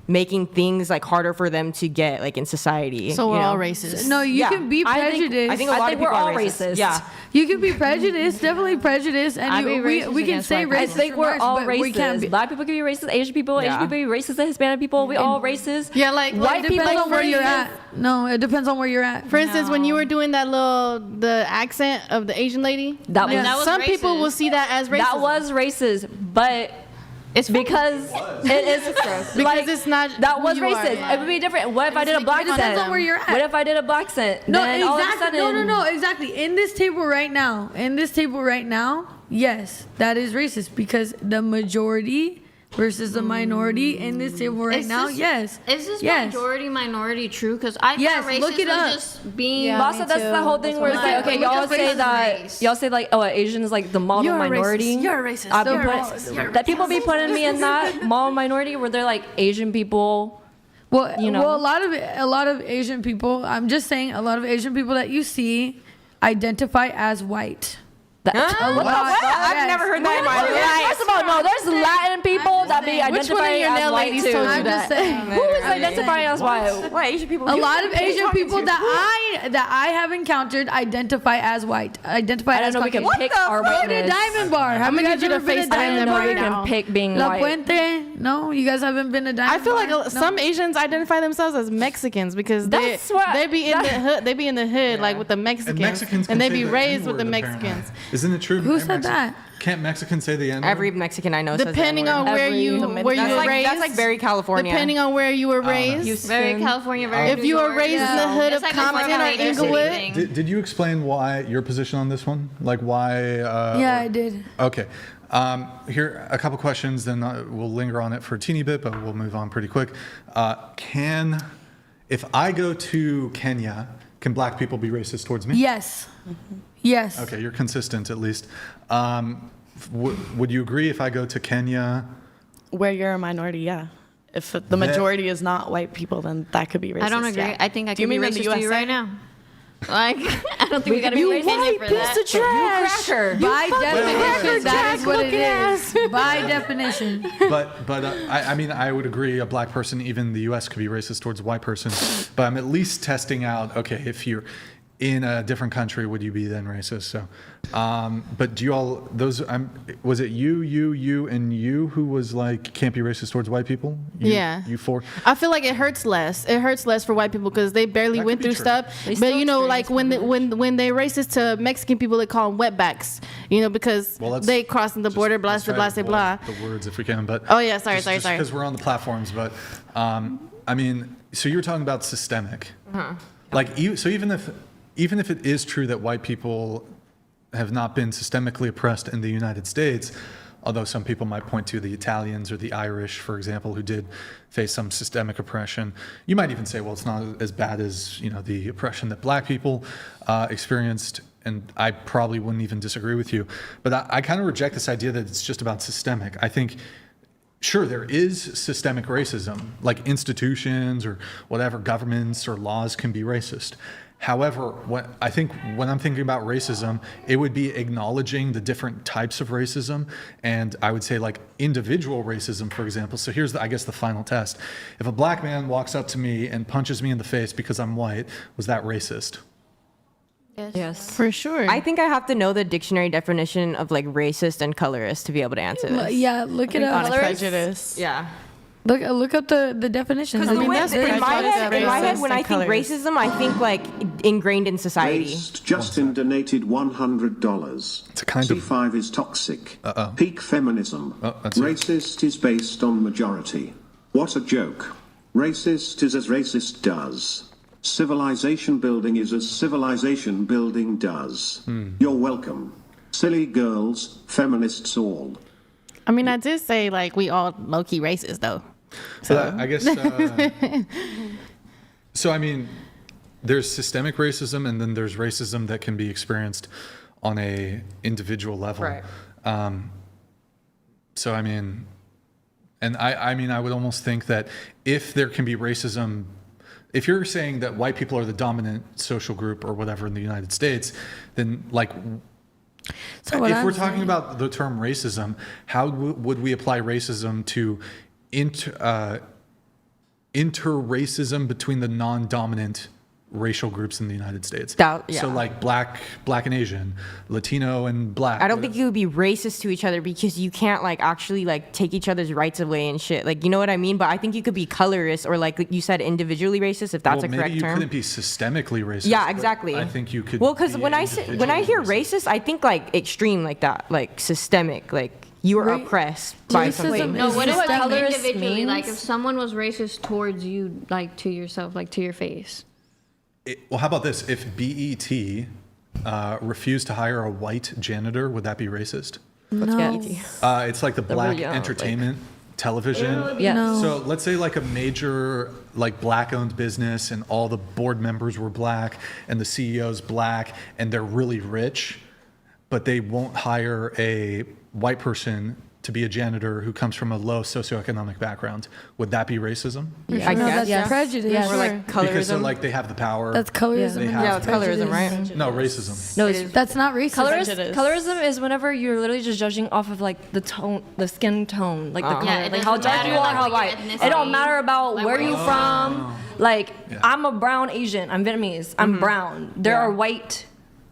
making things like harder for them to get like in society. So you we're know? all racist. No, you Yeah. can be prejudiced. I think a lot of we're people all are racist. racist. Yeah. You can be prejudiced, definitely prejudiced, I'd and be we racist can against say white racist I think we're remarks, all but we can't racist. be. Black people can be racist. Asian people Yeah. can be racist. Hispanic people, we all racist. Yeah, like It depends on where you're at. No, it depends on where you're at. For instance, when you were doing the accent of the Asian lady, That like, was- that was some people racist. will see that as racist. That was racist, but it's because it is because it's not that who was you racist. are. It would be different. What if I did a black It depends scent? on where you're at. What if I did a black scent? No, Then all of a exactly. sudden- No, exactly. In this table right now, yes, that is racist because the majority versus the minority in this table right now, yes. Is this yes. majority minority true? Because I Yes, thought racist look it was up. just being. Yeah. Also, me that's too. the whole thing where it's like, okay, Look y'all up say race. that, y'all say like, oh, Asian is like the model You're a minority. racist. You're a racist. I've been You're a put- racist. You're a that people be putting me in that model minority where they're like Asian people. Well, you know. well, a lot of Asian people. I'm just saying, a lot of Asian people that you see identify as white. What? I've never heard that in my life. First of all, no, there's Latin people that be Which one of identifying your as nail white ladies too. told you I'm just that? saying. Who is identifying as white? What Asian people? A lot of Asian people that I have encountered identify as white. Identify I as don't know we can Caucasian. pick our Go to whiteness. Diamond Bar. Have I'm you gonna guys need you ever to been to FaceTime I Diamond didn't know Bar? we right now. can pick being La white. Puente? No, you guys haven't been to Diamond I feel like Bar? No. some Asians identify themselves as Mexicans because That's what- they be in the hood. They be in the hood like with the Mexicans, And Mexicans and can they say be the raised with the N-word, apparently. Mexicans. Isn't it true? Who said that? Can't Mexicans say the N-word? Every Mexican I know says Depending that on word. where you That's were like, raised, That's like very California. depending on where you were raised. Very California, very If New you were York. raised in the hood It's of like a Compton or major city Inglewood, thing. Did you explain why your position on this one? Like why? Yeah, I did. Okay. Here, a couple questions, then we'll linger on it for a teeny bit, but we'll move on pretty quick. If I go to Kenya, can black people be racist towards me? Yes. Yes. Okay, you're consistent at least. Would you agree if I go to Kenya? Where you're a minority, yeah. If the majority is not white people, then that could be racist. I don't agree. yeah. I think I Do you could be mean in the racist to you USA? right now. Like, I don't think we gotta be racist for that. of trash. By definition, wait. that is what it is. By definition. But I mean, I would agree a black person, even in the U.S., could be racist towards a white person. But I'm at least testing out, okay, if you're in a different country, would you be then racist? So, but do you all, was it you, and you who was like, can't be racist towards white people? You four? I feel like it hurts less. It hurts less for white people because they barely That went could be through true. stuff. They But still you know, experience like when they racist to Mexican people, they call them wetbacks. You know, because they crossing the border, blah Let's blah try blah to blah. avoid the words if we can, but Oh yeah, sorry. because we're on the platforms. But I mean, so you were talking about systemic, like so even if it is true that white people have not been systemically oppressed in the United States, although some people might point to the Italians or the Irish, for example, who did face some systemic oppression, you might even say, well, it's not as bad as the oppression that black people experienced. And I probably wouldn't even disagree with you. But I kind of reject this idea that it's just about systemic. I think, sure, there is systemic racism, like institutions or whatever, governments or laws can be racist. However, when I'm thinking about racism, it would be acknowledging the different types of racism, and I would say like individual racism, for example. So here's I guess the final test. If a black man walks up to me and punches me in the face because I'm white, was that racist? Yes. For sure. I think I have to know the dictionary definition of like racist and colorist to be able to answer this. Yeah, look it up. Prejudice. Yeah. Look up the definition. In my head, when I think racism, I think like ingrained in society. Justin donated $100. It's a kind of C5 is toxic. Peak feminism. Racist is based on majority. What a joke. Racist is as racist does. Civilization building is as civilization building does. You're welcome. Silly girls, feminists all. I mean, I did say like we all low-key racist though. So I guess. So I mean, there's systemic racism, and then there's racism that can be experienced on a individual level. Right. So I mean, and I mean, I would almost think that if there can be racism, if you're saying that white people are the dominant social group or whatever in the United States, then like. So if we're talking about the term racism, how would we apply racism to inter-racism between the non-dominant racial groups in the United States? So like black and Asian, Latino and black. I don't think you would be racist to each other because you can't like actually like take each other's rights away and shit. Like, you know what I mean? But I think you could be colorist or like you said, individually racist, if that's a correct maybe you term. couldn't be systemically racist. Yeah, exactly. I think you could. Well, because when I hear racist, I think like extreme like that, like systemic, like you are oppressed by something. No, what if like colorist individually, means? like if someone was racist towards you, like to yourself, like to your face? Well, how about this? If BET refused to hire a white janitor, would that be racist? No. It's like the Black Entertainment Television. Yeah. No. So let's say like a major like black-owned business, and all the board members were black, and the CEO's black, and they're really rich, but they won't hire a white person to be a janitor who comes from a low socioeconomic background. Would that be racism? I guess that's prejudice. Yeah, or like colorism. Because so, like they have the power. That's colorism. They and have Yeah, it's colorism, right? No, racism. No, That's not racism. Colorism is whenever you're literally just judging off of like the tone, the skin tone, like the color, Yeah, it like how doesn't dark you matter, are, like, how what your white. It don't ethnicity, matter about like, where where you you from. Like I'm a brown Asian. I'm Vietnamese. I'm brown. There are white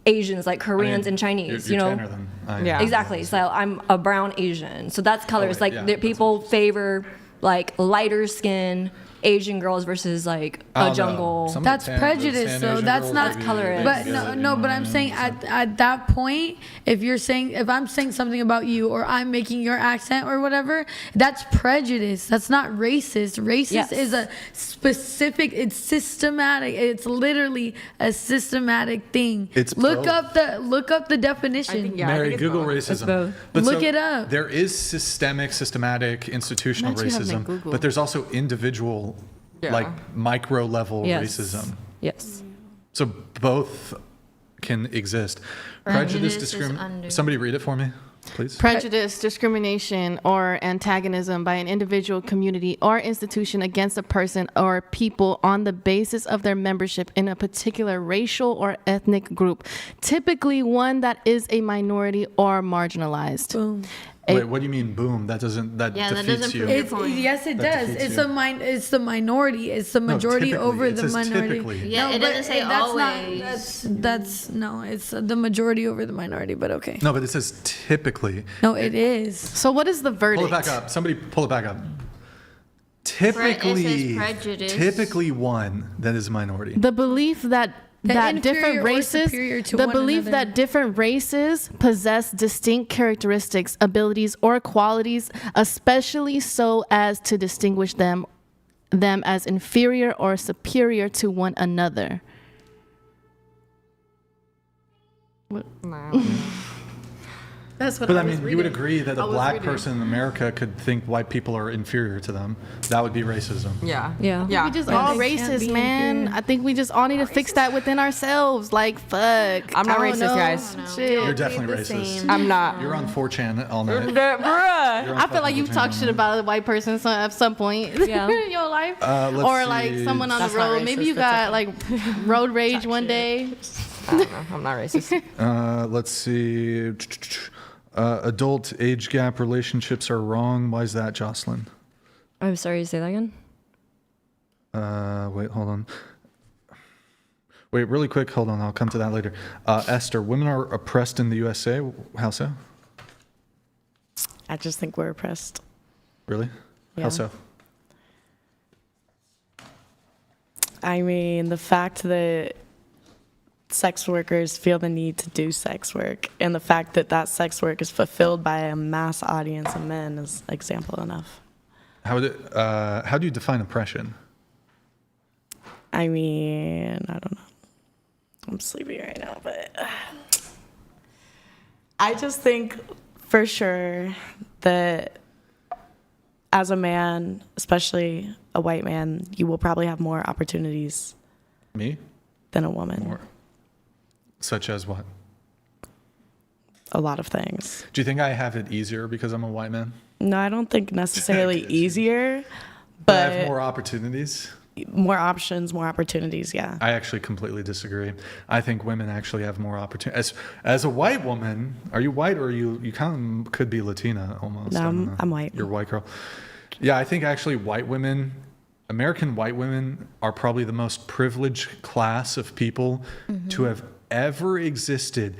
Asians like Koreans and Chinese. You're you know. tanner than I am. Yeah. Exactly. So I'm a brown Asian. So that's colors. right, Like yeah, people favor like lighter skin Asian girls versus like a jungle. That's prejudice, though. That's not colorist. But no. But I'm saying at that point, if I'm saying something about you, or I'm making your accent or whatever, that's prejudice. That's not racist. Racist is a specific. It's systematic. It's literally a systematic thing. Look up the definition. Mary, Google racism. But look it up. There is systematic, institutional racism, but there's also individual, like micro level racism. Yes. So both can exist. Prejudice, discrimination. Somebody read it for me, please. Prejudice, discrimination, or antagonism by an individual, community, or institution against a person or people on the basis of their membership in a particular racial or ethnic group, typically one that is a minority or marginalized. Boom. Wait, what do you mean, boom? That defeats you. Yes, it does. It's the minority. It's the majority over the minority. Typically. Yeah, it doesn't say always. It's the majority over the minority, but okay. No, but it says typically. No, it is. So what is the verdict? Pull it back up. Somebody pull it back up. Typically one that is a minority. The belief that different races possess distinct characteristics, abilities, or qualities, especially so as to distinguish them as inferior or superior to one another. That's what. But I mean, you would agree that a black person in America could think white people are inferior to them. That would be racism. Yeah. We just all racist, man. I think we just all need to fix that within ourselves. Like, fuck. I'm not racist, guys. Shit. You're definitely racist. I'm not. You're on 4chan all night. I feel like you've talked shit about a white person at some point in your life, or like someone on the road. Maybe you got like road rage one day. I don't know. I'm not racist. Let's see. Adult age gap relationships are wrong. Why is that, Jocelyn? I'm sorry, say that again. Wait, hold on. Wait, really quick. Hold on. I'll come to that later. Esther, women are oppressed in the USA. How so? I just think we're oppressed. Really? Yeah. How so? I mean, the fact that sex workers feel the need to do sex work and the fact that that sex work is fulfilled by a mass audience of men is example enough. How do you define oppression? I mean, I don't know. I'm sleepy right now, but I just think for sure that as a man, especially a white man, you will probably have more opportunities than a woman. More. Such as what? A lot of things. Do you think I have it easier because I'm a white man? No, I don't think necessarily easier, but I have more opportunities. More options, more opportunities, yeah. I actually completely disagree. I think women actually have more opportunities. As a white woman, are you white or you kind of could be Latina almost? No, I'm white. You're a white girl. Yeah, I think actually white women, American white women are probably the most privileged class of people to have ever existed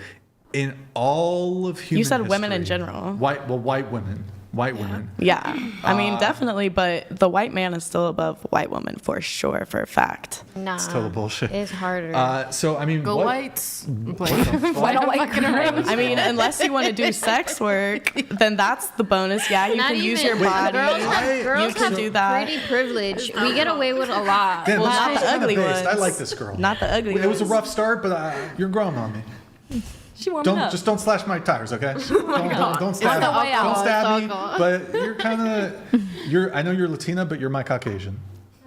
in all of human You said history. women in general. White women. White women. Yeah, I mean, definitely, but the white man is still above white woman for sure, for a fact. Nah, it's total bullshit. It's harder. So, I mean, Go what, whites. Why don't white girls? I mean, unless you want to do sex work, then that's the bonus. Yeah, you Not can use even- your body. Girls You can have do that. pretty privilege. We get away with a lot. Damn, Well, this not girl's the kinda ugly based. ones. I like this girl. Not the ugly It was a ones. rough start, but you're growing on me. She warmed up. Just don't slash my tires, okay? Don't stab the way me. out. Don't stab me. Alcohol. But you're kind of, I know you're Latina, but you're my Caucasian.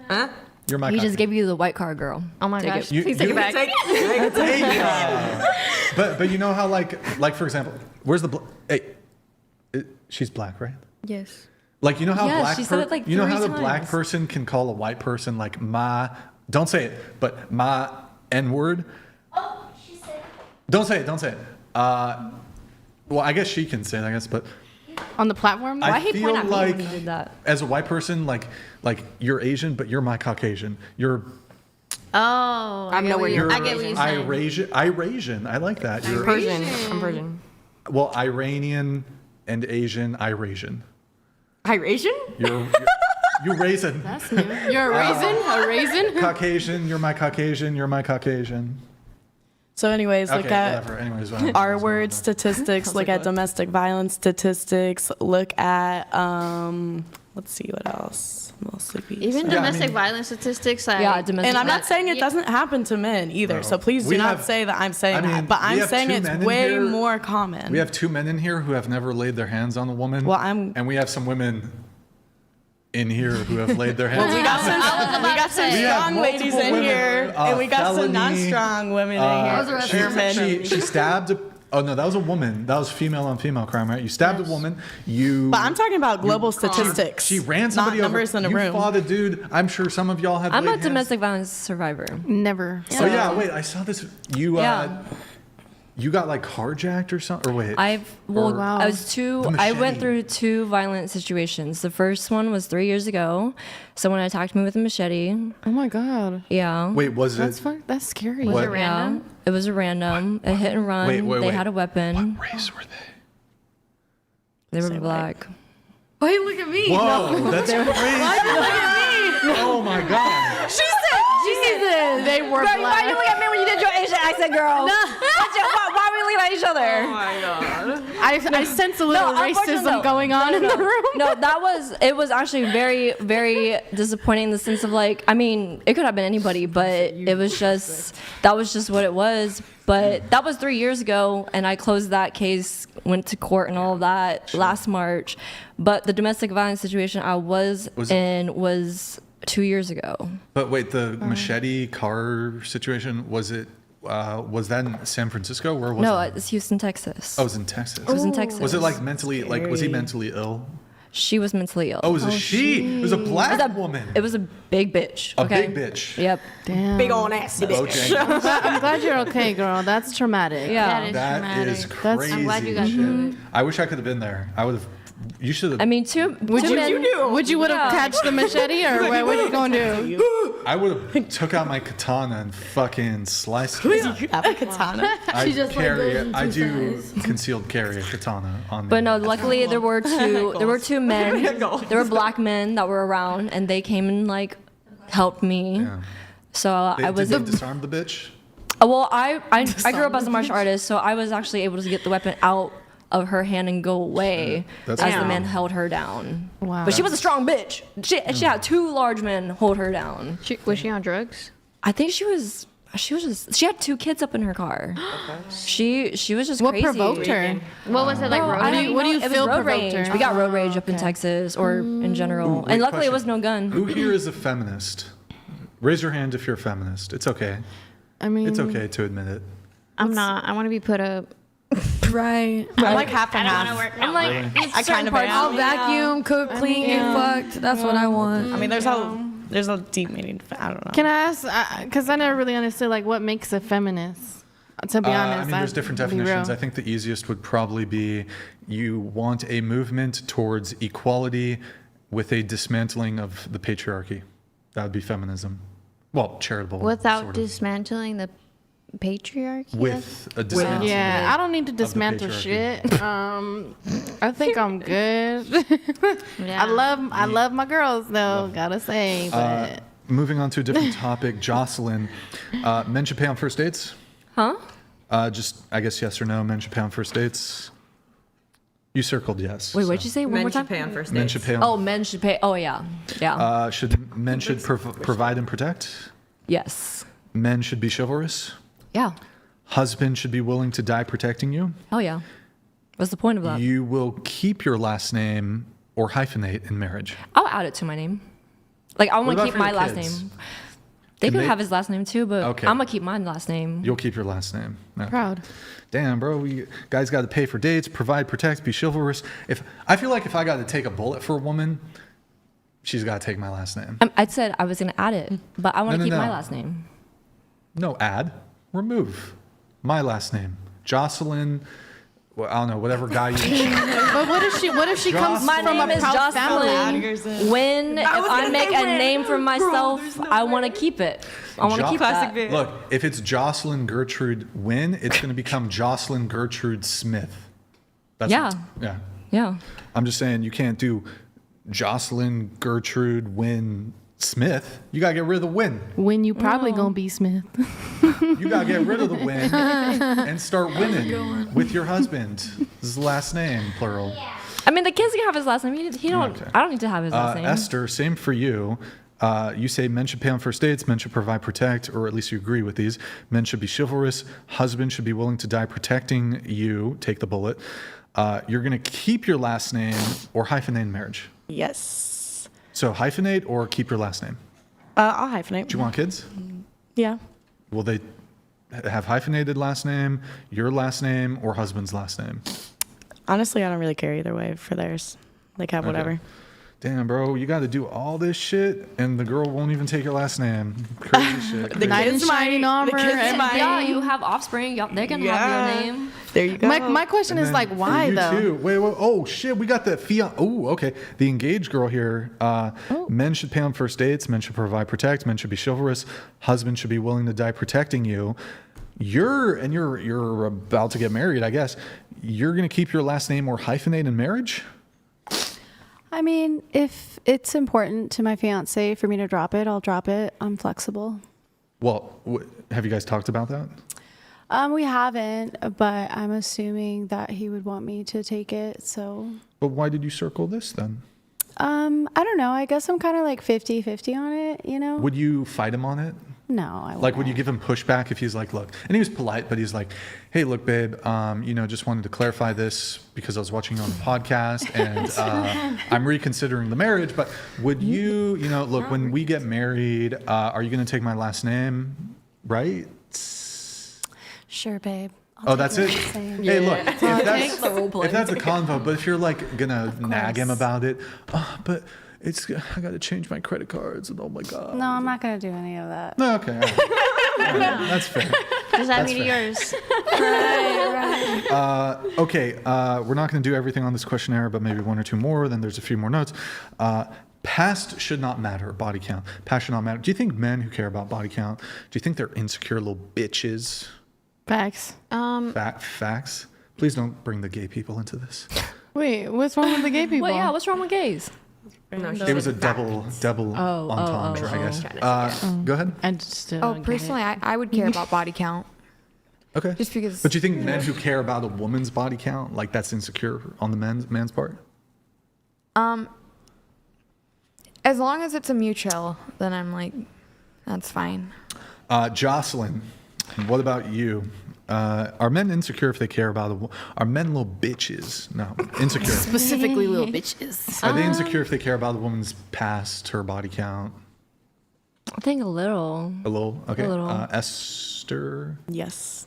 Huh? You're my He Caucasian. just gave you the white card, girl. Oh my Take gosh. it. Please take it back. But you know how like for example, where's the she's black, right? Yes. Like you know how Yeah, black she said it, like, you know how 3 the black times. person can call a white person like ma, don't say it, but ma n-word. Oh, she said. Don't say it. Well, I guess she can say it, I guess, but On the platform? I Why he feel point at me like when he did that? as a white person, like you're Asian, but you're my Caucasian. You're Oh, I get what you're you're saying. Irasian. I like that. You're Persian. I'm Persian. well, Iranian and Asian, Irasian. Irasian? You're raisin. That's new. You're a raisin? A raisin? Caucasian. You're my Caucasian. You're my Caucasian. So anyways, look Okay, at whatever. Anyways, R word statistics, look at domestic violence statistics, look at, let's see what else. I'm a little sleepy. Even Yeah, I domestic mean- violence statistics, like, Yeah, domestic And I'm not violence. saying it doesn't happen to men either, No. so please We do not have- say that I'm saying I mean, that. But we I'm have saying two it's men in way here. more common. We have 2 men in here who have never laid their hands on a woman. Well, and we have some women in here who have laid their hands. Well, we got some We have strong ladies multiple in women, here, and we got some felony, non-strong women in here. She stabbed. Oh no, that was a woman. That was female on female crime, right? You stabbed a woman. But I'm talking about global statistics. She ran somebody not numbers over. in a You room. fought a dude. I'm sure some of y'all have. I'm laid a hands. domestic violence survivor. never. Oh yeah, wait. I saw this. You Yeah. you got like carjacked or something? Or wait. I wow. was The I went machete. through 2 violent situations. The first one was 3 years ago. Someone attacked me with a machete. Oh my god. Yeah. Wait, was That's it? fun. That's scary. Was it Yeah. It was a random, a hit and run. Wait, They wait. had a weapon. What race were they? They were Say black. Why you look at me? Whoa, that's crazy. Oh my god. She said Jesus. They were Why black. you look at me when you did your Asian accent, girl? Why we leave at each other? I sense a little unfortunately, racism going on in the room. No, it was actually very, very disappointing in the sense of like, I mean, it could have been anybody, but it was just, that was just what it was. But that was 3 years ago, and I closed that case, went to court and all of that last March. But the domestic violence situation I was in was 2 years ago. But wait, the machete car situation, was it? Was that in San Francisco? Where was No, it? it's Houston, Texas. Oh, it was in Texas. It was in Texas. Was it like mentally, like, was he mentally ill? She was mentally ill. Oh, it was a she. It was a black woman. It was a big bitch. A Okay? big bitch. Yep. Damn. Big old nasty bitch. I'm glad you're okay, girl. That's traumatic. Yeah. That is That's- crazy. I'm glad you got shit. through it. I wish I could have been there. I would have. You should have. I mean, Would you would have catched the machete or what you gonna do? I would have took out my katana and fucking sliced You it. have a katana. I just, like, carry goes it. I in do two concealed carry a katana on me. But no, luckily there were two men. There were black men that were around, and they came and like helped me. Yeah. So They disarmed the bitch. Well, I grew up as a martial artist, so I was actually able to get the weapon out of her hand and go away That's as cool. the man held her down. Wow. But she was a strong bitch. She had 2 large men hold her down. Was she on drugs? I think she had 2 kids up in her car. She was just What crazy. provoked her? What was it like? Oh, road I don't rage? know. What do you It was feel road provoked rage. her? We got road rage up in Texas or in general. Wait, And luckily it question. was no gun. Who here is a feminist? Raise your hand if you're a feminist. It's okay. I mean, It's okay to admit it. I'm not. I want to be put up. Right. I'm like half and half. I'm like, I kind of am. I'll vacuum, cook, clean, get fucked. That's what I want. I mean, there's a deep meaning. I don't know. Can I ask? Because I never really understood like what makes a feminist. To be honest, I mean, there's different I'd be definitions. real. I think the easiest would probably be you want a movement towards equality with a dismantling of the patriarchy. That would be feminism. Well, charitable. Without sort of. dismantling the patriarchy? With a dismantling. Yeah, I don't need to dismantle patriarchy. shit. I think I'm good. Yeah. I love my girls though. Gotta say, but Moving on to a different topic, Jocelyn. Men should pay on first dates? huh? Just, I guess, yes or no. Men should pay on first dates. You circled yes. Wait, what'd you say? One Men more should time? pay on first Men dates. should pay on. Oh, men should pay. Oh, yeah. Yeah. Men should provide and protect. Yes. Men should be chivalrous. Yeah. Husband should be willing to die protecting you. Hell yeah. What's the point of that? You will keep your last name or hyphenate in marriage. I'll add it to my name. Like, I What want to about keep for my your last kids? name. They Can could they- have his last name too, but Okay. I'm going to keep my last name. You'll keep your last name. No. proud. Damn, bro, guys got to pay for dates, provide, protect, be chivalrous. I feel like if I got to take a bullet for a woman, she's got to take my last name. I said I was going to add it, but I want to No, keep my no. last name. No, add, remove my last name, Jocelyn. Well, I don't know, whatever guy you. But what if she comes My from name a is proud family? Jocelyn. When if I make a name for myself, I want to keep it. I want to keep that. Look, if it's Jocelyn Gertrude Wynn, it's going to become Jocelyn Gertrude Smith. That's Yeah. Yeah. Yeah. I'm just saying you can't do Jocelyn Gertrude Wynn Smith. You got to get rid of the Wynn. When you probably gonna be Smith. You got to get rid of the Wynn and start winning with your husband. His last name, plural. I mean, the kids can have his last name. He don't. Okay. I don't need to have his last name. Esther, same for you. You say men should pay on first dates, men should provide, protect, or at least you agree with these. Men should be chivalrous. Husband should be willing to die protecting you. Take the bullet. You're going to keep your last name or hyphenate in marriage. Yes. So hyphenate or keep your last name. I'll hyphenate. Do you want kids? Yeah. Will they have hyphenated last name, your last name, or husband's last name? Honestly, I don't really care either way for theirs. They can have whatever. Okay. Damn, bro, you got to do all this shit, and the girl won't even take your last name. Crazy shit. The Knight in shining armor. Yeah, you have offspring. They're gonna have your name. There you go. My question And is then like, for why you though? too. Wait, oh shit, we got the Oh, okay. The engaged girl here. Men should pay on first dates. Men should provide, protect. Men should be chivalrous. Husband should be willing to die protecting you. You're about to get married, I guess. You're gonna keep your last name or hyphenate in marriage? I mean, if it's important to my fiance for me to drop it, I'll drop it. I'm flexible. Well, have you guys talked about that? We haven't, but I'm assuming that he would want me to take it. So, But why did you circle this then? I don't know. I guess I'm kind of like 50-50 on it, you know? Would you fight him on it? No, I wouldn't. Like, would you give him pushback if he's like, look, and he was polite, but he's like, hey, look, babe, just wanted to clarify this because I was watching you on the podcast and I'm reconsidering the marriage, but would you, look, when we get married, are you going to take my last name, right? Sure, babe. Oh, that's it? Hey, look, if that's a thing. convo, but if you're like going to nag him about it, but I got to change my credit cards and oh my God. No, I'm not going to do any of that. No, okay. All right. That's fair. Does that That's mean fair. yours? Okay, we're not going to do everything on this questionnaire, but maybe one or two more. Then there's a few more notes. Past should not matter. Body count. Past should not matter. Do you think men who care about body count, do you think they're insecure little bitches? Facts. Facts. Please don't bring the gay people into this. Wait, what's wrong with the gay people? What's wrong with gays? No, It was a double entendre, I guess. Go ahead. I just Personally, I would care about body count. Okay. Just because. But you think men who care about a woman's body count, like that's insecure on the man's part? As long as it's a mutual, then I'm like, that's fine. Jocelyn, what about you? Are men insecure if they care about are men little bitches? No, insecure. Specifically little bitches. Are they insecure if they care about a woman's past, her body count? I think a little. A little? Okay. A little. Esther? Yes.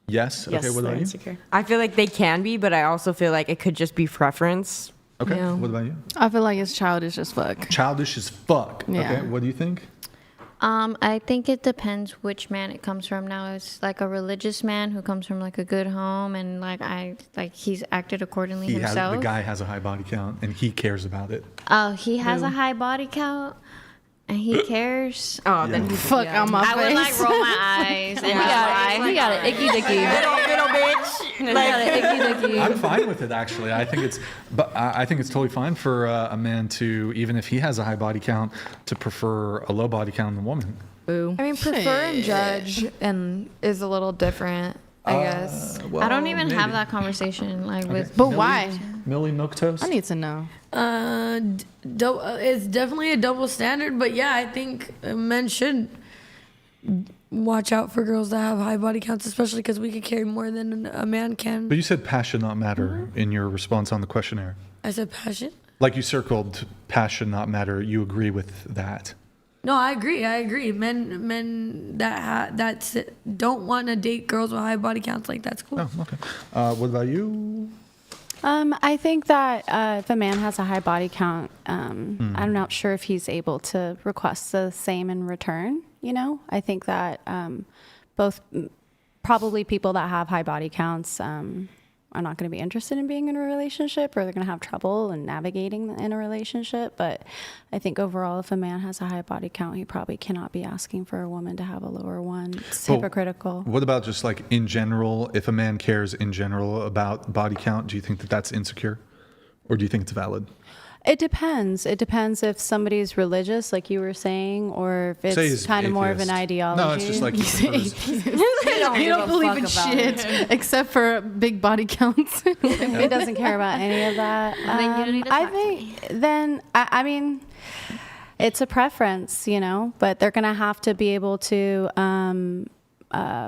Yes? Okay, what about you? Insecure. I feel like they can be, but I also feel like it could just be preference. Okay, Yeah. what about you? I feel like it's childish as fuck. Childish as fuck. Yeah. Okay, what do you think? I think it depends which man it comes from. Now, it's like a religious man who comes from like a good home and like he's acted accordingly himself. The guy has a high body count and he cares about it. Oh, he has a high body count and he cares. Oh, then he's Fuck out my face. I would like roll my eyes and He got it. Icky dicky. little bitch. Icky dicky. I'm fine with it actually. I think it's totally fine for a man to, even if he has a high body count, to prefer a low body count in a woman. Boo. I mean, prefer and judge and is a little different, I guess. Well, I don't even maybe. have that conversation with. But why? Millie Milquetoast? I need to know. It's definitely a double standard, but yeah, I think men should watch out for girls that have high body counts, especially because we could carry more than a man can. But you said passion not matter in your response on the questionnaire. I said passion. Like you circled passion not matter. You agree with that? No, I agree. Men that don't want to date girls with high body counts, like that's cool. Oh, okay. What about you? I think that if a man has a high body count, I'm not sure if he's able to request the same in return. You know, I think that both probably people that have high body counts are not going to be interested in being in a relationship, or they're going to have trouble in navigating in a relationship. But I think overall, if a man has a high body count, he probably cannot be asking for a woman to have a lower one. It's hypocritical. What about just like in general, if a man cares in general about body count, do you think that that's insecure? Or do you think it's valid? It depends. It depends if somebody's religious, like you were saying, or if it's kind of more of an ideology. No, it's just like You don't believe in shit except for big body counts. He doesn't care about any of that. Then you don't need to I talk to me. think then I mean, it's a preference, you know, but they're gonna have to be able to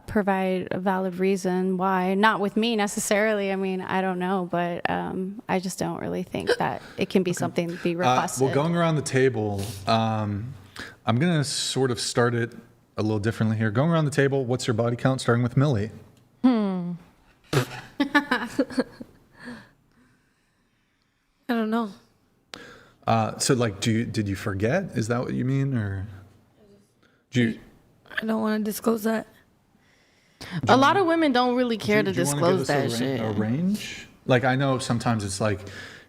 provide a valid reason why. Not with me necessarily. I mean, I don't know, but I just don't really think that it can be something to be requested. Well, going around the table, I'm going to sort of start it a little differently here. Going around the table, what's your body count, starting with Millie? I don't know. So, like, did you forget? Is that what you mean, or do you? I don't want to disclose that. A lot of women don't really care to do you wanna disclose give that us shit. a range? Like, I know sometimes it's like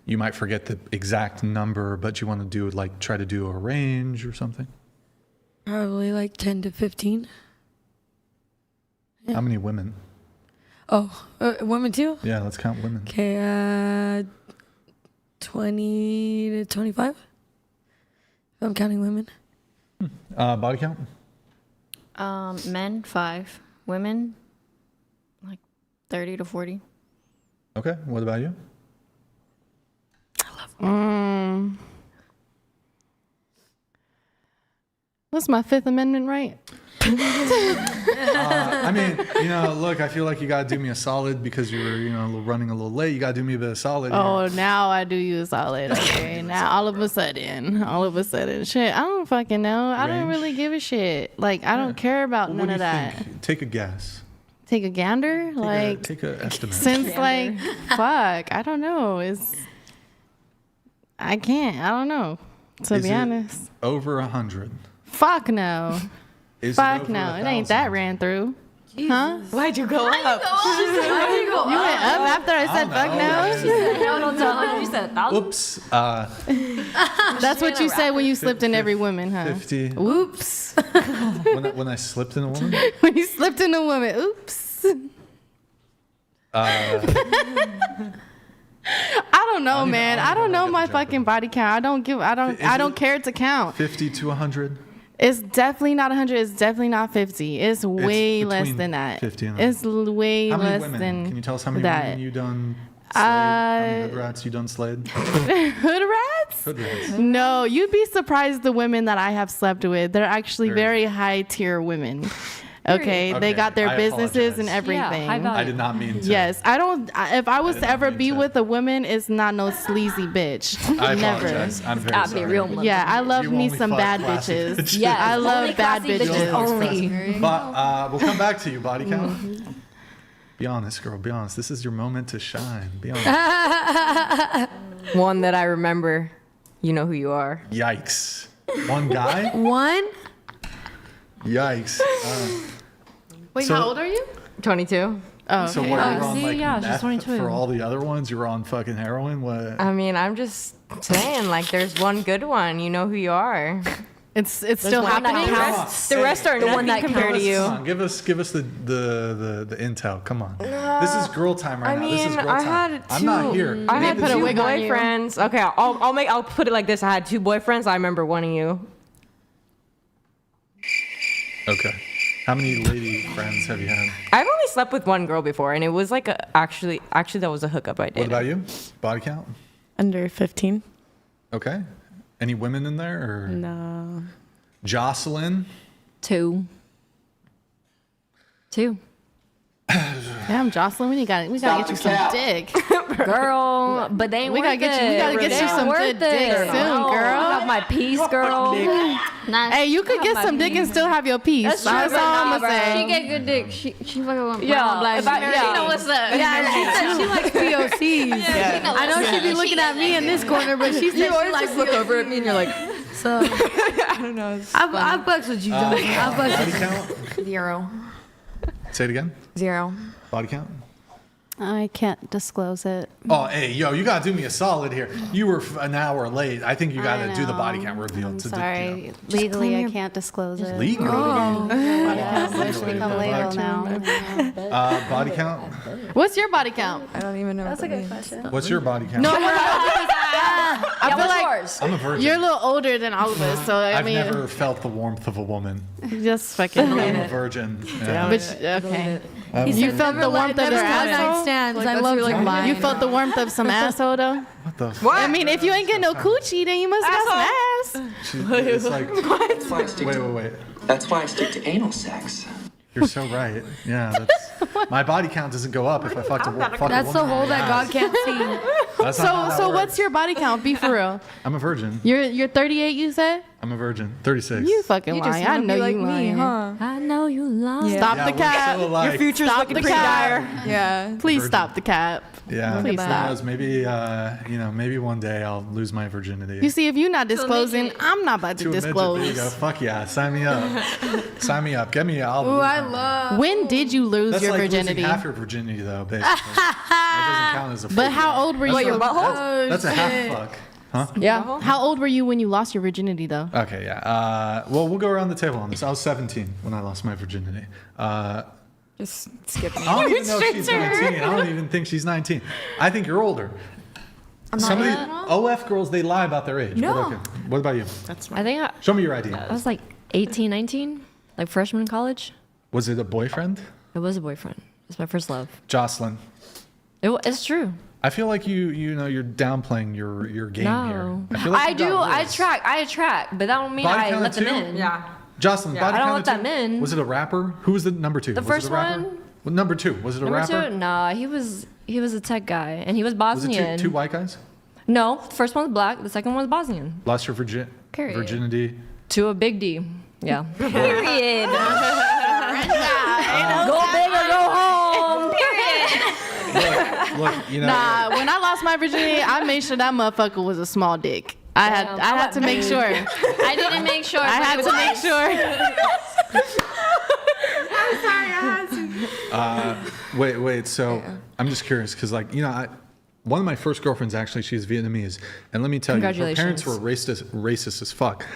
you might forget the exact number, but you want to do like try to do a range or something. Probably like 10 to 15. How many women? Oh, women too? Yeah, let's count women. Okay, 20 to 25. If I'm counting women. Body count? Men 5, women like 30 to 40. Okay. What about you? What's my Fifth Amendment right? I mean, you know, look, I feel like you gotta do me a solid because you were, you know, running a little late. You gotta do me a bit of solid. Oh, now I do you a solid. Okay, now all of a sudden, shit, I don't fucking know. I don't really give a shit. Like, I don't care about Well, none what of do you that. think? Take a guess. Take a gander? Take a estimate. Since like, fuck, I don't know. I don't know. To be honest. Over 100. Fuck no. Fuck no. It ain't 1,000? that ran through. Huh? Why'd you go up? You went up after I said fuck no? You said 1,000. Oops. That's what you said when you slipped in every woman, huh? 50. Oops. When I slipped in a woman? When you slipped in a woman. Oops. I don't know, man. I don't know my fucking body count. I don't care to count. 50 to 100. It's definitely not 100. It's definitely not 50. It's way less than that. 50 and it's way how many less women? than. Can you tell us how many that. women you done? How many hood rats you done slayed? Hood rats? Hood rats. No, you'd be surprised the women that I have slept with. They're actually very high tier women. Okay, they got their businesses and everything. I did not mean to. Yes, I don't. If I was to ever be with a woman, it's not no sleazy bitch. I Never. apologize. I'm very sorry. Yeah, I love You me only some fuck bad classy bitches. bitches. Yeah, I love bad bitches. Only. But we'll come back to you, body count. Be honest, girl. Be honest. This is your moment to shine. Be honest. One that I remember. You know who you are. Yikes. One guy? One? Yikes. Wait, So- how old are you? 22. Oh, okay. So what, you were on like yeah, she's meth 22. for all the other ones? You were on fucking heroin? What? I mean, I'm just saying, like, there's one good one. You know who you are. It's still happening. The rest are nothing compared to you. Come on, give us the intel. Come on. This is girl time right now. This is girl I time. had I'm not here. I had put a two wig on you. boyfriends. Okay, I'll put it like this. I had two boyfriends. I remember one of you. Okay. How many lady friends have you had? I've only slept with one girl before, and it was like actually that was a hookup I did. What about you? Body count? Under 15. Okay. Any women in there or No. Jocelyn? 2. Damn, Jocelyn, we gotta get you some dick, Girl, but they ain't We gotta worth get you- we it. gotta get They you ain't some worth good dick it. soon, No, girl. I got my piece, girl. Hey, you could get some dick and still have your piece. That's true, That's but all nah, I'm gonna bro. say. She get good dick. She fucking want Yeah, brown, black. if I- She yeah. know what's up. Yeah, she said she likes POCs. I know she'd be looking at me in this corner, but she said she likes look over at me and you're like, So I don't know. I bucks with you, John. I bucks Body with count? 0. Say it again. 0. Body count? I can't disclose it. Oh, hey, yo, you gotta do me a solid here. You were an hour late. I think you gotta do the body know. count reveal. I'm to sorry. Legally, I can't disclose it. Legally? Yeah, it's become legal now. Body count? What's your body count? I don't even know. That's a good question. What's your body count? No, I feel like yours? I'm a virgin. you're a little older than all of us, so I I've mean, never felt the warmth of a woman. just fucking. I'm a virgin. Yeah. Which okay. I'm a You virgin. felt the warmth of their asshole. stands. I love you. You felt the warmth of some asshole though. What the? I mean, if you ain't getting no coochie, then you must have some ass. It's like, That's why I stick wait, to, wait, wait. That's why I stick to anal sex. You're so right. Yeah, that's, my body count doesn't go up if I fuck a woman. That's the hole that God can't see. That's not how that So works. what's your body count? Be for real. I'm a virgin. You're 38. You said I'm a virgin. 36. you fucking You just lying. I wanna know be you like lying. me, huh? I know you lying. Stop Yeah, the we're cap. so alike. Your future's Stop looking the pretty dire. cap. Yeah. Please Virgin. stop the cap. Yeah, Please who stop. knows? Maybe maybe one day I'll lose my virginity. You see, if you're not disclosing, I'm not about to To a midget, there you go. disclose. Fuck yeah, sign me up. Sign me up. Get me. I'll Ooh, lose I my- love. When did you lose That's your like virginity? losing half your virginity though, basically. That doesn't count as a. But how old were you? your butthole? That's a half fuck. Huh? Yeah. How old were you when you lost your virginity, though? Okay, yeah. Well, we'll go around the table on this. I was 17 when I lost my virginity. Just skip me. I don't even know if she's 19. I don't even think she's 19. I think you're older. Some of these OF girls, they lie about their age. No. But okay. What about you? I think Show me your ID. I was like 18, 19, like freshman in college. Was it a boyfriend? It was a boyfriend. It's my first love. Jocelyn. It's true. I feel like you know you're downplaying your game No, here. I feel like I you got do. I rules. attract, but that don't mean Body I count let them too? in. Yeah. Jocelyn, body I don't count let too? them in. Was it a rapper? Who was the number two? The Was first it a rapper? one? Well, number two. Was it a Number rapper? two? Nah, he was a tech guy, and he was Was it Bosnian. two white guys? No, the first one was black. The second one was Bosnian. Lost your Period. virginity. To a big D. Yeah. Period. Go big or go home. Period. Look, you know. Nah, when I lost my virginity, I made sure that motherfucker was a small dick. I had to make sure. I didn't make sure. I had to make sure. Wait. So I'm just curious because, like, you know, one of my first girlfriends actually, she's Vietnamese, and let me tell you, her parents were racist as fuck.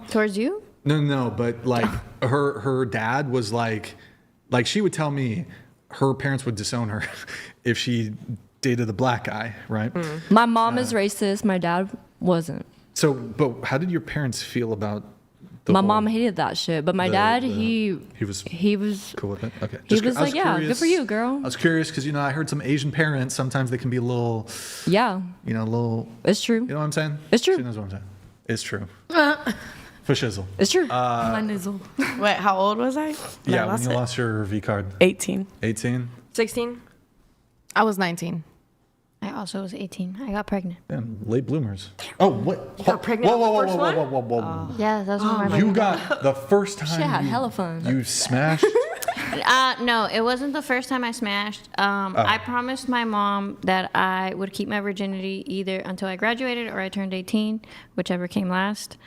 Towards you? No, but like her dad was like she would tell me her parents would disown her if she dated a black guy, right? My mom is racist. My dad wasn't. So, but how did your parents feel about my mom hated that shit, but my dad, he was cool with it. Okay, he was like, yeah, good for you, girl. I was curious because I heard some Asian parents sometimes they can be a little, It's true. You know what I'm saying? It's true. She knows what I'm saying. It's true. For shizzle. It's true. My nizzle. Wait, how old was I? Yeah, when you lost your V card. 18. 18. 16. I was 19. I also was 18. I got pregnant. Damn, late bloomers. Oh, what? You got pregnant Whoa. Yeah, that was my birthday. You got the first time She had hella fun. you smashed? No, it wasn't the first time I smashed. I promised my mom that I would keep my virginity either until I graduated or I turned 18, whichever came last.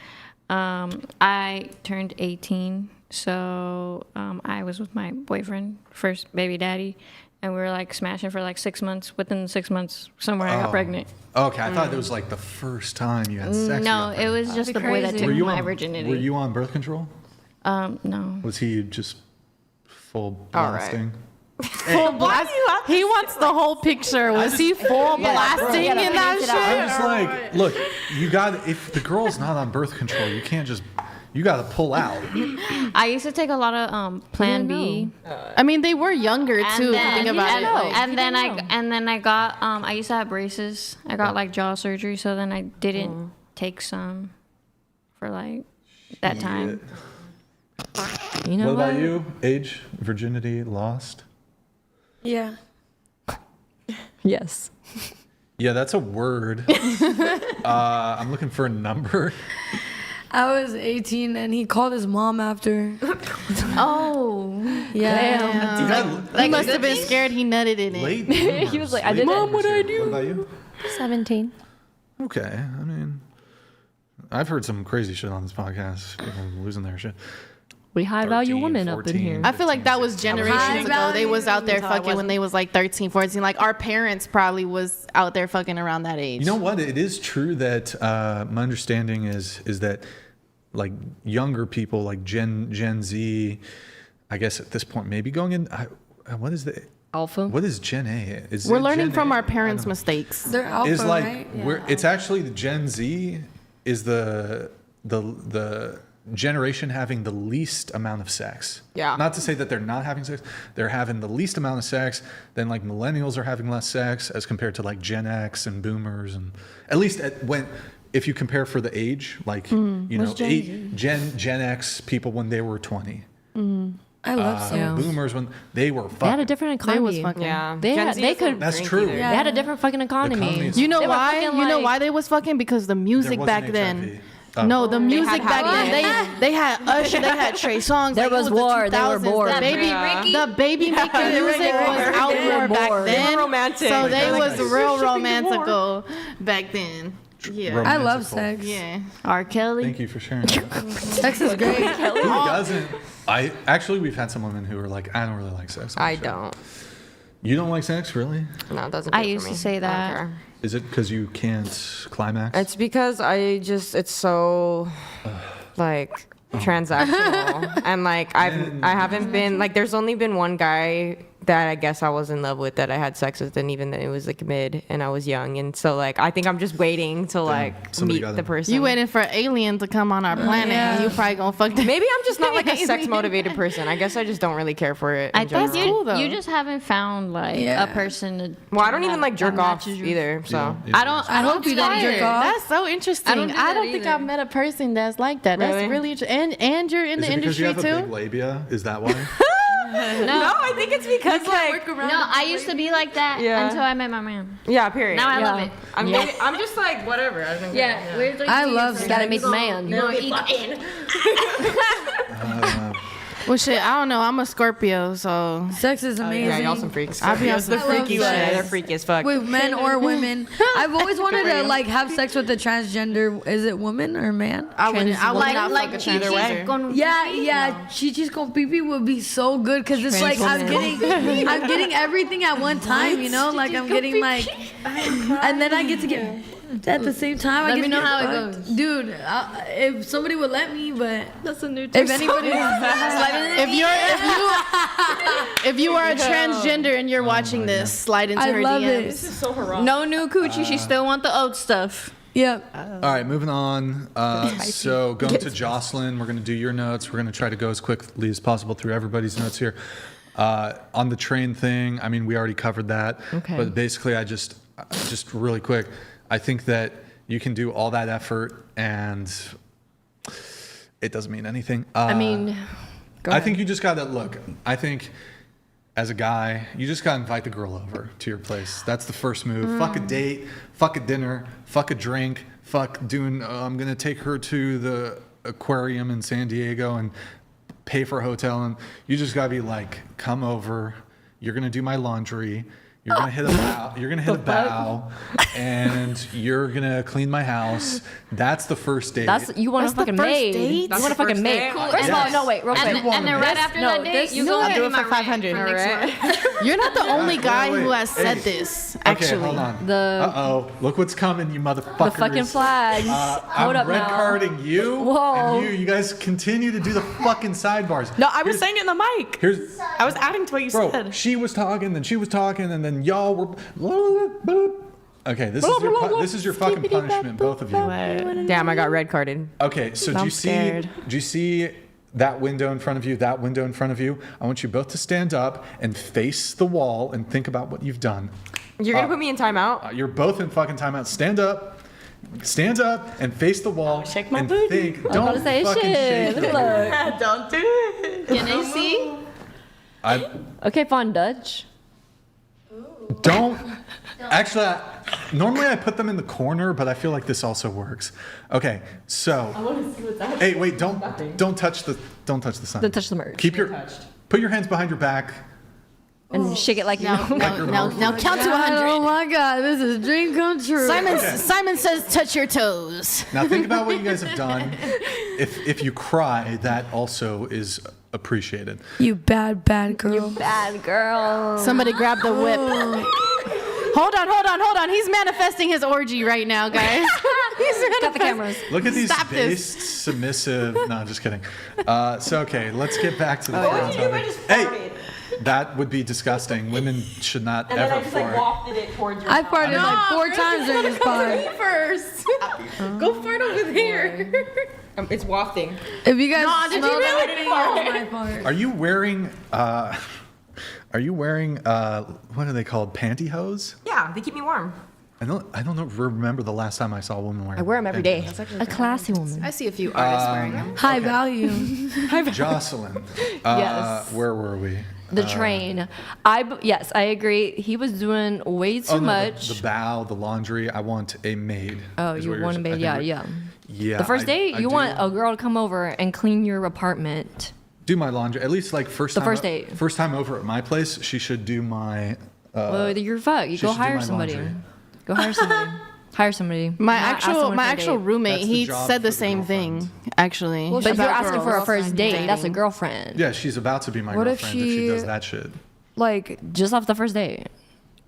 I turned 18, so I was with my boyfriend, first baby daddy, and we were like smashing for like 6 months. Within 6 months, somewhere I got pregnant. Okay, I thought it was like the first time you had sex. No, it was just the boy that took my virginity. Were you on birth control? No. Was he just full blasting? Full blast. He wants the whole picture. Was he full blasting in that shit? I'm just like, look, if the girl's not on birth control, you can't just, you got to pull out. I used to take a lot of Plan B. I mean, they were younger too. If you think about it. And then I got I used to have braces. I got like jaw surgery, so then I didn't take some for like that time. You know what about you? Age, virginity, lost? Yeah. Yes. Yeah, that's a word. I'm looking for a number. I was 18 and he called his mom after. Oh. Yeah. He must have been scared he nutted in it. He was like, I didn't. Mom, what'd I do? What about you? 17. Okay. I mean, I've heard some crazy shit on this podcast. People losing their shit. We high value 13, women 14, up in here. I feel like that was generations ago. They was out there fucking when they was like 13, 14. Like our parents probably was out there fucking around that age. You know what? It is true that my understanding is that like younger people, like Gen Z, I guess at this point, maybe going in. What is the Alpha? What is Gen A? We're learning from our parents' mistakes. They're alpha, Is like right? it's actually the Gen Z is the generation having the least amount of sex. Yeah. Not to say that they're not having sex. They're having the least amount of sex. Then like millennials are having less sex as compared to like Gen X and boomers, and at least if you compare for the age, like Gen X people when they were 20. I love sex. Boomers when they were fucking. They had a different economy. Yeah. They could. That's true. They had a different fucking economy. You know why? You know why they was fucking? Because the music back then. No, the music back then, they had Usher, they had Trey Songz. There was war, they were bored. The baby making music was out more back then. Romantic. So they was real romantical back then. Yeah. I love sex. Yeah. R. Kelly. Thank you for sharing that. Sex is great. Who doesn't? We've had some women who are like, I don't really like sex. I don't. You don't like sex, really? No, it doesn't. I used to say that. Is it because you can't climax? It's because it's so like transactional, and like I haven't been like, there's only been one guy that I guess I was in love with that I had sex with, and even then it was like mid and I was young, and so like I think I'm just waiting to like meet the person. You waiting for an alien to come on our planet, and you probably gonna fuck them. Maybe I'm just not like a sex motivated person. I guess I just don't really care for it. I think you just haven't found like a person to. Well, I don't even like jerk off either, so I hope you don't jerk off. That's so interesting. I don't think I've met a person that's like that. Really? That's really interesting. And you're in the industry because you have too. a big labia? Is that why? No, I think it's because like I used to be like that until I met my man. Yeah, period. Now I love it. I'm just like whatever. I love sex. Gotta meet the man. No, fucking. Well, shit, I don't know. I'm a Scorpio, so Sex is amazing. Yeah, y'all some freaks. I'll be on the freaky one. They're freaky as fuck. With men or women. I've always wanted to like have sex with a transgender. Is it woman or man? I would not fuck a Chichi's transgender. con Yeah. Chichi's con pipi would be so good because it's like I'm getting everything at one time. You know, like I'm getting like, and then I get to get. At the same time, Let I me know how it goes, dude. If somebody would let me, but that's a new. If anybody, If you are a transgender and you're watching this, slide into her love DMs. it. This is so heroic. No new coochie. She still want the old stuff. Yep. All right, moving on. So going to Jocelyn, we're going to do your notes. We're going to try to go as quickly as possible through everybody's notes here. On the train thing, I mean, we already covered that. Okay. But basically, I just really quick, I think that you can do all that effort and it doesn't mean anything. I mean, I think you just got to look. I think as a guy, you just got to invite the girl over to your place. That's the first move. Fuck a date, fuck a dinner, fuck a drink, fuck doing, I'm going to take her to the aquarium in San Diego and pay for a hotel. And you just got to be like, come over. You're going to do my laundry. You're gonna hit a bow. You're gonna hit a bow, and you're gonna clean my house. That's the first date. you want a fucking maid. You want a fucking maid. First of all, no, wait, real quick. And then right after that date, you go I'll pay do it my for rent 500. for next month. You're not the only guy wait. who has said Hey. this. Actually, Okay, hold on. The- Uh-oh. Look what's coming, you motherfuckers. The fucking flags. Hold I'm up red now. carding you. Whoa. And you guys continue to do the fucking sidebars. No, I was saying it in the mic. Here's, I was adding to what you bro, said. she was talking, then she was talking, and then y'all were. Okay, this is your fucking punishment, both of you. Damn, I got red carded. Okay, so do I'm you scared. see that window in front of you, that window in front of you? I want you both to stand up and face the wall and think about what you've done. You're gonna put me in timeout? You're both in fucking timeout. Stand up and face the wall. Shake my and booty. think. I'm Don't about to say fucking shit. shake Look, it. look. Don't do it. Can they see? Okay, fine, Dutch. Don't. Actually, normally I put them in the corner, but I feel like this also works. Okay, so. I want to see what's happening. Hey, wait! Don't touch the sign. Don't touch the merch. Put your hands behind your back. And shake it like you know. Now count to 100. Oh my God, this is a dream come true. Simon says, touch your toes. Now think about what you guys have done. If you cry, that also is appreciated. You bad girl. Bad girl. Somebody grab the whip. Hold on. He's manifesting his orgy right now, guys. Got the cameras. Look at these Stop this. based, submissive. No, I'm just kidding. So okay, let's get back to the What would you do if I topic. just Hey, farted? that would be disgusting. Women should not And then ever I just like fart. wafted it towards your I mouth. farted like 4 times during this part. First. Go fart over there. It's wafting. If you guys No, did you smell really that, it was my fart. Are you wearing? What are they called? Pantyhose? Yeah, they keep me warm. I don't know. Remember the last time I saw a woman wearing? I wear them every day. A classy woman. I see a few artists wearing them. High value. Jocelyn. Yes. Where were we? The train. Yes, I agree. He was doing way too much. The bow, the laundry. I want a maid. Oh, is you what you're want a saying. maid? I think Yeah. Yeah. The first date, I you do want a girl to come over and clean your apartment. do my laundry. At least like first The time. first date. First time over at my place, she should do my. Well, you're fucked. You she go should do hire my somebody. laundry. Go hire somebody. Hire somebody. My Not ask someone for a actual date. roommate, That's the he job said the for the same girlfriend. thing, actually. But you're about asking for a girls first date. dating. That's a girlfriend. Yeah, she's about to be my What if girlfriend if she she- does that shit. Like, Just off the first date.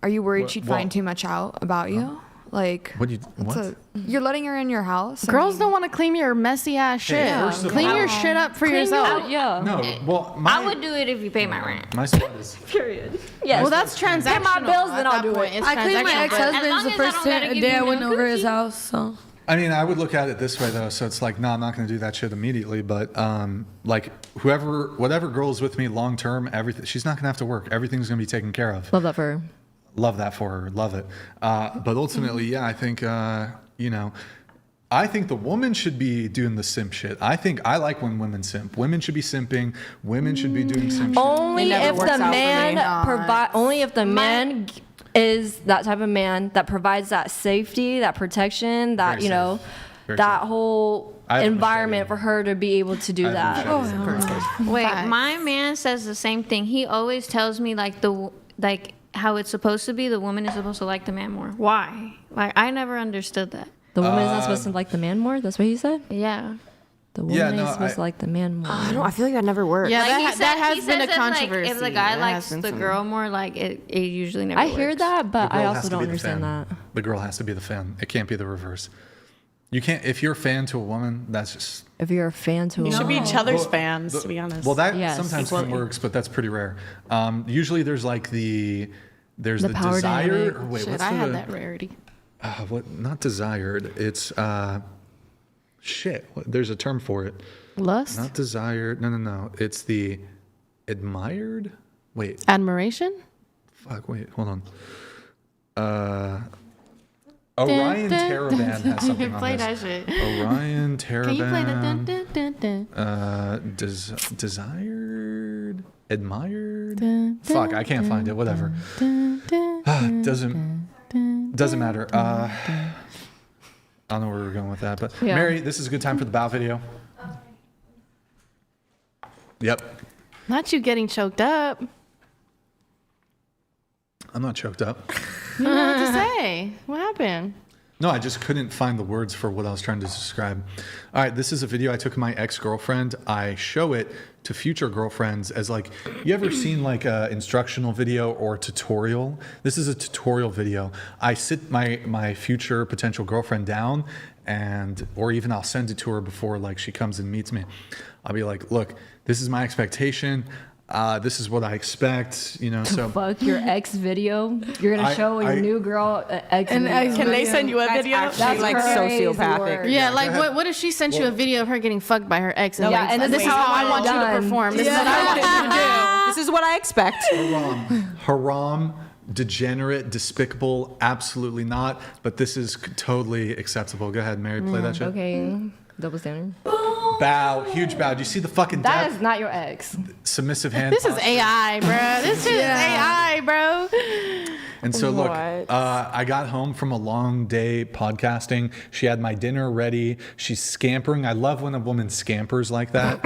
are you worried What- she'd well- find too much out about you? Like, What do you? What? you're letting her in your house. I Girls mean, don't want to clean your messy ass shit. first of Clean all- your shit up for Clean yourself. your- Yeah. No. Well, I would do it if you pay my rent. My spot is. Period. Yes. Well, that's transactional. my bills, then at I'll that do point. it. It's I cleaned my transactional. As ex-husband's long the as I first don't gotta give day I you went no over his cookie. house, so. I mean, I would look at it this way though. So it's like, no, I'm not going to do that shit immediately. But like, whatever girl's with me long term, everything, she's not going to have to work. Everything's going to be taken care of. Love that for her. Love that for her. Love it. But ultimately, yeah, I think I think the woman should be doing the simp shit. I like when women simp. Women should be simping. Women should be doing simp shit. Only never if works the out for man me. provide. Only if the man is that type of man that provides that safety, that protection, that Very safe. Very that safe. whole I have a environment machete. for her to be able to do I have that. a machete. Wait, Facts. my man says the same thing. He always tells me like how it's supposed to be. The woman is supposed to like the man more. Why? Like I never understood that. The woman is not supposed to like the man more. That's what he said. Yeah. The woman Yeah, no, is supposed to like the man more. I don't. I feel like that never worked. Yeah, Like, that has been a that, controversy. Like, if the guy That likes has been the some- girl more, like it usually never I works. hear that, but The I girl also has to don't be the understand fan. that. The girl has to be the fan. It can't be the reverse. You can't, if you're a fan to a woman, that's just... If you're a fan to a You should be woman. each other's fans, to be honest. Well, that Yes. sometimes Equally. works, but that's pretty rare. Usually there's like there's The the power desire. dynamic. Or wait, Shit, what's I the, had that rarity. what? Not desired. It's shit. There's a term for it. Lust? Not desired. No. It's the admired. Wait. Admiration? Fuck. Wait. Hold on. Orion Teraband has something on Play this. that shit. Orion Teraband. Can you play the dun dun dun dun? Desired, admired. Dun, Fuck, I can't find it. Whatever. Doesn't matter. I don't know where we're going with that, but Yeah. Mary, this is a good time for the bow video. Yep. Not you getting choked up. I'm not choked up. You don't know what to say. What happened? No, I just couldn't find the words for what I was trying to describe. All right, this is a video I took of my ex-girlfriend. I show it to future girlfriends as like, you ever seen like a instructional video or tutorial? This is a tutorial video. I sit my future potential girlfriend down or even I'll send it to her before like she comes and meets me. I'll be like, look, this is my expectation. This is what I expect, you know. So Fuck your ex video. You're gonna show your new girl ex An video. ex Can they send you a video? That's like crazy sociopathic. work. Yeah, like what if she sent you a video of her getting fucked by her ex? And Yeah, like, and this is wait, how I want you to done. perform. This is what I want you to do. This is what I expect. haram, degenerate, despicable, absolutely not. But this is totally acceptable. Go ahead, Mary, play that shit. Okay, double standard. Bow, huge bow. Do you see the fucking That depth? is not your ex. Submissive hand. This is posture. AI, bro. This shit is AI, bro. And so look, What? I got home from a long day podcasting. She had my dinner ready. She's scampering. I love when a woman scampers like that.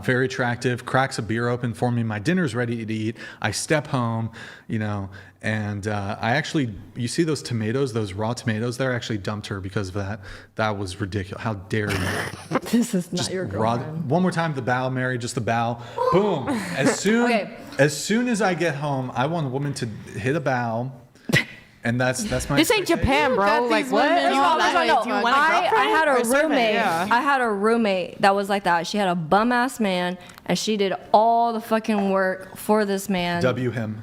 Very attractive. Cracks a beer open for me. My dinner's ready to eat. I step home, you know, and I actually, you see those tomatoes, those raw tomatoes there? I actually dumped her because of that. That was ridiculous. How dare you? This is not Just your raw, girlfriend. one more time, the bow, Mary, just the bow. Boom. Okay. As soon as I get home, I want a woman to hit a bow. And that's my This ain't Japan, bro. Like what? I had a or survey? roommate. Yeah. I had a roommate that was like that. She had a bum ass man, and she did all the fucking work for this man. W him.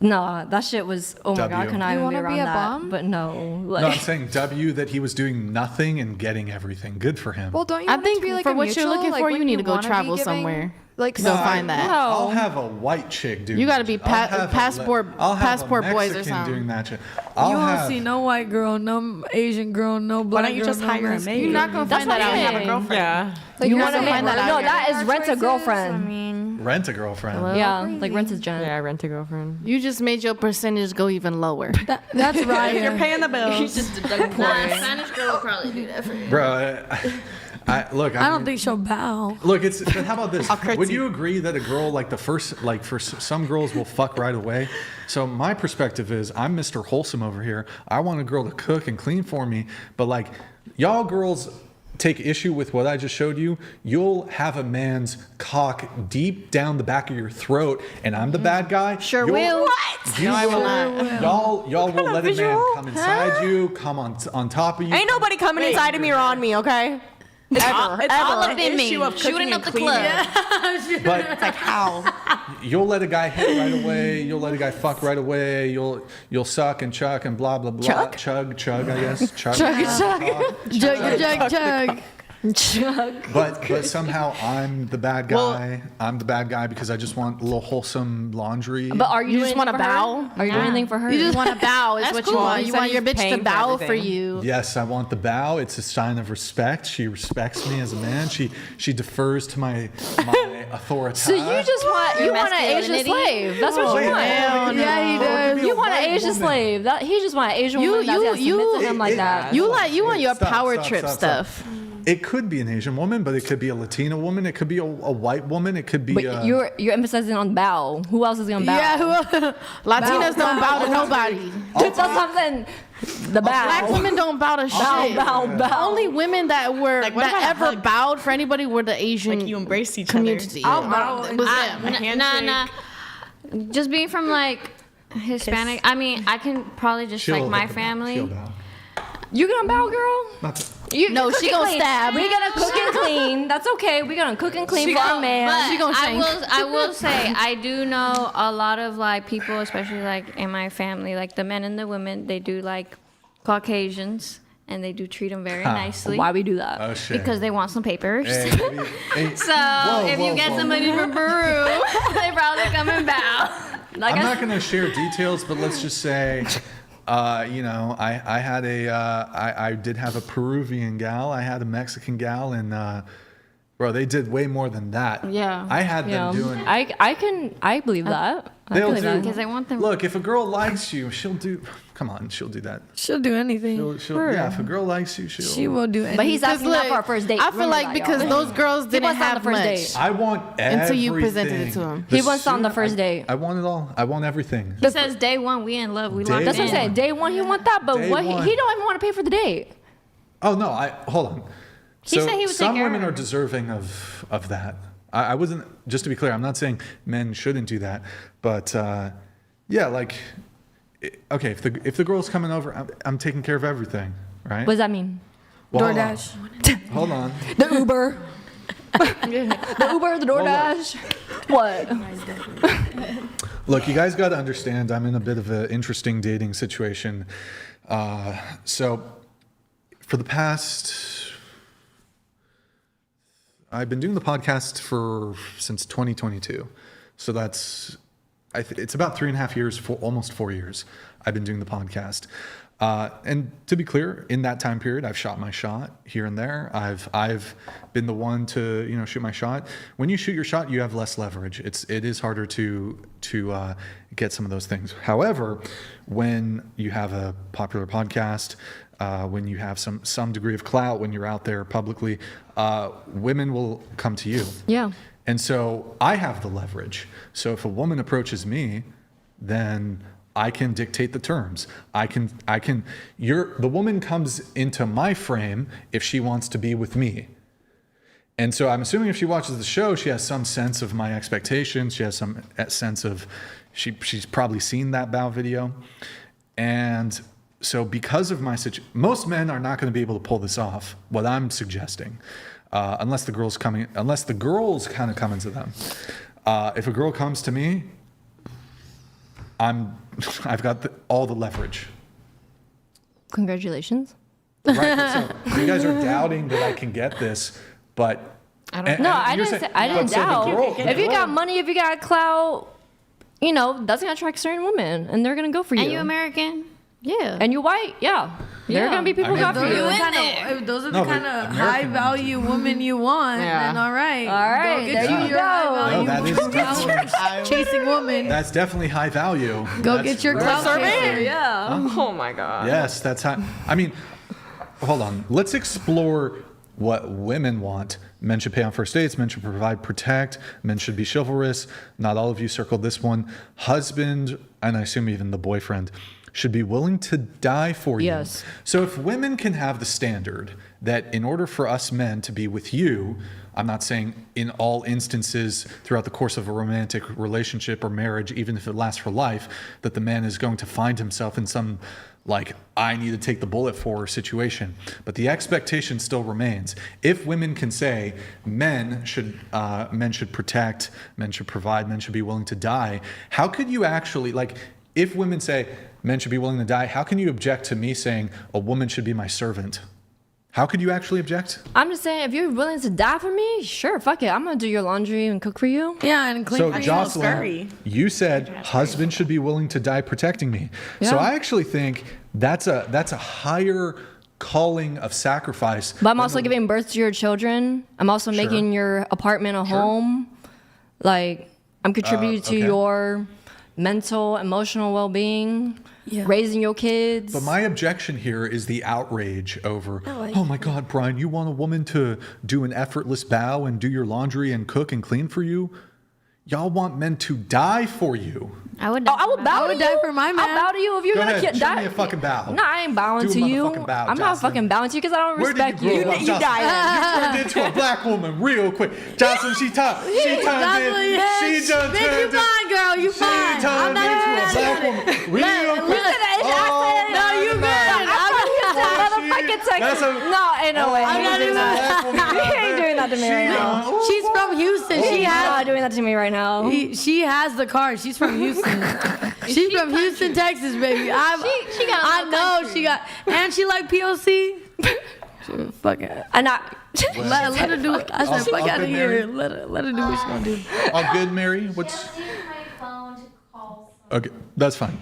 No, that shit was. Oh my god, W. I cannot You even be wanna around be a that. bum? But no, like, No, I'm saying W that he was doing nothing and getting everything. Good for him. Well, don't you I want it think to be like for a what you're mutual, looking like, for, when you need to go wanna be travel giving, somewhere. Like to go find that. I'll have a white chick doing You gotta that be shit. I'll have a passport I'll have passport a boys or Mexican something. doing that shit. You I'll won't have, see no white girl, no Asian girl, no black Why don't you girl, just no hire a Mexican maid? You're not gonna That's find that what out I'm and have a saying. girlfriend. Yeah. Like, you you're want to not make gonna find that no, out. that Your is rent a choices, girlfriend. I mean, rent a girlfriend. Yeah, like rent a gen. Yeah, I rent a girlfriend. You just made your percentage go even lower. That's right. You're paying the bills. Spanish girl will probably do that for you. Bro, look. I don't think she'll bow. Look, it's. But how about this? curtsy. Would you agree that a girl like for some girls will fuck right away? So my perspective is, I'm Mr. Wholesome over here. I want a girl to cook and clean for me, but like, y'all girls take issue with what I just showed you. You'll have a man's cock deep down the back of your throat, and I'm the bad guy. Sure You'll- will. You No, I will will- not. Y'all will let a man visual? come inside you, come on top of you. Ain't nobody coming inside of me or on me, okay? Ever. It's all an in me. issue of Shooting cooking up and the cleaning. club. But Like how? you'll let a guy hit right away. You'll let a guy fuck right away. You'll suck and chuck and blah blah blah. Chuck? Chug, I guess. Chug. Chug. But somehow I'm the bad guy. I'm the bad guy because I just want a little wholesome laundry. But are you, You just doing want anything to for her? bow? Are you doing anything for her? You just want to bow is That's what cool. you want. He You said want your he's bitch to paying for bow for everything. you. Yes, I want the bow. It's a sign of respect. She respects me as a man. She defers to my authority. So you just want an Asian masculinity? slave? That's what Wait, you want. hell no. Yeah, he does. Give me You a want an white Asian woman. slave? He just want an Asian You- woman that's gonna you- submit to him like that. You want your Stop, power stop, trip stop, stuff. It could be an Asian woman, but it could be a Latina woman. It could be a white woman. It could be. But you're emphasizing on bow. Who else is gonna bow? Yeah, Latinas don't bow to nobody. That's something. The bow. Black women don't bow to shit. bow. Only women that were Like, what about that a ever hug? bowed for anybody were the Asian Like you embrace each community. other. It was them. Nah. Just being from like Hispanic. I mean, I can probably just like my family. She'll bow. You gonna bow, girl? Not to- No, she gonna stab. We're gonna cook and clean. That's okay. We're gonna cook and clean for our man. But I will say, I do know a lot of like people, especially like in my family, like the men and the women, they do like Caucasians. And they do treat them very nicely. Why we do that? Oh, shit. Because they want some papers. Hey, So if you get somebody from Peru, they probably come and bow. I'm not going to share details, but let's just say, I did have a Peruvian gal. I had a Mexican gal, and bro, they did way more than that. Yeah. I had them doing. I believe that. They'll do. Because they want them. Look, if a girl likes you, she'll do. Come on, she'll do that. She'll do anything. Yeah, if a girl likes you, she will do anything. But he's asking that for our first date. I feel like because those girls didn't have much. I want everything. Until you presented it to him. He wants on the first date. I want it all. I want everything. He says day one, we in love. We love That's what I'm saying. Day one, he want that, but he don't even want to pay for the date. Oh no! Hold on. He said he would some take women her. are deserving of that. I wasn't. Just to be clear, I'm not saying men shouldn't do that, but yeah, like. Okay, if the girl's coming over, I'm taking care of everything, right? What does that mean? Well, DoorDash. Hold on. The Uber. The Uber, the DoorDash. What? Look, you guys got to understand, I'm in a bit of an interesting dating situation. So, for the past, I've been doing the podcast since 2022. So that's. It's about 3.5 years, almost 4 years. I've been doing the podcast, and to be clear, in that time period, I've shot my shot here and there. I've been the one to shoot my shot. When you shoot your shot, you have less leverage. It is harder to get some of those things. However, when you have a popular podcast, when you have some degree of clout, when you're out there publicly, women will come to you. Yeah. And so I have the leverage. So if a woman approaches me, then I can dictate the terms. The woman comes into my frame if she wants to be with me. And so I'm assuming if she watches the show, she has some sense of my expectations. She has some sense of, she's probably seen that bow video. And so because of my situation, most men are not going to be able to pull this off, what I'm suggesting. Unless the girls kind of come into them. If a girl comes to me, I've got all the leverage. Congratulations. Right. So you guys are doubting that I can get this, but I didn't doubt. If you got money, if you got clout, that's gonna attract certain women, and they're gonna go for you. And you American? Yeah. And you white? Yeah. There are gonna be people who got for you. If those are the kind of high value women you want, then all right. All right, Go get there you your high No, value that is chasing woman. That's definitely high value. Go get your clout chaser. Yeah. Oh my God. Yes, that's how. I mean, hold on. Let's explore what women want. Men should pay on first dates. Men should provide, protect. Men should be chivalrous. Not all of you circled this one. Husband, and I assume even the boyfriend, should be willing to die for you. Yes. So if women can have the standard that in order for us men to be with you, I'm not saying in all instances throughout the course of a romantic relationship or marriage, even if it lasts for life, that the man is going to find himself in some I need to take the bullet for situation. But the expectation still remains. If women can say men should protect, men should provide, men should be willing to die, how could you actually, if women say men should be willing to die, how can you object to me saying a woman should be my servant? How could you actually object? I'm just saying, if you're willing to die for me, sure, fuck it. I'm gonna do your laundry and cook for you. Yeah, and clean So for you. Jocelyn, you said husband should be willing to die protecting me. Yeah. So I actually think that's a higher calling of sacrifice. But I'm also giving birth to your children. I'm also making your apartment a home. I'm contributing to your mental, emotional well-being. Yeah. Raising your kids. But my objection here is the outrage over, oh my God, Brian, you want a woman to do an effortless bow and do your laundry and cook and clean for you? Y'all want men to die for you. I would bow to you. Die for my man. I'll bow to you if you're Go gonna ahead, show die. me a fucking bow. No, I ain't bowing Do a to you. motherfucking bow, I'm not Jocelyn. fucking bowing to you because I don't Where respect did you grow you. up, Jocelyn? You turned into a black woman real quick. Jocelyn, she turned in. She just Bitch, you fine, girl. You fine. She turned into a black woman real quick. No, you good. Motherfucking text. No, ain't no way. I'm not doing that. He ain't doing that to me right now. She's from Houston. She's not doing that to me right now. She has the card. She's from Houston. She's from Houston, Texas, baby. She got. I know she got, and she like POC. Fuck it. And let her do it. I said, fuck out of here. Let her do what she's gonna do. All good, Mary? What's? Okay, that's fine.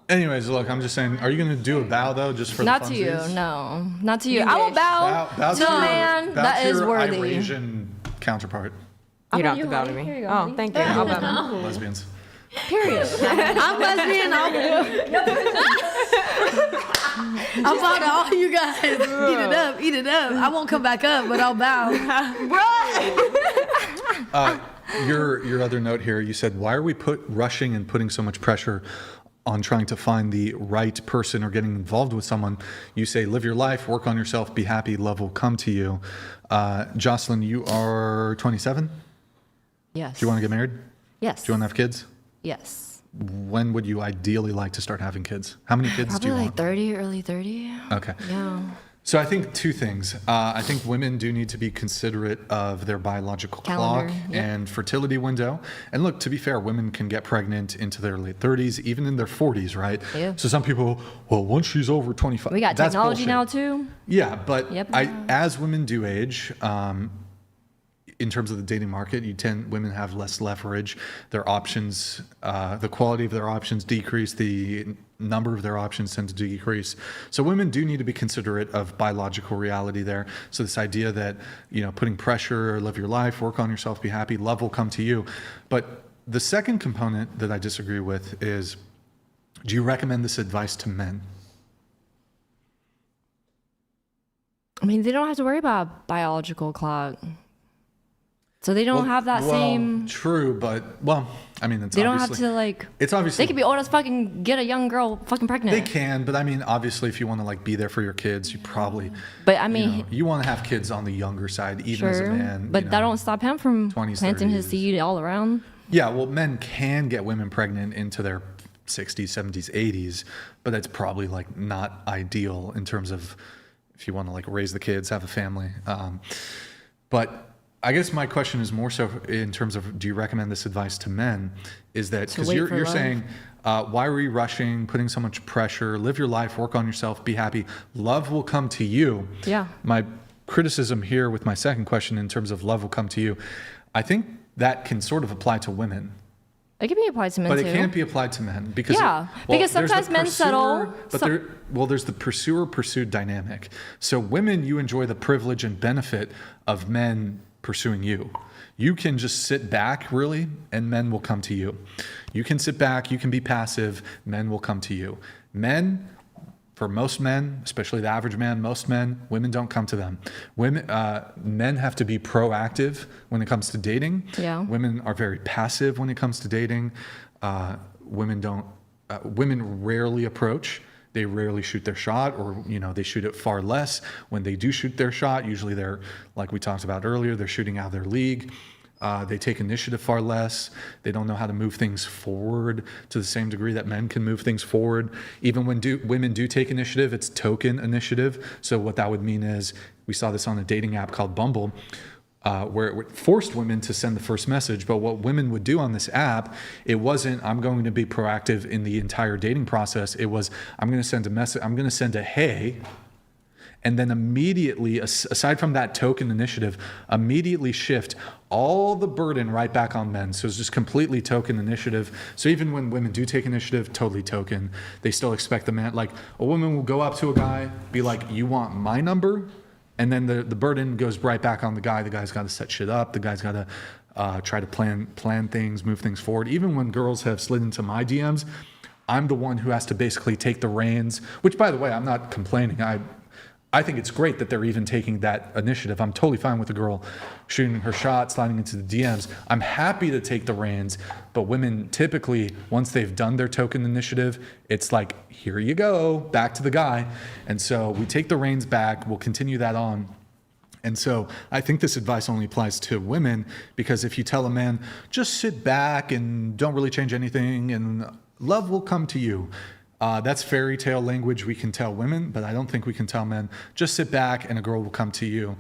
Anyways, look, I'm just saying, are you going to do a bow, though, just for not the to you, funsies? no. Not to you. I will bow to a man that is worthy. Eurasian counterpart. You don't have to bow to me. Oh, thank you. I'll bow. Lesbians. Period. I'm lesbian. I'm about to all you guys eat it up. I won't come back up, but I'll bow. Your other note here, you said, why are we rushing and putting so much pressure on trying to find the right person or getting involved with someone? You say, live your life, work on yourself, be happy, love will come to you. Jocelyn, you are 27? Yes. Do you want to get married? Yes. Do you want to have kids? Yes. When would you ideally like to start having kids? How many kids do you want? Probably like 30, early 30. Okay. Yeah. So I think two things. I think women do need to be considerate of their biological clock and fertility window. And look, to be fair, women can get pregnant into their late 30s, even in their 40s, right? Yeah. So some people, well, once she's over 25, We got that's technology bullshit. now too. Yeah, but Yep. as women do age, in terms of the dating market, women have less leverage. Their options, the quality of their options decrease. The number of their options tend to decrease. So women do need to be considerate of biological reality there. So this idea that, putting pressure, live your life, work on yourself, be happy, love will come to you. But the second component that I disagree with is, do you recommend this advice to men? I mean, they don't have to worry about biological clock. So they don't have that same. True, but I mean, they don't have to It's obviously. They could be old as fucking get a young girl fucking pregnant. They can, but I mean, obviously, if you want to be there for your kids, you probably. But I mean, you want to have kids on the younger side, even as a man. But that don't stop him from 20s, planting 30s. his seed all around. Yeah, well, men can get women pregnant into their 60s, 70s, 80s, but that's probably not ideal in terms of if you want to raise the kids, have a family. But I guess my question is more so in terms of, do you recommend this advice to men? Is that because you're saying, why are we rushing, putting so much pressure? Live your life, work on yourself, be happy. Love will come to you. Yeah. My criticism here with my second question in terms of love will come to you, I think that can sort of apply to women. It can be applied to men but too. it can't be applied to men because because sometimes men settle. But there's the pursuer-pursued dynamic. So women, you enjoy the privilege and benefit of men pursuing you. You can just sit back, really, and men will come to you. You can sit back, you can be passive, men will come to you. Men, for most men, especially the average man, most men, women don't come to them. Men have to be proactive when it comes to dating. Yeah. Women are very passive when it comes to dating. Women rarely approach. They rarely shoot their shot, or they shoot it far less. When they do shoot their shot, usually they're, like we talked about earlier, they're shooting out of their league. They take initiative far less. They don't know how to move things forward to the same degree that men can move things forward. Even when women do take initiative, it's token initiative. So what that would mean is, we saw this on a dating app called Bumble, where it forced women to send the first message. But what women would do on this app, it wasn't, I'm going to be proactive in the entire dating process. It was, I'm going to send a message, I'm going to send a hey, and then immediately, aside from that token initiative, immediately shift all the burden right back on men. So it's just completely token initiative. So even when women do take initiative, totally token. They still expect the man, a woman will go up to a guy, be like, you want my number? And then the burden goes right back on the guy. The guy's got to set shit up. The guy's got to try to plan things, move things forward. Even when girls have slid into my DMs, I'm the one who has to basically take the reins, which, by the way, I'm not complaining. I think it's great that they're even taking that initiative. I'm totally fine with a girl shooting her shot, sliding into the DMs. I'm happy to take the reins, but women typically, once they've done their token initiative, it's like, here you go, back to the guy. And so we take the reins back, we'll continue that on. And so I think this advice only applies to women, because if you tell a man, just sit back and don't really change anything and love will come to you, That's fairy tale language we can tell women, but I don't think we can tell men. Just sit back and a girl will come to you.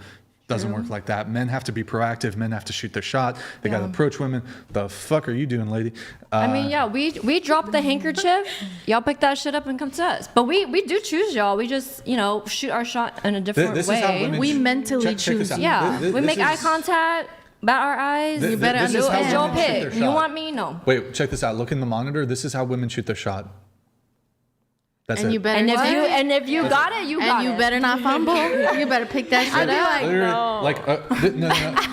Doesn't work like that. Men have to be proactive. Men have to shoot their shot. They got to approach women. The fuck are you doing, lady? I mean, yeah, we drop the handkerchief. Y'all pick that shit up and come to us. But we do choose y'all. We just, shoot our shot in a different this way. Is how women We mentally choose you. Yeah, we make eye contact, bat our eyes. You better understand. It's your pick. You want me? No. Wait, check this out. Look in the monitor. This is how women shoot their shot. That's and it. you better if you got it, you got it. And you better not fumble. You better pick that shit up. No.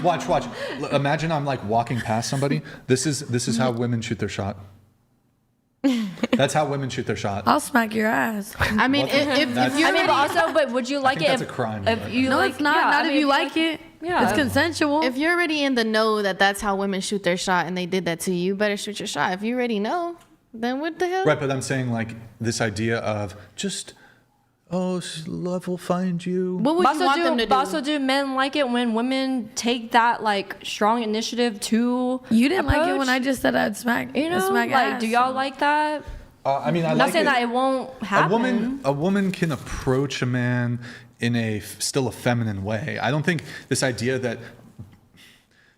Watch. Imagine I'm like walking past somebody. This is how women shoot their shot. That's how women shoot their shot. I'll smack your ass. I mean, if you. But would you like it? That's a crime. No, it's not. Not if you like it. Yeah, it's consensual. If you're already in the know that that's how women shoot their shot, and they did that to you, you better shoot your shot. If you already know, then what the hell? Right, but I'm saying like this idea of just, love will find you. What would you want them to do? Also, do men like it when women take that like strong initiative to? You didn't like it when I just said I'd smack. Smack ass. Do y'all like that? I mean, I'm not saying that it won't happen. A woman can approach a man in still a feminine way. I don't think this idea that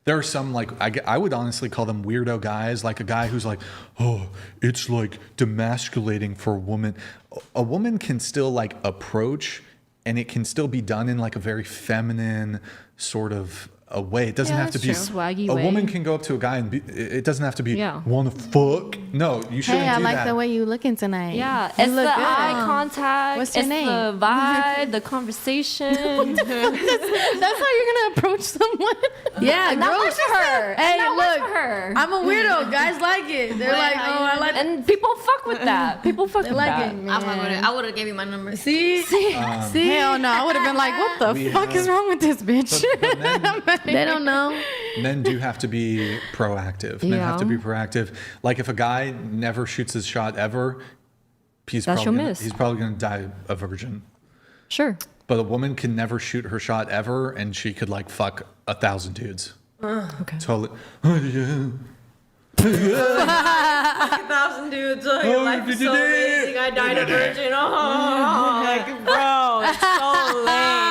there are some, like, I would honestly call them weirdo guys, like a guy who's like, it's like demasculating for a woman. A woman can still like approach, and it can still be done in like a very feminine sort of a way. It doesn't have to be swaggy a way. Woman can go up to a guy and it doesn't have to be wanna fuck. No, you shouldn't Hey, I do like that. the way you looking tonight. Yeah, You it's look the good. eye contact. What's your it's name? the vibe, the conversation. That's how you're gonna approach someone. Yeah, And that girls. works for her. Hey, And that works look, for her. I'm a weirdo. Guys like it. They're like, I like it. And people fuck with that. People fuck They with like that. it. I would have gave you my number. See? See? Hell no, I would have been like, what the fuck is wrong with this bitch? But They don't know. men do have to be proactive. Men have to be proactive. Like if a guy never shoots his shot ever, he's probably gonna die a virgin. Sure. But a woman can never shoot her shot ever, and she could like fuck 1,000 dudes. Okay. Totally. 1,000 dudes. Oh, your life is so amazing. I died a virgin. Oh, like, bro, it's so lame.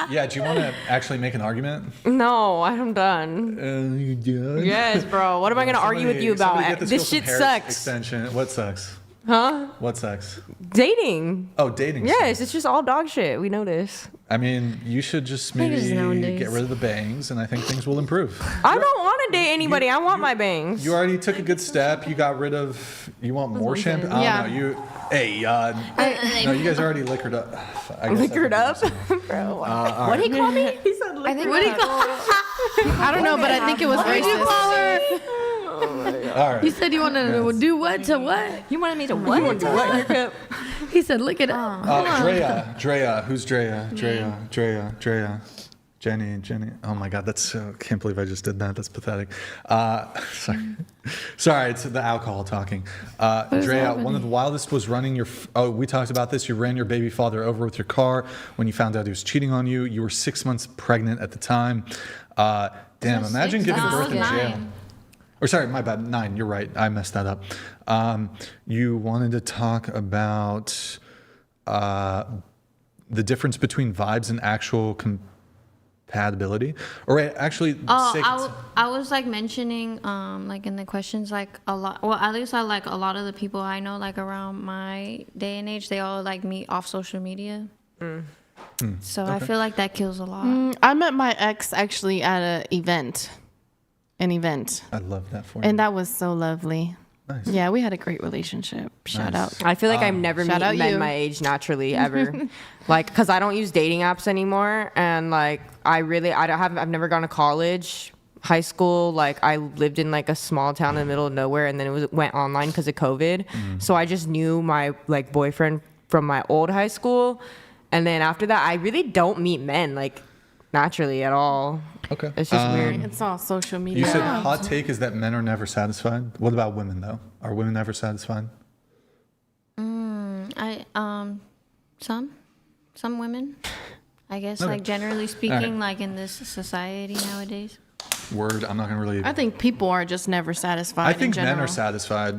Yeah, do you want to actually make an argument? No, I'm done. You done? Yes, bro. What am I going to argue with you about? This shit sucks. Extension. What sucks? Huh? What sucks? Dating. Oh, dating. Yes, it's just all dog shit. We know this. I mean, you should just maybe get rid of the bangs, and I think things will improve. I don't want to date anybody. I want my bangs. You already took a good step. You got rid of. You want more shampoo? Yeah. I don't know. No, you guys already liquored up. Liquored up? Bro. What did he call me? He said liquored What do you call I don't know, but I think it was racist. You call her? All right. You said you wanted to do what to what? You wanted me to what? what, haircut? He said, look it up. Drea. Who's Drea? Drea. Jenny. Oh my God, that's so. Can't believe I just did that. That's pathetic. Sorry, it's the alcohol talking. Drea, one of the wildest was running your. We talked about this. You ran your baby father over with your car when you found out he was cheating on you. You were 6 months pregnant at the time. Damn, imagine giving birth in jail. Or sorry, my bad. 9. You're right. I messed that up. You wanted to talk about the difference between vibes and actual compatibility, or actually. I was like mentioning, like in the questions, like a lot. Well, at least I like a lot of the people I know, like around my day and age, they all like meet off social media. So I feel like that kills a lot. I met my ex actually at an event. I love that for you. And that was so lovely. Nice. Yeah, we had a great relationship. Shout out. I feel like I've never met men my age naturally ever. Like, cause I don't use dating apps anymore. And like, I've never gone to college, high school. Like I lived in like a small town in the middle of nowhere, and then it went online cause of COVID. So I just knew my like boyfriend from my old high school. And then after that, I really don't meet men like naturally at all. Okay. It's just weird. It's all social media. You said hot take is that men are never satisfied. What about women though? Are women never satisfied? Some women, I guess, like generally speaking, like in this society nowadays. Word, I'm not gonna really. I think people are just never satisfied. I think in men general. are satisfied.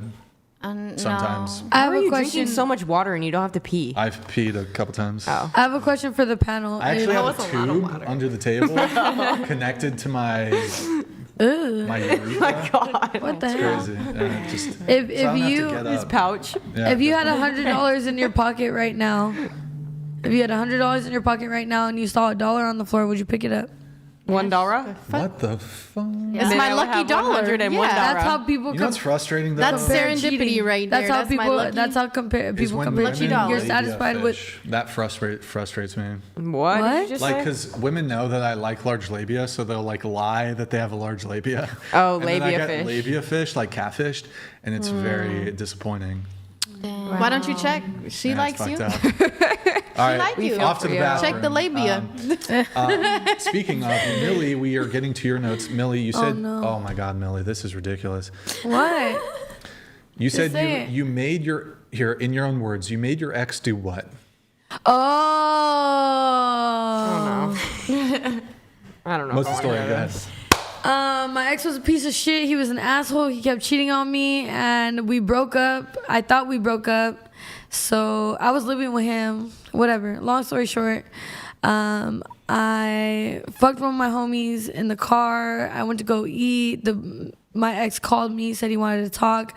Sometimes. No. I have Why are a you question. drinking so much water and you don't have to pee? I've peed a couple times. Oh. I have a question for the panel. I actually have a tube under the table connected to my urethra. My God. What the It's hell? crazy. And just, If so I don't have to you get His up. pouch. Yeah. if you had $100 in your pocket right now, if you had $100 in your pocket right now and you saw $1 on the floor, would you pick it up? $1? What the fuck? It's my lucky dollar. $101. Yeah. That's how people You know what's frustrating though? That's serendipity right there. That's how people. my lucky. That's how compare Is people when compare. women You're labia satisfied with. fish. That frustrates me. What? What? Did you just Like, say? because women know that I like large labia, so they'll like lie that they have a large labia. Oh, And then I labia get fish. labia fish, like catfished, and it's very disappointing. Why don't you check? She Yeah, it's likes you. fucked up. All right, like you. off to the bathroom. Check the labia. Speaking of Millie, we are getting to your notes. Millie, you said, no. "Oh my God, Millie, this is ridiculous." What? You said say it. you made your here in your own words. You made your ex do what? Oh. I don't know. What's if the I story? wanna Go know ahead. this. My ex was a piece of shit. He was an asshole. He kept cheating on me, and we broke up. I thought we broke up, so I was living with him. Whatever. Long story short, I fucked one of my homies in the car. I went to go eat. My ex called me, said he wanted to talk.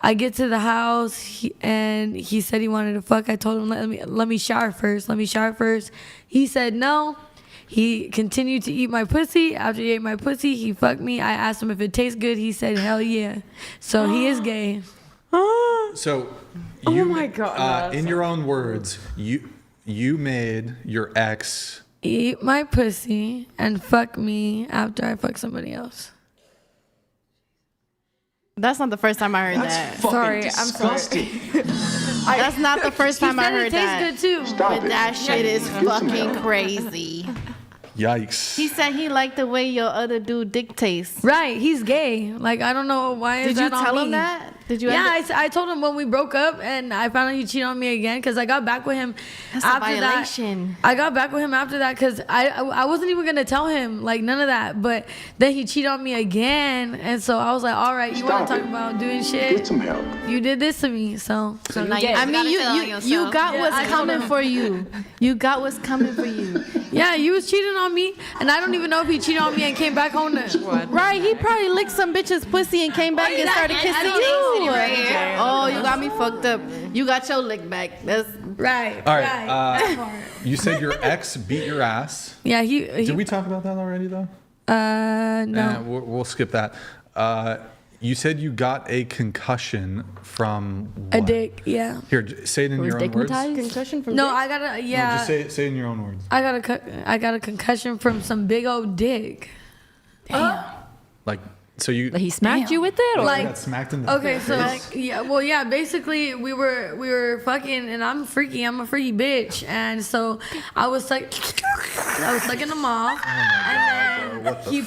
I get to the house, and he said he wanted to fuck. I told him, let me shower first. Let me shower first. He said no. He continued to eat my pussy. After he ate my pussy, he fucked me. I asked him if it tastes good. He said, hell yeah. So he is gay. So, you, my God, no, in your own words, you made your ex. Eat my pussy and fuck me after I fuck somebody else. That's not the first time I heard that. Sorry, I'm sorry. That's not the first time I said heard it that. tastes good too. But that shit is fucking crazy. Yikes. He said he liked the way your other dude dick tastes. Right, he's gay. Like, I don't know why is Did you that on tell me? him that? Did you? Yeah, I told him when we broke up, and I found out he cheated on me again because I got back with him That's a after violation. that. I got back with him after that because I wasn't even gonna tell him, like, none of that. But then he cheated on me again, and so I was like, all right, you want to talk about doing shit? Get some help. You did this to me, so now you I mean, gotta feel on you yourself. got Yeah, what's I told coming him. for you. You got what's coming for you. yeah, you was cheating on me, and I don't even know if he cheated on me and came back home to. Right? He probably licked some bitch's pussy and came back and started kissing you. right here. Oh, you got me fucked up. You got your lick back. That's Right. All right. Right. That part. You said your ex beat your ass. Yeah, Did we talk about that already though? no. We'll skip that. You said you got a concussion from A what? dick, yeah. Here, say it in your own words. concussion from No, dick? I got a No, yeah. just say it in your own words. I got a concussion from some big old dick. Like, so you He smacked you with it, or Like- got smacked in the Okay, so face? yeah, basically we were fucking, and I'm a freaky bitch, and so I was sucking them off, and then he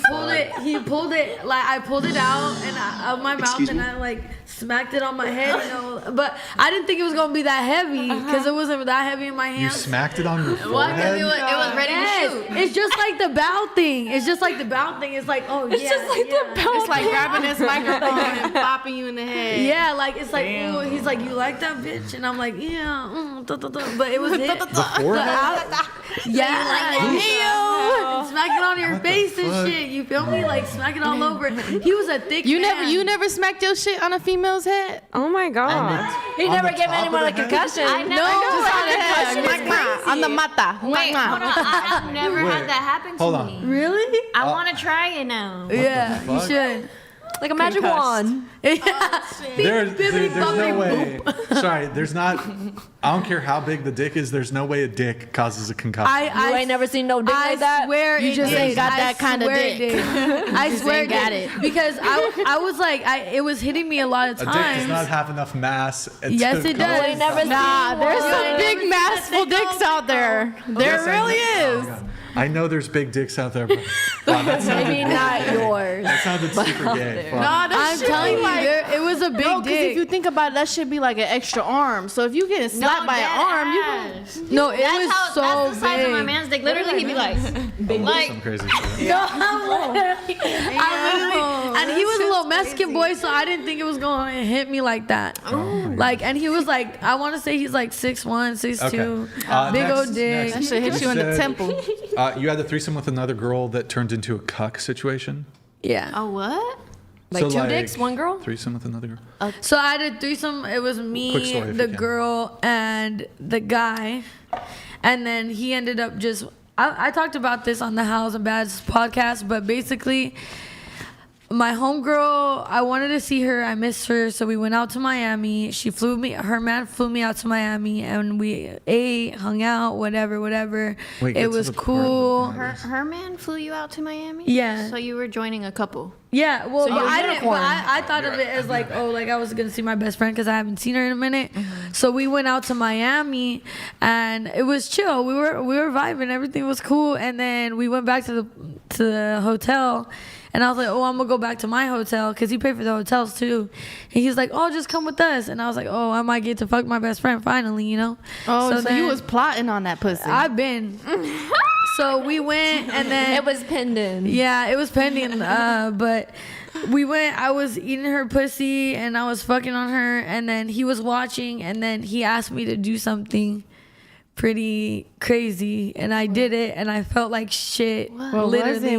pulled it, like I pulled it out and of my mouth, and I like smacked it on my head, you know, but I didn't think it was gonna be that heavy because it wasn't that heavy in my You hands. smacked it on your What? 'Cause forehead? it was ready Yes, to shoot. it's just like the bow thing. It's just like the bow thing. It's like, oh, it's just like the belt. It's like grabbing this microphone and popping you in the head. Yeah, like it's like, ooh, he's like, you like that bitch, and I'm like, yeah, but it was it. The forehead? Yeah, like, smack it on your face fuck? and shit. You feel me? Like smack it all over. He was a thick. You man. never smacked your shit on a female's head? Oh my God. he On never the gave top anyone of a the head? concussion. I never Just on the concussion head. is crazy. On the mata. Wait, hold on. I've never Wait, had that happen to hold on. me. Really? I want to try it now. Yeah, you fuck? should. Like a magic wand. There's no way. Sorry, there's not. I don't care how big the dick is. There's no way a dick causes a concussion. You ain't never seen no dick I like that. swear You it just did. ain't got I that kind of swear it dick. did. I just swear ain't it got did. it. Because I was like, it was hitting me a lot of a times. dick does not have enough mass. Yes, it does. You ain't never Nah, seen there's one. some big massful dicks out there. There really is. I know there's big dicks out there, but wow, that sounded, Maybe not yours. that sounded super gay. Fuck. Nah, that I'm shit telling be you, like, it was a big no, because dick. if you think about it, that should be like an extra arm. So if you getting slapped by an arm, you can. No, it That's was how. so That's the size big. of my man's dick. Literally, he'd be like, Some crazy shit. No, I And he was a little Mexican boy, so I didn't think it was going to hit me like that. Like, and he was like, I want to say he's like 6'1", 6'2", big old dick. That shit hit you in the temple. You had a threesome with another girl that turned into a cuck situation? Yeah. Oh, what? Like two dicks, one girl? Threesome with another girl? So I had a threesome. It was me, the girl, and the guy. And then he ended up just... I talked about this on the Hows and Bads podcast, but basically... My homegirl, I wanted to see her. I missed her, so we went out to Miami. Her man flew me out to Miami, and we ate, hung out, whatever. Wait, it was cool. Her man flew you out to Miami? Yeah. So you were joining a couple? Yeah, well, So but you're I didn't. unicorn. But I thought of it as like, I was gonna see my best friend because I haven't seen her in a minute. So we went out to Miami, and it was chill. We were vibing. Everything was cool, and then we went back to the hotel. And I was like, I'm going to go back to my hotel because he paid for the hotels too. And he's like, just come with us. And I was like, I might get to fuck my best friend finally, you know? Oh, so you was plotting on that pussy. I've been. So we went and then... It was pending. Yeah, it was pending. But we went, I was eating her pussy and I was fucking on her. And then he was watching and then he asked me to do something pretty crazy, and I did it, and I felt like shit. What was it?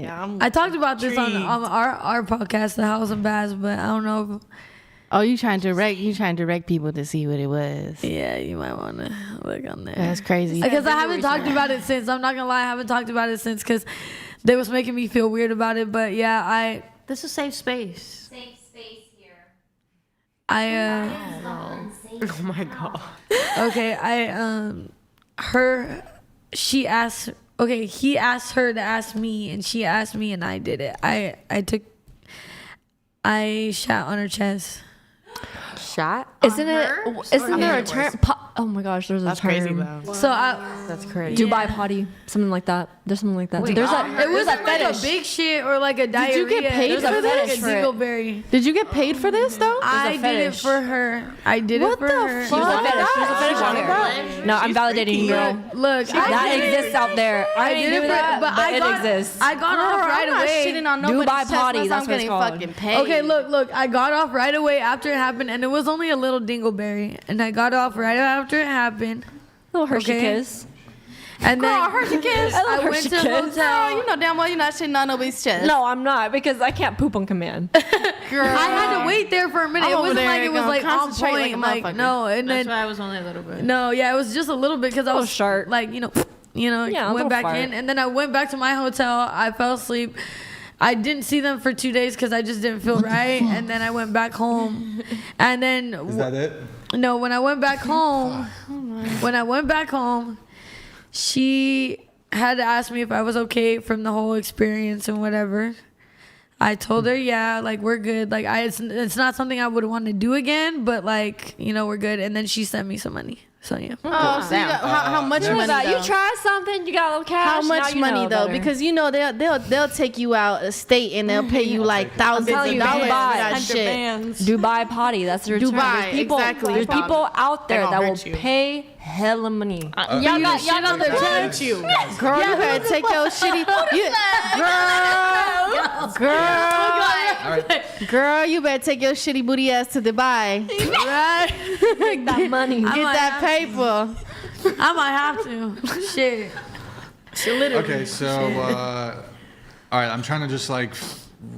Yeah, I talked about this on our podcast, The Hows and Bads, but I don't know. You trying to direct people to see what it was? Yeah, you might want to look on there. That's crazy. Because I haven't talked about it since. I'm not gonna lie, I haven't talked about it since because they was making me feel weird about it. But yeah, This is safe space. Safe space here. Oh my god. Okay, he asked her to ask me, and she asked me, and I did it. I shot on her chest. Shot? Isn't there a term? Oh my gosh, there's a term. Crazy though. So that's crazy. Dubai potty, something like that. There's something like that. Wait, it wasn't like a big shit or like a diarrhea. Did you get paid for this? Did you get paid for this though? I did it for her. I did it for her. She was a fetish. She was a fetish on her. No, I'm validating you, girl. Look, that exists out there. I didn't do that, but it exists. I got off right away. I'm not shitting on nobody's Dubai potty. That's what it's called. Fucking paid. Okay, look. I got off right away after it happened, and it was only a little dingleberry, and I got off right after it happened. Little Hershey kiss. And then Hershey kiss. I went to the hotel. You know damn well you're not shitting on nobody's chest. No, I'm not because I can't poop on command. Girl, I had to wait there for a minute. It wasn't like it was like on point. Like no, and then That's why I was only a little bit. no, yeah, it was just a little bit because I was sharp. like Yeah, went back fart. in, and then I went back to my hotel. I fell asleep. I didn't see them for 2 days because I just didn't feel right, and then I went back home. And then Is that it? no, when I went back home, she had to ask me if I was okay from the whole experience and whatever. I told her, yeah, like we're good. Like it's not something I would want to do again, but like we're good. And then she sent me some money. So yeah. Oh, so you got, how much money though? You try something, you got a little cash. How much now you money know though? better. Because they'll take you out of state and they'll pay you like thousands of dollars for that shit. Dubai potty. That's their term. Dubai, There's exactly. people out there that will hurt you. pay hella money. Y'all got their chest. Girl, you better take your shitty. Girl, you better take your shitty booty ass to Dubai. Right? That money. Get that paper. I might have to. Shit. Okay, so all right, I'm trying to just like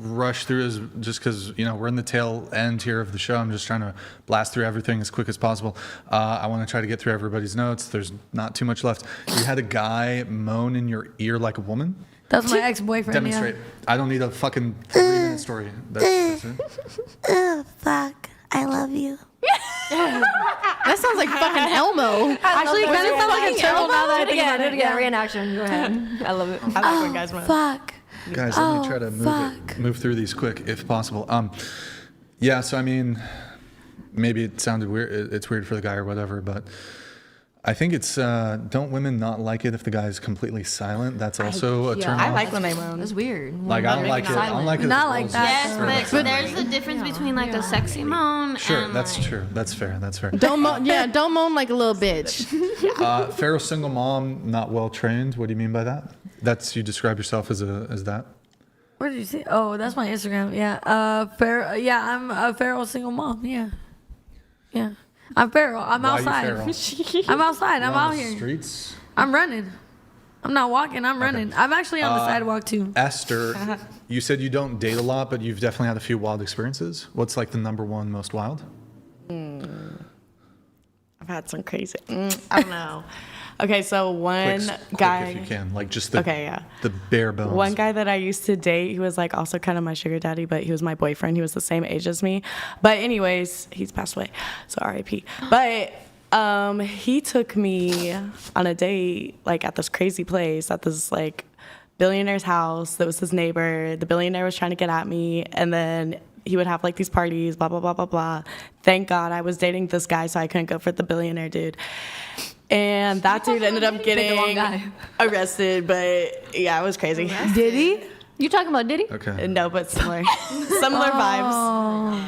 rush through just because we're in the tail end here of the show. I'm just trying to blast through everything as quick as possible. I want to try to get through everybody's notes. There's not too much left. You had a guy moan in your ear like a woman? That's my ex-boyfriend. Demonstrate. Yeah. I don't need a fucking 3-minute story. That's it. Oh, fuck. I love you. That sounds like fucking Elmo. Actually, it kind of sounds like a turtle now that I think about it. Again, reenaction. Go ahead. I love it. I like when guys moan. Fuck. Guys, let me try to move through these quick if possible. Yeah, so I mean, maybe it sounded weird. It's weird for the guy or whatever, but I think it's don't women not like it if the guy is completely silent? That's also a turn I off. like when they moan. That's weird. Like I don't like it. I don't like it. Not like that. Yes, but there's a difference between like a sexy moan Sure, and that's like, true. That's fair. That's fair. Don't moan. Yeah, don't moan like a little bitch. Feral single mom, not well trained. What do you mean by that? You describe yourself as that? What did you say? Oh, that's my Instagram. Yeah. I'm a feral single mom. Yeah. Yeah. I'm feral. I'm Why outside. Are you feral? I'm outside. I'm out the here. Streets. I'm running. I'm not walking. I'm running. I'm actually on the sidewalk too. Esther, you said you don't date a lot, but you've definitely had a few wild experiences. What's like the number one most wild? I've had some crazy. I don't know. Okay, so one guy. Quick if you can, like just the the bare bones. One guy that I used to date, he was like also kind of my sugar daddy, but he was my boyfriend. He was the same age as me. But anyways, he's passed away, so R.I.P. But he took me on a date like at this crazy place, at this like billionaire's house that was his neighbor. The billionaire was trying to get at me, and then he would have like these parties, blah blah blah blah blah. Thank God I was dating this guy, so I couldn't go for the billionaire dude. And that dude ended up getting arrested, but yeah, it was crazy. Did he? You talking about Diddy? Okay. No, but similar vibes.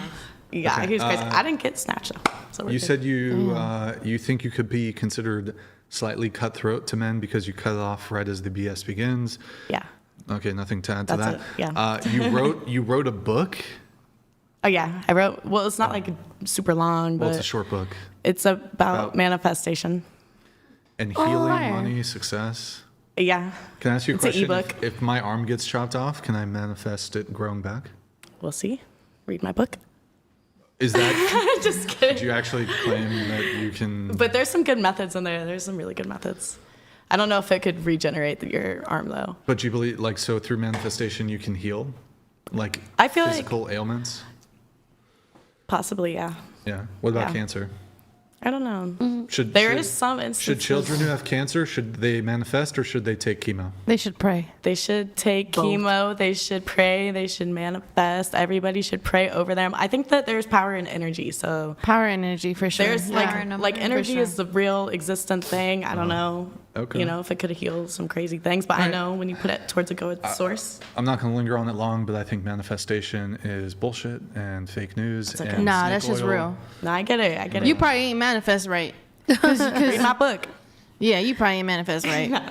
Yeah, Okay. he was crazy. I didn't get snatched though. So You said you think you could be considered slightly cutthroat to men because you cut off right as the BS begins. Yeah. Okay, nothing to add to that. That's it, yeah. You wrote a book. Oh yeah, I wrote. Well, it's not like super long, but Well, it's a short book. It's about manifestation and healing, money, success. Yeah. Can I ask you a question? It's an ebook. If my arm gets chopped off, can I manifest it growing back? We'll see. Read my book. Is that just kidding? Did you actually claim that you can? But there's some good methods in there. There's some really good methods. I don't know if it could regenerate your arm though. But you believe, like, so through manifestation you can heal, like, I feel physical ailments? Possibly, yeah. Yeah. What about cancer? I don't know. There is some instances. Should children who have cancer, should they manifest or should they take chemo? They should pray. They should take chemo. They should pray. They should manifest. Everybody should pray over them. I think that there's power in energy. So power and energy for sure. There's like energy is the real existent thing. I don't know. Okay. You know, if it could heal some crazy things, but I know when you put it towards a good source. I'm not going to linger on it long, but I think manifestation is bullshit and fake news. That's okay. And Nah, that's just real. No, I get it. You probably ain't manifest right. Read my book. Yeah, you probably ain't manifest right. No,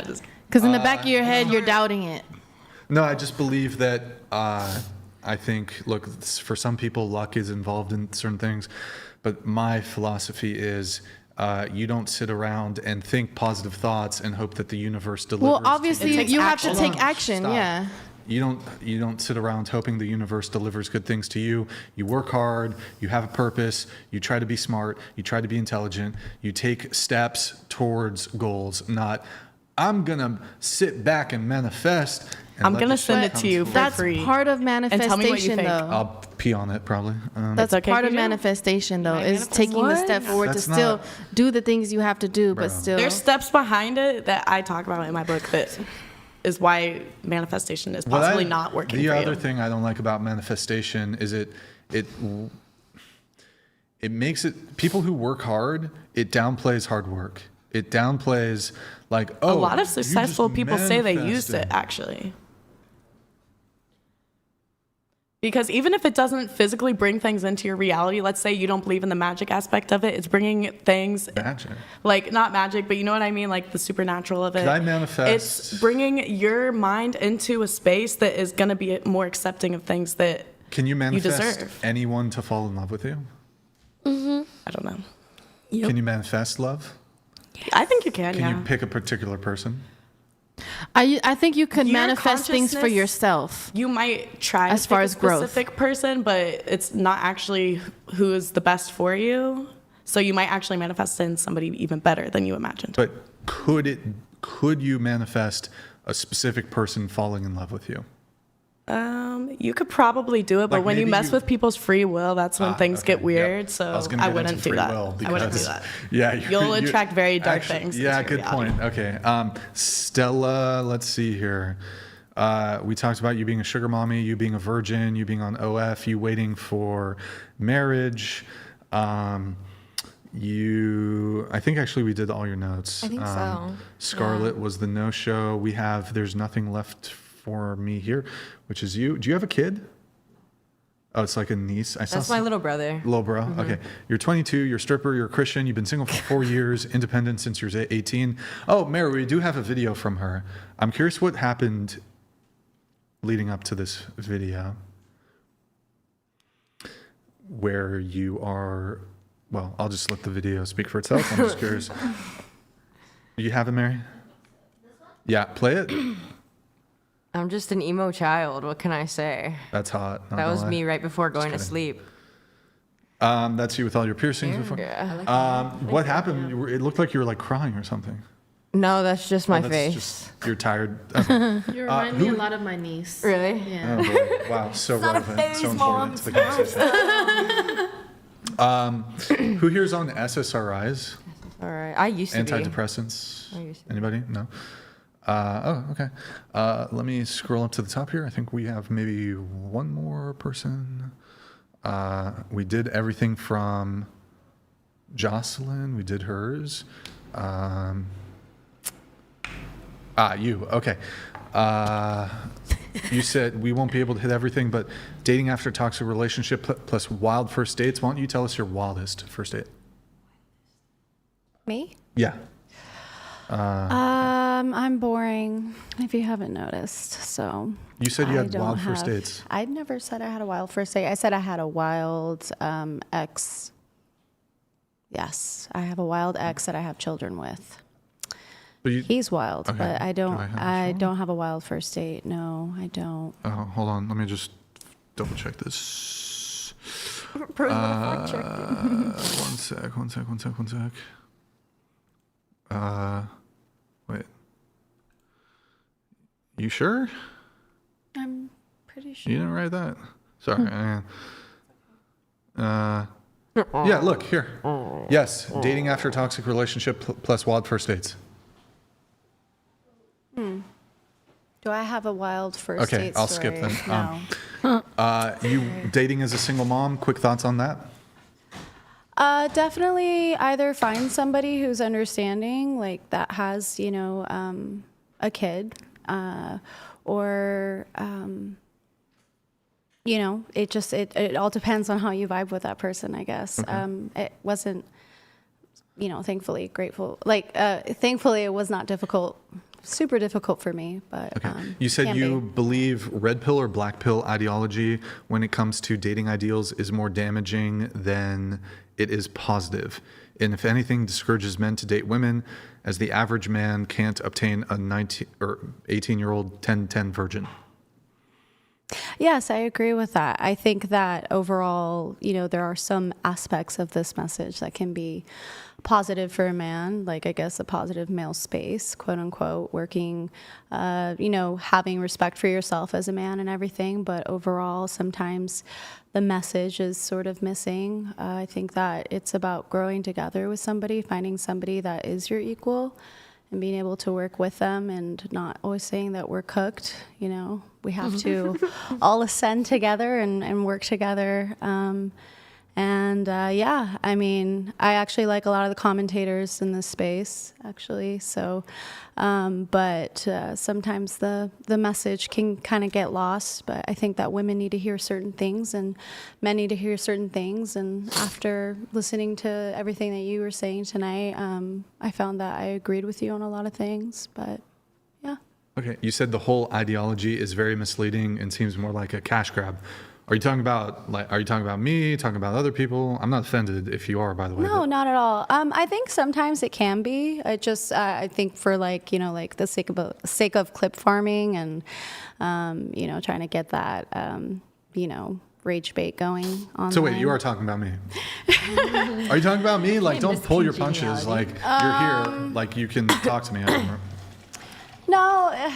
Because in the back of your head, you're doubting it. No, I just believe that I think, look, for some people, luck is involved in certain things. But my philosophy is you don't sit around and think positive thoughts and hope that the universe delivers. Well, obviously, you have to take action. Stop. Yeah. You don't sit around hoping the universe delivers good things to you. You work hard, you have a purpose, you try to be smart, you try to be intelligent, you take steps towards goals, not I'm gonna sit back and manifest. And I'm gonna send it to you for free. That's part of manifestation, and tell me what you think. though. I'll pee on it probably. That's okay part of manifestation, though, is taking the step forward to still do the things you have to do, but still. There's steps behind it that I talk about in my book that is why manifestation is possibly not working for you. The other thing I don't like about manifestation is it makes it, people who work hard, it downplays hard work. It downplays like, oh, a lot of successful people say they used it actually. Because even if it doesn't physically bring things into your reality, let's say you don't believe in the magic aspect of it, it's bringing things magic, like not magic, but you know what I mean, like the supernatural of it. Can I manifest? It's bringing your mind into a space that is going to be more accepting of things that can you manifest you deserve. Anyone to fall in love with you? I don't know. Can you manifest love? I think you can. Can you pick a particular person? I think you could manifest things for yourself. You might try as to far pick as a growth. specific person, but it's not actually who is the best for you. So you might actually manifest in somebody even better than you imagined. But could you manifest a specific person falling in love with you? You could probably do it, but Like when you maybe mess with people's free will, that's when things get weird. Yep. So I wouldn't do that. I wouldn't do that. Yeah, You'll attract very dark things. Yeah, into your good reality. point. Okay, Stella, let's see here. We talked about you being a sugar mommy, you being a virgin, you being on OF, you waiting for marriage. I think actually we did all your notes. I think so. Scarlett was the no-show. We have There's Nothing Left for Me Here, which is you. Do you have a kid? Oh, it's like a niece. That's my little brother. Little bro. Okay. You're 22. You're a stripper. You're a Christian. You've been single for 4 years. Independent since you're 18. Oh, Mary, we do have a video from her. I'm curious what happened leading up to this video, where you are. Well, I'll just let the video speak for itself. I'm just curious. You have it, Mary? Yeah, play it. I'm just an emo child. What can I say? That's hot. That was me right before going to sleep. That's you with all your piercings before? Yeah. What happened? It looked like you were like crying or something. No, that's just my that's face. Just, you're tired. Okay. You remind me a lot of my niece. Really? Yeah. Oh boy. Wow, so relevant, so important to the conversation. Who here's on SSRIs? All right. I used to be. Antidepressants? I used to be. Anybody? No? Okay. Let me scroll up to the top here. I think we have maybe one more person. We did everything from Jocelyn. We did hers. You. Okay. You said we won't be able to hit everything, but dating after toxic relationship plus wild first dates. Why don't you tell us your wildest first date? Me? Yeah. I'm boring, if you haven't noticed. So you said you had wild first dates. I never said I had a wild first date. I said I had a wild ex. Yes, I have a wild ex that I have children with. He's wild, okay. but I don't have a wild first date. No, I don't. Oh, hold on. Let me just double check this. One sec. Wait. You sure? I'm pretty sure. You didn't write that? Sorry. Yeah, look, here. Yes, dating after toxic relationship plus wild first dates. Do I have a wild first date Okay, I'll story? skip then. No. You dating as a single mom, quick thoughts on that? Definitely either find somebody who's understanding, like that has, a kid, or, it all depends on how you vibe with that person, I guess. Okay. It wasn't, thankfully grateful. Thankfully it was not difficult, super difficult for me, but. Okay. You said you believe red pill or black pill ideology when it comes to dating ideals is more damaging than it is positive. And if anything, discourages men to date women, as the average man can't obtain a 19 or 18-year-old 10-10 virgin. Yes, I agree with that. I think that overall, there are some aspects of this message that can be positive for a man, like I guess a positive male space, quote unquote, working, having respect for yourself as a man and everything. But overall, sometimes the message is sort of missing. I think that it's about growing together with somebody, finding somebody that is your equal, and being able to work with them, and not always saying that we're cooked. We have to all ascend together and work together. I actually like a lot of the commentators in this space, actually. So, but sometimes the message can kind of get lost. But I think that women need to hear certain things, and men need to hear certain things. And after listening to everything that you were saying tonight, I found that I agreed with you on a lot of things. But yeah. Okay, you said the whole ideology is very misleading and seems more like a cash grab. Are you talking about me, talking about other people? I'm not offended if you are, by the way. No, not at all. I think sometimes it can be. I think for the sake of clip farming and, trying to get that, rage bait going on. So wait, you are talking about me. Are you talking about me? Like, don't pull your punches. Like, you're here. Like, you can talk to me. No.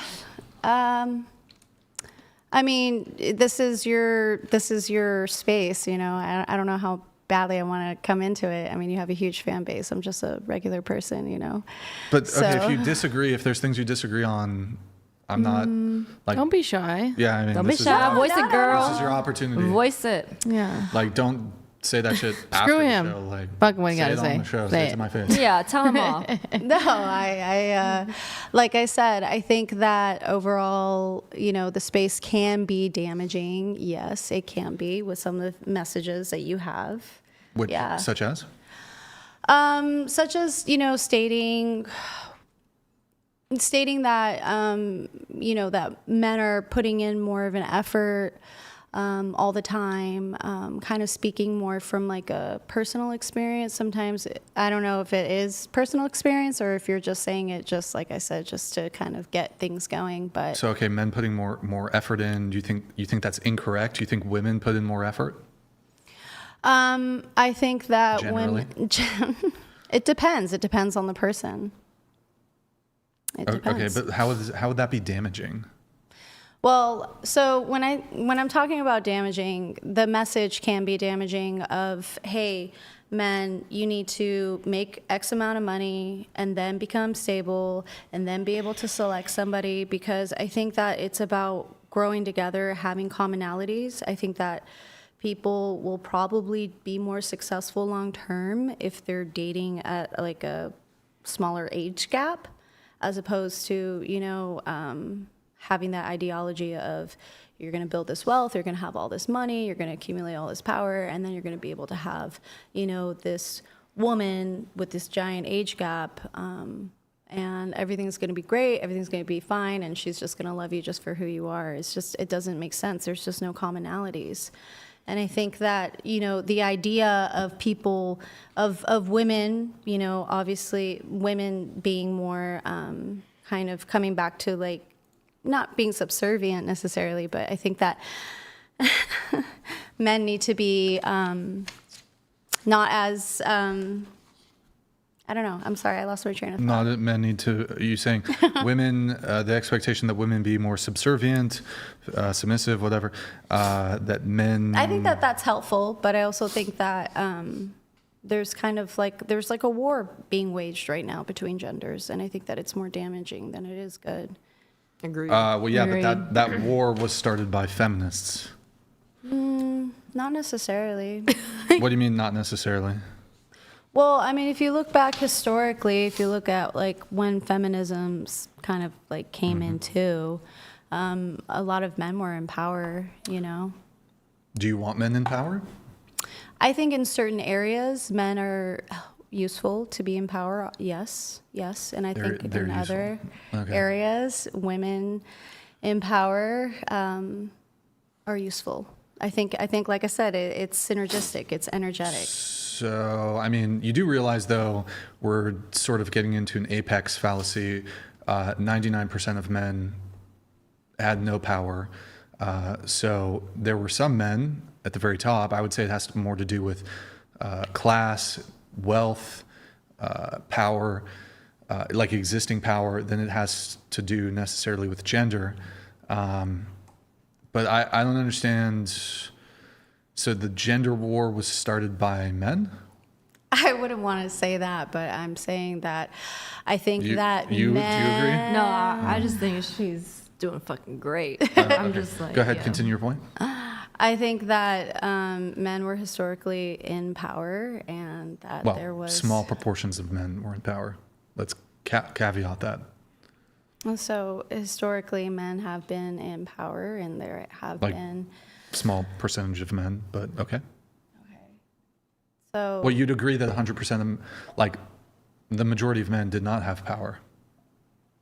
I mean, this is your space, I don't know how badly I want to come into it. I mean, you have a huge fan base. I'm just a regular person, But okay, if you disagree, if there's things you disagree on, I'm not like. Don't be shy. Yeah, I mean, don't be shy. Voice it, girl. This is your opportunity. Voice it. Yeah. Like, don't say that shit after Screw the him. show. Like, Fuck what you say gotta it say. on the show. Say Say it it. to my face. Yeah, tell him off. No, I like I said, I think that overall, the space can be damaging. Yes, it can be with some of the messages that you have. Such as? Such as, stating that, that men are putting in more of an effort all the time, kind of speaking more from like a personal experience. Sometimes I don't know if it is personal experience or if you're just saying it just like I said, just to kind of get things going. But So okay, men putting more effort in. Do you think that's incorrect? Do you think women put in more effort? I think that Generally? it depends. It depends on the person. It depends. Okay, but how would that be damaging? Well, so when I'm talking about damaging, the message can be damaging of, hey, men, you need to make X amount of money and then become stable and then be able to select somebody, because I think that it's about growing together, having commonalities. I think that people will probably be more successful long term if they're dating at like a smaller age gap, as opposed to, having that ideology of you're going to build this wealth, you're going to have all this money, you're going to accumulate all this power, and then you're going to be able to have, this woman with this giant age gap, and everything's going to be great, everything's going to be fine, and she's just going to love you just for who you are. It doesn't make sense. There's just no commonalities. And I think that, the idea of people, of women, obviously women being more kind of coming back to like, not being subservient necessarily, but I think that men need to be not as, I don't know. I'm sorry, I lost my train of thought. Not that men need to. Are you saying women? The expectation that women be more subservient, submissive, whatever. That men. I think that that's helpful, but I also think that there's like a war being waged right now between genders, and I think that it's more damaging than it is good. Agreed. Well, yeah, Agreed. but that war was started by feminists. Not necessarily. What do you mean, not necessarily? Well, I mean, if you look back historically, if you look at like when feminisms kind of like came into, a lot of men were in power, Do you want men in power? I think in certain areas, men are useful to be in power. Yes. And I think They're in useful. other Okay. areas, women in power are useful. I think, like I said, it's synergistic. It's energetic. So, I mean, you do realize, though, we're sort of getting into an apex fallacy. 99% of men had no power. So there were some men at the very top. I would say it has more to do with class, wealth, power, like existing power, than it has to do necessarily with gender. But I don't understand. So the gender war was started by men? I wouldn't want to say that, but I'm saying that I think that do you agree? No, I just think she's doing fucking great. I'm just like, Go ahead, yeah. continue your point. I think that men were historically in power, and that there was small proportions of men were in power. Let's caveat that. So historically, men have been in power, and there have been small percentage of men, but okay. So well, you'd agree that 100% of them, like the majority of men, did not have power.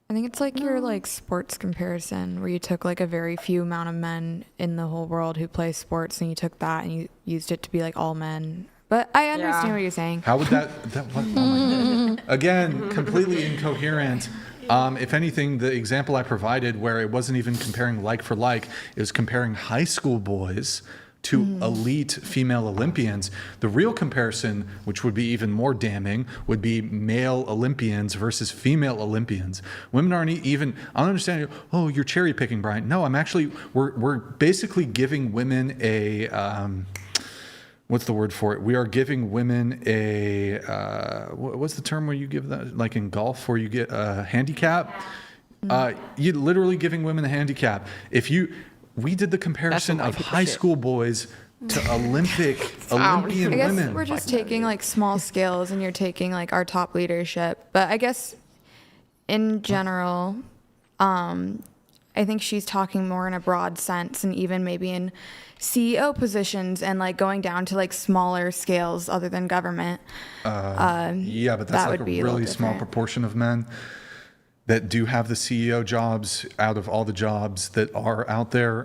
I think it's like your like sports comparison where you took like a very few amount of men in the whole world who play sports and you took that and you used it to be like all men. But I understand what you're saying. How would that what? Oh my God. Again, completely incoherent. If anything, the example I provided where it wasn't even comparing like for like, it was comparing high school boys to elite female Olympians. The real comparison, which would be even more damning, would be male Olympians versus female Olympians. Women aren't even, I don't understand, oh, you're cherry picking, Brian. No, I'm actually, we're basically giving women a, what's the word for it? We are giving women a, what's the term where you give that, like in golf where you get a handicap? You're literally giving women a handicap. We did the comparison of high school boys to Olympian I guess women. we're just taking like small scales, and you're taking like our top leadership. But I guess in general, I think she's talking more in a broad sense, and even maybe in CEO positions and like going down to like smaller scales other than government. Yeah, but that's like a really small proportion of men that do have the CEO jobs out of all the jobs that are out there.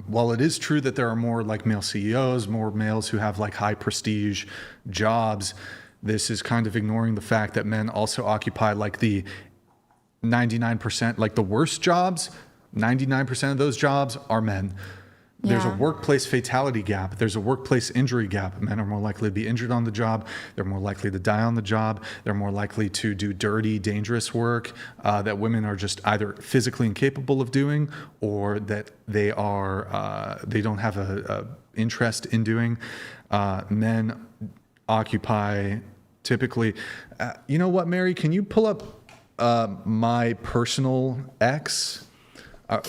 While it is true that there are more like male CEOs, more males who have like high prestige jobs, this is kind of ignoring the fact that men also occupy like the 99%, like the worst jobs. 99% of those jobs are men. There's a workplace fatality gap. There's a workplace injury gap. Men are more likely to be injured on the job. They're more likely to die on the job. They're more likely to do dirty, dangerous work that women are just either physically incapable of doing, or that they don't have a interest in doing. Men occupy typically. You know what, Mary? Can you pull up my personal ex?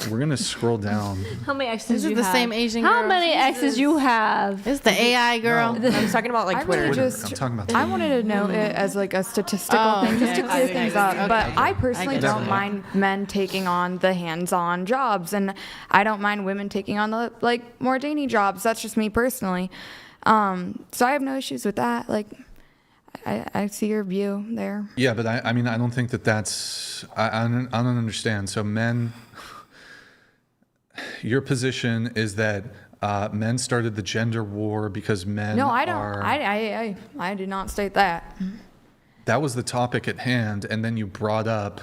We're gonna scroll down. How many exes This you is the have? same Asian How girl. many exes you have? It's the AI girl. No. I'm talking about like I Twitter. really just, I'm talking about I wanted to know it as like a statistical thing, just to clear things up. But I personally don't mind men taking on the hands-on jobs, and I don't mind women taking on the like more dainty jobs. That's just me personally. So I have no issues with that. Like, I see your view there. Yeah, but I mean, I don't think that's. I don't understand. So men. Your position is that men started the gender war because men No, I don't. are... I did not state that. That was the topic at hand, and then you brought up...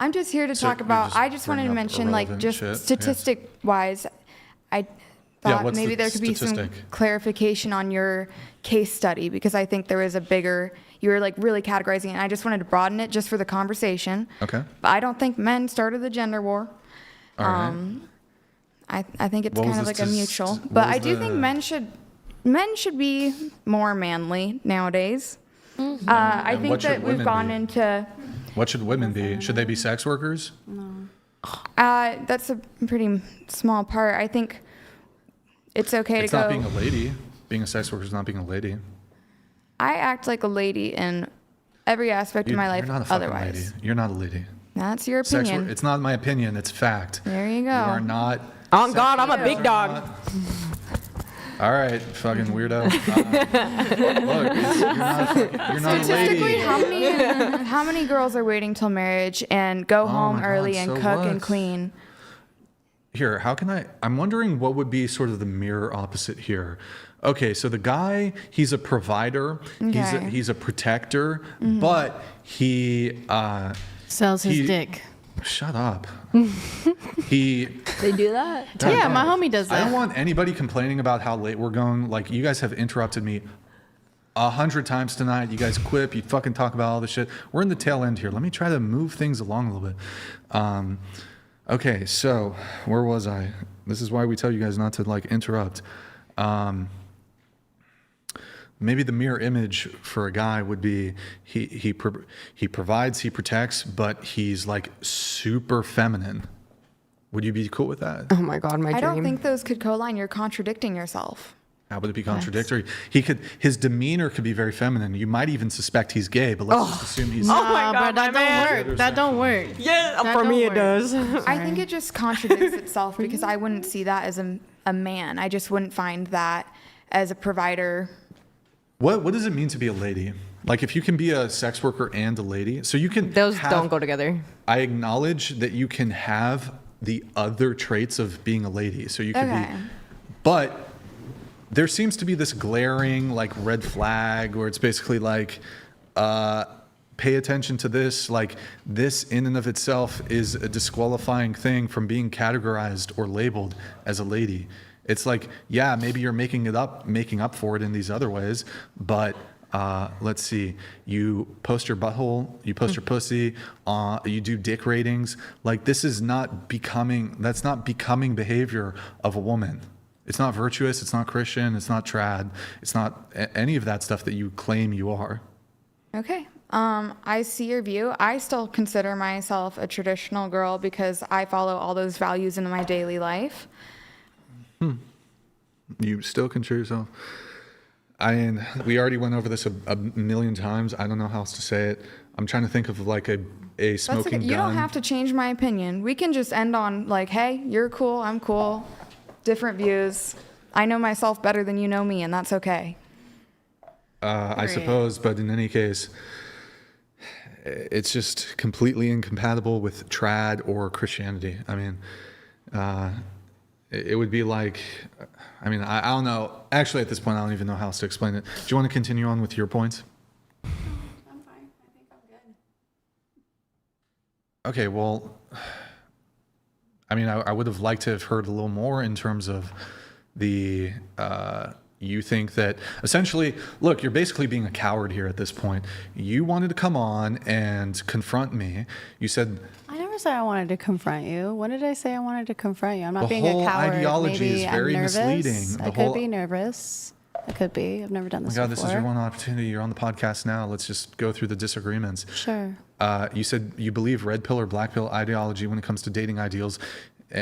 I'm just here to So talk you're about... just I just wanted to bringing up mention, like, irrelevant just shit, yes. statistic-wise, I thought what's maybe the there could be some statistic? clarification on your case study, because I think there is a bigger... You were, like, really categorizing it, and I just wanted to broaden it just for the conversation. Okay. But I don't think men started the gender war. All right. I think it's What was kind of the like a stas- mutual. what But was I do the- think men should be more manly nowadays. I And think what should that we've women gone be? into... What should women be? Should they be sex workers? That's a pretty small part. I think it's okay It's to go. not being a lady. Being a sex worker is not being a lady. I act like a lady in every aspect of my life. You're not a fucking Otherwise, lady. You're not a lady. that's your Sex opinion. it's not my opinion. It's fact. There you go. You are not... On God, I'm a big dog. All right, fucking weirdo. Look, you're not a Statistically, lady. how many girls are waiting till marriage and go home my early God, and so cook and what? clean? Here, how can I'm wondering what would be sort of the mirror opposite here. Okay, so the guy, he's a provider, Okay. he's a protector, but he Sells his dick. Shut up. They do that? Yeah, my homie does I that. don't want anybody complaining about how late we're going. Like, you guys have interrupted me 100 times tonight. You guys quip, you fucking talk about all this shit. We're in the tail end here. Let me try to move things along a little bit. Okay, so where was I? This is why we tell you guys not to like interrupt. Maybe the mirror image for a guy would be he provides, he protects, but he's like super feminine. Would you be cool with that? Oh my God, my I dream. don't think those could co-line. You're contradicting yourself. How would it be contradictory? His demeanor could be very feminine. You might even suspect he's gay, but let's just assume he's. Oh my God, But that don't work. That don't work. Yeah, That for me don't it does. I think it just contradicts itself, because I wouldn't see that as a man. I just wouldn't find that as a provider. What does it mean to be a lady? Like, if you can be a sex worker and a lady, so you can. Those don't go together. I acknowledge that you can have the other traits of being a lady. So you can Okay. be, but there seems to be this glaring like red flag where it's basically like, pay attention to this. Like, this in and of itself is a disqualifying thing from being categorized or labeled as a lady. It's like, yeah, maybe you're making up for it in these other ways, but let's see, you post your butthole, you post your pussy, you do dick ratings. Like, this is not becoming, that's not becoming behavior of a woman. It's not virtuous, it's not Christian, it's not trad, it's not any of that stuff that you claim you are. Okay. I see your view. I still consider myself a traditional girl because I follow all those values in my daily life. You still consider yourself. I mean, we already went over this a million times. I don't know how else to say it. I'm trying to think of like a smoking gun. You don't have to change my opinion. We can just end on like, hey, you're cool, I'm cool, different views. I know myself better than you know me, and that's okay. I suppose, but in any case, it's just completely incompatible with trad or Christianity. I mean, it would be like, I mean, I don't know. Actually, at this point, I don't even know how else to explain it. Do you want to continue on with your points? I'm fine. I think I'm good. Okay, well, I mean, I would have liked to have heard a little more in terms of the, you think that essentially, look, you're basically being a coward here at this point. You wanted to come on and confront me. You said, I never said I wanted to confront you. When did I say I wanted to confront you? I'm not being the a whole coward. ideology Maybe is very I'm nervous. misleading. I could be nervous. I could be. I've never done this oh my God, before. this is your one opportunity. You're on the podcast now. Let's just go through the disagreements. Sure. You said you believe red pill or black pill ideology when it comes to dating ideals.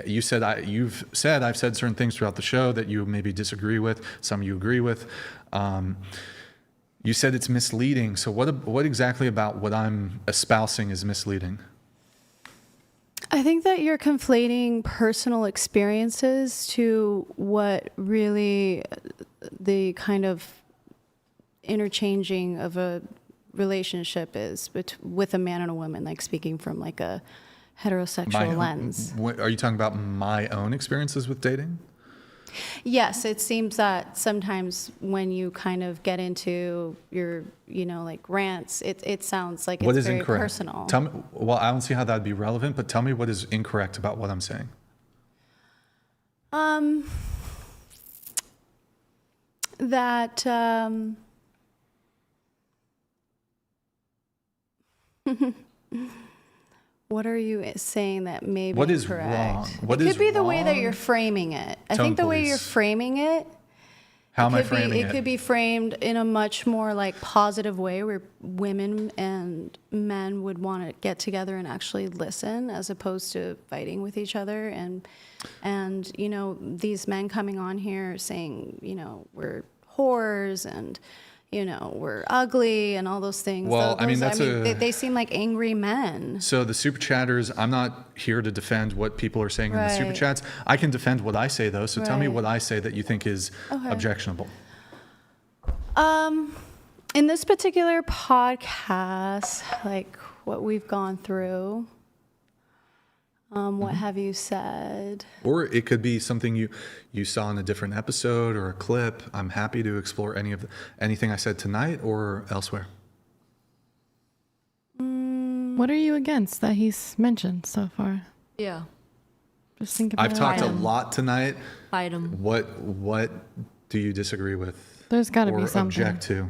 You said I've said certain things throughout the show that you maybe disagree with, some you agree with. You said it's misleading. So what exactly about what I'm espousing is misleading? I think that you're conflating personal experiences to what really the kind of interchanging of a relationship is with a man and a woman, like speaking from like a heterosexual lens. Are you talking about my own experiences with dating? Yes, it seems that sometimes when you kind of get into your, like rants, it sounds like it's very incorrect? personal. Tell me, well, I don't see how that'd be relevant, but tell me what is incorrect about what I'm saying. What are you saying that may be What is incorrect? wrong? What it is could be the wrong? way that you're framing it. I think the way you're framing it. How am I framing it? It could be framed in a much more like positive way where women and men would want to get together and actually listen as opposed to fighting with each other. And these men coming on here saying, we're whores and, we're ugly and all those things. Well, they seem like angry men. So the super chatters, I'm not here to defend what people are saying in the super chats. I can defend what I say though. So tell me what I say that you think is objectionable. In this particular podcast, like what we've gone through, what have you said? Or it could be something you saw in a different episode or a clip. I'm happy to explore anything I said tonight or elsewhere. What are you against that he's mentioned so far? Yeah. Just think about I've talked a lot tonight. Fight him. What do you disagree with? There's got to be or something. Object to?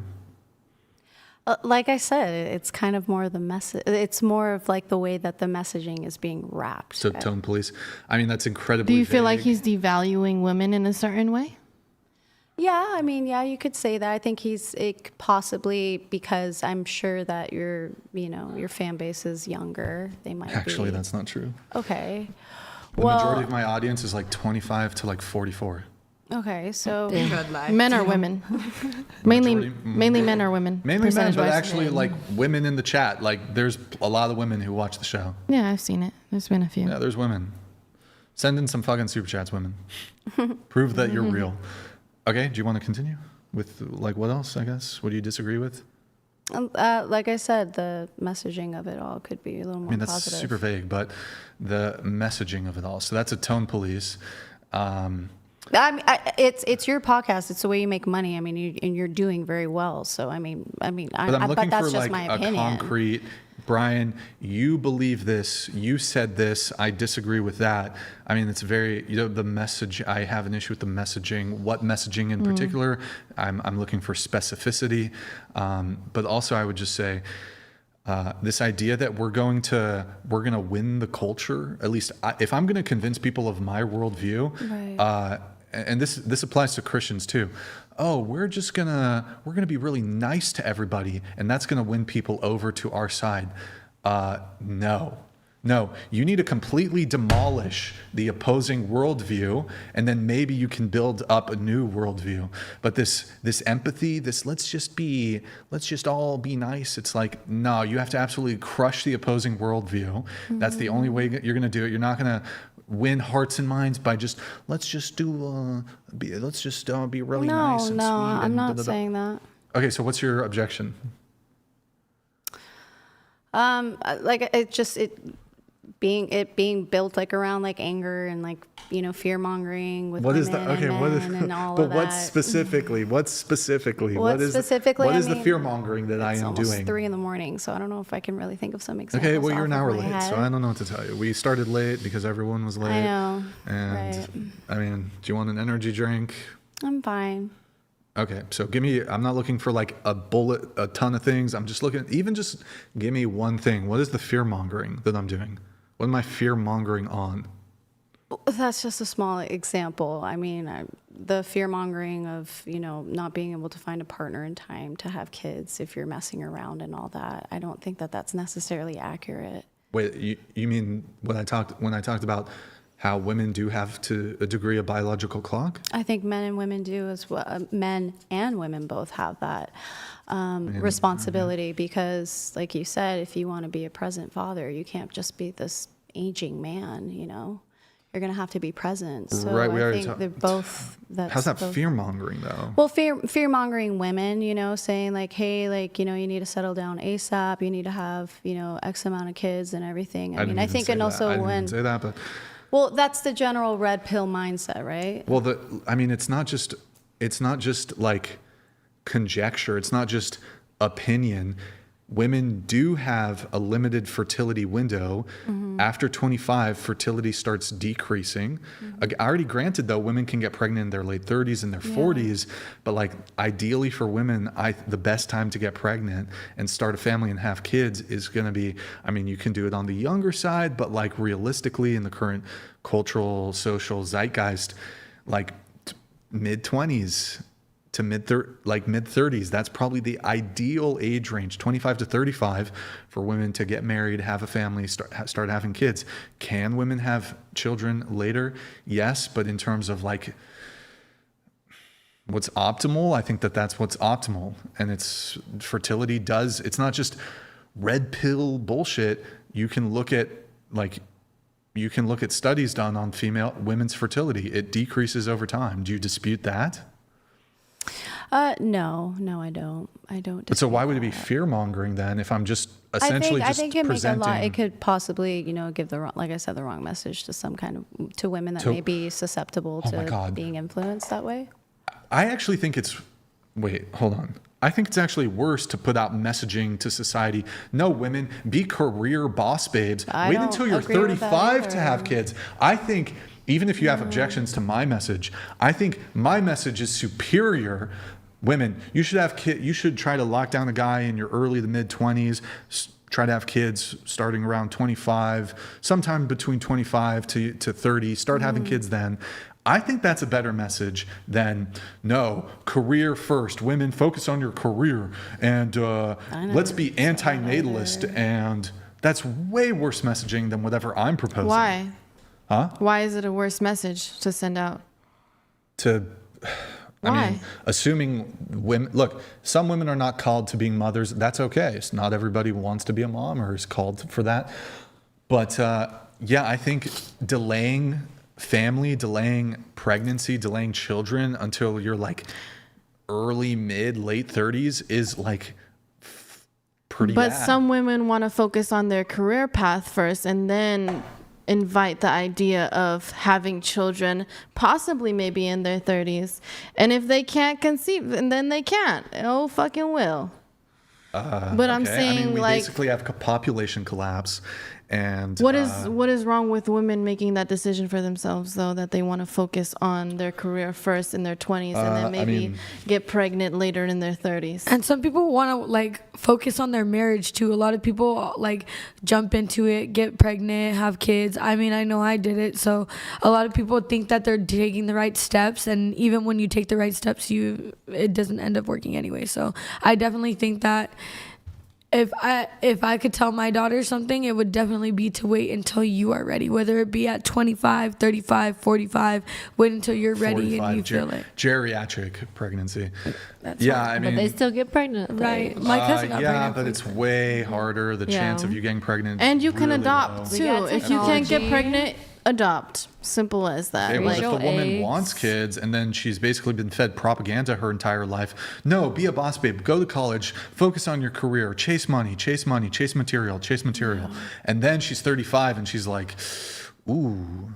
Like I said, it's kind of more the message. It's more of like the way that the messaging is being wrapped. So tone police. I mean, that's incredibly Do you feel vague. like he's devaluing women in a certain way? Yeah, I mean, yeah, you could say that. I think he's possibly because I'm sure that your fan base is younger. They might Actually, be. that's not true. Okay. The majority of my audience is like 25 to like 44. Okay, so men or women? mainly men or women? Mainly men, but percentage-wise? actually like women in the chat. Like there's a lot of women who watch the show. Yeah, I've seen it. There's been a few. Yeah, there's women. Send in some fucking super chats, women. Prove that you're real. Okay, do you want to continue with like what else, I guess? What do you disagree with? like I said, the messaging of it all could be a little more that's positive. super vague, but the messaging of it all. So that's a tone police. It's your podcast. It's the way you make money. I mean, and you're doing very well. So I mean, But I'm looking that's for just like my a opinion. concrete. Brian, you believe this. You said this. I disagree with that. I mean, it's very, the message. I have an issue with the messaging. What messaging in particular? I'm looking for specificity. But also, I would just say. This idea that we're gonna win the culture, at least if I'm gonna convince people of my worldview, and this applies to Christians too. Oh, we're gonna be really nice to everybody, and that's gonna win people over to our side. No, No, you need to completely demolish the opposing worldview, and then maybe you can build up a new worldview. But this empathy, let's just all be nice. It's like, no, you have to absolutely crush the opposing worldview. That's the only way you're going to do it. You're not going to win hearts and minds by let's just be really nice and sweet. No, I'm not blah, blah, blah. saying that. Okay, so what's your objection? Like it being built like around like anger and like, you know, fear mongering with women and men and all but of that. What's specifically what is the fear mongering that I am almost doing? 3 a.m, so I don't know if I can really think of some examples. Okay, well, you're an hour late, head. so I don't know what to tell you. We started late because everyone was late. I know, and right. I mean, do you want an energy drink? I'm fine. Okay, so I'm not looking for like a ton of things. I'm just looking, just give me one thing. What is the fear mongering that I'm doing? What am I fear mongering on? That's just a small example. I mean, the fear mongering of, you know, not being able to find a partner in time to have kids if you're messing around and all that. I don't think that that's necessarily accurate. Wait, you mean when I talked about how women do have to a degree a biological clock? I think men and women do as well. Men and women both have that responsibility because, like you said, if you want to be a present father, you can't just be this aging man, you know? You're going to have to be present. So right, I think they're both... How's that fear-mongering, though? Well, fear-mongering women, you know, saying like, hey, like, you know, you need to settle down ASAP. You need to have, you know, X amount of kids and everything. I mean, I think, and also when... I didn't say that, but... Well, that's the general red pill mindset, right? Well, it's not just like conjecture. It's not just opinion. Women do have a limited fertility window. Mm-hmm. After 25, fertility starts decreasing. Mm-hmm. Already granted, though, women can get pregnant in their late 30s and their 40s, but like ideally for women, the best time to get pregnant and start a family and have kids is going to be, I mean, you can do it on the younger side, but like realistically in the current cultural, social zeitgeist, like mid-20s to mid-30s, that's probably the ideal age range, 25 to 35, for women to get married, have a family, start having kids. Can women have children later? Yes, but in terms of like what's optimal, I think that's what's optimal. And it's not just red pill bullshit. You can look at studies done on women's fertility. It decreases over time. Do you dispute that? No, I don't. But so why would it be fear mongering then? If I'm just essentially I think it presenting... make a lot. It could possibly, you know, give the wrong message to some kind of to women that may be susceptible to being influenced that way. I actually think hold on. I think it's actually worse to put out messaging to society. No, women, be career boss babes. Wait until you're 35 to have kids. I think even if you have objections to my message, I think my message is superior. Women, you should try to lock down a guy in your early to mid 20s. Try to have kids starting around 25, sometime between 25 to 30. Start having kids then. I think that's a better message than, no, career first. Women, focus on your career. And let's be anti-natalist. And that's way worse messaging than whatever I'm proposing. Why? Huh? Why is it a worse message to send out? I mean, assuming women, look, some women are not called to being mothers. That's okay. It's not everybody wants to be a mom or is called for that. But I think delaying family, delaying pregnancy, delaying children until you're like early, mid, late 30s is like pretty bad. But some women want to focus on their career path first and then invite the idea of having children, possibly maybe in their 30s. And if they can't conceive, then they can't. Oh, fucking will. But I'm saying, we basically have population collapse. And what is wrong with women making that decision for themselves, though, that they want to focus on their career first in their 20s and then maybe get pregnant later in their 30s? And some people want to like focus on their marriage too. A lot of people like jump into it, get pregnant, have kids. I mean, I know I did it. So a lot of people think that they're taking the right steps, and even when you take the right steps, it doesn't end up working anyway. So I definitely think that if I could tell my daughter something, it would definitely be to wait until you are ready, whether it be at 25, 35, 45. Wait until you're ready and you feel it. Geriatric pregnancy. That's I mean, but they still get pregnant. Right. My cousin got pregnant. But it's way harder. The chance of you getting pregnant. And you can really adopt low. too. If you can't get pregnant, adopt. Simple as that. Hey, what if the woman wants kids and then she's basically been fed propaganda her entire life? No, be a boss babe. Go to college. Focus on your career. Chase money. Chase money. Chase material. Chase material. Yeah. And then she's 35 and she's like, ooh.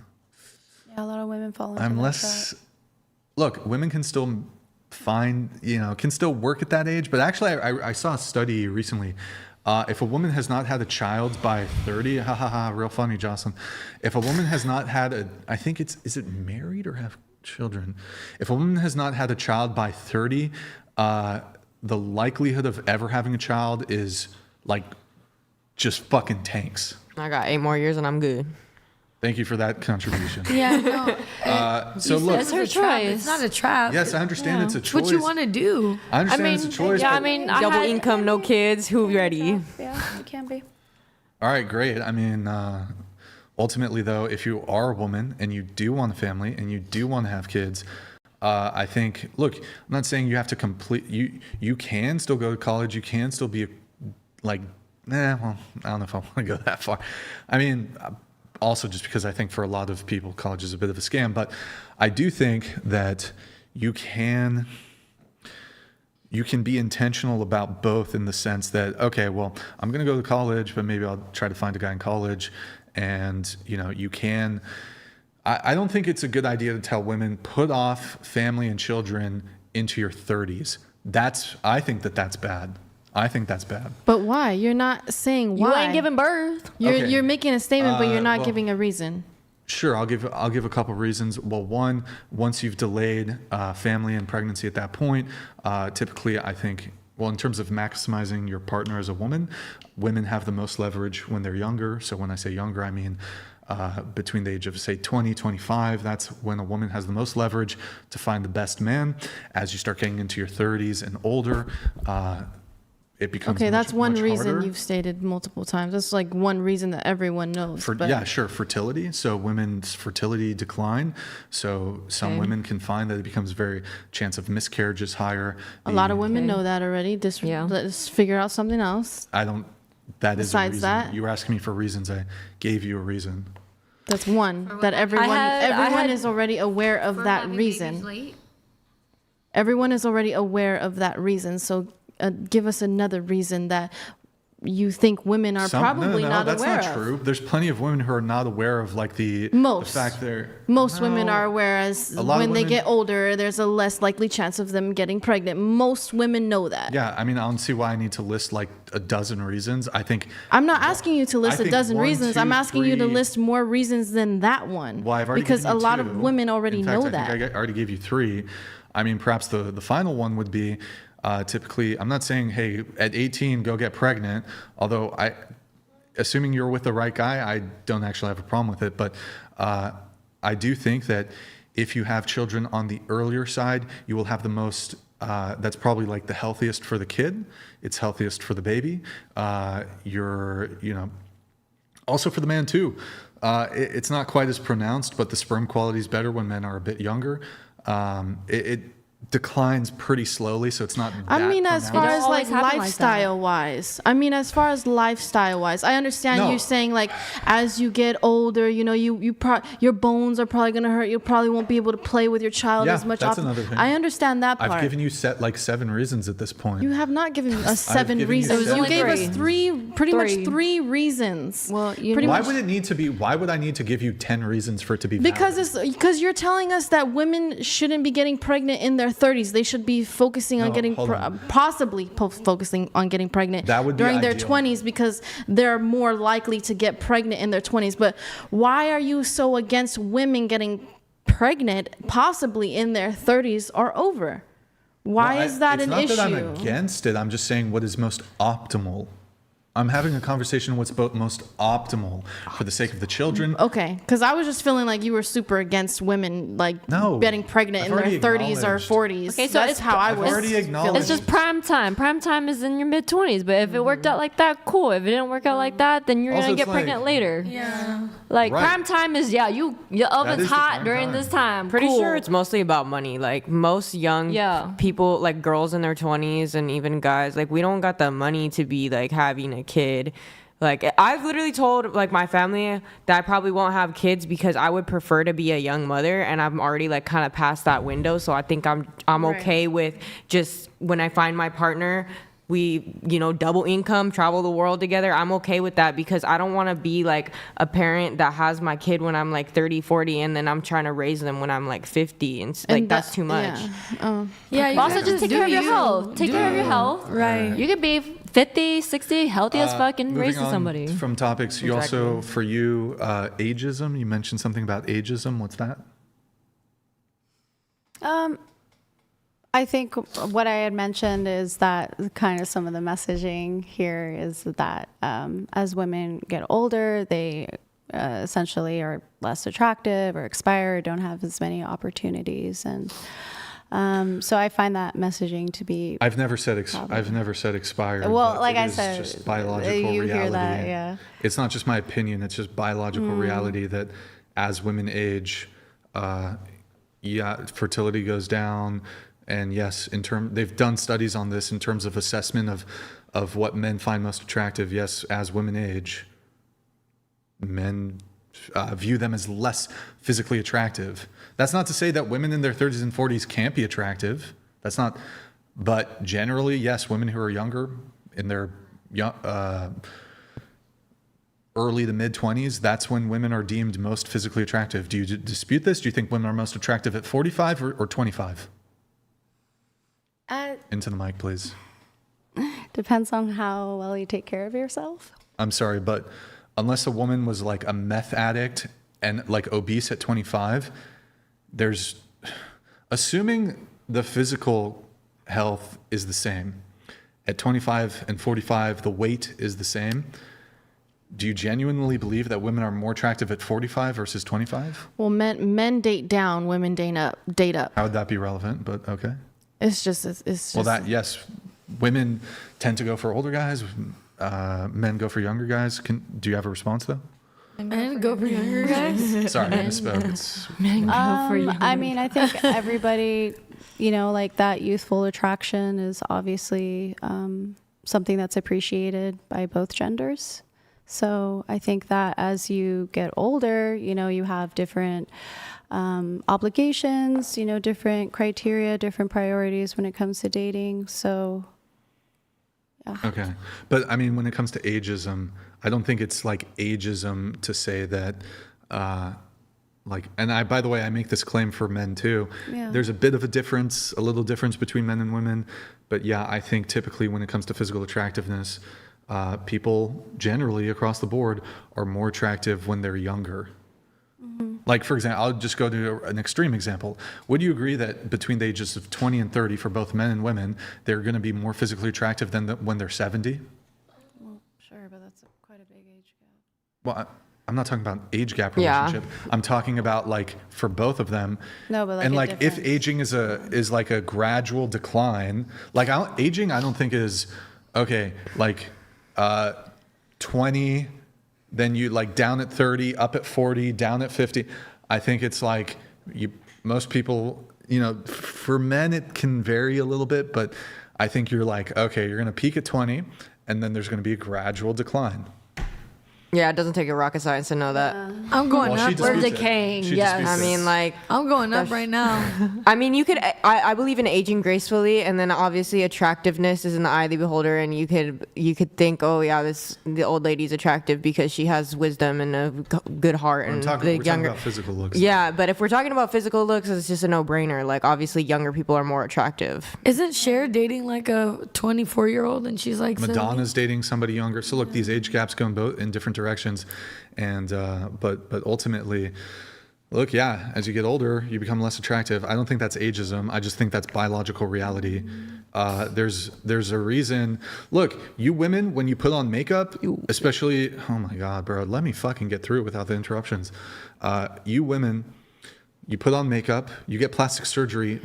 Yeah, a lot of women fall into I'm that less. trap. Look, women can still can still work at that age. But actually, I saw a study recently. If a woman has not had a child by 30, real funny, Jocelyn. If a woman has not had I think is it married or have children? If a woman has not had a child by 30, the likelihood of ever having a child is like just fucking tanks. I got 8 more years and I'm good. Thank you for that contribution. Yeah, no. So look, it's her choice. It's not a trap. Yes, I understand it's a choice. What you want to do. I understand it's a choice. Yeah, double income, no kids, who ready? Yeah, you can be. All right, great. I mean, ultimately, though, if you are a woman and you do want a family and you do want to have kids, I think, look, I'm not saying you have to complete, you can still go to college. You can still be well, I don't know if I want to go that far. I mean, also just because I think for a lot of people, college is a bit of a scam, but I do think that you can be intentional about both in the sense that, okay, well, I'm going to go to college, but maybe I'll try to find a guy in college. And, you can, I don't think it's a good idea to tell women, put off family and children into your 30s. I think that's bad. I think that's bad. But why? You're not saying why. You ain't giving birth. You're making a statement, but you're not giving a reason. Sure, I'll give a couple reasons. Well, one, once you've delayed family and pregnancy at that point, typically I think, well, in terms of maximizing your partner as a woman, women have the most leverage when they're younger. So when I say younger, I mean between the age of, say, 20, 25, that's when a woman has the most leverage to find the best man. As you start getting into your 30s and older, it becomes that's one reason harder. You've stated multiple times. That's like one reason that everyone knows. Yeah, sure. Fertility. So women's fertility decline. So some women can find that it becomes chance of miscarriage is higher. A lot of women know that already. Let's figure out something else. Besides that, you were asking me for reasons. I gave you a reason. That's one that everyone is already aware of that reason. Everyone is already aware of that reason. So give us another reason that you think women are probably not aware of. That's not true. There's plenty of women who are not aware of the fact most women are aware as when they get older, there's a less likely chance of them getting pregnant. Most women know that. Yeah, I mean, I don't see why I need to list like a dozen reasons. I think I'm not asking you to list a dozen reasons. I'm asking you to list more reasons than that one. Well, I've already because given a you lot two. of women already know that. I think I already gave you 3. I mean, perhaps the final one would be typically, I'm not saying, hey, at 18, go get pregnant. Although assuming you're with the right guy, I don't actually have a problem with it. But I do think that if you have children on the earlier side, you will have the most, that's probably like the healthiest for the kid. It's healthiest for the baby. Also for the man too. It's not quite as pronounced, but the sperm quality is better when men are a bit younger. It declines pretty slowly, so it's not that as far as lifestyle wise, I understand you saying like as you get older, your bones are probably going to hurt. You probably won't be able to play with your child as much. That's another thing. I understand that part. I've given you 7 reasons at this point. You have not given us 7 reasons. You gave us much 3 reasons. Well, why would I need to give you 10 reasons for it to be valid? Because you're telling us that women shouldn't be getting pregnant in their 30s. They should be focusing on getting focusing on getting pregnant during their 20s because they're more likely to get pregnant in their 20s. But why are you so against women getting pregnant possibly in their 30s or over? Why is that an issue? It's not that I'm against it. I'm just saying what is most optimal. I'm having a conversation what's most optimal for the sake of the children. Okay, because I was just feeling like you were super against women getting pregnant in their 30s or 40s. Okay, so that's how I was. already acknowledged. It's just prime time. Prime time is in your mid 20s. But if it worked out like that, cool. If it didn't work out like that, then you're Also, gonna get it's pregnant later. Yeah. Like Right. prime time is your oven's is the hot prime during time. this time. Pretty Cool. sure it's mostly about money. Like most young people, like girls in their 20s and even guys, like we don't got the money to be like having a kid. Like I've literally told like my family that I probably won't have kids because I would prefer to be a young mother, and I'm already like kind of past that window. So I think I'm okay with just when I find my partner, we, double income, travel the world together. I'm okay with that because I don't want to be like a parent that has my kid when I'm like 30, 40, and then I'm trying to raise them when I'm like 50. And like, that's too much. Yeah, you also just take care of your health. Take care of your health. Right. You could be 50, 60, healthy as fuck and raise somebody. From topics, you also, for you, ageism, you mentioned something about ageism. What's that? I think what I had mentioned is that kind of some of the messaging here is that as women get older, they essentially are less attractive or expire, don't have as many opportunities, and so I find that messaging to be. I've never said expired. Well, but like I is said, just biological you reality. hear that, yeah. It's not just my opinion; it's just biological reality that as women age, fertility goes down. And yes, they've done studies on this in terms of assessment of what men find most attractive. Yes, as women age, men view them as less physically attractive. That's not to say that women in their 30s and 40s can't be attractive. That's not. But generally, yes, women who are younger, in their early to mid 20s, that's when women are deemed most physically attractive. Do you dispute this? Do you think women are most attractive at 45 or 25? Into the mic, please. Depends on how well you take care of yourself. I'm sorry, but unless a woman was like a meth addict and like obese at 25, assuming the physical health is the same, at 25 and 45, the weight is the same. Do you genuinely believe that women are more attractive at 45 versus 25? Well, men date down, women date up. How would that be relevant? But okay. It's just. Well, yes, women tend to go for older guys. Men go for younger guys. Do you have a response though? Men go for younger guys. Sorry, I misspoke. Men go for younger. I mean, I think everybody, like that youthful attraction is obviously something that's appreciated by both genders. So I think that as you get older, you have different obligations, different criteria, different priorities when it comes to dating. So, yeah. Okay. But I mean, when it comes to ageism, I don't think it's like ageism to say that, and by the way, I make this claim for men too. Yeah. There's a little difference between men and women. But yeah, I think typically when it comes to physical attractiveness, people generally across the board are more attractive when they're younger. Mm-hmm. Like, for example, I'll just go to an extreme example. Would you agree that between the ages of 20 and 30 for both men and women, they're going to be more physically attractive than when they're 70? Well, sure, but that's quite a big age gap. Well, I'm not talking about age gap relationship. Yeah. I'm talking about like for both of them. No, but and like if aging is like a gradual decline, like aging, I don't think is okay. Like 20. Then you like down at 30, up at 40, down at 50. I think it's like most people, for men it can vary a little bit, but I think you're like, okay, you're going to peak at 20 and then there's going to be a gradual decline. Yeah, it doesn't take a rocket science to know that. I'm going up. We're decaying. Yes. I mean, like. I'm going up right now. I mean, you could. I believe in aging gracefully, and then obviously attractiveness is in the eye of the beholder, and you could think, oh yeah, the old lady's attractive because she has wisdom and a good heart, and we're talking about physical looks. Yeah, but if we're talking about physical looks, it's just a no-brainer. Like obviously, younger people are more attractive. Isn't Cher dating like a 24-year-old, and she's like Madonna's 70? dating somebody younger. So look, these age gaps go in different directions, and but ultimately, look, yeah, as you get older, you become less attractive. I don't think that's ageism. I just think that's biological reality. There's a reason. Look, you women, when you put on makeup, especially, oh my God, bro, let me fucking get through it without the interruptions. You women, you put on makeup, you get plastic surgery.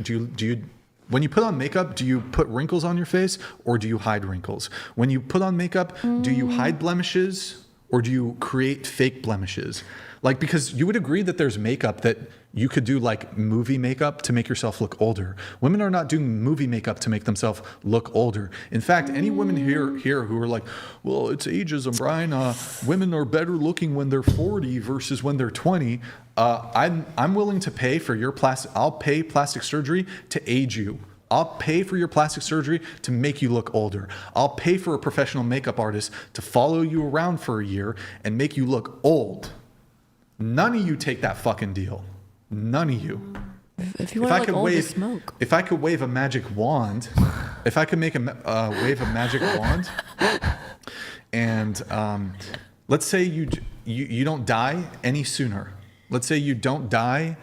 When you put on makeup, do you put wrinkles on your face or do you hide wrinkles? When you put on makeup, do you hide blemishes or do you create fake blemishes? Like, because you would agree that there's makeup that you could do, like movie makeup to make yourself look older. Women are not doing movie makeup to make themselves look older. In fact, any women here who are like, well, it's ageism, Brian. Women are better looking when they're 40 versus when they're 20. I'm willing to pay for your I'll pay plastic surgery to age you. I'll pay for your plastic surgery to make you look older. I'll pay for a professional makeup artist to follow you around for a year and make you look old. None of you take that fucking deal. None of you. If you want to look old, just smoke. If I could wave a magic wand, if I could make wave a magic wand, and let's say you don't die any sooner. Let's say you don't die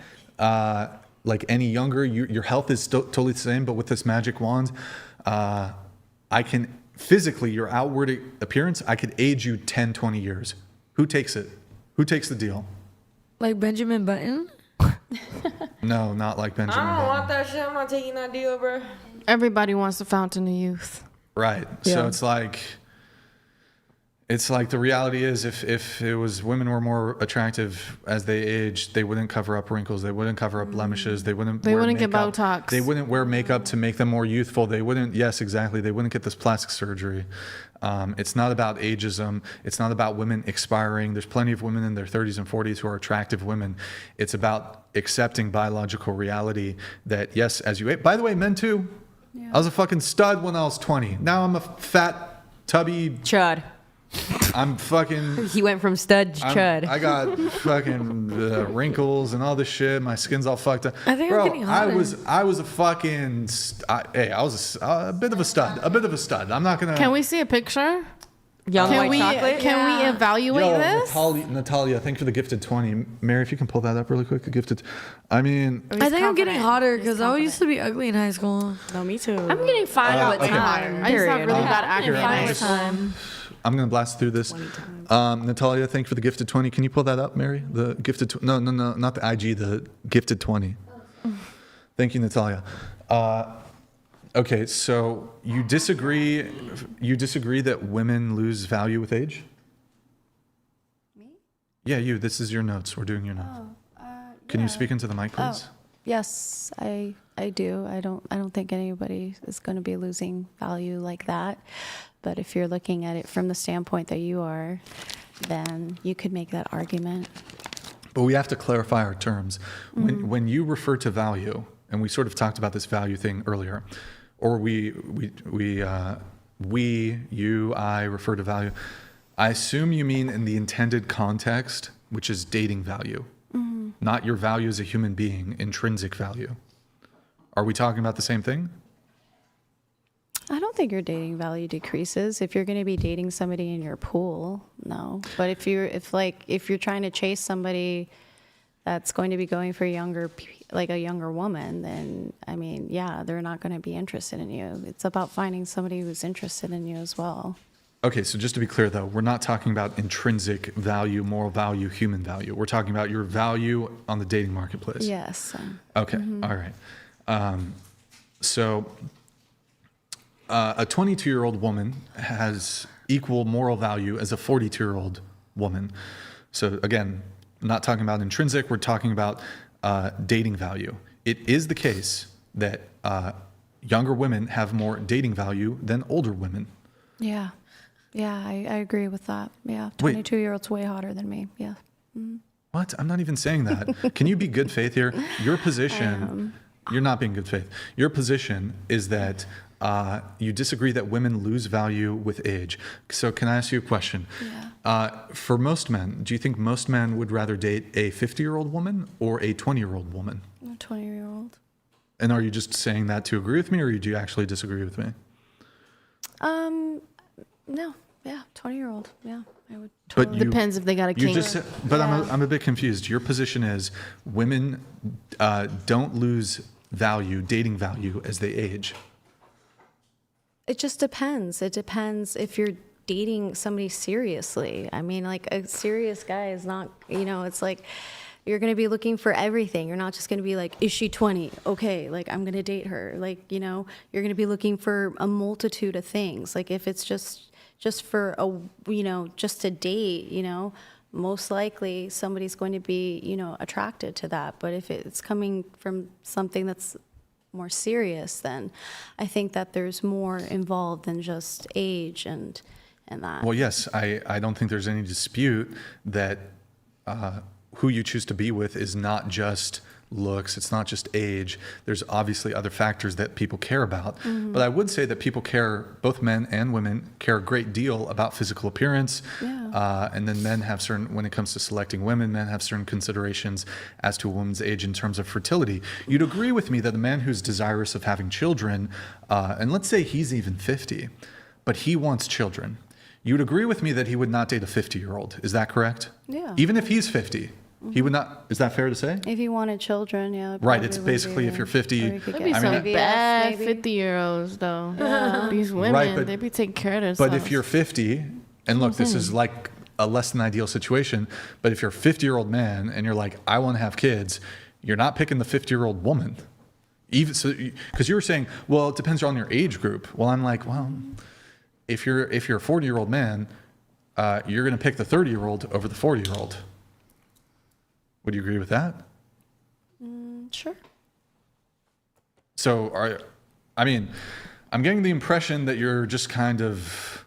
like any younger. Your health is totally the same, but with this magic wand, I can physically, your outward appearance, I could age you 10, 20 years. Who takes it? Who takes the deal? Like Benjamin Button? No, not like Benjamin I don't Button. want that shit. I'm not taking that deal, bro. Everybody wants the fountain of youth. Right. Yeah. So it's like the reality is if it was women were more attractive as they aged, they wouldn't cover up wrinkles, they wouldn't cover up blemishes, they wouldn't get Botox. They wouldn't wear makeup to make them more youthful. They wouldn't they wouldn't get this plastic surgery. It's not about ageism. It's not about women expiring. There's plenty of women in their 30s and 40s who are attractive women. It's about accepting biological reality that, yes, as you age. By the way, men too. Yeah. I was a fucking stud when I was 20. Now I'm a fat, tubby... Chud. I'm fucking... He went from stud to chud. I got fucking wrinkles and all this shit. My skin's all fucked up. I think I'm getting hotter. I was a fucking... I was a bit of a stud. A bit of a stud. I'm not gonna... Can we see a picture? Young white chocolate? Can we evaluate this? Natalia, thank you for the gifted 20. Mary, if you can pull that up really quick. The gifted... I mean... I think I'm getting hotter because I used to be ugly in high school. No, me too. I'm getting fine with time. I just have really bad acne. Fine with time. I'm going to blast through this. Natalia, thank you for the gifted 20. Can you pull that up, Mary? The gifted... No, not the IG, the gifted 20. Thank you, Natalia. Okay, so you disagree that women lose value with age? Me? Yeah, you. This is your notes. We're doing your notes. Can you speak into the mic, please? Yes, I do. I don't think anybody is going to be losing value like that. But if you're looking at it from the standpoint that you are, then you could make that argument. But we have to clarify our terms. When you refer to value, and we sort of talked about this value thing earlier, or I refer to value, I assume you mean in the intended context, which is dating value, not your value as a human being, intrinsic value. Are we talking about the same thing? I don't think your dating value decreases if you're going to be dating somebody in your pool. No, but if you're trying to chase somebody that's going to be going for a younger woman, then I mean, yeah, they're not going to be interested in you. It's about finding somebody who's interested in you as well. Okay, so just to be clear though, we're not talking about intrinsic value, moral value, human value. We're talking about your value on the dating marketplace. Yes. Okay, all right. So a 22-year-old woman has equal moral value as a 42-year-old woman. So again, not talking about intrinsic, we're talking about dating value. It is the case that younger women have more dating value than older women. Yeah. Yeah, I agree with that. Yeah, 22-year-old's way hotter than me. Yeah. Mm-hmm. What? I'm not even saying that. Can you be good faith here? Your position, you're not being good faith. Your position is that you disagree that women lose value with age. So can I ask you a question? Yeah. For most men, do you think most men would rather date a 50-year-old woman or a 20-year-old woman? A 20-year-old. And are you just saying that to agree with me, or do you actually disagree with me? No. Yeah, 20-year-old. Yeah, I would. Totally. Depends if they got a king. But yeah. I'm a bit confused. Your position is women don't lose value, dating value, as they age. It just depends. It depends if you're dating somebody seriously. I mean, like a serious guy is not, it's like you're going to be looking for everything. You're not just going to be like, is she 20? Okay, like I'm going to date her. Like, you're going to be looking for a multitude of things. Like if it's just for just to date, most likely somebody's going to be, attracted to that. But if it's coming from something that's more serious, then I think that there's more involved than just age and that. Well, yes, I don't think there's any dispute that who you choose to be with is not just looks, it's not just age. There's obviously other factors that people care about. But I would say that people care, both men and women, care a great deal about physical appearance. Yeah. And then men have certain, when it comes to selecting women, men have certain considerations as to a woman's age in terms of fertility. You'd agree with me that a man who's desirous of having children, and let's say he's even 50, but he wants children, you'd agree with me that he would not date a 50-year-old. Is that correct? Yeah. Even if he's 50. He would not. Is that fair to say? If you wanted children, yeah. Right. It's basically if you're 50. There'd be some bad 50-year-olds though. Yeah. These women, right, they be taking care of themselves. But if you're 50, and look, this is like a less than ideal situation. But if you're a 50-year-old man and you're like, I want to have kids, you're not picking the 50-year-old woman. Even so, because you were saying, well, it depends on your age group. Well, I'm like, well, if you're a 40-year-old man, you're going to pick the 30-year-old over the 40-year-old. Would you agree with that? Sure. So, I'm getting the impression that you're just kind of,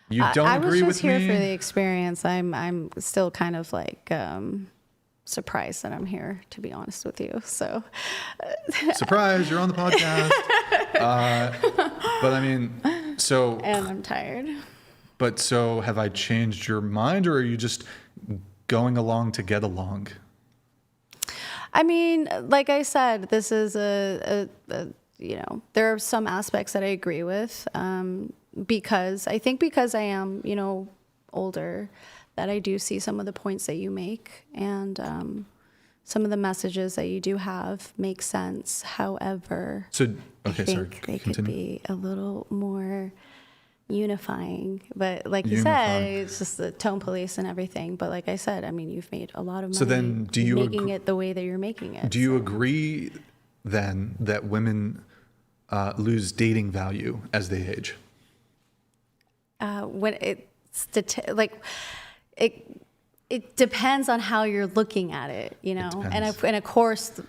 you don't agree with me. I was just here for the experience. I'm still kind of like surprised that I'm here, to be honest with you. So, surprise, you're on the podcast. But and I'm tired. But so, have I changed your mind, or are you just going along to get along? I mean, like I said, this is there are some aspects that I agree with, because I am, older, that I do see some of the points that you make, and some of the messages that you do have make sense. However, I think they could be a little more unifying, but like you said, it's just the tone police and everything. But like I said, I mean, you've made a lot of money. So then, do you making it the way that you're making it? Do you agree then that women lose dating value as they age? When it depends on how you're looking at it, and of course,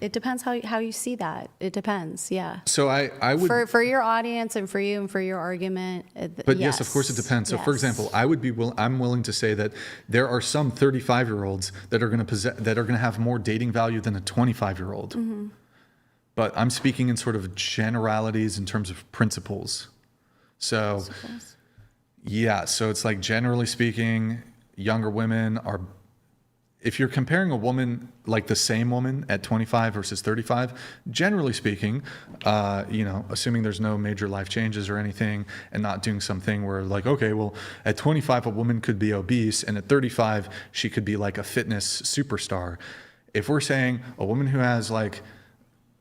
it depends how you see that. It depends, yeah. So I would for your audience and for you and for your argument. But yes, of course it depends. So for example, I'm willing to say that there are some 35-year-olds that are going to have more dating value than a 25-year-old. Mm-hmm. But I'm speaking in sort of generalities in terms of principles. So yeah, so it's like generally speaking, younger women are. If you're comparing a woman, like the same woman at 25 versus 35, generally speaking, assuming there's no major life changes or anything, and not doing something where like, okay, well, at 25, a woman could be obese, and at 35, she could be like a fitness superstar. If we're saying a woman who has like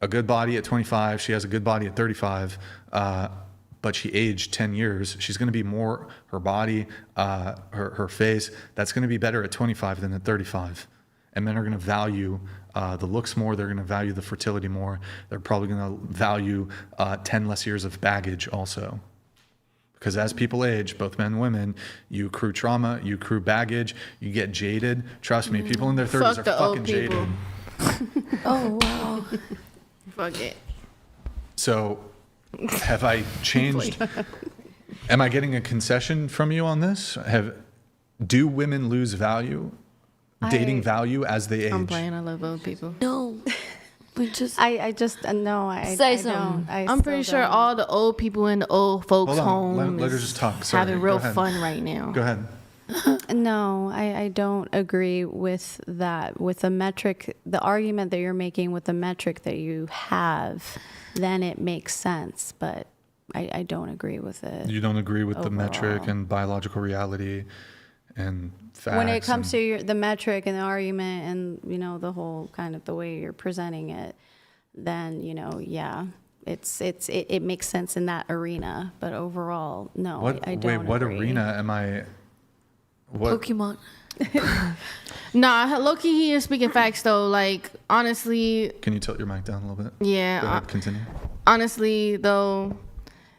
a good body at 25, she has a good body at 35, but she aged 10 years, she's going to be more, her body, her face, that's going to be better at 25 than at 35. And men are going to value the looks more, they're going to value the fertility more, they're probably going to value 10 less years of baggage also. Because as people age, both men and women, you accrue trauma, you accrue baggage, you get jaded. Trust me, people in their 30s are fucking jaded. Oh, wow. Fuck it. So, have I changed? Am I getting a concession from you on this? Do women lose value, dating value as they age? I'm playing. I love old people. No, we just. I just no. I say I something. don't. I'm pretty sure all the old people in the old folks' homes let her just talk. Sorry. having real fun right now. Go ahead. No, I don't agree with that. With the metric, the argument that you're making with the metric that you have, then it makes sense. But I don't agree with it. You don't agree with the overall. metric and biological reality and facts. When it comes to the metric and the argument and the whole kind of the way you're presenting it, then yeah, it makes sense in that arena, but overall, no, I don't. Wait, what agree. arena am I? What? Pokemon. Nah, low-key, he is speaking facts, though. Like, honestly... Can you tilt your mic down a little bit? Yeah. Go ahead, continue. Honestly, though,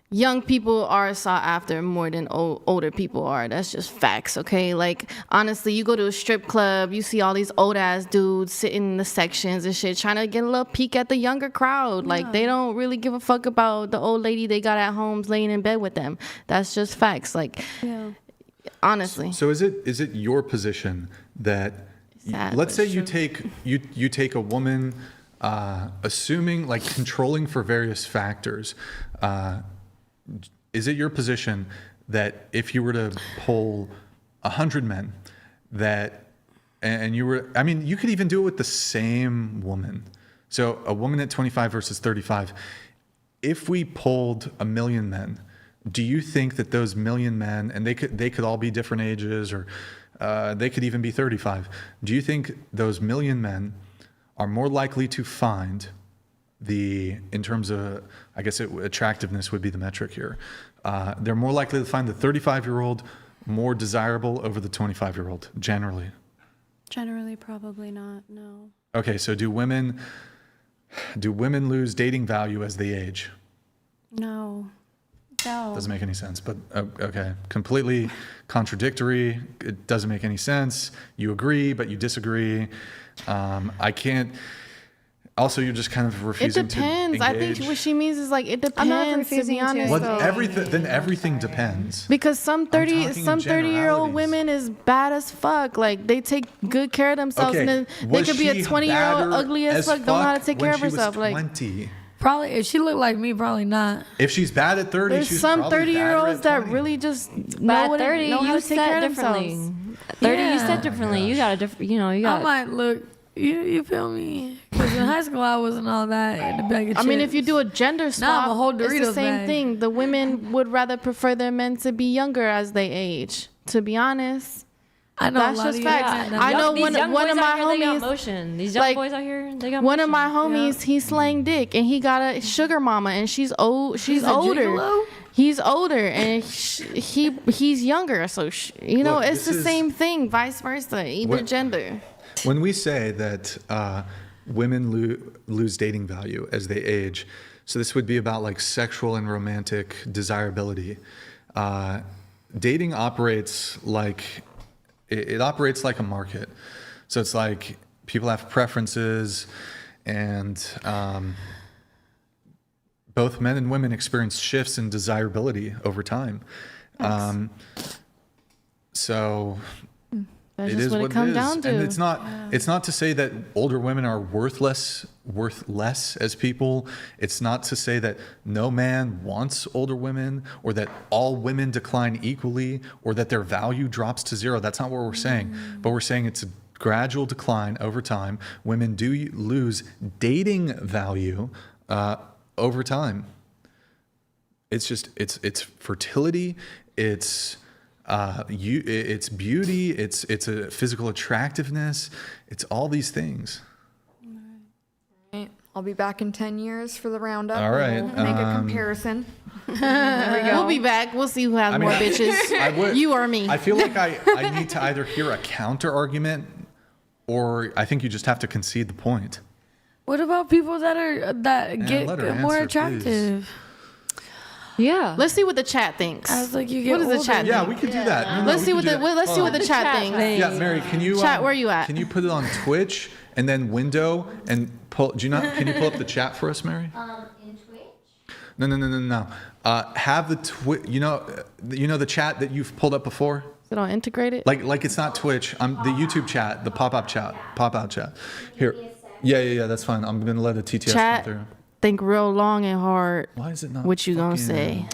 young people are sought after more than older people are. That's just facts, okay? Like, honestly, you go to a strip club, you see all these old-ass dudes sitting in the sections and shit, trying to get a little peek at the younger crowd. Like, they don't really give a fuck about the old lady they got at home laying in bed with them. That's just facts. Like... Yeah. Honestly. So is it your position that let's say you take a woman assuming like controlling for various factors, is it your position that if you were to poll 100 men that and you were, I mean, you could even do it with the same woman. So a woman at 25 versus 35, if we polled 1 million men, do you think that those 1 million men, and they could all be different ages, or they could even be 35, do you think those 1 million men are more likely to find in terms of, I guess attractiveness would be the metric here, they're more likely to find the 35-year-old more desirable over the 25-year-old, generally? Generally, probably not, no. Okay, so do women lose dating value as they age? No. No. Doesn't make any sense, but okay. Completely contradictory. It doesn't make any sense. You agree, but you disagree. I can't. Also, you're just kind of refusing to engage. I think what she means is like, it depends, to be honest. Well, everything depends. Because some 30-year-old women is bad as fuck. Like, they take good care of themselves, and then they could be a 20-year-old ugly as fuck, don't know how to take care of herself. Like, 20. Probably, if she looked like me, probably not. If she's bad at 30, there's she's some probably 30-year-olds that really just know how to take care of differently. themselves. 30, you said differently. You got a different, you got. I might look. You feel me? Because in high school, I wasn't all that in the bag of chips. I mean, if you do a gender swap, I'm a whole Doritos it's the same bag. thing. The women would rather prefer their men to be younger as they age. To be honest, I know that's a lot just of facts. young I know These one young of boys my out here, they got homies. motion. These young boys out here, they got one motion. of my homies, he slang dick, and he got a sugar mama, and she's old. She's a older. gigolo? He's older, and he's younger. So Look, it's the same thing, vice versa, either gender. When we say that women lose dating value as they age, so this would be about like sexual and romantic desirability. Dating operates like it operates like a market. So it's like people have preferences, and both men and women experience shifts in desirability over time. So That's it just is what what it comes is. down to. And it's not to say that older women are worth less as people. It's not to say that no man wants older women, or that all women decline equally, or that their value drops to zero. That's not what we're saying. But we're saying it's a gradual decline over time. Women do lose dating value over time. It's just it's fertility. It's beauty, it's a physical attractiveness, it's all these things. Right. I'll be back in 10 years for the roundup. All right, We'll make a comparison. There we go. We'll be back. We'll see who has more bitches. You or me. I feel like I need to either hear a counter argument, or I think you just have to concede the point. What about people that get more attractive? Please. Yeah. Let's see what the chat thinks. I was like, you get what does the older. chat Yeah, think? we could do that. No, Let's see what the chat thinks. Yeah, Mary, can you Chat, where you at? Can you put it on Twitch and then window and pull? Can you pull up the chat for us, Mary? In Twitch? No. Have the you know the chat that you've pulled up before. Is it all integrated? Like it's not Twitch. The YouTube chat, the pop-out chat. Here. Yeah. That's fine. I'm gonna let a TTS Chat. come through. Think real long and hard. Why is it not? What you gonna say?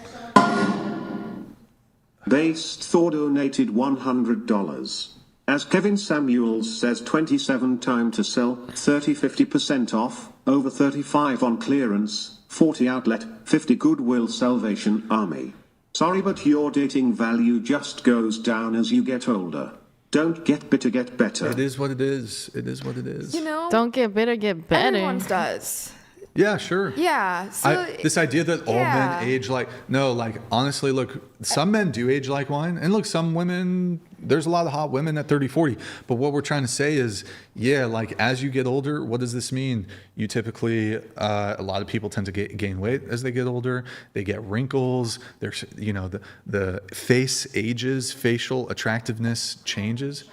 Based Thor donated $100. As Kevin Samuels says, 27 time to sell, 30-50% off, over 35 on clearance, 40 outlet, 50 Goodwill Salvation Army. Sorry, but your dating value just goes down as you get older. Don't get bitter, get better. It is what it is. It is what it is. You know, Don't get bitter, get better. everyone's does. Yeah, sure. Yeah. So this idea that all men age like, no, like, honestly, look, some men do age like wine. And look, some women, there's a lot of hot women at 30, 40. But what we're trying to say is, yeah, like, as you get older, what does this mean? You typically, a lot of people tend to gain weight as they get older. They get wrinkles. There's, you know, the face ages, facial attractiveness changes.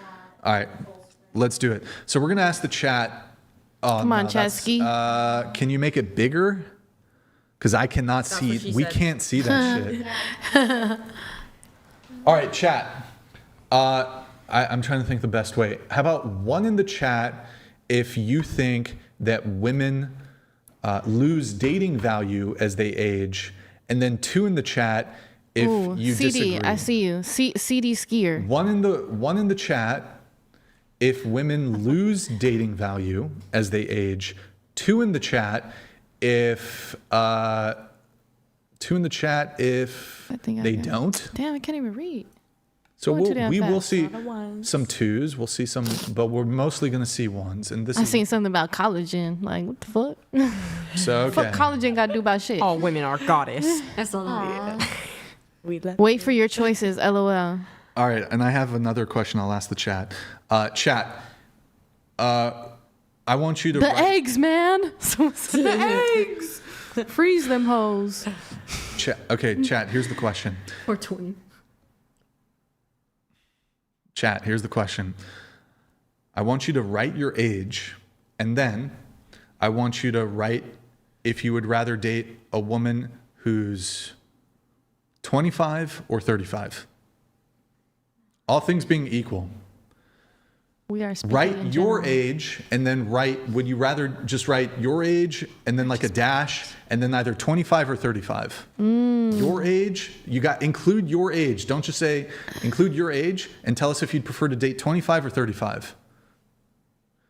All right, let's do it. So we're going to ask the chat. Oh, Come on, Chesky. Can you make it bigger? Because I cannot see. We can't see that shit. All right, chat. I'm trying to think the best way. How about 1 in the chat if you think that women lose dating value as they age, and then 2 in the chat if you disagree. I see you. CD skier. One in the chat if women lose dating value as they age. 2 in the chat if they don't. Damn, I can't even read. So we will see some 2s. We'll see some, but we're mostly going to see 1s. And I seen something about collagen. Like, what the fuck? So okay. Fuck collagen got to do about shit. All women are goddess. That's all. Wait for your choices. LOL. All right, and I have another question I'll ask the chat. Chat, I want you to The eggs, man. The eggs. Freeze them hoes. Okay, chat, here's the question. Or twin. Chat, here's the question. I want you to write your age, and then I want you to write if you would rather date a woman who's 25 or 35. All things being equal. We are write your age, and then would you rather just write your age and then like a dash and then either 25 or 35? Your age, include your age. Don't just say include your age and tell us if you'd prefer to date 25 or 35.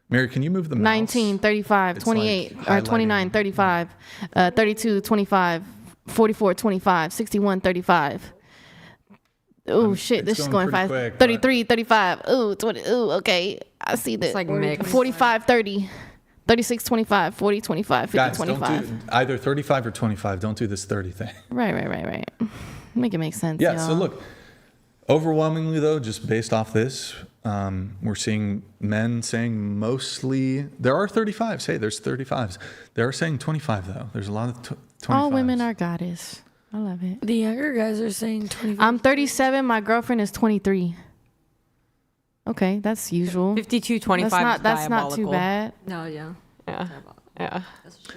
Mary, can you move the mouse? 19, 35, It's 28, like or 29, 35, 32, 25, 44, 25, 61, 35. Oh shit, this is going fast. Quick, 33, 35. Ooh, 20. Ooh, okay. I see that. It's like mixed. 45, 30. 36, 25, 40, 25, 50, Guys, 25. don't do either 35 or 25. Don't do this 30 thing. Right. Make it make sense. Yeah, y'all. so look, overwhelmingly though, just based off this, we're seeing men saying mostly, there are 35s. Hey, there's 35s. They are saying 25 though. There's a lot of 25s. All women are goddess. I love it. The younger guys are saying 25. I'm 37. My girlfriend is 23. Okay, that's usual. 52, 25 That's not too bad. No, yeah. Yeah. All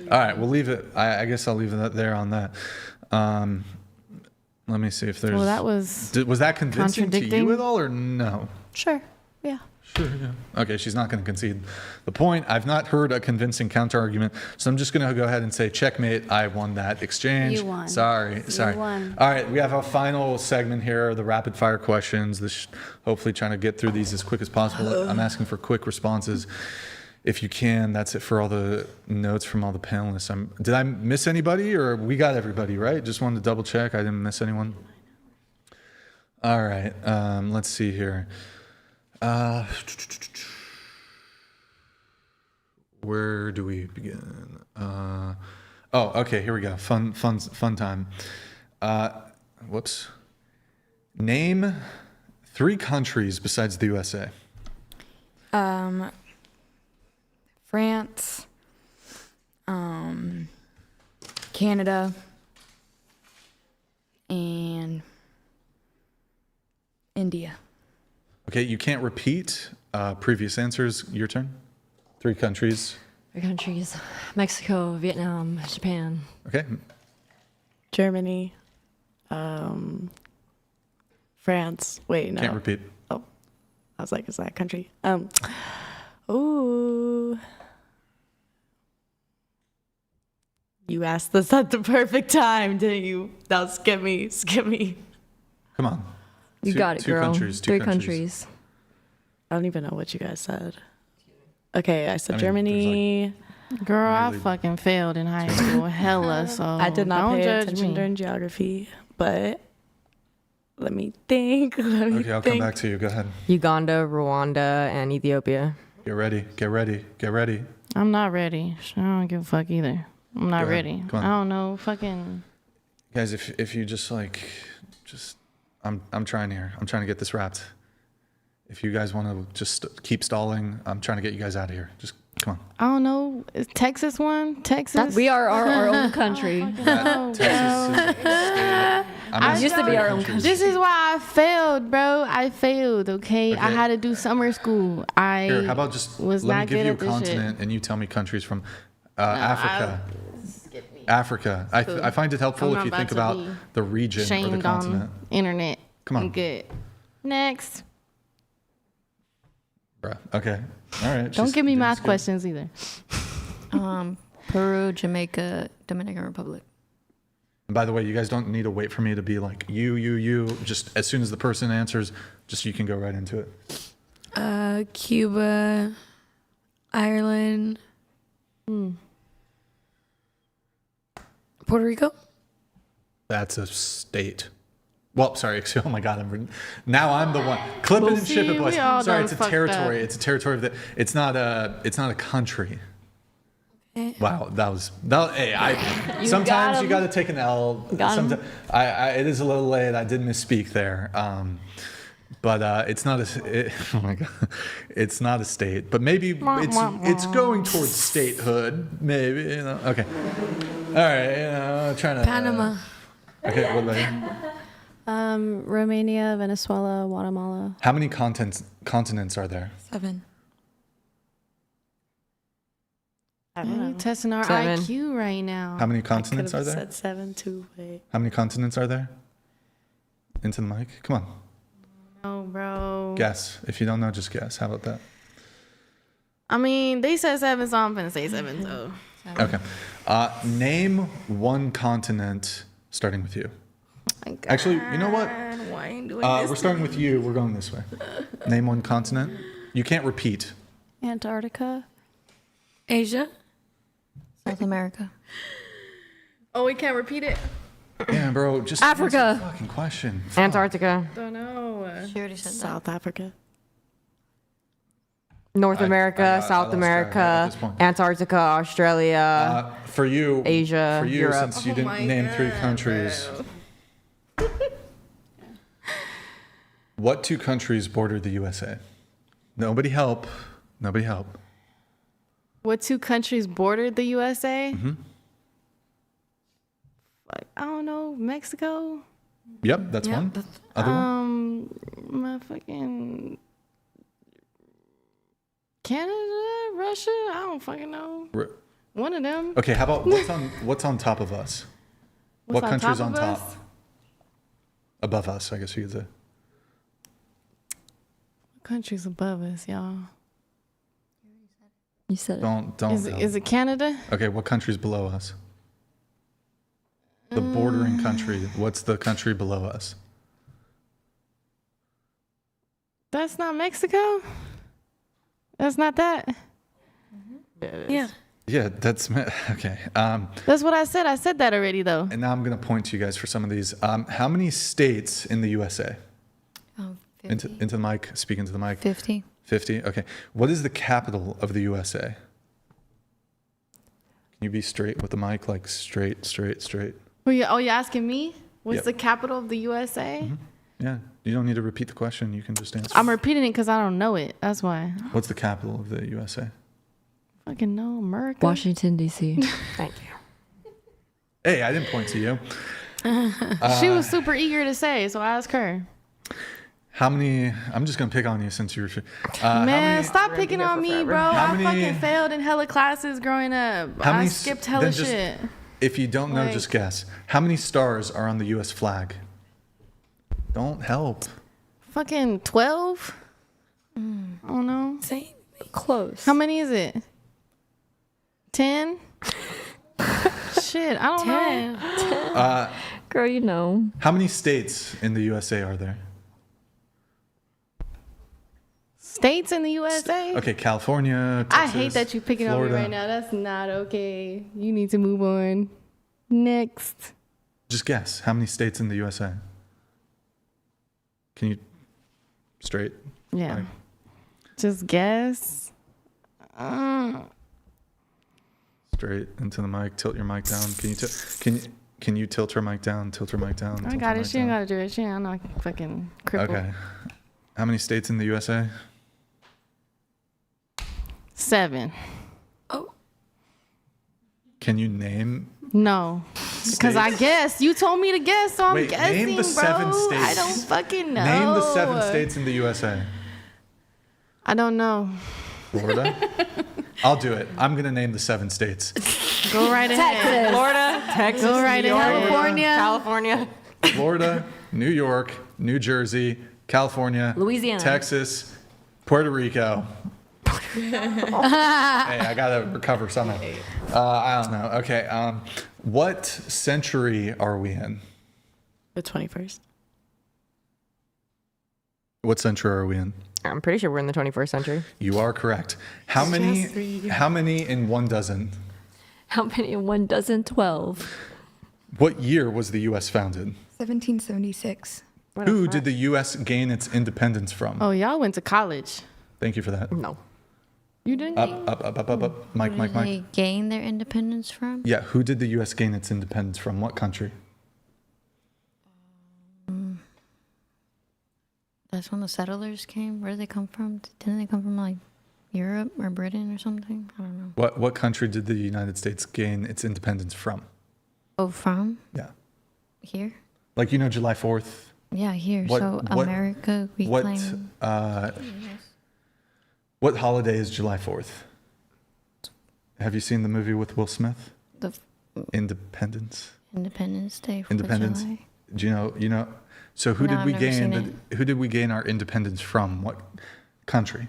right, we'll leave it. I guess I'll leave it there on that. Let me see if there's. Well, that was that convincing to you at all, or no? Sure. Yeah. Sure. Yeah. Okay, she's not going to concede the point. I've not heard a convincing counter argument, so I'm just going to go ahead and say checkmate. I won that exchange. You won. Sorry. You won. All right, we have a final segment here, the rapid fire questions. Hopefully trying to get through these as quick as possible. I'm asking for quick responses. If you can, that's it for all the notes from all the panelists. Did I miss anybody, or we got everybody, right? Just wanted to double check I didn't miss anyone. All right, let's see here. Where do we begin? Okay, here we go. Fun time. Whoops. Name 3 countries besides the USA. France, Canada, and India. Okay, you can't repeat previous answers. Your turn. 3 countries. 3 countries: Mexico, Vietnam, Japan. Okay. Germany, France. Wait, no. Can't repeat. Oh, I was like, is that a country? Ooh. You asked this at the perfect time, didn't you? Now skip me. Come on. You got it, two girl. Countries, 3 countries. I don't even know what you guys said. Okay, I said I mean, Germany. Girl, I fucking failed in high school. Hella, so I did not don't pay judge attention me. during geography, but let me think. Okay, I'll come back to you. Go ahead. Uganda, Rwanda, and Ethiopia. Get ready. I'm not ready. I don't give a fuck either. I'm not Go ahead. ready. Come on. I don't know. Fucking. Guys, if you just I'm trying here. I'm trying to get this wrapped. If you guys want to just keep stalling, I'm trying to get you guys out of here. Just come on. I don't know. Is Texas one? Texas? We are our own country. I used to be our own country. This is why I failed, bro. I failed, okay? I had to do summer school. Here, how about just was let me not give good you a at this continent shit. and you tell me countries from Africa. Africa. I find it helpful I'm if you not think about about to be the region or the shamed continent. on internet. Come on. I'm good. Next. Bruh. Okay. All right. Don't give me math questions either. Peru, Jamaica, Dominican Republic. And by the way, you guys don't need to wait for me to be like you. Just as soon as the person answers, just you can go right into it. Cuba, Ireland, Puerto Rico. That's a state. Well, sorry. Oh my God. Now I'm the one. Clip it and ship it, boys. Sorry, it's a territory. It's a territory of the. It's not a country. Wow, sometimes you got to take an L. It is a little late. I did misspeak there. But it's not oh my God, it's not a state. But maybe it's going towards statehood. Maybe, you know. Okay. All right. Trying to. Panama. Okay. What about you? Romania, Venezuela, Guatemala. How many continents are there? 7. I don't know. Testing our 7. IQ right now. How many continents are there? Said 7 too. Wait. How many continents are there? Into the mic. Come on. No, bro. Guess. If you don't know, just guess. How about that? I mean, they said 7, so I'm gonna say 7. So. Okay. Name one continent starting with you. Oh Actually, you know what? Why ain't doing this? We're starting with you. We're going this way. Name one continent. You can't repeat. Antarctica. Asia. South America. Oh, we can't repeat it? Yeah, bro. Just Africa. answer the fucking question. Antarctica. Don't know. She already said South Africa. North America, I South lost track at America, this point. Antarctica, Australia. For you, Asia, for you, Europe. since you didn't name 3 countries. What 2 countries border the USA? Nobody help. Nobody help. What 2 countries bordered the USA? Mm-hmm. I don't know. Mexico? Yep, that's one. Other one? Motherfucking Canada, Russia? I don't fucking know. One of them. Okay, how about what's on top of us? What's what country's on on top of top? us? Above us, I guess you could say. What country's above us, y'all? You said it. Don't. Is it Canada? Okay, what country's below us? The bordering country. What's the country below us? That's not Mexico? That's not that? Yeah. Yeah, that's okay. That's what I said. I said that already, though. And now I'm going to point to you guys for some of these. How many states in the USA? Oh, 50. Into the mic. Speak into the mic. 50. 50. Okay. What is the capital of the USA? Can you be straight with the mic? Like straight. Well, you're asking me? What's Yep. the capital of the USA? Mm-hmm. Yeah. You don't need to repeat the question. You can just answer. I'm repeating it because I don't know it. That's why. What's the capital of the USA? Fucking know America. Washington, D.C. Thank you. Hey, I didn't point to you. She was super eager to say, so I asked her. How many? I'm just gonna pick on you since you're. Man, stop picking on me, bro. I fucking failed in hella classes growing up. I skipped hella shit. If you don't know, just guess. How many stars are on the U.S. flag? Don't help. Fucking 12? I don't know. Close. How many is it? 10? Shit, I don't know. Girl, you know. How many states in the USA are there? States in the USA? Okay, California, Texas, I hate that you're picking on me Florida. right now. That's not okay. You need to move on. Next. Just guess. How many states in the USA? Can you straight? Yeah. Just guess. Straight into the mic. Tilt your mic down. Can you tilt her mic down? Tilt her mic down. I got it. She ain't got to do it. She ain't not fucking crippled. Okay. How many states in the USA? 7. Can you name? No. Because I guess. You told me to guess, so I'm guessing, name the bro. 7 states. I don't fucking know. Name the 7 states in the USA. I don't know. Florida? I'll do it. I'm going to name the 7 states. Go right ahead. Texas. Florida, Texas, Go right New York, ahead. California. Florida, New York, New Jersey, California, Louisiana, Texas, Puerto Rico. Hey, I gotta recover somehow. I don't know. Okay. What century are we in? The 21st. What century are we in? I'm pretty sure we're in the 21st century. You are correct. How many in 1 dozen? How many in 1 dozen? 12. What year was the U.S. founded? 1776. Who did the U.S. gain its independence from? Oh, y'all went to college. Thank you for that. No. You didn't? Up. Mike. Where did they gain their independence from? Yeah, who did the U.S. gain its independence from? What country? That's when the settlers came. Where did they come from? Didn't they come from like Europe or Britain or something? I don't know. What country did the United States gain its independence from? Oh, from? Yeah. Here? Like, July 4th? Yeah, here. So America, we claim. What holiday is July 4th? Have you seen the movie with Will Smith? Independence. Independence Day. Independence. July. Do you know? So who No, did we I've never seen gain? Who did we gain our independence from? What country?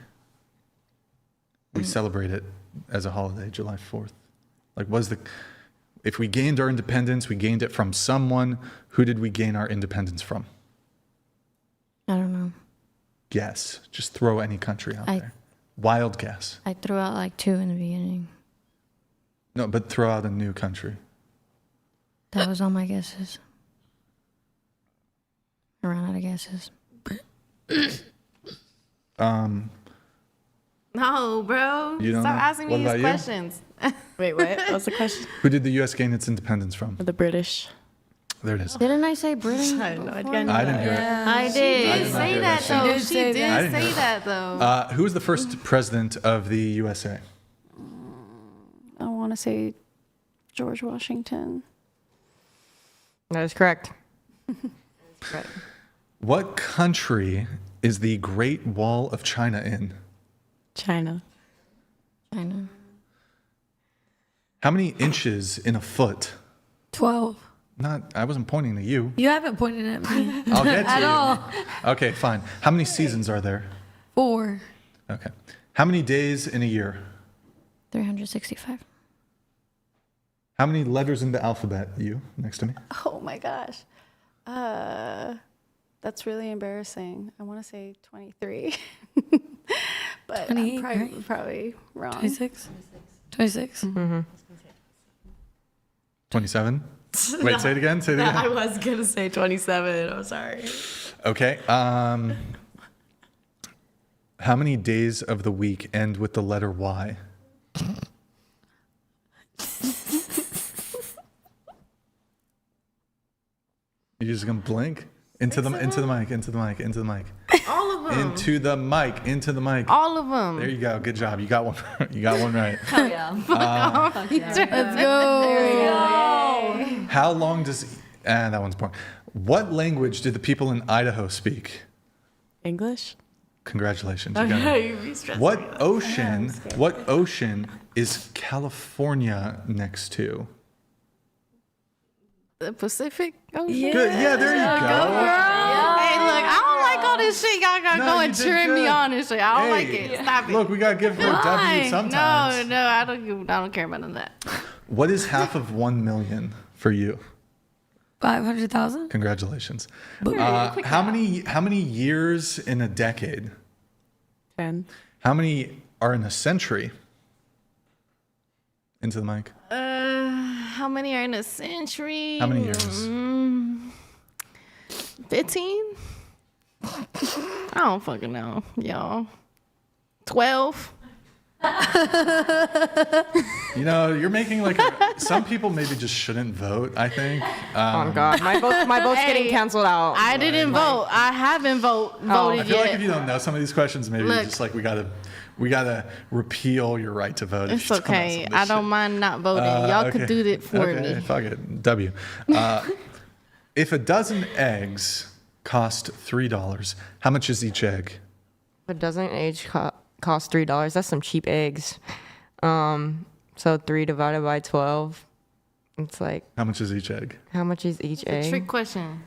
We celebrate it as a holiday, July 4th. Like, if we gained our independence, we gained it from someone. Who did we gain our independence from? I don't know. Guess. Just throw any country out there. Wild guess. I threw out like 2 in the beginning. No, but throw out a new country. That was all my guesses. I ran out of guesses. No, bro. You don't Stop know? asking What me about these you? questions. Wait, what? What was the question? Who did the U.S. gain its independence from? The British. There it is. Didn't I say Britain? I know. I didn't hear it. I did. She did say that, though. She did I didn't say hear it. that, though. Who was the first president of the USA? I want to say George Washington. That is correct. Right. What country is the Great Wall of China in? China. China. How many inches in a foot? 12. I wasn't pointing to you. You haven't pointed at me. I'll get to at you. all. Okay, fine. How many seasons are there? 4. Okay. How many days in a year? 365. How many letters in the alphabet? You, next to me. Oh my gosh. That's really embarrassing. I want to say 23. But 28, I'm right? probably wrong. 26? 26. Mm-hmm. 27? Wait, say it again. Say it again. I was going to say 27. I'm sorry. Okay. How many days of the week end with the letter Y? You're just gonna blink into the mic. All of them. Into the mic. All of them. There you go. Good job. You got one. You got one right. Hell yeah. Let's go. How long does? That one's boring. What language did the people in Idaho speak? English? Congratulations. You got Okay, it. you stressed What me out. ocean? What ocean is California next to? The Pacific Ocean. Good. Yeah, there you go. Hey, look, I don't like all this shit. Y'all gotta No, go you and did trim me good. on this shit. I don't like Hey, it. Stop it. Look, we gotta give her a W Why? sometimes. No, I don't care about none of that. What is half of 1 million for you? 500,000? Congratulations. How many years in a decade? 10. How many are in a century? Into the mic. How many are in a century? How many years? 15? I don't fucking know, y'all. 12? You know, you're making like some people maybe just shouldn't vote. I think. Oh God, my vote's getting canceled out. I didn't vote. I haven't voted I feel yet. like if you don't know some of these questions, maybe Look. just like we gotta repeal your right to vote. if It's you don't know okay. some of this I shit. don't mind not voting. Y'all Okay. could do it for Okay, me. fuck it. W. If a dozen eggs cost $3, how much is each egg? If it doesn't age cost $3, that's some cheap eggs. So 3 divided by 12, it's like, How much is each egg? how much is each It's a egg? trick question.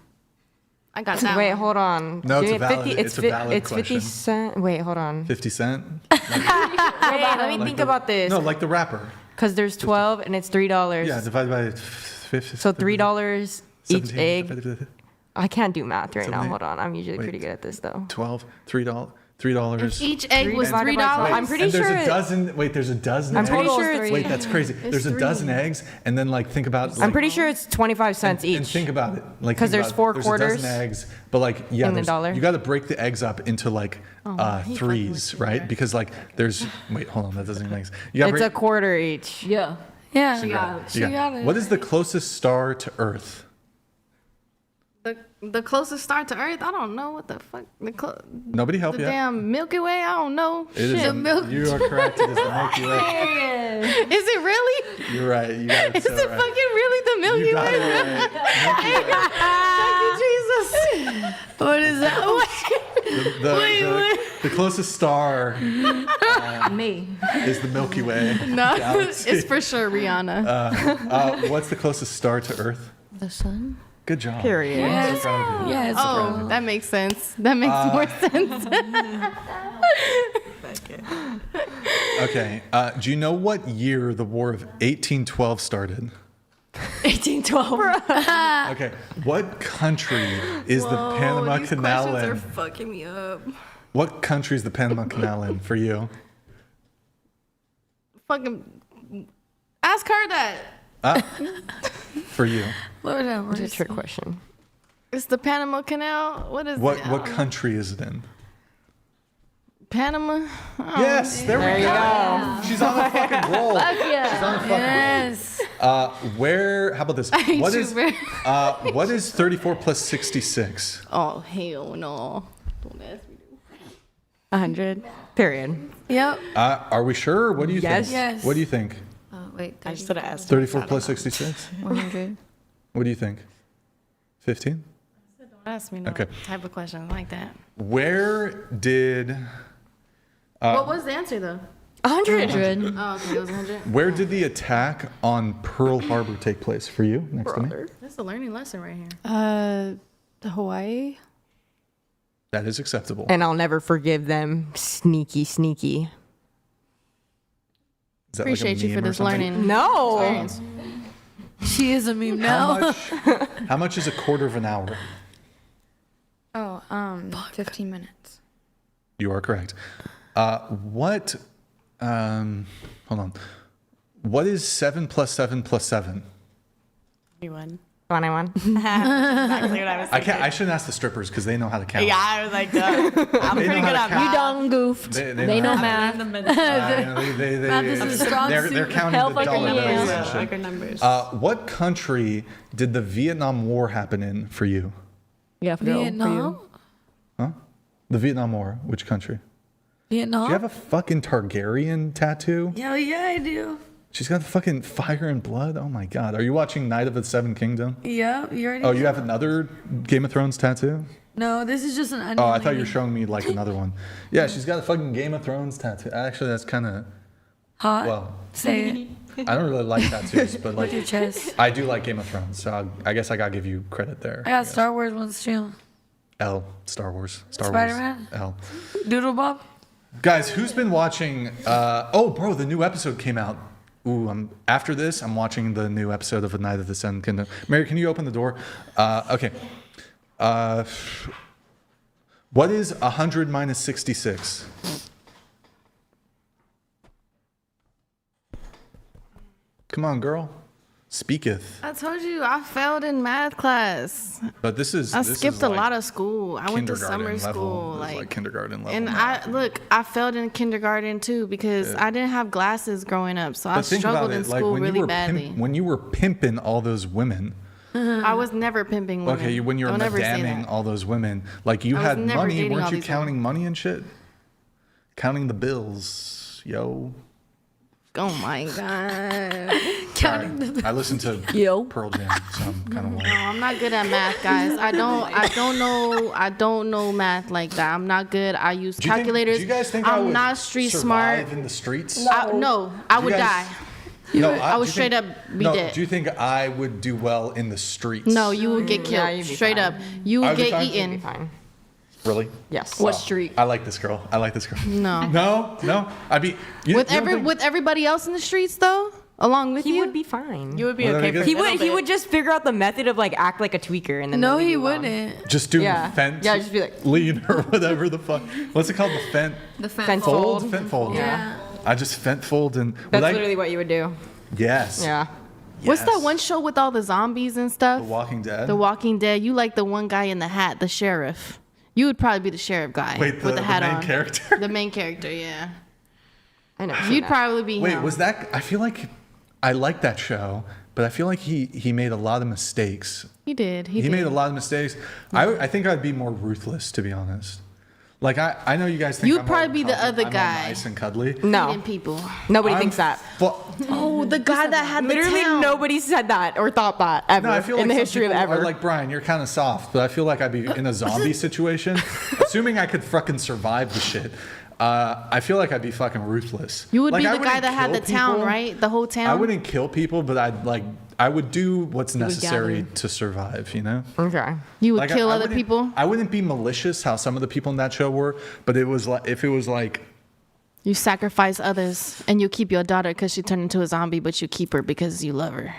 I got that Wait, one. hold on. No, it's Give a me valid- it's a fi- valid it's 50 question. cent. Wait, hold on. 50 cent? Wait, let me Like think the- about this. No, like the wrapper. Because there's 12 and it's $3. Yeah, divided by 50. So $3 each 17, egg. I can't do math right now. 17. Hold on. I'm usually Wait. pretty good at this though. 12, $3. $3. Each egg was divided by 12. $3. I'm pretty and there's sure a dozen. Wait, there's a dozen. I'm eggs? pretty sure it's Wait, that's crazy. There's a dozen eggs, and then like think about. I'm like, pretty sure it's 25 cents And each. think about it, like 'Cause think there's about it. 4 there's quarters a dozen eggs, but like yeah, and a dollar. you got to break the eggs up into like threes, right? Because like there's wait, hold on, that doesn't even make sense. You gotta It's a break, quarter each. Yeah. Yeah. you She got- got it. What is the closest star to Earth? The closest star to Earth? I don't know what the fuck. Nobody help The you. damn Milky Way? I don't know. It is Shit. you are correct. It is the Milky Way. Is it really? You're right. You got it Is so it right. fucking really the Milky You got Way? it right. Thank you, Jesus. What is that? The closest star Me. is the Milky Way. No, galaxy. it's for sure Rihanna. What's the closest star to Earth? The sun? Good job. Period. I'm so proud of you. Yeah, it's Oh, that makes sense. That makes more sense. Okay. Do you know what year the War of 1812 started? 1812. Okay. What country is the Panama Canal in? fucking me up. What country is the Panama Canal in for you? Fucking ask her that. For you. Lord have It's a mercy. trick question. It's the Panama Canal. What is What it? country is it in? Panama? Yes, there we go. She's on a fucking roll. Yeah. She's on a fucking Yes. roll. Where? How about this? What you is very- what is 34 plus 66? Oh, hell no. Don't ask me. 100. Period. Yep. Are we sure? What do you Yes. think? Yes. What do you think? Wait, I just did ask. 34 plus 66? 100. What do you think? 15? Don't ask me no Okay. type of question like that. Where did What was the answer though? 100. Oh, okay, it was 100. where did the attack on Pearl Harbor take place for you? Next to me. That's a learning lesson right here. Hawaii. That is acceptable. And I'll never forgive them. Sneaky, sneaky. Is that like a Appreciate you meme for or this something? learning No. experience. She is a meme How now. much? How much is a quarter of an hour? Oh, 15 minutes. You are correct. What? Hold on. What is 7 plus 7 plus 7? 21. 21. Exactly what I was I thinking. can't. I shouldn't ask the strippers because they know how to count. Yeah, I was like, duh. I'm They pretty know good how at to math. You done goofed. They They know how to- math. Math is a strong they're suit. counting Help the like a dollar yeah. bills Yeah, and shit. like our numbers. What country did the Vietnam War happen in for you? Yeah, for you. Vietnam. Huh? The Vietnam War. Which country? Vietnam. Do you have a fucking Targaryen tattoo? Hell yeah, I do. She's got fucking fire and blood. Oh my god. Are you watching Night of the Seven Kingdom? Yeah, you already. Oh, you have another Game of Thrones tattoo? No, this is just an onion. Oh, I thought you were lady. showing me like another one. Yeah, she's got a fucking Game of Thrones tattoo. Actually, that's kind of Hot. well. Say it. I don't really like tattoos, but like With your chest. I do like Game of Thrones, so I guess I gotta give you credit there. I got Star Wars ones too. L. Star Wars. Star Spider-Man? Wars. L. Doodle Bob. Guys, who's been watching? Oh, bro, the new episode came out. Ooh, after this, I'm watching the new episode of A Night of the Seven Kingdom. Mary, can you open the door? Okay. What is 100 minus 66? Come on, girl. speaketh. I told you I failed in math class. But this I skipped a like lot of school. I went to summer kindergarten school, level. It was like kindergarten level. And I failed in kindergarten too because I didn't have glasses growing up, so I But think struggled about in it, like school when really you were badly. when you were pimping all those women. I was never pimping women. Okay, when you were Don't ever say madaming that. all those women, like you I was had never money, dating weren't all you these counting women. money and shit? Counting the bills, yo. Oh my god. Sorry. I listened to Pearl Jam, so I'm kind of No, like. I'm not good at math, guys. I don't know math like that. I'm not good. I use Do you think- calculators. do you guys think I I'm would not street survive smart. in the streets? No, I Do you would guys- die. No, I would do you straight think- up be no, dead. Do you think I would do well in the streets? No, you would get killed. you'd be Straight fine. up. You I would would be get fine? You'd be eaten. fine. Really? Yes. What street? I like this girl. I like this girl. No. No. I'd be With everybody else in the streets though, along with He you. would be fine. You would be Well, then I okay for guess- a He little would. He bit. would just figure out the method of like act like a tweaker and then. No, leave he you alone. wouldn't. just do Yeah. fent. Yeah, just be like- lean or whatever the fuck. What's it called? The fent. The Fent Fold. fold. Fent fold. Yeah. I just fent fold and. That's would I- literally what you would do. Yes. Yeah. What's that Yes. one show with all the zombies and stuff? The Walking Dead. The Walking Dead. You like the one guy in the hat, the sheriff. You would probably be the sheriff guy Wait, with the hat main on. character. The main character, yeah. I know. You'd probably be Wait, him. was that? I feel like I like that show, but I feel like he made a lot of mistakes. He did. He made a lot of mistakes. I think I'd be more ruthless, to be honest. Like I know you guys think You'd I'm probably all be the cuddly- other I'm all guy. nice and cuddly. No. Eating people. Nobody I'm thinks that. Oh, the guy that had Literally the town. nobody said that or thought that ever No, I feel like in the some history of people ever. are like, Brian, you're kind of soft, but I feel like I'd be in a zombie situation. Assuming I could fucking survive the shit, I feel like I'd be fucking ruthless. You would Like, be I the guy wouldn't that had the kill town, people. right? The whole town. I wouldn't kill people, but I would do what's would necessary gather. to survive, you know? Okay. You would Like, kill I other wouldn't- people. I wouldn't be malicious how some of the people in that show were, but it was like if it was like You sacrifice others, and you keep your daughter because she turned into a zombie, but you keep her because you love her.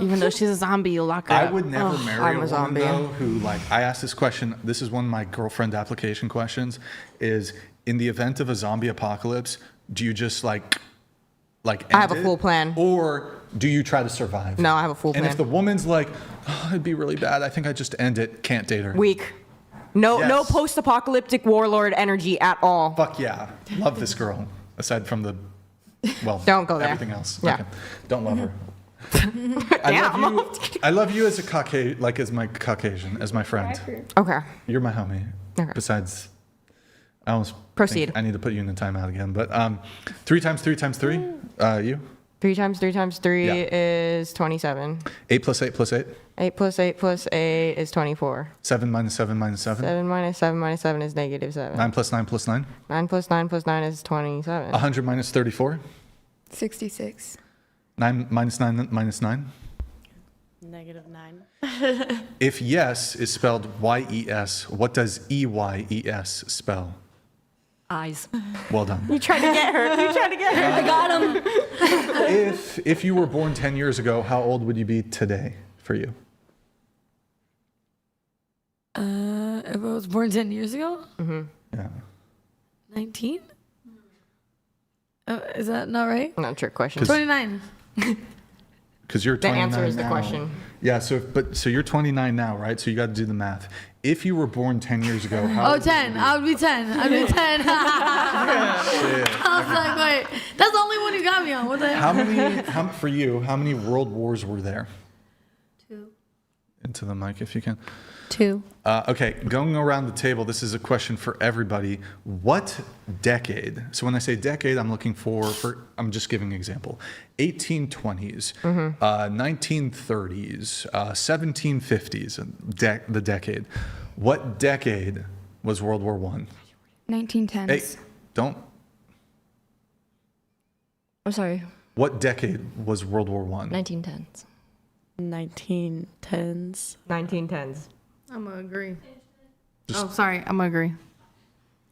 Even though she's a zombie, you'll lock her I up. would never marry I'm a a woman zombie. though who like I asked this question. This is one of my girlfriend application questions. Is in the event of a zombie apocalypse, do you just like I have end a full it, plan. or do you try to survive? No, I have a full And plan. if the woman's like, oh, it'd be really bad, I think I just end it. Can't date her. Weak. No, no Yes. post-apocalyptic warlord energy at all. Fuck yeah, love this girl. Aside from the, well, Don't go there. Everything else. Yeah. Okay. Don't love her. I love you as a Caucasian, like as my Caucasian, as my friend. Okay. You're my homie. Okay. Besides, I almost Proceed. think I need to put you in the timeout again. But 3 times 3 times 3, you? 3 times 3 times 3 Yeah. is 27. 8 plus 8 plus 8. 8 plus 8 plus 8 is 24. 7 minus 7 minus 7. 7 minus 7 minus 7 is negative 7. 9 plus 9 plus 9. 9 plus 9 plus 9 is 27. 100 minus 34. 66. 9 minus 9 minus 9. -9. If yes is spelled Y-E-S, what does E-Y-E-S spell? Eyes. Well done. You tried to get her. You tried to get her. I got him. If you were born 10 years ago, how old would you be today for you? If I was born 10 years ago, Yeah. 19? Is that not right? Not a trick question. 29. Because you're The 29 answer is the now. question. Yeah, so you're 29 now, right? So you got to do the math. If you were born 10 years ago, how Oh, old would you 10. be? I would be 10. I'd be 10. Shit. I was like, wait, that's the only one you got me on. What the hell? For you, how many world wars were there? 2. Into the mic if you can. 2. Okay, going around the table, this is a question for everybody. What decade? So when I say decade, I'm looking for I'm just giving an example. 1820s, 1930s, 1750s, the decade. What decade was World War I? 1910s. Hey, don't. I'm sorry. What decade was World War I? 1910s. 1910s. 1910s. I'm gonna agree. Sorry, I'm gonna agree.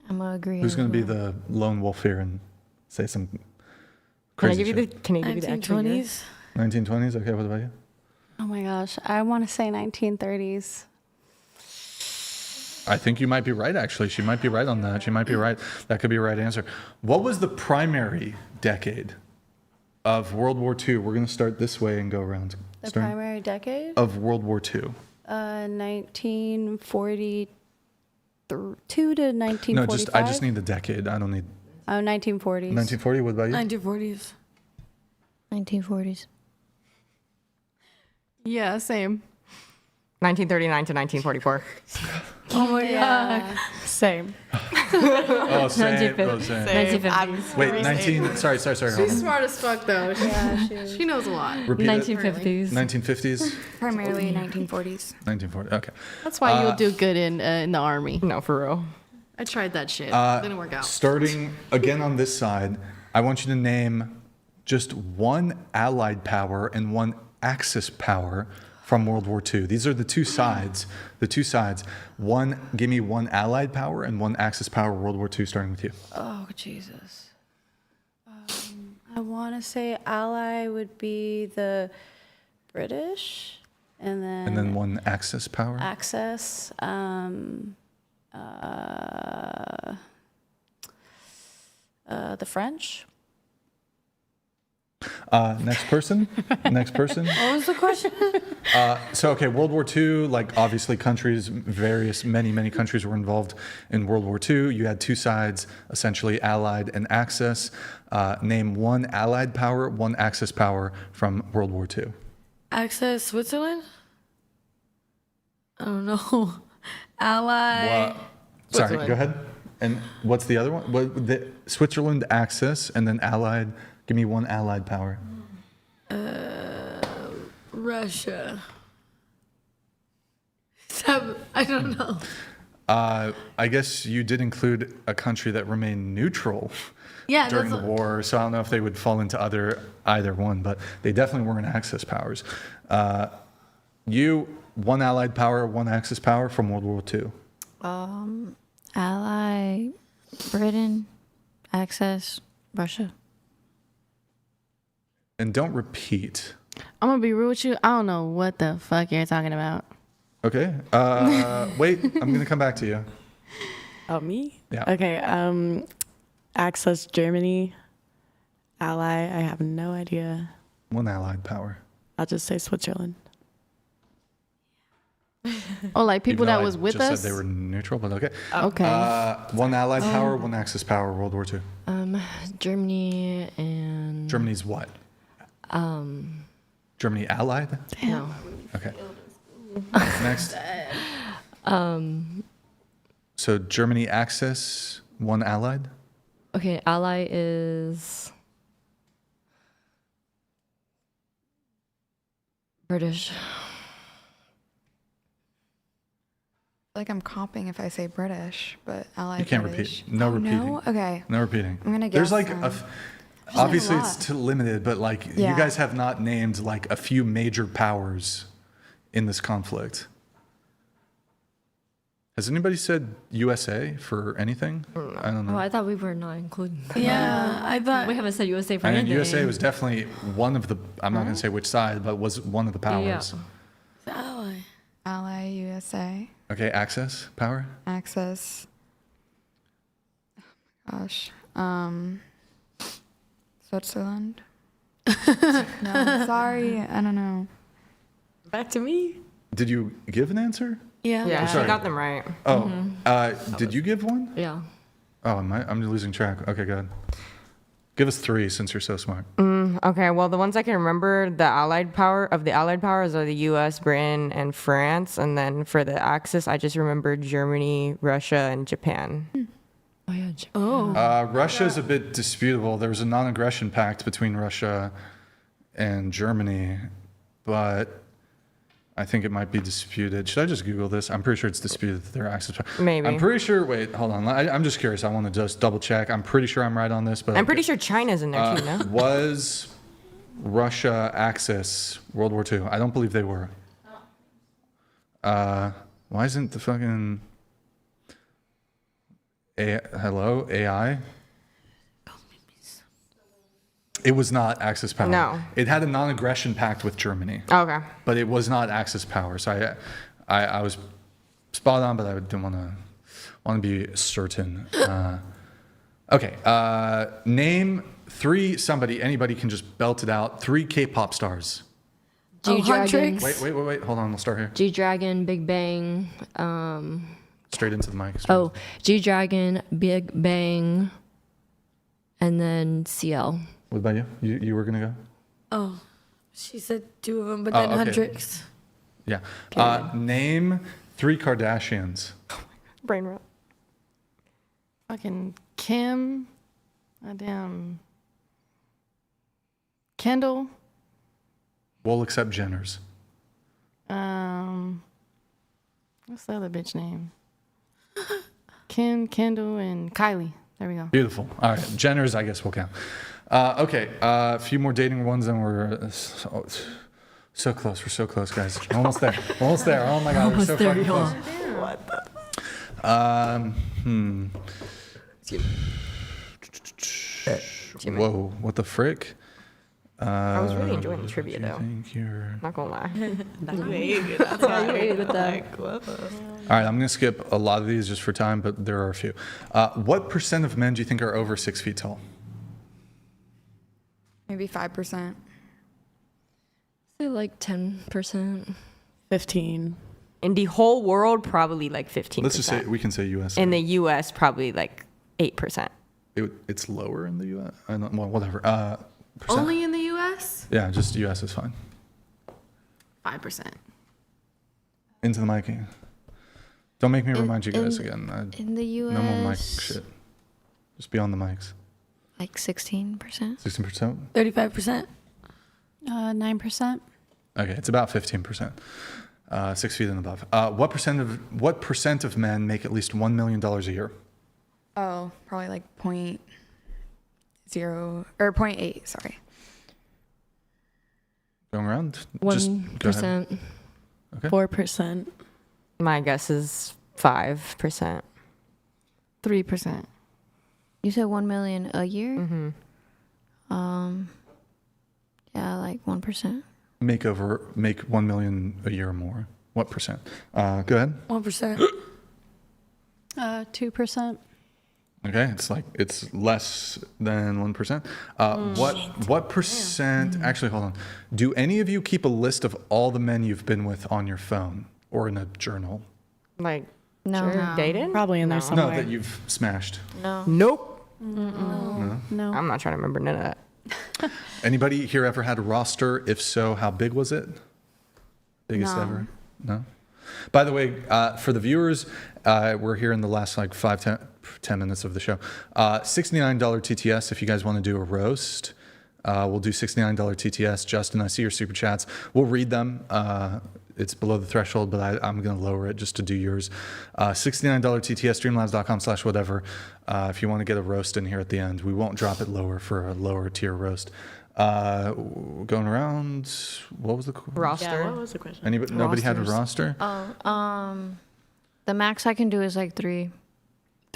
I'm gonna agree. Who's as going to be well. the lone wolf here and say some Can I crazy give you the shit? Can I give you the actual year? 1920s. 1920s? Okay, what about you? Oh my gosh, I want to say 1930s. I think you might be right, actually. She might be right on that. She might be right. That could be a right answer. What was the primary decade? of World War II. We're going to start this way and go around. The primary decade? Of World War II. 1942 to 1945? No, I just need the decade. I don't need... 1940s. 1940, what about you? 1940s. 1940s. Yeah, same. 1939 to 1944. Oh my god. Same. Oh, same. Oh, same. 1950s. Wait, 19... Sorry. Hold She's on. smart as fuck, though. She knows a lot. Repeat it. 1950s. 1950s? Primarily 1940s. 1940, okay. That's why you'll do good in the army. No, for real. I tried that shit. Didn't work out. Starting again on this side, I want you to name just one Allied power and one Axis power from World War II. These are the two sides. Give me one Allied power and one Axis power, World War II, starting with you. Oh, Jesus. I want to say ally would be the British, and then one Axis power. Axis. The French. Next person. What was the question? Okay, World War II, like obviously countries, many countries were involved in World War II. You had two sides, essentially Allied and Axis. Name one Allied power, one Axis power from World War II. Access Switzerland? I don't know. Ally. Sorry, go ahead. And what's the other one? Switzerland, Axis, and then Allied. Give me one Allied power. Russia. I don't know. I guess you did include a country that remained neutral during the war, so I don't know if they would fall into either one, but they definitely weren't Axis powers. One Allied power, one Axis power from World War II. Ally, Britain, Axis, Russia. And don't repeat. I'm gonna be real with you. I don't know what the fuck you're talking about. Okay. Wait, I'm gonna come back to you. Oh, me? Yeah. Okay. Axis Germany. Ally. I have no idea. One Allied power. I'll just say Switzerland. Oh, like people that was with just us? said they were neutral, but okay. Okay. One Allied power, one Axis power, World War II. Germany and... Germany's what? Germany Allied? No. Okay. Next. So Germany Axis, one Allied? Okay, Ally is... British. Like I'm copying if I say British, but Allied. You can't British. repeat. No repeating. No? Okay. No repeating. I'm gonna There's guess. like obviously it's too limited, but like Yeah. you guys have not named like a few major powers in this conflict. Has anybody said USA for anything? I don't know. Oh, I thought we were not including that. Yeah, I thought. We haven't said USA for I mean, anything. USA was definitely one of the. I'm not going to say which side, but was one of the powers. Ally. Ally, USA, Okay, Axis power. Axis. Oh my gosh. Switzerland. No, sorry, I don't know. Back to me. Did you give an answer? Yeah. Yeah, she sorry. got them right. Oh, did you give one? Yeah. Oh, I'm losing track. Okay, good. Give us three since you're so smart. Okay, well, the ones I can remember, the Allied powers are the U.S., Britain, and France. And then for the Axis, I just remember Germany, Russia, and Japan. Oh, yeah. Japan. Russia's a bit disputable. There was a non-aggression pact between Russia and Germany, but I think it might be disputed. Should I just Google this? I'm pretty sure it's disputed that they're Axis. Maybe. I'm pretty sure. Wait, hold on. I'm just curious. I want to just double check. I'm pretty sure I'm right on this, but I'm pretty sure China's in there too, no? Was Russia Axis World War II? I don't believe they were. Why isn't the fucking hello AI? It was not Axis power. No. It had a non-aggression pact with Germany. Okay. But it was not Axis power. So I was spot on, but I didn't want to be certain. Okay. Name anybody can just belt it out. 3 K-pop stars. G-Dragon. Wait. Hold on, we'll start here. G-Dragon, Big Bang. Straight into the mic. G-Dragon, Big Bang, and then CL. What about you? You were going to go? Oh, she said 2 of them, but then okay. Hendrix. Yeah. Name 3 Kardashians. Brain rot. Fucking Kim. Damn. Kendall. We'll accept Jenners. What's the other bitch name? Kim, Kendall, and Kylie. There we go. Beautiful. All right. Jenners, I guess we'll count. Okay. A few more dating ones, and we're so close. We're so close, guys. Almost there. Almost there. Oh my God. We're so fucking close. What the? Whoa. What the frick? I was really enjoying the trivia though. Not gonna lie. That's why you ate with that. All right, I'm gonna skip a lot of these just for time, but there are a few. What % of men do you think are over 6 feet tall? Maybe 5%. Say like 10%. 15. In the whole world, probably like 15%. Let's just say we can say U.S. In the U.S., probably like 8%. It's lower in the U.S. Well, whatever. Only in the U.S.? Yeah, just U.S. is fine. 5%. Into the mic. Don't make me remind you guys again. In the U.S. No more mic shit. Just be on the mics. Like 16%. 16%. 35%. 9%. Okay, it's about 15%. 6 feet and above. What percent of men make at least $1 million a year? Oh, probably like 0.8. Sorry. Going around? 1%. Okay. 4%. My guess is 5%. 3%. You said 1 million a year? Mm-hmm. Yeah, like 1%. Make 1 million a year or more. What percent? Go ahead. 1%. 2%. Okay, it's less than 1%. What percent? Actually, hold on. Do any of you keep a list of all the men you've been with on your phone or in a journal? Like, No. sure, dated? Probably in there somewhere. No, that you've smashed. No. Nope. No. I'm not trying to remember none of that. Anybody here ever had a roster? If so, how big was it? Biggest ever? No. By the way, for the viewers, we're here in the last like 10 minutes of the show. $69 TTS if you guys want to do a roast. We'll do $69 TTS. Justin, I see your super chats. We'll read them. It's below the threshold, but I'm going to lower it just to do yours. $69 TTS, streamlabs.com/whatever. If you want to get a roast in here at the end, we won't drop it lower for a lower tier roast. Going around, what was the roster? Yeah, what was the question? Nobody had a roster? The max I can do is like 3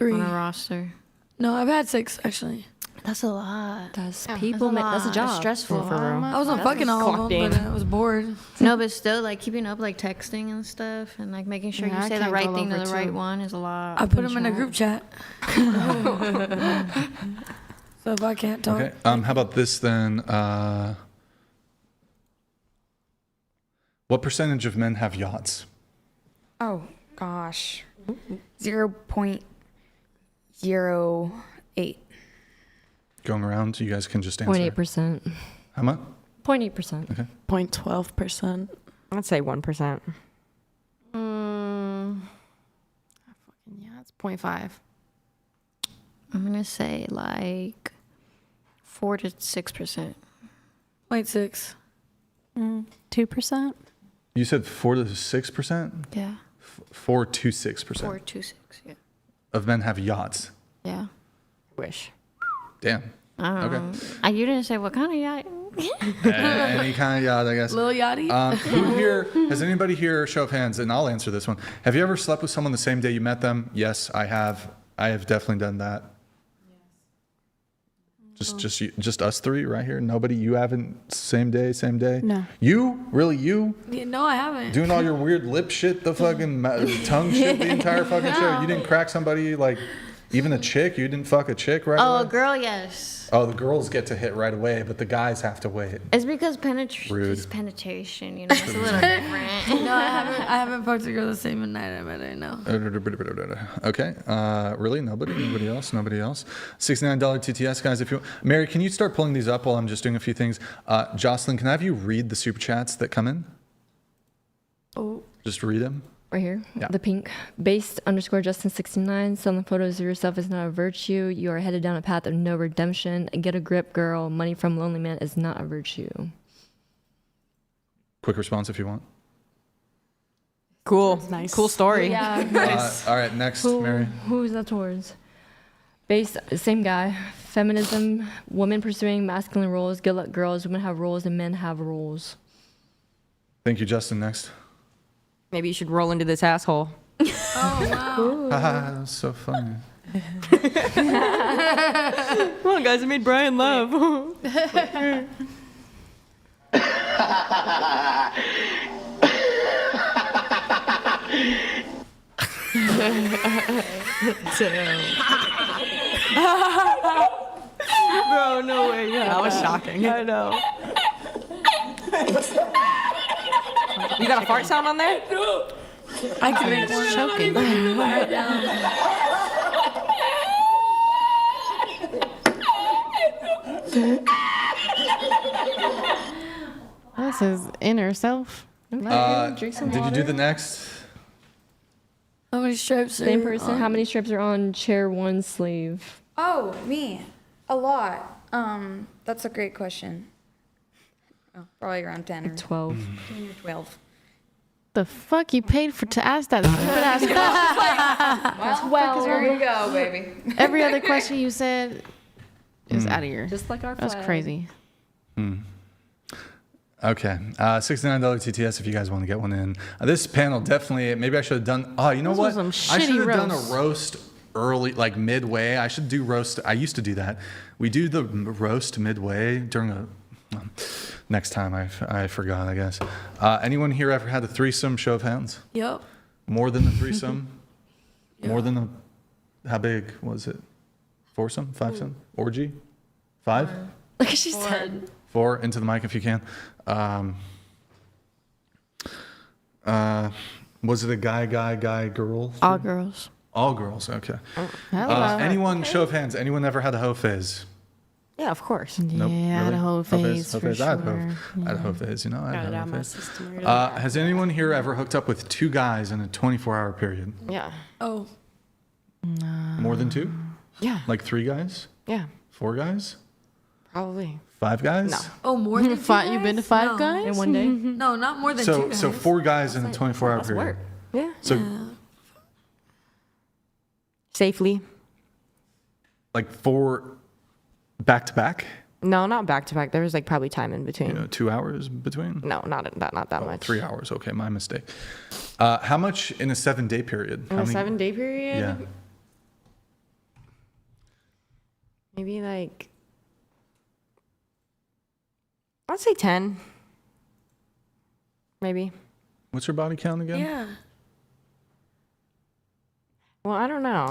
on a roster. No, I've had 6 actually. That's a lot. That's people. That's a job. It's stressful. For real. I wasn't fucking all of them, but I was bored. No, but still, like keeping up, like texting and stuff, and like making sure Yeah, you I say the can't right go thing to over the 2. right one is a lot. I put them in a group chat. So if I can't talk. Okay. How about this then? What percentage of men have yachts? Oh gosh. 0.08. Going around, you guys can just answer. 0.8%. How much? 0.8%. Okay. 0.12%. I'd say 1%. Yeah, it's 0.5. I'm gonna say like 4 to 6%. 0.6. 2%. You said 4 to 6%? Yeah. 4 to 6%. 4 to 6. Yeah. Of men have yachts. Yeah. Wish. Damn. Okay. You didn't say what kind of yacht. Any kind of yacht, I guess. Little yachty. Who here, has anybody here, show of hands, and I'll answer this one. Have you ever slept with someone the same day you met them? Yes, I have. I have definitely done that. Just us 3 right here? Nobody? You haven't? Same day? No. You? Really, you? Yeah, no, I haven't. Doing all your weird lip shit, the fucking tongue shit the entire fucking show. You didn't crack somebody like... Even a chick? You didn't fuck a chick right Oh, away? a girl, yes. Oh, the girls get to hit right away, but the guys have to wait. It's because Rude. it's penetration, you know, it's a little different. No, I haven't fucked a girl the same night I met her. No. Okay. Really? Nobody else? Nobody else? $69 TTS, guys. If you, Mary, can you start pulling these up while I'm just doing a few things? Jocelyn, can I have you read the super chats that come in? Oh. Just read them. Right here, Yeah. the pink. Based _ Justin69. Selling photos of yourself is not a virtue. You are headed down a path of no redemption. Get a grip, girl. Money from lonely man is not a virtue. Quick response if you want. Cool. Nice. Cool story. Yeah, nice. All right, next, Mary. Who is that towards? Based, same guy. Feminism, women pursuing masculine roles. Good luck, girls. Women have roles and men have roles. Thank you, Justin. Next. Maybe you should roll into this asshole. Oh, wow. Haha, that's so funny. Come on, guys. I made Brian laugh. Bro, no way. Yeah, That was shocking. I know. You got a fart sound on there? I can make one choking. right now. That's his inner self. Did you do the next? How many stripes? Same are person. on? How many strips are on chair one sleeve? Oh, me. A lot. That's a great question. Oh, probably around 10 or 12. 10 or 12. The fuck you paid for to ask that? Well, there you go, baby. Every other question you said is out of here. Just like our That's flag. crazy. Okay. $69 TTS if you guys want to get one in. This panel definitely, maybe I should have done, oh, you know Those what? were some I should shitty have done a roasts. roast early, like midway. I should do roast. I used to do that. We do the roast midway during a, next time I forgot, I guess. Anyone here ever had a threesome? Show of hands. Yep. More than a threesome? More than a, how big was it? Foursome? Fivesome? Orgy? 5? Like she said. 4, into the mic if you can. Was it a guy, girl? All girls. All girls, okay. Hello. Anyone, show of hands, anyone ever had a hoe phase? Yeah, of course. Nope, Yeah, I had really? a hoe phase for I had a sure. I had a hoe phase, you know? I Got had it a out hoe my phase. system already. Has anyone here ever hooked up with 2 guys in a 24-hour period? Yeah. Oh. More than 2? Yeah. Like 3 guys? Yeah. 4 guys? Probably. 5 guys? No. Oh, more than 2 You've been to guys? 5 No. guys? In one day? No, not more than 2 So, guys. so 4 guys in a 24-hour That's period. work. Yeah. So, Safely. like 4 back-to-back? No, not back to back. There was like probably time in between. You know, 2 hours between? No, not that much. 3 hours. Okay, my mistake. How much in a 7-day period? In How a many- 7-day period? Yeah. Maybe like, I'd say 10. Maybe. What's your body count again? Yeah. Well, I don't know.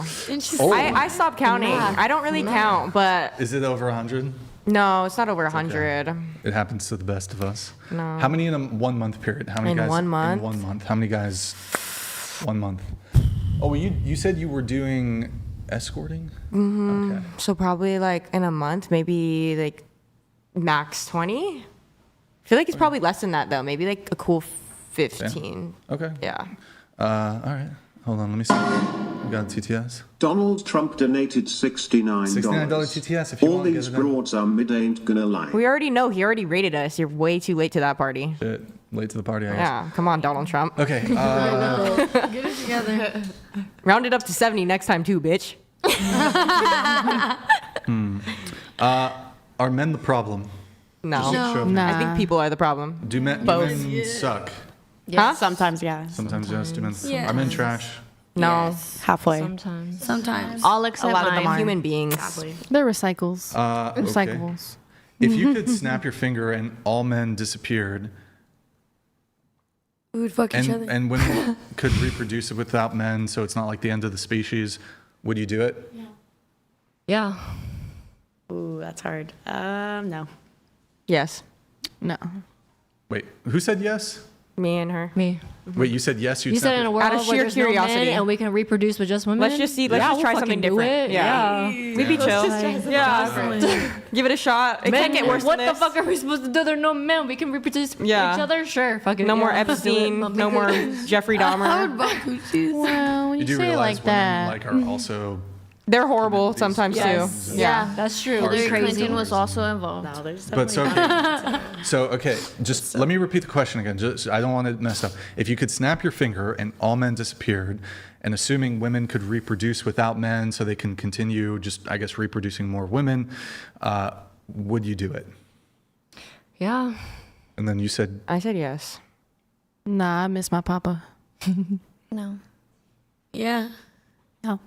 Oh. I stopped counting. I don't really count, but Is it over 100? no, it's not over 100. It happens to the best of us. No. How many in a 1 month period? How many In guys 1 month? In 1 month. How many guys? 1 month. Oh, you said you were doing escorting? Mm-hmm. Okay. So probably like in a month, maybe like max 20. I feel like it's probably less than that though. Maybe like a cool 15. Okay. Yeah. All right. Hold on. Let me see. We got a TTS. Donald Trump donated $69. $69 TTS if you All want to these get it in. broads are mid ain't gonna lie. We already know he already rated us. You're way too late to that party. Shit. Late to the party, I guess. Yeah. Come on, Donald Trump. Okay. Get it together. Round it up to 70 next time too, bitch. Are men the problem? No. Show of Nah. hands. I think people are the problem. Do men suck? Huh? Sometimes, yeah. Sometimes yes. Do men? Yes. Are men trash? No. Halfway. Sometimes. Sometimes. All A except lot of them mine. are human beings. They're recycles. Okay. Recyclables. If you could snap your finger and all men disappeared, We would fuck each other. and women could reproduce without men, so it's not like the end of the species, Would you do it? Yeah. Ooh, that's hard. No. Yes. No. Wait, who said yes? Me and her. Me. Wait, you said yes? You said in a world Out of where sheer there's curiosity. no men and we can reproduce with just women. Let's just see. Let's just try something different. Yeah. We'd be chill. Yeah. Give it a shot. It can't get worse What than the this. fuck are we supposed to do? There are no men. We can reproduce with each Yeah. other. Sure. Fuck it. No more Yeah. Epstein. No more Jeffrey Dahmer. Well, when You you do say it realize like women that. like are also They're horrible sometimes Yes. too. Yeah, that's true. Hillary They're crazy. Clinton was also involved. No, there's But definitely okay, just let me repeat the question again. Just I don't want it messed up. If you could snap your finger and all men disappeared, and assuming women could reproduce without men, so they can continue just I guess reproducing more women, would you do it? Yeah. And then you said I said yes. Nah, I miss my papa. No. Yeah. No.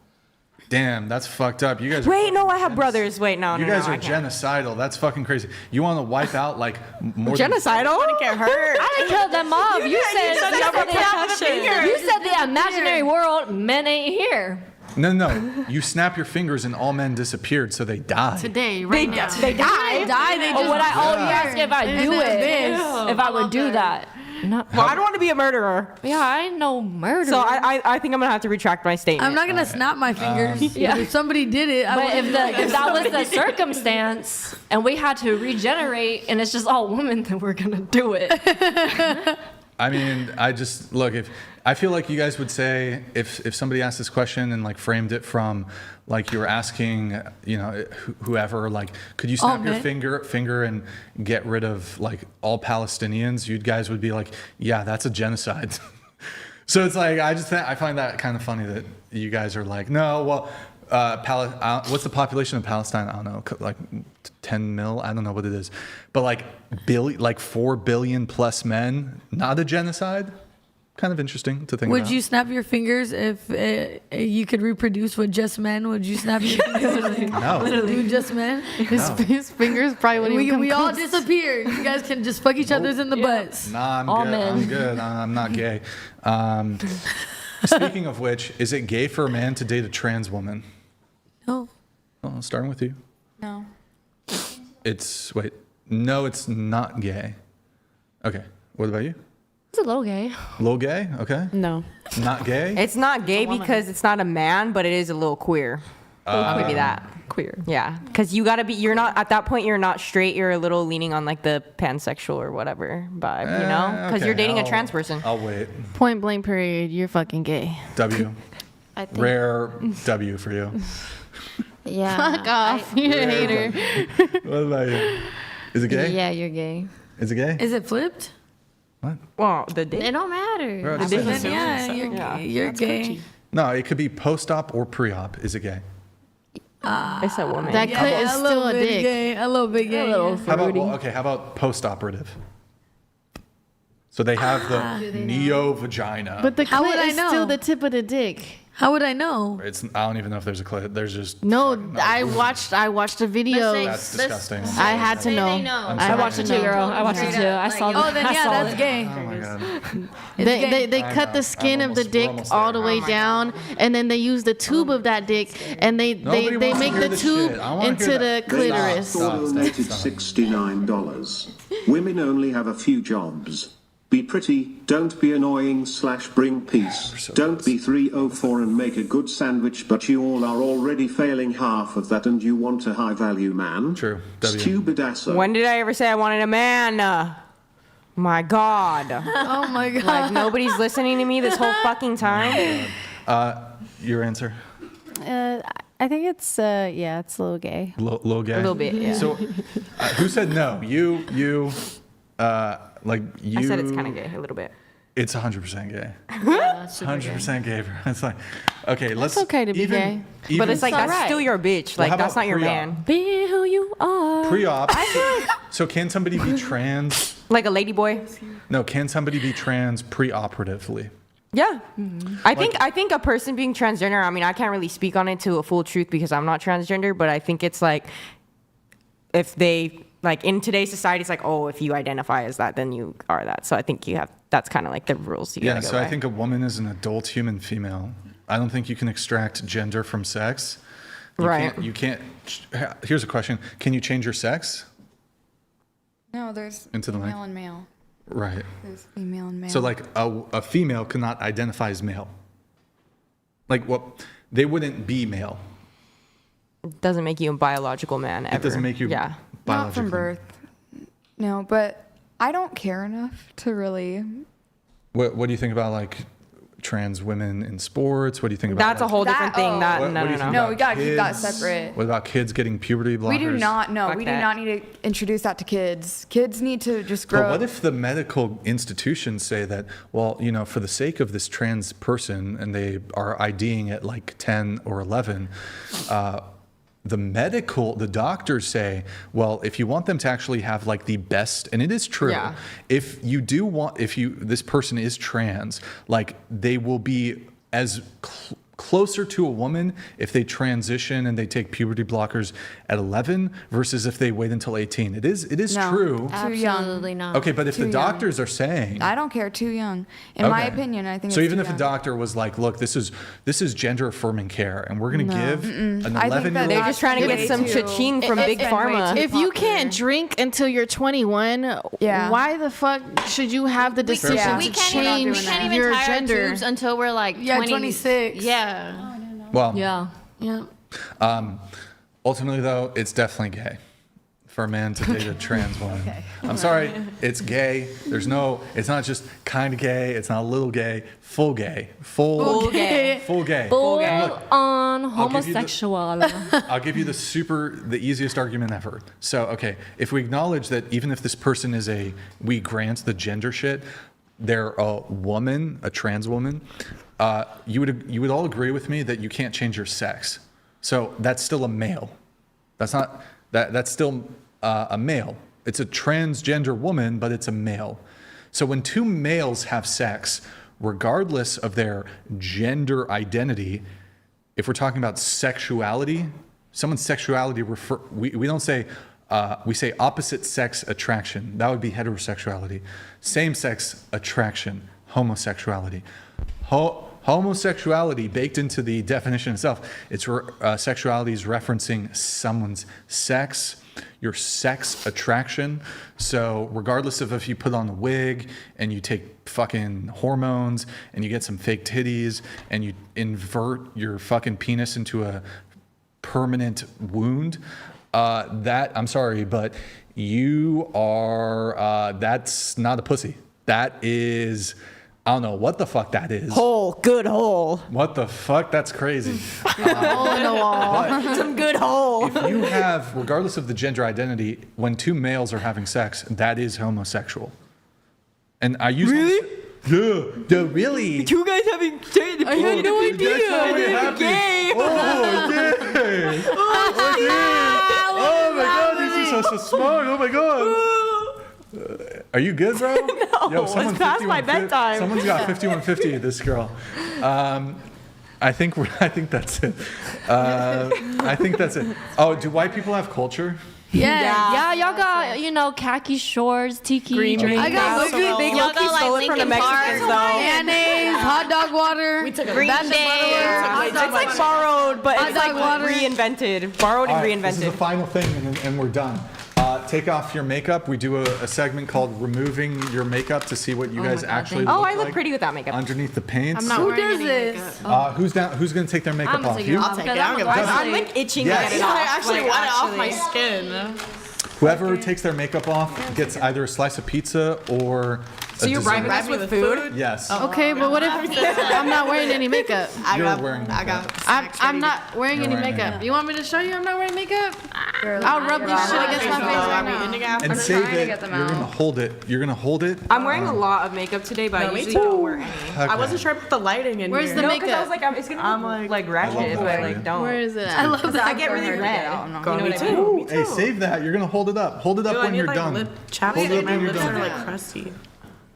damn, that's fucked up. You guys. Wait, no, I have brothers. Wait, no, You no, guys no, are I can't. genocidal. That's fucking crazy. You want to wipe out like more Genocidal? I want to get hurt. I didn't kill them off. You said the imaginary world, men ain't here. No. You snap your fingers and all men disappeared, so they died. Today, right now. They die. They just Would I? Oh, you asked if I do it. If I would do that. No. Well, I don't want to be a murderer. Yeah, I ain't no murderer. So I think I'm gonna have to retract my statement. I'm not gonna snap my fingers. Yeah. If somebody did it, I But wouldn't if that was the circumstance and we had to regenerate and it's just all women, then we're gonna do it. I mean, I just look if I feel like you guys would say if somebody asked this question and like framed it from like you were asking, you know, whoever, like, could you snap your finger and get rid of like all Palestinians? You guys would be like, yeah, that's a genocide. So it's like I find that kind of funny that you guys are like, no, well, what's the population of Palestine? I don't know, like 10 mil. I don't know what it is, but like 4 billion plus men, not a genocide. Kind of interesting to think about. Would you snap your fingers if you could reproduce with just men? Would you snap your fingers? No. With just men? His fingers probably wouldn't even come We all close. disappear. You guys can just fuck each other's in the butts. Nah, I'm All good. men. I'm good. I'm not gay. Speaking of which, is it gay for a man to date a trans woman? No. Oh, starting with you. No. No, it's not gay. Okay. What about you? It's a little gay. A little gay? Okay. No. Not gay? It's not gay because it's not a man, but it is a little queer. I'll give you that. Queer. Yeah, because you're not, at that point, you're not straight, you're a little leaning on like the pansexual or whatever vibe, you know? Because okay, you're dating a trans person. I'll wait. Point blank period, you're fucking gay. W. I think. Rare W for you. Yeah. Fuck off. You're a hater. What about you? Is it gay? Yeah, you're gay. Is it gay? Is it flipped? What? Well, the dick. It don't matter. Bro, Then yeah, you're gay. No, it could be post-op or pre-op. Is it gay? It's a woman. That clit is a still little a bit dick. gay. A little bit gay. little yeah. How about post-operative? So they have the neo-vagina. But the How would clit I is know? still the tip of the dick. How would I know? I don't even know if there's a clit. There's just No, I watched the video. That's disgusting. I had to know. I watched it too, girl. I watched it too. I saw Oh, then yeah, that's gay. Oh my god. They cut the skin of the dick all the way down, and then they use the tube of that dick, and they Nobody wants to make hear the this tube shit. I wanna into hear the that. clitoris. Donated $69. Women only have a few jobs. Be pretty, don't be annoying / bring peace. Don't be 304 and make a good sandwich, but you all are already failing half of that and you want a high value man. True. W. Stupid asshole. When did I ever say I wanted a man? My God. Oh my god. Like, nobody's listening to me this whole fucking time. Your answer? I think it's it's a little gay. Little gay? A little bit, yeah. So who said no? You, like you. I said it's kind of gay, a little bit. It's 100% gay. Yeah, it's super 100% gay, bro. It's like, okay, let's. It's okay to be gay. But it's like, It's that's alright. still your bitch. Well, Like, how that's about not your pre-op? man. Be who you are. Pre-op. So can somebody be trans? Like a lady boy. No, can somebody be trans pre-operatively? Yeah. I think a person being transgender, I mean, I can't really speak on it to a full truth because I'm not transgender, but I think it's like, if they, like, in today's society, it's like, oh, if you identify as that, then you are that. So I think that's kind of like the rules you Yeah, gotta go so I by. think a woman is an adult human female. I don't think you can extract gender from sex. You can't. Here's a question: can you change your sex? No, there's Into the mic? female and male. Right. There's female and male. So like a female cannot identify as male. Like what? They wouldn't be male. Doesn't make you a biological man ever. It doesn't make you biological. Not from birth. No, but I don't care enough to really. What do you think about like trans women in sports? What do you think about That's a whole different thing. No, we gotta keep that separate. What about kids getting puberty blockers? We do not. No, we do not need to introduce that to kids. Kids need to just grow. But what if the medical institutions say that, well, you know, for the sake of this trans person, and they are IDing at like 10 or 11, the doctors say, well, if you want them to actually have like the best, and it is true, if this person is trans, like they will be as closer to a woman if they transition and they take puberty blockers at 11 versus if they wait until 18. It is true. Absolutely not. Okay, but if the doctors are saying, I don't care, too young. In my opinion, I think. So it's even too if young. a doctor was like, look, this is gender affirming care, and we're going to give an 11-year-old. They're just trying to get some cha-ching from Big Pharma. If you can't drink until you're 21, why the fuck should you have the decision to change we can't even your tie gender our tubes until we're like 26. Yeah. Well, yeah. Ultimately, though, it's definitely gay for a man to date a trans woman. I'm sorry, it's gay. It's not just kind of gay. It's not a little gay. Full gay. Full gay. Full Look, on homosexual. I'll give you the easiest argument ever. So, okay, if we acknowledge that even if this person is we grant the gender shit, they're a woman, a trans woman, you would all agree with me that you can't change your sex. So that's still a male. That's still a male. It's a transgender woman, but it's a male. So when two males have sex, regardless of their gender identity, if we're talking about sexuality, someone's sexuality we don't say we say opposite sex attraction. That would be heterosexuality. Same sex attraction, homosexuality. Homosexuality, baked into the definition itself, sexuality is referencing someone's sex, your sex attraction. So regardless of if you put on a wig and you take fucking hormones and you get some fake titties and you invert your fucking penis into a permanent wound, I'm sorry, but you are, that's not a pussy. That is, I don't know what the fuck that is. Good hole. What the fuck? That's crazy. Hole in the wall. Some good hole. If you have, regardless of the gender identity, when two males are having sex, that is homosexual. And I use really? Two guys having sex. I had no idea. That's gay. Oh my god, these are so smart. Oh my god. Are you good, bro? No, it's past my bedtime. Someone's got 5150. This girl. I think that's it. I think that's it. Oh, do white people have culture? Yeah, y'all got, khaki shorts, tiki drinks. I got big Loki stole it from the Mexicans, though. Mayonnaise, hot dog water. We took a Green Bath and Body Works. It's like borrowed, but it's like reinvented. Borrowed and reinvented. This is the final thing, and we're done. Take off your makeup. We do a segment called removing your makeup to see what you guys actually look like. I look pretty without makeup. Underneath the paint. I'm not wearing any makeup. Who's going to take their makeup off? You? I'll take it. I'm like itching to get it off. I actually want it off my skin. Whoever takes their makeup off gets either a slice of pizza or So you're bribing us with food? Yes. Okay, but what if I'm not wearing any makeup? I'm not wearing any makeup. You want me to show you I'm not wearing makeup? I'll rub this shit against my face right now. And save it. You're going to hold it. I'm wearing a lot of makeup today, but I usually don't wear any. Okay. I wasn't sure about the lighting in Where's here. the No, makeup? because I was like, it's gonna be like ratchet if I like don't. Where is it at? I love that. I get really red. You know what I mean? Ooh, hey, save that. You're going to hold it up. Hold it up when you're done. Lip chapstick. Hold it up My when you're lips are done. like crusty.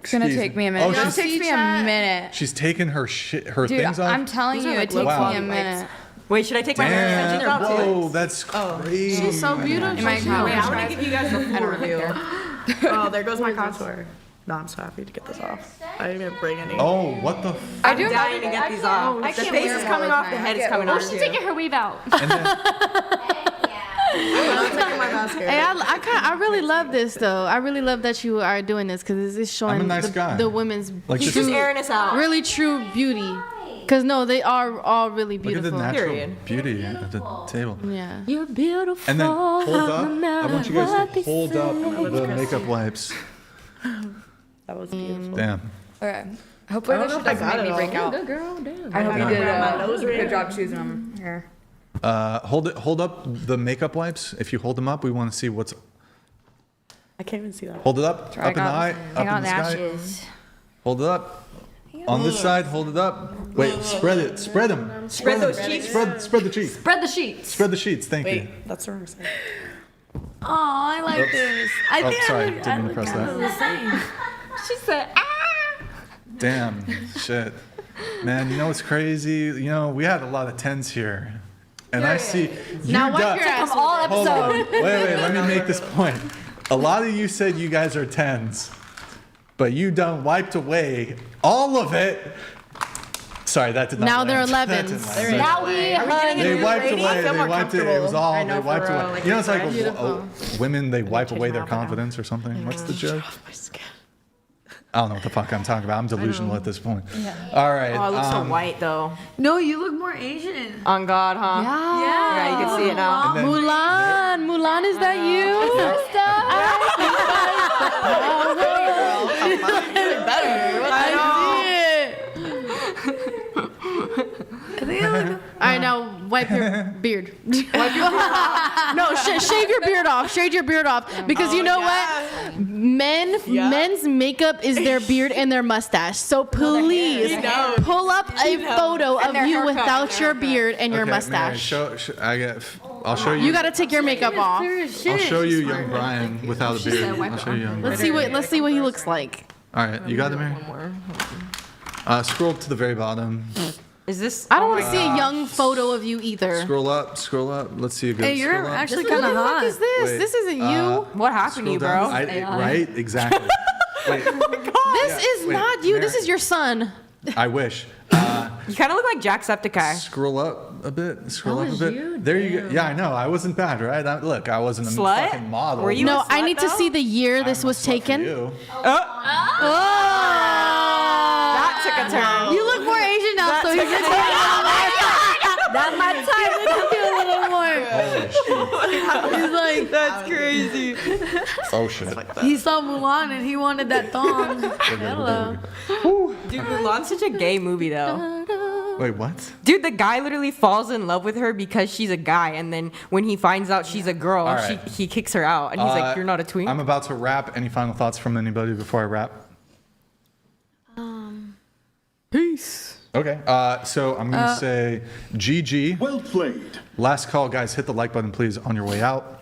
It's gonna take me a minute. Oh, It takes me a minute. She's taking her Dude, things off. I'm telling you, it takes me a minute. Wait, should I take my hair extensions out too? Whoa, that's crazy. She's so beautiful. Wait, I want to give you guys the full review. Oh, there goes my contour. No, I'm so happy to get this off. I didn't even bring any. Oh, what the? I'm dying to get these off. The face is coming off, the head is coming off. Oh, she's taking her weave out. And then, I'm taking my mask. Hey, I really love this though. I really love that you are doing this because it's showing I'm a nice guy. the women's Like, He's just airing us out. really true beauty. Because no, they are all really look at beautiful. the natural Period. beauty at the table. Yeah. You're beautiful. And then hold up. no I want you matter guys what to they hold say. up the makeup wipes. That was beautiful. Damn. Okay. Hopefully this doesn't make me break out. Good girl, damn. I hope you did Good good job choosing them. Here. Hold up the makeup wipes. If you hold them up, we want to see what's. I can't even see that. Hold it up. Up in the eye. Up in the sky. ashes. Hold it up. On this side, hold it up. Wait, spread it. Spread them. Spread those cheeks. Spread the cheeks. Spread the sheets. Spread the sheets. Thank you. Wait, that's the wrong side. Oh, I like this. I Oh, think sorry. I Didn't mean to press that. the same. She said, ah. Damn. Shit. Man, you know what's crazy? You know, we had a lot of 10s here. And I see you Now wipe got- your ass. All Hold on. episode. Wait, let me make this point. A lot of you said you guys are 10s, but you done wiped away all of it. Sorry, that did not Now land. they're That did 11s. not land. Now we They wiped away. I feel They more wiped it. It was all. I know, They wiped for real, away. like You know, it's like Beautiful. women. They wipe away their my outfit now. confidence or something. What's the joke? I don't know what the fuck I'm talking about. I'm delusional at this point. All right. Oh, I look so white though. No, you look more Asian. On God, huh? Yeah, you can see it now. And then- Mulan, is that you? All right, now wipe your beard. No, shave your beard off. Shave your beard off because you know what? Men's makeup is their beard and their mustache. So please pull up a photo of you without your beard and your Okay, Mary, mustache. I'll show you. You gotta take your makeup off. I'll show you young Brian without a beard. I'll show you young Brian. Let's see what he looks like. All right, you got it, Mary. Scroll to the very bottom. Is this? I don't want to see a young photo of you either. Scroll up. Scroll up. Let's see a good. Hey, you're scroll up. actually What kind the of fuck hot. is this? Wait, This isn't you. What happened to you, Scroll bro? down. Right? Exactly. Wait, This is wait, not you. This Mary. is your son. I wish. You kind of look like Jacksepticeye. Scroll up a bit. Scroll up a bit. There you go. Yeah, I know. I wasn't bad, right? Look, I wasn't a Slut? fucking model. Were you? No, a I slut, need to though? see the year this was taken. You. That took a turn. You look more Asian now, so he's That's my type. he's like, That's crazy. Oh shit. He saw Mulan and he wanted that thong. hello. Dude, Mulan's such a gay movie though. Wait, what? Dude, the guy literally falls in love with her because she's a guy, and then when he finds out she's a girl, All right. he kicks her out, and he's like, "You're not a twink." I'm about to wrap. Any final thoughts from anybody before I wrap? Peace. Okay. So I'm gonna say GG. Well played. Last call, guys. Hit the like button, please, on your way out.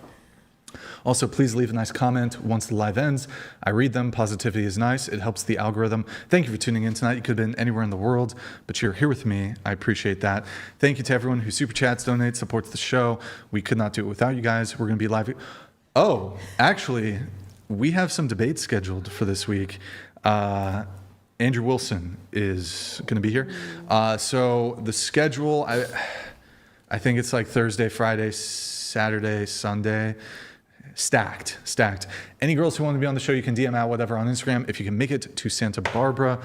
Also, please leave a nice comment once the live ends. I read them. Positivity is nice. It helps the algorithm. Thank you for tuning in tonight. You could have been anywhere in the world, but you're here with me. I appreciate that. Thank you to everyone who super chats, donates, supports the show. We could not do it without you guys. We're going to be live. Oh, actually, we have some debates scheduled for this week. Andrew Wilson is going to be here. So the schedule, I think it's like Thursday, Friday, Saturday, Sunday. Stacked. Any girls who want to be on the show, you can DM out whatever on Instagram. If you can make it to Santa Barbara,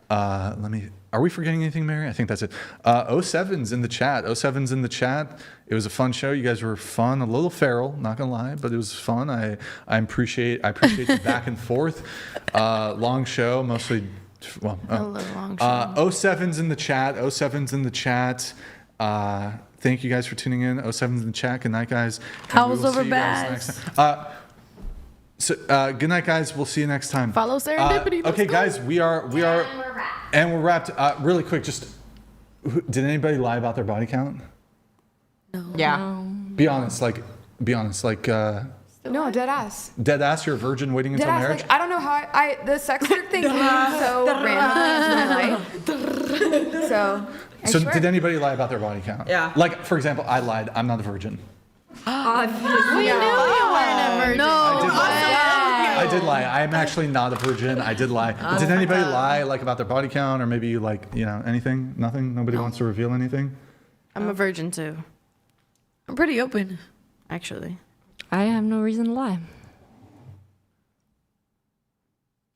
are we forgetting anything, Mary? I think that's it. 07's in the chat. 07's in the chat. It was a fun show. You guys were fun, a little feral, not gonna lie, but it was fun. I appreciate the back and forth. Long show, mostly. Well, I love long show. 07's in the chat. 07's in the chat. Thank you guys for tuning in. 07's in the chat. Good night, guys. And How we was will over see you guys next time. So good night, guys. We'll see you next time. Follow Serendipity. Okay, guys, we are, and we're wrapped. Really quick, just did anybody lie about their body count? No. Yeah. Be honest, like. No, dead ass. Dead ass, you're a virgin waiting Dead until ass. marriage. Like, I don't know how the sex work thing came so randomly into my life. So. I So swear. did anybody lie about their body count? Yeah. Like, for example, I lied. I'm not a virgin. We knew you weren't a virgin. No. I did lie. I am actually not a virgin. I did lie. Did anybody lie like about their body count or maybe like, you know, anything? Nothing? Nobody wants to reveal anything? I'm a virgin too, I'm pretty open. actually. I have no reason to lie.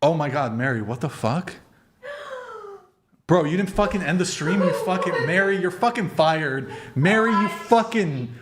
Oh my God, Mary, what the fuck? Bro, you didn't fucking end the stream. You fucking, Mary, you're fucking fired. Mary, you fucking